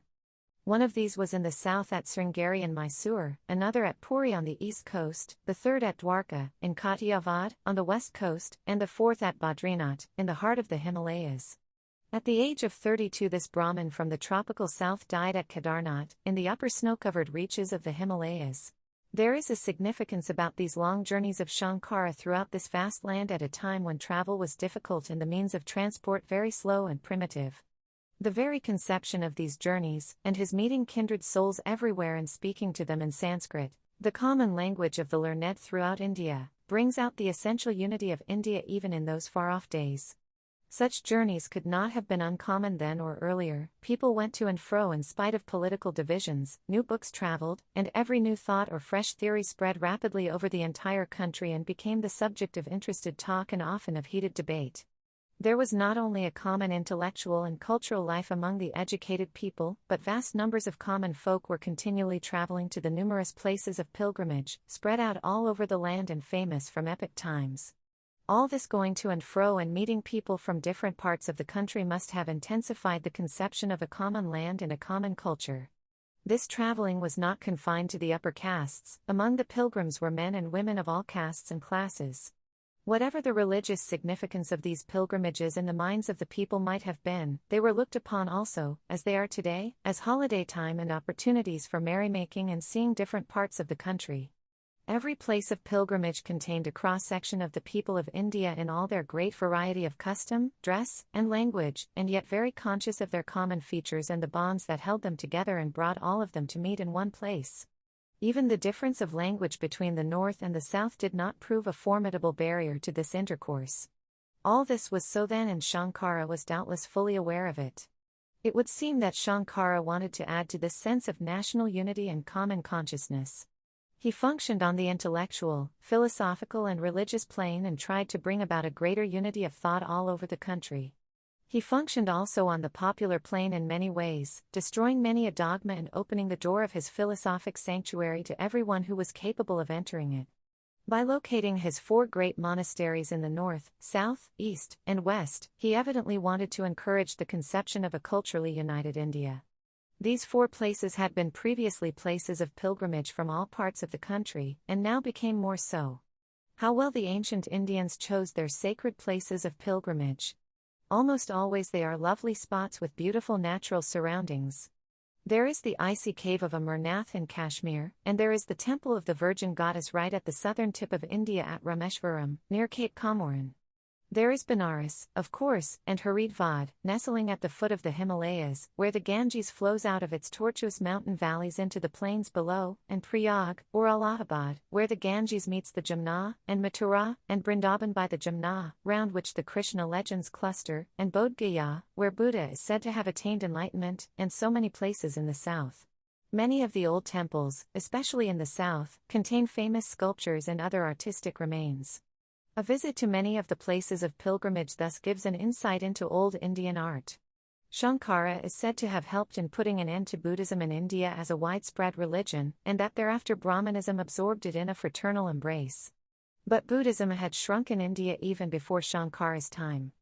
One of these was in the south at Sringeri in Mysore, another at Puri on the east coast, the third at Dwarka, in Kathiawad, on the west coast, and the 4th at Badrinath, in the heart of the Himalayas. At the age of 32 this Brahmin from the tropical south died at Kedarnath, in the upper snow-covered reaches of the Himalayas. There is a significance about these long journeys of Shankara throughout this vast land at a time when travel was difficult and the means of transport very slow and primitive. The very conception of these journeys, and his meeting kindred souls everywhere and speaking to them in Sanskrit, the common language of the learned throughout India, brings out the essential unity of India even in those far-off days. Such journeys could not have been uncommon then or earlier. People went to and fro in spite of political divisions, new books traveled, and every new thought or fresh theory spread rapidly over the entire country and became the subject of interested talk and often of heated debate. There was not only a common intellectual and cultural life among the educated people, but vast numbers of common folk were continually traveling to the numerous places of pilgrimage, spread out all over the land and famous from epic times. All this going to and fro and meeting people from different parts of the country must have intensified the conception of a common land and a common culture. This traveling was not confined to the upper castes. Among the pilgrims were men and women of all castes and classes. Whatever the religious significance of these pilgrimages in the minds of the people might have been, they were looked upon also, as they are today, as holiday time and opportunities for merrymaking and seeing different parts of the country. Every place of pilgrimage contained a cross-section of the people of India in all their great variety of custom, dress, and language, and yet very conscious of their common features and the bonds that held them together and brought all of them to meet in one place. Even the difference of language between the north and the south did not prove a formidable barrier to this intercourse. All this was so then, and Shankara was doubtless fully aware of it. It would seem that Shankara wanted to add to this sense of national unity and common consciousness. He functioned on the intellectual, philosophical and religious plane and tried to bring about a greater unity of thought all over the country. He functioned also on the popular plane in many ways, destroying many a dogma and opening the door of his philosophic sanctuary to everyone who was capable of entering it. By locating his 4 great monasteries in the north, south, east, and west, he evidently wanted to encourage the conception of a culturally united India. These 4 places had been previously places of pilgrimage from all parts of the country, and now became more so. How well the ancient Indians chose their sacred places of pilgrimage! Almost always they are lovely spots with beautiful natural surroundings. There is the icy cave of Amarnath in Kashmir, and there is the temple of the Virgin Goddess right at the southern tip of India at Rameshwaram, near Cape Comorin. There is Benares, of course, and Haridwar, nestling at the foot of the Himalayas, where the Ganges flows out of its tortuous mountain valleys into the plains below, and Prayag, or Allahabad, where the Ganges meets the Jamna, and Mathura, and Vrindavan by the Jamna, round which the Krishna legends cluster, and Bodh Gaya, where Buddha is said to have attained enlightenment, and so many places in the south. Many of the old temples, especially in the south, contain famous sculptures and other artistic remains. A visit to many of the places of pilgrimage thus gives an insight into old Indian art. Shankara is said to have helped in putting an end to Buddhism in India as a widespread religion, and that thereafter Brahmanism absorbed it in a fraternal embrace. But Buddhism had shrunk in India even before Shankara's time.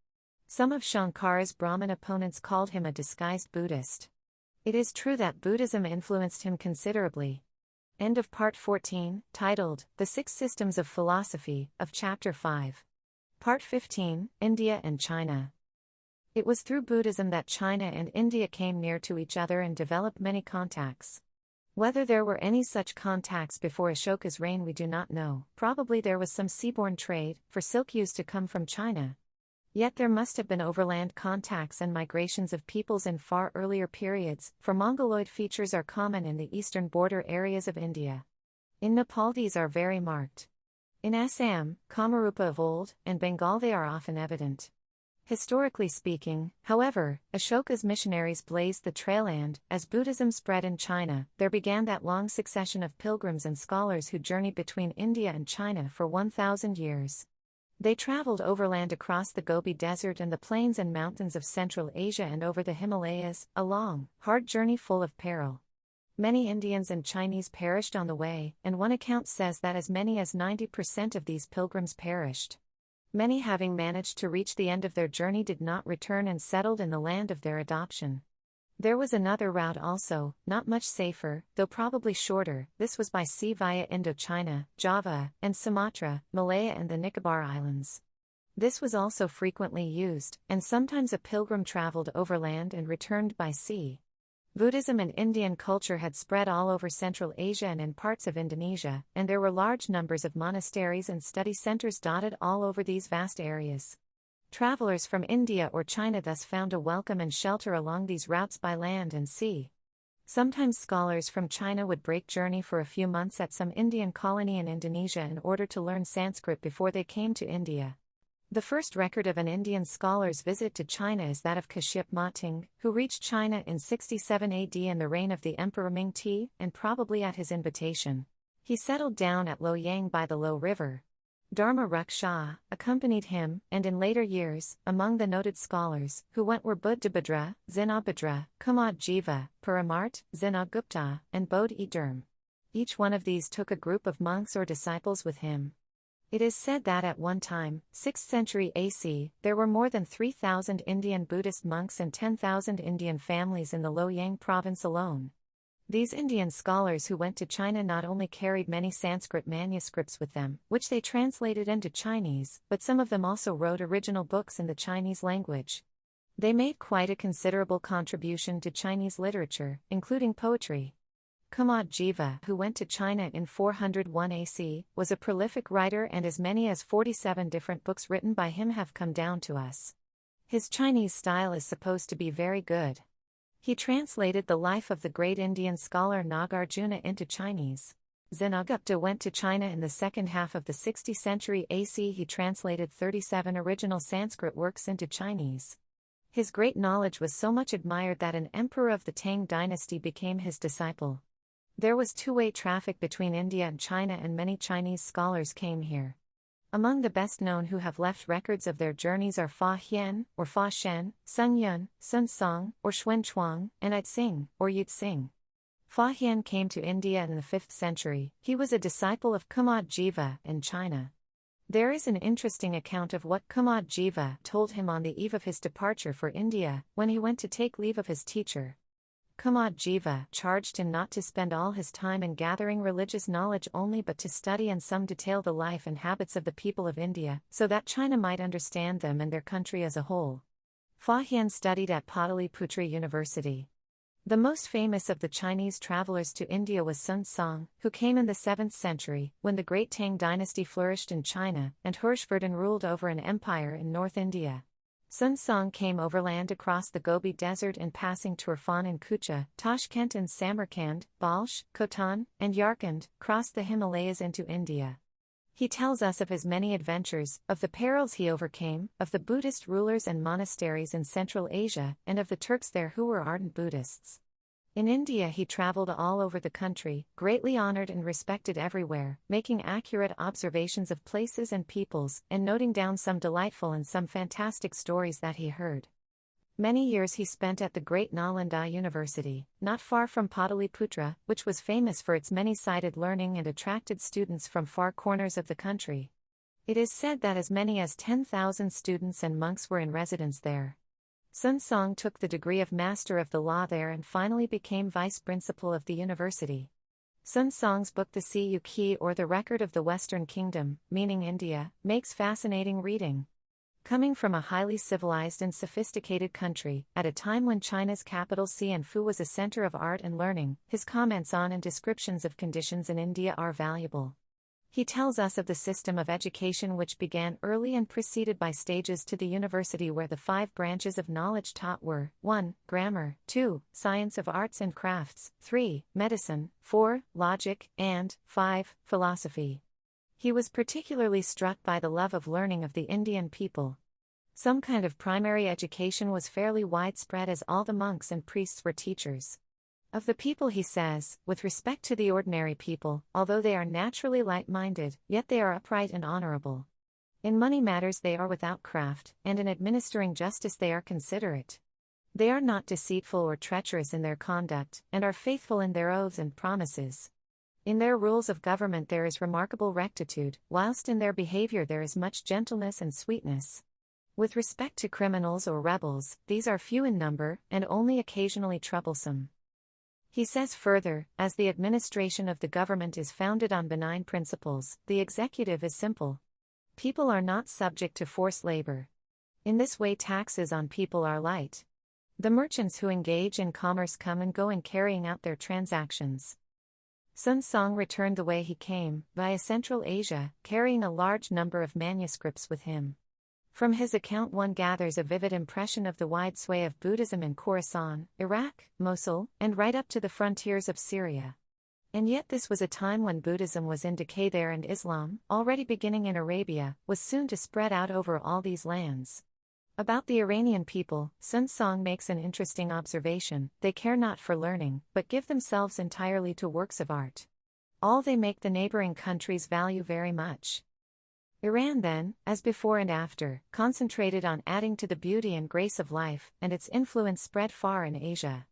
Some of Shankara's Brahmin opponents called him a disguised Buddhist. It is true that Buddhism influenced him considerably. End of Part 14, titled, The Six Systems of Philosophy, of Chapter 5. Part 15, India and China. It was through Buddhism that China and India came near to each other and developed many contacts. Whether there were any such contacts before Ashoka's reign we do not know. Probably there was some seaborne trade, for silk used to come from China. Yet there must have been overland contacts and migrations of peoples in far earlier periods, for Mongoloid features are common in the eastern border areas of India. In Nepal these are very marked. In Assam, Kamarupa of old, and Bengal they are often evident. Historically speaking, however, Ashoka's missionaries blazed the trail and, as Buddhism spread in China, there began that long succession of pilgrims and scholars who journeyed between India and China for 1,000 years. They traveled overland across the Gobi Desert and the plains and mountains of Central Asia and over the Himalayas, a long, hard journey full of peril. Many Indians and Chinese perished on the way, and one account says that as many as 90% of these pilgrims perished. Many, having managed to reach the end of their journey, did not return and settled in the land of their adoption. There was another route also, not much safer, though probably shorter. This was by sea via Indochina, Java, and Sumatra, Malaya and the Nicobar Islands. This was also frequently used, and sometimes a pilgrim traveled overland and returned by sea. Buddhism and Indian culture had spread all over Central Asia and in parts of Indonesia, and there were large numbers of monasteries and study centers dotted all over these vast areas. Travelers from India or China thus found a welcome and shelter along these routes by land and sea. Sometimes scholars from China would break journey for a few months at some Indian colony in Indonesia in order to learn Sanskrit before they came to India. The first record of an Indian scholar's visit to China is that of Kashyap Mating, who reached China in 67 AD in the reign of the Emperor Ming-ti, and probably at his invitation. He settled down at Loyang by the Lo River. Dharma Raksha accompanied him, and in later years, among the noted scholars who went were Buddhabhadra, Zinabhadra, Kumad Jiva, Paramart, Zinagupta, and Bodh-i-Derm. Each one of these took a group of monks or disciples with him. It is said that at one time, 6th century AC, there were more than 3,000 Indian Buddhist monks and 10,000 Indian families in the Loyang province alone. These Indian scholars who went to China not only carried many Sanskrit manuscripts with them, which they translated into Chinese, but some of them also wrote original books in the Chinese language. They made quite a considerable contribution to Chinese literature, including poetry. Kumad Jiva, who went to China in 401 AC, was a prolific writer, and as many as 47 different books written by him have come down to us. His Chinese style is supposed to be very good. He translated the life of the great Indian scholar Nagarjuna into Chinese. Zinagupta went to China in the second half of the 60th century AC. He translated 37 original Sanskrit works into Chinese. His great knowledge was so much admired that an emperor of the Tang dynasty became his disciple. There was two-way traffic between India and China, and many Chinese scholars came here. Among the best known who have left records of their journeys are Fa Hien, or Fa Shen, Sung Yun, Sun Song, or Xuan Chuang, and Ait Sing, or Yut Sing. Fa Hien came to India in the 5th century. He was a disciple of Kumad Jiva in China. There is an interesting account of what Kumad Jiva told him on the eve of his departure for India, when he went to take leave of his teacher. Kumad Jiva charged him not to spend all his time in gathering religious knowledge only, but to study in some detail the life and habits of the people of India, so that China might understand them and their country as a whole. Fa Hien studied at Pataliputra University. The most famous of the Chinese travelers to India was Sun Song, who came in the 7th century, when the great Tang dynasty flourished in China, and Harshvardhan ruled over an empire in North India. Sun Song came overland across the Gobi Desert and passing Turfan and Kucha, Tashkent and Samarkand, Balkh, Khotan, and Yarkand, crossed the Himalayas into India. He tells us of his many adventures, of the perils he overcame, of the Buddhist rulers and monasteries in Central Asia, and of the Turks there who were ardent Buddhists. In India he traveled all over the country, greatly honored and respected everywhere, making accurate observations of places and peoples, and noting down some delightful and some fantastic stories that he heard. Many years he spent at the great Nalanda University, not far from Pataliputra, which was famous for its many-sided learning and attracted students from far corners of the country. It is said that as many as 10,000 students and monks were in residence there. Sun Song took the degree of Master of the Law there and finally became vice principal of the university. Sun Song's book The Siyu or The Record of the Western Kingdom, meaning India, makes fascinating reading. Coming from a highly civilized and sophisticated country, at a time when China's capital Fu was a center of art and learning, his comments on and descriptions of conditions in India are valuable. He tells us of the system of education which began early and preceded by stages to the university where the 5 branches of knowledge taught were 1. Grammar, 2. Science of arts and crafts, 3. Medicine, 4. Logic, and 5. Philosophy. He was particularly struck by the love of learning of the Indian people. Some kind of primary education was fairly widespread as all the monks and priests were teachers. Of the people he says, with respect to the ordinary people, although they are naturally light-minded, yet they are upright and honorable. In money matters they are without craft, and in administering justice they are considerate. They are not deceitful or treacherous in their conduct, and are faithful in their oaths and promises. In their rules of government there is remarkable rectitude, whilst in their behavior there is much gentleness and sweetness. With respect to criminals or rebels, these are few in number, and only occasionally troublesome. He says further, as the administration of the government is founded on benign principles, the executive is simple. People are not subject to forced labor. In this way taxes on people are light. The merchants who engage in commerce come and go in carrying out their transactions. Sun Song returned the way he came, via Central Asia, carrying a large number of manuscripts with him. From his account one gathers a vivid impression of the wide sway of Buddhism in Khorasan, Iraq, Mosul, and right up to the frontiers of Syria. And yet this was a time when Buddhism was in decay there and Islam, already beginning in Arabia, was soon to spread out over all these lands. About the Iranian people, Sun Song makes an interesting observation: they care not for learning, but give themselves entirely to works of art. All they make the neighboring countries value very much. Iran then, as before and after, concentrated on adding to the beauty and grace of life, and its influence spread far in Asia.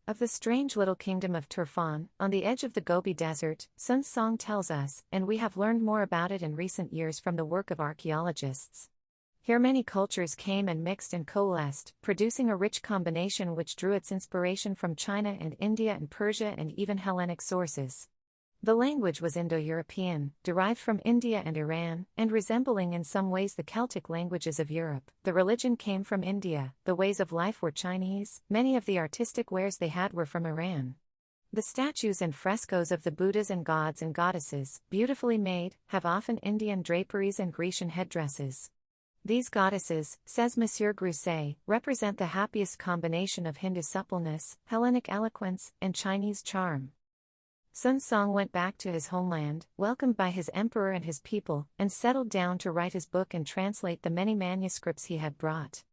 Of the strange little kingdom of Turfan, on the edge of the Gobi Desert, Sun Song tells us, and we have learned more about it in recent years from the work of archaeologists. Here many cultures came and mixed and coalesced, producing a rich combination which drew its inspiration from China and India and Persia and even Hellenic sources. The language was Indo-European, derived from India and Iran, and resembling in some ways the Celtic languages of Europe. The religion came from India, the ways of life were Chinese, many of the artistic wares they had were from Iran. The statues and frescoes of the Buddhas and gods and goddesses, beautifully made, have often Indian draperies and Grecian headdresses. These goddesses, says Monsieur Grousset, represent the happiest combination of Hindu suppleness, Hellenic eloquence, and Chinese charm. Sun Song went back to his homeland, welcomed by his emperor and his people, and settled down to write his book and translate the many manuscripts he had brought.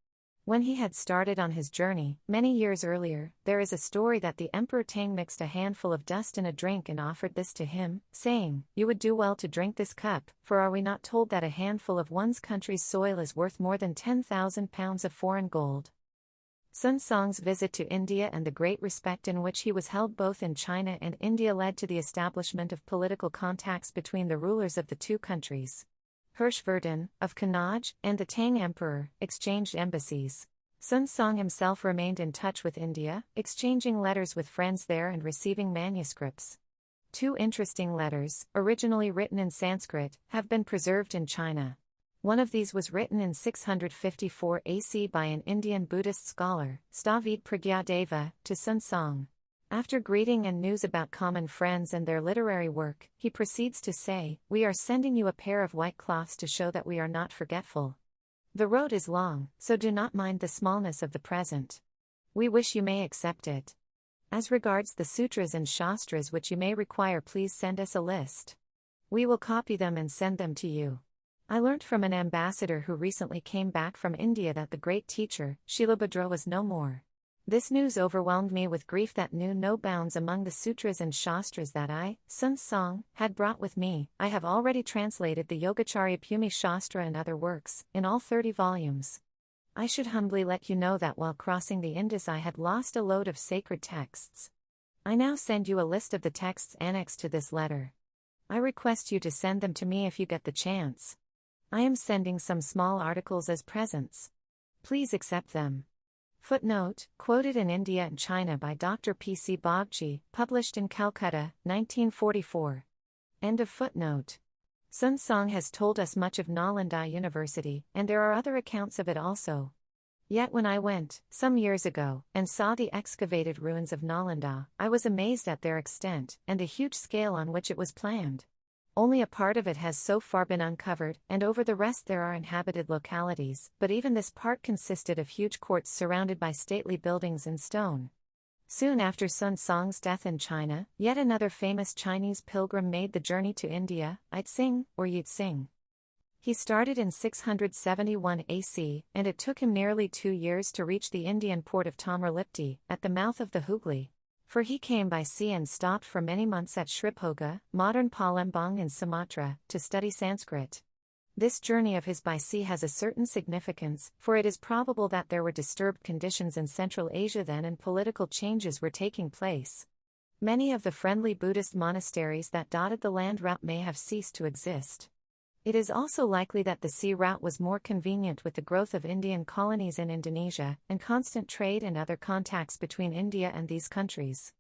When he had started on his journey, many years earlier, there is a story that the Emperor Tang mixed a handful of dust in a drink and offered this to him, saying, "You would do well to drink this cup, for are we not told that a handful of one's country's soil is worth more than 10,000 pounds of foreign gold?" Sun Song's visit to India and the great respect in which he was held both in China and India led to the establishment of political contacts between the rulers of the two countries. Hirschverdin, of Kannauj, and the Tang Emperor, exchanged embassies. Sun Song himself remained in touch with India, exchanging letters with friends there and receiving manuscripts. 2 interesting letters, originally written in Sanskrit, have been preserved in China. One of these was written in 654 AC by an Indian Buddhist scholar, Stavid Pragyadeva, to Sun Song. After greeting and news about common friends and their literary work, he proceeds to say, "We are sending you a pair of white cloths to show that we are not forgetful. The road is long, so do not mind the smallness of the present. We wish you may accept it. As regards the sutras and shastras which you may require, please send us a list. We will copy them and send them to you." I learnt from an ambassador who recently came back from India that the great teacher, Shilabhadra, was no more. This news overwhelmed me with grief that knew no bounds. Among the sutras and shastras that I, Sun Song, had brought with me, I have already translated the Yogacharya Bhumi Shastra and other works, in all 30 volumes. I should humbly let you know that while crossing the Indus I had lost a load of sacred texts. I now send you a list of the texts annexed to this letter. I request you to send them to me if you get the chance. I am sending some small articles as presents. Please accept them. Footnote, quoted in India and China by Dr. P.C. Bagchi, published in Calcutta, 1944. End of footnote. Sun Song has told us much of Nalanda University, and there are other accounts of it also. Yet when I went, some years ago, and saw the excavated ruins of Nalanda, I was amazed at their extent, and the huge scale on which it was planned. Only a part of it has so far been uncovered, and over the rest there are inhabited localities, but even this part consisted of huge courts surrounded by stately buildings in stone. Soon after Sun Song's death in China, yet another famous Chinese pilgrim made the journey to India, Yitsing, or Yitsing. He started in 671 AC, and it took him nearly 2 years to reach the Indian port of Tamarlipti, at the mouth of the Hooghly. For he came by sea and stopped for many months at Sribhoga, modern Palembang in Sumatra, to study Sanskrit. This journey of his by sea has a certain significance, for it is probable that there were disturbed conditions in Central Asia then and political changes were taking place. Many of the friendly Buddhist monasteries that dotted the land route may have ceased to exist. It is also likely that the sea route was more convenient with the growth of Indian colonies in Indonesia, and constant trade and other contacts between India and these countries.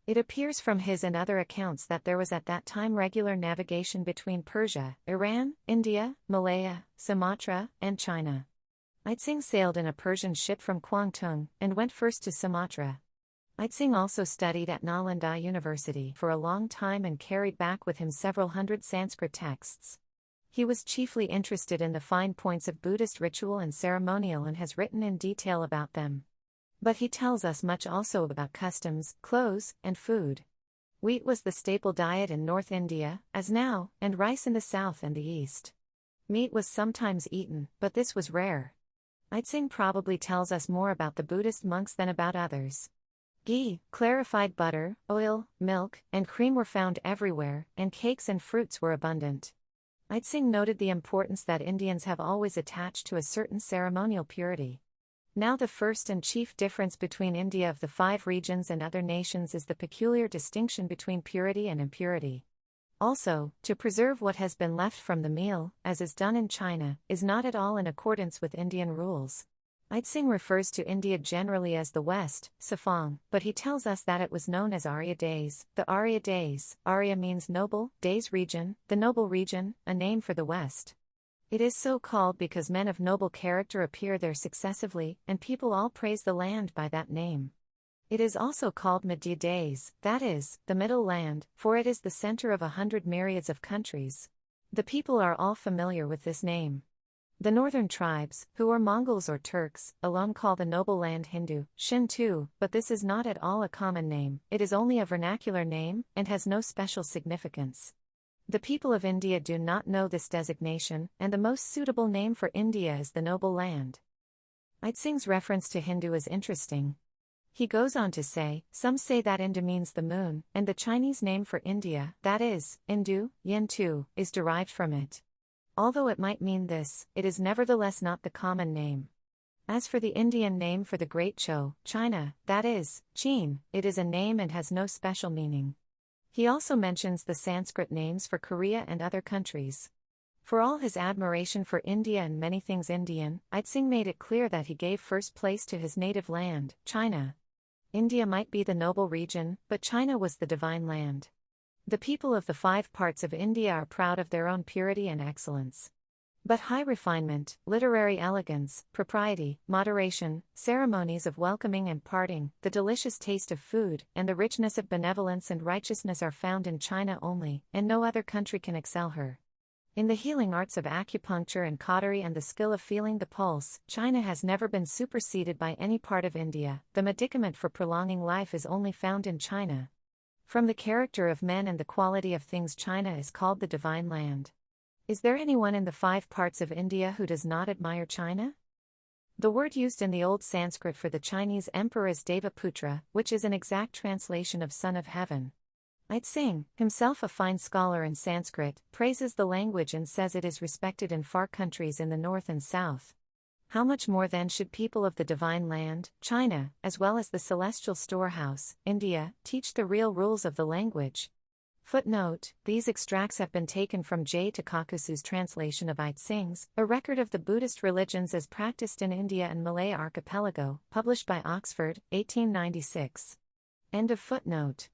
It appears from his and other accounts that there was at that time regular navigation between Persia, Iran, India, Malaya, Sumatra, and China. Yitsing sailed in a Persian ship from Kwangtung, and went first to Sumatra. Yitsing also studied at Nalanda University for a long time and carried back with him several hundred Sanskrit texts. He was chiefly interested in the fine points of Buddhist ritual and ceremonial and has written in detail about them. But he tells us much also about customs, clothes, and food. Wheat was the staple diet in North India, as now, and rice in the south and the east. Meat was sometimes eaten, but this was rare. Yitsing probably tells us more about the Buddhist monks than about others. Ghee, clarified butter, oil, milk, and cream were found everywhere, and cakes and fruits were abundant. Yitsing noted the importance that Indians have always attached to a certain ceremonial purity. Now the first and chief difference between India of the 5 regions and other nations is the peculiar distinction between purity and impurity. Also, to preserve what has been left from the meal, as is done in China, is not at all in accordance with Indian rules. Yitsing refers to India generally as the West, Safang, but he tells us that it was known as Arya days, the Arya days. Arya means noble, days region, the noble region, a name for the West. It is so called because men of noble character appear there successively, and people all praise the land by that name. It is also called Madhya days, that is, the middle land, for it is the center of 100 myriads of countries. The people are all familiar with this name. The northern tribes, who are Mongols or Turks, alone call the noble land Hindu, Shintu, but this is not at all a common name, it is only a vernacular name, and has no special significance. The people of India do not know this designation, and the most suitable name for India is the noble land. Yitsing's reference to Hindu is interesting. He goes on to say, some say that Indu means the moon, and the Chinese name for India, that is, Indu, Yin-tu, is derived from it. Although it might mean this, it is nevertheless not the common name. As for the Indian name for the Great Chou, China, that is, Chin, it is a name and has no special meaning. He also mentions the Sanskrit names for Korea and other countries. For all his admiration for India and many things Indian, Yitsing made it clear that he gave first place to his native land, China. India might be the noble region, but China was the divine land. The people of the 5 parts of India are proud of their own purity and excellence. But high refinement, literary elegance, propriety, moderation, ceremonies of welcoming and parting, the delicious taste of food, and the richness of benevolence and righteousness are found in China only, and no other country can excel her. In the healing arts of acupuncture and cautery and the skill of feeling the pulse, China has never been superseded by any part of India. The medicament for prolonging life is only found in China. From the character of men and the quality of things, China is called the divine land. Is there anyone in the 5 parts of India who does not admire China? The word used in the Old Sanskrit for the Chinese emperor is Devaputra, which is an exact translation of Son of Heaven. Yitsing, himself a fine scholar in Sanskrit, praises the language and says it is respected in far countries in the north and south. How much more then should people of the divine land, China, as well as the celestial storehouse, India, teach the real rules of the language? Footnote: these extracts have been taken from J. Takakusu's translation of I Chings, a record of the Buddhist religions as practiced in India and Malay Archipelago, published by Oxford, 1896. End of footnote.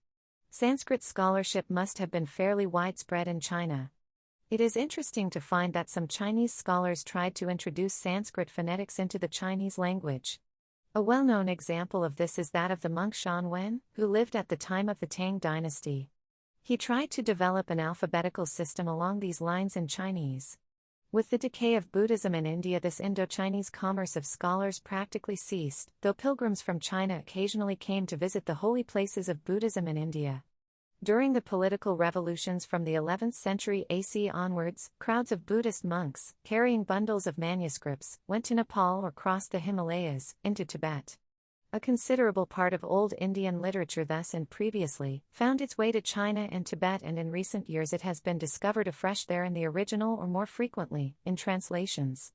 Sanskrit scholarship must have been fairly widespread in China. It is interesting to find that some Chinese scholars tried to introduce Sanskrit phonetics into the Chinese language. A well-known example of this is that of the monk Shan Wen, who lived at the time of the Tang dynasty. He tried to develop an alphabetical system along these lines in Chinese. With the decay of Buddhism in India, this Indo-Chinese commerce of scholars practically ceased, though pilgrims from China occasionally came to visit the holy places of Buddhism in India. During the political revolutions from the 11th century AC onwards, crowds of Buddhist monks, carrying bundles of manuscripts, went to Nepal or crossed the Himalayas, into Tibet. A considerable part of old Indian literature thus and previously found its way to China and Tibet, and in recent years it has been discovered afresh there in the original or more frequently, in translations.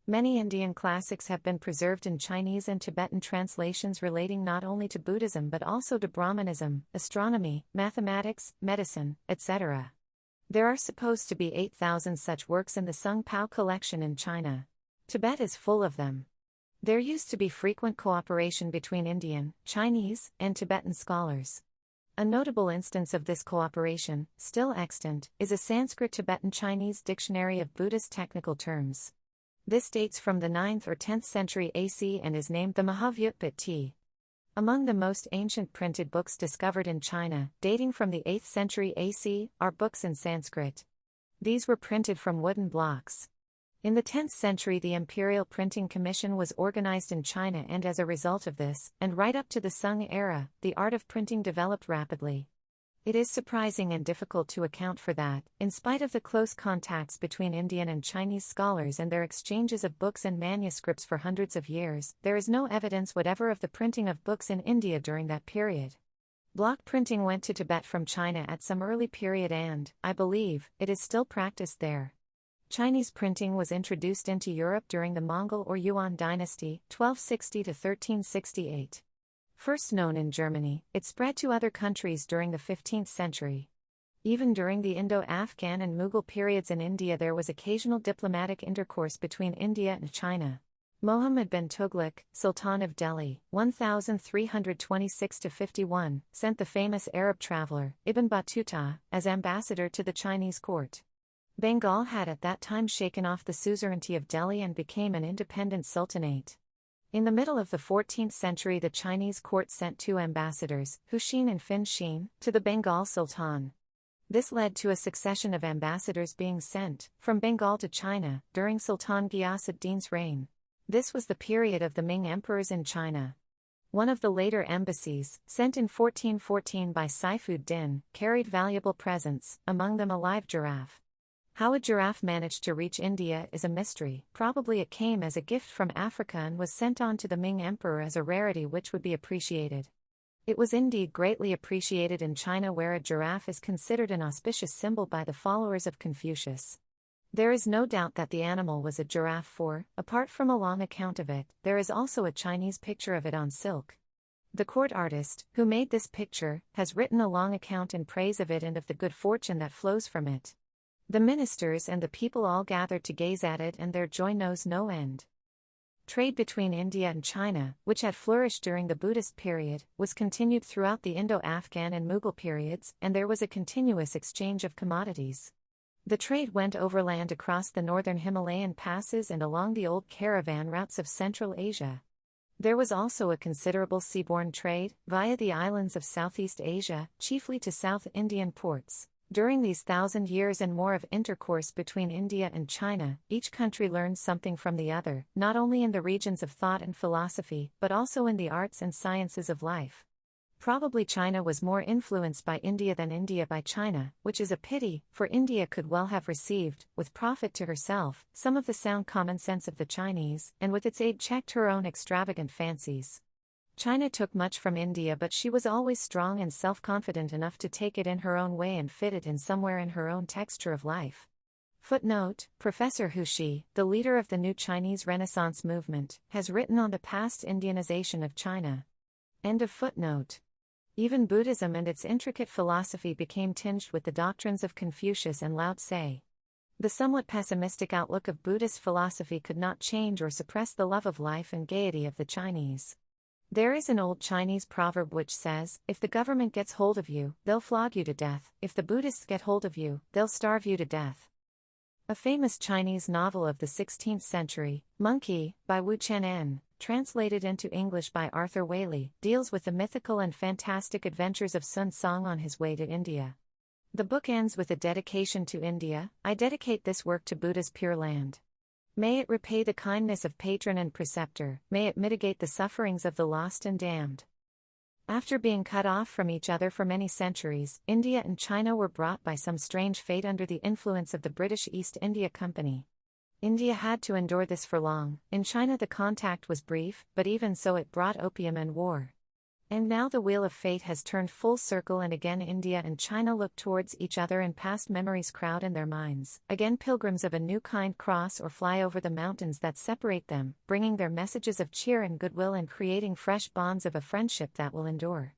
Many Indian classics have been preserved in Chinese and Tibetan translations relating not only to Buddhism but also to Brahmanism, astronomy, mathematics, medicine, etc. There are supposed to be 8,000 such works in the Sung Pao collection in China. Tibet is full of them. There used to be frequent cooperation between Indian, Chinese, and Tibetan scholars. A notable instance of this cooperation, still extant, is a Sanskrit-Tibetan-Chinese dictionary of Buddhist technical terms. This dates from the 9th or 10th century AC and is named the Mahavyutpatti. Among the most ancient printed books discovered in China, dating from the 8th century AC, are books in Sanskrit. These were printed from wooden blocks. In the 10th century, the Imperial Printing Commission was organized in China, and as a result of this, and right up to the Sung era, the art of printing developed rapidly. It is surprising and difficult to account for that, in spite of the close contacts between Indian and Chinese scholars and their exchanges of books and manuscripts for hundreds of years, there is no evidence whatever of the printing of books in India during that period. Block printing went to Tibet from China at some early period and, I believe, it is still practiced there. Chinese printing was introduced into Europe during the Mongol or Yuan dynasty, 1260 to 1368. First known in Germany, it spread to other countries during the 15th century. Even during the Indo-Afghan and Mughal periods in India, there was occasional diplomatic intercourse between India and China. Mohammed bin Tughlaq, Sultan of Delhi, 1326–51, sent the famous Arab traveler, Ibn Battuta, as ambassador to the Chinese court. Bengal had at that time shaken off the suzerainty of Delhi and became an independent sultanate. In the middle of the 14th century, the Chinese court sent two ambassadors, Hushin and Fin Shin, to the Bengal Sultan. This led to a succession of ambassadors being sent, from Bengal to China, during Sultan Ghiyas-ud-Din's reign. This was the period of the Ming emperors in China. One of the later embassies, sent in 1414 by Saifuddin, carried valuable presents, among them a live giraffe. How a giraffe managed to reach India is a mystery. Probably it came as a gift from Africa and was sent on to the Ming Emperor as a rarity which would be appreciated. It was indeed greatly appreciated in China, where a giraffe is considered an auspicious symbol by the followers of Confucius. There is no doubt that the animal was a giraffe, for, apart from a long account of it, there is also a Chinese picture of it on silk. The court artist, who made this picture, has written a long account in praise of it and of the good fortune that flows from it. The ministers and the people all gathered to gaze at it, and their joy knows no end. Trade between India and China, which had flourished during the Buddhist period, was continued throughout the Indo-Afghan and Mughal periods, and there was a continuous exchange of commodities. The trade went overland across the northern Himalayan passes and along the old caravan routes of Central Asia. There was also a considerable seaborne trade, via the islands of Southeast Asia, chiefly to South Indian ports. During these 1,000 years and more of intercourse between India and China, each country learned something from the other, not only in the regions of thought and philosophy, but also in the arts and sciences of life. Probably China was more influenced by India than India by China, which is a pity, for India could well have received, with profit to herself, some of the sound common sense of the Chinese, and with its aid checked her own extravagant fancies. China took much from India, but she was always strong and self-confident enough to take it in her own way and fit it in somewhere in her own texture of life. Footnote: Professor Hu Shi, the leader of the new Chinese Renaissance movement, has written on the past Indianization of China. End of footnote. Even Buddhism and its intricate philosophy became tinged with the doctrines of Confucius and Lao Tse. The somewhat pessimistic outlook of Buddhist philosophy could not change or suppress the love of life and gaiety of the Chinese. There is an old Chinese proverb which says, if the government gets hold of you, they'll flog you to death; if the Buddhists get hold of you, they'll starve you to death. A famous Chinese novel of the 16th century, Monkey, by Wu Chen-en, translated into English by Arthur Waley, deals with the mythical and fantastic adventures of Sun Song on his way to India. The book ends with a dedication to India. I dedicate this work to Buddha's pure land. May it repay the kindness of patron and preceptor, may it mitigate the sufferings of the lost and damned. After being cut off from each other for many centuries, India and China were brought by some strange fate under the influence of the British East India Company. India had to endure this for long. In China the contact was brief, but even so it brought opium and war. And now the wheel of fate has turned full circle, and again India and China look towards each other, and past memories crowd in their minds. Again pilgrims of a new kind cross or fly over the mountains that separate them, bringing their messages of cheer and goodwill and creating fresh bonds of a friendship that will endure.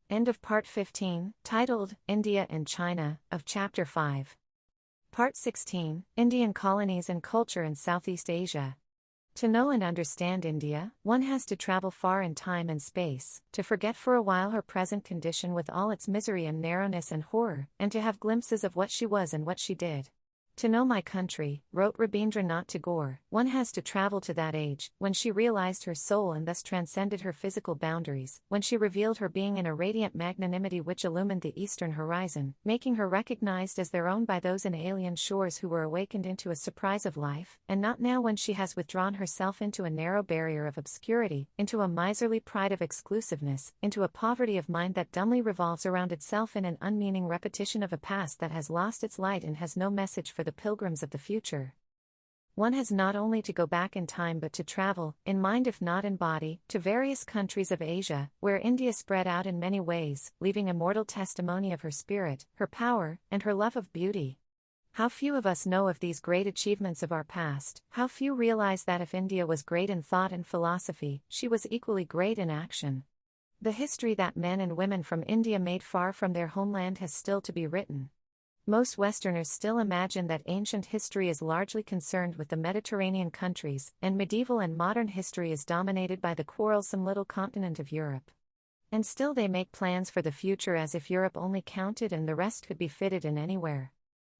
End of Part 15, titled, India and China, of Chapter 5. Part 16, Indian Colonies and Culture in Southeast Asia. To know and understand India, one has to travel far in time and space, to forget for a while her present condition with all its misery and narrowness and horror, and to have glimpses of what she was and what she did. To know my country, wrote Rabindranath Tagore, one has to travel to that age, when she realized her soul and thus transcended her physical boundaries, when she revealed her being in a radiant magnanimity which illumined the eastern horizon, making her recognized as their own by those in alien shores who were awakened into a surprise of life, and not now when she has withdrawn herself into a narrow barrier of obscurity, into a miserly pride of exclusiveness, into a poverty of mind that dumbly revolves around itself in an unmeaning repetition of a past that has lost its light and has no message for the pilgrims of the future. One has not only to go back in time but to travel, in mind if not in body, to various countries of Asia, where India spread out in many ways, leaving immortal testimony of her spirit, her power, and her love of beauty. How few of us know of these great achievements of our past, how few realize that if India was great in thought and philosophy, she was equally great in action. The history that men and women from India made far from their homeland has still to be written. Most Westerners still imagine that ancient history is largely concerned with the Mediterranean countries, and medieval and modern history is dominated by the quarrelsome little continent of Europe. And still they make plans for the future as if Europe only counted and the rest could be fitted in anywhere.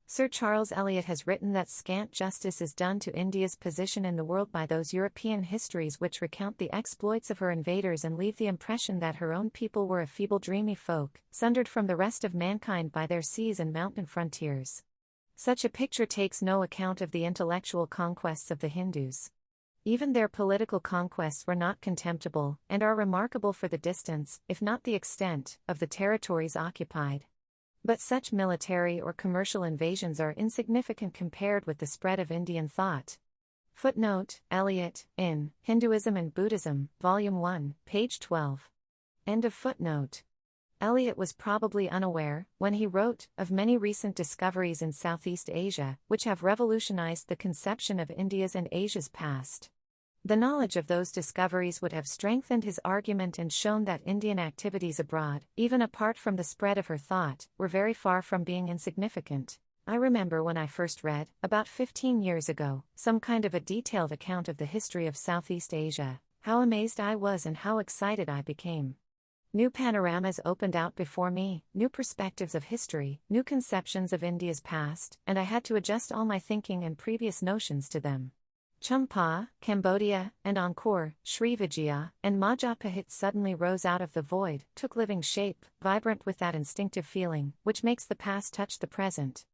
Sir Charles Eliot has written that scant justice is done to India's position in the world by those European histories which recount the exploits of her invaders and leave the impression that her own people were a feeble dreamy folk, sundered from the rest of mankind by their seas and mountain frontiers. Such a picture takes no account of the intellectual conquests of the Hindus. Even their political conquests were not contemptible, and are remarkable for the distance, if not the extent, of the territories occupied. But such military or commercial invasions are insignificant compared with the spread of Indian thought. Footnote, Eliot, in Hinduism and Buddhism, Volume 1, page 12. End of footnote. Eliot was probably unaware, when he wrote, of many recent discoveries in Southeast Asia, which have revolutionized the conception of India's and Asia's past. The knowledge of those discoveries would have strengthened his argument and shown that Indian activities abroad, even apart from the spread of her thought, were very far from being insignificant. I remember when I first read, about 15 years ago, some kind of a detailed account of the history of Southeast Asia, how amazed I was and how excited I became. New panoramas opened out before me, new perspectives of history, new conceptions of India's past, and I had to adjust all my thinking and previous notions to them. Champa, Cambodia, and Angkor, Srivijaya, and Majapahit suddenly rose out of the void, took living shape, vibrant with that instinctive feeling, which makes the past touch the present.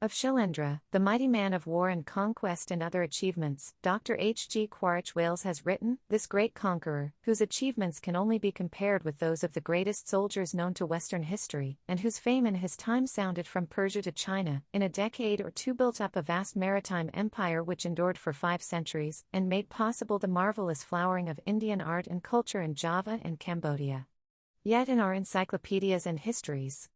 Of Shailendra, the mighty man of war and conquest and other achievements, Dr. H. G. Quaritch Wales has written, this great conqueror, whose achievements can only be compared with those of the greatest soldiers known to Western history, and whose fame in his time sounded from Persia to China, in a decade or two built up a vast maritime empire which endured for 5 centuries, and made possible the marvelous flowering of Indian art and culture in Java and Cambodia. Yet in our encyclopedias and histories,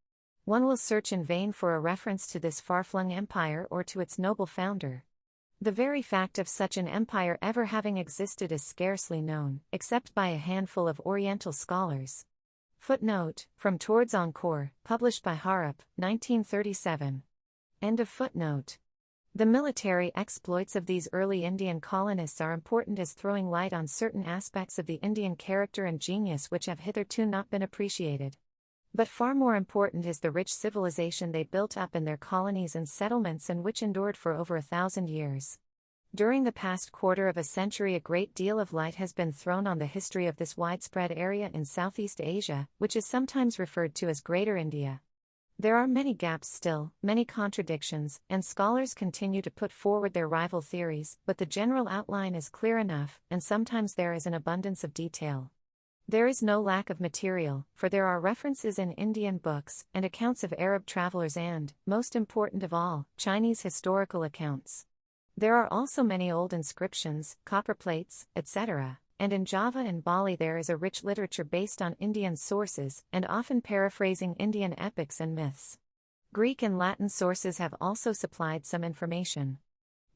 one will search in vain for a reference to this far-flung empire or to its noble founder. The very fact of such an empire ever having existed is scarcely known, except by a handful of Oriental scholars. Footnote, from Towards Encore, published by Harrop, 1937. End of footnote. The military exploits of these early Indian colonists are important as throwing light on certain aspects of the Indian character and genius which have hitherto not been appreciated. But far more important is the rich civilization they built up in their colonies and settlements and which endured for over 1,000 years. During the past quarter of a century, a great deal of light has been thrown on the history of this widespread area in Southeast Asia, which is sometimes referred to as Greater India. There are many gaps still, many contradictions, and scholars continue to put forward their rival theories, but the general outline is clear enough, and sometimes there is an abundance of detail. There is no lack of material, for there are references in Indian books, and accounts of Arab travelers and, most important of all, Chinese historical accounts. There are also many old inscriptions, copper plates, etc., and in Java and Bali there is a rich literature based on Indian sources, and often paraphrasing Indian epics and myths. Greek and Latin sources have also supplied some information.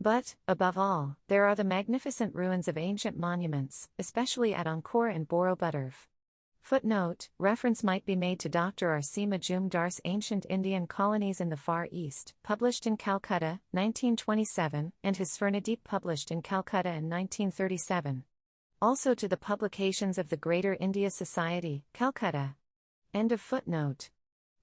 But, above all, there are the magnificent ruins of ancient monuments, especially at Angkor and Borobudur. Footnote, reference might be made to Dr. R.C. Majumdar's Ancient Indian Colonies in the Far East, published in Calcutta, 1927, and his Swarnadeep, published in Calcutta in 1937. Also to the publications of the Greater India Society, Calcutta. End of footnote.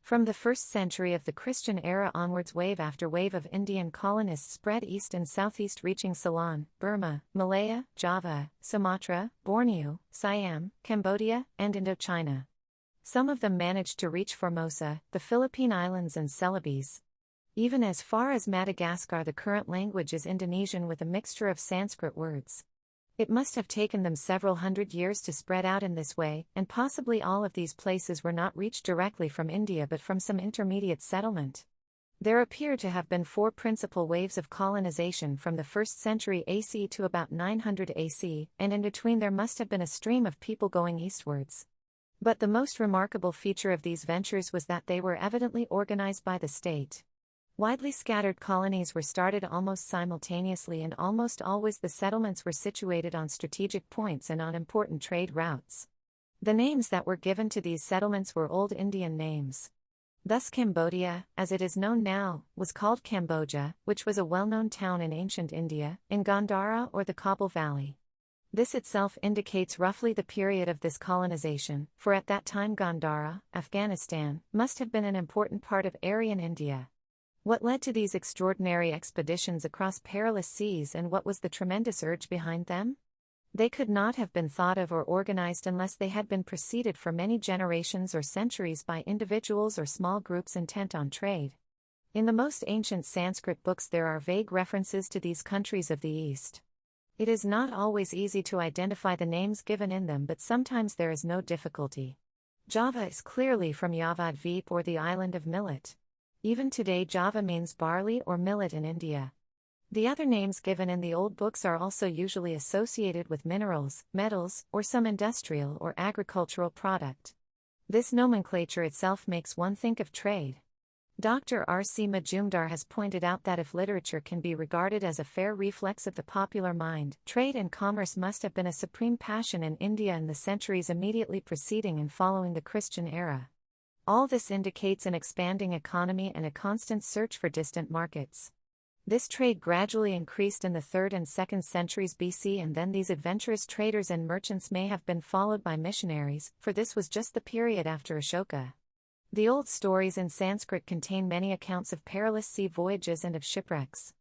From the 1st century of the Christian era onwards, wave after wave of Indian colonists spread east and southeast, reaching Ceylon, Burma, Malaya, Java, Sumatra, Borneo, Siam, Cambodia, and Indochina. Some of them managed to reach Formosa, the Philippine Islands and Celebes. Even as far as Madagascar. The current language is Indonesian with a mixture of Sanskrit words. It must have taken them several hundred years to spread out in this way, and possibly all of these places were not reached directly from India but from some intermediate settlement. There appear to have been 4 principal waves of colonization from the 1st century AC to about 900 AC, and in between there must have been a stream of people going eastwards. But the most remarkable feature of these ventures was that they were evidently organized by the state. Widely scattered colonies were started almost simultaneously, and almost always the settlements were situated on strategic points and on important trade routes. The names that were given to these settlements were Old Indian names. Thus Cambodia, as it is known now, was called Cambodia, which was a well-known town in ancient India, in Gandhara or the Kabul Valley. This itself indicates roughly the period of this colonization, for at that time Gandhara, Afghanistan, must have been an important part of Aryan India. What led to these extraordinary expeditions across perilous seas, and what was the tremendous urge behind them? They could not have been thought of or organized unless they had been preceded for many generations or centuries by individuals or small groups intent on trade. In the most ancient Sanskrit books there are vague references to these countries of the East. It is not always easy to identify the names given in them, but sometimes there is no difficulty. Java is clearly from Yavadvip, or the island of millet. Even today Java means barley or millet in India. The other names given in the old books are also usually associated with minerals, metals, or some industrial or agricultural product. This nomenclature itself makes one think of trade. Dr. R.C. Majumdar has pointed out that if literature can be regarded as a fair reflex of the popular mind, trade and commerce must have been a supreme passion in India in the centuries immediately preceding and following the Christian era. All this indicates an expanding economy and a constant search for distant markets. This trade gradually increased in the 3rd and 2nd centuries BC, and then these adventurous traders and merchants may have been followed by missionaries, for this was just the period after Ashoka. The old stories in Sanskrit contain many accounts of perilous sea voyages and of shipwrecks.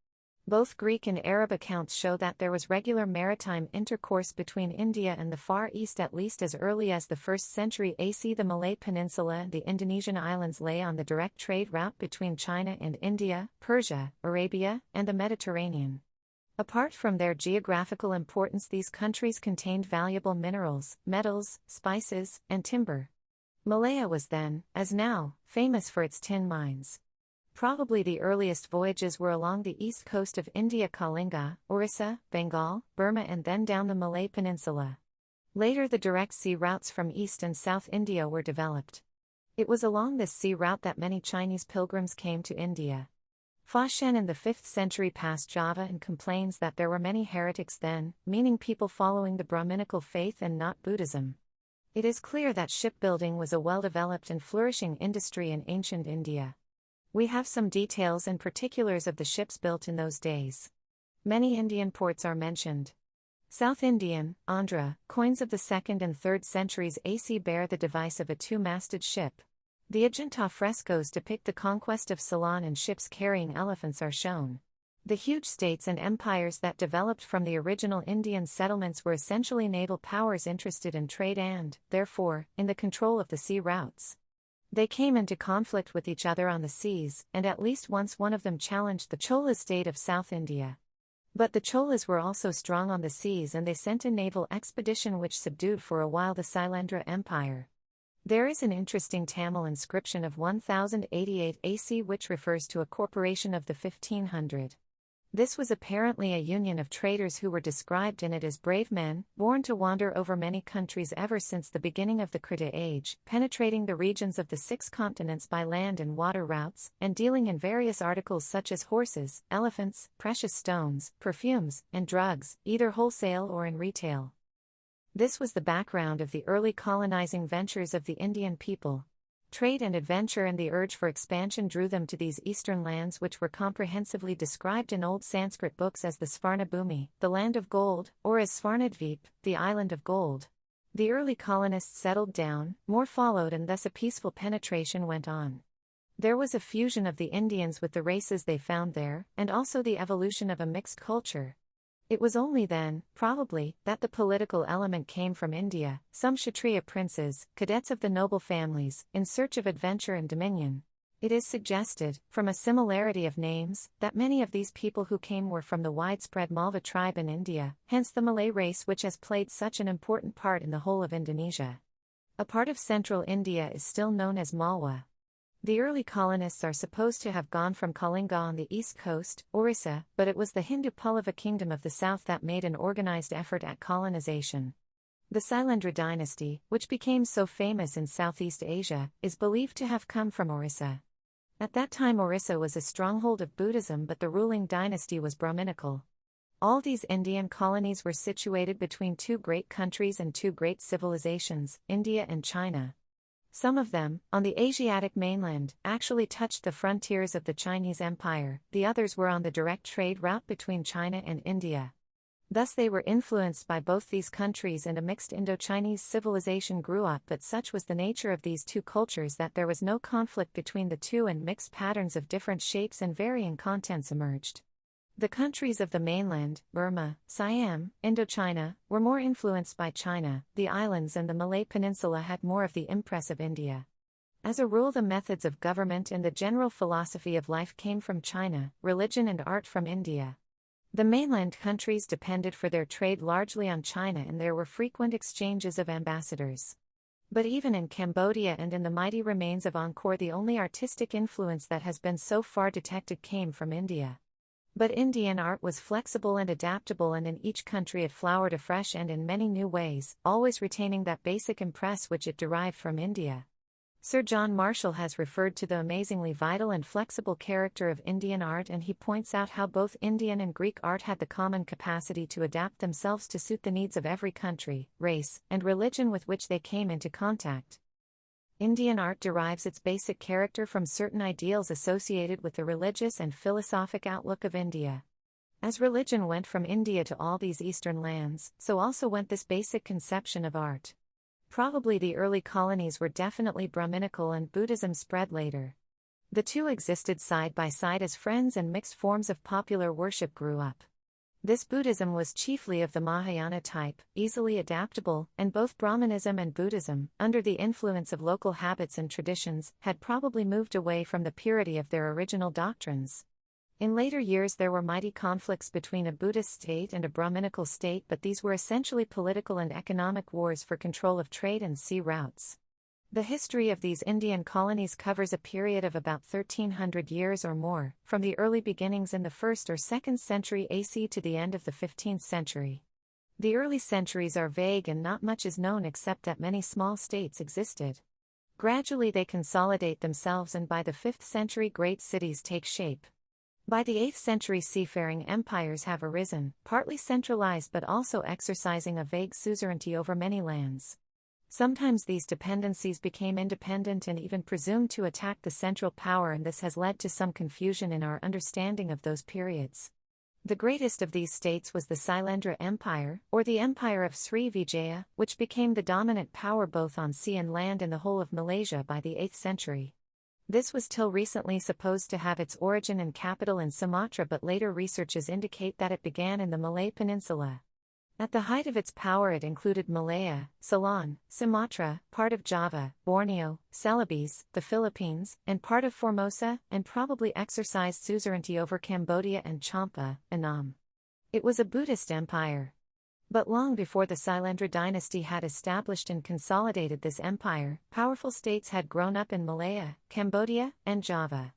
Both Greek and Arab accounts show that there was regular maritime intercourse between India and the Far East at least as early as the 1st century AC. The Malay Peninsula and the Indonesian islands lay on the direct trade route between China and India, Persia, Arabia, and the Mediterranean. Apart from their geographical importance, these countries contained valuable minerals, metals, spices, and timber. Malaya was then, as now, famous for its tin mines. Probably the earliest voyages were along the east coast of India, Kalinga, Orissa, Bengal, Burma, and then down the Malay Peninsula. Later the direct sea routes from East and South India were developed. It was along this sea route that many Chinese pilgrims came to India. Fa Shen in the 5th century passed Java and complains that there were many heretics then, meaning people following the Brahminical faith and not Buddhism. It is clear that shipbuilding was a well-developed and flourishing industry in ancient India. We have some details and particulars of the ships built in those days. Many Indian ports are mentioned. South Indian, Andhra, coins of the 2nd and 3rd centuries AC bear the device of a two-masted ship. The Ajanta frescoes depict the conquest of Ceylon and ships carrying elephants are shown. The huge states and empires that developed from the original Indian settlements were essentially naval powers interested in trade and, therefore, in the control of the sea routes. They came into conflict with each other on the seas, and at least once one of them challenged the Chola state of South India. But the Cholas were also strong on the seas and they sent a naval expedition which subdued for a while the Sailendra Empire. There is an interesting Tamil inscription of 1088 AC which refers to a corporation of the 1500. This was apparently a union of traders who were described in it as brave men, born to wander over many countries ever since the beginning of the Krita age, penetrating the regions of the 6 continents by land and water routes, and dealing in various articles such as horses, elephants, precious stones, perfumes, and drugs, either wholesale or in retail. This was the background of the early colonizing ventures of the Indian people. Trade and adventure and the urge for expansion drew them to these eastern lands which were comprehensively described in old Sanskrit books as the Svarnabhumi, the land of gold, or as Svarnadvip, the island of gold. The early colonists settled down, more followed and thus a peaceful penetration went on. There was a fusion of the Indians with the races they found there, and also the evolution of a mixed culture. It was only then, probably, that the political element came from India, some Kshatriya princes, cadets of the noble families, in search of adventure and dominion. It is suggested, from a similarity of names, that many of these people who came were from the widespread Malva tribe in India, hence the Malay race which has played such an important part in the whole of Indonesia. A part of central India is still known as Malwa. The early colonists are supposed to have gone from Kalinga on the east coast, Orissa, but it was the Hindu Pallava kingdom of the south that made an organized effort at colonization. The Sailendra dynasty, which became so famous in Southeast Asia, is believed to have come from Orissa. At that time Orissa was a stronghold of Buddhism but the ruling dynasty was Brahminical. All these Indian colonies were situated between 2 great countries and 2 great civilizations, India and China. Some of them, on the Asiatic mainland, actually touched the frontiers of the Chinese Empire, the others were on the direct trade route between China and India. Thus they were influenced by both these countries and a mixed Indo-Chinese civilization grew up, but such was the nature of these 2 cultures that there was no conflict between the 2 and mixed patterns of different shapes and varying contents emerged. The countries of the mainland, Burma, Siam, Indochina, were more influenced by China, the islands and the Malay Peninsula had more of the impress of India. As a rule the methods of government and the general philosophy of life came from China, religion and art from India. The mainland countries depended for their trade largely on China and there were frequent exchanges of ambassadors. But even in Cambodia and in the mighty remains of Angkor the only artistic influence that has been so far detected came from India. But Indian art was flexible and adaptable and in each country it flowered afresh and in many new ways, always retaining that basic impress which it derived from India. Sir John Marshall has referred to the amazingly vital and flexible character of Indian art and he points out how both Indian and Greek art had the common capacity to adapt themselves to suit the needs of every country, race, and religion with which they came into contact. Indian art derives its basic character from certain ideals associated with the religious and philosophic outlook of India. As religion went from India to all these eastern lands, so also went this basic conception of art. Probably the early colonies were definitely Brahminical and Buddhism spread later. The 2 existed side by side as friends and mixed forms of popular worship grew up. This Buddhism was chiefly of the Mahayana type, easily adaptable, and both Brahmanism and Buddhism, under the influence of local habits and traditions, had probably moved away from the purity of their original doctrines. In later years there were mighty conflicts between a Buddhist state and a Brahminical state, but these were essentially political and economic wars for control of trade and sea routes. The history of these Indian colonies covers a period of about 1300 years or more, from the early beginnings in the 1st or 2nd century AC to the end of the 15th century. The early centuries are vague and not much is known except that many small states existed. Gradually they consolidate themselves and by the 5th century great cities take shape. By the 8th century seafaring empires have arisen, partly centralized but also exercising a vague suzerainty over many lands. Sometimes these dependencies became independent and even presumed to attack the central power, and this has led to some confusion in our understanding of those periods. The greatest of these states was the Sailendra Empire, or the Empire of Srivijaya, which became the dominant power both on sea and land in the whole of Malaysia by the 8th century. This was till recently supposed to have its origin and capital in Sumatra, but later researches indicate that it began in the Malay Peninsula. At the height of its power it included Malaya, Ceylon, Sumatra, part of Java, Borneo, Celebes, the Philippines, and part of Formosa, and probably exercised suzerainty over Cambodia and Champa, Annam. It was a Buddhist empire. But long before the Sailendra dynasty had established and consolidated this empire, powerful states had grown up in Malaya, Cambodia, and Java.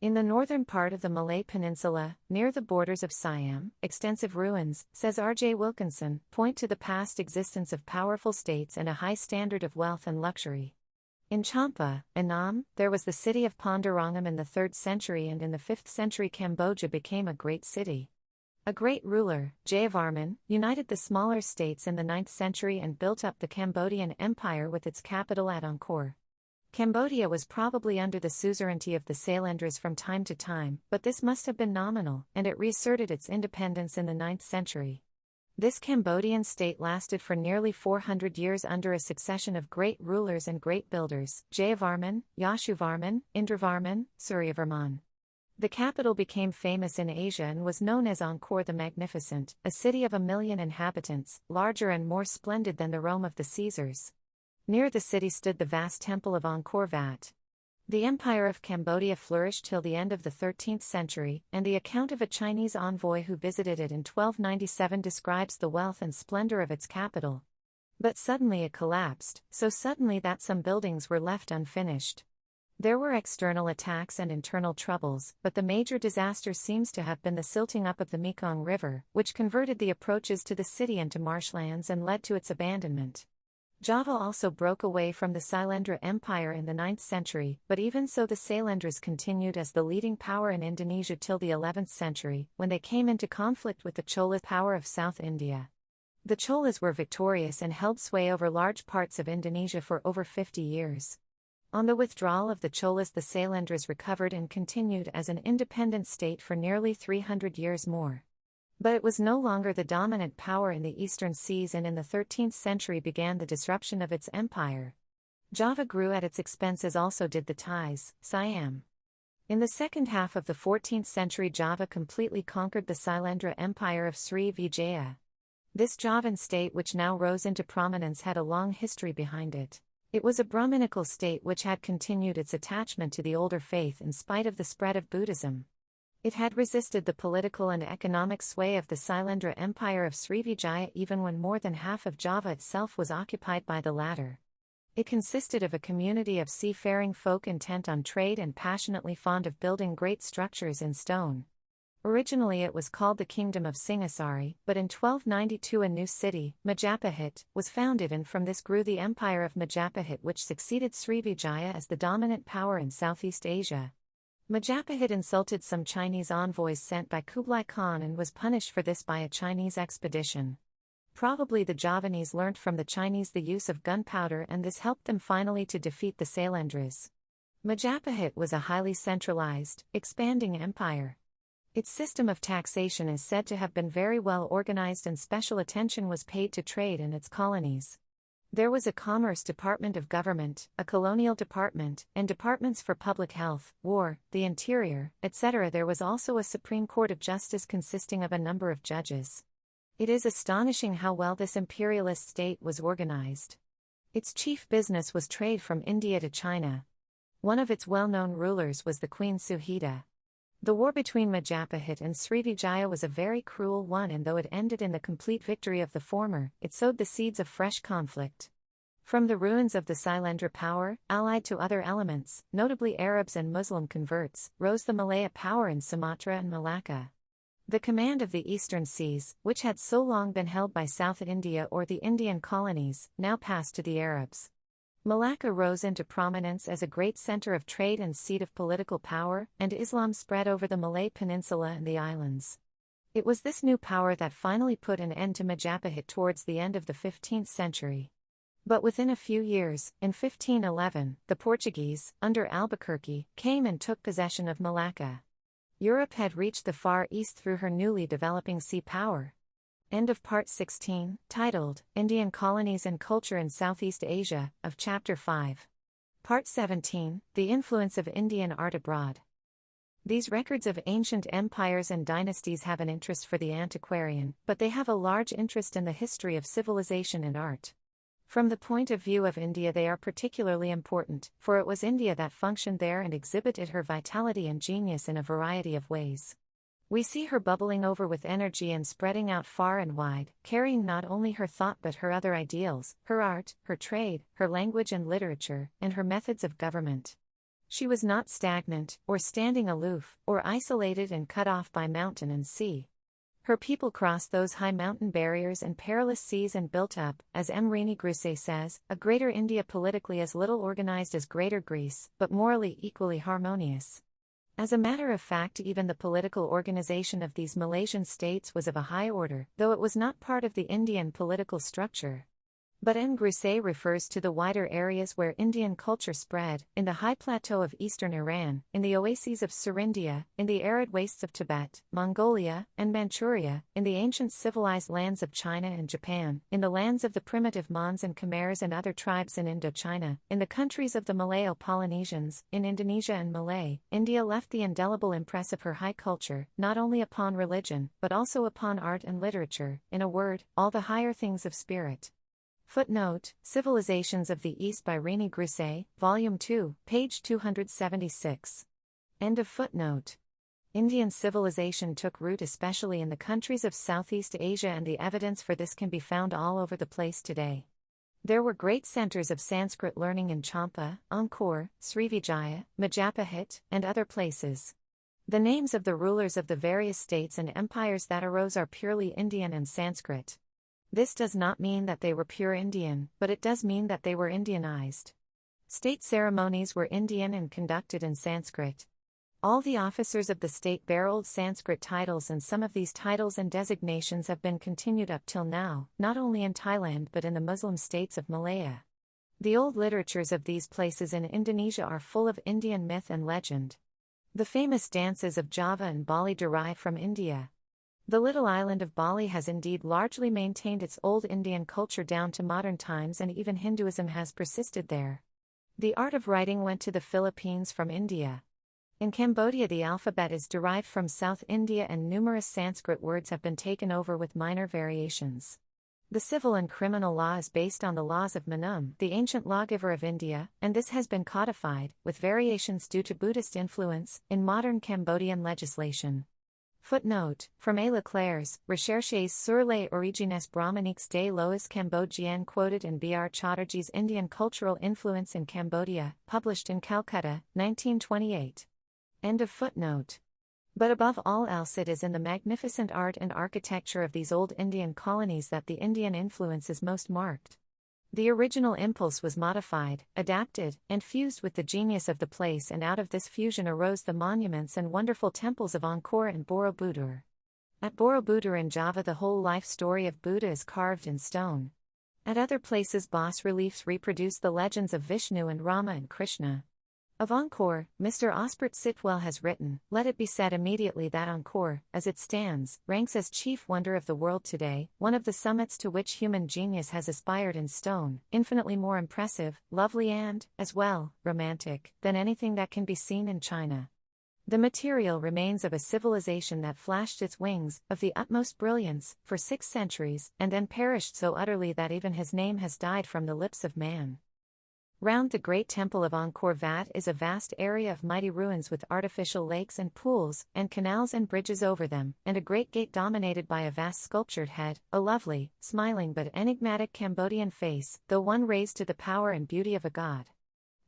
In the northern part of the Malay Peninsula, near the borders of Siam, extensive ruins, says R.J. Wilkinson, point to the past existence of powerful states and a high standard of wealth and luxury. In Champa, Annam, there was the city of Pandurangam in the 3rd century, and in the 5th century Cambodia became a great city. A great ruler, Jayavarman, united the smaller states in the 9th century and built up the Cambodian Empire with its capital at Angkor. Cambodia was probably under the suzerainty of the Sailendras from time to time, but this must have been nominal, and it reasserted its independence in the 9th century. This Cambodian state lasted for nearly 400 years under a succession of great rulers and great builders: Jayavarman, Yashovarman, Indravarman, Suryavarman. The capital became famous in Asia and was known as Angkor the Magnificent, a city of 1 million inhabitants, larger and more splendid than the Rome of the Caesars. Near the city stood the vast temple of Angkor Wat. The Empire of Cambodia flourished till the end of the 13th century, and the account of a Chinese envoy who visited it in 1297 describes the wealth and splendor of its capital. But suddenly it collapsed, so suddenly that some buildings were left unfinished. There were external attacks and internal troubles, but the major disaster seems to have been the silting up of the Mekong River, which converted the approaches to the city into marshlands and led to its abandonment. Java also broke away from the Sailendra Empire in the 9th century, but even so the Sailendras continued as the leading power in Indonesia till the 11th century, when they came into conflict with the Chola power of South India. The Cholas were victorious and held sway over large parts of Indonesia for over 50 years. On the withdrawal of the Cholas, the Sailendras recovered and continued as an independent state for nearly 300 years more. But it was no longer the dominant power in the eastern seas, and in the 13th century began the disruption of its empire. Java grew at its expense, as also did the Thais, Siam. In the second half of the 14th century Java completely conquered the Sailendra Empire of Srivijaya. This Javan state, which now rose into prominence, had a long history behind it. It was a Brahminical state which had continued its attachment to the older faith in spite of the spread of Buddhism. It had resisted the political and economic sway of the Sailendra Empire of Srivijaya even when more than half of Java itself was occupied by the latter. It consisted of a community of seafaring folk intent on trade and passionately fond of building great structures in stone. Originally it was called the Kingdom of Singasari, but in 1292 a new city, Majapahit, was founded, and from this grew the Empire of Majapahit, which succeeded Srivijaya as the dominant power in Southeast Asia. Majapahit insulted some Chinese envoys sent by Kublai Khan and was punished for this by a Chinese expedition. Probably the Javanese learnt from the Chinese the use of gunpowder, and this helped them finally to defeat the Sailendras. Majapahit was a highly centralized, expanding empire. Its system of taxation is said to have been very well organized, and special attention was paid to trade in its colonies. There was a commerce department of government, a colonial department, and departments for public health, war, the interior, etc. There was also a Supreme Court of Justice consisting of a number of judges. It is astonishing how well this imperialist state was organized. Its chief business was trade from India to China. One of its well-known rulers was the Queen Suhita. The war between Majapahit and Srivijaya was a very cruel one, and though it ended in the complete victory of the former, it sowed the seeds of fresh conflict. From the ruins of the Sailendra power, allied to other elements, notably Arabs and Muslim converts, rose the Malaya power in Sumatra and Malacca. The command of the eastern seas, which had so long been held by South India or the Indian colonies, now passed to the Arabs. Malacca rose into prominence as a great center of trade and seat of political power, and Islam spread over the Malay Peninsula and the islands. It was this new power that finally put an end to Majapahit towards the end of the 15th century. But within a few years, in 1511, the Portuguese, under Albuquerque, came and took possession of Malacca. Europe had reached the Far East through her newly developing sea power. End of Part 16, titled, Indian Colonies and Culture in Southeast Asia, of Chapter 5. Part 17, The Influence of Indian Art Abroad. These records of ancient empires and dynasties have an interest for the antiquarian, but they have a large interest in the history of civilization and art. From the point of view of India, they are particularly important, for it was India that functioned there and exhibited her vitality and genius in a variety of ways. We see her bubbling over with energy and spreading out far and wide, carrying not only her thought but her other ideals, her art, her trade, her language and literature, and her methods of government. She was not stagnant, or standing aloof, or isolated and cut off by mountain and sea. Her people crossed those high mountain barriers and perilous seas and built up, as M. Rini Grousset says, a greater India politically as little organized as Greater Greece, but morally equally harmonious. As a matter of fact, even the political organization of these Malaysian states was of a high order, though it was not part of the Indian political structure. But M. Grousset refers to the wider areas where Indian culture spread, in the high plateau of eastern Iran, in the oases of Serindia, in the arid wastes of Tibet, Mongolia, and Manchuria, in the ancient civilized lands of China and Japan, in the lands of the primitive Mons and Khmers and other tribes in Indochina, in the countries of the Malayo-Polynesians, in Indonesia and Malay. India left the indelible impress of her high culture, not only upon religion, but also upon art and literature, in a word, all the higher things of spirit. Footnote, Civilizations of the East by Rini Grousset, Volume 2, page 276. End of footnote. Indian civilization took root especially in the countries of Southeast Asia, and the evidence for this can be found all over the place today. There were great centers of Sanskrit learning in Champa, Angkor, Srivijaya, Majapahit, and other places. The names of the rulers of the various states and empires that arose are purely Indian and Sanskrit. This does not mean that they were pure Indian, but it does mean that they were Indianized. State ceremonies were Indian and conducted in Sanskrit. All the officers of the state bear old Sanskrit titles, and some of these titles and designations have been continued up till now, not only in Thailand but in the Muslim states of Malaya. The old literatures of these places in Indonesia are full of Indian myth and legend. The famous dances of Java and Bali derive from India. The little island of Bali has indeed largely maintained its old Indian culture down to modern times, and even Hinduism has persisted there. The art of writing went to the Philippines from India. In Cambodia the alphabet is derived from South India, and numerous Sanskrit words have been taken over with minor variations. The civil and criminal law is based on the laws of Manum, the ancient lawgiver of India, and this has been codified, with variations due to Buddhist influence, in modern Cambodian legislation. Footnote, from A. Leclerc's Recherches sur les origines brahmaniques des lois cambodgiennes, quoted in B.R. Chatterjee's Indian Cultural Influence in Cambodia, published in Calcutta, 1928. End of footnote. But above all else, it is in the magnificent art and architecture of these old Indian colonies that the Indian influence is most marked. The original impulse was modified, adapted, and fused with the genius of the place, and out of this fusion arose the monuments and wonderful temples of Angkor and Borobudur. At Borobudur in Java the whole life story of Buddha is carved in stone. At other places bas-reliefs reproduce the legends of Vishnu and Rama and Krishna. Of Angkor, Mr. Osbert Sitwell has written, "Let it be said immediately that Angkor, as it stands, ranks as chief wonder of the world today, one of the summits to which human genius has aspired in stone, infinitely more impressive, lovely and, as well, romantic, than anything that can be seen in China. The material remains of a civilization that flashed its wings, of the utmost brilliance, for 6 centuries, and then perished so utterly that even his name has died from the lips of man." Round the great temple of Angkor Wat is a vast area of mighty ruins with artificial lakes and pools, and canals and bridges over them, and a great gate dominated by a vast sculptured head, a lovely, smiling but enigmatic Cambodian face, though one raised to the power and beauty of a god.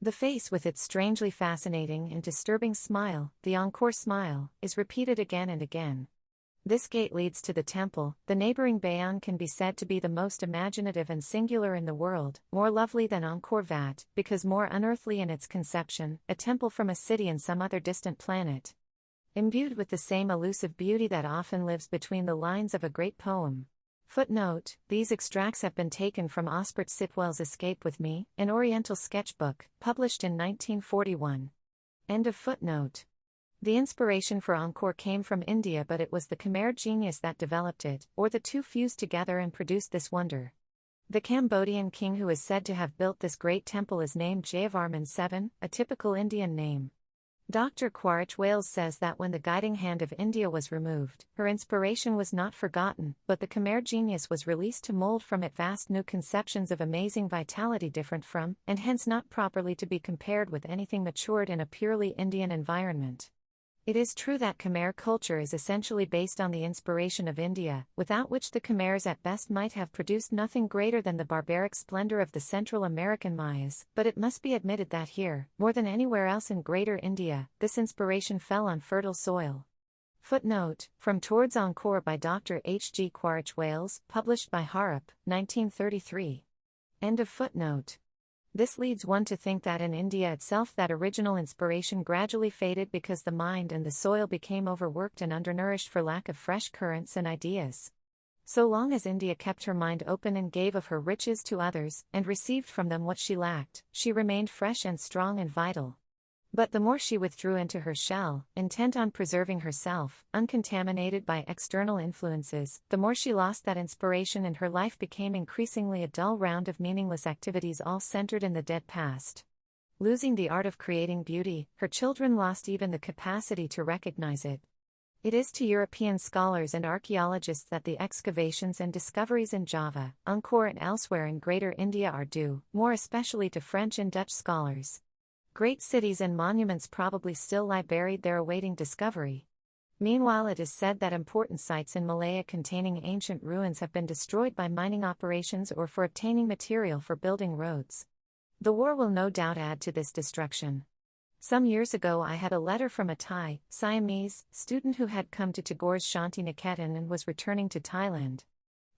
The face with its strangely fascinating and disturbing smile, the Angkor smile, is repeated again and again. This gate leads to the temple. The neighboring Bayon can be said to be the most imaginative and singular in the world, more lovely than Angkor Wat, because more unearthly in its conception, a temple from a city in some other distant planet. Imbued with the same elusive beauty that often lives between the lines of a great poem. Footnote: these extracts have been taken from Osbert Sitwell's Escape with Me, an Oriental sketchbook, published in 1941. End of footnote. The inspiration for Angkor came from India, but it was the Khmer genius that developed it, or the two fused together and produced this wonder. The Cambodian king who is said to have built this great temple is named Jayavarman VII, a typical Indian name. Dr. Quaritch Wales says that when the guiding hand of India was removed, her inspiration was not forgotten, but the Khmer genius was released to mold from it vast new conceptions of amazing vitality different from, and hence not properly to be compared with anything matured in a purely Indian environment. It is true that Khmer culture is essentially based on the inspiration of India, without which the Khmers at best might have produced nothing greater than the barbaric splendor of the Central American Mayas, but it must be admitted that here, more than anywhere else in Greater India, this inspiration fell on fertile soil. Footnote: From Towards Angkor by Dr. H. G. Quaritch Wales, published by Harrop, 1933. End of footnote. This leads one to think that in India itself that original inspiration gradually faded because the mind and the soil became overworked and undernourished for lack of fresh currents and ideas. So long as India kept her mind open and gave of her riches to others, and received from them what she lacked, she remained fresh and strong and vital. But the more she withdrew into her shell, intent on preserving herself, uncontaminated by external influences, the more she lost that inspiration and her life became increasingly a dull round of meaningless activities all centered in the dead past. Losing the art of creating beauty, her children lost even the capacity to recognize it. It is to European scholars and archaeologists that the excavations and discoveries in Java, Angkor and elsewhere in Greater India are due, more especially to French and Dutch scholars. Great cities and monuments probably still lie buried there awaiting discovery. Meanwhile, it is said that important sites in Malaya containing ancient ruins have been destroyed by mining operations or for obtaining material for building roads. The war will no doubt add to this destruction. Some years ago I had a letter from a Thai, Siamese, student who had come to Tagore's Shanti Niketan and was returning to Thailand.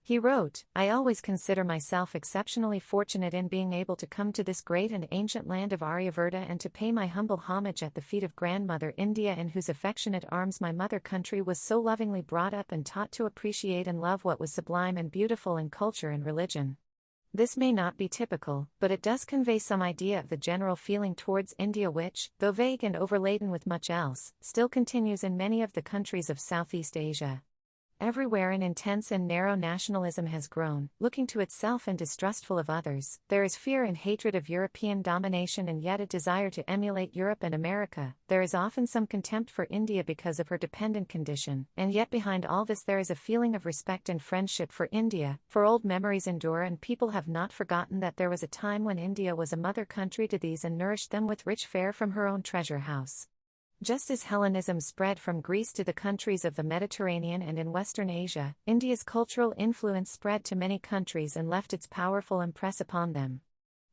He wrote, "I always consider myself exceptionally fortunate in being able to come to this great and ancient land of Aryavurta and to pay my humble homage at the feet of Grandmother India, in whose affectionate arms my mother country was so lovingly brought up and taught to appreciate and love what was sublime and beautiful in culture and religion." This may not be typical, but it does convey some idea of the general feeling towards India which, though vague and overladen with much else, still continues in many of the countries of Southeast Asia. Everywhere an intense and narrow nationalism has grown, looking to itself and distrustful of others. There is fear and hatred of European domination and yet a desire to emulate Europe and America. There is often some contempt for India because of her dependent condition, and yet behind all this there is a feeling of respect and friendship for India, for old memories endure and people have not forgotten that there was a time when India was a mother country to these and nourished them with rich fare from her own treasure house. Just as Hellenism spread from Greece to the countries of the Mediterranean and in Western Asia, India's cultural influence spread to many countries and left its powerful impress upon them.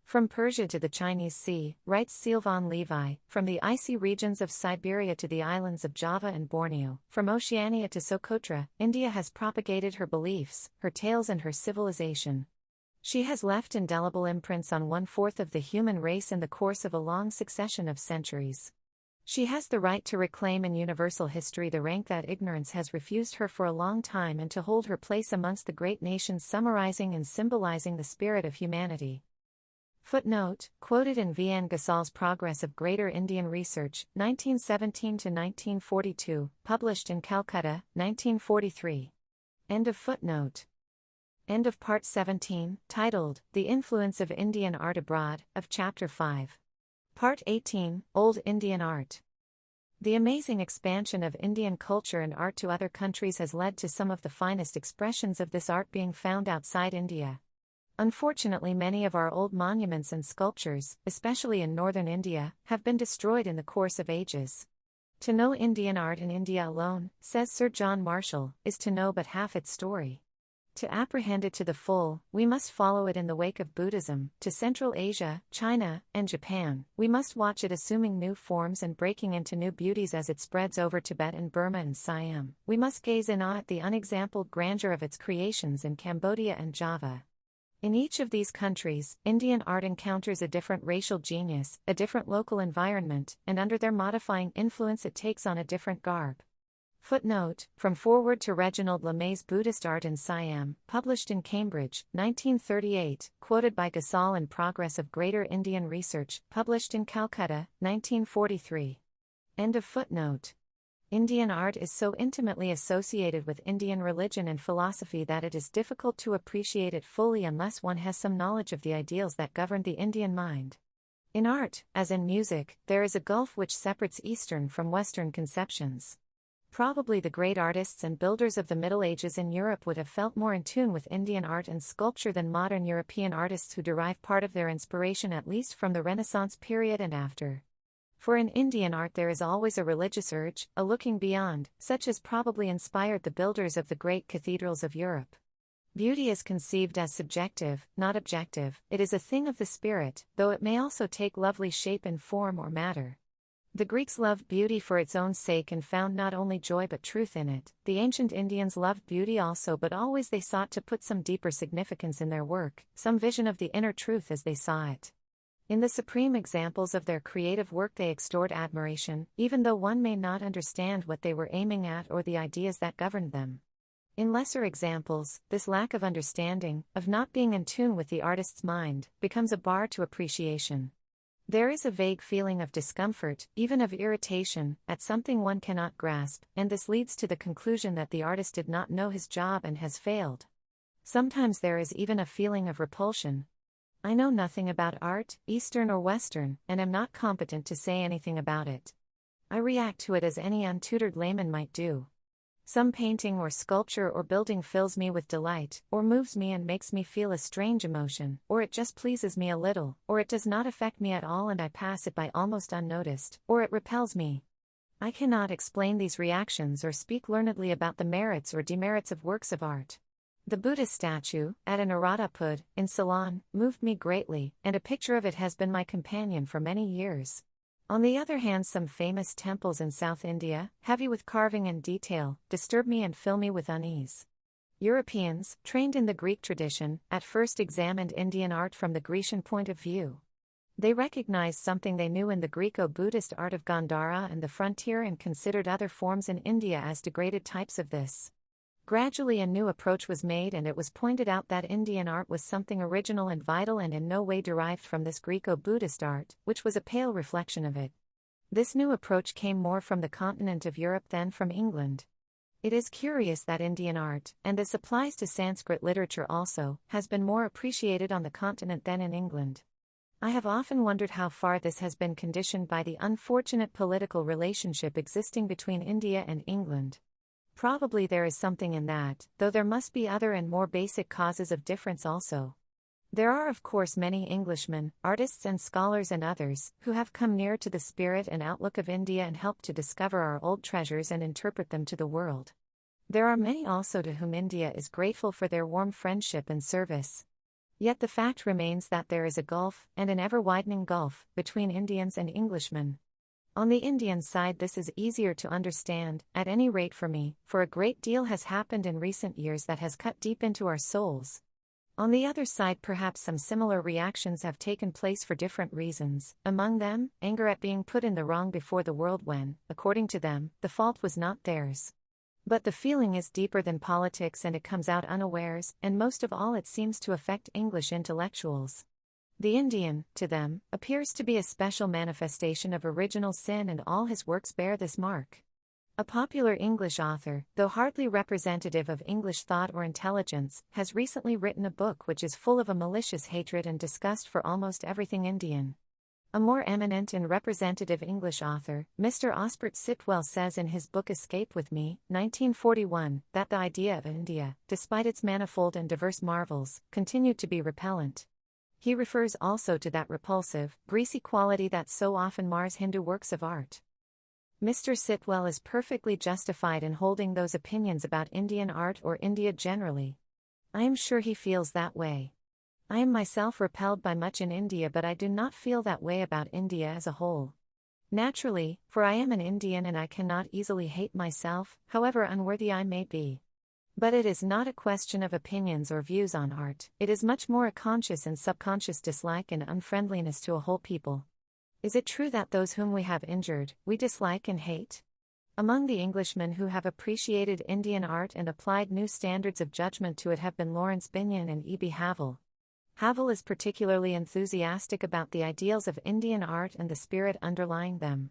From Persia to the Chinese Sea, writes Sylvain Levi, from the icy regions of Siberia to the islands of Java and Borneo, from Oceania to Socotra, India has propagated her beliefs, her tales and her civilization. She has left indelible imprints on 1/4 of the human race in the course of a long succession of centuries. She has the right to reclaim in universal history the rank that ignorance has refused her for a long time and to hold her place amongst the great nations, summarizing and symbolizing the spirit of humanity. Footnote, quoted in V. N. Gasal's Progress of Greater Indian Research, 1917–1942, published in Calcutta, 1943. End of footnote. End of Part 17, titled, The Influence of Indian Art Abroad, of Chapter 5. Part 18, Old Indian Art. The amazing expansion of Indian culture and art to other countries has led to some of the finest expressions of this art being found outside India. Unfortunately, many of our old monuments and sculptures, especially in northern India, have been destroyed in the course of ages. To know Indian art in India alone, says Sir John Marshall, is to know but half its story. To apprehend it to the full, we must follow it in the wake of Buddhism, to Central Asia, China, and Japan. We must watch it assuming new forms and breaking into new beauties as it spreads over Tibet and Burma and Siam. We must gaze in awe at the unexampled grandeur of its creations in Cambodia and Java. In each of these countries, Indian art encounters a different racial genius, a different local environment, and under their modifying influence it takes on a different garb. Footnote, from Forward to Reginald Lemai's Buddhist Art in Siam, published in Cambridge, 1938, quoted by Ghazal in Progress of Greater Indian Research, published in Calcutta, 1943. End of footnote. Indian art is so intimately associated with Indian religion and philosophy that it is difficult to appreciate it fully unless one has some knowledge of the ideals that govern the Indian mind. In art, as in music, there is a gulf which separates Eastern from Western conceptions. Probably the great artists and builders of the Middle Ages in Europe would have felt more in tune with Indian art and sculpture than modern European artists who derive part of their inspiration at least from the Renaissance period and after. For in Indian art there is always a religious urge, a looking beyond, such as probably inspired the builders of the great cathedrals of Europe. Beauty is conceived as subjective, not objective, it is a thing of the spirit, though it may also take lovely shape in form or matter. The Greeks loved beauty for its own sake and found not only joy but truth in it. The ancient Indians loved beauty also, but always they sought to put some deeper significance in their work, some vision of the inner truth as they saw it. In the supreme examples of their creative work they extort admiration, even though one may not understand what they were aiming at or the ideas that governed them. In lesser examples, this lack of understanding, of not being in tune with the artist's mind, becomes a bar to appreciation. There is a vague feeling of discomfort, even of irritation, at something one cannot grasp, and this leads to the conclusion that the artist did not know his job and has failed. Sometimes there is even a feeling of repulsion. I know nothing about art, Eastern or Western, and am not competent to say anything about it. I react to it as any untutored layman might do. Some painting or sculpture or building fills me with delight, or moves me and makes me feel a strange emotion, or it just pleases me a little, or it does not affect me at all and I pass it by almost unnoticed, or it repels me. I cannot explain these reactions or speak learnedly about the merits or demerits of works of art. The Buddhist statue, at an Aradapud, in Ceylon, moved me greatly, and a picture of it has been my companion for many years. On the other hand, some famous temples in South India, heavy with carving and detail, disturb me and fill me with unease. Europeans, trained in the Greek tradition, at first examined Indian art from the Grecian point of view. They recognized something they knew in the Greco-Buddhist art of Gandhara and the frontier and considered other forms in India as degraded types of this. Gradually a new approach was made and it was pointed out that Indian art was something original and vital and in no way derived from this Greco-Buddhist art, which was a pale reflection of it. This new approach came more from the continent of Europe than from England. It is curious that Indian art, and this applies to Sanskrit literature also, has been more appreciated on the continent than in England. I have often wondered how far this has been conditioned by the unfortunate political relationship existing between India and England. Probably there is something in that, though there must be other and more basic causes of difference also. There are of course many Englishmen, artists and scholars and others, who have come near to the spirit and outlook of India and helped to discover our old treasures and interpret them to the world. There are many also to whom India is grateful for their warm friendship and service. Yet the fact remains that there is a gulf, and an ever-widening gulf, between Indians and Englishmen. On the Indian side this is easier to understand, at any rate for me, for a great deal has happened in recent years that has cut deep into our souls. On the other side perhaps some similar reactions have taken place for different reasons, among them, anger at being put in the wrong before the world when, according to them, the fault was not theirs. But the feeling is deeper than politics and it comes out unawares, and most of all it seems to affect English intellectuals. The Indian, to them, appears to be a special manifestation of original sin and all his works bear this mark. A popular English author, though hardly representative of English thought or intelligence, has recently written a book which is full of a malicious hatred and disgust for almost everything Indian. A more eminent and representative English author, Mr. Osbert Sitwell, says in his book Escape with Me, 1941, that the idea of India, despite its manifold and diverse marvels, continued to be repellent. He refers also to that repulsive, greasy quality that so often mars Hindu works of art. Mr. Sitwell is perfectly justified in holding those opinions about Indian art or India generally. I am sure he feels that way. I am myself repelled by much in India, but I do not feel that way about India as a whole. Naturally, for I am an Indian and I cannot easily hate myself, however unworthy I may be. But it is not a question of opinions or views on art, it is much more a conscious and subconscious dislike and unfriendliness to a whole people. Is it true that those whom we have injured, we dislike and hate? Among the Englishmen who have appreciated Indian art and applied new standards of judgment to it have been Lawrence Binyon and E.B. Havel. Havel is particularly enthusiastic about the ideals of Indian art and the spirit underlying them.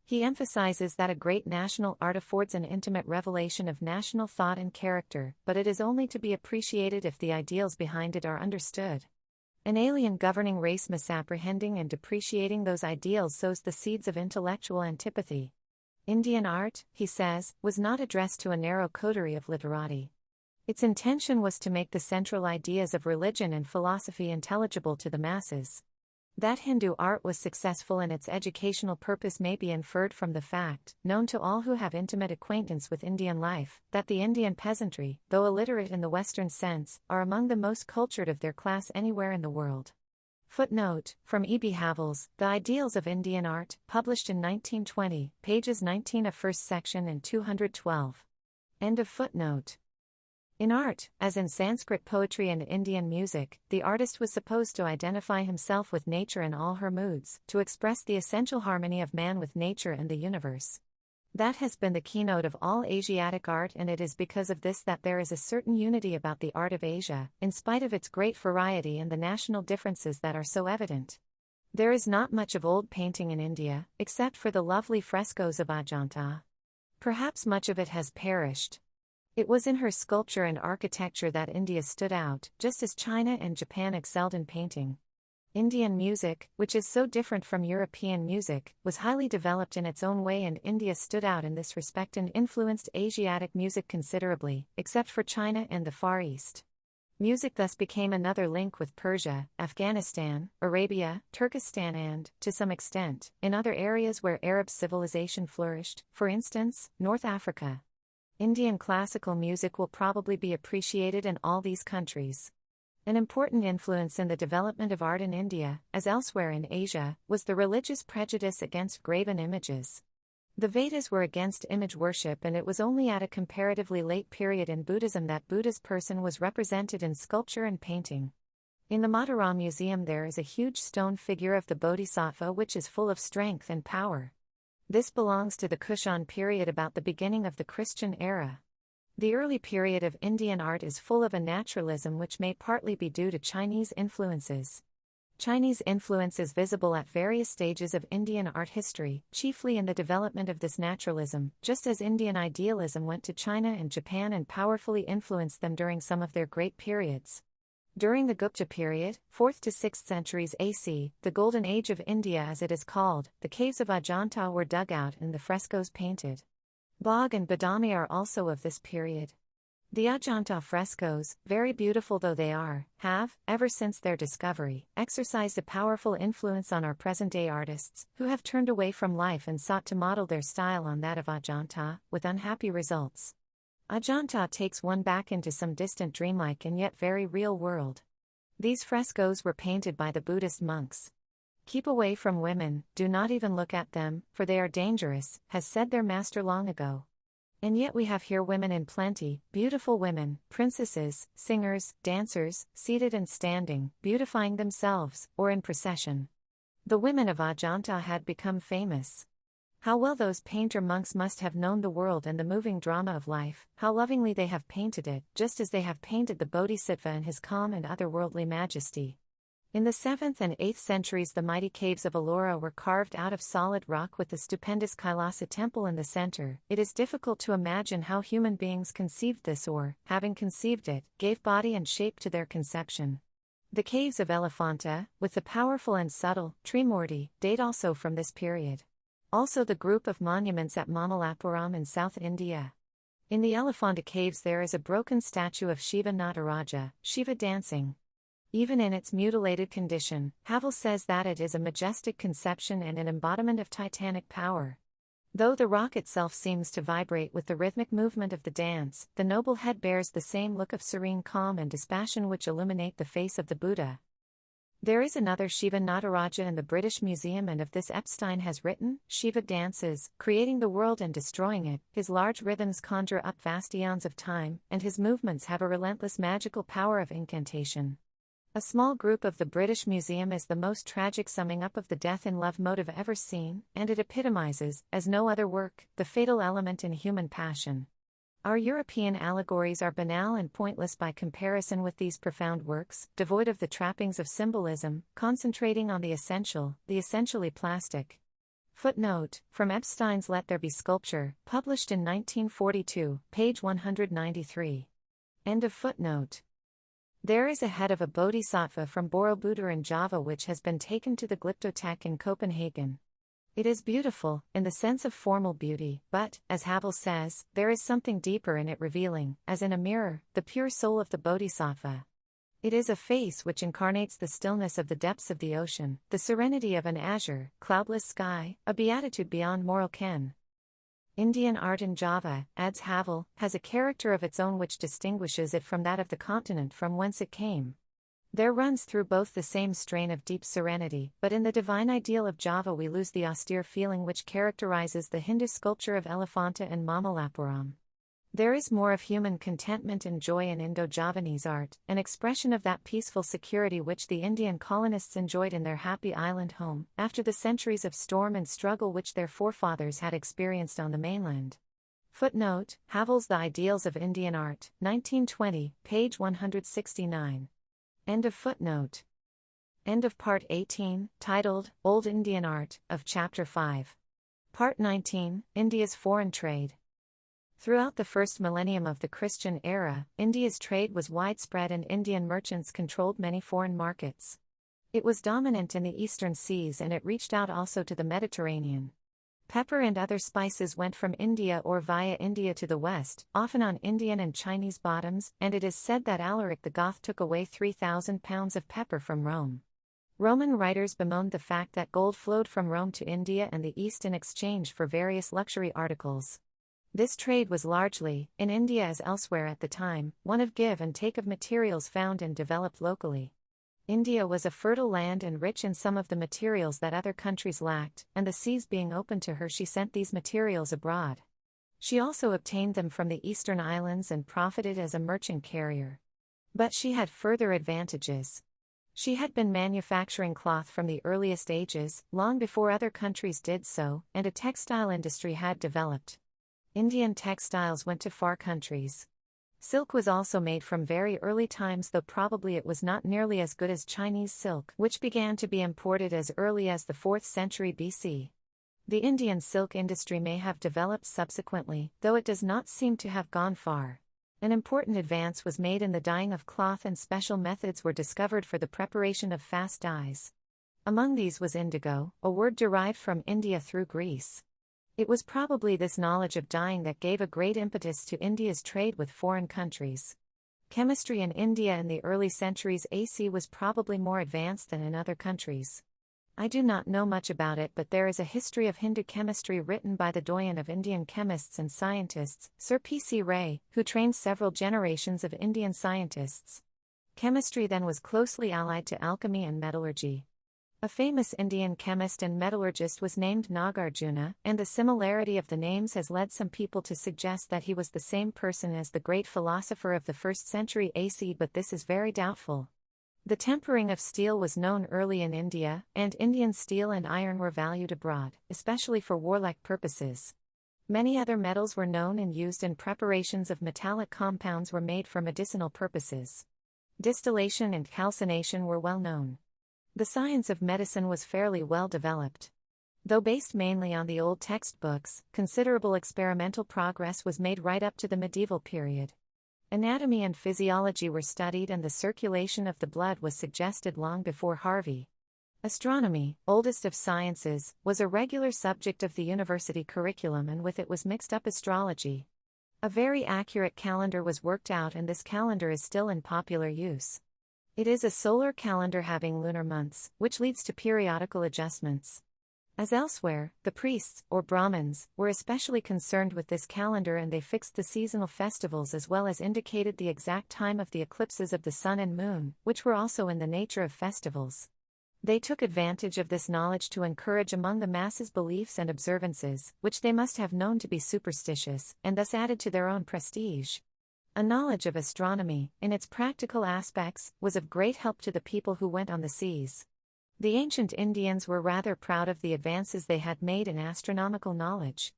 He emphasizes that a great national art affords an intimate revelation of national thought and character, but it is only to be appreciated if the ideals behind it are understood. An alien governing race misapprehending and depreciating those ideals sows the seeds of intellectual antipathy. Indian art, he says, was not addressed to a narrow coterie of literati. Its intention was to make the central ideas of religion and philosophy intelligible to the masses. That Hindu art was successful in its educational purpose may be inferred from the fact, known to all who have intimate acquaintance with Indian life, that the Indian peasantry, though illiterate in the Western sense, are among the most cultured of their class anywhere in the world. Footnote, from E.B. Havel's The Ideals of Indian Art, published in 1920, pages 19 of first section and 212. End of footnote. In art, as in Sanskrit poetry and Indian music, the artist was supposed to identify himself with nature in all her moods, to express the essential harmony of man with nature and the universe. That has been the keynote of all Asiatic art, and it is because of this that there is a certain unity about the art of Asia, in spite of its great variety and the national differences that are so evident. There is not much of old painting in India, except for the lovely frescoes of Ajanta. Perhaps much of it has perished. It was in her sculpture and architecture that India stood out, just as China and Japan excelled in painting. Indian music, which is so different from European music, was highly developed in its own way, and India stood out in this respect and influenced Asiatic music considerably, except for China and the Far East. Music thus became another link with Persia, Afghanistan, Arabia, Turkestan and, to some extent, in other areas where Arab civilization flourished, for instance, North Africa. Indian classical music will probably be appreciated in all these countries. An important influence in the development of art in India, as elsewhere in Asia, was the religious prejudice against graven images. The Vedas were against image worship, and it was only at a comparatively late period in Buddhism that Buddha's person was represented in sculpture and painting. In the Mahabharata Museum there is a huge stone figure of the Bodhisattva which is full of strength and power. This belongs to the Kushan period, about the beginning of the Christian era. The early period of Indian art is full of a naturalism which may partly be due to Chinese influences. Chinese influence is visible at various stages of Indian art history, chiefly in the development of this naturalism, just as Indian idealism went to China and Japan and powerfully influenced them during some of their great periods. During the Gupta period, 4th to 6th centuries AC, the Golden Age of India as it is called, the caves of Ajanta were dug out and the frescoes painted. Bagh and Badami are also of this period. The Ajanta frescoes, very beautiful though they are, have, ever since their discovery, exercised a powerful influence on our present-day artists, who have turned away from life and sought to model their style on that of Ajanta, with unhappy results. Ajanta takes one back into some distant dreamlike and yet very real world. These frescoes were painted by the Buddhist monks. "Keep away from women, do not even look at them, for they are dangerous," has said their master long ago. And yet we have here women in plenty, beautiful women, princesses, singers, dancers, seated and standing, beautifying themselves, or in procession. The women of Ajanta had become famous. How well those painter monks must have known the world and the moving drama of life, how lovingly they have painted it, just as they have painted the Bodhisattva in his calm and otherworldly majesty. In the 7th and 8th centuries the mighty caves of Ellora were carved out of solid rock with the stupendous Kailasa temple in the center. It is difficult to imagine how human beings conceived this or, having conceived it, gave body and shape to their conception. The caves of Elephanta, with the powerful and subtle Trimurti, date also from this period. Also the group of monuments at Mamallapuram in South India. In the Elephanta caves there is a broken statue of Shiva Nataraja, Shiva dancing. Even in its mutilated condition, Havel says that it is a majestic conception and an embodiment of titanic power. Though the rock itself seems to vibrate with the rhythmic movement of the dance, the noble head bears the same look of serene calm and dispassion which illuminate the face of the Buddha. There is another Shiva Nataraja in the British Museum, and of this Epstein has written, "Shiva dances, creating the world and destroying it, his large rhythms conjure up vast eons of time, and his movements have a relentless magical power of incantation." A small group of the British Museum is the most tragic summing up of the death in love motive ever seen, and it epitomizes, as no other work, the fatal element in human passion. Our European allegories are banal and pointless by comparison with these profound works, devoid of the trappings of symbolism, concentrating on the essential, the essentially plastic. Footnote, from Epstein's Let There Be Sculpture, published in 1942, page 193. End of footnote. There is a head of a bodhisattva from Borobudur in Java which has been taken to the Glyptotek in Copenhagen. It is beautiful, in the sense of formal beauty, but, as Havel says, there is something deeper in it revealing, as in a mirror, the pure soul of the bodhisattva. It is a face which incarnates the stillness of the depths of the ocean, the serenity of an azure, cloudless sky, a beatitude beyond moral ken. Indian art in Java, adds Havel, has a character of its own which distinguishes it from that of the continent from whence it came. There runs through both the same strain of deep serenity, but in the divine ideal of Java we lose the austere feeling which characterizes the Hindu sculpture of Elephanta and Mamallapuram. There is more of human contentment and joy in Indo-Javanese art, an expression of that peaceful security which the Indian colonists enjoyed in their happy island home, after the centuries of storm and struggle which their forefathers had experienced on the mainland. Footnote, Havel's The Ideals of Indian Art, 1920, page 169. End of footnote. End of Part 18, titled, Old Indian Art, of Chapter 5. Part 19, India's Foreign Trade. Throughout the first millennium of the Christian era, India's trade was widespread and Indian merchants controlled many foreign markets. It was dominant in the eastern seas and it reached out also to the Mediterranean. Pepper and other spices went from India or via India to the west, often on Indian and Chinese bottoms, and it is said that Alaric the Goth took away 3,000 pounds of pepper from Rome. Roman writers bemoaned the fact that gold flowed from Rome to India and the East in exchange for various luxury articles. This trade was largely, in India as elsewhere at the time, one of give and take of materials found and developed locally. India was a fertile land and rich in some of the materials that other countries lacked, and the seas being open to her she sent these materials abroad. She also obtained them from the eastern islands and profited as a merchant carrier. But she had further advantages. She had been manufacturing cloth from the earliest ages, long before other countries did so, and a textile industry had developed. Indian textiles went to far countries. Silk was also made from very early times, though probably it was not nearly as good as Chinese silk, which began to be imported as early as the 4th century BC. The Indian silk industry may have developed subsequently, though it does not seem to have gone far. An important advance was made in the dyeing of cloth and special methods were discovered for the preparation of fast dyes. Among these was indigo, a word derived from India through Greece. It was probably this knowledge of dyeing that gave a great impetus to India's trade with foreign countries. Chemistry in India in the early centuries AC was probably more advanced than in other countries. I do not know much about it, but there is a history of Hindu chemistry written by the doyen of Indian chemists and scientists, Sir P.C. Ray, who trained several generations of Indian scientists. Chemistry then was closely allied to alchemy and metallurgy. A famous Indian chemist and metallurgist was named Nagarjuna, and the similarity of the names has led some people to suggest that he was the same person as the great philosopher of the 1st century AC, but this is very doubtful. The tempering of steel was known early in India, and Indian steel and iron were valued abroad, especially for warlike purposes. Many other metals were known and used in preparations of metallic compounds were made for medicinal purposes. Distillation and calcination were well known. The science of medicine was fairly well developed. Though based mainly on the old textbooks, considerable experimental progress was made right up to the medieval period. Anatomy and physiology were studied and the circulation of the blood was suggested long before Harvey. Astronomy, oldest of sciences, was a regular subject of the university curriculum, and with it was mixed up astrology. A very accurate calendar was worked out, and this calendar is still in popular use. It is a solar calendar having lunar months, which leads to periodical adjustments. As elsewhere, the priests, or Brahmins, were especially concerned with this calendar, and they fixed the seasonal festivals as well as indicated the exact time of the eclipses of the sun and moon, which were also in the nature of festivals. They took advantage of this knowledge to encourage among the masses beliefs and observances, which they must have known to be superstitious, and thus added to their own prestige. A knowledge of astronomy, in its practical aspects, was of great help to the people who went on the seas. The ancient Indians were rather proud of the advances they had made in astronomical knowledge.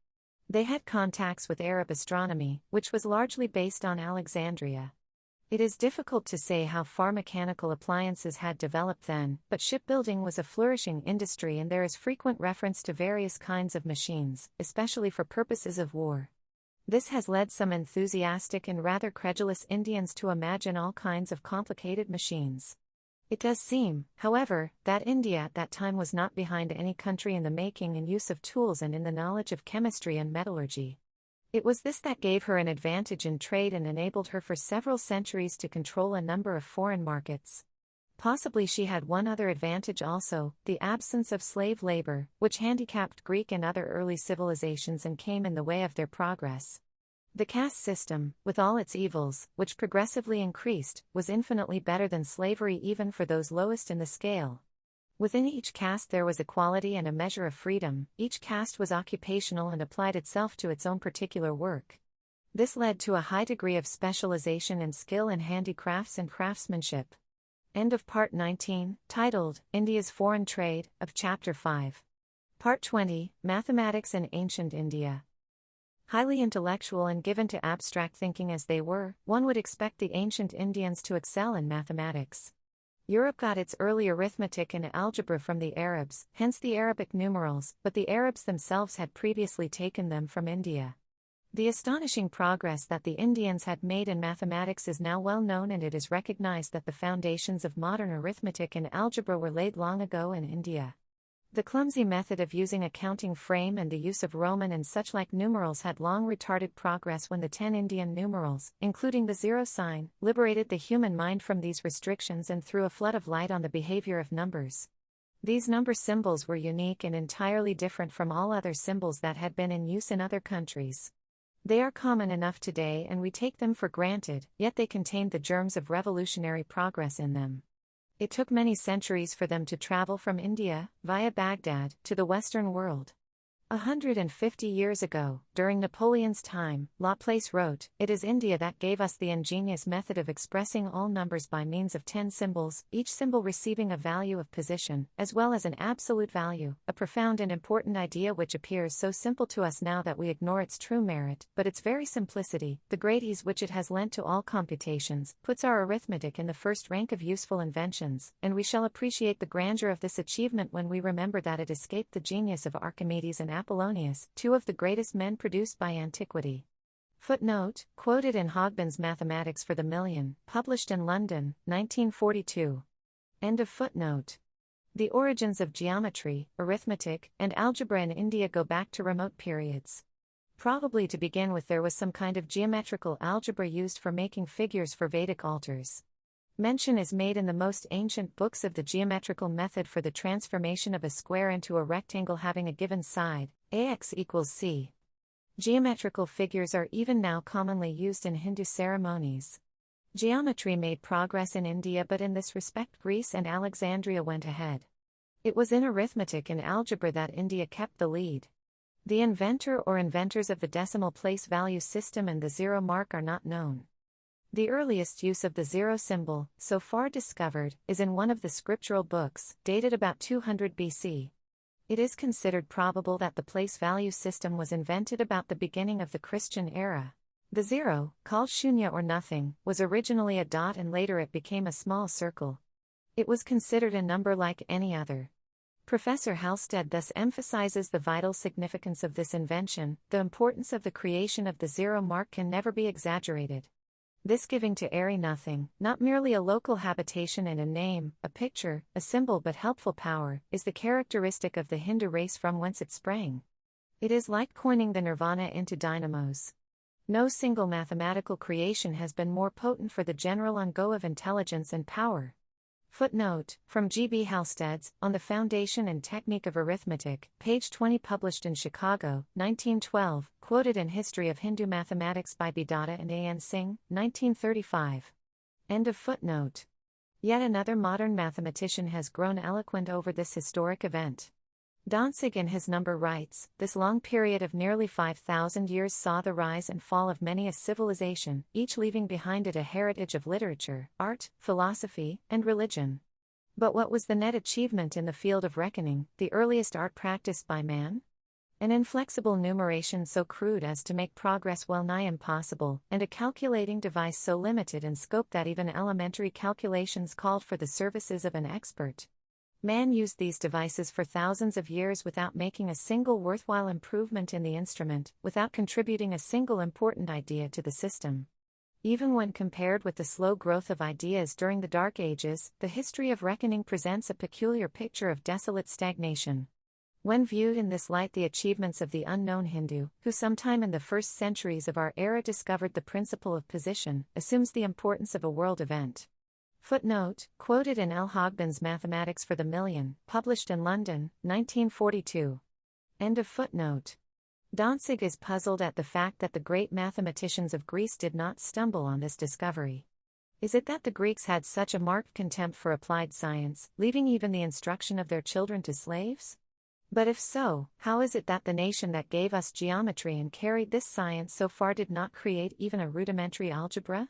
They had contacts with Arab astronomy, which was largely based on Alexandria. It is difficult to say how far mechanical appliances had developed then, but shipbuilding was a flourishing industry and there is frequent reference to various kinds of machines, especially for purposes of war. This has led some enthusiastic and rather credulous Indians to imagine all kinds of complicated machines. It does seem, however, that India at that time was not behind any country in the making and use of tools and in the knowledge of chemistry and metallurgy. It was this that gave her an advantage in trade and enabled her for several centuries to control a number of foreign markets. Possibly she had one other advantage also, the absence of slave labor, which handicapped Greek and other early civilizations and came in the way of their progress. The caste system, with all its evils, which progressively increased, was infinitely better than slavery even for those lowest in the scale. Within each caste there was equality and a measure of freedom, each caste was occupational and applied itself to its own particular work. This led to a high degree of specialization and skill in handicrafts and craftsmanship. End of Part 19, titled, India's Foreign Trade, of Chapter 5. Part 20, Mathematics in Ancient India. Highly intellectual and given to abstract thinking as they were, one would expect the ancient Indians to excel in mathematics. Europe got its early arithmetic and algebra from the Arabs, hence the Arabic numerals, but the Arabs themselves had previously taken them from India. The astonishing progress that the Indians had made in mathematics is now well known, and it is recognized that the foundations of modern arithmetic and algebra were laid long ago in India. The clumsy method of using a counting frame and the use of Roman and such-like numerals had long retarded progress when the 10 Indian numerals, including the zero sign, liberated the human mind from these restrictions and threw a flood of light on the behavior of numbers. These number symbols were unique and entirely different from all other symbols that had been in use in other countries. They are common enough today and we take them for granted, yet they contained the germs of revolutionary progress in them. It took many centuries for them to travel from India, via Baghdad, to the Western world. 150 years ago, during Napoleon's time, Laplace wrote, "It is India that gave us the ingenious method of expressing all numbers by means of 10 symbols, each symbol receiving a value of position, as well as an absolute value, a profound and important idea which appears so simple to us now that we ignore its true merit, but its very simplicity, the great ease which it has lent to all computations, puts our arithmetic in the first rank of useful inventions, and we shall appreciate the grandeur of this achievement when we remember that it escaped the genius of Archimedes and Apollonius, two of the greatest men produced by antiquity." Footnote, quoted in Hogben's Mathematics for the Million, published in London, 1942. End of footnote. The origins of geometry, arithmetic, and algebra in India go back to remote periods. Probably to begin with there was some kind of geometrical algebra used for making figures for Vedic altars. Mention is made in the most ancient books of the geometrical method for the transformation of a square into a rectangle having a given side, ax equals c. Geometrical figures are even now commonly used in Hindu ceremonies. Geometry made progress in India, but in this respect Greece and Alexandria went ahead. It was in arithmetic and algebra that India kept the lead. The inventor or inventors of the decimal place value system and the zero mark are not known. The earliest use of the zero symbol, so far discovered, is in one of the scriptural books, dated about 200 BC. It is considered probable that the place value system was invented about the beginning of the Christian era. The zero, called shunya or nothing, was originally a dot and later it became a small circle. It was considered a number like any other. Professor Halstead thus emphasizes the vital significance of this invention. The importance of the creation of the zero mark can never be exaggerated. This giving to airy nothing, not merely a local habitation and a name, a picture, a symbol but helpful power, is the characteristic of the Hindu race from whence it sprang. It is like coining the nirvana into dynamos. No single mathematical creation has been more potent for the general on-go of intelligence and power. Footnote, from G. B. Halstead's, On the Foundation and Technique of Arithmetic, page 20 published in Chicago, 1912, quoted in History of Hindu Mathematics by B. Datta and A. N. Singh, 1935. End of footnote. Yet another modern mathematician has grown eloquent over this historic event. Danzig in his number writes, "This long period of nearly 5,000 years saw the rise and fall of many a civilization, each leaving behind it a heritage of literature, art, philosophy, and religion. But what was the net achievement in the field of reckoning, the earliest art practiced by man? An inflexible numeration so crude as to make progress well nigh impossible, and a calculating device so limited in scope that even elementary calculations called for the services of an expert. Man used these devices for thousands of years without making a single worthwhile improvement in the instrument, without contributing a single important idea to the system. Even when compared with the slow growth of ideas during the Dark Ages, the history of reckoning presents a peculiar picture of desolate stagnation. When viewed in this light, the achievements of the unknown Hindu, who sometime in the first centuries of our era discovered the principle of position, assumes the importance of a world event." Footnote, quoted in L. Hogben's Mathematics for the Million, published in London, 1942. End of footnote. Danzig is puzzled at the fact that the great mathematicians of Greece did not stumble on this discovery. Is it that the Greeks had such a marked contempt for applied science, leaving even the instruction of their children to slaves? But if so, how is it that the nation that gave us geometry and carried this science so far did not create even a rudimentary algebra?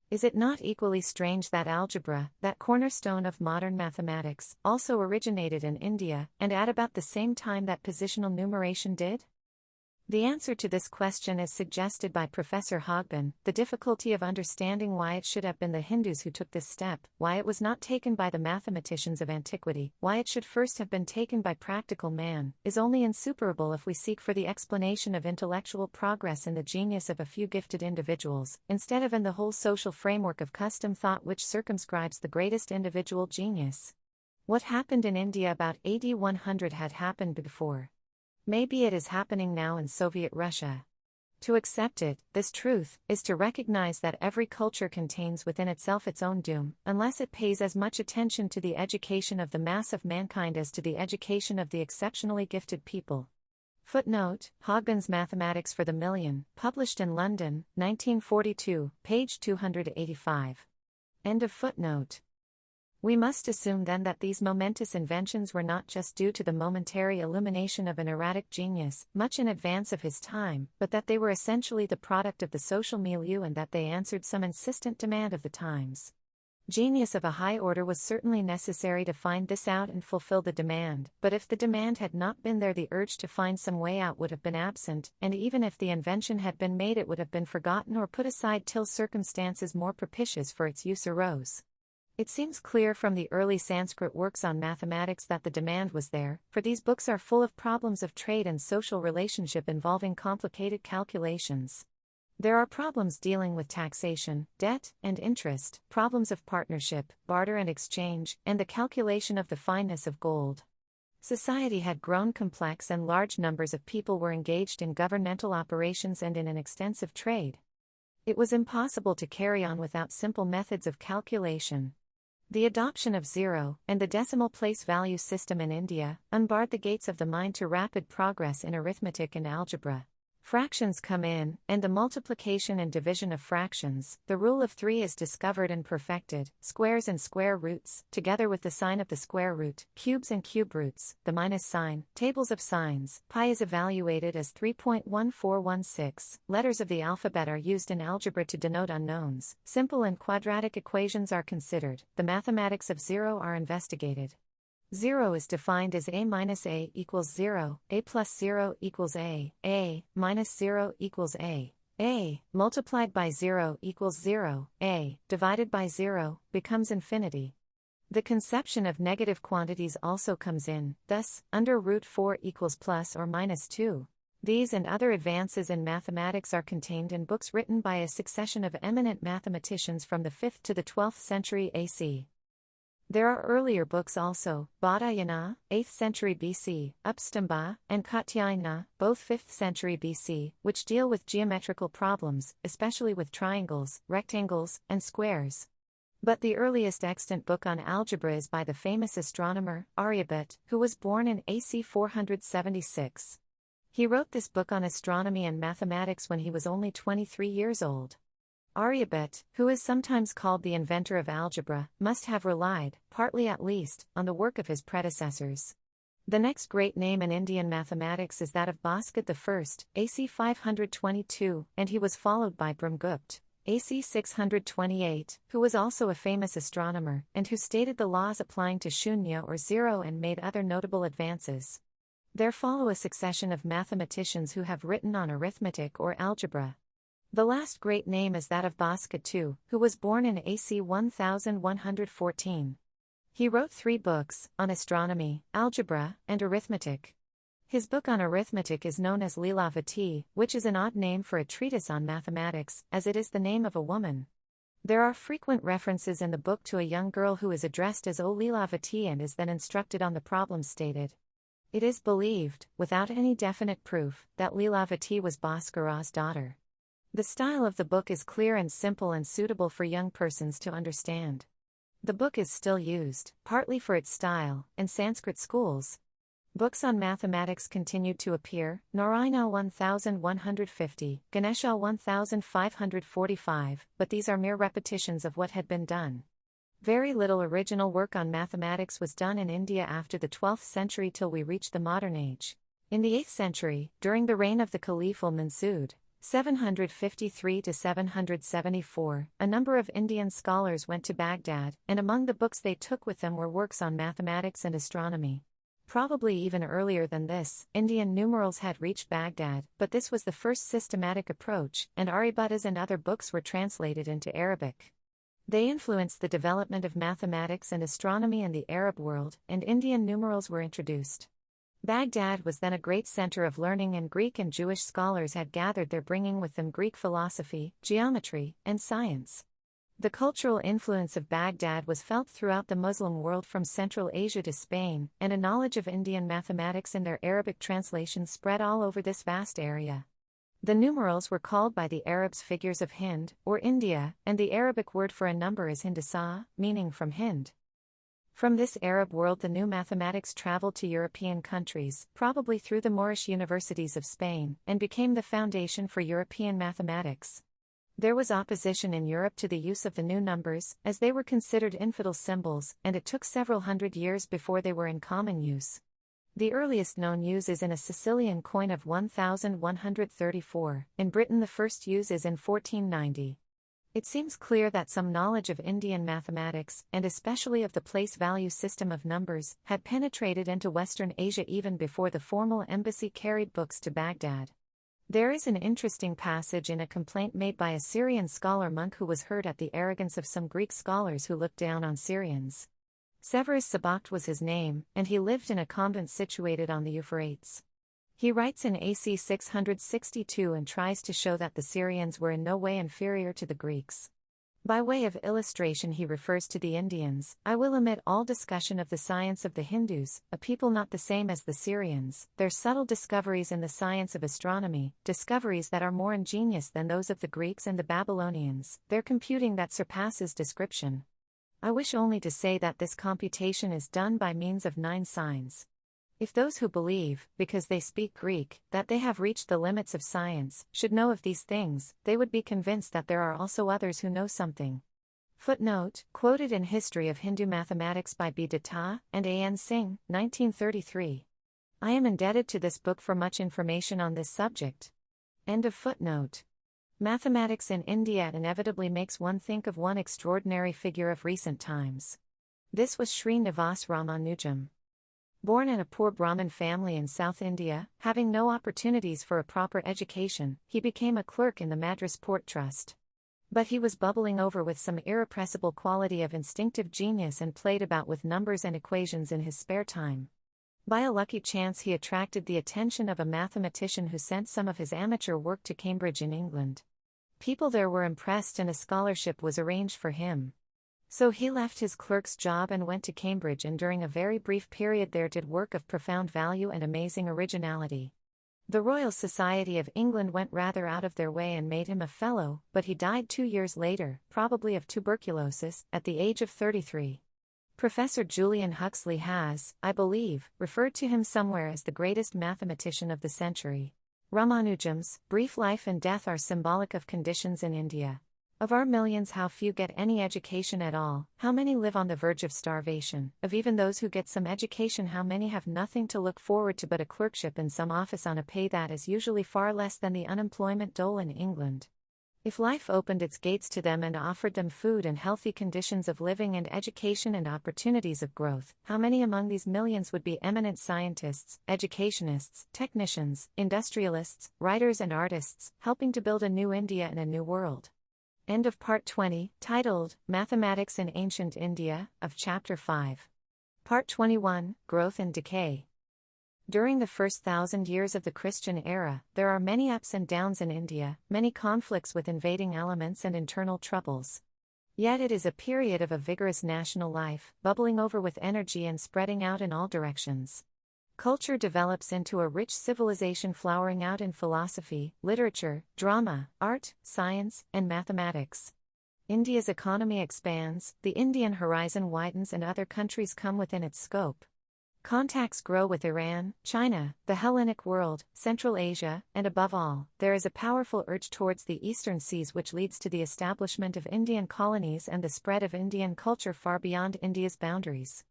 Is it not equally strange that algebra, that cornerstone of modern mathematics, also originated in India, and at about the same time that positional numeration did? The answer to this question is suggested by Professor Hogben: the difficulty of understanding why it should have been the Hindus who took this step, why it was not taken by the mathematicians of antiquity, why it should first have been taken by practical man, is only insuperable if we seek for the explanation of intellectual progress in the genius of a few gifted individuals, instead of in the whole social framework of custom thought which circumscribes the greatest individual genius. What happened in India about AD 100 had happened before. Maybe it is happening now in Soviet Russia. To accept it, this truth, is to recognize that every culture contains within itself its own doom, unless it pays as much attention to the education of the mass of mankind as to the education of the exceptionally gifted people. Footnote, Hogben's Mathematics for the Million, published in London, 1942, page 285. End of footnote. We must assume then that these momentous inventions were not just due to the momentary illumination of an erratic genius, much in advance of his time, but that they were essentially the product of the social milieu and that they answered some insistent demand of the times. Genius of a high order was certainly necessary to find this out and fulfill the demand, but if the demand had not been there, the urge to find some way out would have been absent, and even if the invention had been made, it would have been forgotten or put aside till circumstances more propitious for its use arose. It seems clear from the early Sanskrit works on mathematics that the demand was there, for these books are full of problems of trade and social relationship involving complicated calculations. There are problems dealing with taxation, debt, and interest, problems of partnership, barter and exchange, and the calculation of the fineness of gold. Society had grown complex and large numbers of people were engaged in governmental operations and in an extensive trade. It was impossible to carry on without simple methods of calculation. The adoption of zero, and the decimal place value system in India, unbarred the gates of the mind to rapid progress in arithmetic and algebra. Fractions come in, and the multiplication and division of fractions, the rule of 3 is discovered and perfected, squares and square roots, together with the sign of the square root, cubes and cube roots, the minus sign, tables of signs, pi is evaluated as 3.1416, letters of the alphabet are used in algebra to denote unknowns, simple and quadratic equations are considered, the mathematics of zero are investigated. 0 is defined as a minus a equals 0, a plus 0 equals a minus 0 equals a multiplied by 0 equals 0, a divided by 0 becomes infinity. The conception of negative quantities also comes in, thus, under root 4 equals plus or minus 2. These and other advances in mathematics are contained in books written by a succession of eminent mathematicians from the 5th to the 12th century AC. There are earlier books also, Bodhayana, 8th century BC, Upstamba, and Katyayana, both 5th century BC, which deal with geometrical problems, especially with triangles, rectangles, and squares. But the earliest extant book on algebra is by the famous astronomer, Aryabhat, who was born in AC 476. He wrote this book on astronomy and mathematics when he was only 23 years old. Aryabhat, who is sometimes called the inventor of algebra, must have relied, partly at least, on the work of his predecessors. The next great name in Indian mathematics is that of Bhaskar I, AC 522, and he was followed by Brahmagupta, AC 628, who was also a famous astronomer, and who stated the laws applying to shunya or zero and made other notable advances. There follow a succession of mathematicians who have written on arithmetic or algebra. The last great name is that of Bhaskar II, who was born in AC 1114. He wrote 3 books, on astronomy, algebra, and arithmetic. His book on arithmetic is known as Lilavati, which is an odd name for a treatise on mathematics, as it is the name of a woman. There are frequent references in the book to a young girl who is addressed as O Lilavati and is then instructed on the problems stated. It is believed, without any definite proof, that Lilavati was Bhaskara's daughter. The style of the book is clear and simple and suitable for young persons to understand. The book is still used, partly for its style, in Sanskrit schools. Books on mathematics continued to appear, Narayana 1150, Ganesha 1545, but these are mere repetitions of what had been done. Very little original work on mathematics was done in India after the 12th century till we reached the modern age. In the 8th century, during the reign of the Caliph al-Mansud, 753 to 774, a number of Indian scholars went to Baghdad, and among the books they took with them were works on mathematics and astronomy. Probably even earlier than this, Indian numerals had reached Baghdad, but this was the first systematic approach, and Aryabhata's and other books were translated into Arabic. They influenced the development of mathematics and astronomy in the Arab world, and Indian numerals were introduced. Baghdad was then a great center of learning, and Greek and Jewish scholars had gathered there, bringing with them Greek philosophy, geometry, and science. The cultural influence of Baghdad was felt throughout the Muslim world from Central Asia to Spain, and a knowledge of Indian mathematics in their Arabic translations spread all over this vast area. The numerals were called by the Arabs figures of Hind, or India, and the Arabic word for a number is Hindasa, meaning from Hind. From this Arab world the new mathematics traveled to European countries, probably through the Moorish universities of Spain, and became the foundation for European mathematics. There was opposition in Europe to the use of the new numbers, as they were considered infidel symbols, and it took several hundred years before they were in common use. The earliest known use is in a Sicilian coin of 1134, in Britain the first use is in 1490. It seems clear that some knowledge of Indian mathematics, and especially of the place-value system of numbers, had penetrated into Western Asia even before the formal embassy carried books to Baghdad. There is an interesting passage in a complaint made by a Syrian scholar monk who was hurt at the arrogance of some Greek scholars who looked down on Syrians. Severus Sabakht was his name, and he lived in a convent situated on the Euphrates. He writes in AC 662 and tries to show that the Syrians were in no way inferior to the Greeks. By way of illustration he refers to the Indians. I will omit all discussion of the science of the Hindus, a people not the same as the Syrians, their subtle discoveries in the science of astronomy, discoveries that are more ingenious than those of the Greeks and the Babylonians, their computing that surpasses description. I wish only to say that this computation is done by means of 9 signs. If those who believe, because they speak Greek, that they have reached the limits of science, should know of these things, they would be convinced that there are also others who know something. Footnote, quoted in History of Hindu Mathematics by B. Datta and A. N. Singh, 1933. I am indebted to this book for much information on this subject. End of footnote. Mathematics in India inevitably makes one think of one extraordinary figure of recent times. This was Srinivas Ramanujam. Born in a poor Brahmin family in South India, having no opportunities for a proper education, he became a clerk in the Madras Port Trust. But he was bubbling over with some irrepressible quality of instinctive genius and played about with numbers and equations in his spare time. By a lucky chance he attracted the attention of a mathematician who sent some of his amateur work to Cambridge in England. People there were impressed and a scholarship was arranged for him. So he left his clerk's job and went to Cambridge, and during a very brief period there did work of profound value and amazing originality. The Royal Society of England went rather out of their way and made him a fellow, but he died 2 years later, probably of tuberculosis, at the age of 33. Professor Julian Huxley has, I believe, referred to him somewhere as the greatest mathematician of the century. Ramanujam's brief life and death are symbolic of conditions in India. Of our millions, how few get any education at all, how many live on the verge of starvation, of even those who get some education, how many have nothing to look forward to but a clerkship in some office on a pay that is usually far less than the unemployment dole in England. If life opened its gates to them and offered them food and healthy conditions of living and education and opportunities of growth, how many among these millions would be eminent scientists, educationists, technicians, industrialists, writers and artists, helping to build a new India and a new world? End of Part 20, titled, Mathematics in Ancient India, of Chapter 5. Part 21, Growth and Decay. During the first 1,000 years of the Christian era, there are many ups and downs in India, many conflicts with invading elements and internal troubles. Yet it is a period of a vigorous national life, bubbling over with energy and spreading out in all directions. Culture develops into a rich civilization flowering out in philosophy, literature, drama, art, science, and mathematics. India's economy expands, the Indian horizon widens and other countries come within its scope. Contacts grow with Iran, China, the Hellenic world, Central Asia, and above all, there is a powerful urge towards the eastern seas which leads to the establishment of Indian colonies and the spread of Indian culture far beyond India's boundaries.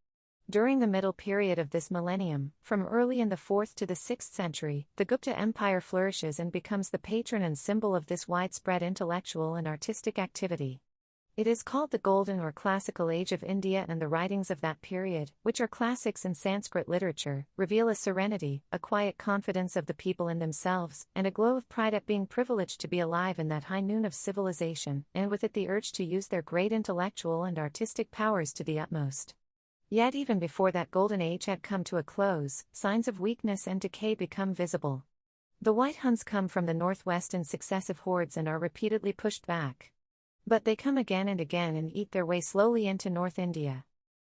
During the middle period of this millennium, from early in the 4th to the 6th century, the Gupta Empire flourishes and becomes the patron and symbol of this widespread intellectual and artistic activity. It is called the Golden or Classical Age of India, and the writings of that period, which are classics in Sanskrit literature, reveal a serenity, a quiet confidence of the people in themselves, and a glow of pride at being privileged to be alive in that high noon of civilization, and with it the urge to use their great intellectual and artistic powers to the utmost. Yet even before that golden age had come to a close, signs of weakness and decay become visible. The White Huns come from the northwest in successive hordes and are repeatedly pushed back. But they come again and again and eat their way slowly into North India.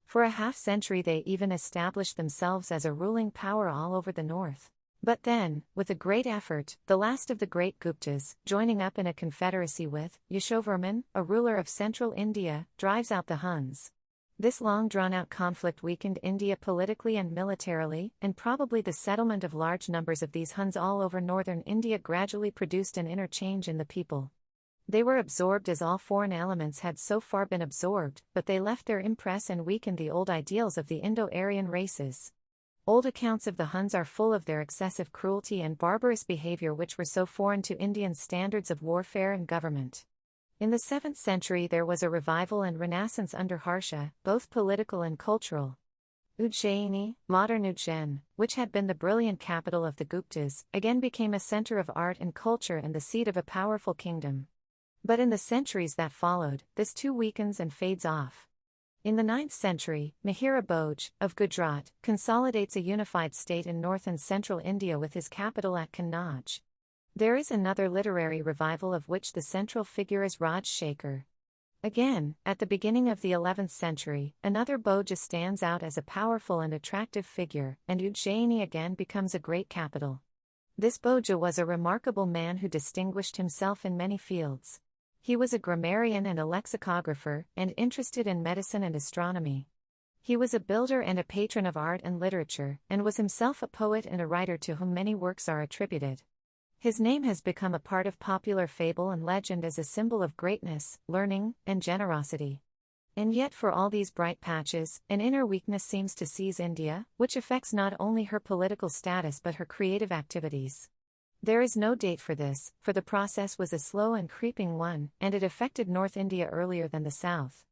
For a half-century they even establish themselves as a ruling power all over the north. But then, with a great effort, the last of the great Guptas, joining up in a confederacy with Yashovarman, a ruler of central India, drives out the Huns. This long drawn-out conflict weakened India politically and militarily, and probably the settlement of large numbers of these Huns all over northern India gradually produced an inner change in the people. They were absorbed as all foreign elements had so far been absorbed, but they left their impress and weakened the old ideals of the Indo-Aryan races. Old accounts of the Huns are full of their excessive cruelty and barbarous behavior which were so foreign to Indian standards of warfare and government. In the 7th century there was a revival and renaissance under Harsha, both political and cultural. Ujjaini, modern Ujjain, which had been the brilliant capital of the Guptas, again became a center of art and culture and the seat of a powerful kingdom. But in the centuries that followed, this too weakens and fades off. In the 9th century, Mihira Bhoj, of Gujarat, consolidates a unified state in north and central India with his capital at Kannauj. There is another literary revival of which the central figure is Raj Shekhar. Again, at the beginning of the 11th century, another Bhoja stands out as a powerful and attractive figure, and Ujjaini again becomes a great capital. This Bhoja was a remarkable man who distinguished himself in many fields. He was a grammarian and a lexicographer, and interested in medicine and astronomy. He was a builder and a patron of art and literature, and was himself a poet and a writer to whom many works are attributed. His name has become a part of popular fable and legend as a symbol of greatness, learning, and generosity. And yet for all these bright patches, an inner weakness seems to seize India, which affects not only her political status but her creative activities. There is no date for this, for the process was a slow and creeping one, and it affected North India earlier than the South.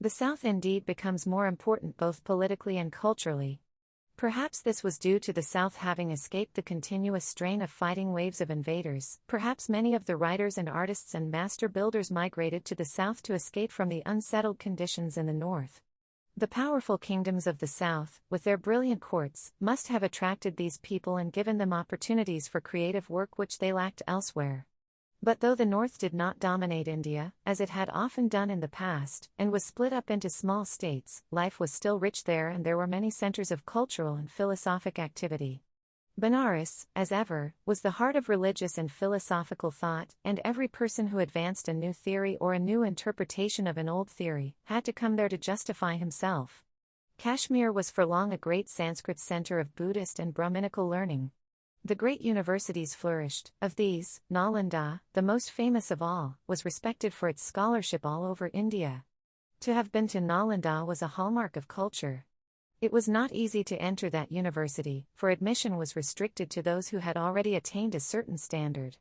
The South indeed becomes more important both politically and culturally. Perhaps this was due to the South having escaped the continuous strain of fighting waves of invaders. Perhaps many of the writers and artists and master builders migrated to the South to escape from the unsettled conditions in the North. The powerful kingdoms of the South, with their brilliant courts, must have attracted these people and given them opportunities for creative work which they lacked elsewhere. But though the North did not dominate India, as it had often done in the past, and was split up into small states, life was still rich there and there were many centers of cultural and philosophic activity. Benares, as ever, was the heart of religious and philosophical thought, and every person who advanced a new theory or a new interpretation of an old theory had to come there to justify himself. Kashmir was for long a great Sanskrit center of Buddhist and Brahminical learning. The great universities flourished. Of these, Nalanda, the most famous of all, was respected for its scholarship all over India. To have been to Nalanda was a hallmark of culture. It was not easy to enter that university, for admission was restricted to those who had already attained a certain standard.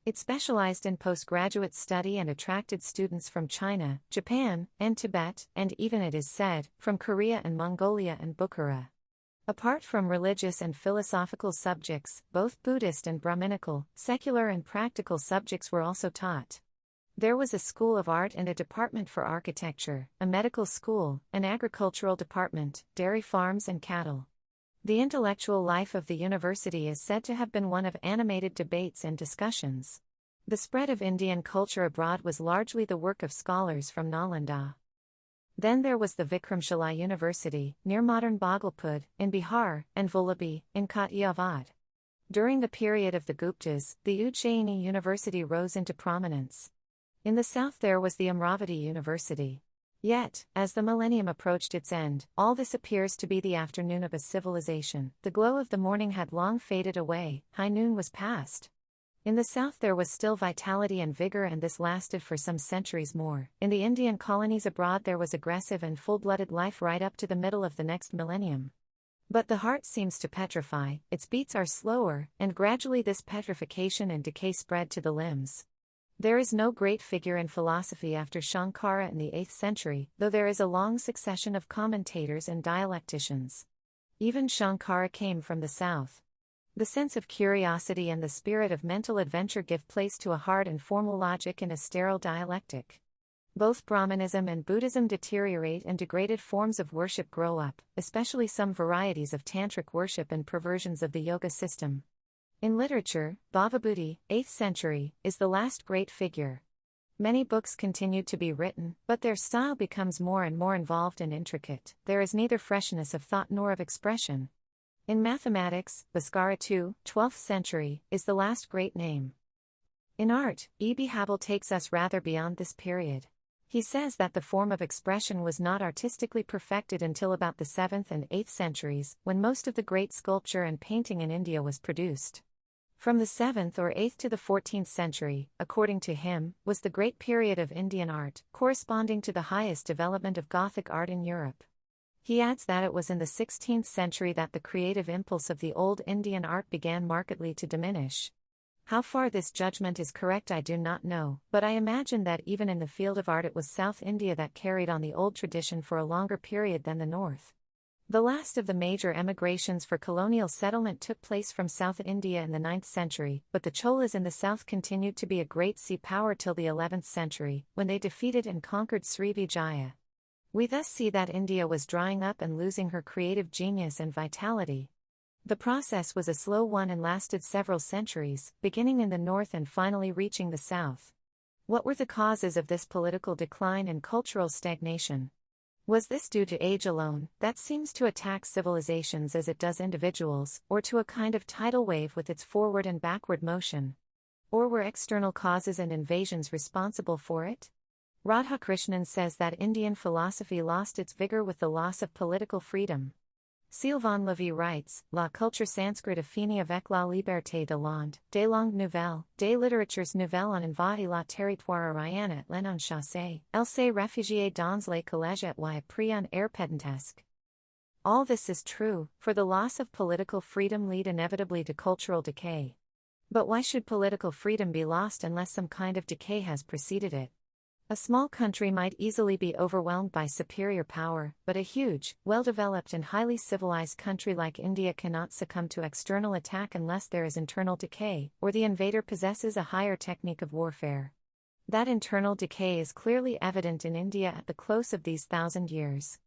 It specialized in postgraduate study and attracted students from China, Japan, and Tibet, and even, it is said, from Korea and Mongolia and Bukhara. Apart from religious and philosophical subjects, both Buddhist and Brahminical, secular and practical subjects were also taught. There was a school of art and a department for architecture, a medical school, an agricultural department, dairy farms and cattle. The intellectual life of the university is said to have been one of animated debates and discussions. The spread of Indian culture abroad was largely the work of scholars from Nalanda. Then there was the Vikramshala University, near modern Bhagalpur, in Bihar, and Vallabhi, in Katiyavad. During the period of the Guptas, the Ujjayini University rose into prominence. In the south there was the Amravati University. Yet, as the millennium approached its end, all this appears to be the afternoon of a civilization. The glow of the morning had long faded away, high noon was past. In the south there was still vitality and vigor, and this lasted for some centuries more. In the Indian colonies abroad there was aggressive and full-blooded life right up to the middle of the next millennium. But the heart seems to petrify, its beats are slower, and gradually this petrification and decay spread to the limbs. There is no great figure in philosophy after Shankara in the 8th century, though there is a long succession of commentators and dialecticians. Even Shankara came from the south. The sense of curiosity and the spirit of mental adventure give place to a hard and formal logic and a sterile dialectic. Both Brahmanism and Buddhism deteriorate and degraded forms of worship grow up, especially some varieties of tantric worship and perversions of the yoga system. In literature, Bhavabuddhi, 8th century, is the last great figure. Many books continued to be written, but their style becomes more and more involved and intricate. There is neither freshness of thought nor of expression. In mathematics, Bhaskara II, 12th century, is the last great name. In art, E.B. Habel takes us rather beyond this period. He says that the form of expression was not artistically perfected until about the 7th and 8th centuries, when most of the great sculpture and painting in India was produced. From the 7th or 8th to the 14th century, according to him, was the great period of Indian art, corresponding to the highest development of Gothic art in Europe. He adds that it was in the 16th century that the creative impulse of the old Indian art began markedly to diminish. How far this judgment is correct I do not know, but I imagine that even in the field of art it was South India that carried on the old tradition for a longer period than the North. The last of the major emigrations for colonial settlement took place from South India in the 9th century, but the Cholas in the south continued to be a great sea power till the 11th century, when they defeated and conquered Srivijaya. We thus see that India was drying up and losing her creative genius and vitality. The process was a slow one and lasted several centuries, beginning in the north and finally reaching the south. What were the causes of this political decline and cultural stagnation? Was this due to age alone, that seems to attack civilizations as it does individuals, or to a kind of tidal wave with its forward and backward motion? Or were external causes and invasions responsible for it? Radhakrishnan says that Indian philosophy lost its vigor with the loss of political freedom. Sylvain Levy writes, La culture sanskrit a fini avec la liberté de langue, des langues nouvelles, des littératures nouvelles en envahi la territoire aryan et l'enchassé, elle s'est réfugiée dans les collèges et y pris un air pedantesque. All this is true, for the loss of political freedom lead inevitably to cultural decay. But why should political freedom be lost unless some kind of decay has preceded it? A small country might easily be overwhelmed by superior power, but a huge, well-developed and highly civilized country like India cannot succumb to external attack unless there is internal decay, or the invader possesses a higher technique of warfare. That internal decay is clearly evident in India at the close of these 1,000 years.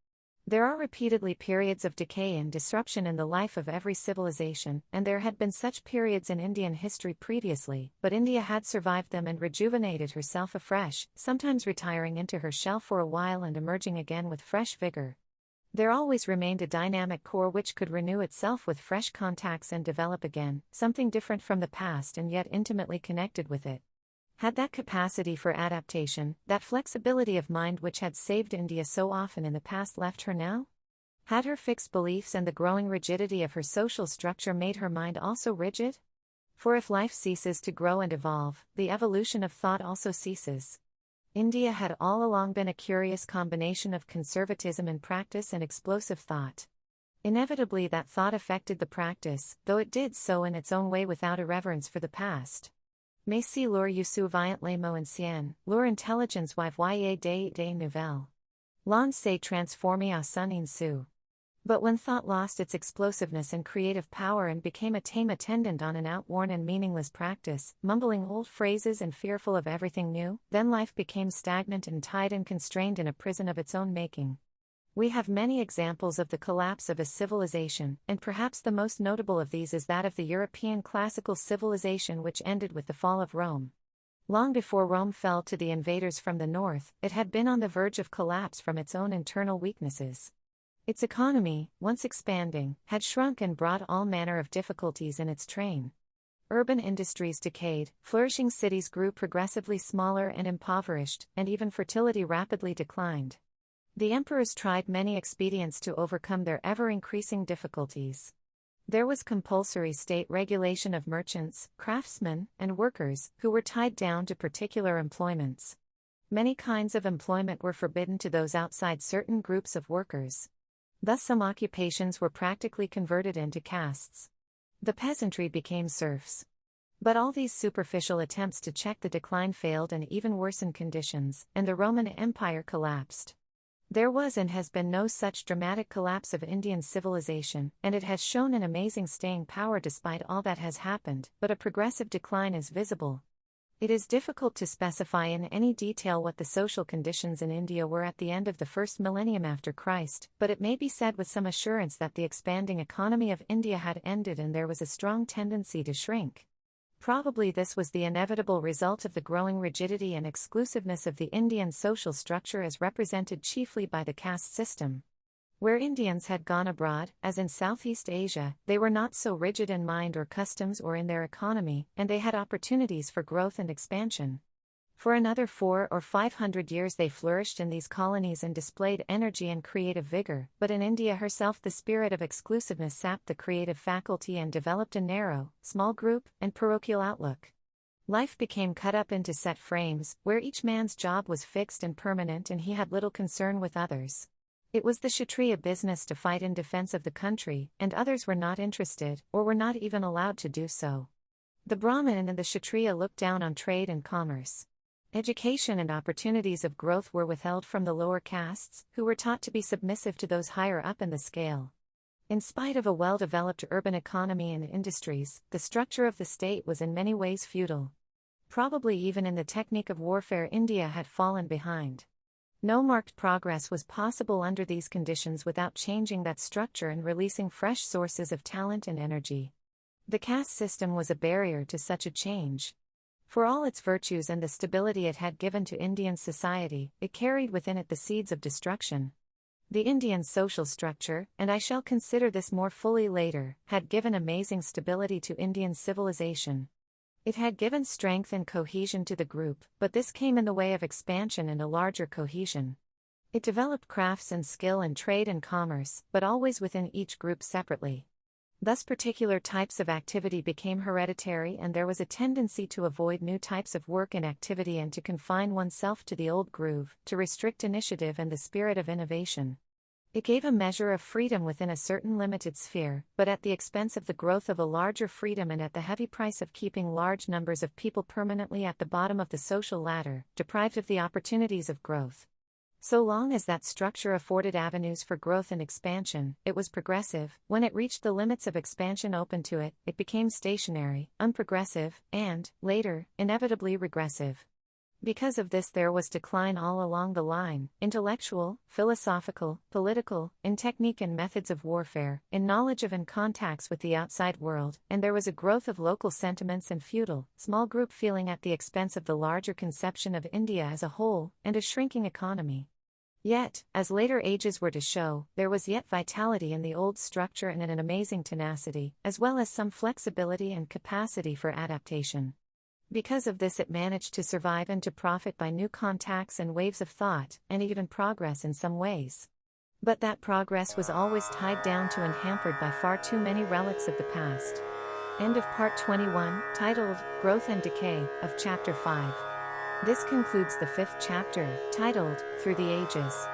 There are repeatedly periods of decay and disruption in the life of every civilization, and there had been such periods in Indian history previously, but India had survived them and rejuvenated herself afresh, sometimes retiring into her shell for a while and emerging again with fresh vigor. There always remained a dynamic core which could renew itself with fresh contacts and develop again, something different from the past and yet intimately connected with it. Had that capacity for adaptation, that flexibility of mind which had saved India so often in the past left her now? Had her fixed beliefs and the growing rigidity of her social structure made her mind also rigid? For if life ceases to grow and evolve, the evolution of thought also ceases. India had all along been a curious combination of conservatism in practice and explosive thought. Inevitably that thought affected the practice, though it did so in its own way without irreverence for the past. Mais si l'or vient les mots anciens, leur intelligence vivait des nouvelles. L'on s'est transformé à son insu. But when thought lost its explosiveness and creative power and became a tame attendant on an outworn and meaningless practice, mumbling old phrases and fearful of everything new, then life became stagnant and tied and constrained in a prison of its own making. We have many examples of the collapse of a civilization, and perhaps the most notable of these is that of the European classical civilization, which ended with the fall of Rome. Long before Rome fell to the invaders from the north, it had been on the verge of collapse from its own internal weaknesses. Its economy, once expanding, had shrunk and brought all manner of difficulties in its train. Urban industries decayed, flourishing cities grew progressively smaller and impoverished, and even fertility rapidly declined. The emperors tried many expedients to overcome their ever-increasing difficulties. There was compulsory state regulation of merchants, craftsmen, and workers, who were tied down to particular employments. Many kinds of employment were forbidden to those outside certain groups of workers. Thus some occupations were practically converted into castes. The peasantry became serfs. But all these superficial attempts to check the decline failed and even worsened conditions, and the Roman Empire collapsed. There was and has been no such dramatic collapse of Indian civilization, and it has shown an amazing staying power despite all that has happened, but a progressive decline is visible. It is difficult to specify in any detail what the social conditions in India were at the end of the first millennium after Christ, but it may be said with some assurance that the expanding economy of India had ended and there was a strong tendency to shrink. Probably this was the inevitable result of the growing rigidity and exclusiveness of the Indian social structure as represented chiefly by the caste system. Where Indians had gone abroad, as in Southeast Asia, they were not so rigid in mind or customs or in their economy, and they had opportunities for growth and expansion. For another 400 or 500 years they flourished in these colonies and displayed energy and creative vigor, but in India herself the spirit of exclusiveness sapped the creative faculty and developed a narrow, small group, and parochial outlook. Life became cut up into set frames, where each man's job was fixed and permanent and he had little concern with others. It was the Kshatriya business to fight in defense of the country, and others were not interested, or were not even allowed to do so. The Brahmin and the Kshatriya looked down on trade and commerce. Education and opportunities of growth were withheld from the lower castes, who were taught to be submissive to those higher up in the scale. In spite of a well-developed urban economy and industries, the structure of the state was in many ways feudal. Probably even in the technique of warfare India had fallen behind. No marked progress was possible under these conditions without changing that structure and releasing fresh sources of talent and energy. The caste system was a barrier to such a change. For all its virtues and the stability it had given to Indian society, it carried within it the seeds of destruction. The Indian social structure, and I shall consider this more fully later, had given amazing stability to Indian civilization. It had given strength and cohesion to the group, but this came in the way of expansion and a larger cohesion. It developed crafts and skill in trade and commerce, but always within each group separately. Thus particular types of activity became hereditary and there was a tendency to avoid new types of work and activity and to confine oneself to the old groove, to restrict initiative and the spirit of innovation. It gave a measure of freedom within a certain limited sphere, but at the expense of the growth of a larger freedom and at the heavy price of keeping large numbers of people permanently at the bottom of the social ladder, deprived of the opportunities of growth. So long as that structure afforded avenues for growth and expansion, it was progressive. When it reached the limits of expansion open to it, it became stationary, unprogressive, and, later, inevitably regressive. Because of this there was decline all along the line, intellectual, philosophical, political, in technique and methods of warfare, in knowledge of and contacts with the outside world, and there was a growth of local sentiments and feudal, small group feeling at the expense of the larger conception of India as a whole, and a shrinking economy. Yet, as later ages were to show, there was yet vitality in the old structure and an amazing tenacity, as well as some flexibility and capacity for adaptation. Because of this it managed to survive and to profit by new contacts and waves of thought, and even progress in some ways. But that progress was always tied down to and hampered by far too many relics of the past. End of part 21, titled Growth and Decay, of chapter 5. This concludes the 5th chapter, titled Through the Ages.